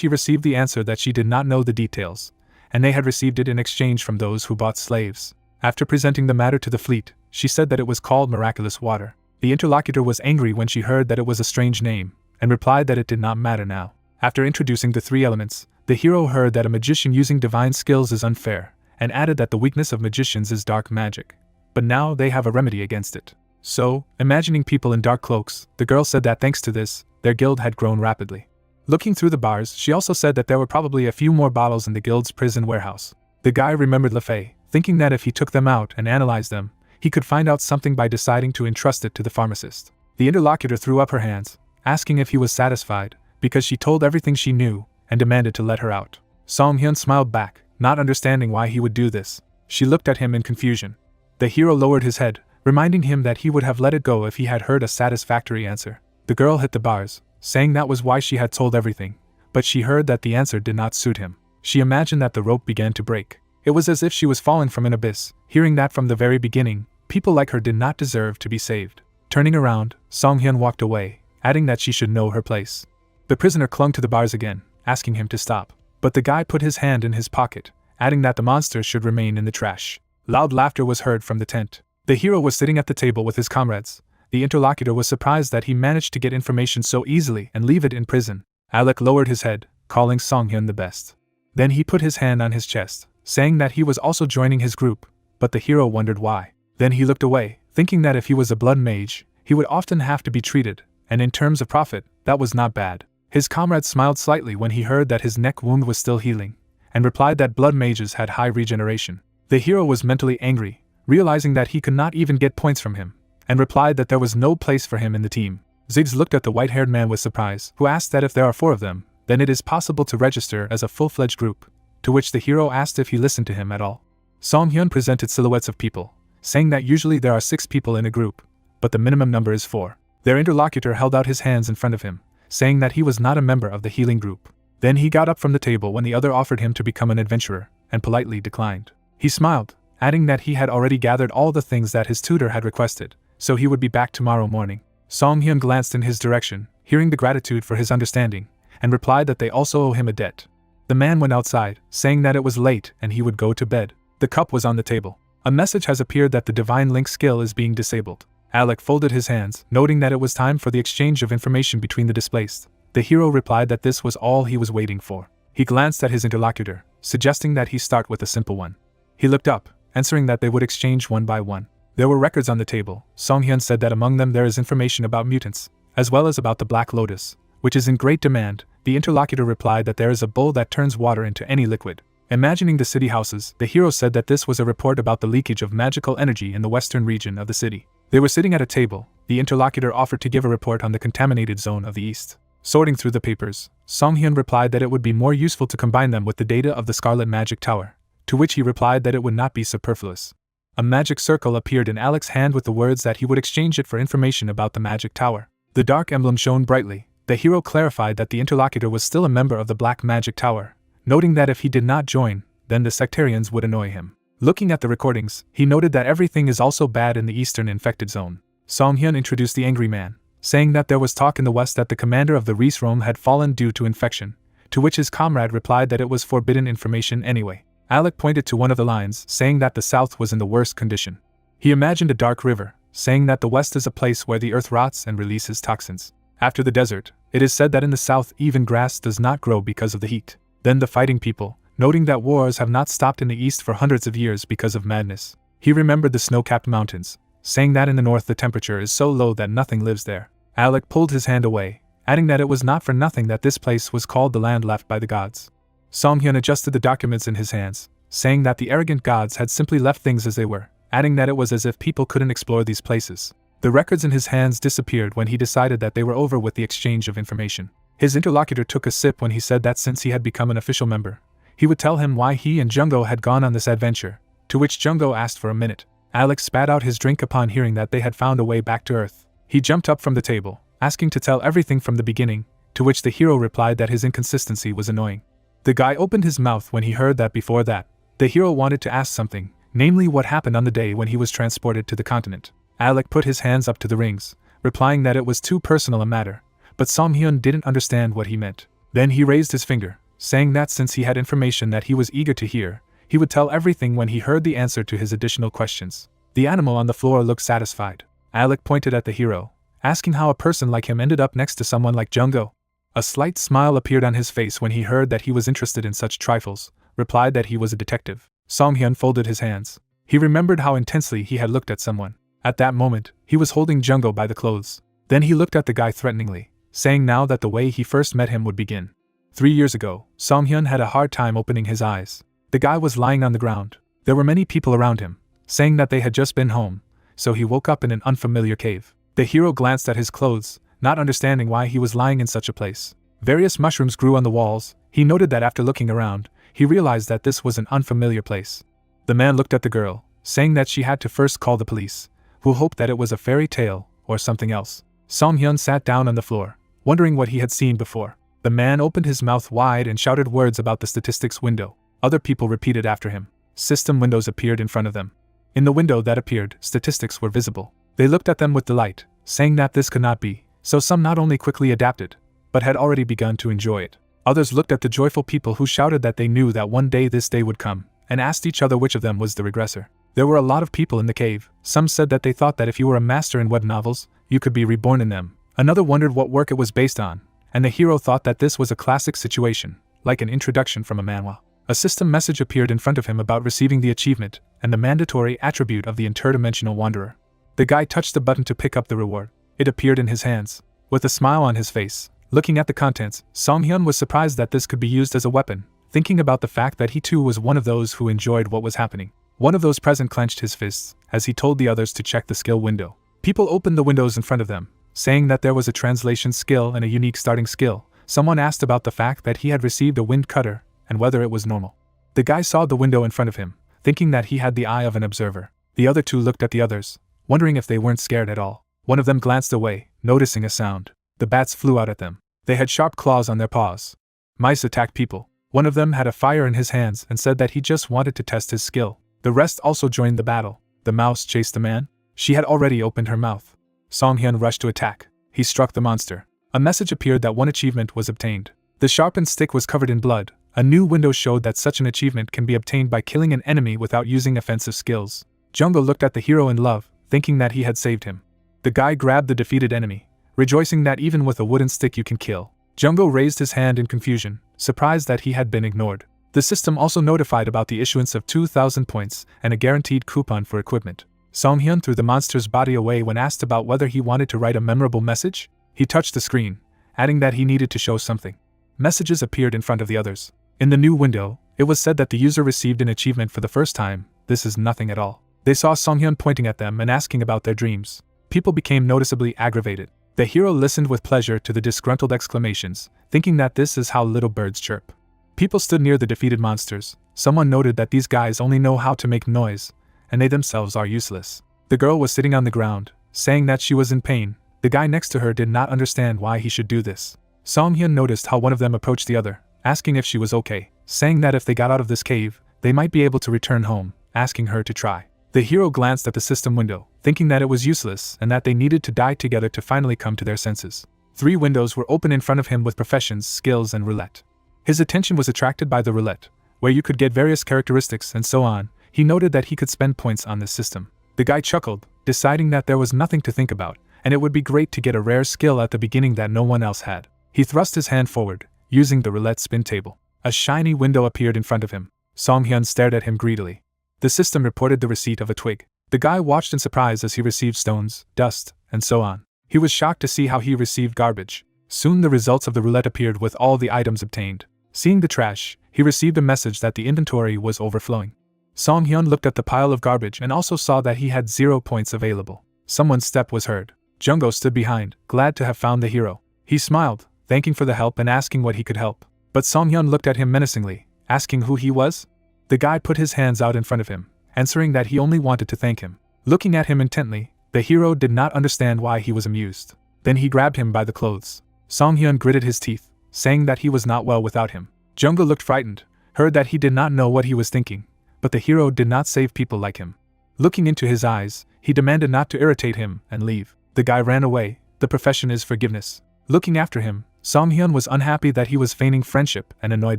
he received the answer that she did not know the details, and they had received it in exchange from those who bought slaves. After presenting the matter to the fleet, she said that it was called Miraculous Water. The interlocutor was angry when she heard that it was a strange name, and replied that it did not matter now. After introducing the three elements, The hero heard that a magician using divine skills is unfair, and added that the weakness of magicians is dark magic. But now they have a remedy against it. So, imagining people in dark cloaks, the girl said that thanks to this, their guild had grown rapidly. Looking through the bars, she also said that there were probably a few more bottles in the guild's prison warehouse. The guy remembered LaFay, thinking that if he took them out and analyzed them, he could find out something by deciding to entrust it to the pharmacist. The interlocutor threw up her hands, asking if he was satisfied, because she told everything she knew, and demanded to let her out. Song Hyun smiled back, not understanding why he would do this. She looked at him in confusion. The hero lowered his head, reminding him that he would have let it go if he had heard a satisfactory answer. The girl hit the bars, saying that was why she had told everything, but she heard that the answer did not suit him. She imagined that the rope began to break. It was as if she was falling from an abyss, hearing that from the very beginning, people like her did not deserve to be saved. Turning around, Song Hyun walked away, adding that she should know her place. The prisoner clung to the bars again, asking him to stop, but the guy put his hand in his pocket, adding that the monster should remain in the trash. Loud laughter was heard from the tent. The hero was sitting at the table with his comrades. The interlocutor was surprised that he managed to get information so easily and leave it in prison. Alec lowered his head, calling Song Hyun the best. Then he put his hand on his chest, saying that he was also joining his group, but the hero wondered why. Then he looked away, thinking that if he was a blood mage, he would often have to be treated, and in terms of profit, that was not bad. His comrade smiled slightly when he heard that his neck wound was still healing, and replied that blood mages had high regeneration. The hero was mentally angry, realizing that he could not even get points from him, and replied that there was no place for him in the team. Ziggs looked at the white-haired man with surprise, who asked that if there are 4 of them, then it is possible to register as a full-fledged group, to which the hero asked if he listened to him at all. Song Hyun presented silhouettes of people, saying that usually there are 6 people in a group, but the minimum number is 4. Their interlocutor held out his hands in front of him, saying that he was not a member of the healing group. Then he got up from the table when the other offered him to become an adventurer, and politely declined. He smiled, adding that he had already gathered all the things that his tutor had requested, so he would be back tomorrow morning. Song Hyun glanced in his direction, hearing the gratitude for his understanding, and replied that they also owe him a debt. The man went outside, saying that it was late and he would go to bed. The cup was on the table. A message has appeared that the Divine Link skill is being disabled. Alec folded his hands, noting that it was time for the exchange of information between the displaced. The hero replied that this was all he was waiting for. He glanced at his interlocutor, suggesting that he start with a simple one. He looked up, answering that they would exchange one by one. There were records on the table. Song Hyun said that among them there is information about mutants, as well as about the Black Lotus, which is in great demand. The interlocutor replied that there is a bowl that turns water into any liquid. Imagining the city houses, the hero said that this was a report about the leakage of magical energy in the western region of the city. They were sitting at a table. The interlocutor offered to give a report on the contaminated zone of the east. Sorting through the papers, Song Hyun replied that it would be more useful to combine them with the data of the Scarlet Magic Tower, to which he replied that it would not be superfluous. A magic circle appeared in Alec's hand with the words that he would exchange it for information about the magic tower. The dark emblem shone brightly. The hero clarified that the interlocutor was still a member of the Black Magic Tower, noting that if he did not join, then the sectarians would annoy him. Looking at the recordings, he noted that everything is also bad in the eastern infected zone. Song Hyun introduced the angry man, saying that there was talk in the west that the commander of the Reese Rome had fallen due to infection, to which his comrade replied that it was forbidden information anyway. Alec pointed to one of the lines, saying that the south was in the worst condition. He imagined a dark river, saying that the west is a place where the earth rots and releases toxins. After the desert, it is said that in the south even grass does not grow because of the heat. Then the fighting people, noting that wars have not stopped in the east for hundreds of years because of madness. He remembered the snow-capped mountains, saying that in the north the temperature is so low that nothing lives there. Alec pulled his hand away, adding that it was not for nothing that this place was called the land left by the gods. Song Hyun adjusted the documents in his hands, saying that the arrogant gods had simply left things as they were, adding that it was as if people couldn't explore these places. The records in his hands disappeared when he decided that they were over with the exchange of information. His interlocutor took a sip when he said that since he had become an official member, he would tell him why he and Jungo had gone on this adventure, to which Jungo asked for a minute. Alex spat out his drink upon hearing that they had found a way back to Earth. He jumped up from the table, asking to tell everything from the beginning, to which the hero replied that his inconsistency was annoying. The guy opened his mouth when he heard that before that, the hero wanted to ask something, namely what happened on the day when he was transported to the continent. Alec put his hands up to the rings, replying that it was too personal a matter, but Song Hyun didn't understand what he meant. Then he raised his finger, saying that since he had information that he was eager to hear, he would tell everything when he heard the answer to his additional questions. The animal on the floor looked satisfied. Alec pointed at the hero, asking how a person like him ended up next to someone like Jungo. A slight smile appeared on his face when he heard that he was interested in such trifles, replied that he was a detective. Song-hyun folded his hands. He remembered how intensely he had looked at someone. At that moment, he was holding Jungho by the clothes. Then he looked at the guy threateningly, saying now that the way he first met him would begin. 3 years ago, Song-hyun had a hard time opening his eyes. The guy was lying on the ground. There were many people around him, saying that they had just been home, so he woke up in an unfamiliar cave. The hero glanced at his clothes, not understanding why he was lying in such a place. Various mushrooms grew on the walls. He noted that after looking around, he realized that this was an unfamiliar place. The man looked at the girl, saying that she had to first call the police, who hoped that it was a fairy tale or something else. Song-hyun sat down on the floor, wondering what he had seen before. The man opened his mouth wide and shouted words about the statistics window. Other people repeated after him. System windows appeared in front of them. In the window that appeared, statistics were visible. They looked at them with delight, saying that this could not be, so some not only quickly adapted, but had already begun to enjoy it. Others looked at the joyful people who shouted that they knew that one day this day would come, and asked each other which of them was the regressor. There were a lot of people in the cave. Some said that they thought that if you were a master in web novels, you could be reborn in them. Another wondered what work it was based on, and the hero thought that this was a classic situation, like an introduction from a manhwa. A system message appeared in front of him about receiving the achievement and the mandatory attribute of the interdimensional wanderer. The guy touched the button to pick up the reward. It appeared in his hands. With a smile on his face, looking at the contents, Song-hyun was surprised that this could be used as a weapon, thinking about the fact that he too was one of those who enjoyed what was happening. One of those present clenched his fists, as he told the others to check the skill window. People opened the windows in front of them, saying that there was a translation skill and a unique starting skill. Someone asked about the fact that he had received a wind cutter, and whether it was normal. The guy saw the window in front of him, thinking that he had the eye of an observer. The other two looked at the others, wondering if they weren't scared at all. One of them glanced away, noticing a sound. The bats flew out at them. They had sharp claws on their paws. Mice attacked people. One of them had a fire in his hands and said that he just wanted to test his skill. The rest also joined the battle. The mouse chased the man. She had already opened her mouth. Song-hyun rushed to attack. He struck the monster. A message appeared that one achievement was obtained. The sharpened stick was covered in blood. A new window showed that such an achievement can be obtained by killing an enemy without using offensive skills. Jungho looked at the hero in love, thinking that he had saved him. The guy grabbed the defeated enemy, rejoicing that even with a wooden stick you can kill. Jungho raised his hand in confusion, surprised that he had been ignored. The system also notified about the issuance of 2,000 points and a guaranteed coupon for equipment. Song-hyun threw the monster's body away when asked about whether he wanted to write a memorable message. He touched the screen, adding that he needed to show something. Messages appeared in front of the others. In the new window, it was said that the user received an achievement for the first time. This is nothing at all. They saw Song-hyun pointing at them and asking about their dreams. People became noticeably aggravated. The hero listened with pleasure to the disgruntled exclamations, thinking that this is how little birds chirp. People stood near the defeated monsters. Someone noted that these guys only know how to make noise, and they themselves are useless. The girl was sitting on the ground, saying that she was in pain. The guy next to her did not understand why he should do this. Song-hyun noticed how one of them approached the other, asking if she was okay, saying that if they got out of this cave, they might be able to return home, asking her to try. The hero glanced at the system window, thinking that it was useless and that they needed to die together to finally come to their senses. 3 windows were open in front of him with professions, skills, and roulette. His attention was attracted by the roulette, where you could get various characteristics and so on. He noted that he could spend points on this system. The guy chuckled, deciding that there was nothing to think about, and it would be great to get a rare skill at the beginning that no one else had. He thrust his hand forward, using the roulette spin table. A shiny window appeared in front of him. Song-hyun stared at him greedily. The system reported the receipt of a twig. The guy watched in surprise as he received stones, dust, and so on. He was shocked to see how he received garbage. Soon the results of the roulette appeared with all the items obtained. Seeing the trash, he received a message that the inventory was overflowing. Song-hyun looked at the pile of garbage and also saw that he had 0 points available. Someone's step was heard. Jungho stood behind, glad to have found the hero. He smiled, thanking for the help and asking what he could help. But Song-hyun looked at him menacingly, asking who he was. The guy put his hands out in front of him, answering that he only wanted to thank him. Looking at him intently, the hero did not understand why he was amused. Then he grabbed him by the clothes. Song-hyun gritted his teeth, saying that he was not well without him. Jungho looked frightened, heard that he did not know what he was thinking, but the hero did not save people like him. Looking into his eyes, he demanded not to irritate him and leave. The guy ran away. The profession is forgiveness. Looking after him, Song-hyun was unhappy that he was feigning friendship and annoyed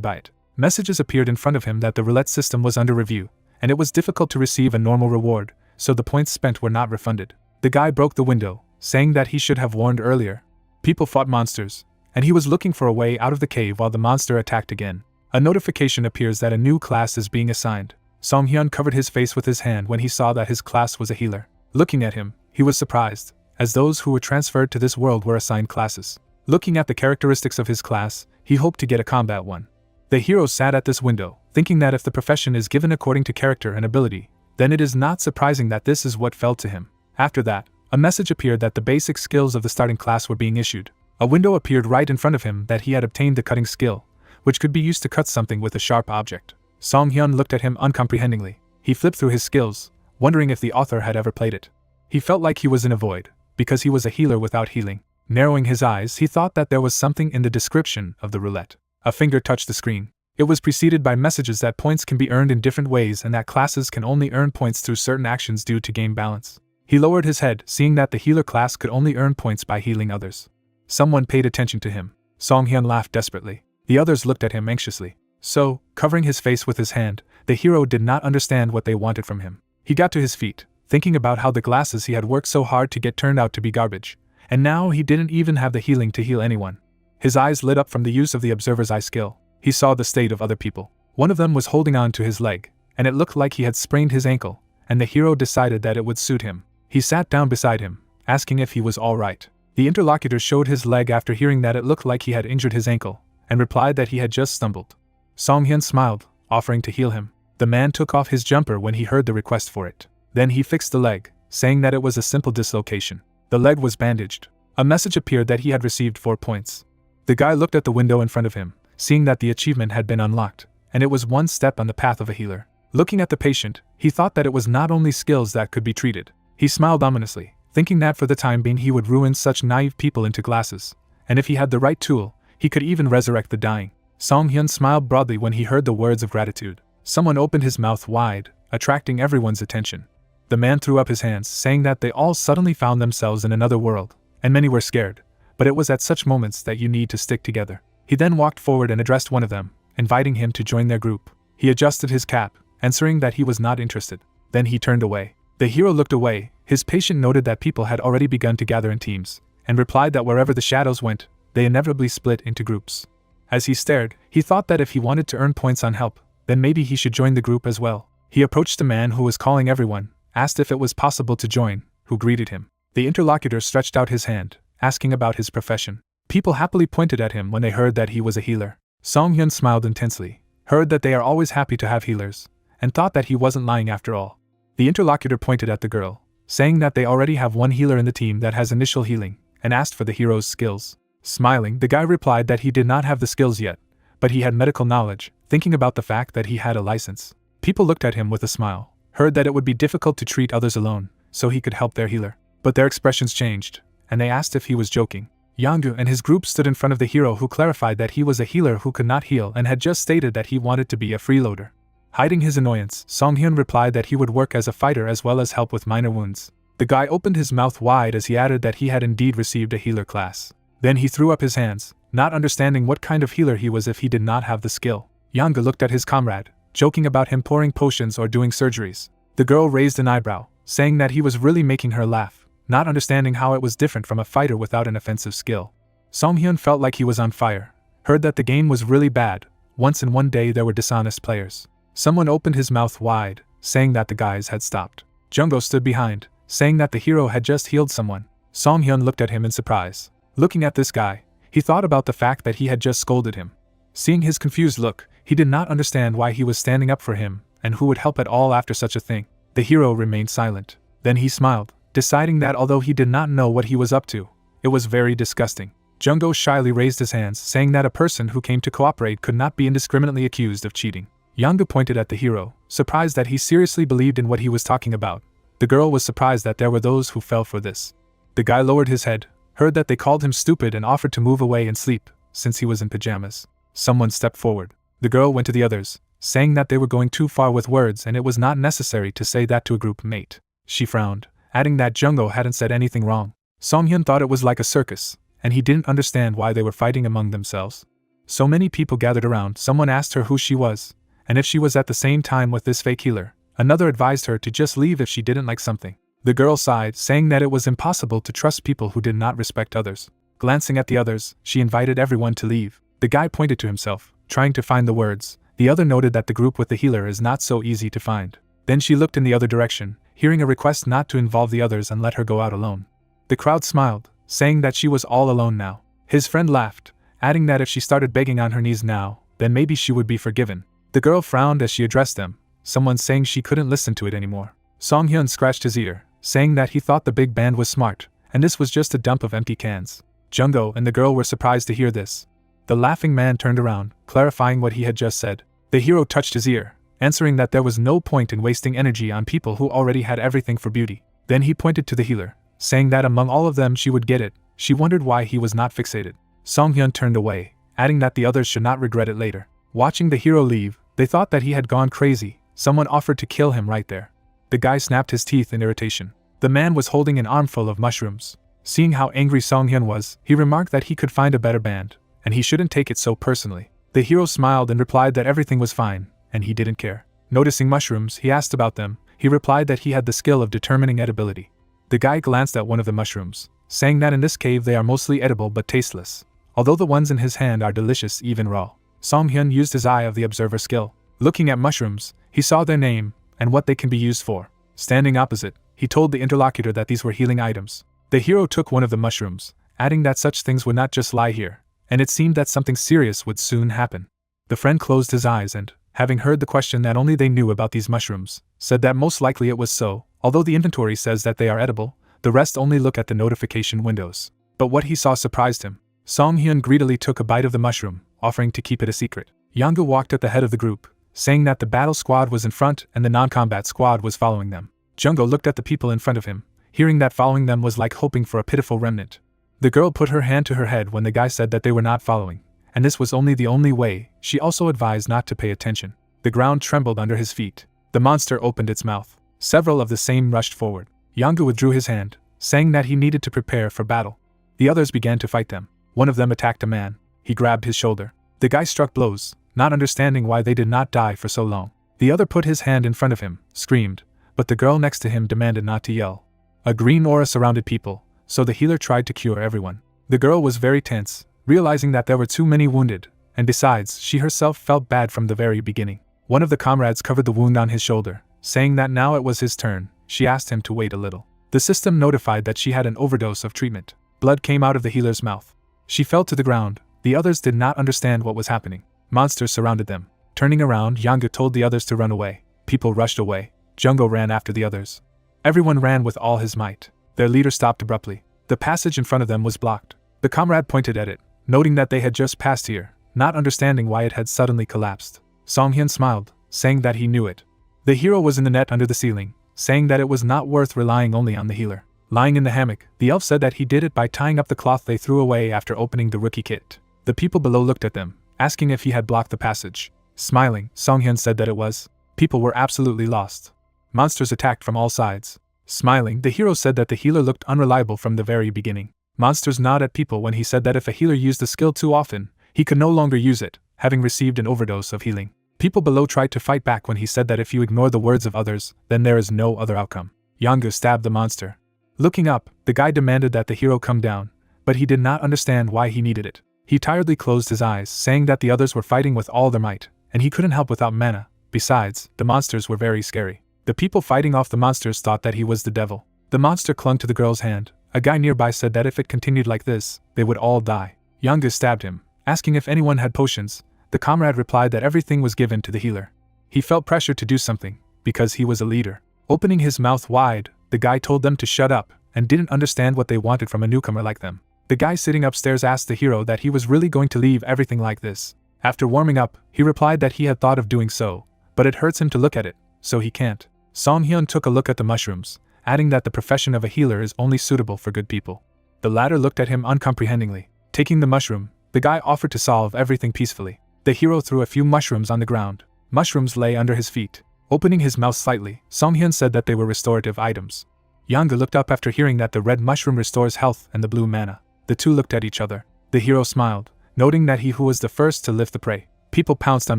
by it. Messages appeared in front of him that the roulette system was under review, and it was difficult to receive a normal reward, so the points spent were not refunded. The guy broke the window, saying that he should have warned earlier. People fought monsters, and he was looking for a way out of the cave while the monster attacked again. A notification appears that a new class is being assigned. Song-hyun covered his face with his hand when he saw that his class was a healer. Looking at him, he was surprised, as those who were transferred to this world were assigned classes. Looking at the characteristics of his class, he hoped to get a combat one. The hero sat at this window, thinking that if the profession is given according to character and ability, then it is not surprising that this is what fell to him. After that, a message appeared that the basic skills of the starting class were being issued. A window appeared right in front of him that he had obtained the cutting skill, which could be used to cut something with a sharp object. Song-hyun looked at him uncomprehendingly. He flipped through his skills, wondering if the author had ever played it. He felt like he was in a void, because he was a healer without healing. Narrowing his eyes, he thought that there was something in the description of the roulette. A finger touched the screen. It was preceded by messages that points can be earned in different ways and that classes can only earn points through certain actions due to game balance. He lowered his head, seeing that the healer class could only earn points by healing others. Someone paid attention to him. Song-hyun laughed desperately. The others looked at him anxiously. So, covering his face with his hand, the hero did not understand what they wanted from him. He got to his feet, thinking about how the glasses he had worked so hard to get turned out to be garbage, and now he didn't even have the healing to heal anyone. His eyes lit up from the use of the observer's eye skill. He saw the state of other people. One of them was holding on to his leg, and it looked like he had sprained his ankle, and the hero decided that it would suit him. He sat down beside him, asking if he was all right. The interlocutor showed his leg after hearing that it looked like he had injured his ankle, and replied that he had just stumbled. Song-hyun smiled, offering to heal him. The man took off his jumper when he heard the request for it. Then he fixed the leg, saying that it was a simple dislocation. The leg was bandaged. A message appeared that he had received 4 points. The guy looked at the window in front of him, seeing that the achievement had been unlocked, and it was one step on the path of a healer. Looking at the patient, he thought that it was not only skills that could be treated. He smiled ominously, thinking that for the time being he would ruin such naive people into glasses, and if he had the right tool, he could even resurrect the dying. Song-hyun smiled broadly when he heard the words of gratitude. Someone opened his mouth wide, attracting everyone's attention. The man threw up his hands, saying that they all suddenly found themselves in another world, and many were scared, but it was at such moments that you need to stick together. He then walked forward and addressed one of them, inviting him to join their group. He adjusted his cap, answering that he was not interested. Then he turned away. The hero looked away. His patient noted that people had already begun to gather in teams, and replied that wherever the shadows went, they inevitably split into groups. As he stared, he thought that if he wanted to earn points on help, then maybe he should join the group as well. He approached the man who was calling everyone, asked if it was possible to join, who greeted him. The interlocutor stretched out his hand, asking about his profession. People happily pointed at him when they heard that he was a healer. Song-hyun smiled intensely, heard that they are always happy to have healers, and thought that he wasn't lying after all. The interlocutor pointed at the girl, saying that they already have one healer in the team that has initial healing, and asked for the hero's skills. Smiling, the guy replied that he did not have the skills yet, but he had medical knowledge, thinking about the fact that he had a license. People looked at him with a smile, heard that it would be difficult to treat others alone, so he could help their healer. But their expressions changed, and they asked if he was joking. Yangdu and his group stood in front of the hero, who clarified that he was a healer who could not heal and had just stated that he wanted to be a freeloader. Hiding his annoyance, Song-hyun replied that he would work as a fighter as well as help with minor wounds. The guy opened his mouth wide as he added that he had indeed received a healer class. Then he threw up his hands, not understanding what kind of healer he was if he did not have the skill. Yanga looked at his comrade, joking about him pouring potions or doing surgeries. The girl raised an eyebrow, saying that he was really making her laugh, not understanding how it was different from a fighter without an offensive skill. Song-hyun felt like he was on fire, heard that the game was really bad. Once in one day there were dishonest players. Someone opened his mouth wide, saying that the guys had stopped. Jungko stood behind, saying that the hero had just healed someone. Song-hyun looked at him in surprise. Looking at this guy, he thought about the fact that he had just scolded him. Seeing his confused look, he did not understand why he was standing up for him, and who would help at all after such a thing. The hero remained silent. Then he smiled, deciding that although he did not know what he was up to, it was very disgusting. Jungko shyly raised his hands, saying that a person who came to cooperate could not be indiscriminately accused of cheating. Yanga pointed at the hero, surprised that he seriously believed in what he was talking about. The girl was surprised that there were those who fell for this. The guy lowered his head, heard that they called him stupid and offered to move away and sleep, since he was in pajamas. Someone stepped forward. The girl went to the others, saying that they were going too far with words and it was not necessary to say that to a group mate. She frowned, adding that Jungko hadn't said anything wrong. Song-hyun thought it was like a circus, and he didn't understand why they were fighting among themselves. So many people gathered around. Someone asked her who she was, and if she was at the same time with this fake healer. Another advised her to just leave if she didn't like something. The girl sighed, saying that it was impossible to trust people who did not respect others. Glancing at the others, she invited everyone to leave. The guy pointed to himself, trying to find the words. The other noted that the group with the healer is not so easy to find. Then she looked in the other direction, hearing a request not to involve the others and let her go out alone. The crowd smiled, saying that she was all alone now. His friend laughed, adding that if she started begging on her knees now, then maybe she would be forgiven. The girl frowned as she addressed them, someone saying she couldn't listen to it anymore. Song Hyun scratched his ear, saying that he thought the big band was smart, and this was just a dump of empty cans. Jungho and the girl were surprised to hear this. The laughing man turned around, clarifying what he had just said. The hero touched his ear, answering that there was no point in wasting energy on people who already had everything for beauty. Then he pointed to the healer, saying that among all of them she would get it. She wondered why he was not fixated. Song Hyun turned away, adding that the others should not regret it later. Watching the hero leave, they thought that he had gone crazy. Someone offered to kill him right there. The guy snapped his teeth in irritation. The man was holding an armful of mushrooms. Seeing how angry Song Hyun was, he remarked that he could find a better band, and he shouldn't take it so personally. The hero smiled and replied that everything was fine, and he didn't care. Noticing mushrooms, he asked about them. He replied that he had the skill of determining edibility. The guy glanced at one of the mushrooms, saying that in this cave they are mostly edible but tasteless, although the ones in his hand are delicious even raw. Song Hyun used his eye of the observer skill. Looking at mushrooms, he saw their name and what they can be used for. Standing opposite, he told the interlocutor that these were healing items. The hero took one of the mushrooms, adding that such things would not just lie here, and it seemed that something serious would soon happen. The friend closed his eyes and, having heard the question that only they knew about these mushrooms, said that most likely it was so. Although the inventory says that they are edible, the rest only look at the notification windows. But what he saw surprised him. Song Hyun greedily took a bite of the mushroom, offering to keep it a secret. Yanga walked at the head of the group, saying that the battle squad was in front and the non-combat squad was following them. Jungho looked at the people in front of him, hearing that following them was like hoping for a pitiful remnant. The girl put her hand to her head when the guy said that they were not following, and this was only the only way. She also advised not to pay attention. The ground trembled under his feet. The monster opened its mouth. Several of the same rushed forward. Yanga withdrew his hand, saying that he needed to prepare for battle. The others began to fight them. One of them attacked a man. He grabbed his shoulder. The guy struck blows, not understanding why they did not die for so long. The other put his hand in front of him, screamed, but the girl next to him demanded not to yell. A green aura surrounded people, so the healer tried to cure everyone. The girl was very tense, realizing that there were too many wounded, and besides, she herself felt bad from the very beginning. One of the comrades covered the wound on his shoulder, saying that now it was his turn. She asked him to wait a little. The system notified that she had an overdose of treatment. Blood came out of the healer's mouth. She fell to the ground. The others did not understand what was happening. Monsters surrounded them. Turning around, Yanga told the others to run away. People rushed away. Jungho ran after the others. Everyone ran with all his might. Their leader stopped abruptly. The passage in front of them was blocked. The comrade pointed at it, noting that they had just passed here, not understanding why it had suddenly collapsed. Song Hyun smiled, saying that he knew it. The hero was in the net under the ceiling, saying that it was not worth relying only on the healer. Lying in the hammock, the elf said that he did it by tying up the cloth they threw away after opening the rookie kit. The people below looked at them, asking if he had blocked the passage. Smiling, Song Hyun said that it was. People were absolutely lost. Monsters attacked from all sides. Smiling, the hero said that the healer looked unreliable from the very beginning. Monsters gnawed at people when he said that if a healer used the skill too often, he could no longer use it, having received an overdose of healing. People below tried to fight back when he said that if you ignore the words of others, then there is no other outcome. Yanga stabbed the monster. Looking up, the guy demanded that the hero come down, but he did not understand why he needed it. He tiredly closed his eyes, saying that the others were fighting with all their might, and he couldn't help without mana. Besides, the monsters were very scary. The people fighting off the monsters thought that he was the devil. The monster clung to the girl's hand. A guy nearby said that if it continued like this, they would all die. Yanga stabbed him, asking if anyone had potions. The comrade replied that everything was given to the healer. He felt pressure to do something, because he was a leader. Opening his mouth wide, the guy told them to shut up, and didn't understand what they wanted from a newcomer like them. The guy sitting upstairs asked the hero that he was really going to leave everything like this. After warming up, he replied that he had thought of doing so, but it hurts him to look at it, so he can't. Song Hyun took a look at the mushrooms, adding that the profession of a healer is only suitable for good people. The latter looked at him uncomprehendingly. Taking the mushroom, the guy offered to solve everything peacefully. The hero threw a few mushrooms on the ground. Mushrooms lay under his feet. Opening his mouth slightly, Song Hyun said that they were restorative items. Yanga looked up after hearing that the red mushroom restores health and the blue mana. The two looked at each other. The hero smiled, noting that he who was the first to lift the prey. People pounced on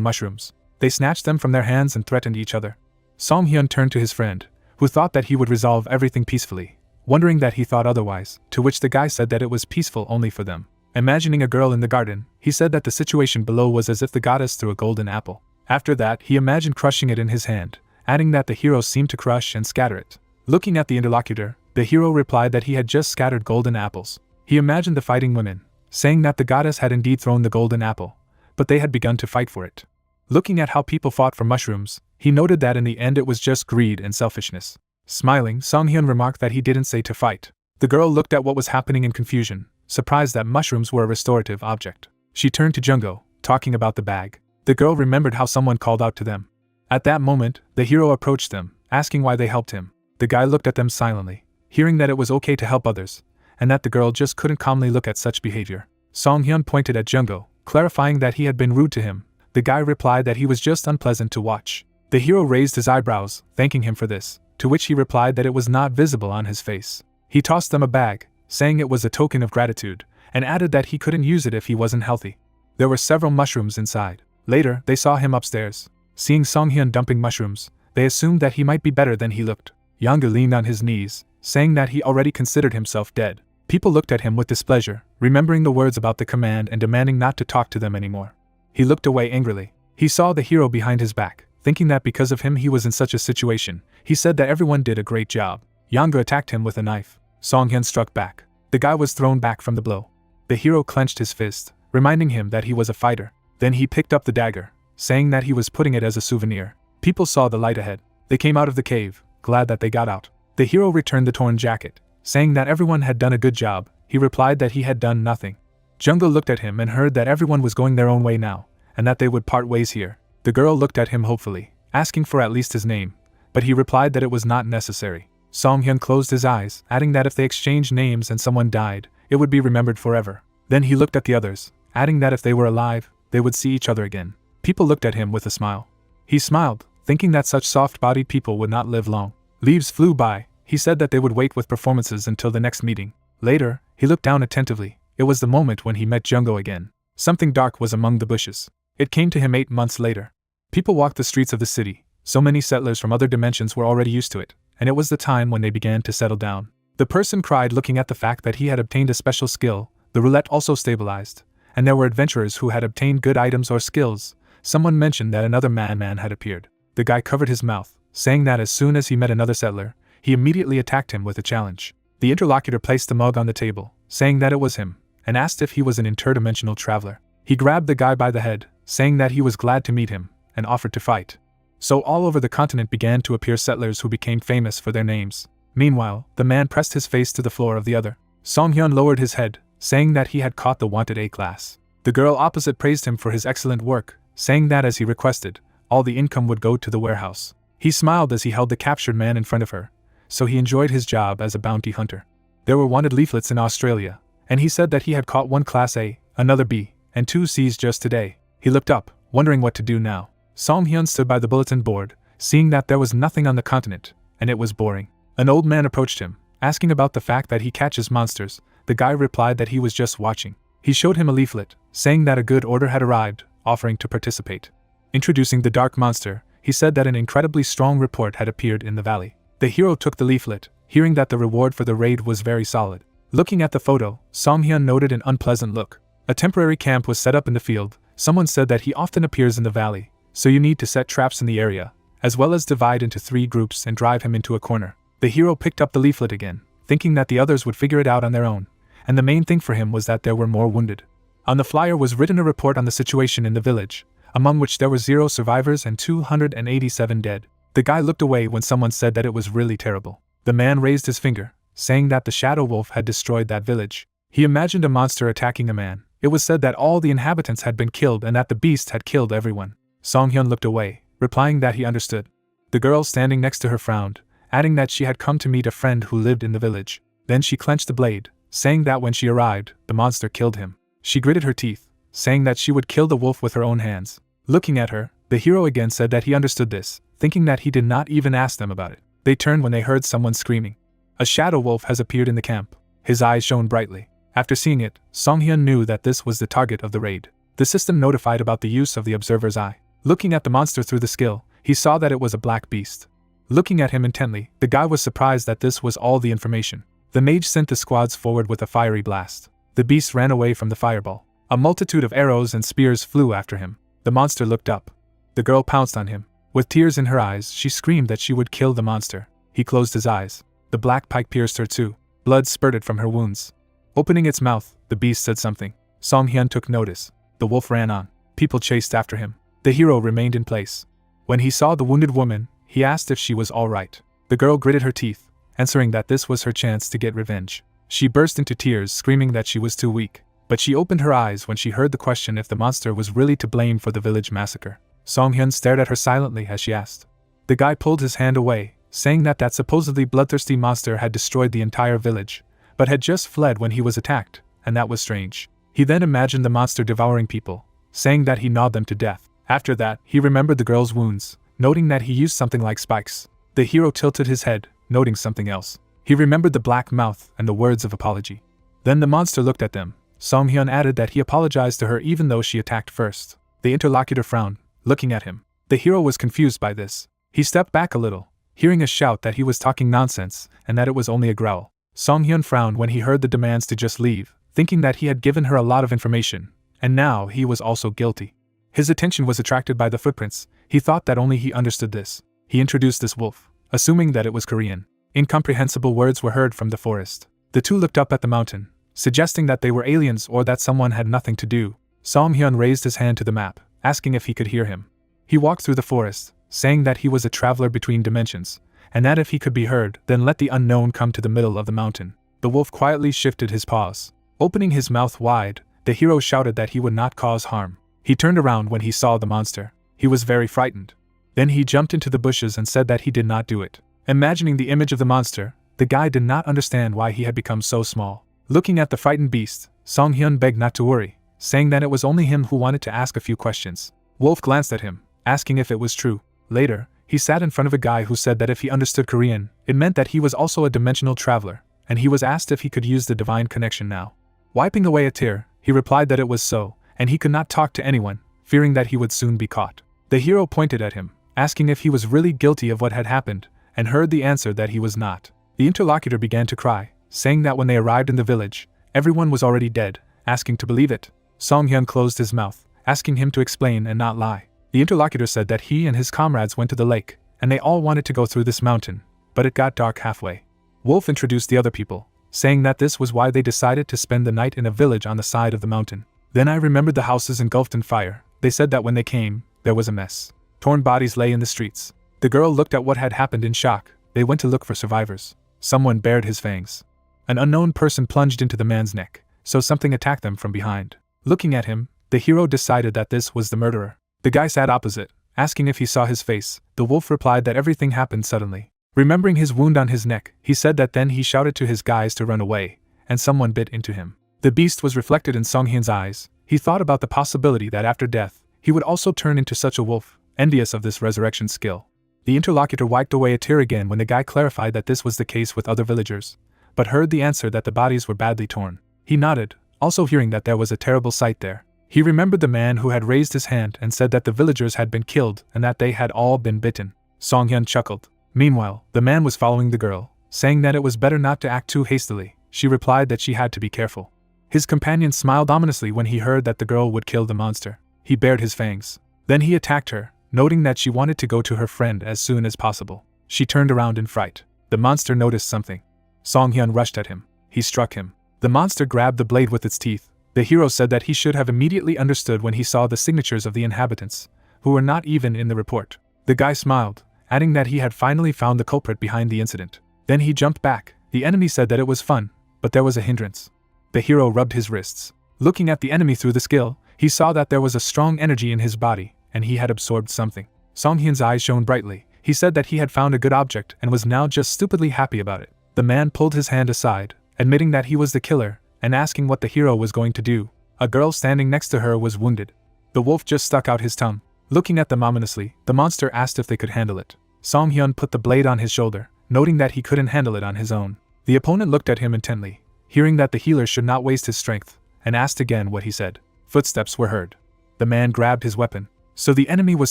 mushrooms. They snatched them from their hands and threatened each other. Song Hyun turned to his friend, who thought that he would resolve everything peacefully. wondering that he thought otherwise, to which the guy said that it was peaceful only for them. Imagining a girl in the garden, he said that the situation below was as if the goddess threw a golden apple. After that, he imagined crushing it in his hand, adding that the hero seemed to crush and scatter it. Looking at the interlocutor, the hero replied that he had just scattered golden apples. He imagined the fighting women, saying that the goddess had indeed thrown the golden apple, but they had begun to fight for it. Looking at how people fought for mushrooms, he noted that in the end it was just greed and selfishness. Smiling, Song-hyun remarked that he didn't say to fight. The girl looked at what was happening in confusion, surprised that mushrooms were a restorative object. She turned to Junggo, talking about the bag. The girl remembered how someone called out to them. At that moment, the hero approached them, asking why they helped him. The guy looked at them silently, hearing that it was okay to help others, and that the girl just couldn't calmly look at such behavior. Song-hyun pointed at Junggo, clarifying that he had been rude to him. The guy replied that he was just unpleasant to watch. The hero raised his eyebrows, thanking him for this, to which he replied that it was not visible on his face. He tossed them a bag, saying it was a token of gratitude, and added that he couldn't use it if he wasn't healthy. There were several mushrooms inside. Later, they saw him upstairs. Seeing Song-hyun dumping mushrooms, they assumed that he might be better than he looked. Yanga leaned on his knees, saying that he already considered himself dead. People looked at him with displeasure, remembering the words about the command and demanding not to talk to them anymore. He looked away angrily. He saw the hero behind his back, thinking that because of him he was in such a situation. He said that everyone did a great job. Yanga attacked him with a knife. Song-hyun struck back. The guy was thrown back from the blow. The hero clenched his fist, reminding him that he was a fighter. Then he picked up the dagger, saying that he was putting it as a souvenir. People saw the light ahead. They came out of the cave, glad that they got out. The hero returned the torn jacket, saying that everyone had done a good job. He replied that he had done nothing. Junggo looked at him and heard that everyone was going their own way now, and that they would part ways here. The girl looked at him hopefully, asking for at least his name, but he replied that it was not necessary. Song-hyun closed his eyes, adding that if they exchanged names and someone died, it would be remembered forever. Then he looked at the others, adding that if they were alive, they would see each other again. People looked at him with a smile. He smiled, thinking that such soft-bodied people would not live long. Leaves flew by. He said that they would wait with performances until the next meeting. Later, he looked down attentively. It was the moment when he met Junggo again. Something dark was among the bushes. It came to him 8 months later. People walked the streets of the city. So many settlers from other dimensions were already used to it, and it was the time when they began to settle down. The person cried looking at the fact that he had obtained a special skill. The roulette also stabilized, and there were adventurers who had obtained good items or skills. Someone mentioned that another man had appeared. The guy covered his mouth, saying that as soon as he met another settler, he immediately attacked him with a challenge. The interlocutor placed the mug on the table, saying that it was him, and asked if he was an interdimensional traveler. He grabbed the guy by the head, saying that he was glad to meet him, and offered to fight. So all over the continent began to appear settlers who became famous for their names. Meanwhile, the man pressed his face to the floor of the other. Song-hyun lowered his head, saying that he had caught the wanted A-class. The girl opposite praised him for his excellent work, saying that as he requested, all the income would go to the warehouse. He smiled as he held the captured man in front of her, so he enjoyed his job as a bounty hunter. There were wanted leaflets in Australia, and he said that he had caught 1 Class A, another B, and 2 Cs just today. He looked up, wondering what to do now. Song-hyun stood by the bulletin board, seeing that there was nothing on the continent, and it was boring. An old man approached him, asking about the fact that he catches monsters. The guy replied that he was just watching. He showed him a leaflet, saying that a good order had arrived, offering to participate. Introducing the dark monster, he said that an incredibly strong report had appeared in the valley. The hero took the leaflet, hearing that the reward for the raid was very solid. Looking at the photo, Song-hyun noted an unpleasant look. A temporary camp was set up in the field. Someone said that he often appears in the valley, so you need to set traps in the area, as well as divide into 3 groups and drive him into a corner. The hero picked up the leaflet again, thinking that the others would figure it out on their own, and the main thing for him was that there were more wounded. On the flyer was written a report on the situation in the village, among which there were 0 survivors and 287 dead. The guy looked away when someone said that it was really terrible. The man raised his finger, saying that the shadow wolf had destroyed that village. He imagined a monster attacking a man. It was said that all the inhabitants had been killed and that the beast had killed everyone. Song-hyun looked away, replying that he understood. The girl standing next to her frowned, adding that she had come to meet a friend who lived in the village. Then she clenched the blade, saying that when she arrived, the monster killed him. She gritted her teeth, saying that she would kill the wolf with her own hands. Looking at her, the hero again said that he understood this, thinking that he did not even ask them about it. They turned when they heard someone screaming. A shadow wolf has appeared in the camp. His eyes shone brightly. After seeing it, Song-hyun knew that this was the target of the raid. The system notified about the use of the observer's eye. Looking at the monster through the skill, he saw that it was a black beast. Looking at him intently, the guy was surprised that this was all the information. The mage sent the squads forward with a fiery blast. The beast ran away from the fireball. A multitude of arrows and spears flew after him. The monster looked up. The girl pounced on him. With tears in her eyes, she screamed that she would kill the monster. He closed his eyes. The black pike pierced her too. Blood spurted from her wounds. Opening its mouth, the beast said something. Song Hyun took notice. The wolf ran on. People chased after him. The hero remained in place. When he saw the wounded woman, he asked if she was all right. The girl gritted her teeth, answering that this was her chance to get revenge. She burst into tears, screaming that she was too weak. But she opened her eyes when she heard the question if the monster was really to blame for the village massacre. Song Hyun stared at her silently as she asked. The guy pulled his hand away, saying that supposedly bloodthirsty monster had destroyed the entire village, but had just fled when he was attacked, and that was strange. He then imagined the monster devouring people, saying that he gnawed them to death. After that, he remembered the girl's wounds, noting that he used something like spikes. The hero tilted his head, noting something else. He remembered the black mouth and the words of apology. Then the monster looked at them. Song Hyun added that he apologized to her even though she attacked first. The interlocutor frowned, looking at him. The hero was confused by this. He stepped back a little, hearing a shout that he was talking nonsense and that it was only a growl. Song Hyun frowned when he heard the demands to just leave, thinking that he had given her a lot of information, and now he was also guilty. His attention was attracted by the footprints. He thought that only he understood this. He introduced this wolf, assuming that it was Korean. Incomprehensible words were heard from the forest. The two looked up at the mountain, suggesting that they were aliens or that someone had nothing to do. Song Hyun raised his hand to the map, asking if he could hear him. He walked through the forest, saying that he was a traveler between dimensions, and that if he could be heard, then let the unknown come to the middle of the mountain. The wolf quietly shifted his paws. Opening his mouth wide, the hero shouted that he would not cause harm. He turned around when he saw the monster. He was very frightened. Then he jumped into the bushes and said that he did not do it. Imagining the image of the monster, the guy did not understand why he had become so small. Looking at the frightened beast, Song Hyun begged not to worry, saying that it was only him who wanted to ask a few questions. Wolf glanced at him, asking if it was true. Later, he sat in front of a guy who said that if he understood Korean, it meant that he was also a dimensional traveler, and he was asked if he could use the divine connection now. Wiping away a tear, he replied that it was so, and he could not talk to anyone, fearing that he would soon be caught. The hero pointed at him, asking if he was really guilty of what had happened, and heard the answer that he was not. The interlocutor began to cry, saying that when they arrived in the village, everyone was already dead, asking to believe it. Song Hyun closed his mouth, asking him to explain and not lie. The interlocutor said that he and his comrades went to the lake, and they all wanted to go through this mountain, but it got dark halfway. Wolf introduced the other people, saying that this was why they decided to spend the night in a village on the side of the mountain. Then I remembered the houses engulfed in fire. They said that when they came, there was a mess. Torn bodies lay in the streets. The girl looked at what had happened in shock. They went to look for survivors. Someone bared his fangs. An unknown person plunged into the man's neck, so something attacked them from behind. Looking at him, the hero decided that this was the murderer. The guy sat opposite, asking if he saw his face. The wolf replied that everything happened suddenly. Remembering his wound on his neck, he said that then he shouted to his guys to run away, and someone bit into him. The beast was reflected in Song Hyun's eyes. He thought about the possibility that after death, he would also turn into such a wolf, envious of this resurrection skill. The interlocutor wiped away a tear again when the guy clarified that this was the case with other villagers, but heard the answer that the bodies were badly torn. He nodded, also hearing that there was a terrible sight there. He remembered the man who had raised his hand and said that the villagers had been killed and that they had all been bitten. Song Hyun chuckled. Meanwhile, the man was following the girl, saying that it was better not to act too hastily. She replied that she had to be careful. His companion smiled ominously when he heard that the girl would kill the monster. He bared his fangs. Then he attacked her, noting that she wanted to go to her friend as soon as possible. She turned around in fright. The monster noticed something. Song Hyun rushed at him. He struck him. The monster grabbed the blade with its teeth. The hero said that he should have immediately understood when he saw the signatures of the inhabitants, who were not even in the report. The guy smiled, adding that he had finally found the culprit behind the incident. Then he jumped back. The enemy said that it was fun, but there was a hindrance. The hero rubbed his wrists. Looking at the enemy through the skill, he saw that there was a strong energy in his body, and he had absorbed something. Song Hyun's eyes shone brightly. He said that he had found a good object and was now just stupidly happy about it. The man pulled his hand aside, admitting that he was the killer, and asking what the hero was going to do. A girl standing next to her was wounded. The wolf just stuck out his tongue. Looking at them ominously, the monster asked if they could handle it. Song Hyun put the blade on his shoulder, noting that he couldn't handle it on his own. The opponent looked at him intently, hearing that the healer should not waste his strength, and asked again what he said. Footsteps were heard. The man grabbed his weapon. So the enemy was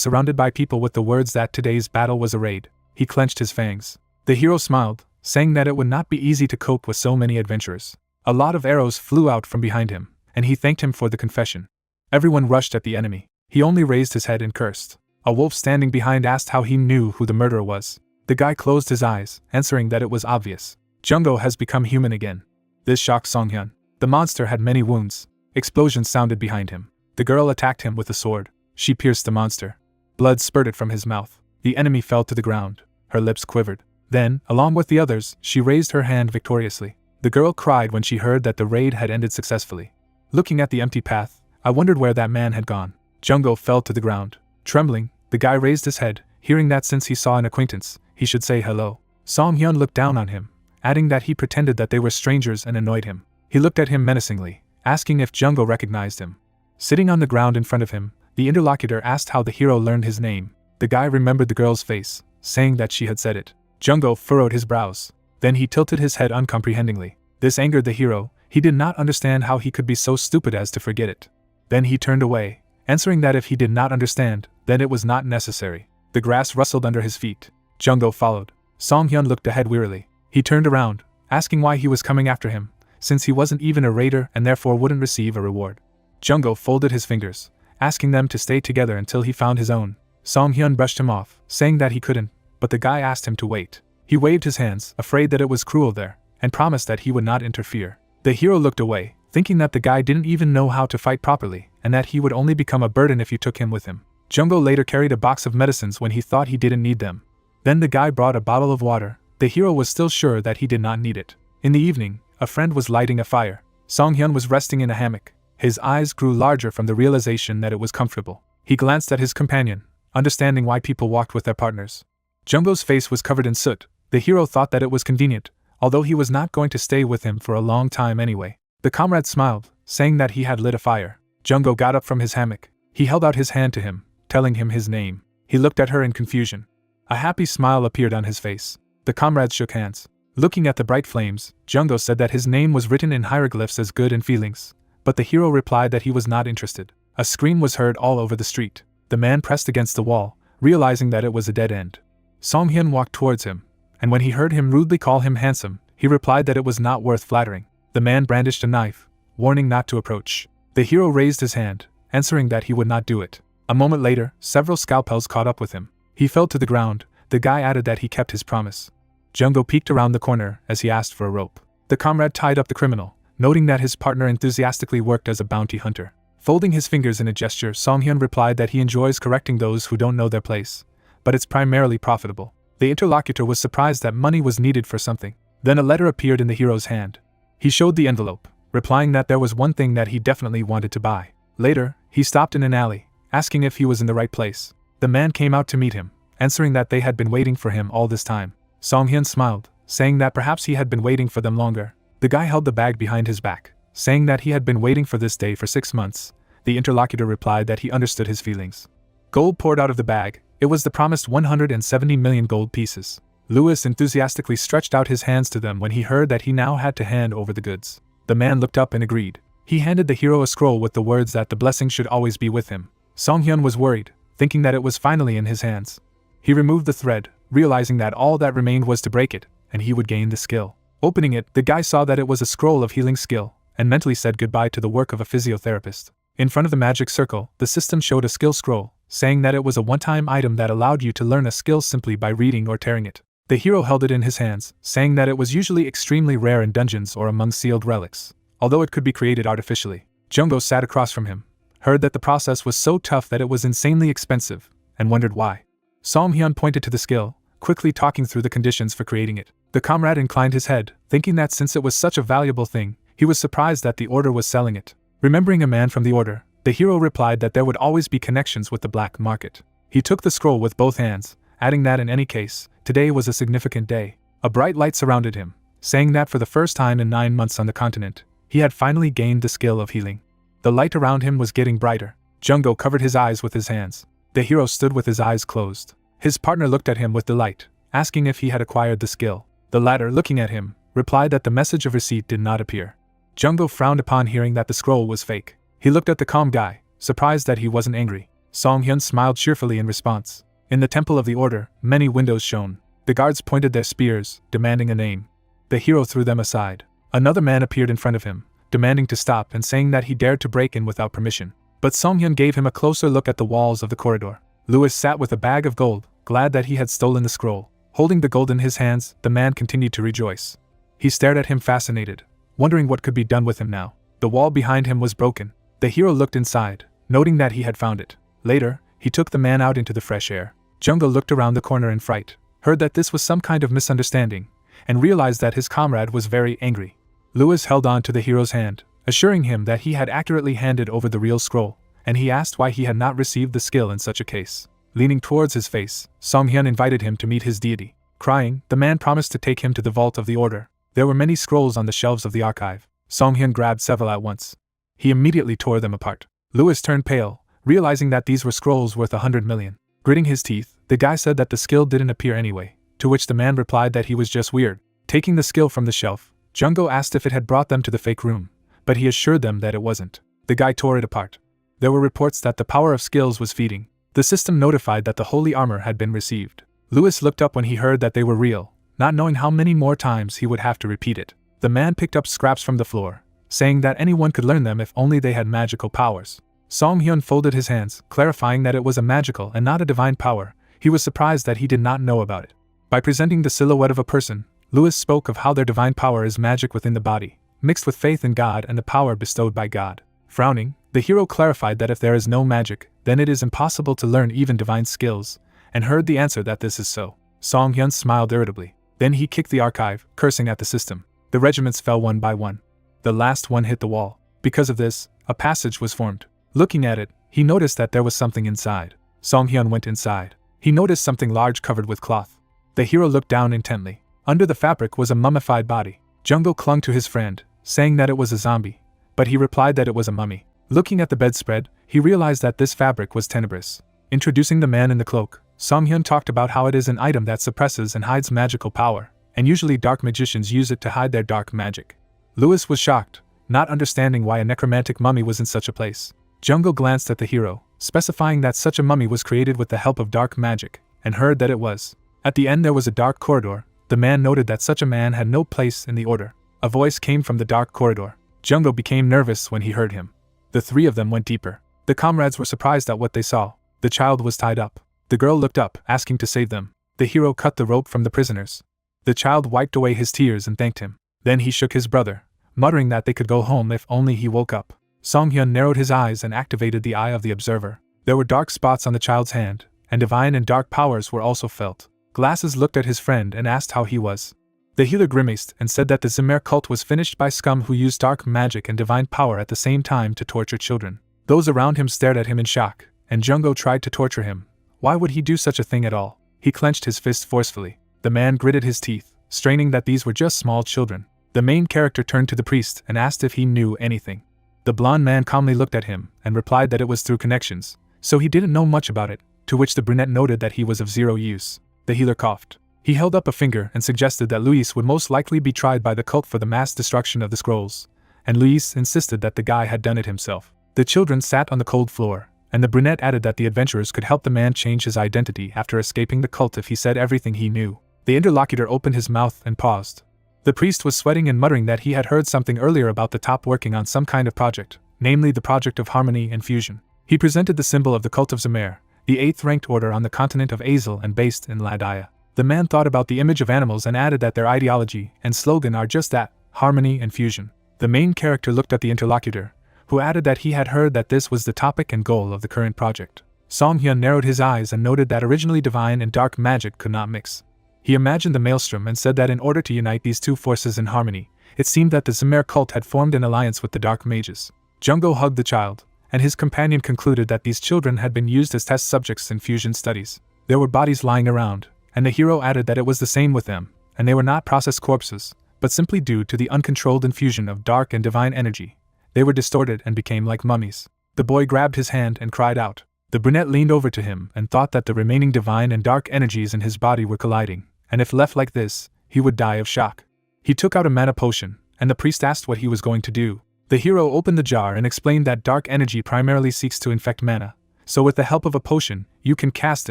surrounded by people with the words that today's battle was a raid. He clenched his fangs. The hero smiled, saying that it would not be easy to cope with so many adventurers. A lot of arrows flew out from behind him, and he thanked him for the confession. Everyone rushed at the enemy. He only raised his head and cursed. A wolf standing behind asked how he knew who the murderer was. The guy closed his eyes, answering that it was obvious. Jungo has become human again. This shocked Songhyun. The monster had many wounds. Explosions sounded behind him. The girl attacked him with a sword. She pierced the monster. Blood spurted from his mouth. The enemy fell to the ground. Her lips quivered. Then, along with the others, she raised her hand victoriously. The girl cried when she heard that the raid had ended successfully. Looking at the empty path, I wondered where that man had gone. Jungo fell to the ground. Trembling, the guy raised his head, hearing that since he saw an acquaintance, he should say hello. Songhyun looked down on him, adding that he pretended that they were strangers and annoyed him. He looked at him menacingly, asking if Jungo recognized him. Sitting on the ground in front of him, the interlocutor asked how the hero learned his name. The guy remembered the girl's face, saying that she had said it. Jungo furrowed his brows. Then he tilted his head uncomprehendingly. This angered the hero. He did not understand how he could be so stupid as to forget it. Then he turned away, answering that if he did not understand, then it was not necessary. The grass rustled under his feet. Jungo followed. Songhyun looked ahead wearily. He turned around, asking why he was coming after him, since he wasn't even a raider and therefore wouldn't receive a reward. Jungo folded his fingers, asking them to stay together until he found his own. Songhyun brushed him off, saying that he couldn't, but the guy asked him to wait. He waved his hands, afraid that it was cruel there, and promised that he would not interfere. The hero looked away, thinking that the guy didn't even know how to fight properly, and that he would only become a burden if you took him with him. Jungo later carried a box of medicines when he thought he didn't need them. Then the guy brought a bottle of water. The hero was still sure that he did not need it. In the evening, a friend was lighting a fire. Songhyun was resting in a hammock. His eyes grew larger from the realization that it was comfortable. He glanced at his companion, understanding why people walked with their partners. Jungo's face was covered in soot. The hero thought that it was convenient, although he was not going to stay with him for a long time anyway. The comrade smiled, saying that he had lit a fire. Jungo got up from his hammock. He held out his hand to him, telling him his name. He looked at her in confusion. A happy smile appeared on his face. The comrades shook hands. Looking at the bright flames, Jungo said that his name was written in hieroglyphs as good in feelings, but the hero replied that he was not interested. A scream was heard all over the street. The man pressed against the wall, realizing that it was a dead end. Songhyun walked towards him, and when he heard him rudely call him handsome, he replied that it was not worth flattering. The man brandished a knife, warning not to approach. The hero raised his hand, answering that he would not do it. A moment later, several scalpels caught up with him. He fell to the ground. The guy added that he kept his promise. Jungo peeked around the corner as he asked for a rope. The comrade tied up the criminal, noting that his partner enthusiastically worked as a bounty hunter. Folding his fingers in a gesture, Songhyun replied that he enjoys correcting those who don't know their place, but it's primarily profitable. The interlocutor was surprised that money was needed for something. Then a letter appeared in the hero's hand. He showed the envelope, replying that there was one thing that he definitely wanted to buy. Later, he stopped in an alley, asking if he was in the right place. The man came out to meet him, answering that they had been waiting for him all this time. Songhyun smiled, saying that perhaps he had been waiting for them longer. The guy held the bag behind his back, saying that he had been waiting for this day for 6 months. The interlocutor replied that he understood his feelings. Gold poured out of the bag. It was the promised 170 million gold pieces. Lewis enthusiastically stretched out his hands to them when he heard that he now had to hand over the goods. The man looked up and agreed. He handed the hero a scroll with the words that the blessing should always be with him. Songhyun was worried, thinking that it was finally in his hands. He removed the thread, realizing that all that remained was to break it, and he would gain the skill. Opening it, the guy saw that it was a scroll of healing skill, and mentally said goodbye to the work of a physiotherapist. In front of the magic circle, the system showed a skill scroll, saying that it was a one-time item that allowed you to learn a skill simply by reading or tearing it. The hero held it in his hands, saying that it was usually extremely rare in dungeons or among sealed relics, although it could be created artificially. Jungo sat across from him, heard that the process was so tough that it was insanely expensive, and wondered why. Songhyun pointed to the skill, quickly talking through the conditions for creating it. The comrade inclined his head, thinking that since it was such a valuable thing, he was surprised that the order was selling it. Remembering a man from the order, the hero replied that there would always be connections with the black market. He took the scroll with both hands, adding that in any case, today was a significant day. A bright light surrounded him, saying that for the first time in 9 months on the continent, he had finally gained the skill of healing. The light around him was getting brighter. Jungo covered his eyes with his hands. The hero stood with his eyes closed. His partner looked at him with delight, asking if he had acquired the skill. The latter, looking at him, replied that the message of receipt did not appear. Jungo frowned upon hearing that the scroll was fake. He looked at the calm guy, surprised that he wasn't angry. Songhyun smiled cheerfully in response. In the temple of the order, many windows shone. The guards pointed their spears, demanding a name. The hero threw them aside. Another man appeared in front of him, demanding to stop and saying that he dared to break in without permission. But Song-hyun gave him a closer look at the walls of the corridor. Louis sat with a bag of gold, glad that he had stolen the scroll. Holding the gold in his hands, the man continued to rejoice. He stared at him fascinated, wondering what could be done with him now. The wall behind him was broken. The hero looked inside, noting that he had found it. Later, he took the man out into the fresh air. Junggo looked around the corner in fright, heard that this was some kind of misunderstanding, and realized that his comrade was very angry. Louis held on to the hero's hand, assuring him that he had accurately handed over the real scroll, and he asked why he had not received the skill in such a case. Leaning towards his face, Song-hyun invited him to meet his deity. Crying, the man promised to take him to the vault of the order. There were many scrolls on the shelves of the archive. Song-hyun grabbed several at once. He immediately tore them apart. Louis turned pale, realizing that these were scrolls worth 100 million. Gritting his teeth, the guy said that the skill didn't appear anyway, to which the man replied that he was just weird. Taking the skill from the shelf, Junggo asked if it had brought them to the fake room, but he assured them that it wasn't. The guy tore it apart. There were reports that the power of skills was feeding. The system notified that the holy armor had been received. Louis looked up when he heard that they were real, not knowing how many more times he would have to repeat it. The man picked up scraps from the floor, saying that anyone could learn them if only they had magical powers. Song-hyun folded his hands, clarifying that it was a magical and not a divine power. He was surprised that he did not know about it. By presenting the silhouette of a person, Louis spoke of how their divine power is magic within the body, mixed with faith in God and the power bestowed by God. Frowning, the hero clarified that if there is no magic, then it is impossible to learn even divine skills, and heard the answer that this is so. Song-hyun smiled irritably. Then he kicked the archive, cursing at the system. The regiments fell one by one. The last one hit the wall. Because of this, a passage was formed. Looking at it, he noticed that there was something inside. Song-hyun went inside. He noticed something large covered with cloth. The hero looked down intently. Under the fabric was a mummified body. Junggo clung to his friend, saying that it was a zombie, but he replied that it was a mummy. Looking at the bedspread, he realized that this fabric was tenebrous. Introducing the man in the cloak, Song-hyun talked about how it is an item that suppresses and hides magical power, and usually dark magicians use it to hide their dark magic. Louis was shocked, not understanding why a necromantic mummy was in such a place. Junggo glanced at the hero, specifying that such a mummy was created with the help of dark magic, and heard that it was. At the end there was a dark corridor. The man noted that such a man had no place in the order. A voice came from the dark corridor. Junggo became nervous when he heard him. The three of them went deeper. The comrades were surprised at what they saw. The child was tied up. The girl looked up, asking to save them. The hero cut the rope from the prisoners. The child wiped away his tears and thanked him. Then he shook his brother, muttering that they could go home if only he woke up. Song-hyun narrowed his eyes and activated the eye of the observer. There were dark spots on the child's hand, and divine and dark powers were also felt. Glasses looked at his friend and asked how he was. The healer grimaced and said that the Zimmer cult was finished by scum who used dark magic and divine power at the same time to torture children. Those around him stared at him in shock, and Junggo tried to torture him. Why would he do such a thing at all? He clenched his fist forcefully. The man gritted his teeth, straining that these were just small children. The main character turned to the priest and asked if he knew anything. The blonde man calmly looked at him and replied that it was through connections, so he didn't know much about it, to which the brunette noted that he was of zero use. The healer coughed. He held up a finger and suggested that Luis would most likely be tried by the cult for the mass destruction of the scrolls, and Luis insisted that the guy had done it himself. The children sat on the cold floor, and the brunette added that the adventurers could help the man change his identity after escaping the cult if he said everything he knew. The interlocutor opened his mouth and paused. The priest was sweating and muttering that he had heard something earlier about the top working on some kind of project, namely the project of harmony and fusion. He presented the symbol of the cult of Zimmer, the 8th ranked order on the continent of Azel and based in Ladaya. The man thought about the image of animals and added that their ideology and slogan are just that, harmony and fusion. The main character looked at the interlocutor, who added that he had heard that this was the topic and goal of the current project. Song-hyun narrowed his eyes and noted that originally divine and dark magic could not mix. He imagined the maelstrom and said that in order to unite these two forces in harmony, it seemed that the Zimmer cult had formed an alliance with the dark mages. Junggo hugged the child, and his companion concluded that these children had been used as test subjects in fusion studies. There were bodies lying around, and the hero added that it was the same with them, and they were not processed corpses, but simply due to the uncontrolled infusion of dark and divine energy. They were distorted and became like mummies. The boy grabbed his hand and cried out. The brunette leaned over to him and thought that the remaining divine and dark energies in his body were colliding, and if left like this, he would die of shock. He took out a mana potion, and the priest asked what he was going to do. The hero opened the jar and explained that dark energy primarily seeks to infect mana, so with the help of a potion, you can cast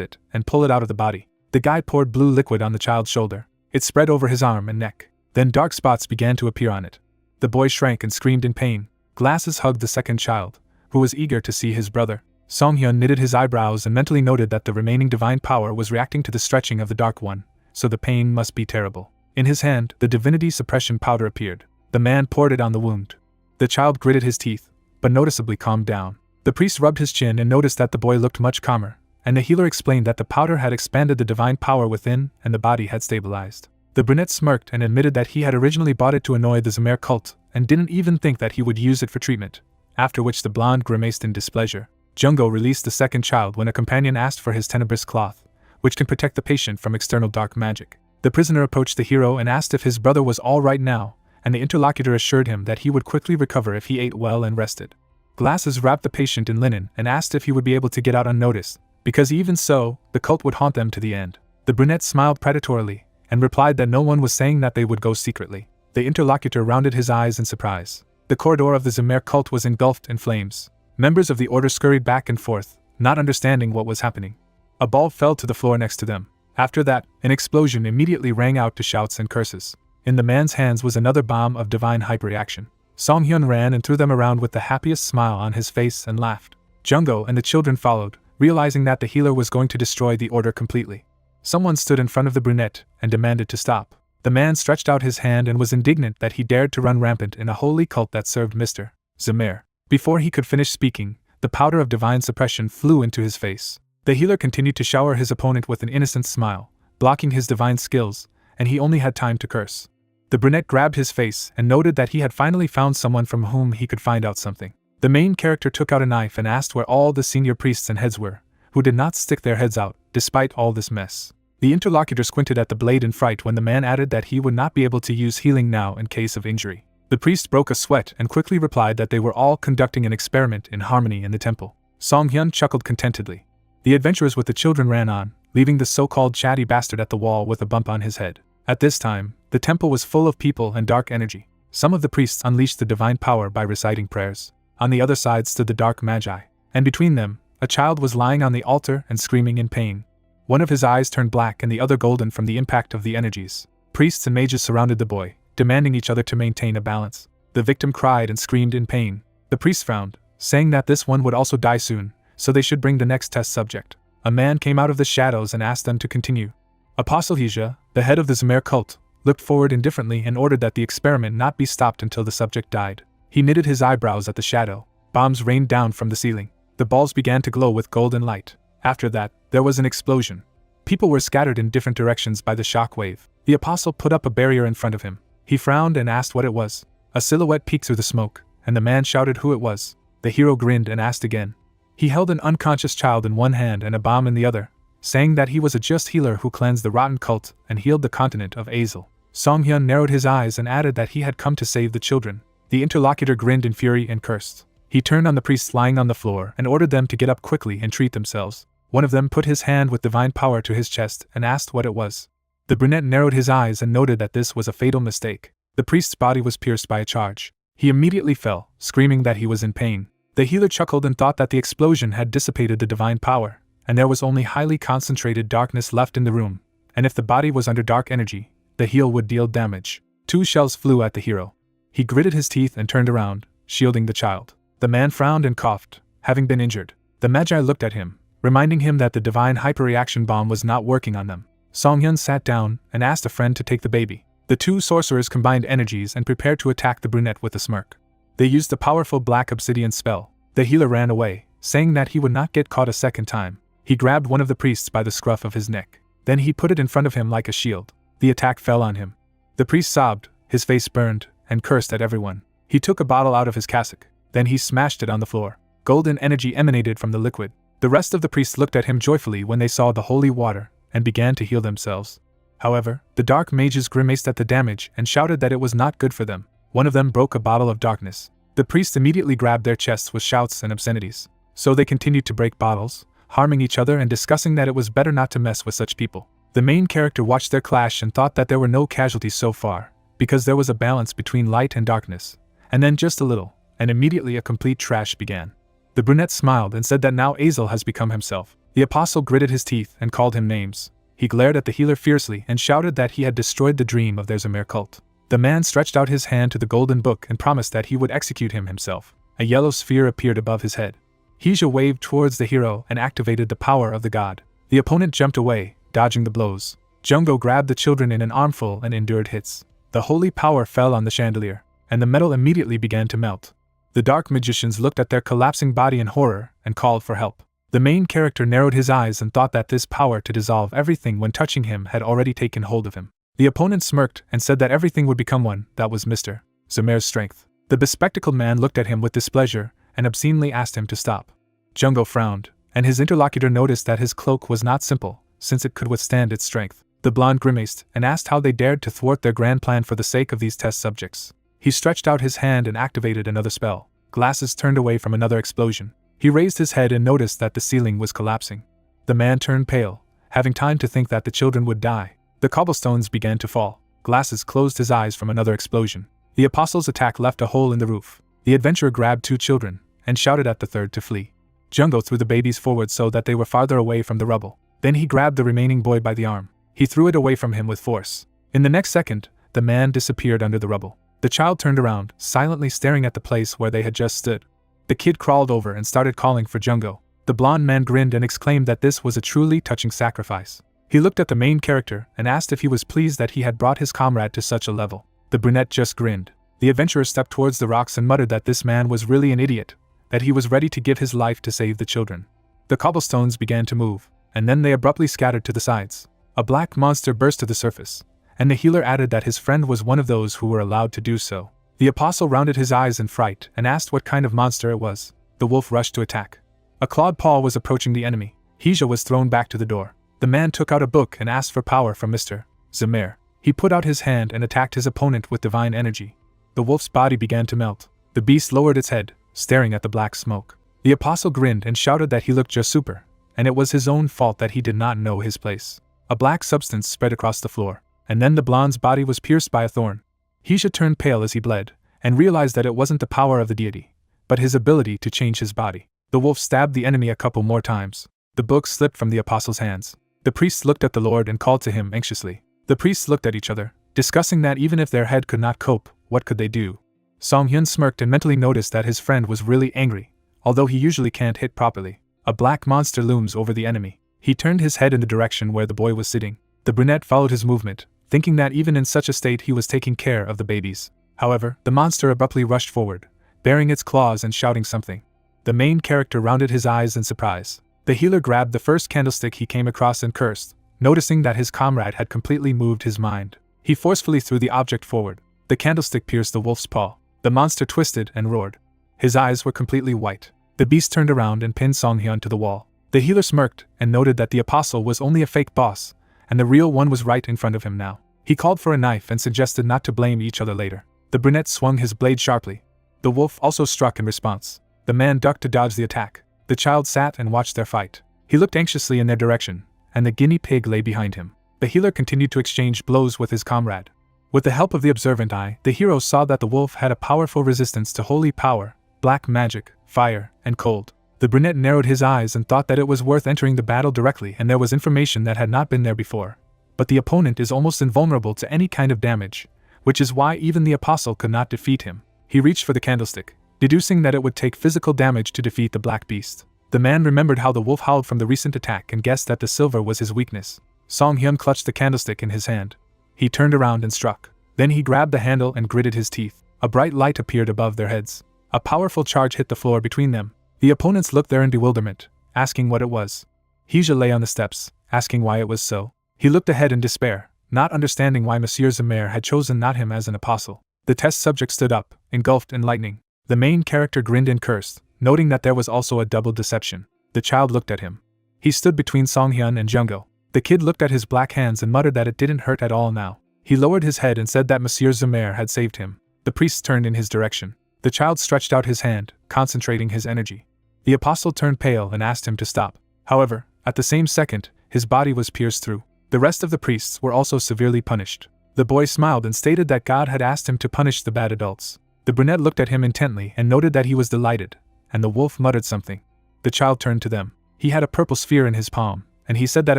it and pull it out of the body. The guy poured blue liquid on the child's shoulder. It spread over his arm and neck. Then dark spots began to appear on it. The boy shrank and screamed in pain. Glasses hugged the second child, who was eager to see his brother. Song-hyun knitted his eyebrows and mentally noted that the remaining divine power was reacting to the stretching of the Dark One, so the pain must be terrible. In his hand, the divinity suppression powder appeared. The man poured it on the wound. The child gritted his teeth, but noticeably calmed down. The priest rubbed his chin and noticed that the boy looked much calmer, and the healer explained that the powder had expanded the divine power within and the body had stabilized. The brunette smirked and admitted that he had originally bought it to annoy the Zamer cult and didn't even think that he would use it for treatment, after which the blonde grimaced in displeasure. Jungo released the second child when a companion asked for his tenebrous cloth, which can protect the patient from external dark magic. The prisoner approached the hero and asked if his brother was all right now, and the interlocutor assured him that he would quickly recover if he ate well and rested. Glasses wrapped the patient in linen and asked if he would be able to get out unnoticed, because even so, the cult would haunt them to the end. The brunette smiled predatorily and replied that no one was saying that they would go secretly. The interlocutor rounded his eyes in surprise. The corridor of the Zamer cult was engulfed in flames. Members of the order scurried back and forth, not understanding what was happening. A ball fell to the floor next to them. After that, an explosion immediately rang out to shouts and curses. In the man's hands was another bomb of divine hyperreaction. Song-hyun ran and threw them around with the happiest smile on his face and laughed. Jungo and the children followed, realizing that the healer was going to destroy the order completely. Someone stood in front of the brunette and demanded to stop. The man stretched out his hand and was indignant that he dared to run rampant in a holy cult that served Mr. Zamer. Before he could finish speaking, the powder of divine suppression flew into his face. The healer continued to shower his opponent with an innocent smile, blocking his divine skills, and he only had time to curse. The brunette grabbed his face and noted that he had finally found someone from whom he could find out something. The main character took out a knife and asked where all the senior priests and heads were, who did not stick their heads out, despite all this mess. The interlocutor squinted at the blade in fright when the man added that he would not be able to use healing now in case of injury. The priest broke a sweat and quickly replied that they were all conducting an experiment in harmony in the temple. Song-hyun chuckled contentedly. The adventurers with the children ran on, leaving the so-called chatty bastard at the wall with a bump on his head. At this time, the temple was full of people and dark energy. Some of the priests unleashed the divine power by reciting prayers. On the other side stood the dark magi, and between them, a child was lying on the altar and screaming in pain. One of his eyes turned black and the other golden from the impact of the energies. Priests and mages surrounded the boy, demanding each other to maintain a balance. The victim cried and screamed in pain. The priest frowned, saying that this one would also die soon, so they should bring the next test subject. A man came out of the shadows and asked them to continue. Apostle Hija, the head of the Zamer cult, looked forward indifferently and ordered that the experiment not be stopped until the subject died. He knitted his eyebrows at the shadow. Bombs rained down from the ceiling. The balls began to glow with golden light. After that, there was an explosion. People were scattered in different directions by the shock wave. The apostle put up a barrier in front of him. He frowned and asked what it was. A silhouette peeked through the smoke, and the man shouted who it was. The hero grinned and asked again. He held an unconscious child in one hand and a bomb in the other, saying that he was a just healer who cleansed the rotten cult and healed the continent of Azel. Song-hyun narrowed his eyes and added that he had come to save the children. The interlocutor grinned in fury and cursed. He turned on the priests lying on the floor and ordered them to get up quickly and treat themselves. One of them put his hand with divine power to his chest and asked what it was. The brunette narrowed his eyes and noted that this was a fatal mistake. The priest's body was pierced by a charge. He immediately fell, screaming that he was in pain. The healer chuckled and thought that the explosion had dissipated the divine power, and there was only highly concentrated darkness left in the room, and if the body was under dark energy, the heal would deal damage. 2 shells flew at the hero. He gritted his teeth and turned around, shielding the child. The man frowned and coughed, having been injured. The magi looked at him, reminding him that the divine hyperreaction bomb was not working on them. Song-hyun sat down and asked a friend to take the baby. The 2 sorcerers combined energies and prepared to attack the brunette with a smirk. They used a powerful black obsidian spell. The healer ran away, saying that he would not get caught a second time. He grabbed one of the priests by the scruff of his neck. Then he put it in front of him like a shield. The attack fell on him. The priest sobbed, his face burned, and cursed at everyone. He took a bottle out of his cassock. Then he smashed it on the floor. Golden energy emanated from the liquid. The rest of the priests looked at him joyfully when they saw the holy water, and began to heal themselves. However, the dark mages grimaced at the damage and shouted that it was not good for them. One of them broke a bottle of darkness. The priests immediately grabbed their chests with shouts and obscenities. So they continued to break bottles, harming each other and discussing that it was better not to mess with such people. The main character watched their clash and thought that there were no casualties so far, because there was a balance between light and darkness, and then just a little, and immediately a complete trash began. The brunette smiled and said that now Azel has become himself. The apostle gritted his teeth and called him names. He glared at the healer fiercely and shouted that he had destroyed the dream of their Zamir cult. The man stretched out his hand to the golden book and promised that he would execute him himself. A yellow sphere appeared above his head. Heija waved towards the hero and activated the power of the god. The opponent jumped away, dodging the blows. Jungo grabbed the children in an armful and endured hits. The holy power fell on the chandelier, and the metal immediately began to melt. The dark magicians looked at their collapsing body in horror and called for help. The main character narrowed his eyes and thought that this power to dissolve everything when touching him had already taken hold of him. The opponent smirked and said that everything would become one. That was Mr. Zamir's strength. The bespectacled man looked at him with displeasure and obscenely asked him to stop. Jungo frowned, and his interlocutor noticed that his cloak was not simple, since it could withstand its strength. The blonde grimaced and asked how they dared to thwart their grand plan for the sake of these test subjects. He stretched out his hand and activated another spell. Glasses turned away from another explosion. He raised his head and noticed that the ceiling was collapsing. The man turned pale, having time to think that the children would die. The cobblestones began to fall. Glasses closed his eyes from another explosion. The apostle's attack left a hole in the roof. The adventurer grabbed 2 children and shouted at the third to flee. Jungo threw the babies forward so that they were farther away from the rubble. Then he grabbed the remaining boy by the arm. He threw it away from him with force. In the next second, the man disappeared under the rubble. The child turned around, silently staring at the place where they had just stood. The kid crawled over and started calling for Jungo. The blonde man grinned and exclaimed that this was a truly touching sacrifice. He looked at the main character and asked if he was pleased that he had brought his comrade to such a level. The brunette just grinned. The adventurer stepped towards the rocks and muttered that this man was really an idiot, that he was ready to give his life to save the children. The cobblestones began to move, and then they abruptly scattered to the sides. A black monster burst to the surface, and the healer added that his friend was one of those who were allowed to do so. The apostle rounded his eyes in fright and asked what kind of monster it was. The wolf rushed to attack. A clawed paw was approaching the enemy. Heija was thrown back to the door. The man took out a book and asked for power from Mr. Zamir. He put out his hand and attacked his opponent with divine energy. The wolf's body began to melt. The beast lowered its head, staring at the black smoke. The apostle grinned and shouted that he looked just super, and it was his own fault that he did not know his place. A black substance spread across the floor, and then the blonde's body was pierced by a thorn. Heija turned pale as he bled, and realized that it wasn't the power of the deity, but his ability to change his body. The wolf stabbed the enemy a couple more times. The book slipped from the apostle's hands. The priests looked at the Lord and called to him anxiously. The priests looked at each other, discussing that even if their head could not cope, what could they do? Song-hyun smirked and mentally noticed that his friend was really angry, although he usually can't hit properly. A black monster looms over the enemy. He turned his head in the direction where the boy was sitting. The brunette followed his movement, thinking that even in such a state he was taking care of the babies. However, the monster abruptly rushed forward, baring its claws and shouting something. The main character rounded his eyes in surprise. The healer grabbed the first candlestick he came across and cursed, noticing that his comrade had completely moved his mind. He forcefully threw the object forward. The candlestick pierced the wolf's paw. The monster twisted and roared. His eyes were completely white. The beast turned around and pinned Song-hyun to the wall. The healer smirked and noted that the apostle was only a fake boss, and the real one was right in front of him now. He called for a knife and suggested not to blame each other later. The brunette swung his blade sharply. The wolf also struck in response. The man ducked to dodge the attack. The child sat and watched their fight. He looked anxiously in their direction, and the guinea pig lay behind him. The healer continued to exchange blows with his comrade. With the help of the observant eye, the hero saw that the wolf had a powerful resistance to holy power, black magic, fire, and cold. The brunette narrowed his eyes and thought that it was worth entering the battle directly, and there was information that had not been there before. But the opponent is almost invulnerable to any kind of damage, which is why even the apostle could not defeat him. He reached for the candlestick, deducing that it would take physical damage to defeat the black beast. The man remembered how the wolf howled from the recent attack and guessed that the silver was his weakness. Song-hyun clutched the candlestick in his hand. He turned around and struck. Then he grabbed the handle and gritted his teeth. A bright light appeared above their heads. A powerful charge hit the floor between them. The opponents looked there in bewilderment, asking what it was. Heija lay on the steps, asking why it was so. He looked ahead in despair, not understanding why Monsieur Zamir had chosen not him as an apostle. The test subject stood up, engulfed in lightning. The main character grinned and cursed, noting that there was also a double deception. The child looked at him. He stood between Song-hyun and Jungo. The kid looked at his black hands and muttered that it didn't hurt at all now. He lowered his head and said that Monsieur Zamir had saved him. The priest turned in his direction. The child stretched out his hand, concentrating his energy. The apostle turned pale and asked him to stop. However, at the same second, his body was pierced through. The rest of the priests were also severely punished. The boy smiled and stated that God had asked him to punish the bad adults. The brunette looked at him intently and noted that he was delighted, and the wolf muttered something. The child turned to them. He had a purple sphere in his palm, and he said that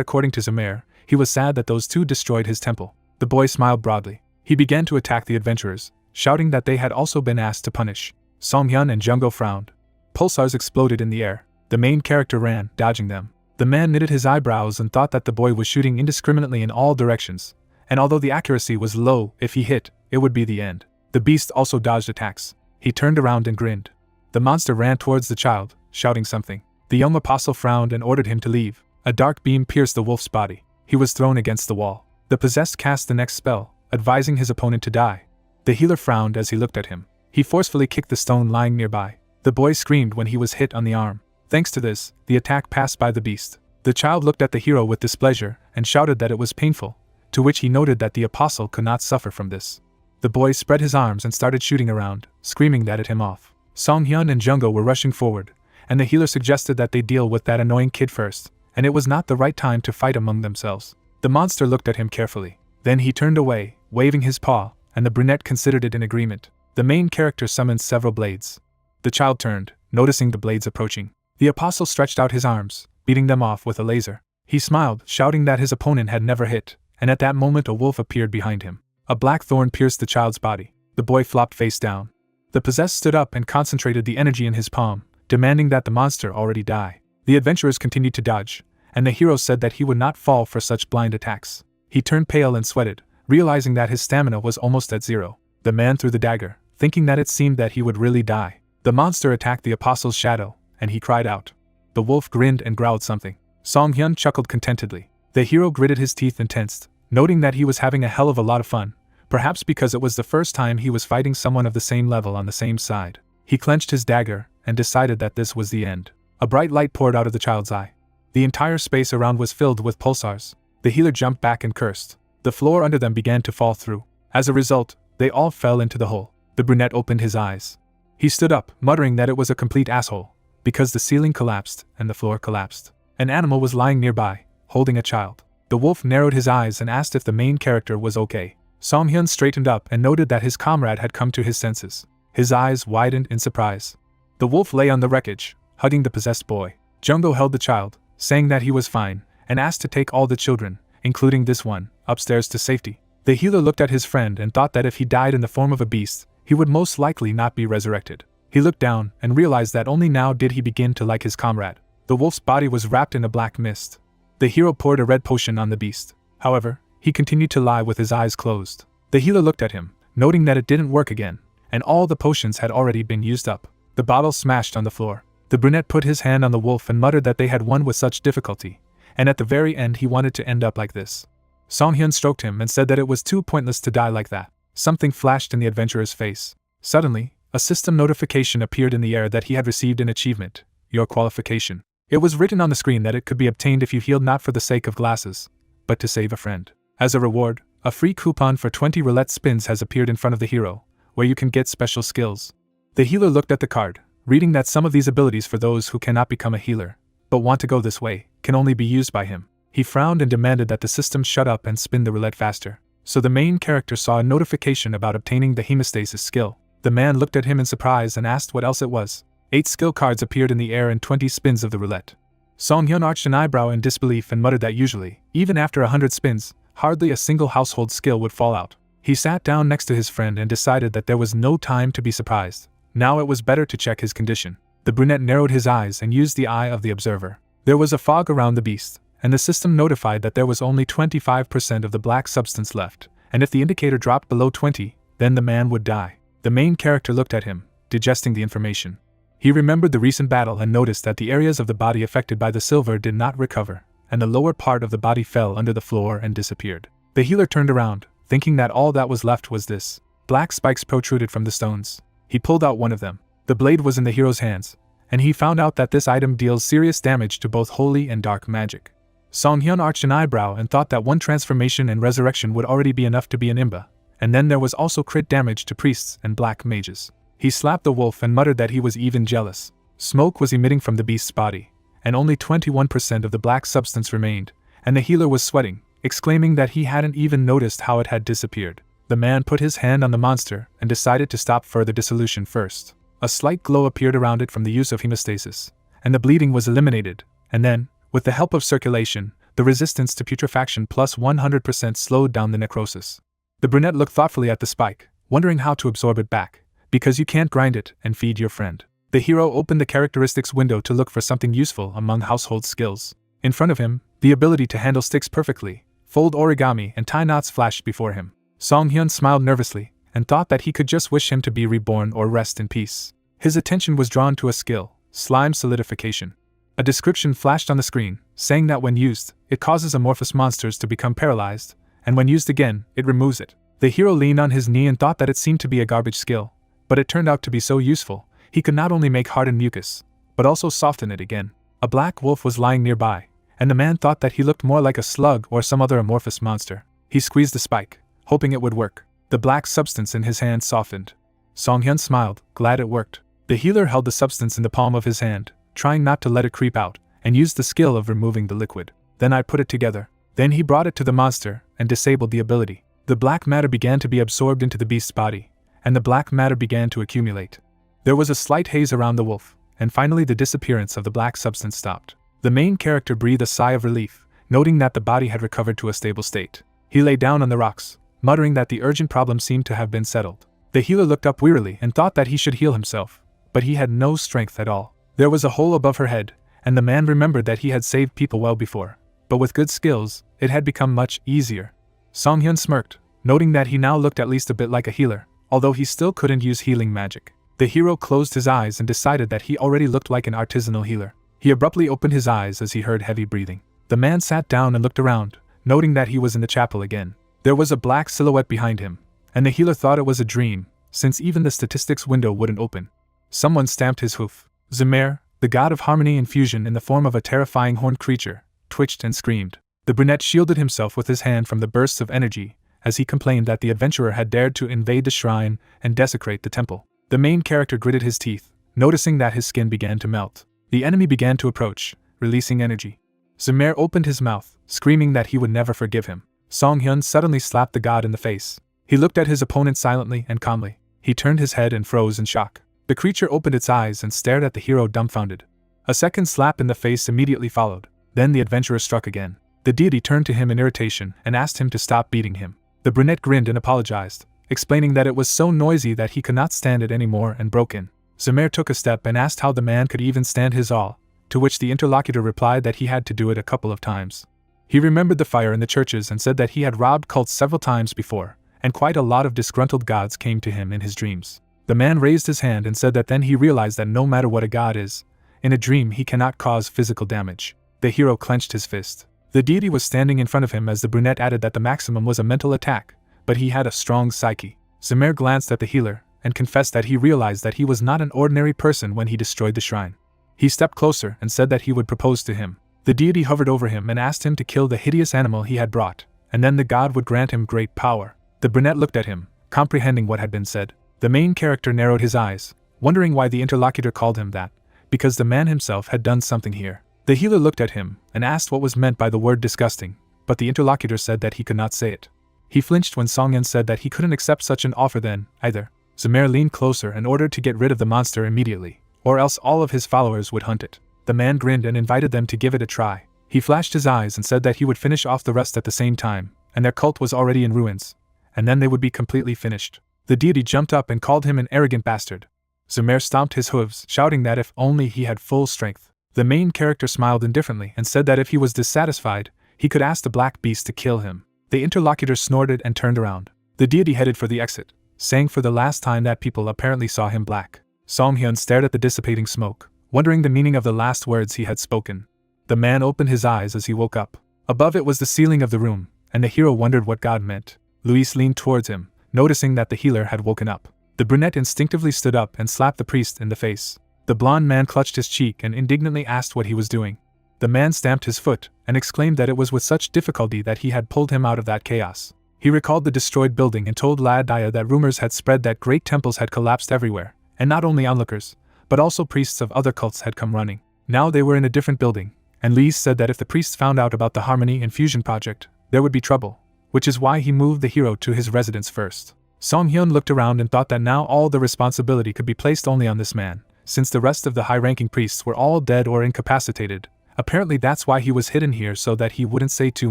according to Zamir, He was sad that those two destroyed his temple. The boy smiled broadly. He began to attack the adventurers, shouting that they had also been asked to punish. Song-hyun and Jung-go frowned. Pulsars exploded in the air. The main character ran, dodging them. The man knitted his eyebrows and thought that the boy was shooting indiscriminately in all directions, and although the accuracy was low, if he hit, it would be the end. The beast also dodged attacks. He turned around and grinned. The monster ran towards the child, shouting something. The young apostle frowned and ordered him to leave. A dark beam pierced the wolf's body. He was thrown against the wall. The possessed cast the next spell, advising his opponent to die. The healer frowned as he looked at him. He forcefully kicked the stone lying nearby. The boy screamed when he was hit on the arm. Thanks to this, the attack passed by the beast. The child looked at the hero with displeasure and shouted that it was painful, to which he noted that the apostle could not suffer from this. The boy spread his arms and started shooting around, screaming that at him off. Song-hyun and Jung-go were rushing forward, and the healer suggested that they deal with that annoying kid first, and it was not the right time to fight among themselves. The monster looked at him carefully. Then he turned away, waving his paw, and the brunette considered it in agreement. The main character summoned several blades. The child turned, noticing the blades approaching. The apostle stretched out his arms, beating them off with a laser. He smiled, shouting that his opponent had never hit, and at that moment a wolf appeared behind him. A black thorn pierced the child's body. The boy flopped face down. The possessed stood up and concentrated the energy in his palm, demanding that the monster already die. The adventurers continued to dodge, and the hero said that he would not fall for such blind attacks. He turned pale and sweated, realizing that his stamina was almost at zero. The man threw the dagger, thinking that it seemed that he would really die. The monster attacked the apostle's shadow, and he cried out. The wolf grinned and growled something. Song-hyun chuckled contentedly. The hero gritted his teeth and tensed, noting that he was having a hell of a lot of fun, perhaps because it was the first time he was fighting someone of the same level on the same side. He clenched his dagger and decided that this was the end. A bright light poured out of the child's eye. The entire space around was filled with pulsars. The healer jumped back and cursed. The floor under them began to fall through. As a result, they all fell into the hole. The brunette opened his eyes. He stood up, muttering that it was a complete asshole, because the ceiling collapsed and the floor collapsed. An animal was lying nearby, holding a child. The wolf narrowed his eyes and asked if the main character was okay. Song-hyun straightened up and noted that his comrade had come to his senses. His eyes widened in surprise. The wolf lay on the wreckage, hugging the possessed boy. Jung-go held the child, saying that he was fine, and asked to take all the children, including this one, upstairs to safety. The healer looked at his friend and thought that if he died in the form of a beast, he would most likely not be resurrected. He looked down and realized that only now did he begin to like his comrade. The wolf's body was wrapped in a black mist. The hero poured a red potion on the beast. However, he continued to lie with his eyes closed. The healer looked at him, noting that it didn't work again, and all the potions had already been used up. The bottle smashed on the floor. The brunette put his hand on the wolf and muttered that they had won with such difficulty, and at the very end he wanted to end up like this. Song-hyun stroked him and said that it was too pointless to die like that. Something flashed in the adventurer's face. Suddenly, a system notification appeared in the air that he had received an achievement, your qualification. It was written on the screen that it could be obtained if you healed not for the sake of glasses, but to save a friend. As a reward, a free coupon for 20 roulette spins has appeared in front of the hero, where you can get special skills. The healer looked at the card, reading that some of these abilities for those who cannot become a healer, but want to go this way, can only be used by him. He frowned and demanded that the system shut up and spin the roulette faster. So the main character saw a notification about obtaining the hemostasis skill. The man looked at him in surprise and asked what else it was. 8 skill cards appeared in the air and 20 spins of the roulette. Song-hyun arched an eyebrow in disbelief and muttered that usually, even after 100 spins, hardly a single household skill would fall out. He sat down next to his friend and decided that there was no time to be surprised. Now it was better to check his condition. The brunette narrowed his eyes and used the eye of the observer. There was a fog around the beast, and the system notified that there was only 25% of the black substance left, and if the indicator dropped below 20, then the man would die. The main character looked at him, digesting the information. He remembered the recent battle and noticed that the areas of the body affected by the silver did not recover, and the lower part of the body fell under the floor and disappeared. The healer turned around, thinking that all that was left was this. Black spikes protruded from the stones. He pulled out one of them. The blade was in the hero's hands, and he found out that this item deals serious damage to both holy and dark magic. Song-hyun arched an eyebrow and thought that one transformation and resurrection would already be enough to be an imba, and then there was also crit damage to priests and black mages. He slapped the wolf and muttered that he was even jealous. Smoke was emitting from the beast's body, and only 21% of the black substance remained, and the healer was sweating, exclaiming that he hadn't even noticed how it had disappeared. The man put his hand on the monster and decided to stop further dissolution first. A slight glow appeared around it from the use of hemostasis, and the bleeding was eliminated, and then, with the help of circulation, the resistance to putrefaction plus 100% slowed down the necrosis. The brunette looked thoughtfully at the spike, wondering how to absorb it back, because you can't grind it and feed your friend. The hero opened the characteristics window to look for something useful among household skills. In front of him, the ability to handle sticks perfectly, fold origami and tie knots flashed before him. Song Hyun smiled nervously, and thought that he could just wish him to be reborn or rest in peace. His attention was drawn to a skill, slime solidification. A description flashed on the screen, saying that when used, it causes amorphous monsters to become paralyzed, and when used again, it removes it. The hero leaned on his knee and thought that it seemed to be a garbage skill, but it turned out to be so useful. He could not only make hardened mucus, but also soften it again. A black wolf was lying nearby, and the man thought that he looked more like a slug or some other amorphous monster. He squeezed the spike, hoping it would work. The black substance in his hand softened. Song Hyun smiled, glad it worked. The healer held the substance in the palm of his hand, trying not to let it creep out, and used the skill of removing the liquid. Then I put it together. Then he brought it to the monster, and disabled the ability. The black matter began to be absorbed into the beast's body, and the black matter began to accumulate. There was a slight haze around the wolf, and finally the disappearance of the black substance stopped. The main character breathed a sigh of relief, noting that the body had recovered to a stable state. He lay down on the rocks, muttering that the urgent problem seemed to have been settled. The healer looked up wearily and thought that he should heal himself, but he had no strength at all. There was a hole above her head, and the man remembered that he had saved people well before, but with good skills, it had become much easier. Song Hyun smirked, noting that he now looked at least a bit like a healer, although he still couldn't use healing magic. The hero closed his eyes and decided that he already looked like an artisanal healer. He abruptly opened his eyes as he heard heavy breathing. The man sat down and looked around, noting that he was in the chapel again. There was a black silhouette behind him, and the healer thought it was a dream, since even the statistics window wouldn't open. Someone stamped his hoof. Zumair, the god of harmony and fusion in the form of a terrifying horned creature, twitched and screamed. The brunette shielded himself with his hand from the bursts of energy, as he complained that the adventurer had dared to invade the shrine and desecrate the temple. The main character gritted his teeth, noticing that his skin began to melt. The enemy began to approach, releasing energy. Zumair opened his mouth, screaming that he would never forgive him. Song Hyun suddenly slapped the god in the face. He looked at his opponent silently and calmly. He turned his head and froze in shock. The creature opened its eyes and stared at the hero dumbfounded. A second slap in the face immediately followed. Then the adventurer struck again. The deity turned to him in irritation and asked him to stop beating him. The brunette grinned and apologized, explaining that it was so noisy that he could not stand it anymore and broke in. Zumair took a step and asked how the man could even stand his awe, to which the interlocutor replied that he had to do it a couple of times. He remembered the fire in the churches and said that he had robbed cults several times before, and quite a lot of disgruntled gods came to him in his dreams. The man raised his hand and said that then he realized that no matter what a god is, in a dream he cannot cause physical damage. The hero clenched his fist. The deity was standing in front of him as the brunette added that the maximum was a mental attack, but he had a strong psyche. Zumair glanced at the healer, and confessed that he realized that he was not an ordinary person when he destroyed the shrine. He stepped closer and said that he would propose to him. The deity hovered over him and asked him to kill the hideous animal he had brought, and then the god would grant him great power. The brunette looked at him, comprehending what had been said. The main character narrowed his eyes, wondering why the interlocutor called him that, because the man himself had done something here. The healer looked at him and asked what was meant by the word disgusting, but the interlocutor said that he could not say it. He flinched when Song Hyun said that he couldn't accept such an offer then, either. Zumair leaned closer and ordered to get rid of the monster immediately, or else all of his followers would hunt it. The man grinned and invited them to give it a try. He flashed his eyes and said that he would finish off the rest at the same time, and their cult was already in ruins, and then they would be completely finished. The deity jumped up and called him an arrogant bastard. Zumair stomped his hooves, shouting that if only he had full strength. The main character smiled indifferently and said that if he was dissatisfied, he could ask the black beast to kill him. The interlocutor snorted and turned around. The deity headed for the exit, saying for the last time that people apparently saw him black. Song Hyun stared at the dissipating smoke, wondering the meaning of the last words he had spoken. The man opened his eyes as he woke up. Above it was the ceiling of the room, and the hero wondered what God meant. Luis leaned towards him, noticing that the healer had woken up. The brunette instinctively stood up and slapped the priest in the face. The blond man clutched his cheek and indignantly asked what he was doing. The man stamped his foot and exclaimed that it was with such difficulty that he had pulled him out of that chaos. He recalled the destroyed building and told Ladaya that rumors had spread that great temples had collapsed everywhere, and not only onlookers, but also priests of other cults had come running. Now they were in a different building, and Luis said that if the priests found out about the Harmony and Fusion project, there would be trouble, which is why he moved the hero to his residence first. Song Hyun looked around and thought that now all the responsibility could be placed only on this man, since the rest of the high-ranking priests were all dead or incapacitated, Apparently that's why he was hidden here, so that he wouldn't say too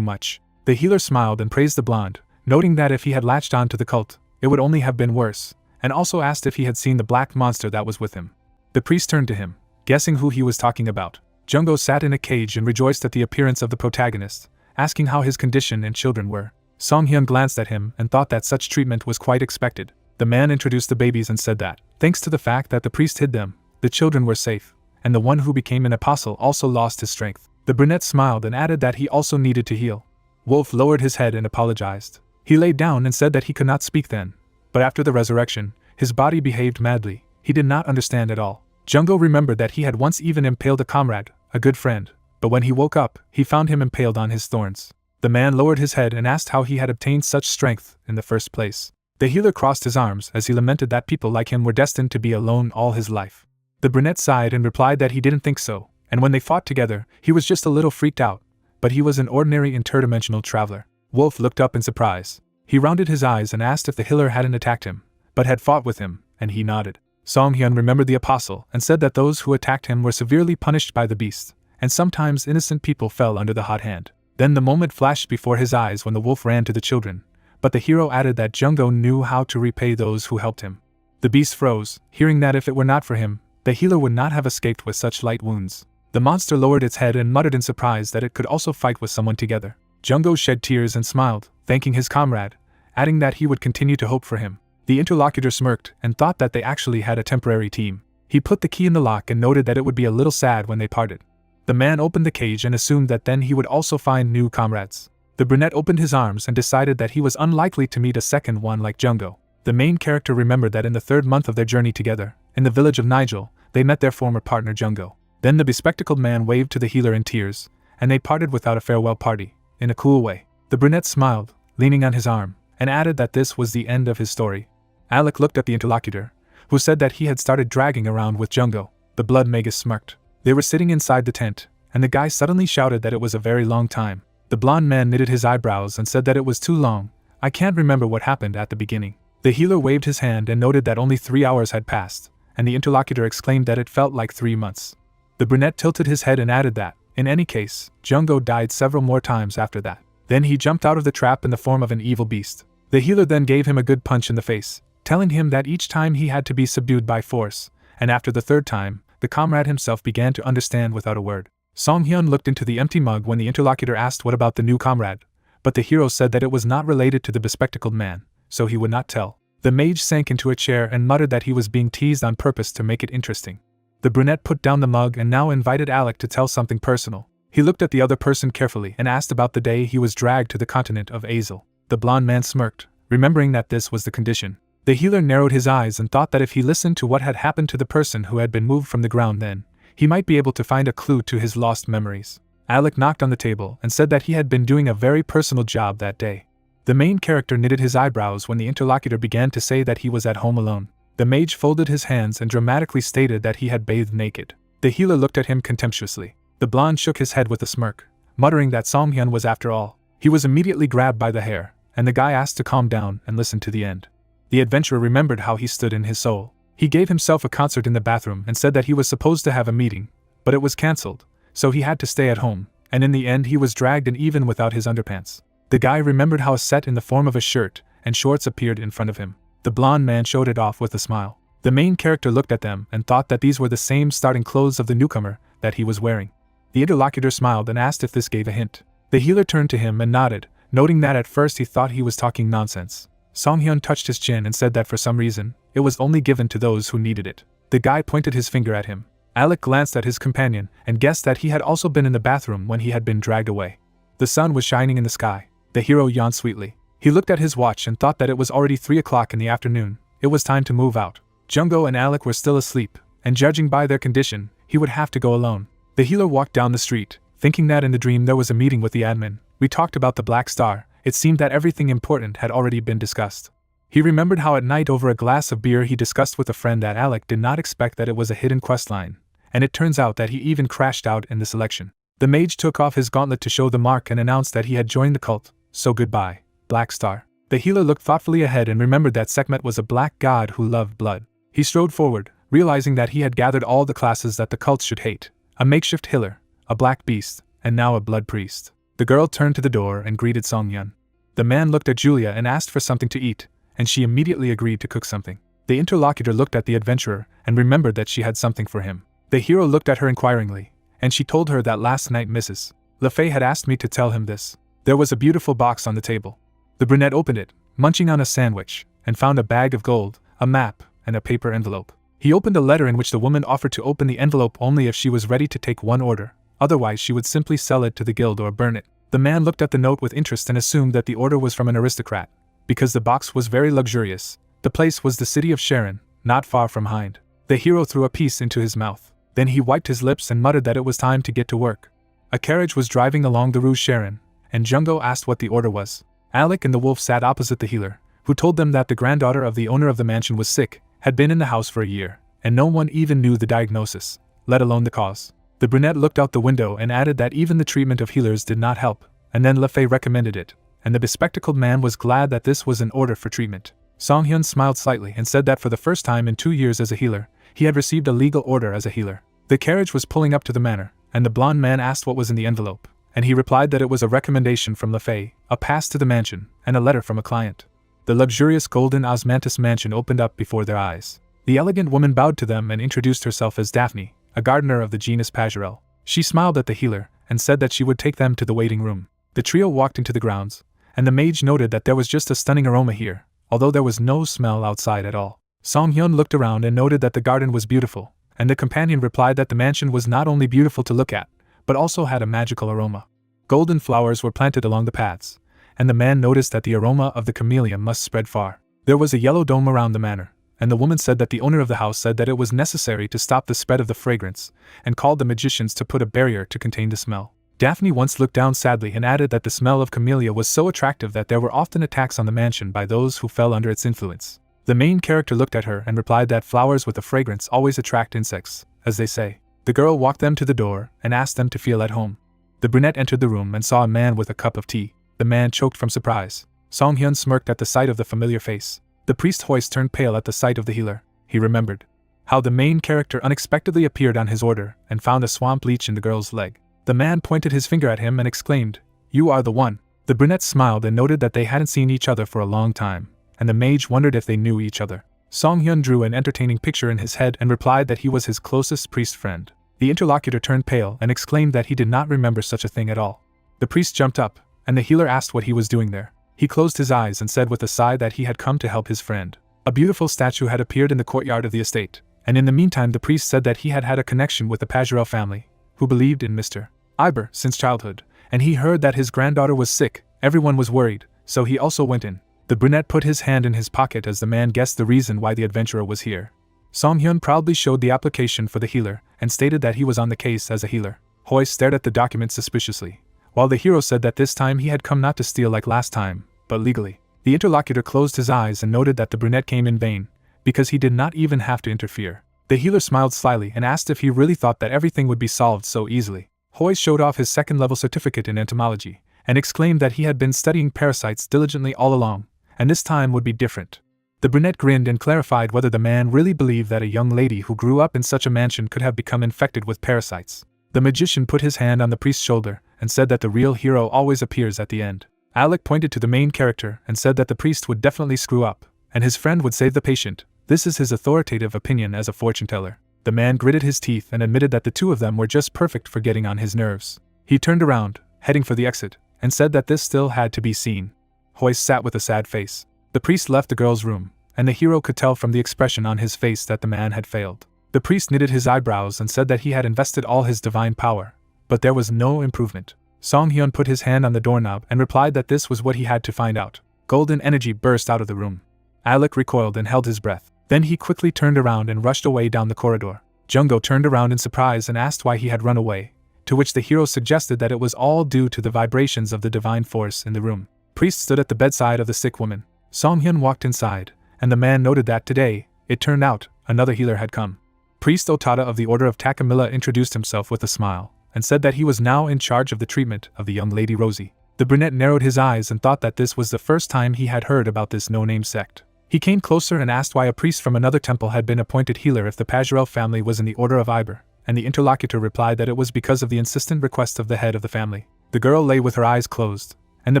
much. The healer smiled and praised the blonde, noting that if he had latched on to the cult, it would only have been worse, and also asked if he had seen the black monster that was with him. The priest turned to him, guessing who he was talking about. Jungo sat in a cage and rejoiced at the appearance of the protagonist, asking how his condition and children were. Song-hyun glanced at him and thought that such treatment was quite expected. The man introduced the babies and said that, thanks to the fact that the priest hid them, the children were safe, and the one who became an apostle also lost his strength. The brunette smiled and added that he also needed to heal. Wolf lowered his head and apologized. He laid down and said that he could not speak then, but after the resurrection, his body behaved madly. He did not understand at all. Jungo remembered that he had once even impaled a comrade, a good friend, but when he woke up, he found him impaled on his thorns. The man lowered his head and asked how he had obtained such strength in the first place. The healer crossed his arms as he lamented that people like him were destined to be alone all his life. The brunette sighed and replied that he didn't think so, and when they fought together, he was just a little freaked out, but he was an ordinary interdimensional traveler. Wolf looked up in surprise. He rounded his eyes and asked if the healer hadn't attacked him, but had fought with him, and he nodded. Song-hyun remembered the apostle and said that those who attacked him were severely punished by the beast, and sometimes innocent people fell under the hot hand. Then the moment flashed before his eyes when the wolf ran to the children, but the hero added that Jungo knew how to repay those who helped him. The beast froze, hearing that if it were not for him, the healer would not have escaped with such light wounds. The monster lowered its head and muttered in surprise that it could also fight with someone together. Jungo shed tears and smiled, thanking his comrade, adding that he would continue to hope for him. The interlocutor smirked and thought that they actually had a temporary team. He put the key in the lock and noted that it would be a little sad when they parted. The man opened the cage and assumed that then he would also find new comrades. The brunette opened his arms and decided that he was unlikely to meet a second one like Jungo. The main character remembered that in the third month of their journey together, in the village of Nigel, they met their former partner Jungo. Then the bespectacled man waved to the healer in tears, and they parted without a farewell party, in a cool way. The brunette smiled, leaning on his arm, and added that this was the end of his story. Alec looked at the interlocutor, who said that he had started dragging around with Jungo. The blood magus smirked. They were sitting inside the tent, and the guy suddenly shouted that it was a very long time. The blonde man knitted his eyebrows and said that it was too long. I can't remember what happened at the beginning. The healer waved his hand and noted that only 3 hours had passed, and the interlocutor exclaimed that it felt like 3 months. The brunette tilted his head and added that, in any case, Jungo died several more times after that. Then he jumped out of the trap in the form of an evil beast. The healer then gave him a good punch in the face, telling him that each time he had to be subdued by force, and after the third time, the comrade himself began to understand without a word. Song-hyun looked into the empty mug when the interlocutor asked what about the new comrade, but the hero said that it was not related to the bespectacled man, so he would not tell. The mage sank into a chair and muttered that he was being teased on purpose to make it interesting. The brunette put down the mug and now invited Alec to tell something personal. He looked at the other person carefully and asked about the day he was dragged to the continent of Azel. The blonde man smirked, remembering that this was the condition. The healer narrowed his eyes and thought that if he listened to what had happened to the person who had been moved from the ground, then he might be able to find a clue to his lost memories. Alec knocked on the table and said that he had been doing a very personal job that day. The main character knitted his eyebrows when the interlocutor began to say that he was at home alone. The mage folded his hands and dramatically stated that he had bathed naked. The healer looked at him contemptuously. The blonde shook his head with a smirk, muttering that Song-hyun was after all. He was immediately grabbed by the hair, and the guy asked to calm down and listen to the end. The adventurer remembered how he stood in his soul. He gave himself a concert in the bathroom and said that he was supposed to have a meeting, but it was cancelled, so he had to stay at home, and in the end he was dragged in even without his underpants. The guy remembered how a set in the form of a shirt and shorts appeared in front of him. The blonde man showed it off with a smile. The main character looked at them and thought that these were the same starting clothes of the newcomer that he was wearing. The interlocutor smiled and asked if this gave a hint. The healer turned to him and nodded, noting that at first he thought he was talking nonsense. Song-hyun touched his chin and said that for some reason, it was only given to those who needed it. The guy pointed his finger at him. Alec glanced at his companion and guessed that he had also been in the bathroom when he had been dragged away. The sun was shining in the sky. The hero yawned sweetly. He looked at his watch and thought that it was already 3 o'clock in the afternoon. It was time to move out. Jungo and Alec were still asleep, and judging by their condition, he would have to go alone. The healer walked down the street, thinking that in the dream there was a meeting with the admin. We talked about the Black Star. It seemed that everything important had already been discussed. He remembered how at night over a glass of beer he discussed with a friend that Alec did not expect that it was a hidden questline, and it turns out that he even crashed out in the selection. The mage took off his gauntlet to show the mark and announced that he had joined the cult, so goodbye, Black Star. The healer looked thoughtfully ahead and remembered that Sekhmet was a black god who loved blood. He strode forward, realizing that he had gathered all the classes that the cult should hate: a makeshift healer, a black beast, and now a blood priest. The girl turned to the door and greeted Song-hyun. The man looked at Julia and asked for something to eat, and she immediately agreed to cook something. The interlocutor looked at the adventurer and remembered that she had something for him. The hero looked at her inquiringly, and she told her that last night Mrs. LeFay had asked me to tell him this. There was a beautiful box on the table. The brunette opened it, munching on a sandwich, and found a bag of gold, a map, and a paper envelope. He opened a letter in which the woman offered to open the envelope only if she was ready to take one order, otherwise she would simply sell it to the guild or burn it. The man looked at the note with interest and assumed that the order was from an aristocrat, because the box was very luxurious. The place was the city of Sharon, not far from Hind. The hero threw a piece into his mouth. Then he wiped his lips and muttered that it was time to get to work. A carriage was driving along the Rue Sharon, and Jungo asked what the order was. Alec and the wolf sat opposite the healer, who told them that the granddaughter of the owner of the mansion was sick, had been in the house for a year, and no one even knew the diagnosis, let alone the cause. The brunette looked out the window and added that even the treatment of healers did not help, and then LeFay recommended it, and the bespectacled man was glad that this was an order for treatment. Song-hyun smiled slightly and said that for the first time in 2 years as a healer, he had received a legal order as a healer. The carriage was pulling up to the manor, and the blonde man asked what was in the envelope, and he replied that it was a recommendation from LeFay, a pass to the mansion, and a letter from a client. The luxurious golden osmanthus mansion opened up before their eyes. The elegant woman bowed to them and introduced herself as Daphne, a gardener of the genus Pajorel. She smiled at the healer and said that she would take them to the waiting room. The trio walked into the grounds, and the mage noted that there was just a stunning aroma here, although there was no smell outside at all. Song-hyun looked around and noted that the garden was beautiful, and the companion replied that the mansion was not only beautiful to look at, but also had a magical aroma. Golden flowers were planted along the paths, and the man noticed that the aroma of the camellia must spread far. There was a yellow dome around the manor, and the woman said that the owner of the house said that it was necessary to stop the spread of the fragrance, and called the magicians to put a barrier to contain the smell. Daphne once looked down sadly and added that the smell of camellia was so attractive that there were often attacks on the mansion by those who fell under its influence. The main character looked at her and replied that flowers with a fragrance always attract insects, as they say. The girl walked them to the door and asked them to feel at home. The brunette entered the room and saw a man with a cup of tea. The man choked from surprise. Song-hyun smirked at the sight of the familiar face. The priest Hoist turned pale at the sight of the healer. He remembered how the main character unexpectedly appeared on his order and found a swamp leech in the girl's leg. The man pointed his finger at him and exclaimed, "You are the one." The brunette smiled and noted that they hadn't seen each other for a long time, and the mage wondered if they knew each other. Song-hyun drew an entertaining picture in his head and replied that he was his closest priest friend. The interlocutor turned pale and exclaimed that he did not remember such a thing at all. The priest jumped up, and the healer asked what he was doing there. He closed his eyes and said with a sigh that he had come to help his friend. A beautiful statue had appeared in the courtyard of the estate, and in the meantime the priest said that he had had a connection with the Pajorel family, who believed in Mr. Iber since childhood, and he heard that his granddaughter was sick. Everyone was worried, so he also went in. The brunette put his hand in his pocket as the man guessed the reason why the adventurer was here. Song-hyun proudly showed the application for the healer and stated that he was on the case as a healer. Hoy stared at the document suspiciously, while the hero said that this time he had come not to steal like last time, but legally. The interlocutor closed his eyes and noted that the brunette came in vain, because he did not even have to interfere. The healer smiled slyly and asked if he really thought that everything would be solved so easily. Hoy showed off his second-level certificate in entomology, and exclaimed that he had been studying parasites diligently all along, and this time would be different. The brunette grinned and clarified whether the man really believed that a young lady who grew up in such a mansion could have become infected with parasites. The magician put his hand on the priest's shoulder and said that the real hero always appears at the end. Alec pointed to the main character and said that the priest would definitely screw up, and his friend would save the patient. This is his authoritative opinion as a fortune teller. The man gritted his teeth and admitted that the two of them were just perfect for getting on his nerves. He turned around, heading for the exit, and said that this still had to be seen. Hoy sat with a sad face. The priest left the girl's room, and the hero could tell from the expression on his face that the man had failed. The priest knitted his eyebrows and said that he had invested all his divine power, but there was no improvement. Song-hyun put his hand on the doorknob and replied that this was what he had to find out. Golden energy burst out of the room. Alec recoiled and held his breath. Then he quickly turned around and rushed away down the corridor. Jungo turned around in surprise and asked why he had run away, to which the hero suggested that it was all due to the vibrations of the divine force in the room. Priest stood at the bedside of the sick woman. Song-hyun walked inside, and the man noted that today, it turned out, another healer had come. Priest Otada of the Order of Takamilla introduced himself with a smile, and said that he was now in charge of the treatment of the young lady Rosie. The brunette narrowed his eyes and thought that this was the first time he had heard about this no-name sect. He came closer and asked why a priest from another temple had been appointed healer if the Pajorel family was in the Order of Iber, and the interlocutor replied that it was because of the insistent request of the head of the family. The girl lay with her eyes closed, and the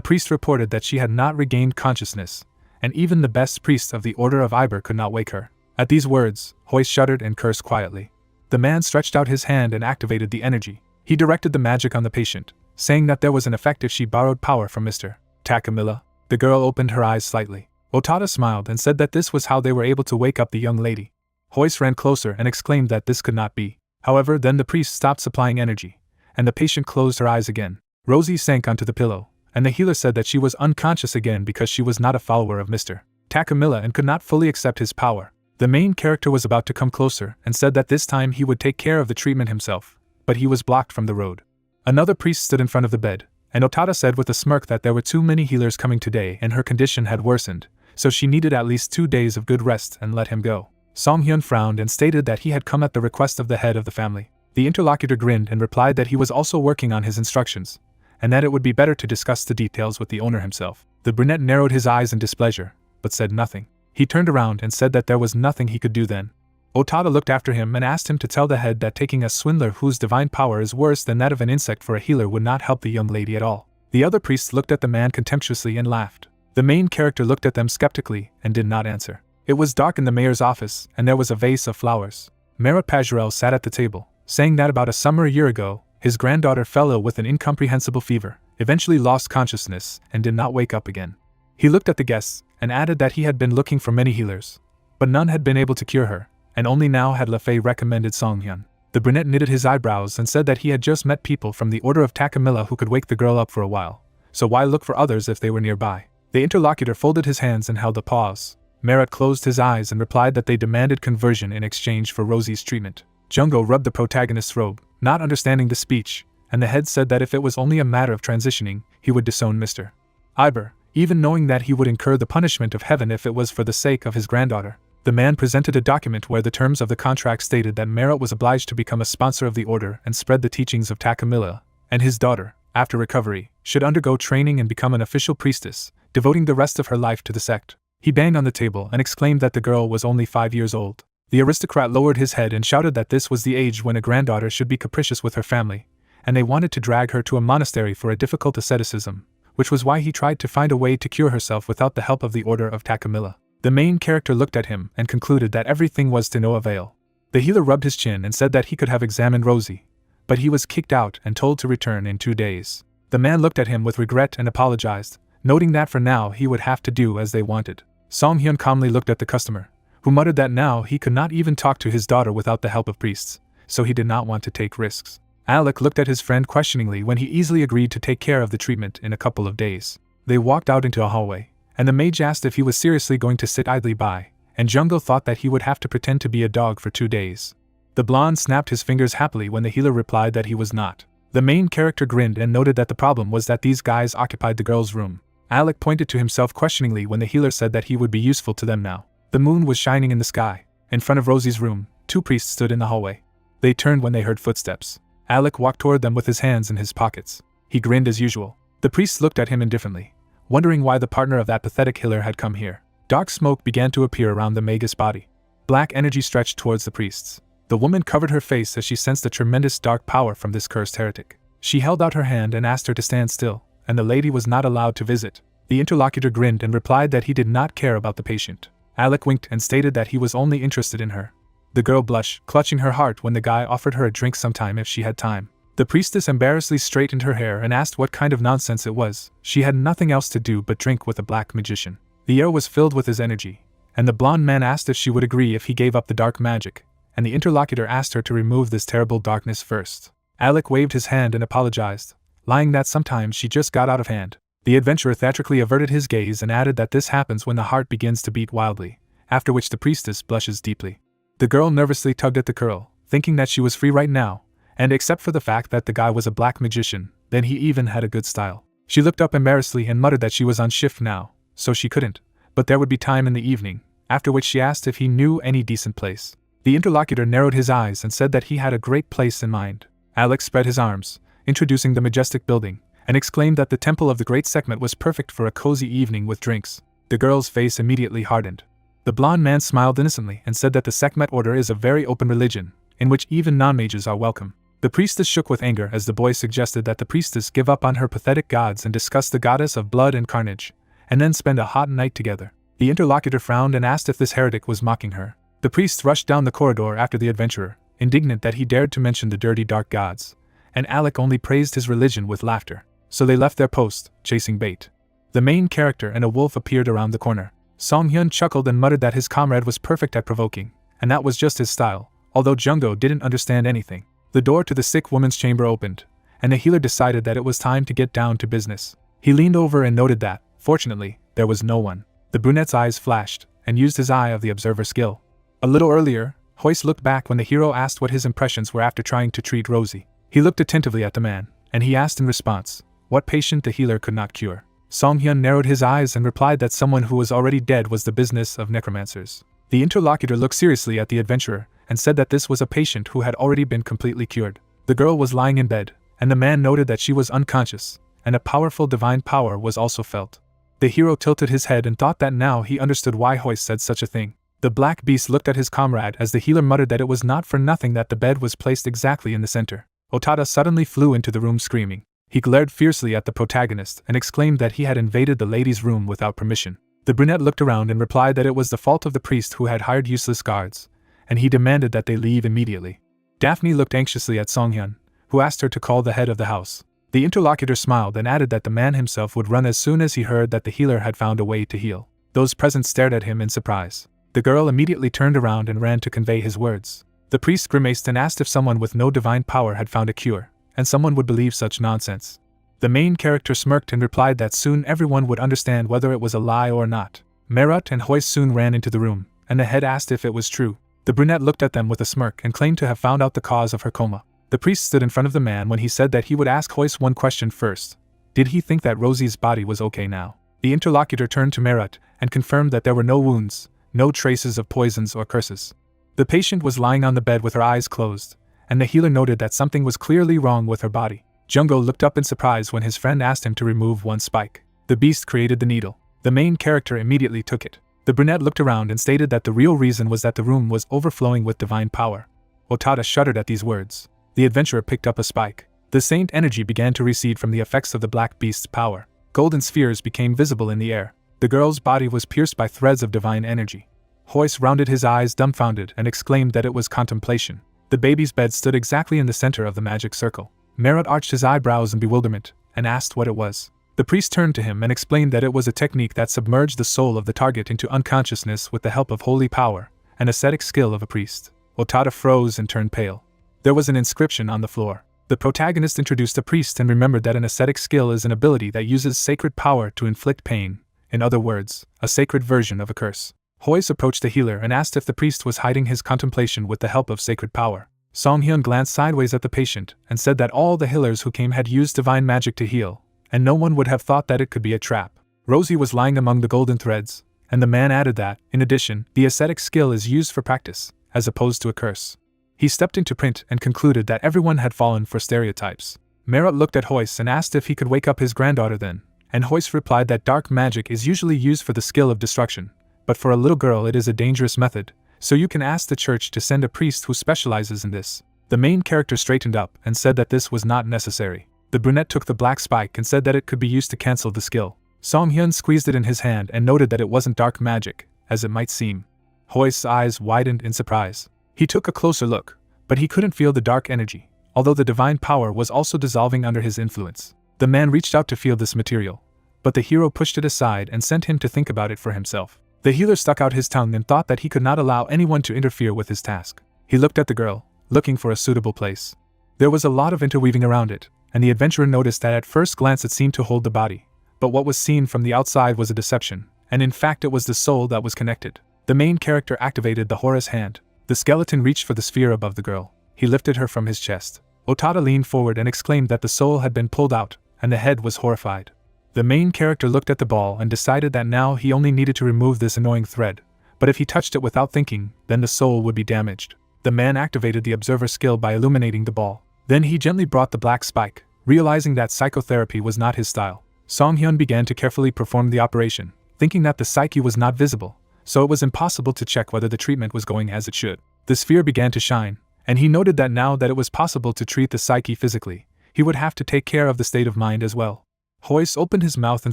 priest reported that she had not regained consciousness, and even the best priest of the Order of Iber could not wake her. At these words, Hoist shuddered and cursed quietly. The man stretched out his hand and activated the energy. He directed the magic on the patient, saying that there was an effect if she borrowed power from Mr. Takamilla. The girl opened her eyes slightly. Otada smiled and said that this was how they were able to wake up the young lady. Hoist ran closer and exclaimed that this could not be. However, then the priest stopped supplying energy, and the patient closed her eyes again. Rosie sank onto the pillow, and the healer said that she was unconscious again because she was not a follower of Mr. Takamilla and could not fully accept his power. The main character was about to come closer and said that this time he would take care of the treatment himself, but he was blocked from the road. Another priest stood in front of the bed, and Otada said with a smirk that there were too many healers coming today and her condition had worsened, so she needed at least 2 days of good rest and let him go. Song-hyun frowned and stated that he had come at the request of the head of the family. The interlocutor grinned and replied that he was also working on his instructions, and that it would be better to discuss the details with the owner himself. The brunette narrowed his eyes in displeasure, but said nothing. He turned around and said that there was nothing he could do then. Otada looked after him and asked him to tell the head that taking a swindler whose divine power is worse than that of an insect for a healer would not help the young lady at all. The other priests looked at the man contemptuously and laughed. The main character looked at them skeptically and did not answer. It was dark in the mayor's office, and there was a vase of flowers. Mayor Pajurel sat at the table, saying that about a summer a year ago, his granddaughter fell ill with an incomprehensible fever, eventually lost consciousness, and did not wake up again. He looked at the guests, and added that he had been looking for many healers, but none had been able to cure her, and only now had Lafay recommended Song-hyun. The brunette knitted his eyebrows and said that he had just met people from the Order of Takamilla who could wake the girl up for a while, so why look for others if they were nearby? The interlocutor folded his hands and held a pause. Merit closed his eyes and replied that they demanded conversion in exchange for Rosie's treatment. Jungo rubbed the protagonist's robe, not understanding the speech, and the head said that if it was only a matter of transitioning, he would disown Mr. Iber, even knowing that he would incur the punishment of heaven if it was for the sake of his granddaughter. The man presented a document where the terms of the contract stated that Merit was obliged to become a sponsor of the order and spread the teachings of Takamilla, and his daughter, after recovery, should undergo training and become an official priestess, devoting the rest of her life to the sect. He banged on the table and exclaimed that the girl was only 5 years old. The aristocrat lowered his head and shouted that this was the age when a granddaughter should be capricious with her family, and they wanted to drag her to a monastery for a difficult asceticism, which was why he tried to find a way to cure herself without the help of the Order of Takamilla. The main character looked at him and concluded that everything was to no avail. The healer rubbed his chin and said that he could have examined Rosie, but he was kicked out and told to return in 2 days. The man looked at him with regret and apologized, noting that for now he would have to do as they wanted. Song-hyun calmly looked at the customer, who muttered that now he could not even talk to his daughter without the help of priests, so he did not want to take risks. Alec looked at his friend questioningly when he easily agreed to take care of the treatment in a couple of days. They walked out into a hallway, and the mage asked if he was seriously going to sit idly by, and Jungo thought that he would have to pretend to be a dog for 2 days. The blonde snapped his fingers happily when the healer replied that he was not. The main character grinned and noted that the problem was that these guys occupied the girl's room. Alec pointed to himself questioningly when the healer said that he would be useful to them now. The moon was shining in the sky. In front of Rosie's room, 2 priests stood in the hallway. They turned when they heard footsteps. Alec walked toward them with his hands in his pockets. He grinned as usual. The priests looked at him indifferently, wondering why the partner of that pathetic healer had come here. Dark smoke began to appear around the magus body. Black energy stretched towards the priests. The woman covered her face as she sensed a tremendous dark power from this cursed heretic. She held out her hand and asked her to stand still, and the lady was not allowed to visit. The interlocutor grinned and replied that he did not care about the patient. Alec winked and stated that he was only interested in her. The girl blushed, clutching her heart when the guy offered her a drink sometime if she had time. The priestess embarrassedly straightened her hair and asked what kind of nonsense it was. She had nothing else to do but drink with a black magician. The air was filled with his energy, and the blonde man asked if she would agree if he gave up the dark magic, and the interlocutor asked her to remove this terrible darkness first. Alec waved his hand and apologized, lying that sometimes she just got out of hand. The adventurer theatrically averted his gaze and added that this happens when the heart begins to beat wildly, after which the priestess blushes deeply. The girl nervously tugged at the curl, thinking that she was free right now, and except for the fact that the guy was a black magician, then he even had a good style. She looked up embarrassedly and muttered that she was on shift now, so she couldn't, but there would be time in the evening, after which she asked if he knew any decent place. The interlocutor narrowed his eyes and said that he had a great place in mind. Alex spread his arms, introducing the majestic building, and exclaimed that the Temple of the Great Sekhmet was perfect for a cozy evening with drinks. The girl's face immediately hardened. The blonde man smiled innocently and said that the Sekhmet order is a very open religion, in which even non-mages are welcome. The priestess shook with anger as the boy suggested that the priestess give up on her pathetic gods and discuss the goddess of blood and carnage, and then spend a hot night together. The interlocutor frowned and asked if this heretic was mocking her. The priest rushed down the corridor after the adventurer, indignant that he dared to mention the dirty dark gods, and Alec only praised his religion with laughter. So they left their post, chasing bait. The main character and a wolf appeared around the corner. Song-hyun chuckled and muttered that his comrade was perfect at provoking, and that was just his style, although Jung-go didn't understand anything. The door to the sick woman's chamber opened, and the healer decided that it was time to get down to business. He leaned over and noted that, fortunately, there was no one. The brunette's eyes flashed, and used his eye of the observer skill. A little earlier, Hoist looked back when the hero asked what his impressions were after trying to treat Rosie. He looked attentively at the man, and he asked in response, what patient the healer could not cure. Song-hyun narrowed his eyes and replied that someone who was already dead was the business of necromancers. The interlocutor looked seriously at the adventurer, and said that this was a patient who had already been completely cured. The girl was lying in bed, and the man noted that she was unconscious, and a powerful divine power was also felt. The hero tilted his head and thought that now he understood why Hoist said such a thing. The black beast looked at his comrade as the healer muttered that it was not for nothing that the bed was placed exactly in the center. Otada suddenly flew into the room screaming. He glared fiercely at the protagonist and exclaimed that he had invaded the lady's room without permission. The brunette looked around and replied that it was the fault of the priest who had hired useless guards, and he demanded that they leave immediately. Daphne looked anxiously at Song-hyun, who asked her to call the head of the house. The interlocutor smiled and added that the man himself would run as soon as he heard that the healer had found a way to heal. Those present stared at him in surprise. The girl immediately turned around and ran to convey his words. The priest grimaced and asked if someone with no divine power had found a cure, and someone would believe such nonsense. The main character smirked and replied that soon everyone would understand whether it was a lie or not. Merut and Hoist soon ran into the room, and the head asked if it was true. The brunette looked at them with a smirk and claimed to have found out the cause of her coma. The priest stood in front of the man when he said that he would ask Hoist one question first. Did he think that Rosie's body was okay now? The interlocutor turned to Merut and confirmed that there were no wounds, no traces of poisons or curses. The patient was lying on the bed with her eyes closed, and the healer noted that something was clearly wrong with her body. Jung-go looked up in surprise when his friend asked him to remove one spike. The beast created the needle. The main character immediately took it. The brunette looked around and stated that the real reason was that the room was overflowing with divine power. Otada shuddered at these words. The adventurer picked up a spike. The saint energy began to recede from the effects of the black beast's power. Golden spheres became visible in the air. The girl's body was pierced by threads of divine energy. Hoist rounded his eyes dumbfounded and exclaimed that it was contemplation. The baby's bed stood exactly in the center of the magic circle. Merut arched his eyebrows in bewilderment and asked what it was. The priest turned to him and explained that it was a technique that submerged the soul of the target into unconsciousness with the help of holy power, an ascetic skill of a priest. Otada froze and turned pale. There was an inscription on the floor. The protagonist introduced a priest and remembered that an ascetic skill is an ability that uses sacred power to inflict pain. In other words, a sacred version of a curse. Hoist approached the healer and asked if the priest was hiding his contemplation with the help of sacred power. Song-hyun glanced sideways at the patient and said that all the healers who came had used divine magic to heal, and no one would have thought that it could be a trap. Rosie was lying among the golden threads, and the man added that, in addition, the ascetic skill is used for practice, as opposed to a curse. He stepped into print and concluded that everyone had fallen for stereotypes. Merut looked at Hoist and asked if he could wake up his granddaughter then, and Hoist replied that dark magic is usually used for the skill of destruction, but for a little girl it is a dangerous method, so you can ask the church to send a priest who specializes in this. The main character straightened up and said that this was not necessary. The brunette took the black spike and said that it could be used to cancel the skill. Song-hyun squeezed it in his hand and noted that it wasn't dark magic, as it might seem. Hoist's eyes widened in surprise. He took a closer look, but he couldn't feel the dark energy, although the divine power was also dissolving under his influence. The man reached out to feel this material, but the hero pushed it aside and sent him to think about it for himself. The healer stuck out his tongue and thought that he could not allow anyone to interfere with his task. He looked at the girl, looking for a suitable place. There was a lot of interweaving around it, and the adventurer noticed that at first glance it seemed to hold the body, but what was seen from the outside was a deception, and in fact it was the soul that was connected. The main character activated the Horus hand. The skeleton reached for the sphere above the girl. He lifted her from his chest. Otada leaned forward and exclaimed that the soul had been pulled out, and the head was horrified. The main character looked at the ball and decided that now he only needed to remove this annoying thread, but if he touched it without thinking, then the soul would be damaged. The man activated the observer skill by illuminating the ball. Then he gently brought the black spike, realizing that psychotherapy was not his style. Song-hyun began to carefully perform the operation, thinking that the psyche was not visible, so it was impossible to check whether the treatment was going as it should. The sphere began to shine, and he noted that now that it was possible to treat the psyche physically, he would have to take care of the state of mind as well. Hoist opened his mouth in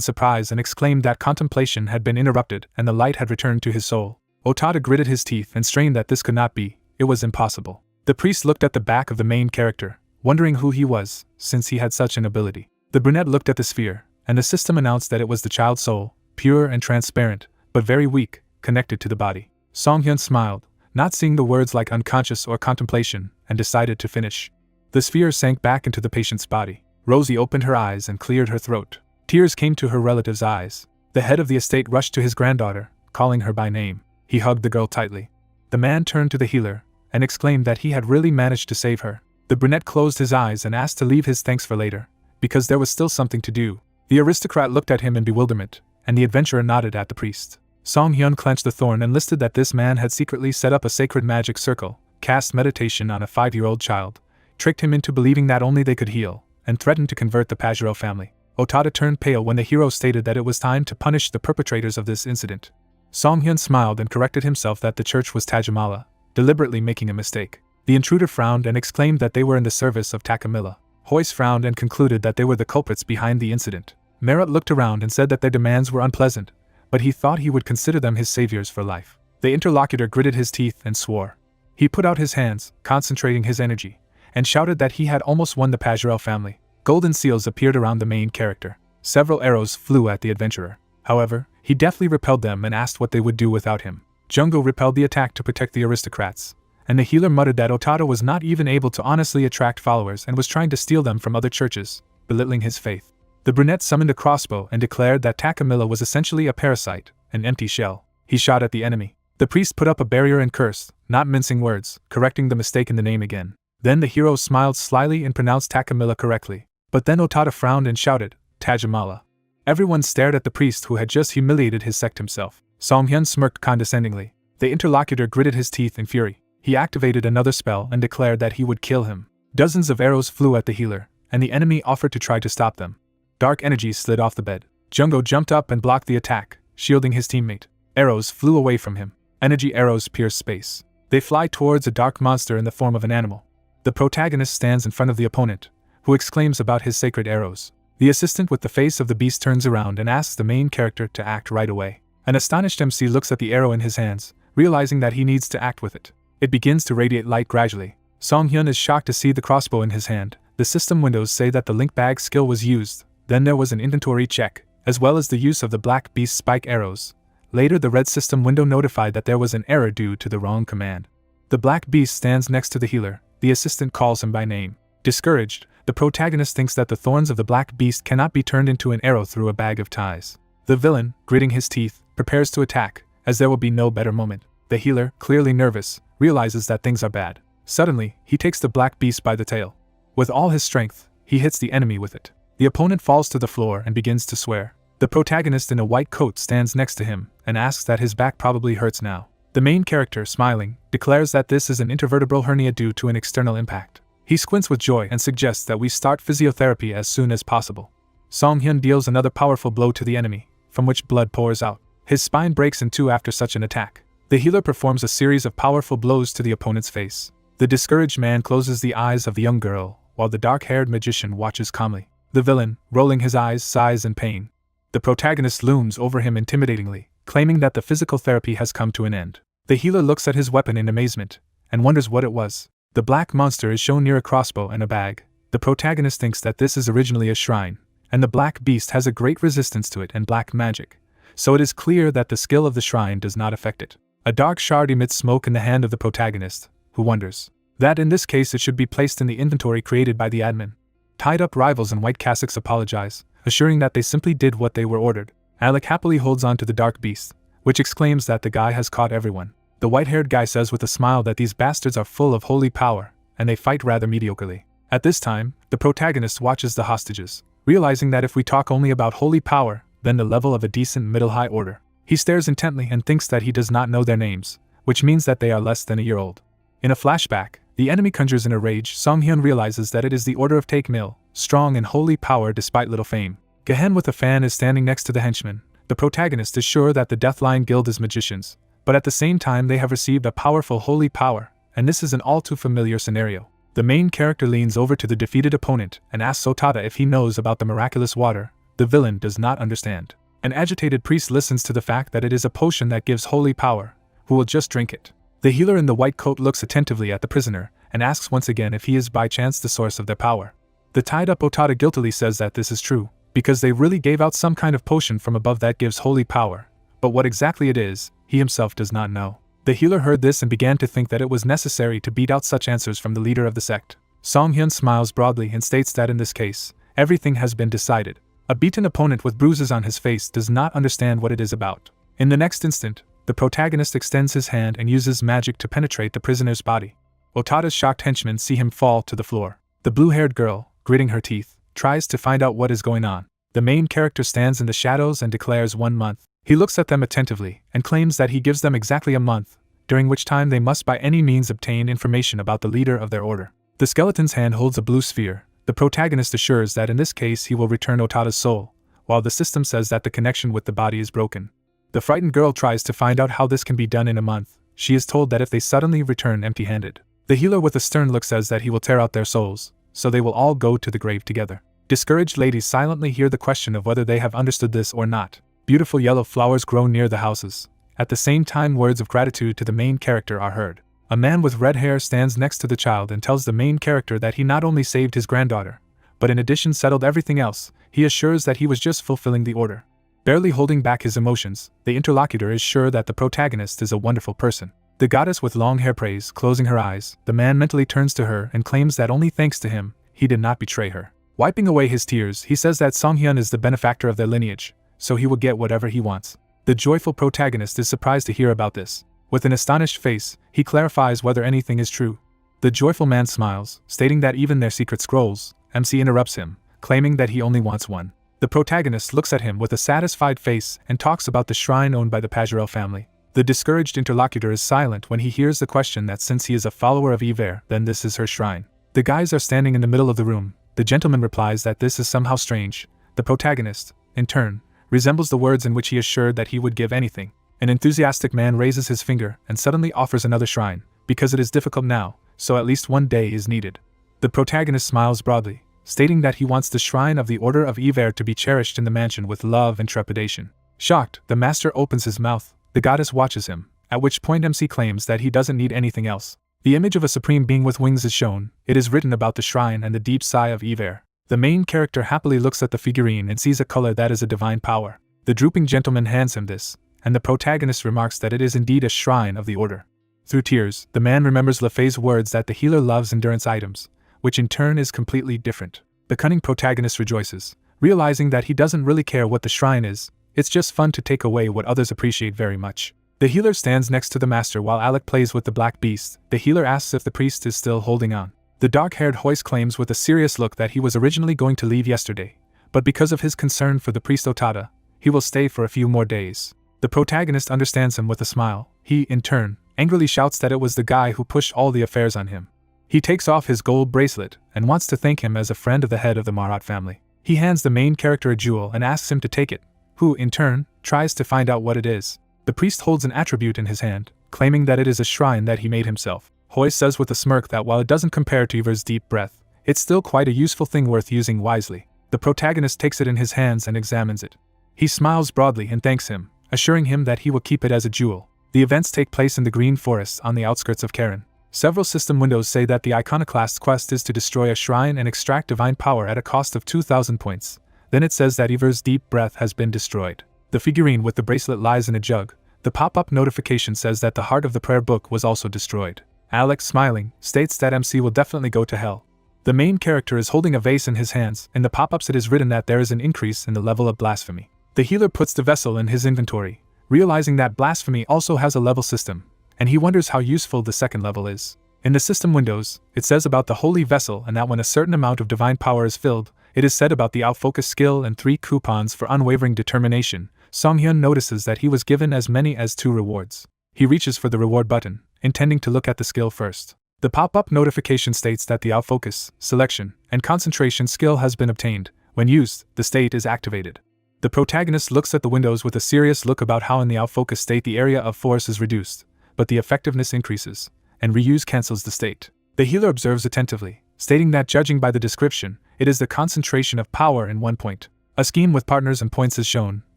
surprise and exclaimed that contemplation had been interrupted and the light had returned to his soul. Otada gritted his teeth and strained that this could not be, it was impossible. The priest looked at the back of the main character, wondering who he was, since he had such an ability. The brunette looked at the sphere, and the system announced that it was the child's soul, pure and transparent, but very weak, connected to the body. Song-hyun smiled, not seeing the words like unconscious or contemplation, and decided to finish. The sphere sank back into the patient's body. Rosie opened her eyes and cleared her throat. Tears came to her relative's eyes. The head of the estate rushed to his granddaughter, calling her by name. He hugged the girl tightly. The man turned to the healer, and exclaimed that he had really managed to save her. The brunette closed his eyes and asked to leave his thanks for later, because there was still something to do. The aristocrat looked at him in bewilderment, and the adventurer nodded at the priest. Song-hyun clenched the thorn and listed that this man had secretly set up a sacred magic circle, cast meditation on a 5-year-old child, tricked him into believing that only they could heal, and threatened to convert the Pajero family. Otada turned pale when the hero stated that it was time to punish the perpetrators of this incident. Song-hyun smiled and corrected himself that the church was Tajamala, deliberately making a mistake. The intruder frowned and exclaimed that they were in the service of Takamilla. Hoist frowned and concluded that they were the culprits behind the incident. Merit looked around and said that their demands were unpleasant, but he thought he would consider them his saviors for life. The interlocutor gritted his teeth and swore. He put out his hands, concentrating his energy, and shouted that he had almost won the Pajero family. Golden seals appeared around the main character. Several arrows flew at the adventurer. However, he deftly repelled them and asked what they would do without him. Jungo repelled the attack to protect the aristocrats, and the healer muttered that Otada was not even able to honestly attract followers and was trying to steal them from other churches, belittling his faith. The brunette summoned a crossbow and declared that Takamilla was essentially a parasite, an empty shell. He shot at the enemy. The priest put up a barrier and cursed, not mincing words, correcting the mistake in the name again. Then the hero smiled slyly and pronounced Takamilla correctly. But then Otada frowned and shouted, Tajamala. Everyone stared at the priest who had just humiliated his sect himself. Song-hyun smirked condescendingly. The interlocutor gritted his teeth in fury. He activated another spell and declared that he would kill him. Dozens of arrows flew at the healer, and the enemy offered to try to stop them. Dark energy slid off the bed. Jungo jumped up and blocked the attack, shielding his teammate. Arrows flew away from him. Energy arrows pierce space. They fly towards a dark monster in the form of an animal. The protagonist stands in front of the opponent, who exclaims about his sacred arrows. The assistant with the face of the beast turns around and asks the main character to act right away. An astonished MC looks at the arrow in his hands, realizing that he needs to act with it. It begins to radiate light gradually. Song-hyun is shocked to see the crossbow in his hand. The system windows say that the link bag skill was used. Then there was an inventory check, as well as the use of the black beast spike arrows. Later the red system window notified that there was an error due to the wrong command. The black beast stands next to the healer. The assistant calls him by name. Discouraged, the protagonist thinks that the thorns of the black beast cannot be turned into an arrow through a bag of ties. The villain, gritting his teeth, prepares to attack, as there will be no better moment. The healer, clearly nervous, realizes that things are bad. Suddenly, he takes the black beast by the tail. With all his strength, he hits the enemy with it. The opponent falls to the floor and begins to swear. The protagonist in a white coat stands next to him and asks that his back probably hurts now. The main character, smiling, declares that this is an intervertebral hernia due to an external impact. He squints with joy and suggests that we start physiotherapy as soon as possible. Song-hyun deals another powerful blow to the enemy, from which blood pours out. His spine breaks in two after such an attack. The healer performs a series of powerful blows to the opponent's face. The discouraged man closes the eyes of the young girl, while the dark-haired magician watches calmly. The villain, rolling his eyes, sighs in pain. The protagonist looms over him intimidatingly, claiming that the physical therapy has come to an end. The healer looks at his weapon in amazement, and wonders what it was. The black monster is shown near a crossbow and a bag. The protagonist thinks that this is originally a shrine, and the black beast has a great resistance to it and black magic, so it is clear that the skill of the shrine does not affect it. A dark shard emits smoke in the hand of the protagonist, who wonders that in this case it should be placed in the inventory created by the admin. Tied-up rivals in white cassocks apologize, assuring that they simply did what they were ordered. Alec happily holds on to the dark beast, which exclaims that the guy has caught everyone. The white-haired guy says with a smile that these bastards are full of holy power, and they fight rather mediocrely. At this time, the protagonist watches the hostages, realizing that if we talk only about holy power, then the level of a decent middle-high order. He stares intently and thinks that he does not know their names, which means that they are less than a year old. In a flashback, the enemy conjures in a rage. Song-hyun realizes that it is the Order of Take-Mill, strong in holy power despite little fame. Gehen with a fan is standing next to the henchman. The protagonist is sure that the Deathline Guild is magicians, but at the same time they have received a powerful holy power, and this is an all too familiar scenario. The main character leans over to the defeated opponent and asks Otada if he knows about the miraculous water. The villain does not understand. An agitated priest listens to the fact that it is a potion that gives holy power, who will just drink it. The healer in the white coat looks attentively at the prisoner and asks once again if he is by chance the source of their power. The tied-up Otada guiltily says that this is true, because they really gave out some kind of potion from above that gives holy power, but what exactly it is, he himself does not know. The healer heard this and began to think that it was necessary to beat out such answers from the leader of the sect. Song-hyun smiles broadly and states that in this case, everything has been decided. A beaten opponent with bruises on his face does not understand what it is about. In the next instant, the protagonist extends his hand and uses magic to penetrate the prisoner's body. Otada's shocked henchmen see him fall to the floor. The blue-haired girl, gritting her teeth, tries to find out what is going on. The main character stands in the shadows and declares 1 month. He looks at them attentively and claims that he gives them exactly a month, during which time they must by any means obtain information about the leader of their order. The skeleton's hand holds a blue sphere. The protagonist assures that in this case he will return Otada's soul, while the system says that the connection with the body is broken. The frightened girl tries to find out how this can be done in a month. She is told that if they suddenly return empty-handed, the healer with a stern look says that he will tear out their souls, so they will all go to the grave together. Discouraged ladies silently hear the question of whether they have understood this or not. Beautiful yellow flowers grow near the houses. At the same time, words of gratitude to the main character are heard. A man with red hair stands next to the child and tells the main character that he not only saved his granddaughter, but in addition settled everything else. He assures that he was just fulfilling the order. Barely holding back his emotions, the interlocutor is sure that the protagonist is a wonderful person. The goddess with long hair prays, closing her eyes. The man mentally turns to her and claims that only thanks to him, he did not betray her. Wiping away his tears, he says that Song-hyun is the benefactor of their lineage, so he will get whatever he wants. The joyful protagonist is surprised to hear about this. With an astonished face, he clarifies whether anything is true. The joyful man smiles, stating that even their secret scrolls. MC interrupts him, claiming that he only wants one. The protagonist looks at him with a satisfied face and talks about the shrine owned by the Pajorel family. The discouraged interlocutor is silent when he hears the question that since he is a follower of Yver, then this is her shrine. The guys are standing in the middle of the room. The gentleman replies that this is somehow strange. The protagonist, in turn, resembles the words in which he assured that he would give anything. An enthusiastic man raises his finger and suddenly offers another shrine, because it is difficult now, so at least one day is needed. The protagonist smiles broadly, stating that he wants the shrine of the Order of Yver to be cherished in the mansion with love and trepidation. Shocked, the master opens his mouth. The goddess watches him, at which point MC claims that he doesn't need anything else. The image of a supreme being with wings is shown. It is written about the shrine and the deep sigh of Yver. The main character happily looks at the figurine and sees a color that is a divine power. The drooping gentleman hands him this, and the protagonist remarks that it is indeed a shrine of the order. Through tears, the man remembers Lefay's words that the healer loves endurance items, which in turn is completely different. The cunning protagonist rejoices, realizing that he doesn't really care what the shrine is. It's just fun to take away what others appreciate very much. The healer stands next to the master while Alec plays with the black beast. The healer asks if the priest is still holding on. The dark-haired Hoist claims with a serious look that he was originally going to leave yesterday, but because of his concern for the priest Otada, he will stay for a few more days. The protagonist understands him with a smile. He, in turn, angrily shouts that it was the guy who pushed all the affairs on him. He takes off his gold bracelet and wants to thank him as a friend of the head of the Marat family. He hands the main character a jewel and asks him to take it, who, in turn, tries to find out what it is. The priest holds an attribute in his hand, claiming that it is a shrine that he made himself. Hoist says with a smirk that while it doesn't compare to Yver's deep breath, it's still quite a useful thing worth using wisely. The protagonist takes it in his hands and examines it. He smiles broadly and thanks him, assuring him that he will keep it as a jewel. The events take place in the Green Forest on the outskirts of Karen. Several system windows say that the iconoclast's quest is to destroy a shrine and extract divine power at a cost of 2,000 points. Then it says that Yver's deep breath has been destroyed. The figurine with the bracelet lies in a jug. The pop-up notification says that the heart of the prayer book was also destroyed. Alex, smiling, states that MC will definitely go to hell. The main character is holding a vase in his hands. In the pop-ups it is written that there is an increase in the level of blasphemy. The healer puts the vessel in his inventory, realizing that blasphemy also has a level system, and he wonders how useful the second level is. In the system windows, it says about the holy vessel and that when a certain amount of divine power is filled, it is said about the outfocus skill and 3 coupons for unwavering determination. Song-hyun notices that he was given as many as 2 rewards. He reaches for the reward button, intending to look at the skill first. The pop-up notification states that the outfocus, selection, and concentration skill has been obtained. When used, the state is activated. The protagonist looks at the windows with a serious look about how in the outfocus state the area of force is reduced, but the effectiveness increases, and reuse cancels the state. The healer observes attentively, stating that judging by the description, it is the concentration of power in 1 point. A scheme with partners and points is shown.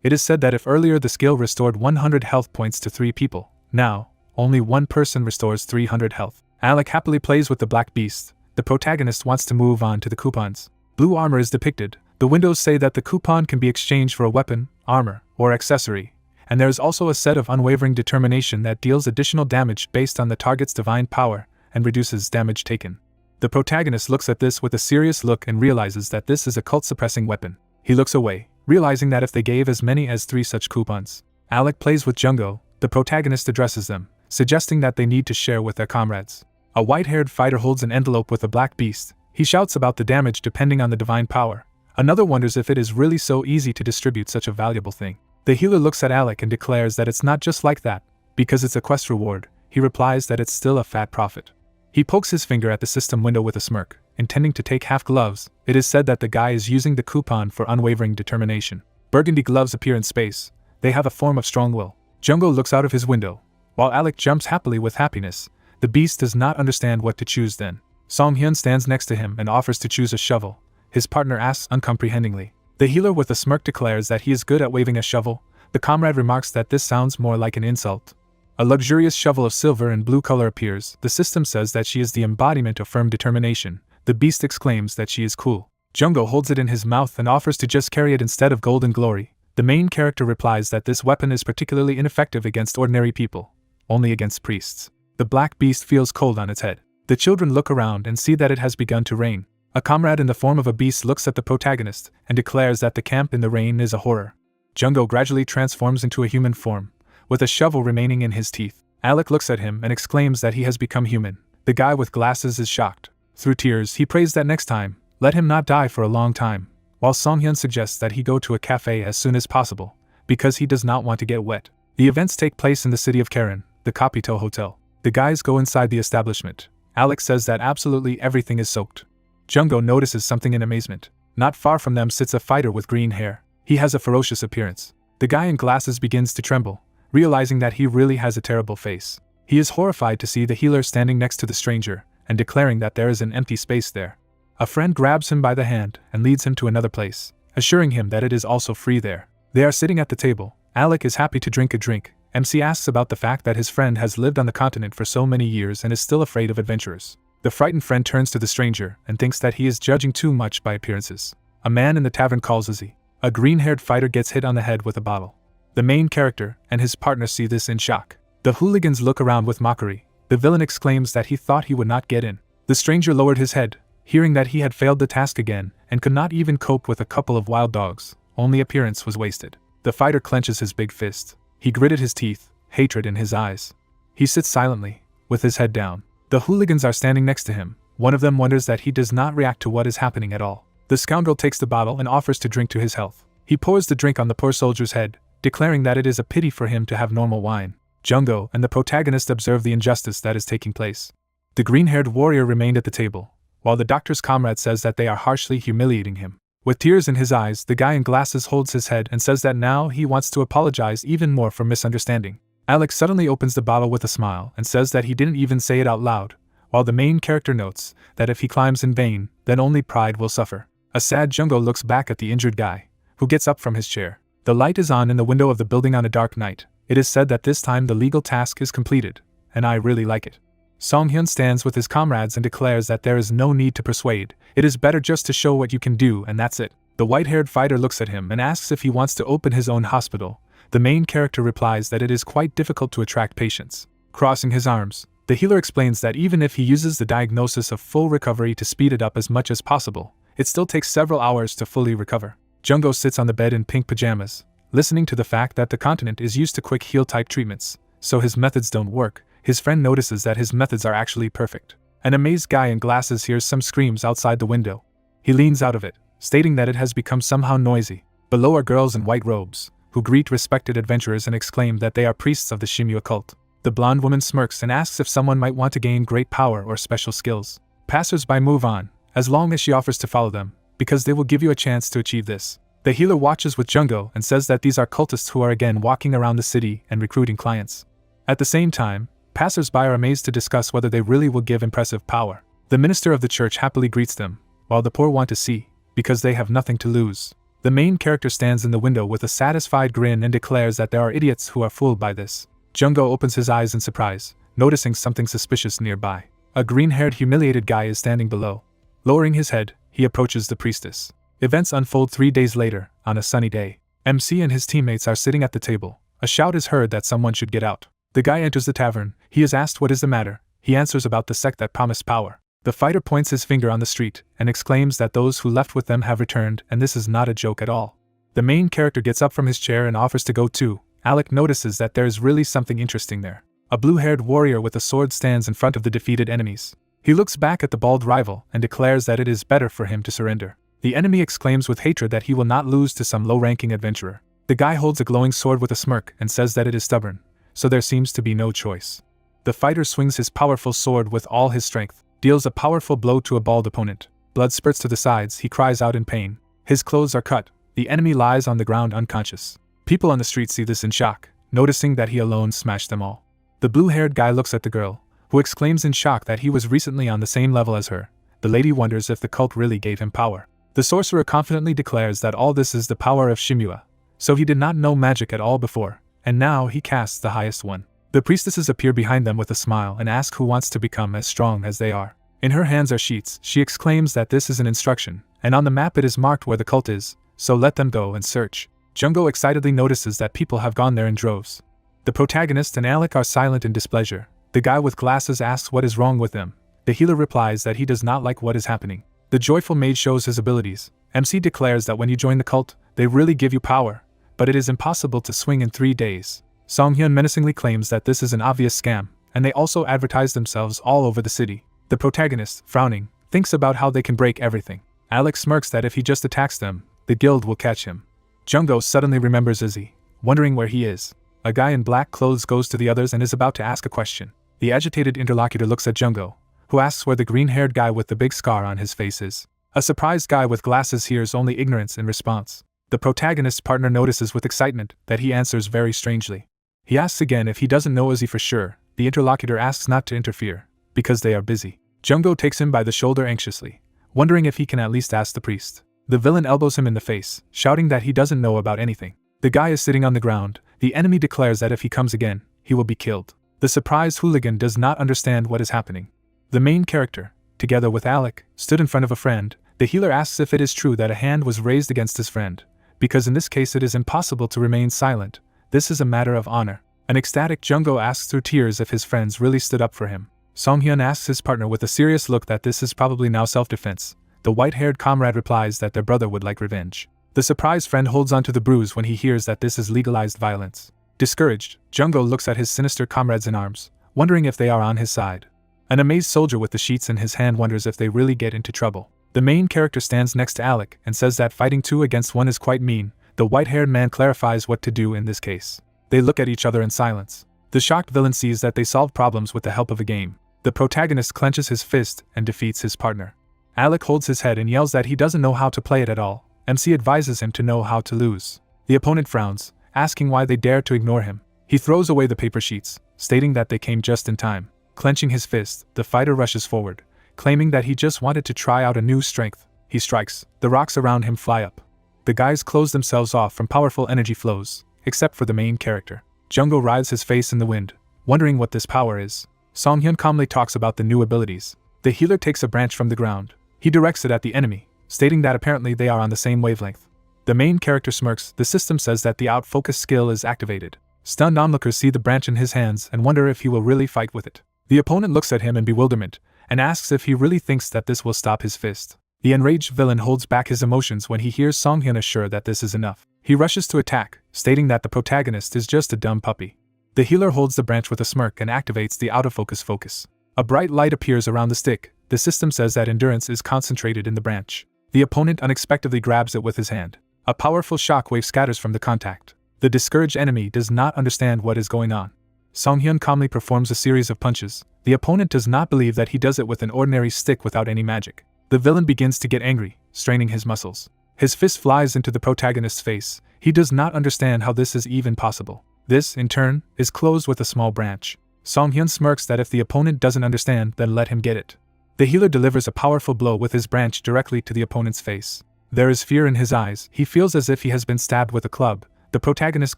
It is said that if earlier the skill restored 100 health points to 3 people, now, only 1 person restores 300 health. Alec happily plays with the black beast. The protagonist wants to move on to the coupons. Blue armor is depicted. The windows say that the coupon can be exchanged for a weapon, armor, or accessory, and there is also a set of unwavering determination that deals additional damage based on the target's divine power and reduces damage taken. The protagonist looks at this with a serious look and realizes that this is a cult-suppressing weapon. He looks away, realizing that if they gave as many as 3 such coupons. Alec plays with Jungo. The protagonist addresses them, suggesting that they need to share with their comrades. A white-haired fighter holds an envelope with a black beast. He shouts about the damage depending on the divine power. Another wonders if it is really so easy to distribute such a valuable thing. The healer looks at Alec and declares that it's not just like that, because it's a quest reward. He replies that it's still a fat profit. He pokes his finger at the system window with a smirk, intending to take half gloves. It is said that the guy is using the coupon for unwavering determination. Burgundy gloves appear in space. They have a form of strong will. Jungo looks out of his window. While Alec jumps happily with happiness, the beast does not understand what to choose then. Song-hyun stands next to him and offers to choose a shovel. His partner asks uncomprehendingly. The healer with a smirk declares that he is good at waving a shovel. The comrade remarks that this sounds more like an insult. A luxurious shovel of silver and blue color appears. The system says that she is the embodiment of firm determination. The beast exclaims that she is cool. Jungo holds it in his mouth and offers to just carry it instead of golden glory. The main character replies that this weapon is particularly ineffective against ordinary people, only against priests. The black beast feels cold on its head. The children look around and see that it has begun to rain. A comrade in the form of a beast looks at the protagonist and declares that the camp in the rain is a horror. Jungo gradually transforms into a human form, with a shovel remaining in his teeth. Alec looks at him and exclaims that he has become human. The guy with glasses is shocked. Through tears, he prays that next time, let him not die for a long time, while Song-hyun suggests that he go to a cafe as soon as possible, because he does not want to get wet. The events take place in the city of Karen, the Capito Hotel. The guys go inside the establishment. Alec says that absolutely everything is soaked. Jungo notices something in amazement. Not far from them sits a fighter with green hair. He has a ferocious appearance. The guy in glasses begins to tremble, realizing that he really has a terrible face. He is horrified to see the healer standing next to the stranger, and declaring that there is an empty space there. A friend grabs him by the hand and leads him to another place, assuring him that it is also free there. They are sitting at the table. Alec is happy to drink a drink. MC asks about the fact that his friend has lived on the continent for so many years and is still afraid of adventurers. The frightened friend turns to the stranger and thinks that he is judging too much by appearances. A man in the tavern calls Izzy. A green-haired fighter gets hit on the head with a bottle. The main character and his partner see this in shock. The hooligans look around with mockery. The villain exclaims that he thought he would not get in. The stranger lowered his head, hearing that he had failed the task again and could not even cope with a couple of wild dogs. Only appearance was wasted. The fighter clenches his big fist. He gritted his teeth, hatred in his eyes. He sits silently, with his head down. The hooligans are standing next to him. One of them wonders that he does not react to what is happening at all. The scoundrel takes the bottle and offers to drink to his health. He pours the drink on the poor soldier's head, declaring that it is a pity for him to have normal wine. Jungo and the protagonist observe the injustice that is taking place. The green-haired warrior remained at the table, while the doctor's comrade says that they are harshly humiliating him. With tears in his eyes, the guy in glasses holds his head and says that now he wants to apologize even more for misunderstanding. Alex suddenly opens the bottle with a smile and says that he didn't even say it out loud, while the main character notes that if he climbs in vain, then only pride will suffer. A sad Jungo looks back at the injured guy, who gets up from his chair. The light is on in the window of the building on a dark night. It is said that this time the legal task is completed, and I really like it. Song-hyun stands with his comrades and declares that there is no need to persuade. It is better just to show what you can do, and that's it. The white-haired fighter looks at him and asks if he wants to open his own hospital. The main character replies that it is quite difficult to attract patients. Crossing his arms, the healer explains that even if he uses the diagnosis of full recovery to speed it up as much as possible, it still takes several hours to fully recover. Jungo sits on the bed in pink pajamas, listening to the fact that the continent is used to quick heal type treatments, so his methods don't work. His friend notices that his methods are actually perfect. An amazed guy in glasses hears some screams outside the window. He leans out of it, stating that it has become somehow noisy. Below are girls in white robes, who greet respected adventurers and exclaim that they are priests of the Shimyu cult. The blonde woman smirks and asks if someone might want to gain great power or special skills. Passers-by move on, as long as she offers to follow them, because they will give you a chance to achieve this. The healer watches with Jungo and says that these are cultists who are again walking around the city and recruiting clients. At the same time, Passers-by are amazed to discuss whether they really will give impressive power. The minister of the church happily greets them, while the poor want to see, because they have nothing to lose. The main character stands in the window with a satisfied grin and declares that there are idiots who are fooled by this. Jungo opens his eyes in surprise, noticing something suspicious nearby. A green-haired humiliated guy is standing below. Lowering his head, he approaches the priestess. Events unfold 3 days later, on a sunny day. MC and his teammates are sitting at the table. A shout is heard that someone should get out. The guy enters the tavern. He is asked what is the matter. He answers about the sect that promised power. The fighter points his finger on the street and exclaims that those who left with them have returned, and this is not a joke at all. The main character gets up from his chair and offers to go too. Alec notices that there is really something interesting there. A blue-haired warrior with a sword stands in front of the defeated enemies. He looks back at the bald rival and declares that it is better for him to surrender. The enemy exclaims with hatred that he will not lose to some low-ranking adventurer. The guy holds a glowing sword with a smirk and says that it is stubborn, so there seems to be no choice. The fighter swings his powerful sword with all his strength, deals a powerful blow to a bald opponent. Blood spurts to the sides, he cries out in pain. His clothes are cut. The enemy lies on the ground unconscious. People on the street see this in shock, noticing that he alone smashed them all. The blue-haired guy looks at the girl, who exclaims in shock that he was recently on the same level as her. The lady wonders if the cult really gave him power. The sorcerer confidently declares that all this is the power of Shimua, so he did not know magic at all before, and now he casts the highest one. The priestesses appear behind them with a smile and ask who wants to become as strong as they are. In her hands are sheets. She exclaims that this is an instruction, and on the map it is marked where the cult is, so let them go and search. Jungo excitedly notices that people have gone there in droves. The protagonist and Alec are silent in displeasure. The guy with glasses asks what is wrong with them. The healer replies that he does not like what is happening. The joyful maid shows his abilities. MC declares that when you join the cult, they really give you power, but it is impossible to swing in 3 days. Songhyun menacingly claims that this is an obvious scam, and they also advertise themselves all over the city. The protagonist, frowning, thinks about how they can break everything. Alex smirks that if he just attacks them, the guild will catch him. Jungo suddenly remembers Izzy, wondering where he is. A guy in black clothes goes to the others and is about to ask a question. The agitated interlocutor looks at Jungo, who asks where the green-haired guy with the big scar on his face is. A surprised guy with glasses hears only ignorance in response. The protagonist's partner notices with excitement that he answers very strangely. He asks again if he doesn't know Izzy for sure. The interlocutor asks not to interfere, because they are busy. Jungo takes him by the shoulder anxiously, wondering if he can at least ask the priest. The villain elbows him in the face, shouting that he doesn't know about anything. The guy is sitting on the ground. The enemy declares that if he comes again, he will be killed. The surprised hooligan does not understand what is happening. The main character, together with Alec, stood in front of a friend. The healer asks if it is true that a hand was raised against his friend, because in this case it is impossible to remain silent. This is a matter of honor. An ecstatic Jungo asks through tears if his friends really stood up for him. Songhyun asks his partner with a serious look that this is probably now self-defense. The white-haired comrade replies that their brother would like revenge. The surprised friend holds onto the bruise when he hears that this is legalized violence. Discouraged, Jungo looks at his sinister comrades in arms, wondering if they are on his side. An amazed soldier with the sheets in his hand wonders if they really get into trouble. The main character stands next to Alec and says that fighting 2 against 1 is quite mean. The white-haired man clarifies what to do in this case. They look at each other in silence. The shocked villain sees that they solve problems with the help of a game. The protagonist clenches his fist and defeats his partner. Alec holds his head and yells that he doesn't know how to play it at all. MC advises him to know how to lose. The opponent frowns, asking why they dare to ignore him. He throws away the paper sheets, stating that they came just in time. Clenching his fist, the fighter rushes forward, claiming that he just wanted to try out a new strength. He strikes. The rocks around him fly up. The guys close themselves off from powerful energy flows, except for the main character. Jungo rides his face in the wind, wondering what this power is. Songhyun calmly talks about the new abilities. The healer takes a branch from the ground. He directs it at the enemy, stating that apparently they are on the same wavelength. The main character smirks. The system says that the out-focus skill is activated. Stunned onlookers see the branch in his hands and wonder if he will really fight with it. The opponent looks at him in bewilderment and asks if he really thinks that this will stop his fist. The enraged villain holds back his emotions when he hears Songhyun assure that this is enough. He rushes to attack, stating that the protagonist is just a dumb puppy. The healer holds the branch with a smirk and activates the out-of-focus focus. A bright light appears around the stick. The system says that endurance is concentrated in the branch. The opponent unexpectedly grabs it with his hand. A powerful shockwave scatters from the contact. The discouraged enemy does not understand what is going on. Songhyun calmly performs a series of punches. The opponent does not believe that he does it with an ordinary stick without any magic. The villain begins to get angry, straining his muscles. His fist flies into the protagonist's face. He does not understand how this is even possible. This, in turn, is closed with a small branch. Song Hyun smirks that if the opponent doesn't understand, then let him get it. The healer delivers a powerful blow with his branch directly to the opponent's face. There is fear in his eyes, he feels as if he has been stabbed with a club. The protagonist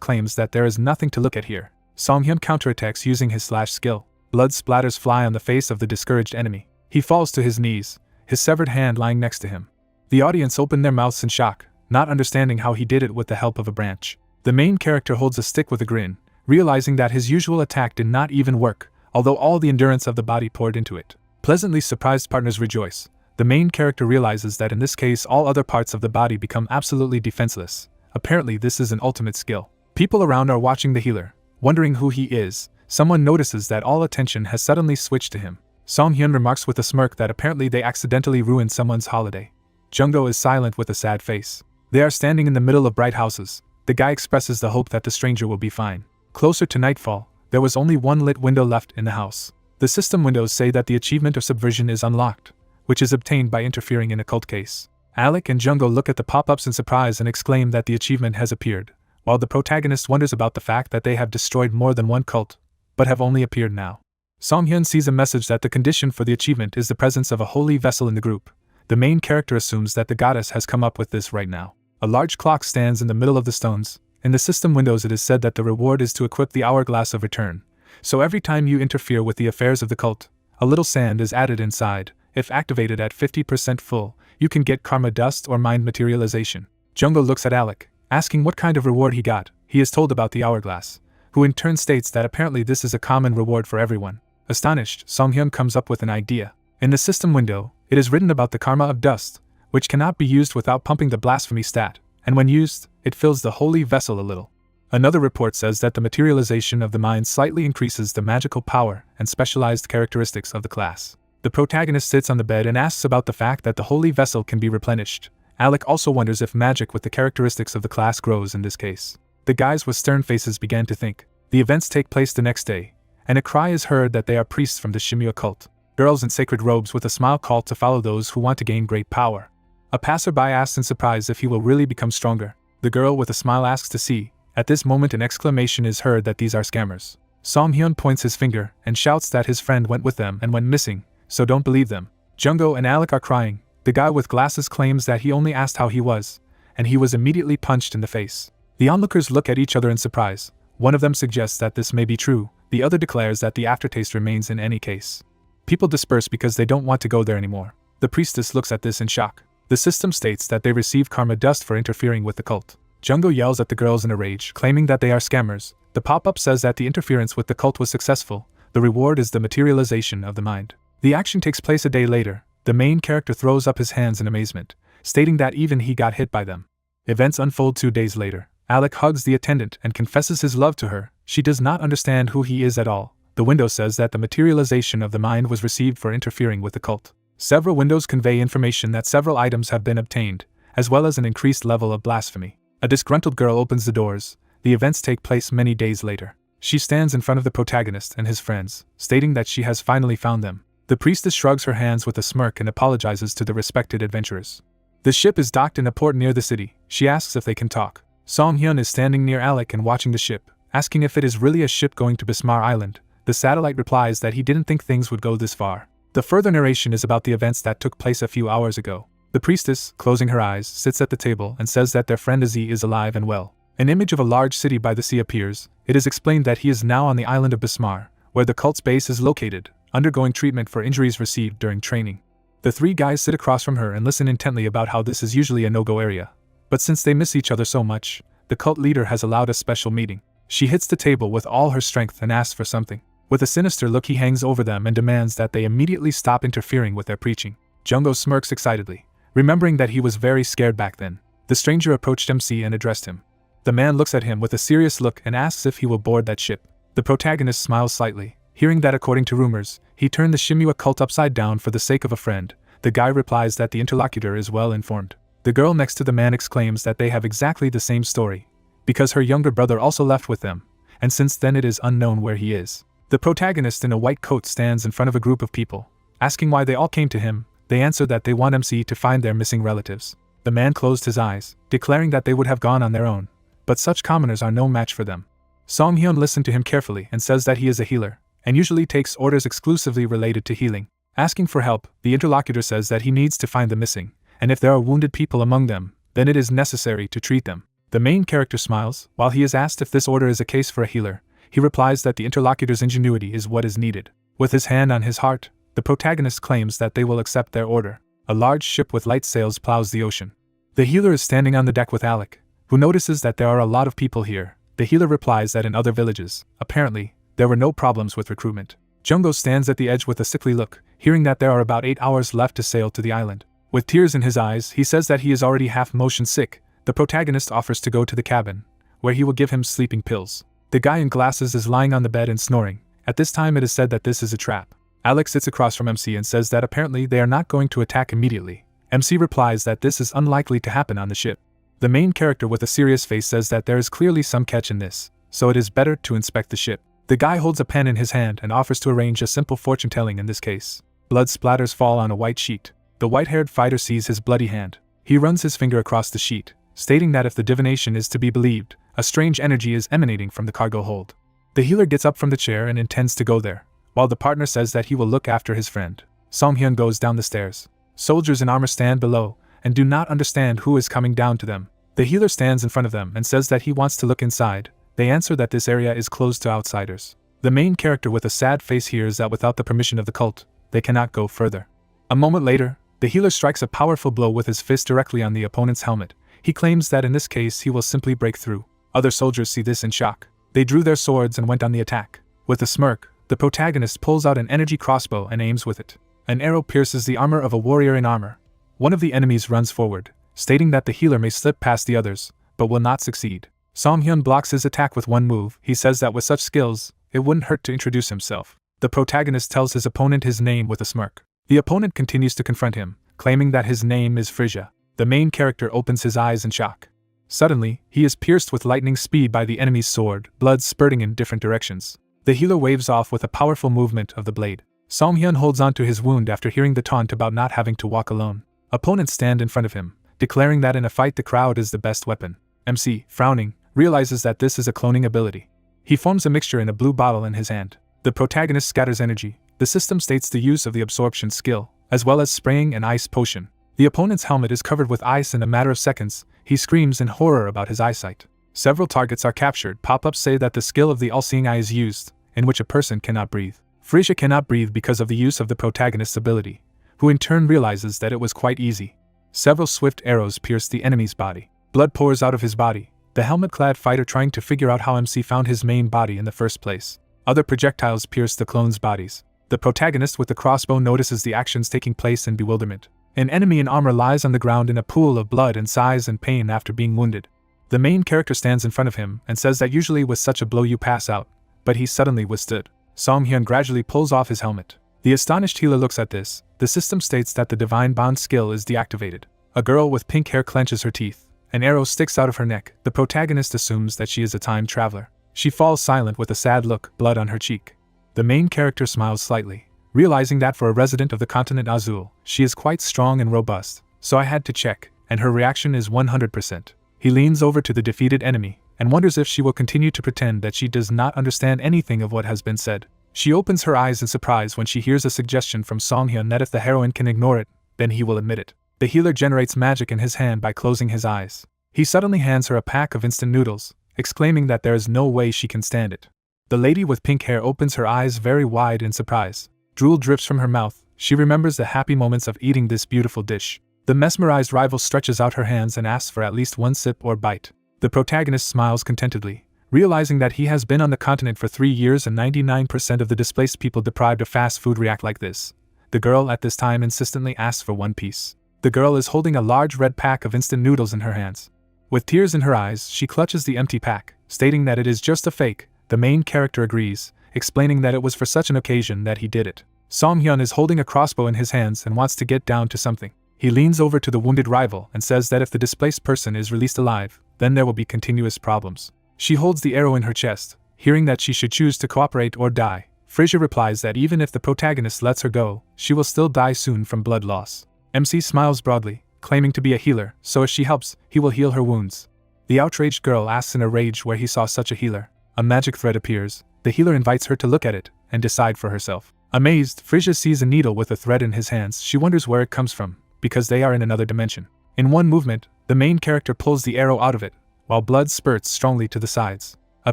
claims that there is nothing to look at here. Song Hyun counterattacks using his slash skill. Blood splatters fly on the face of the discouraged enemy. He falls to his knees, his severed hand lying next to him. The audience open their mouths in shock, not understanding how he did it with the help of a branch. The main character holds a stick with a grin, realizing that his usual attack did not even work, although all the endurance of the body poured into it. Pleasantly surprised partners rejoice. The main character realizes that in this case all other parts of the body become absolutely defenseless. Apparently this is an ultimate skill. People around are watching the healer, wondering who he is. Someone notices that all attention has suddenly switched to him. Song Hyun remarks with a smirk that apparently they accidentally ruined someone's holiday. Junggo is silent with a sad face. They are standing in the middle of bright houses. The guy expresses the hope that the stranger will be fine. Closer to nightfall, there was only one lit window left in the house. The system windows say that the achievement of subversion is unlocked, which is obtained by interfering in a cult case. Alec and Junggo look at the pop-ups in surprise and exclaim that the achievement has appeared, while the protagonist wonders about the fact that they have destroyed more than one cult, but have only appeared now. Song Hyun sees a message that the condition for the achievement is the presence of a holy vessel in the group. The main character assumes that the goddess has come up with this right now. A large clock stands in the middle of the stones. In the system windows it is said that the reward is to equip the hourglass of return. So every time you interfere with the affairs of the cult, a little sand is added inside. If activated at 50% full, you can get karma dust or mind materialization. Junggo looks at Alec, asking what kind of reward he got. He is told about the hourglass, who in turn states that apparently this is a common reward for everyone. Astonished, Song Hyun comes up with an idea. In the system window, it is written about the karma of dust, which cannot be used without pumping the blasphemy stat, and when used, it fills the holy vessel a little. Another report says that the materialization of the mind slightly increases the magical power and specialized characteristics of the class. The protagonist sits on the bed and asks about the fact that the holy vessel can be replenished. Alec also wonders if magic with the characteristics of the class grows in this case. The guys with stern faces began to think. The events take place the next day, and a cry is heard that they are priests from the Shimua cult. Girls in sacred robes with a smile call to follow those who want to gain great power. A passerby asks in surprise if he will really become stronger. The girl with a smile asks to see. At this moment an exclamation is heard that these are scammers. Song Hyun points his finger and shouts that his friend went with them and went missing, so don't believe them. Junggo and Alec are crying. The guy with glasses claims that he only asked how he was, and he was immediately punched in the face. The onlookers look at each other in surprise. One of them suggests that this may be true, the other declares that the aftertaste remains in any case. People disperse because they don't want to go there anymore. The priestess looks at this in shock. The system states that they receive karma dust for interfering with the cult. Junggo yells at the girls in a rage, claiming that they are scammers. The pop-up says that the interference with the cult was successful. The reward is the materialization of the mind. The action takes place a day later. The main character throws up his hands in amazement, stating that even he got hit by them. Events unfold 2 days later. Alec hugs the attendant and confesses his love to her. She does not understand who he is at all. The window says that the materialization of the mind was received for interfering with the cult. Several windows convey information that several items have been obtained, as well as an increased level of blasphemy. A disgruntled girl opens the doors. The events take place many days later. She stands in front of the protagonist and his friends, stating that she has finally found them. The priestess shrugs her hands with a smirk and apologizes to the respected adventurers. The ship is docked in a port near the city. She asks if they can talk. Song Hyun is standing near Alec and watching the ship, asking if it is really a ship going to Bismar Island. The satellite replies that he didn't think things would go this far. The further narration is about the events that took place a few hours ago. The priestess, closing her eyes, sits at the table and says that their friend Azzy is alive and well. An image of a large city by the sea appears. It is explained that he is now on the island of Bismar, where the cult's base is located, undergoing treatment for injuries received during training. The 3 guys sit across from her and listen intently about how this is usually a no-go area. But since they miss each other so much, the cult leader has allowed a special meeting. She hits the table with all her strength and asks for something. With a sinister look he hangs over them and demands that they immediately stop interfering with their preaching. Junggo smirks excitedly, remembering that he was very scared back then. The stranger approached MC and addressed him. The man looks at him with a serious look and asks if he will board that ship. The protagonist smiles slightly, hearing that according to rumors, he turned the Shimua cult upside down for the sake of a friend. The guy replies that the interlocutor is well informed. The girl next to the man exclaims that they have exactly the same story, because her younger brother also left with them, and since then it is unknown where he is. The protagonist in a white coat stands in front of a group of people, asking why they all came to him. They answer that they want MC to find their missing relatives. The man closed his eyes, declaring that they would have gone on their own, but such commoners are no match for them. Song Hyun listened to him carefully and says that he is a healer, and usually takes orders exclusively related to healing. Asking for help, the interlocutor says that he needs to find the missing, and if there are wounded people among them, then it is necessary to treat them. The main character smiles. While he is asked if this order is a case for a healer, he replies that the interlocutor's ingenuity is what is needed. With his hand on his heart, the protagonist claims that they will accept their order. A large ship with light sails plows the ocean. The healer is standing on the deck with Alec, who notices that there are a lot of people here. The healer replies that in other villages, apparently, there were no problems with recruitment. Jungo stands at the edge with a sickly look, hearing that there are about 8 hours left to sail to the island. With tears in his eyes, he says that he is already half motion sick. The protagonist offers to go to the cabin, where he will give him sleeping pills. The guy in glasses is lying on the bed and snoring. At this time it is said that this is a trap. Alex sits across from MC and says that apparently they are not going to attack immediately. MC replies that this is unlikely to happen on the ship. The main character with a serious face says that there is clearly some catch in this, so it is better to inspect the ship. The guy holds a pen in his hand and offers to arrange a simple fortune-telling in this case. Blood splatters fall on a white sheet. The white-haired fighter sees his bloody hand. He runs his finger across the sheet, stating that if the divination is to be believed, a strange energy is emanating from the cargo hold. The healer gets up from the chair and intends to go there, while the partner says that he will look after his friend. Song-hyun goes down the stairs. Soldiers in armor stand below and do not understand who is coming down to them. The healer stands in front of them and says that he wants to look inside. They answer that this area is closed to outsiders. The main character with a sad face hears that without the permission of the cult, they cannot go further. A moment later, the healer strikes a powerful blow with his fist directly on the opponent's helmet. He claims that in this case he will simply break through. Other soldiers see this in shock. They drew their swords and went on the attack. With a smirk, the protagonist pulls out an energy crossbow and aims with it. An arrow pierces the armor of a warrior in armor. One of the enemies runs forward, stating that the healer may slip past the others, but will not succeed. Song-hyun blocks his attack with one move. He says that with such skills, it wouldn't hurt to introduce himself. The protagonist tells his opponent his name with a smirk. The opponent continues to confront him, claiming that his name is Frisia. The main character opens his eyes in shock. Suddenly, he is pierced with lightning speed by the enemy's sword, blood spurting in different directions. The healer waves off with a powerful movement of the blade. Song-hyun holds on to his wound after hearing the taunt about not having to walk alone. Opponents stand in front of him, declaring that in a fight the crowd is the best weapon. MC, frowning, realizes that this is a cloning ability. He forms a mixture in a blue bottle in his hand. The protagonist scatters energy. The system states the use of the absorption skill, as well as spraying an ice potion. The opponent's helmet is covered with ice in a matter of seconds. He screams in horror about his eyesight. Several targets are captured. Pop-ups say that the skill of the all-seeing eye is used, in which a person cannot breathe. Frisia cannot breathe because of the use of the protagonist's ability, who in turn realizes that it was quite easy. Several swift arrows pierce the enemy's body. Blood pours out of his body, the helmet-clad fighter trying to figure out how MC found his main body in the first place. Other projectiles pierce the clones' bodies. The protagonist with the crossbow notices the actions taking place in bewilderment. An enemy in armor lies on the ground in a pool of blood and sighs in pain after being wounded. The main character stands in front of him and says that usually with such a blow you pass out, but he suddenly withstood. Song-hyun gradually pulls off his helmet. The astonished healer looks at this. The system states that the divine bond skill is deactivated. A girl with pink hair clenches her teeth. An arrow sticks out of her neck. The protagonist assumes that she is a time traveler. She falls silent with a sad look, blood on her cheek. The main character smiles slightly, realizing that for a resident of the continent Azul, she is quite strong and robust, so I had to check, and her reaction is 100%. He leans over to the defeated enemy, and wonders if she will continue to pretend that she does not understand anything of what has been said. She opens her eyes in surprise when she hears a suggestion from Song-hyun that if the heroine can ignore it, then he will admit it. The healer generates magic in his hand by closing his eyes. He suddenly hands her a pack of instant noodles, exclaiming that there is no way she can stand it. The lady with pink hair opens her eyes very wide in surprise. Drool drips from her mouth. She remembers the happy moments of eating this beautiful dish. The mesmerized rival stretches out her hands and asks for at least one sip or bite. The protagonist smiles contentedly, realizing that he has been on the continent for 3 years and 99% of the displaced people deprived of fast food react like this. The girl at this time insistently asks for one piece. The girl is holding a large red pack of instant noodles in her hands. With tears in her eyes, she clutches the empty pack, stating that it is just a fake. The main character agrees, explaining that it was for such an occasion that he did it. Song-hyun is holding a crossbow in his hands and wants to get down to something. He leans over to the wounded rival and says that if the displaced person is released alive, then there will be continuous problems. She holds the arrow in her chest, hearing that she should choose to cooperate or die. Frisia replies that even if the protagonist lets her go, she will still die soon from blood loss. MC smiles broadly, claiming to be a healer, so if she helps, he will heal her wounds. The outraged girl asks in a rage where he saw such a healer. A magic thread appears. The healer invites her to look at it, and decide for herself. Amazed, Frisia sees a needle with a thread in his hands. She wonders where it comes from, because they are in another dimension. In one movement, the main character pulls the arrow out of it, while blood spurts strongly to the sides. A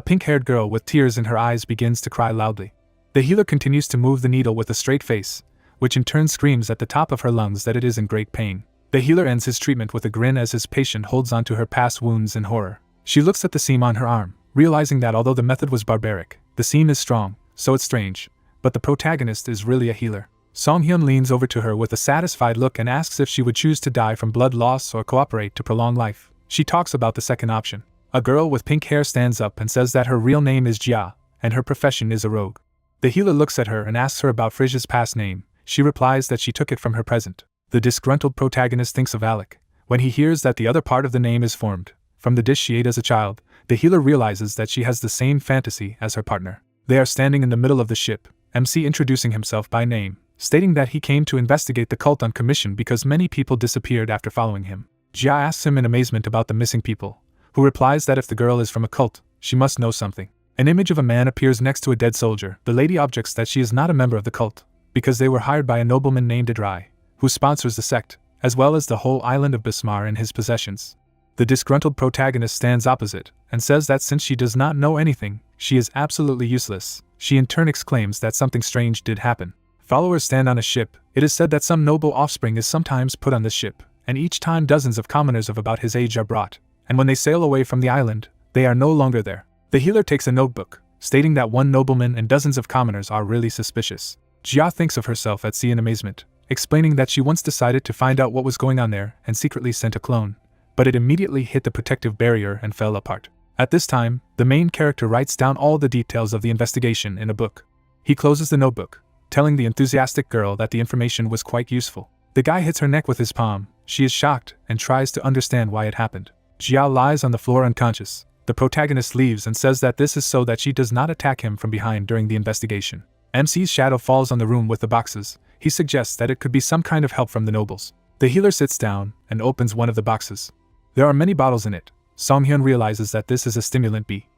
pink-haired girl with tears in her eyes begins to cry loudly. The healer continues to move the needle with a straight face, which in turn screams at the top of her lungs that it is in great pain. The healer ends his treatment with a grin as his patient holds onto her past wounds in horror. She looks at the seam on her arm, realizing that although the method was barbaric, the seam is strong, so it's strange, but the protagonist is really a healer. Song-hyun leans over to her with a satisfied look and asks if she would choose to die from blood loss or cooperate to prolong life. She talks about the second option. A girl with pink hair stands up and says that her real name is Jia, and her profession is a rogue. The healer looks at her and asks her about Frisia's past name. She replies that she took it from her present. The disgruntled protagonist thinks of Alec. When he hears that the other part of the name is formed from the dish she ate as a child, the healer realizes that she has the same fantasy as her partner. They are standing in the middle of the ship, MC introducing himself by name, stating that he came to investigate the cult on commission because many people disappeared after following him. Jia asks him in amazement about the missing people, who replies that if the girl is from a cult, she must know something. An image of a man appears next to a dead soldier. The lady objects that she is not a member of the cult, because they were hired by a nobleman named Adrai, who sponsors the sect, as well as the whole island of Bismar and his possessions. The disgruntled protagonist stands opposite, and says that since she does not know anything, she is absolutely useless. She in turn exclaims that something strange did happen. Followers stand on a ship. It is said that some noble offspring is sometimes put on this ship, and each time dozens of commoners of about his age are brought, and when they sail away from the island, they are no longer there. The healer takes a notebook, stating that one nobleman and dozens of commoners are really suspicious. Jia thinks of herself at sea in amazement, explaining that she once decided to find out what was going on there and secretly sent a clone, but it immediately hit the protective barrier and fell apart. At this time, the main character writes down all the details of the investigation in a book. He closes the notebook, telling the enthusiastic girl that the information was quite useful. The guy hits her neck with his palm. She is shocked and tries to understand why it happened. Jia lies on the floor unconscious. The protagonist leaves and says that this is so that she does not attack him from behind during the investigation. MC's shadow falls on the room with the boxes. He suggests that it could be some kind of help from the nobles. The healer sits down and opens one of the boxes. There are many bottles in it. Song-hyun realizes that this is a stimulant B.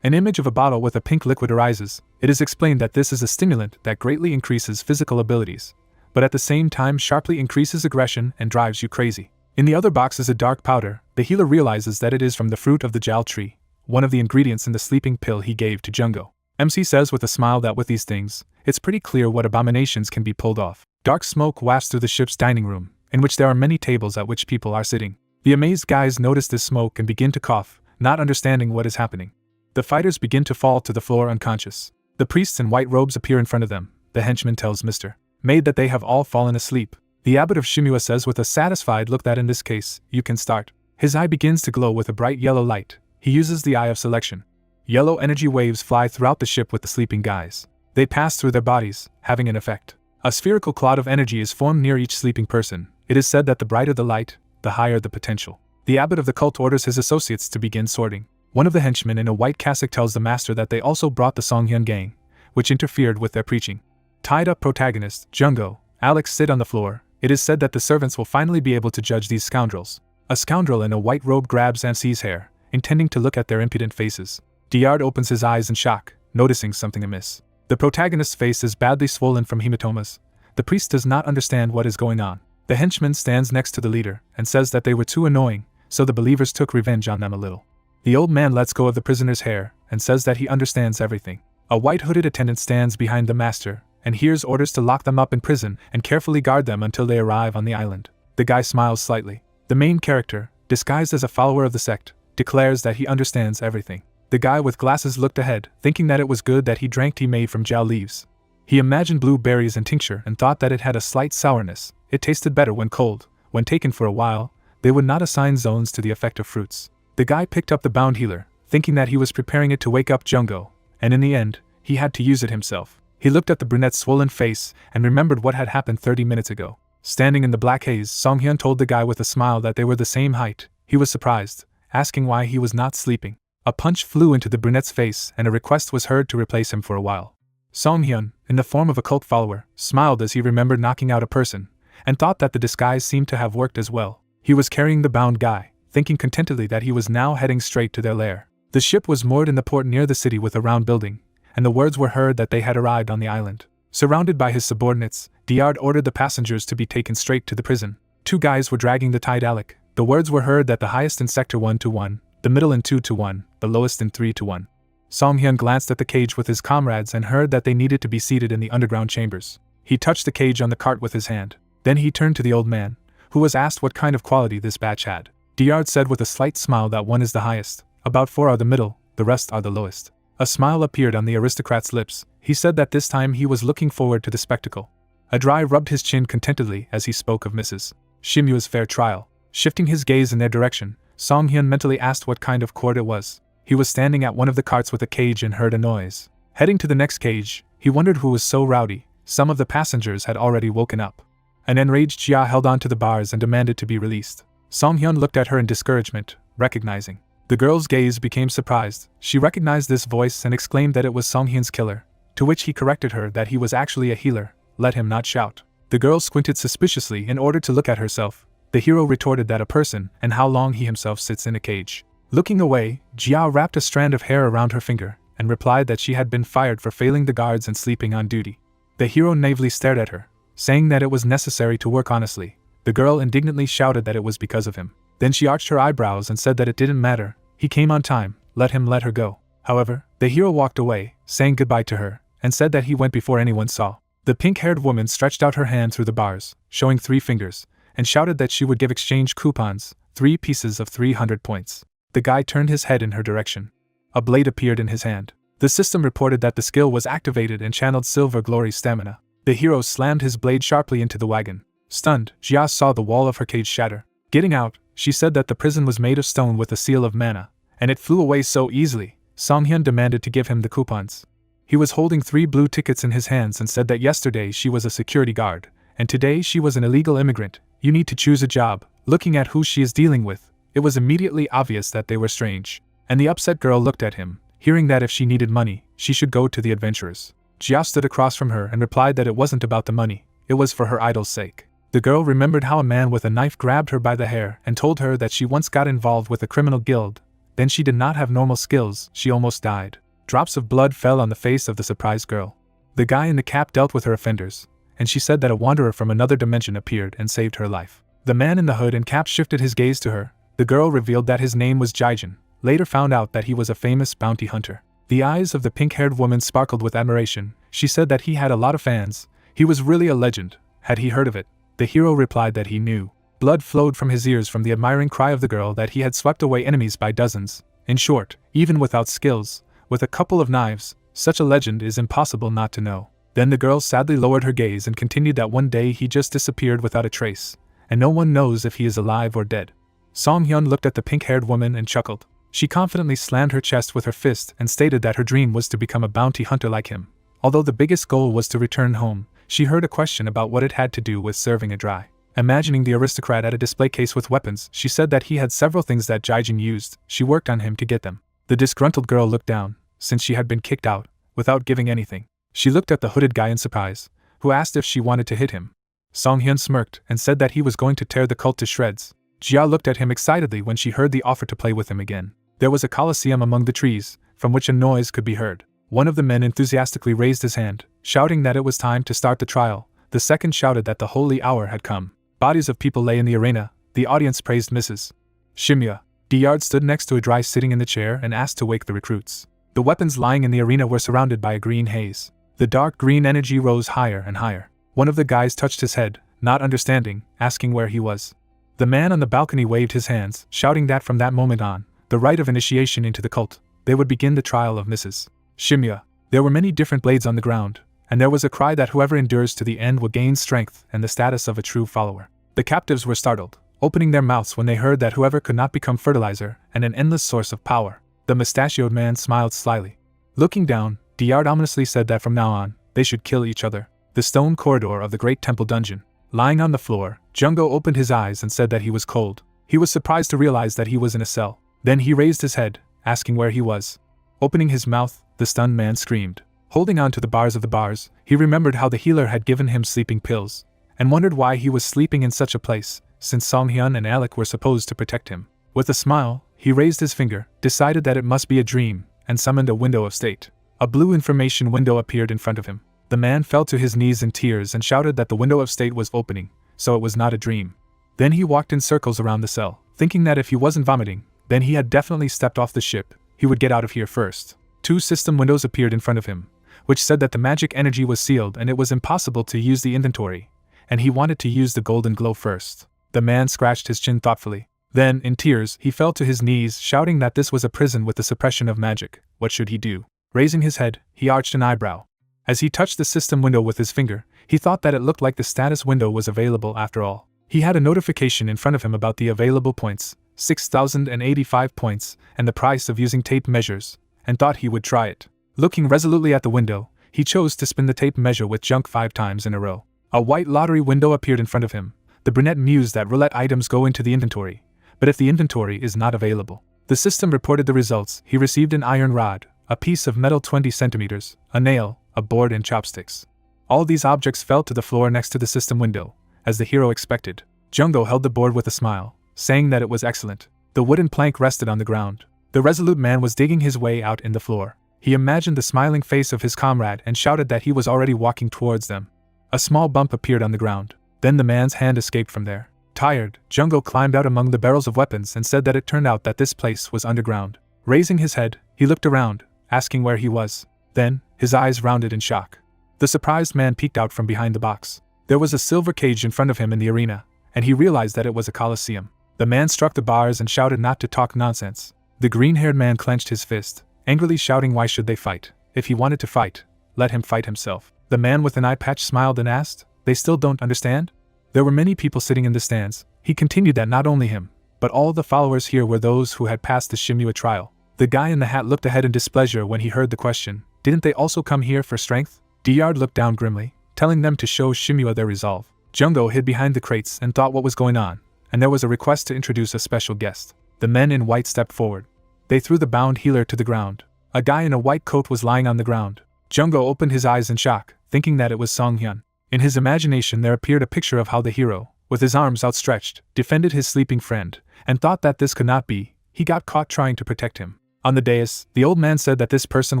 An image of a bottle with a pink liquid arises. It is explained that this is a stimulant that greatly increases physical abilities, but at the same time sharply increases aggression and drives you crazy. In the other box is a dark powder. The healer realizes that it is from the fruit of the Jal tree, one of the ingredients in the sleeping pill he gave to Jungo. MC says with a smile that with these things, it's pretty clear what abominations can be pulled off. Dark smoke wafts through the ship's dining room, in which there are many tables at which people are sitting. The amazed guys notice this smoke and begin to cough, not understanding what is happening. The fighters begin to fall to the floor unconscious. The priests in white robes appear in front of them. The henchman tells Mr. Maid that they have all fallen asleep. The abbot of Shimua says with a satisfied look that in this case, you can start. His eye begins to glow with a bright yellow light. He uses the eye of selection. Yellow energy waves fly throughout the ship with the sleeping guys. They pass through their bodies, having an effect. A spherical cloud of energy is formed near each sleeping person. It is said that the brighter the light, the higher the potential. The abbot of the cult orders his associates to begin sorting. One of the henchmen in a white cassock tells the master that they also brought the Song-hyun gang, which interfered with their preaching. Tied-up protagonist, Jungo, Alex sit on the floor. It is said that the servants will finally be able to judge these scoundrels. A scoundrel in a white robe grabs MC's hair, intending to look at their impudent faces. Diard opens his eyes in shock, noticing something amiss. The protagonist's face is badly swollen from hematomas. The priest does not understand what is going on. The henchman stands next to the leader and says that they were too annoying, so the believers took revenge on them a little. The old man lets go of the prisoner's hair and says that he understands everything. A white hooded attendant stands behind the master and hears orders to lock them up in prison and carefully guard them until they arrive on the island. The guy smiles slightly. The main character, disguised as a follower of the sect, declares that he understands everything. The guy with glasses looked ahead, thinking that it was good that he drank tea made from Jal leaves. He imagined blueberries and tincture and thought that it had a slight sourness. It tasted better when cold. When taken for a while, they would not assign zones to the effect of fruits. The guy picked up the bound healer, thinking that he was preparing it to wake up Jungo, and in the end, he had to use it himself. He looked at the brunette's swollen face and remembered what had happened 30 minutes ago. Standing in the black haze, Song-hyun told the guy with a smile that they were the same height. He was surprised, asking why he was not sleeping. A punch flew into the brunette's face and a request was heard to replace him for a while. Song-hyun, in the form of a cult follower, smiled as he remembered knocking out a person, and thought that the disguise seemed to have worked as well. He was carrying the bound guy, thinking contentedly that he was now heading straight to their lair. The ship was moored in the port near the city with a round building, and the words were heard that they had arrived on the island. Surrounded by his subordinates, Diard ordered the passengers to be taken straight to the prison. 2 guys were dragging the tied Alec. The words were heard that the highest in sector 1-1, the middle in 2-1, the lowest in 3-1. Song-hyun glanced at the cage with his comrades and heard that they needed to be seated in the underground chambers. He touched the cage on the cart with his hand. Then he turned to the old man, who was asked what kind of quality this batch had. Diard said with a slight smile that 1 is the highest, about 4 are the middle, the rest are the lowest. A smile appeared on the aristocrat's lips. He said that this time he was looking forward to the spectacle. A dry rubbed his chin contentedly as he spoke of Mrs. Shimyu's fair trial. Shifting his gaze in their direction, Song-hyun mentally asked what kind of court it was. He was standing at one of the carts with a cage and heard a noise. Heading to the next cage, he wondered who was so rowdy. Some of the passengers had already woken up. An enraged Jia held on to the bars and demanded to be released. Song-hyun looked at her in discouragement, recognizing. The girl's gaze became surprised. She recognized this voice and exclaimed that it was Song-hyun's killer, to which he corrected her that he was actually a healer. Let him not shout. The girl squinted suspiciously in order to look at herself. The hero retorted that a person, and how long he himself sits in a cage. Looking away, Jia wrapped a strand of hair around her finger, and replied that she had been fired for failing the guards and sleeping on duty. The hero naively stared at her, saying that it was necessary to work honestly. The girl indignantly shouted that it was because of him. Then she arched her eyebrows and said that it didn't matter. He came on time, let her go. However, the hero walked away, saying goodbye to her, and said that he went before anyone saw. The pink-haired woman stretched out her hand through the bars, showing 3 fingers, and shouted that she would give exchange coupons, 3 pieces of 300 points. The guy turned his head in her direction. A blade appeared in his hand. The system reported that the skill was activated and channeled Silver Glory stamina. The hero slammed his blade sharply into the wagon. Stunned, Jia saw the wall of her cage shatter. Getting out, she said that the prison was made of stone with a seal of mana, and it flew away so easily. Song-hyun demanded to give him the coupons. He was holding 3 blue tickets in his hands and said that yesterday she was a security guard, and today she was an illegal immigrant. You need to choose a job. Looking at who she is dealing with, it was immediately obvious that they were strange. And the upset girl looked at him, hearing that if she needed money, she should go to the adventurers. Jia stood across from her and replied that it wasn't about the money, it was for her idol's sake. The girl remembered how a man with a knife grabbed her by the hair and told her that she once got involved with a criminal guild. Then she did not have normal skills, she almost died. Drops of blood fell on the face of the surprised girl. The guy in the cap dealt with her offenders, and she said that a wanderer from another dimension appeared and saved her life. The man in the hood and cap shifted his gaze to her. The girl revealed that his name was Jaijin, later found out that he was a famous bounty hunter. The eyes of the pink-haired woman sparkled with admiration. She said that he had a lot of fans. He was really a legend. Had he heard of it? The hero replied that he knew. Blood flowed from his ears from the admiring cry of the girl that he had swept away enemies by dozens. In short, even without skills, with a couple of knives, such a legend is impossible not to know. Then the girl sadly lowered her gaze and continued that one day he just disappeared without a trace, and no one knows if he is alive or dead. Song-hyun looked at the pink-haired woman and chuckled. She confidently slammed her chest with her fist and stated that her dream was to become a bounty hunter like him. Although the biggest goal was to return home, she heard a question about what it had to do with serving a dry. Imagining the aristocrat at a display case with weapons, she said that he had several things that Jaijin used. She worked on him to get them. The disgruntled girl looked down, since she had been kicked out, without giving anything. She looked at the hooded guy in surprise, who asked if she wanted to hit him. Song-hyun smirked and said that he was going to tear the cult to shreds. Jia looked at him excitedly when she heard the offer to play with him again. There was a coliseum among the trees, from which a noise could be heard. One of the men enthusiastically raised his hand, shouting that it was time to start the trial. The second shouted that the holy hour had come. Bodies of people lay in the arena. The audience praised Mrs. Shimya. Diyard stood next to a dry sitting in the chair and asked to wake the recruits. The weapons lying in the arena were surrounded by a green haze. The dark green energy rose higher and higher. One of the guys touched his head, not understanding, asking where he was. The man on the balcony waved his hands, shouting that from that moment on, the rite of initiation into the cult, they would begin the trial of Mrs. Shimya. There were many different blades on the ground, and there was a cry that whoever endures to the end will gain strength and the status of a true follower. The captives were startled, opening their mouths when they heard that whoever could not become fertilizer and an endless source of power. The mustachioed man smiled slyly. Looking down, Diyard ominously said that from now on, they should kill each other. The stone corridor of the great temple dungeon. Lying on the floor, Jungo opened his eyes and said that he was cold. He was surprised to realize that he was in a cell. Then he raised his head, asking where he was. Opening his mouth, the stunned man screamed. Holding on to the bars, he remembered how the healer had given him sleeping pills, and wondered why he was sleeping in such a place, since Song-hyun and Alec were supposed to protect him. With a smile, he raised his finger, decided that it must be a dream, and summoned a window of state. A blue information window appeared in front of him. The man fell to his knees in tears and shouted that the window of state was opening, so it was not a dream. Then he walked in circles around the cell, thinking that if he wasn't vomiting, then he had definitely stepped off the ship. He would get out of here first. 2 system windows appeared in front of him, which said that the magic energy was sealed and it was impossible to use the inventory, and he wanted to use the golden glow first. The man scratched his chin thoughtfully. Then, in tears, he fell to his knees, shouting that this was a prison with the suppression of magic. What should he do? Raising his head, he arched an eyebrow. As he touched the system window with his finger, he thought that it looked like the status window was available after all. He had a notification in front of him about the available points, 6,085 points, and the price of using tape measures, and thought he would try it. Looking resolutely at the window, he chose to spin the tape measure with junk 5 times in a row. A white lottery window appeared in front of him. The brunette mused that roulette items go into the inventory, but if the inventory is not available, the system reported the results. He received an iron rod, a piece of metal 20 centimeters, a nail, a board, and chopsticks. All these objects fell to the floor next to the system window, as the hero expected. Jungo held the board with a smile, saying that it was excellent. The wooden plank rested on the ground. The resolute man was digging his way out in the floor. He imagined the smiling face of his comrade and shouted that he was already walking towards them. A small bump appeared on the ground. Then the man's hand escaped from there. Tired, Jungo climbed out among the barrels of weapons and said that it turned out that this place was underground. Raising his head, he looked around, asking where he was. Then, his eyes rounded in shock. The surprised man peeked out from behind the box. There was a silver cage in front of him in the arena, and he realized that it was a coliseum. The man struck the bars and shouted not to talk nonsense. The green-haired man clenched his fist, angrily shouting why should they fight? If he wanted to fight, let him fight himself. The man with an eye patch smiled and asked, "They still don't understand?" There were many people sitting in the stands. He continued that not only him, but all the followers here were those who had passed the Shimua trial. The guy in the hat looked ahead in displeasure when he heard the question. Didn't they also come here for strength? Diyard looked down grimly, telling them to show Shimua their resolve. Jungo hid behind the crates and thought what was going on, and there was a request to introduce a special guest. The men in white stepped forward. They threw the bound healer to the ground. A guy in a white coat was lying on the ground. Jungo opened his eyes in shock, thinking that it was Song-hyun. In his imagination there appeared a picture of how the hero, with his arms outstretched, defended his sleeping friend, and thought that this could not be. He got caught trying to protect him. On the dais, the old man said that this person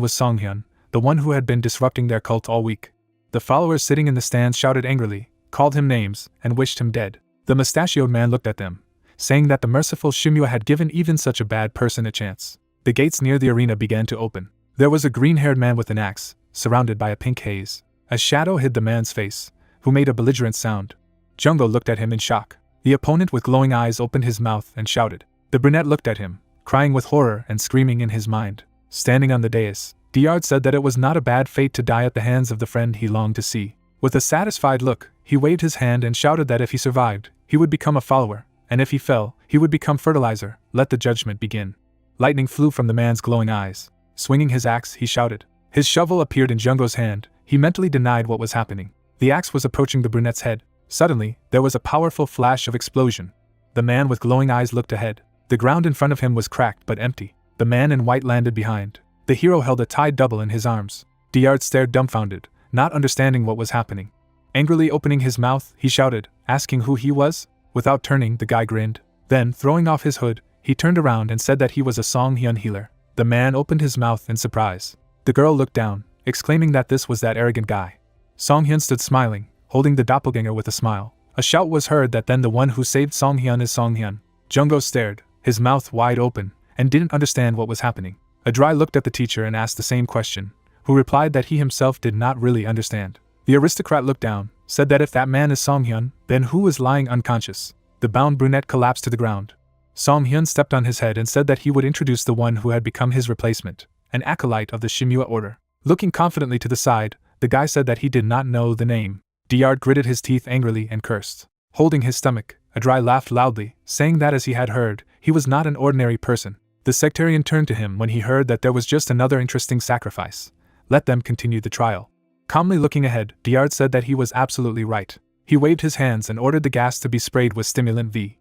was Song-hyun, the one who had been disrupting their cult all week. The followers sitting in the stands shouted angrily, called him names, and wished him dead. The mustachioed man looked at them, saying that the merciful Shimua had given even such a bad person a chance. The gates near the arena began to open. There was a green-haired man with an axe, surrounded by a pink haze. A shadow hid the man's face, who made a belligerent sound. Jungo looked at him in shock. The opponent with glowing eyes opened his mouth and shouted. The brunette looked at him, crying with horror and screaming in his mind. Standing on the dais, Diyard said that it was not a bad fate to die at the hands of the friend he longed to see. With a satisfied look, he waved his hand and shouted that if he survived, he would become a follower, and if he fell, he would become fertilizer. Let the judgment begin. Lightning flew from the man's glowing eyes. Swinging his axe, he shouted. His shovel appeared in Jungo's hand. He mentally denied what was happening. The axe was approaching the brunette's head. Suddenly, there was a powerful flash of explosion. The man with glowing eyes looked ahead. The ground in front of him was cracked but empty. The man in white landed behind. The hero held a tied double in his arms. Diyard stared dumbfounded, not understanding what was happening. Angrily opening his mouth, he shouted, asking who he was. Without turning, the guy grinned. Then, throwing off his hood, he turned around and said that he was a Song-hyun healer. The man opened his mouth in surprise. The girl looked down, exclaiming that this was that arrogant guy. Song-hyun stood smiling, holding the doppelganger with a smile. A shout was heard that then the one who saved Song-hyun is Song-hyun. Jungo stared, his mouth wide open, and didn't understand what was happening. Adrai looked at the teacher and asked the same question, who replied that he himself did not really understand. The aristocrat looked down, said that if that man is Song-hyun, then who is lying unconscious? The bound brunette collapsed to the ground. Song-hyun stepped on his head and said that he would introduce the one who had become his replacement, an acolyte of the Shimua order. Looking confidently to the side, the guy said that he did not know the name. Diyard gritted his teeth angrily and cursed. Holding his stomach, Adrai laughed loudly, saying that as he had heard, he was not an ordinary person. The sectarian turned to him when he heard that there was just another interesting sacrifice. Let them continue the trial. Calmly looking ahead, Diyard said that he was absolutely right. He waved his hands and ordered the gas to be sprayed with stimulant V.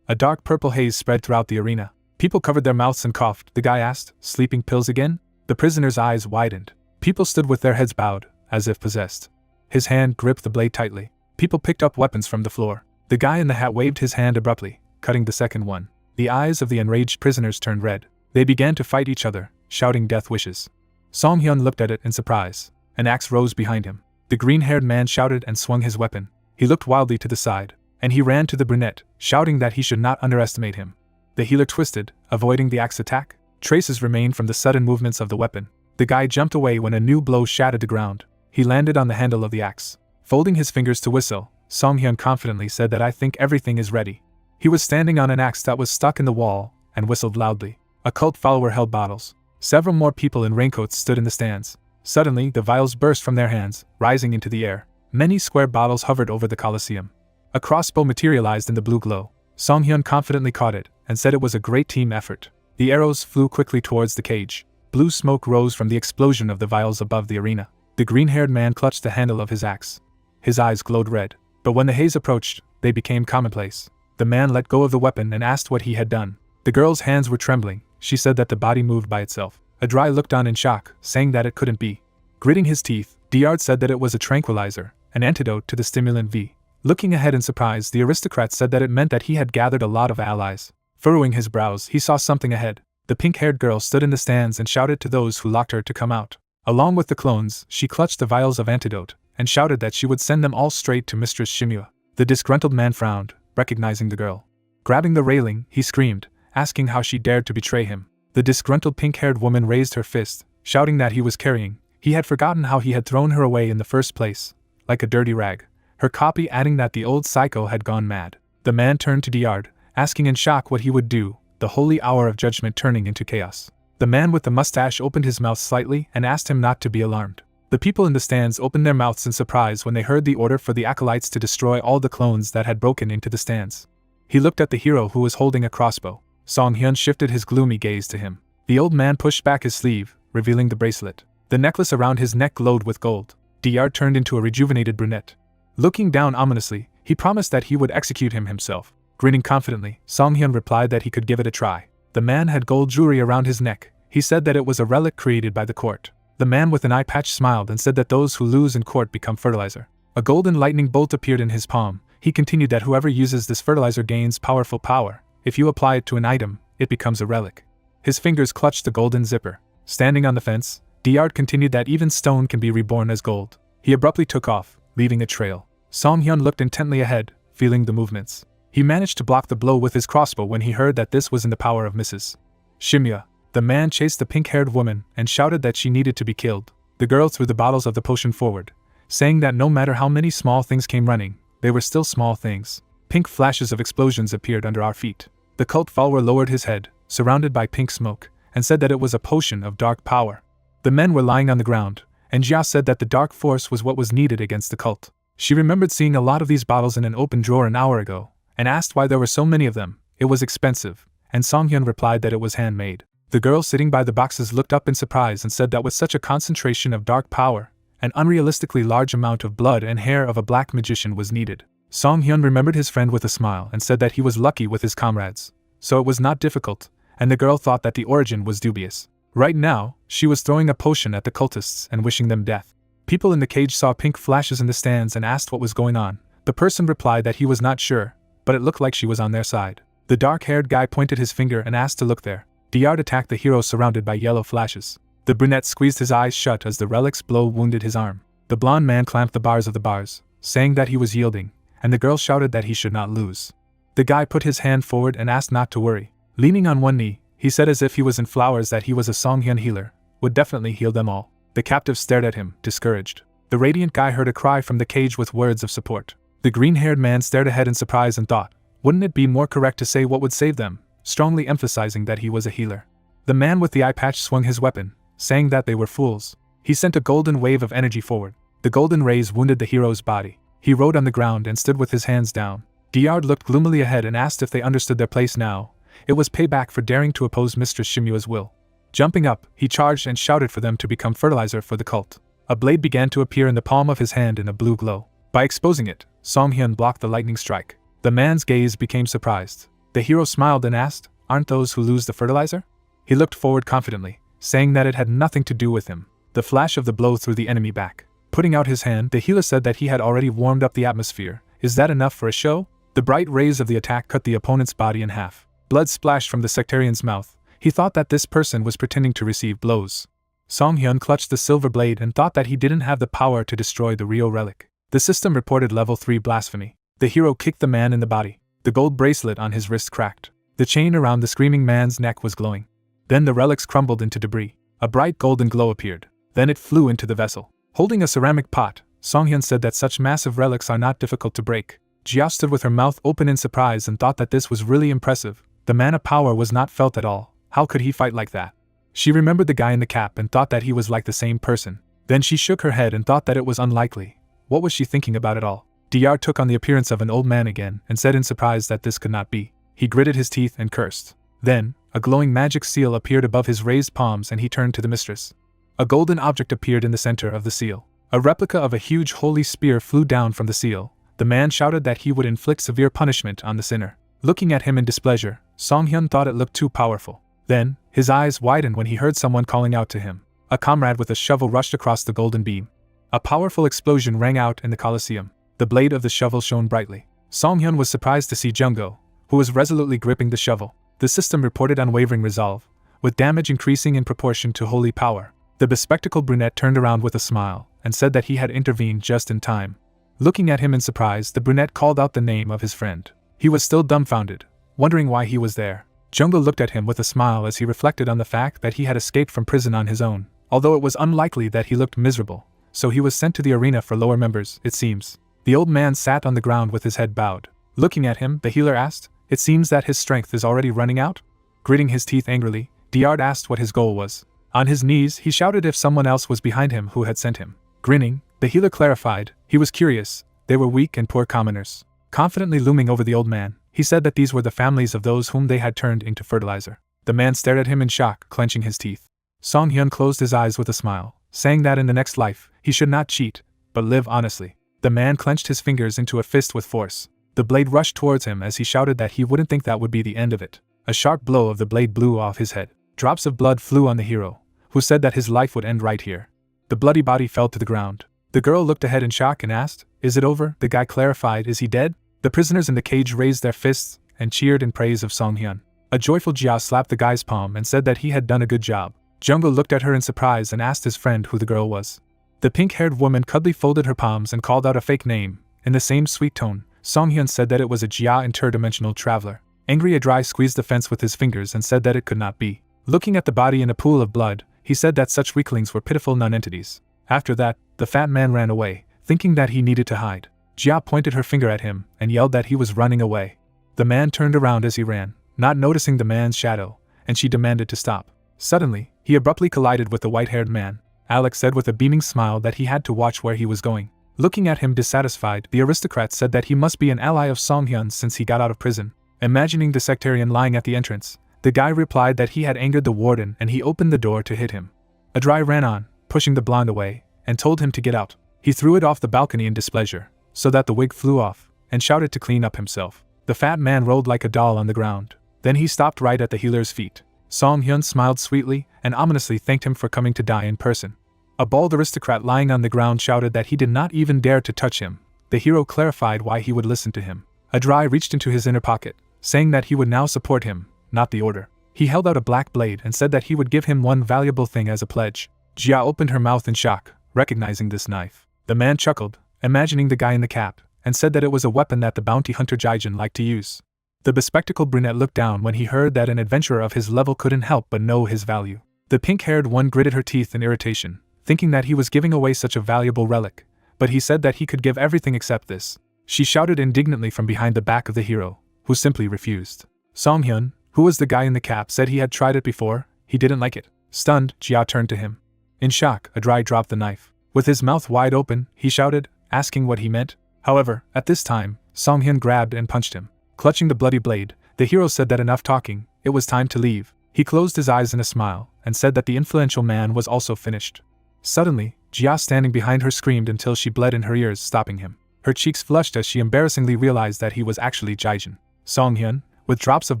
A dark purple haze spread throughout the arena. People covered their mouths and coughed. The guy asked, "Sleeping pills again?" The prisoner's eyes widened. People stood with their heads bowed, as if possessed. His hand gripped the blade tightly. People picked up weapons from the floor. The guy in the hat waved his hand abruptly, cutting the second one. The eyes of the enraged prisoners turned red. They began to fight each other, shouting death wishes. Song Hyun looked at it in surprise. An axe rose behind him. The green-haired man shouted and swung his weapon. He looked wildly to the side, and he ran to the brunette, shouting that he should not underestimate him. The healer twisted, avoiding the axe attack. Traces remained from the sudden movements of the weapon. The guy jumped away when a new blow shattered the ground. He landed on the handle of the axe. Folding his fingers to whistle, Song Hyun confidently said that I think everything is ready. He was standing on an axe that was stuck in the wall, and whistled loudly. A cult follower held bottles. Several more people in raincoats stood in the stands. Suddenly, the vials burst from their hands, rising into the air. Many square bottles hovered over the Colosseum. A crossbow materialized in the blue glow. Song Hyun confidently caught it, and said it was a great team effort. The arrows flew quickly towards the cage. Blue smoke rose from the explosion of the vials above the arena. The green-haired man clutched the handle of his axe. His eyes glowed red, but when the haze approached, they became commonplace. The man let go of the weapon and asked what he had done. The girl's hands were trembling. She said that the body moved by itself. Adrai looked on in shock, saying that it couldn't be. Gritting his teeth, Diard said that it was a tranquilizer, an antidote to the stimulant V. Looking ahead in surprise, the aristocrat said that it meant that he had gathered a lot of allies. Furrowing his brows, he saw something ahead. The pink-haired girl stood in the stands and shouted to those who locked her to come out. Along with the clones, she clutched the vials of antidote, and shouted that she would send them all straight to Mistress Shimua. The disgruntled man frowned, recognizing the girl. Grabbing the railing, he screamed, asking how she dared to betray him. The disgruntled pink-haired woman raised her fist, shouting that he was carrying. He had forgotten how he had thrown her away in the first place, like a dirty rag. Her copy adding that the old psycho had gone mad. The man turned to Diard, asking in shock what he would do, the holy hour of judgment turning into chaos. The man with the mustache opened his mouth slightly and asked him not to be alarmed. The people in the stands opened their mouths in surprise when they heard the order for the acolytes to destroy all the clones that had broken into the stands. He looked at the hero who was holding a crossbow. Song Hyun shifted his gloomy gaze to him. The old man pushed back his sleeve, revealing the bracelet. The necklace around his neck glowed with gold. Diard turned into a rejuvenated brunette. Looking down ominously, he promised that he would execute him himself. Grinning confidently, Song Hyun replied that he could give it a try. The man had gold jewelry around his neck. He said that it was a relic created by the court. The man with an eye patch smiled and said that those who lose in court become fertilizer. A golden lightning bolt appeared in his palm. He continued that whoever uses this fertilizer gains powerful power. If you apply it to an item, it becomes a relic. His fingers clutched the golden zipper. Standing on the fence, Diard continued that even stone can be reborn as gold. He abruptly took off, leaving a trail. Song Hyun looked intently ahead, feeling the movements. He managed to block the blow with his crossbow when he heard that this was in the power of Mrs. Shimua. The man chased the pink-haired woman and shouted that she needed to be killed. The girl threw the bottles of the potion forward, saying that no matter how many small things came running, they were still small things. Pink flashes of explosions appeared under our feet. The cult follower lowered his head, surrounded by pink smoke, and said that it was a potion of dark power. The men were lying on the ground, and Jia said that the dark force was what was needed against the cult. She remembered seeing a lot of these bottles in an open drawer an hour ago, and asked why there were so many of them. It was expensive, and Song Hyun replied that it was handmade. The girl sitting by the boxes looked up in surprise and said that with such a concentration of dark power, an unrealistically large amount of blood and hair of a black magician was needed. Song Hyun remembered his friend with a smile and said that he was lucky with his comrades, so it was not difficult, and the girl thought that the origin was dubious. Right now, she was throwing a potion at the cultists and wishing them death. People in the cage saw pink flashes in the stands and asked what was going on. The person replied that he was not sure, but it looked like she was on their side. The dark-haired guy pointed his finger and asked to look there. Diard attacked the hero surrounded by yellow flashes. The brunette squeezed his eyes shut as the relic's blow wounded his arm. The blonde man clamped the bars of the bars, saying that he was yielding, and the girl shouted that he should not lose. The guy put his hand forward and asked not to worry. Leaning on one knee, he said as if he was in flowers that he was a Song Hyun healer, would definitely heal them all. The captive stared at him, discouraged. The radiant guy heard a cry from the cage with words of support. The green-haired man stared ahead in surprise and thought, wouldn't it be more correct to say what would save them, strongly emphasizing that he was a healer. The man with the eye patch swung his weapon, saying that they were fools. He sent a golden wave of energy forward. The golden rays wounded the hero's body. He rode on the ground and stood with his hands down. Diard looked gloomily ahead and asked if they understood their place now. It was payback for daring to oppose Mistress Shimua's will. Jumping up, he charged and shouted for them to become fertilizer for the cult. A blade began to appear in the palm of his hand in a blue glow. By exposing it, Song Hyun blocked the lightning strike. The man's gaze became surprised. The hero smiled and asked, aren't those who lose the fertilizer? He looked forward confidently, saying that it had nothing to do with him. The flash of the blow threw the enemy back. Putting out his hand, the healer said that he had already warmed up the atmosphere. Is that enough for a show? The bright rays of the attack cut the opponent's body in half. Blood splashed from the sectarian's mouth. He thought that this person was pretending to receive blows. Song Hyun clutched the silver blade and thought that he didn't have the power to destroy the real relic. The system reported level 3 blasphemy. The hero kicked the man in the body. The gold bracelet on his wrist cracked. The chain around the screaming man's neck was glowing. Then the relics crumbled into debris. A bright golden glow appeared. Then it flew into the vessel. Holding a ceramic pot, Song Hyun said that such massive relics are not difficult to break. Jia stood with her mouth open in surprise and thought that this was really impressive. The mana power was not felt at all. How could he fight like that? She remembered the guy in the cap and thought that he was like the same person. Then she shook her head and thought that it was unlikely. What was she thinking about it all? DR took on the appearance of an old man again and said in surprise that this could not be. He gritted his teeth and cursed. Then, a glowing magic seal appeared above his raised palms and he turned to the mistress. A golden object appeared in the center of the seal. A replica of a huge holy spear flew down from the seal. The man shouted that he would inflict severe punishment on the sinner. Looking at him in displeasure, Song Hyun thought it looked too powerful. Then, his eyes widened when he heard someone calling out to him. A comrade with a shovel rushed across the golden beam. A powerful explosion rang out in the Colosseum. The blade of the shovel shone brightly. Song Hyun was surprised to see Junggo, who was resolutely gripping the shovel. The system reported unwavering resolve, with damage increasing in proportion to holy power. The bespectacled brunette turned around with a smile, and said that he had intervened just in time. Looking at him in surprise, the brunette called out the name of his friend. He was still dumbfounded, wondering why he was there. Junggo looked at him with a smile as he reflected on the fact that he had escaped from prison on his own, although it was unlikely that he looked miserable, so he was sent to the arena for lower members, it seems. The old man sat on the ground with his head bowed. Looking at him, the healer asked, "It seems that his strength is already running out?" Gritting his teeth angrily, Diard asked what his goal was. On his knees, he shouted if someone else was behind him who had sent him. Grinning, the healer clarified, he was curious. They were weak and poor commoners. Confidently looming over the old man, he said that these were the families of those whom they had turned into fertilizer. The man stared at him in shock, clenching his teeth. Song Hyun closed his eyes with a smile, saying that in the next life, he should not cheat, but live honestly. The man clenched his fingers into a fist with force. The blade rushed towards him as he shouted that he wouldn't think that would be the end of it. A sharp blow of the blade blew off his head. Drops of blood flew on the hero, who said that his life would end right here. The bloody body fell to the ground. The girl looked ahead in shock and asked, "Is it over?" The guy clarified, "Is he dead?" The prisoners in the cage raised their fists and cheered in praise of Song Hyun. A joyful Jia slapped the guy's palm and said that he had done a good job. Junggo looked at her in surprise and asked his friend who the girl was. The pink-haired woman cuddly folded her palms and called out a fake name. In the same sweet tone, Song Hyun said that it was a Jia interdimensional traveler. Angry, Adrai squeezed the fence with his fingers and said that it could not be. Looking at the body in a pool of blood, he said that such weaklings were pitiful non-entities. After that, the fat man ran away, thinking that he needed to hide. Jia pointed her finger at him and yelled that he was running away. The man turned around as he ran, not noticing the man's shadow, and she demanded to stop. Suddenly, he abruptly collided with the white-haired man. Alex said with a beaming smile that he had to watch where he was going. Looking at him dissatisfied, the aristocrat said that he must be an ally of Song Hyun's since he got out of prison. Imagining the sectarian lying at the entrance, the guy replied that he had angered the warden and he opened the door to hit him. Adrai ran on, pushing the blonde away, and told him to get out. He threw it off the balcony in displeasure, so that the wig flew off, and shouted to clean up himself. The fat man rolled like a doll on the ground. Then he stopped right at the healer's feet. Song Hyun smiled sweetly and ominously thanked him for coming to die in person. A bald aristocrat lying on the ground shouted that he did not even dare to touch him. The hero clarified why he would listen to him. Adrai reached into his inner pocket, saying that he would now support him, not the order. He held out a black blade and said that he would give him one valuable thing as a pledge. Jia opened her mouth in shock, recognizing this knife. The man chuckled, imagining the guy in the cap, and said that it was a weapon that the bounty hunter Jaijin liked to use. The bespectacled brunette looked down when he heard that an adventurer of his level couldn't help but know his value. The pink-haired one gritted her teeth in irritation, thinking that he was giving away such a valuable relic, but he said that he could give everything except this. She shouted indignantly from behind the back of the hero, who simply refused. Song Hyun, who was the guy in the cap, said he had tried it before. He didn't like it. Stunned, Jia turned to him. In shock, Adrai dropped the knife. With his mouth wide open, he shouted, asking what he meant. However, at this time, Song Hyun grabbed and punched him. Clutching the bloody blade, the hero said that enough talking, it was time to leave. He closed his eyes in a smile, and said that the influential man was also finished. Suddenly, Jia standing behind her screamed until she bled in her ears, stopping him. Her cheeks flushed as she embarrassingly realized that he was actually Jaijin. Song Hyun, with drops of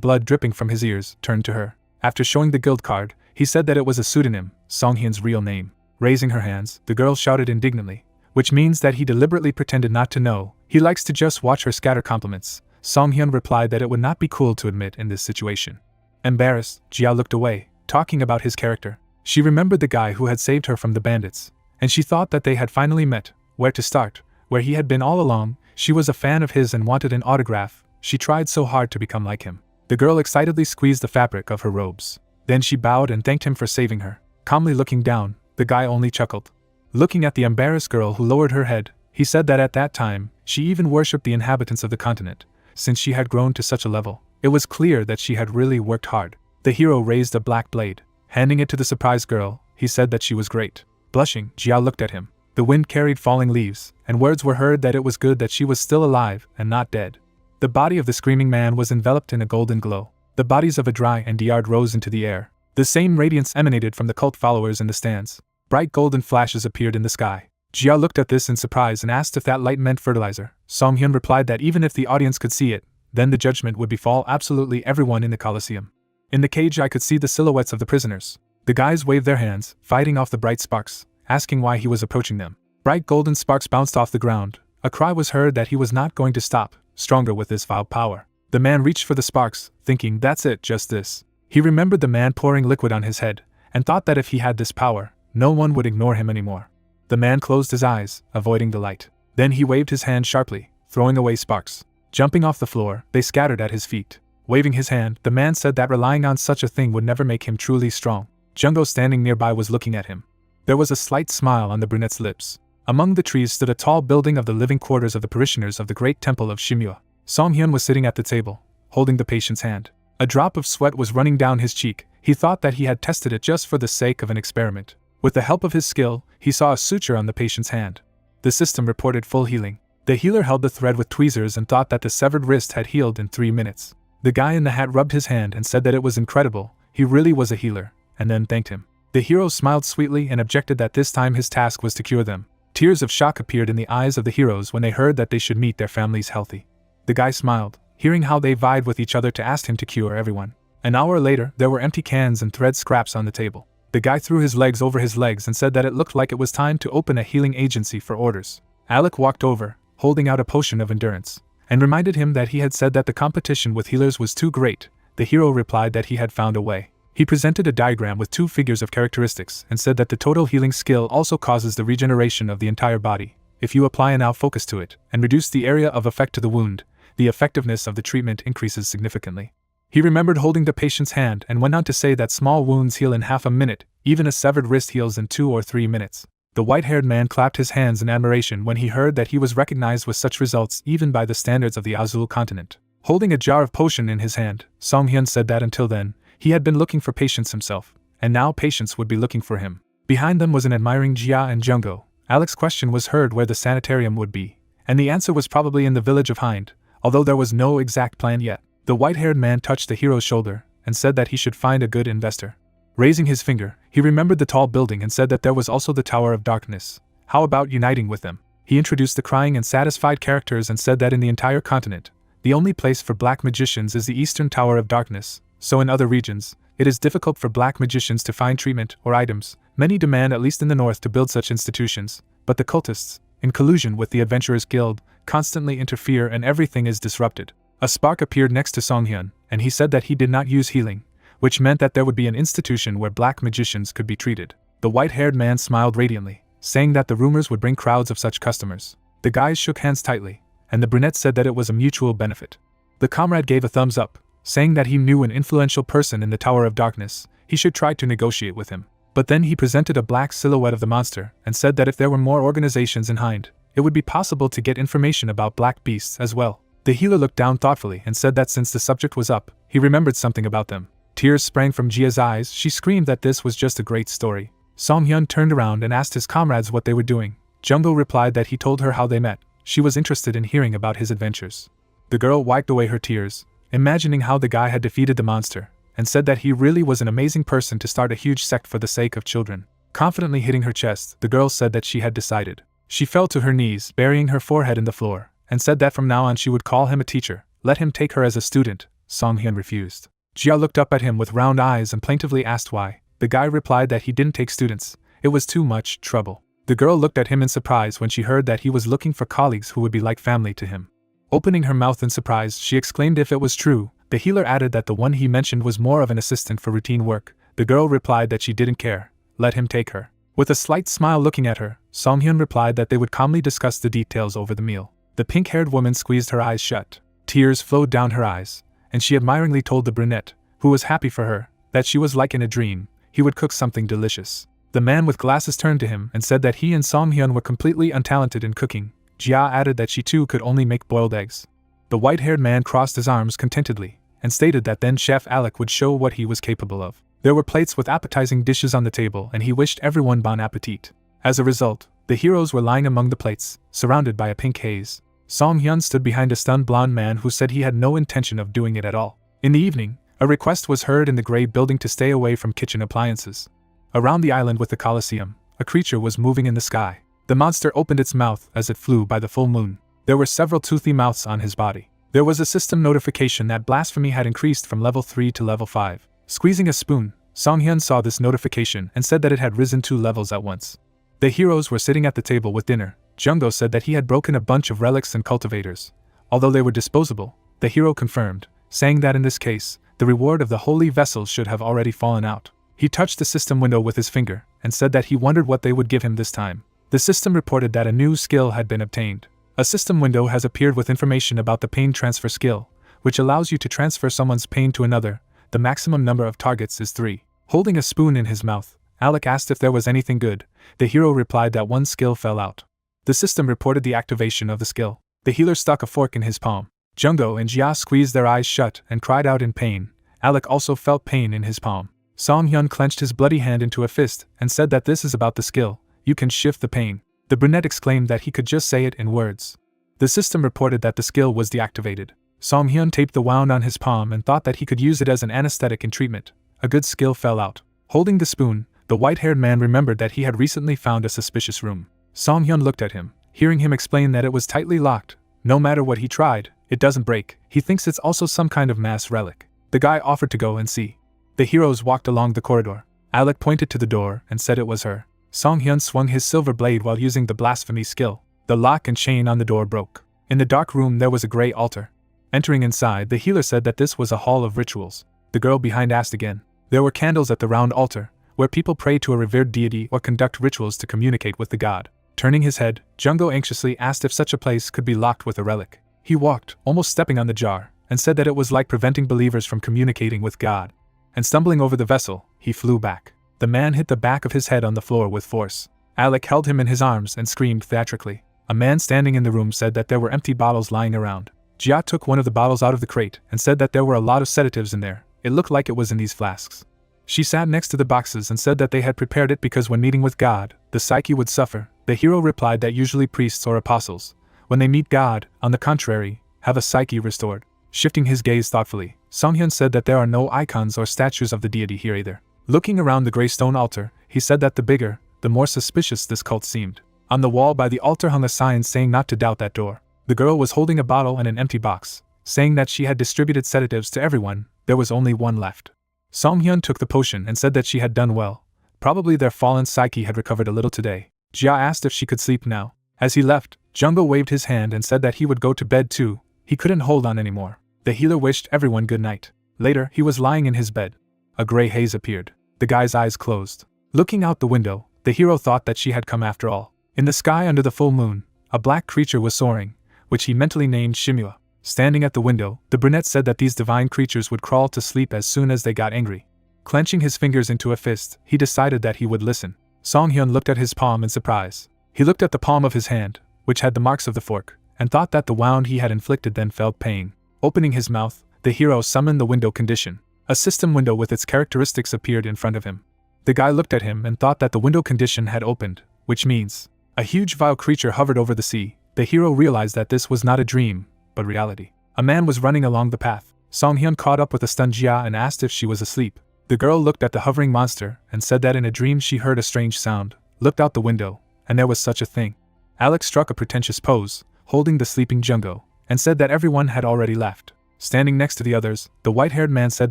blood dripping from his ears, turned to her. After showing the guild card, he said that it was a pseudonym, Song Hyun's real name. Raising her hands, the girl shouted indignantly, which means that he deliberately pretended not to know. He likes to just watch her scatter compliments. Song Hyun replied that it would not be cool to admit in this situation. Embarrassed, Jia looked away, talking about his character. She remembered the guy who had saved her from the bandits, and she thought that they had finally met. Where to start? Where he had been all along. She was a fan of his and wanted an autograph. She tried so hard to become like him. The girl excitedly squeezed the fabric of her robes. Then she bowed and thanked him for saving her. Calmly looking down, the guy only chuckled. Looking at the embarrassed girl who lowered her head, he said that at that time, she even worshipped the inhabitants of the continent. Since she had grown to such a level, it was clear that she had really worked hard. The hero raised a black blade. Handing it to the surprised girl, he said that she was great. Blushing, Jia looked at him. The wind carried falling leaves, and words were heard that it was good that she was still alive and not dead. The body of the screaming man was enveloped in a golden glow. The bodies of Adrai and Diard rose into the air. The same radiance emanated from the cult followers in the stands. Bright golden flashes appeared in the sky. Jia looked at this in surprise and asked if that light meant fertilizer. Song-hyun replied that even if the audience could see it, then the judgment would befall absolutely everyone in the Colosseum. In the cage I could see the silhouettes of the prisoners. The guys waved their hands, fighting off the bright sparks, asking why he was approaching them. Bright golden sparks bounced off the ground. A cry was heard that he was not going to stop, stronger with this vile power. The man reached for the sparks, thinking, that's it, just this. He remembered the man pouring liquid on his head, and thought that if he had this power, no one would ignore him anymore. The man closed his eyes, avoiding the light. Then he waved his hand sharply, throwing away sparks. Jumping off the floor, they scattered at his feet. Waving his hand, the man said that relying on such a thing would never make him truly strong. Jungo standing nearby was looking at him. There was a slight smile on the brunette's lips. Among the trees stood a tall building of the living quarters of the parishioners of the great temple of Shimua. Song-hyun was sitting at the table, holding the patient's hand. A drop of sweat was running down his cheek. He thought that he had tested it just for the sake of an experiment. With the help of his skill, he saw a suture on the patient's hand. The system reported full healing. The healer held the thread with tweezers and thought that the severed wrist had healed in 3 minutes. The guy in the hat rubbed his hand and said that it was incredible, he really was a healer, and then thanked him. The hero smiled sweetly and objected that this time his task was to cure them. Tears of shock appeared in the eyes of the heroes when they heard that they should meet their families healthy. The guy smiled, hearing how they vied with each other to ask him to cure everyone. An hour later, there were empty cans and thread scraps on the table. The guy threw his legs over his legs and said that it looked like it was time to open a healing agency for orders. Alec walked over, holding out a potion of endurance, and reminded him that he had said that the competition with healers was too great. The hero replied that he had found a way. He presented a diagram with 2 figures of characteristics and said that the total healing skill also causes the regeneration of the entire body. If you apply an out focus to it and reduce the area of effect to the wound, the effectiveness of the treatment increases significantly. He remembered holding the patient's hand and went on to say that small wounds heal in half a minute, even a severed wrist heals in 2 or 3 minutes. The white-haired man clapped his hands in admiration when he heard that he was recognized with such results even by the standards of the Azul continent. Holding a jar of potion in his hand, Song-hyun said that until then, he had been looking for patience himself, and now patience would be looking for him. Behind them was an admiring Jia and Jungo. Alec's question was heard where the sanitarium would be, and the answer was probably in the village of Hind, although there was no exact plan yet. The white-haired man touched the hero's shoulder and said that he should find a good investor. Raising his finger, he remembered the tall building and said that there was also the Tower of Darkness. How about uniting with them? He introduced the crying and satisfied characters and said that in the entire continent, the only place for black magicians is the Eastern Tower of Darkness, so in other regions, it is difficult for black magicians to find treatment or items. Many demand, at least in the north, to build such institutions, but the cultists, in collusion with the Adventurers Guild, constantly interfere and everything is disrupted. A spark appeared next to Song-hyun, and he said that he did not use healing, which meant that there would be an institution where black magicians could be treated. The white-haired man smiled radiantly, saying that the rumors would bring crowds of such customers. The guys shook hands tightly, and the brunette said that it was a mutual benefit. The comrade gave a thumbs up, saying that he knew an influential person in the Tower of Darkness. He should try to negotiate with him. But then he presented a black silhouette of the monster and said that if there were more organizations in Hind, it would be possible to get information about black beasts as well. The healer looked down thoughtfully and said that since the subject was up, he remembered something about them. Tears sprang from Jia's eyes. She screamed that this was just a great story. Song-hyun turned around and asked his comrades what they were doing. Jungo replied that he told her how they met. She was interested in hearing about his adventures. The girl wiped away her tears, imagining how the guy had defeated the monster, and said that he really was an amazing person to start a huge sect for the sake of children. Confidently hitting her chest, the girl said that she had decided. She fell to her knees, burying her forehead in the floor, and said that from now on she would call him a teacher, let him take her as a student. Song-hyun refused. Jia looked up at him with round eyes and plaintively asked why. The guy replied that he didn't take students, it was too much trouble. The girl looked at him in surprise when she heard that he was looking for colleagues who would be like family to him. Opening her mouth in surprise, she exclaimed if it was true. The healer added that the one he mentioned was more of an assistant for routine work. The girl replied that she didn't care, let him take her. With a slight smile looking at her, Song-hyun replied that they would calmly discuss the details over the meal. The pink-haired woman squeezed her eyes shut. Tears flowed down her eyes, and she admiringly told the brunette, who was happy for her, that she was like in a dream, he would cook something delicious. The man with glasses turned to him and said that he and Song-hyun were completely untalented in cooking. Jia added that she too could only make boiled eggs. The white-haired man crossed his arms contentedly, and stated that then Chef Alec would show what he was capable of. There were plates with appetizing dishes on the table and he wished everyone bon appetit. As a result, the heroes were lying among the plates, surrounded by a pink haze. Song-hyun stood behind a stunned blonde man who said he had no intention of doing it at all. In the evening, a request was heard in the gray building to stay away from kitchen appliances. Around the island with the Colosseum, a creature was moving in the sky. The monster opened its mouth as it flew by the full moon. There were several toothy mouths on his body. There was a system notification that blasphemy had increased from level 3 to level 5. Squeezing a spoon, Song-hyun saw this notification and said that it had risen 2 levels at once. The heroes were sitting at the table with dinner. Jung-do said that he had broken a bunch of relics and cultivators. Although they were disposable, the hero confirmed, saying that in this case, the reward of the holy vessels should have already fallen out. He touched the system window with his finger, and said that he wondered what they would give him this time. The system reported that a new skill had been obtained. A system window has appeared with information about the pain transfer skill, which allows you to transfer someone's pain to another. The maximum number of targets is 3. Holding a spoon in his mouth, Alec asked if there was anything good. The hero replied that one skill fell out. The system reported the activation of the skill. The healer stuck a fork in his palm. Jung-do and Jia squeezed their eyes shut and cried out in pain. Alec also felt pain in his palm. Song-hyun clenched his bloody hand into a fist and said that this is about the skill. You can shift the pain. The brunette exclaimed that he could just say it in words. The system reported that the skill was deactivated. Song-hyun taped the wound on his palm and thought that he could use it as an anesthetic in treatment. A good skill fell out. Holding the spoon, the white-haired man remembered that he had recently found a suspicious room. Song-hyun looked at him, hearing him explain that it was tightly locked. No matter what he tried, it doesn't break. He thinks it's also some kind of mass relic. The guy offered to go and see. The heroes walked along the corridor. Alec pointed to the door and said it was her. Song-hyun swung his silver blade while using the blasphemy skill. The lock and chain on the door broke. In the dark room there was a gray altar. Entering inside, the healer said that this was a hall of rituals. The girl behind asked again. There were candles at the round altar, where people pray to a revered deity or conduct rituals to communicate with the god. Turning his head, Jung-do anxiously asked if such a place could be locked with a relic. He walked, almost stepping on the jar, and said that it was like preventing believers from communicating with God. And stumbling over the vessel, he flew back. The man hit the back of his head on the floor with force. Alec held him in his arms and screamed theatrically. A man standing in the room said that there were empty bottles lying around. Jia took one of the bottles out of the crate and said that there were a lot of sedatives in there. It looked like it was in these flasks. She sat next to the boxes and said that they had prepared it because when meeting with God, the psyche would suffer. The hero replied that usually priests or apostles, when they meet God, on the contrary, have a psyche restored. Shifting his gaze thoughtfully, Song-hyun said that there are no icons or statues of the deity here either. Looking around the gray stone altar, he said that the bigger, the more suspicious this cult seemed. On the wall by the altar hung a sign saying not to doubt that door. The girl was holding a bottle and an empty box, saying that she had distributed sedatives to everyone. There was only one left. Song-hyun took the potion and said that she had done well. Probably their fallen psyche had recovered a little today. Jia asked if she could sleep now. As he left, Jung-do waved his hand and said that he would go to bed too. He couldn't hold on anymore. The healer wished everyone good night. Later, he was lying in his bed. A gray haze appeared. The guy's eyes closed. Looking out the window, the hero thought that she had come after all. In the sky under the full moon, a black creature was soaring, which he mentally named Shimua. Standing at the window, the brunette said that these divine creatures would crawl to sleep as soon as they got angry. Clenching his fingers into a fist, he decided that he would listen. Song-hyun looked at his palm in surprise. He looked at the palm of his hand, which had the marks of the fork, and thought that the wound he had inflicted then felt pain. Opening his mouth, the hero summoned the window condition. A system window with its characteristics appeared in front of him. The guy looked at him and thought that the window condition had opened, which means a huge vile creature hovered over the sea. The hero realized that this was not a dream, but reality. A man was running along the path. Song-hyun caught up with a stunned Jia and asked if she was asleep. The girl looked at the hovering monster and said that in a dream she heard a strange sound, looked out the window, and there was such a thing. Alex struck a pretentious pose, holding the sleeping Jung-do, and said that everyone had already left. Standing next to the others, the white-haired man said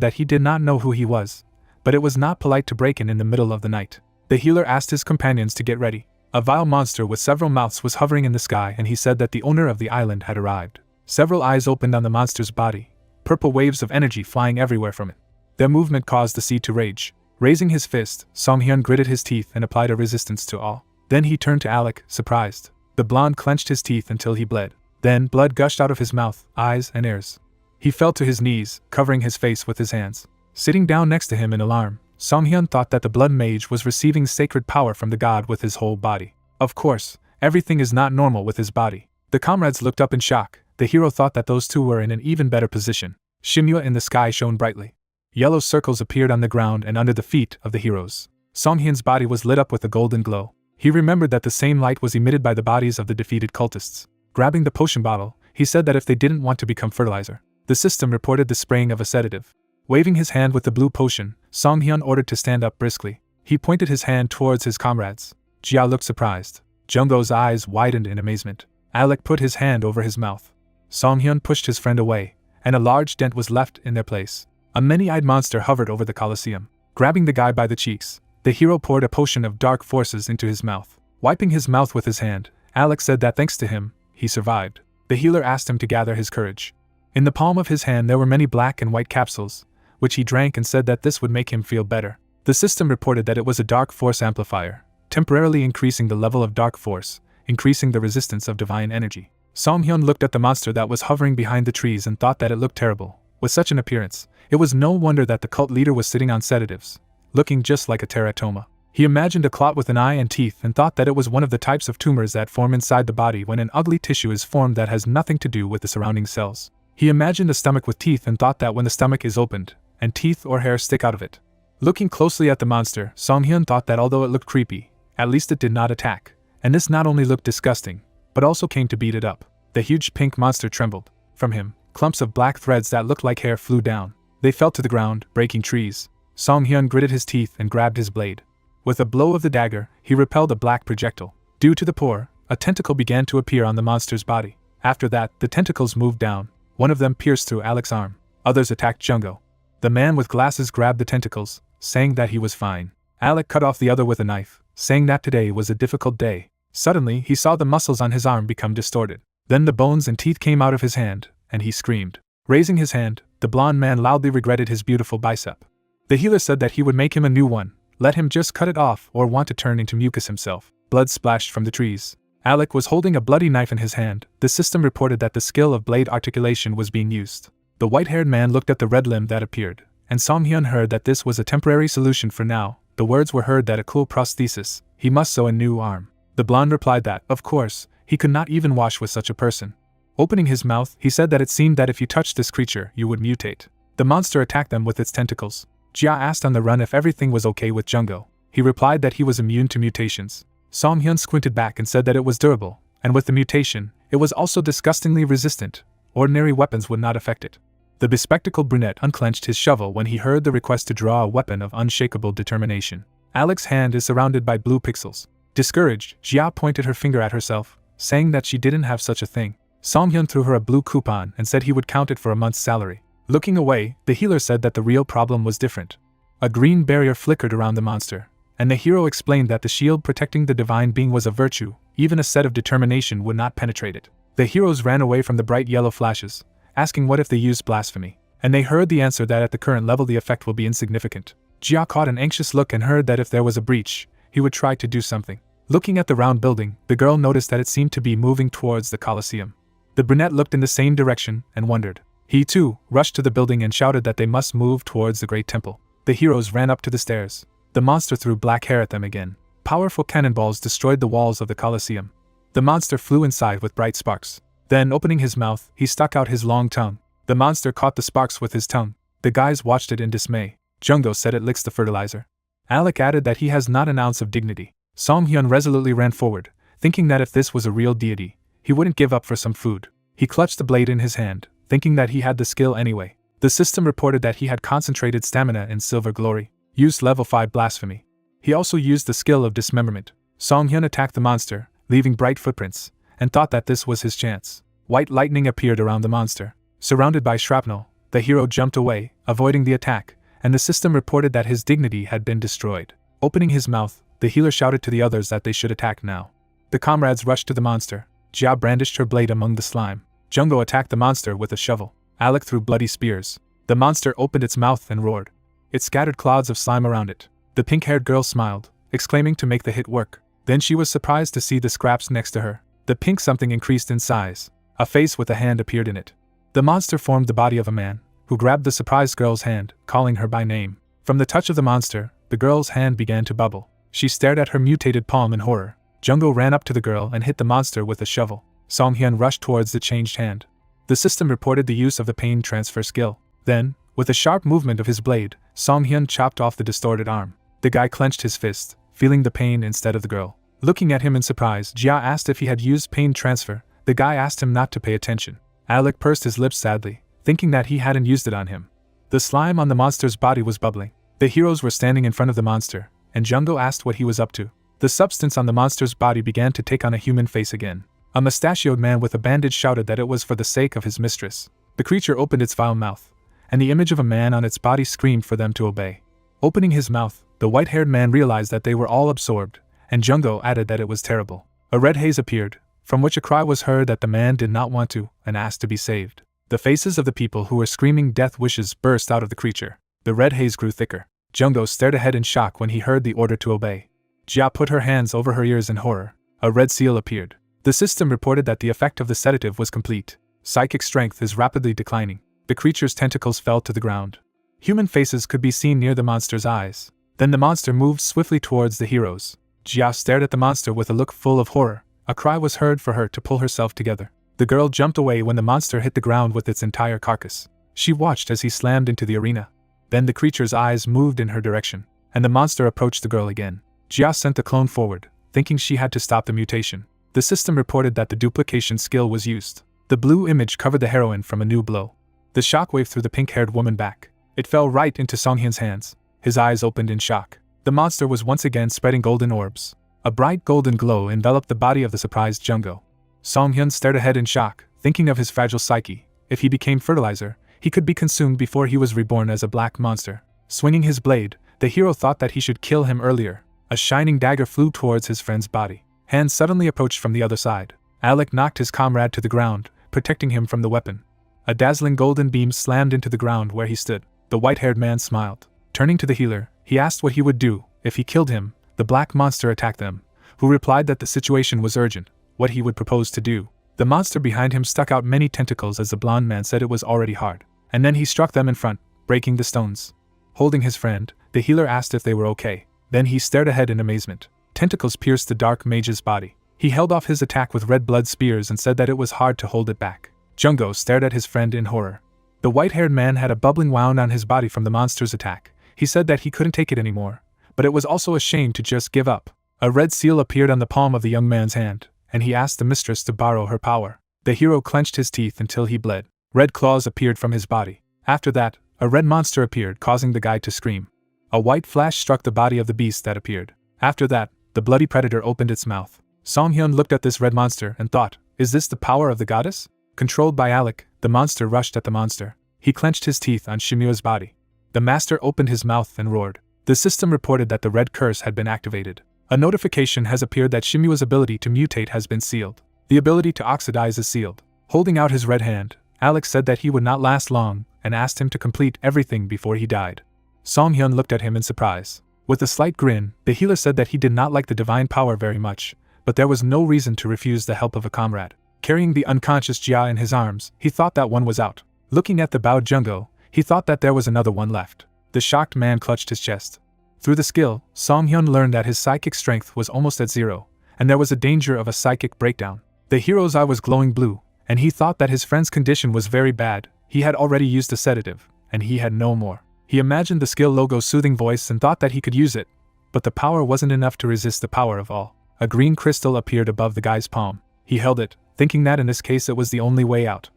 that he did not know who he was, but it was not polite to break in the middle of the night. The healer asked his companions to get ready. A vile monster with several mouths was hovering in the sky, and he said that the owner of the island had arrived. Several eyes opened on the monster's body, purple waves of energy flying everywhere from it. Their movement caused the sea to rage. Raising his fist, Song-hyun gritted his teeth and applied a resistance to all. Then he turned to Alec, surprised. The blonde clenched his teeth until he bled. Then blood gushed out of his mouth, eyes, and ears. He fell to his knees, covering his face with his hands. Sitting down next to him in alarm, Song-hyun thought that the blood mage was receiving sacred power from the god with his whole body. Of course, everything is not normal with his body. The comrades looked up in shock. The hero thought that those two were in an even better position. Shimua in the sky shone brightly. Yellow circles appeared on the ground and under the feet of the heroes. Song-hyun's body was lit up with a golden glow. He remembered that the same light was emitted by the bodies of the defeated cultists. Grabbing the potion bottle, he said that if they didn't want to become fertilizer, the system reported the spraying of a sedative. Waving his hand with the blue potion, Song-hyun ordered to stand up briskly. He pointed his hand towards his comrades. Jia looked surprised. Jungko's eyes widened in amazement. Alec put his hand over his mouth. Song-hyun pushed his friend away, and a large dent was left in their place. A many-eyed monster hovered over the Colosseum. Grabbing the guy by the cheeks, the hero poured a potion of dark forces into his mouth. Wiping his mouth with his hand, Alec said that thanks to him, he survived. The healer asked him to gather his courage. In the palm of his hand there were many black and white capsules, which he drank and said that this would make him feel better. The system reported that it was a dark force amplifier, temporarily increasing the level of dark force, increasing the resistance of divine energy. Song-hyun looked at the monster that was hovering behind the trees and thought that it looked terrible. With such an appearance, it was no wonder that the cult leader was sitting on sedatives, looking just like a teratoma. He imagined a clot with an eye and teeth and thought that it was one of the types of tumors that form inside the body when an ugly tissue is formed that has nothing to do with the surrounding cells. He imagined a stomach with teeth and thought that when the stomach is opened, and teeth or hair stick out of it. Looking closely at the monster, Song-hyun thought that although it looked creepy, at least it did not attack, and this not only looked disgusting, but also came to beat it up. The huge pink monster trembled. From him, clumps of black threads that looked like hair flew down. They fell to the ground, breaking trees. Song-hyun gritted his teeth and grabbed his blade. With a blow of the dagger, he repelled a black projectile. Due to the pour, a tentacle began to appear on the monster's body. After that, the tentacles moved down. One of them pierced through Alec's arm. Others attacked Jungko. The man with glasses grabbed the tentacles, saying that he was fine. Alec cut off the other with a knife, saying that today was a difficult day. Suddenly, he saw the muscles on his arm become distorted. Then the bones and teeth came out of his hand, and he screamed. Raising his hand, the blond man loudly regretted his beautiful bicep. The healer said that he would make him a new one, let him just cut it off or want to turn into mucus himself. Blood splashed from the trees. Alec was holding a bloody knife in his hand. The system reported that the skill of blade articulation was being used. The white-haired man looked at the red limb that appeared, and Song-hyun heard that this was a temporary solution for now. The words were heard that a cool prosthesis, he must sew a new arm. The blonde replied that, of course, he could not even wash with such a person. Opening his mouth, he said that it seemed that if you touched this creature, you would mutate. The monster attacked them with its tentacles. Jia asked on the run if everything was okay with Jungko. He replied that he was immune to mutations. Song-hyun squinted back and said that it was durable, and with the mutation, it was also disgustingly resistant. Ordinary weapons would not affect it. The bespectacled brunette unclenched his shovel when he heard the request to draw a weapon of unshakable determination. Alec's hand is surrounded by blue pixels. Discouraged, Jia pointed her finger at herself, saying that she didn't have such a thing. Song-hyun threw her a blue coupon and said he would count it for a month's salary. Looking away, the healer said that the real problem was different. A green barrier flickered around the monster, and the hero explained that the shield protecting the divine being was a virtue, even a set of determination would not penetrate it. The heroes ran away from the bright yellow flashes, asking what if they used blasphemy, and they heard the answer that at the current level the effect will be insignificant. Jia caught an anxious look and heard that if there was a breach, he would try to do something. Looking at the round building, the girl noticed that it seemed to be moving towards the Colosseum. The brunette looked in the same direction and wondered. He too rushed to the building and shouted that they must move towards the great temple. The heroes ran up to the stairs. The monster threw black hair at them again. Powerful cannonballs destroyed the walls of the Colosseum. The monster flew inside with bright sparks. Then, opening his mouth, he stuck out his long tongue. The monster caught the sparks with his tongue. The guys watched it in dismay. Jungko said it licks the fertilizer. Alec added that he has not an ounce of dignity. Song-hyun resolutely ran forward, thinking that if this was a real deity, he wouldn't give up for some food. He clutched the blade in his hand, thinking that he had the skill anyway. The system reported that he had concentrated stamina in Silver Glory, used level 5 blasphemy. He also used the skill of dismemberment. Song-hyun attacked the monster, leaving bright footprints, and thought that this was his chance. White lightning appeared around the monster. Surrounded by shrapnel, the hero jumped away, avoiding the attack, and the system reported that his dignity had been destroyed. Opening his mouth, the healer shouted to the others that they should attack now. The comrades rushed to the monster. Jia brandished her blade among the slime. Jungko attacked the monster with a shovel. Alec threw bloody spears. The monster opened its mouth and roared. It scattered clouds of slime around it. The pink-haired girl smiled, exclaiming to make the hit work. Then she was surprised to see the scraps next to her. The pink something increased in size. A face with a hand appeared in it. The monster formed the body of a man, who grabbed the surprised girl's hand, calling her by name. From the touch of the monster, the girl's hand began to bubble. She stared at her mutated palm in horror. Jungho ran up to the girl and hit the monster with a shovel. Songhyun rushed towards the changed hand. The system reported the use of the pain transfer skill. Then, with a sharp movement of his blade, Songhyun chopped off the distorted arm. The guy clenched his fist, feeling the pain instead of the girl. Looking at him in surprise, Jia asked if he had used pain transfer. The guy asked him not to pay attention. Alec pursed his lips sadly, thinking that he hadn't used it on him. The slime on the monster's body was bubbling. The heroes were standing in front of the monster, and Jungho asked what he was up to. The substance on the monster's body began to take on a human face again. A mustachioed man with a bandage shouted that it was for the sake of his mistress. The creature opened its vile mouth, and the image of a man on its body screamed for them to obey. Opening his mouth, the white-haired man realized that they were all absorbed, and Jungho added that it was terrible. A red haze appeared, from which a cry was heard that the man did not want to, and asked to be saved. The faces of the people who were screaming death wishes burst out of the creature. The red haze grew thicker. Jungho stared ahead in shock when he heard the order to obey. Jia put her hands over her ears in horror. A red seal appeared. The system reported that the effect of the sedative was complete. Psychic strength is rapidly declining. The creature's tentacles fell to the ground. Human faces could be seen near the monster's eyes. Then the monster moved swiftly towards the heroes. Jia stared at the monster with a look full of horror. A cry was heard for her to pull herself together. The girl jumped away when the monster hit the ground with its entire carcass. She watched as he slammed into the arena. Then the creature's eyes moved in her direction, and the monster approached the girl again. Jia sent the clone forward, thinking she had to stop the mutation. The system reported that the duplication skill was used. The blue image covered the heroine from a new blow. The shockwave threw the pink-haired woman back. It fell right into Songhyun's hands. His eyes opened in shock. The monster was once again spreading golden orbs. A bright golden glow enveloped the body of the surprised Jungho. Songhyun stared ahead in shock, thinking of his fragile psyche. If he became fertilizer, he could be consumed before he was reborn as a black monster. Swinging his blade, the hero thought that he should kill him earlier. A shining dagger flew towards his friend's body. Hands suddenly approached from the other side. Alec knocked his comrade to the ground, protecting him from the weapon. A dazzling golden beam slammed into the ground where he stood. The white-haired man smiled. Turning to the healer, he asked what he would do if he killed him. The black monster attacked them, who replied that the situation was urgent, what he would propose to do. The monster behind him stuck out many tentacles as the blonde man said it was already hard. And then he struck them in front, breaking the stones. Holding his friend, the healer asked if they were okay. Then he stared ahead in amazement. Tentacles pierced the dark mage's body. He held off his attack with red blood spears and said that it was hard to hold it back. Jungho stared at his friend in horror. The white-haired man had a bubbling wound on his body from the monster's attack. He said that he couldn't take it anymore, but it was also a shame to just give up. A red seal appeared on the palm of the young man's hand, and he asked the mistress to borrow her power. The hero clenched his teeth until he bled. Red claws appeared from his body. After that, a red monster appeared, causing the guy to scream. A white flash struck the body of the beast that appeared. After that, the bloody predator opened its mouth. Songhyun looked at this red monster and thought, is this the power of the goddess? Controlled by Alec, the monster rushed at the monster. He clenched his teeth on Shimua's body. The master opened his mouth and roared. The system reported that the red curse had been activated. A notification has appeared that Shimua's ability to mutate has been sealed. The ability to oxidize is sealed. Holding out his red hand, Alex said that he would not last long and asked him to complete everything before he died. Songhyun looked at him in surprise. With a slight grin, the healer said that he did not like the divine power very much, but there was no reason to refuse the help of a comrade. Carrying the unconscious Jia in his arms, he thought that one was out. Looking at the bowed Jungho, he thought that there was another one left. The shocked man clutched his chest. Through the skill, Songhyun learned that his psychic strength was almost at zero, and there was a danger of a psychic breakdown. The hero's eye was glowing blue, and he thought that his friend's condition was very bad. He had already used a sedative, and he had no more. He imagined the skill logo's soothing voice and thought that he could use it, but the power wasn't enough to resist the power of all. A green crystal appeared above the guy's palm. He held it, thinking that in this case it was the only way out.